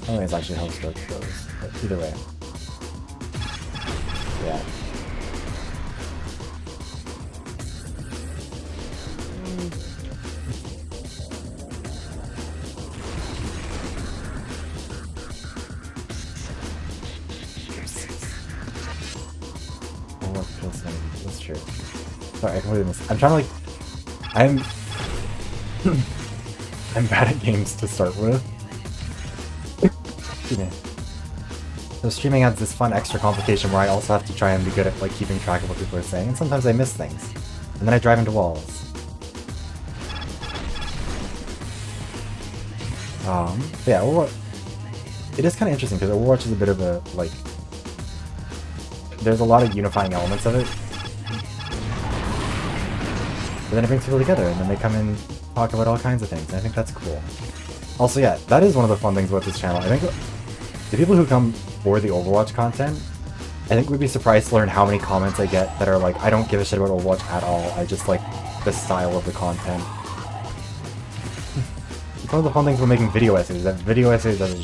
I don't think it's actually how a stroke goes, but either way. Yeah. That's true. Sorry, I completely missed. I'm trying to like... I'm bad at games to start with. Excuse me. So streaming adds this fun extra complication where I also have to try and be good at like keeping track of what people are saying, and sometimes I miss things. And then I drive into walls. Yeah, Overwatch... It is kind of interesting because Overwatch is a bit of a, like... There's a lot of unifying elements of it. But then it brings people together, and then they come and talk about all kinds of things, and I think that's cool. Also, yeah, that is one of the fun things about this channel. I think the people who come for the Overwatch content, I think would be surprised to learn how many comments I get that are like, I don't give a shit about Overwatch at all, I just like the style of the content. It's one of the fun things about making video essays, that video essays as a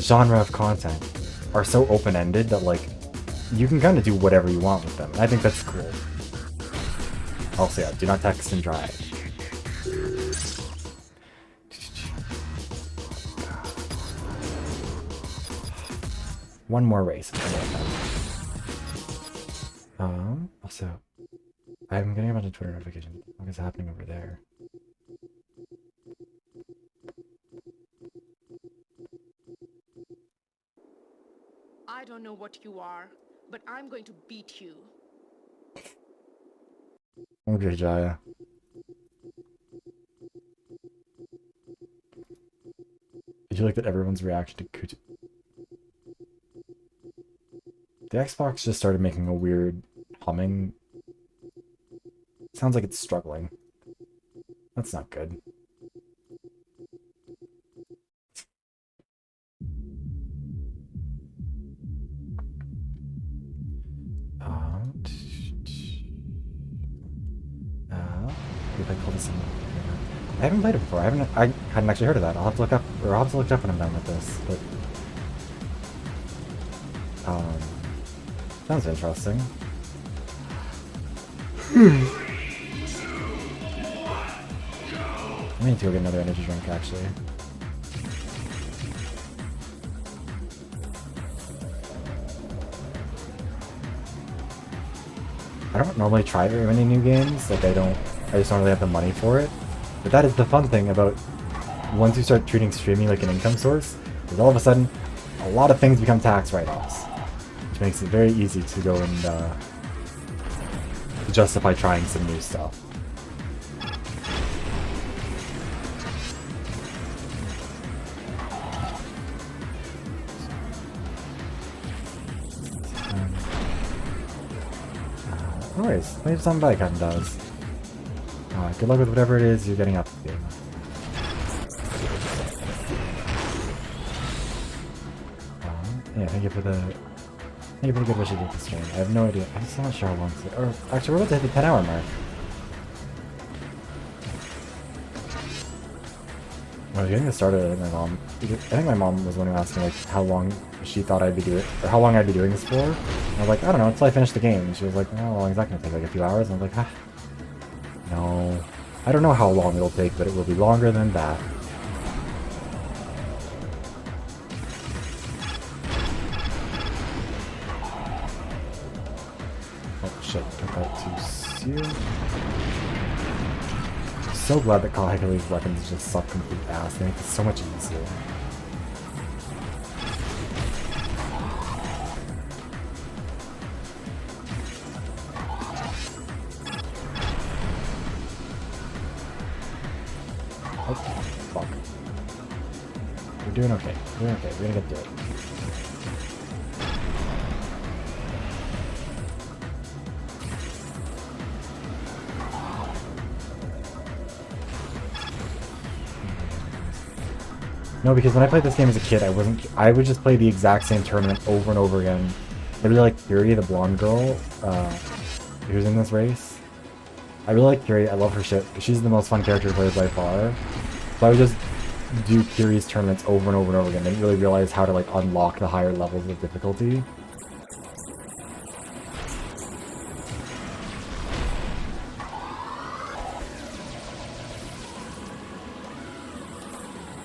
genre of content are so open-ended that like, you can kind of do whatever you want with them, and I think that's cool. Also, yeah, do not text and drive. One more race. Also, I'm getting a bunch of Twitter notifications. What is happening over there? I don't know what you are, but I'm going to beat you. Okay, Jaya. Did you like that everyone's reaction to Kutu? The Xbox just started making a weird humming. Sounds like it's struggling. That's not good. If I call this in, I haven't played it before. I hadn't actually heard of that. I'll have to look up, or I'll have to look it up when I'm done with this. But sounds interesting. I need to go get another energy drink, actually. I don't normally try very many new games. Like I just don't really have the money for it. But that is the fun thing about once you start treating streaming like an income source, is all of a sudden a lot of things become tax write-offs, which makes it very easy to go and justify trying some new stuff. No worries. Maybe somebody kind of does. Good luck with whatever it is you're getting up to. Yeah, thank you for the good wishes with the stream. I have no idea. I'm just not sure how long it's... Or, actually, we're about to hit the 10-hour mark. When I was getting started, I think my mom was the one who asked me, like, how long she thought I'd be doing... Or how long I'd be doing this for. And I was like, I don't know, until I finish the game. And she was like, oh, how long is that going to take? Like, a few hours? And I was like, no. I don't know how long it'll take, but it will be longer than that. Took out too soon. So glad that Kahekali's weapons just suck complete ass. They make it so much easier. Oh, fuck. We're doing okay. We're doing okay. We're gonna get through it. No, because when I played this game as a kid, I would just play the exact same tournament over and over again. I really like Curie, the blonde girl, who's in this race. I really like Curie, I love her shit. She's the most fun character to play by far. So I would just do Curie's tournaments over and over and over again. I didn't really realize how to like unlock the higher levels of difficulty.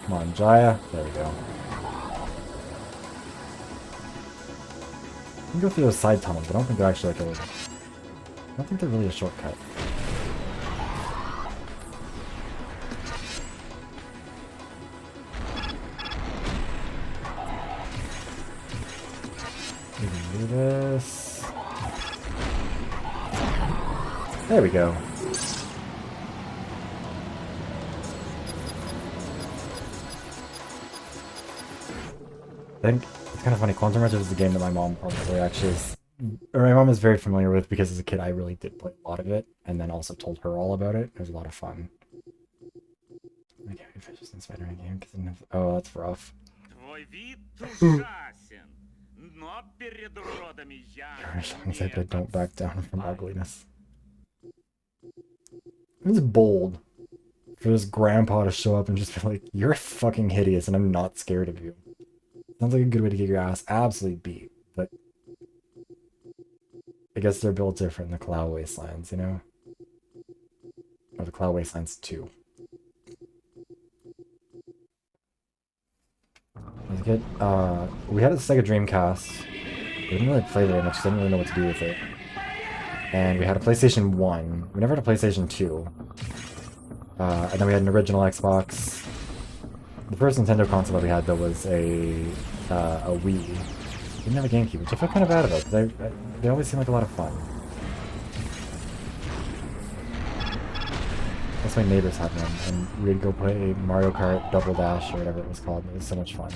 Come on, Jaya. There we go. You can go through those side tunnels, but I don't think they're actually like I don't think they're really a shortcut. We can do this. There we go. I think it's kind of funny. Quantum Redshift is a game that my mom probably actually is, or my mom is very familiar with because as a kid I really did play a lot of it, and then also told her all about it. It was a lot of fun. Okay, we finished in Spider-Man game because oh, that's rough. Except I don't back down from ugliness. It's bold for this grandpa to show up and just be like, "You're fucking hideous, and I'm not scared of you." Sounds like a good way to get your ass absolutely beat, but I guess they're built different in the Cloud Wastelands, you know? Or the Cloud Wastelands 2. As a kid, we had a Sega Dreamcast. We didn't really play very much, so I didn't really know what to do with it. And we had a PlayStation 1. We never had a PlayStation 2. And then we had an original Xbox. The first Nintendo console that we had, though, was a Wii. We didn't have a GameCube, which I feel kind of bad about, because they always seem like a lot of fun. That's my neighbors had one, and we'd go play Mario Kart Double Dash, or whatever it was called. It was so much fun.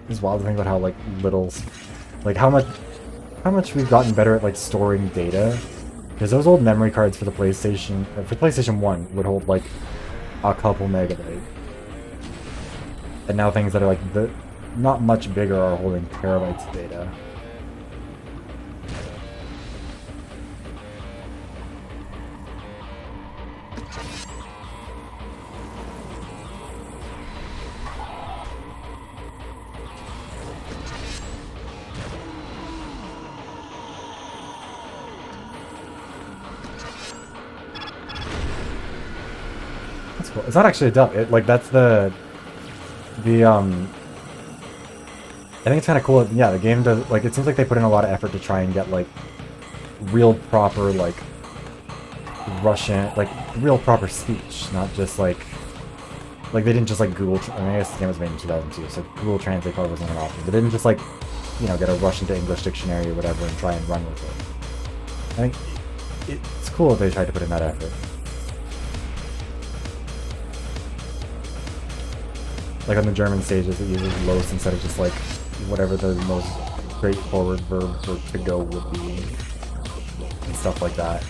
It's wild to think about how, like, how much we've gotten better at, like, storing data. Because those old memory cards for the PlayStation 1 would hold, like, a couple megabytes. And now things that are, like, not much bigger are holding terabytes of data. It's not actually a dub. That's the I think it's kind of cool. Yeah, the game does, like, it seems like they put in a lot of effort to try and get, like, real proper, like, Russian, like, real proper speech, not just, like, they didn't just, like, Google, I mean, I guess the game was made in 2002, so Google Translate probably wasn't an option, but they didn't just, like, you know, get a Russian to English dictionary or whatever and try and run with it. I think it's cool that they tried to put in that effort. like on the German stages, it uses los instead of just like whatever the most straightforward verb for to go would be, and stuff like that.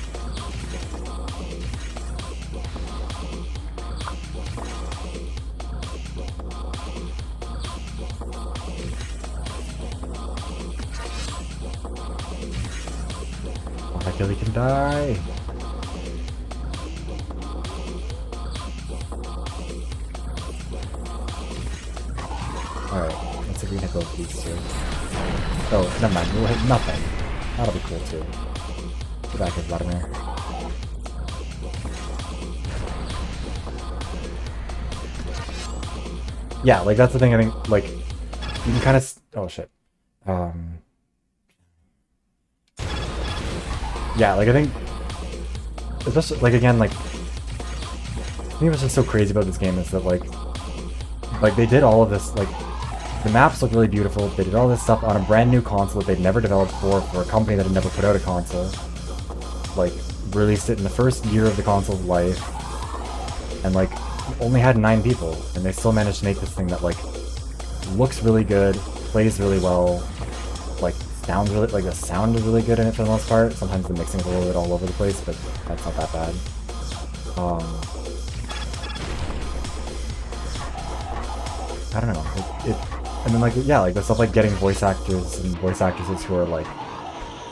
Oh, that Gilly can die. Alright, let's see if we can hit both of these two. Oh, never mind, we'll hit nothing. That'll be cool too. Get back here, Vladimir. Yeah, like that's the thing, I think, like, you can kind of... Oh shit. Yeah, like I think... Especially, like again, like... I think what's just so crazy about this game is that like they did all of this, like, the maps look really beautiful, they did all this stuff on a brand new console that they'd never developed for a company that had never put out a console. Like, released it in the first year of the console's life, and like, only had 9 people, and they still managed to make this thing that like, looks really good, plays really well, like, sounds really, like the sound is really good in it for the most part. Sometimes the mixing is a little bit all over the place, but that's not that bad. I don't know, and then like, yeah, like the stuff like getting voice actors and voice actresses who are like,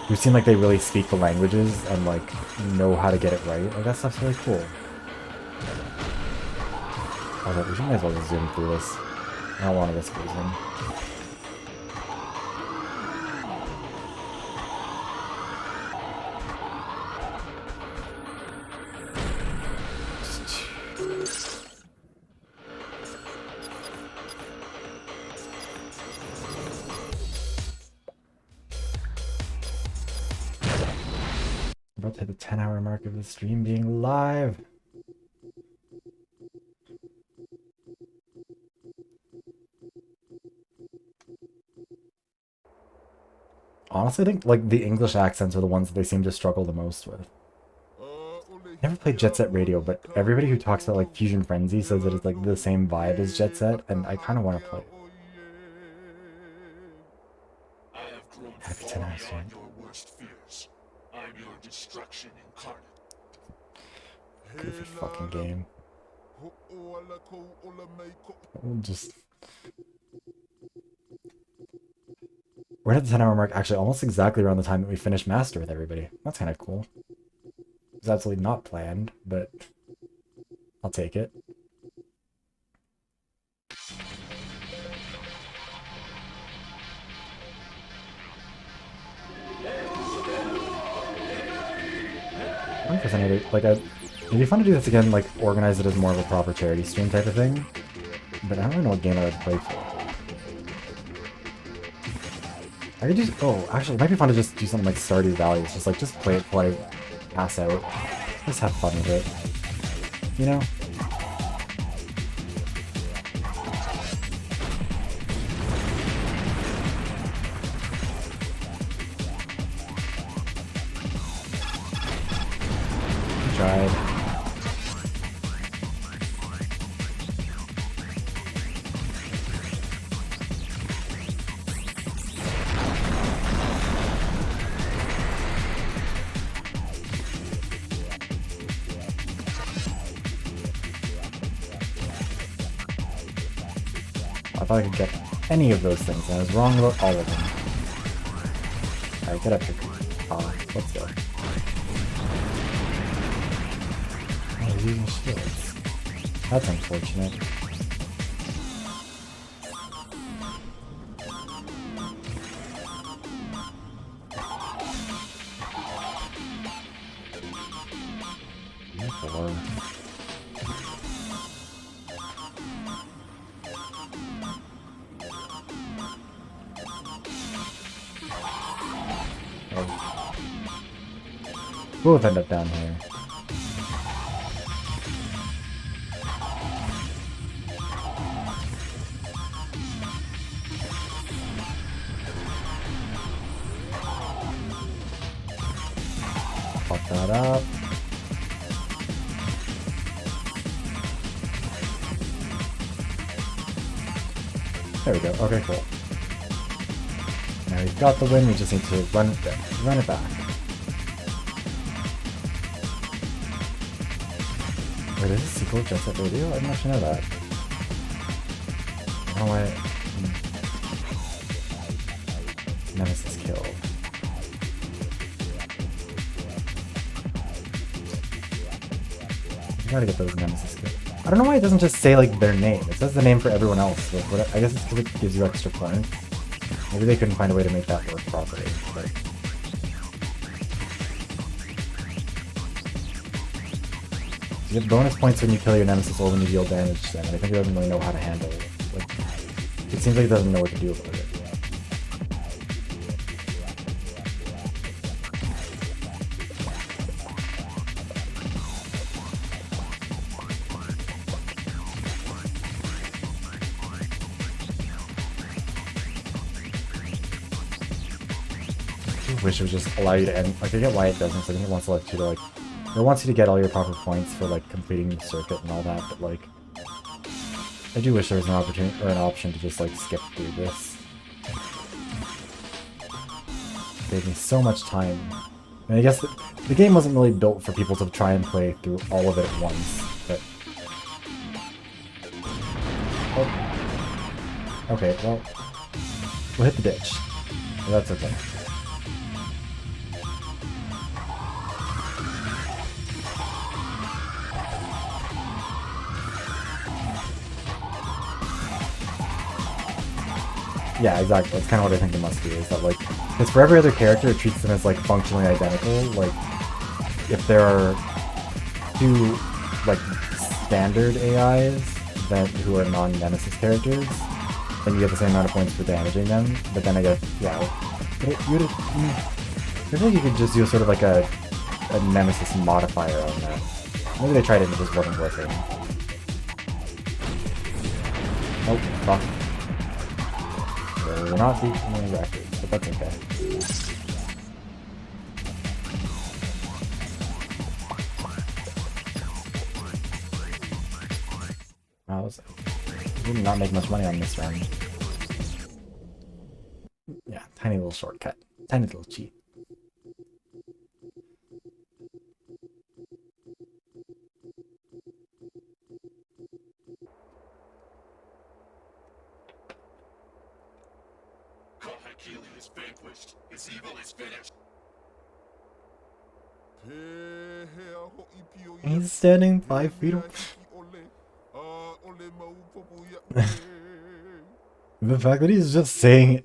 who seem like they really speak the languages and like know how to get it right, like that stuff's really cool. Although we might as well just zoom through this. I don't want to risk losing. About to hit the 10-hour mark of the stream being live. Honestly, I think like the English accents are the ones that they seem to struggle the most with. Never played Jet Set Radio, but everybody who talks about like Fusion Frenzy says that it's like the same vibe as Jet Set, and I kind of want to play it. Happy 10 hours stream. I'm your destruction incarnate. Goofy fucking game. We're at the 10-hour mark, actually almost exactly around the time that we finished Master with everybody. That's kind of cool. It's absolutely not planned, but I'll take it. Like, it'd be fun to do this again, like, organize it as more of a proper charity stream type of thing, but I don't really know what game I would play for. I could just, oh, actually, it might be fun to just do something like Stardew Valley. It's just like, just play it, play, pass out, just have fun with it, you know? Tried. I thought I could get any of those things, and I was wrong about all of them. Alright, get up here. Let's go. Oh, he's using shields. That's unfortunate. We'll end up down here. Fuck that up. There we go. Okay, cool. Now we've got the win, we just need to run it back. Wait, is this a sequel of Jet Set Radio? I didn't actually know that. I don't know why... Nemesis killed. I gotta get those Nemesis kills. I don't know why it doesn't just say, like, their name. It says the name for everyone else. Like, what, I guess it's because it gives you extra points. Maybe they couldn't find a way to make that work properly, but... You get bonus points when you kill your Nemesis or when you deal damage to them, and I think it doesn't really know how to handle it. Like, it seems like it doesn't know what to do about it. I wish it would just allow you to end. Like, I get why it doesn't, so I think it wants to let you to, like, it wants you to get all your proper points for, like, completing the circuit and all that, but, like, I do wish there was an opportunity, or an option to just, like, skip through this. It saved me so much time. And I guess the game wasn't really built for people to try and play through all of it at once, but... Oh. Okay, well, we'll hit the ditch. That's okay. Yeah, exactly. That's kind of what I think it must be, is that, like, because for every other character it treats them as, like, functionally identical. Like, if there are two, like, standard AIs who are non-Nemesis characters, then you get the same amount of points for damaging them, but then I guess, yeah, but I feel like you could just do sort of like a Nemesis modifier on that. Maybe they tried it and it just wasn't working. Oh, fuck. We're not beating any records, but that's okay. Wow, we did not make much money on this run. Yeah, tiny little shortcut. Tiny little cheat. Kahekili is vanquished. His evil is finished. He's standing 5 feet away. The fact that he's just saying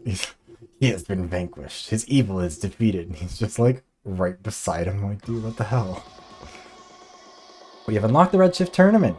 he has been vanquished, his evil is defeated, and he's just like right beside him, like, dude, what the hell? We have unlocked the Redshift tournament.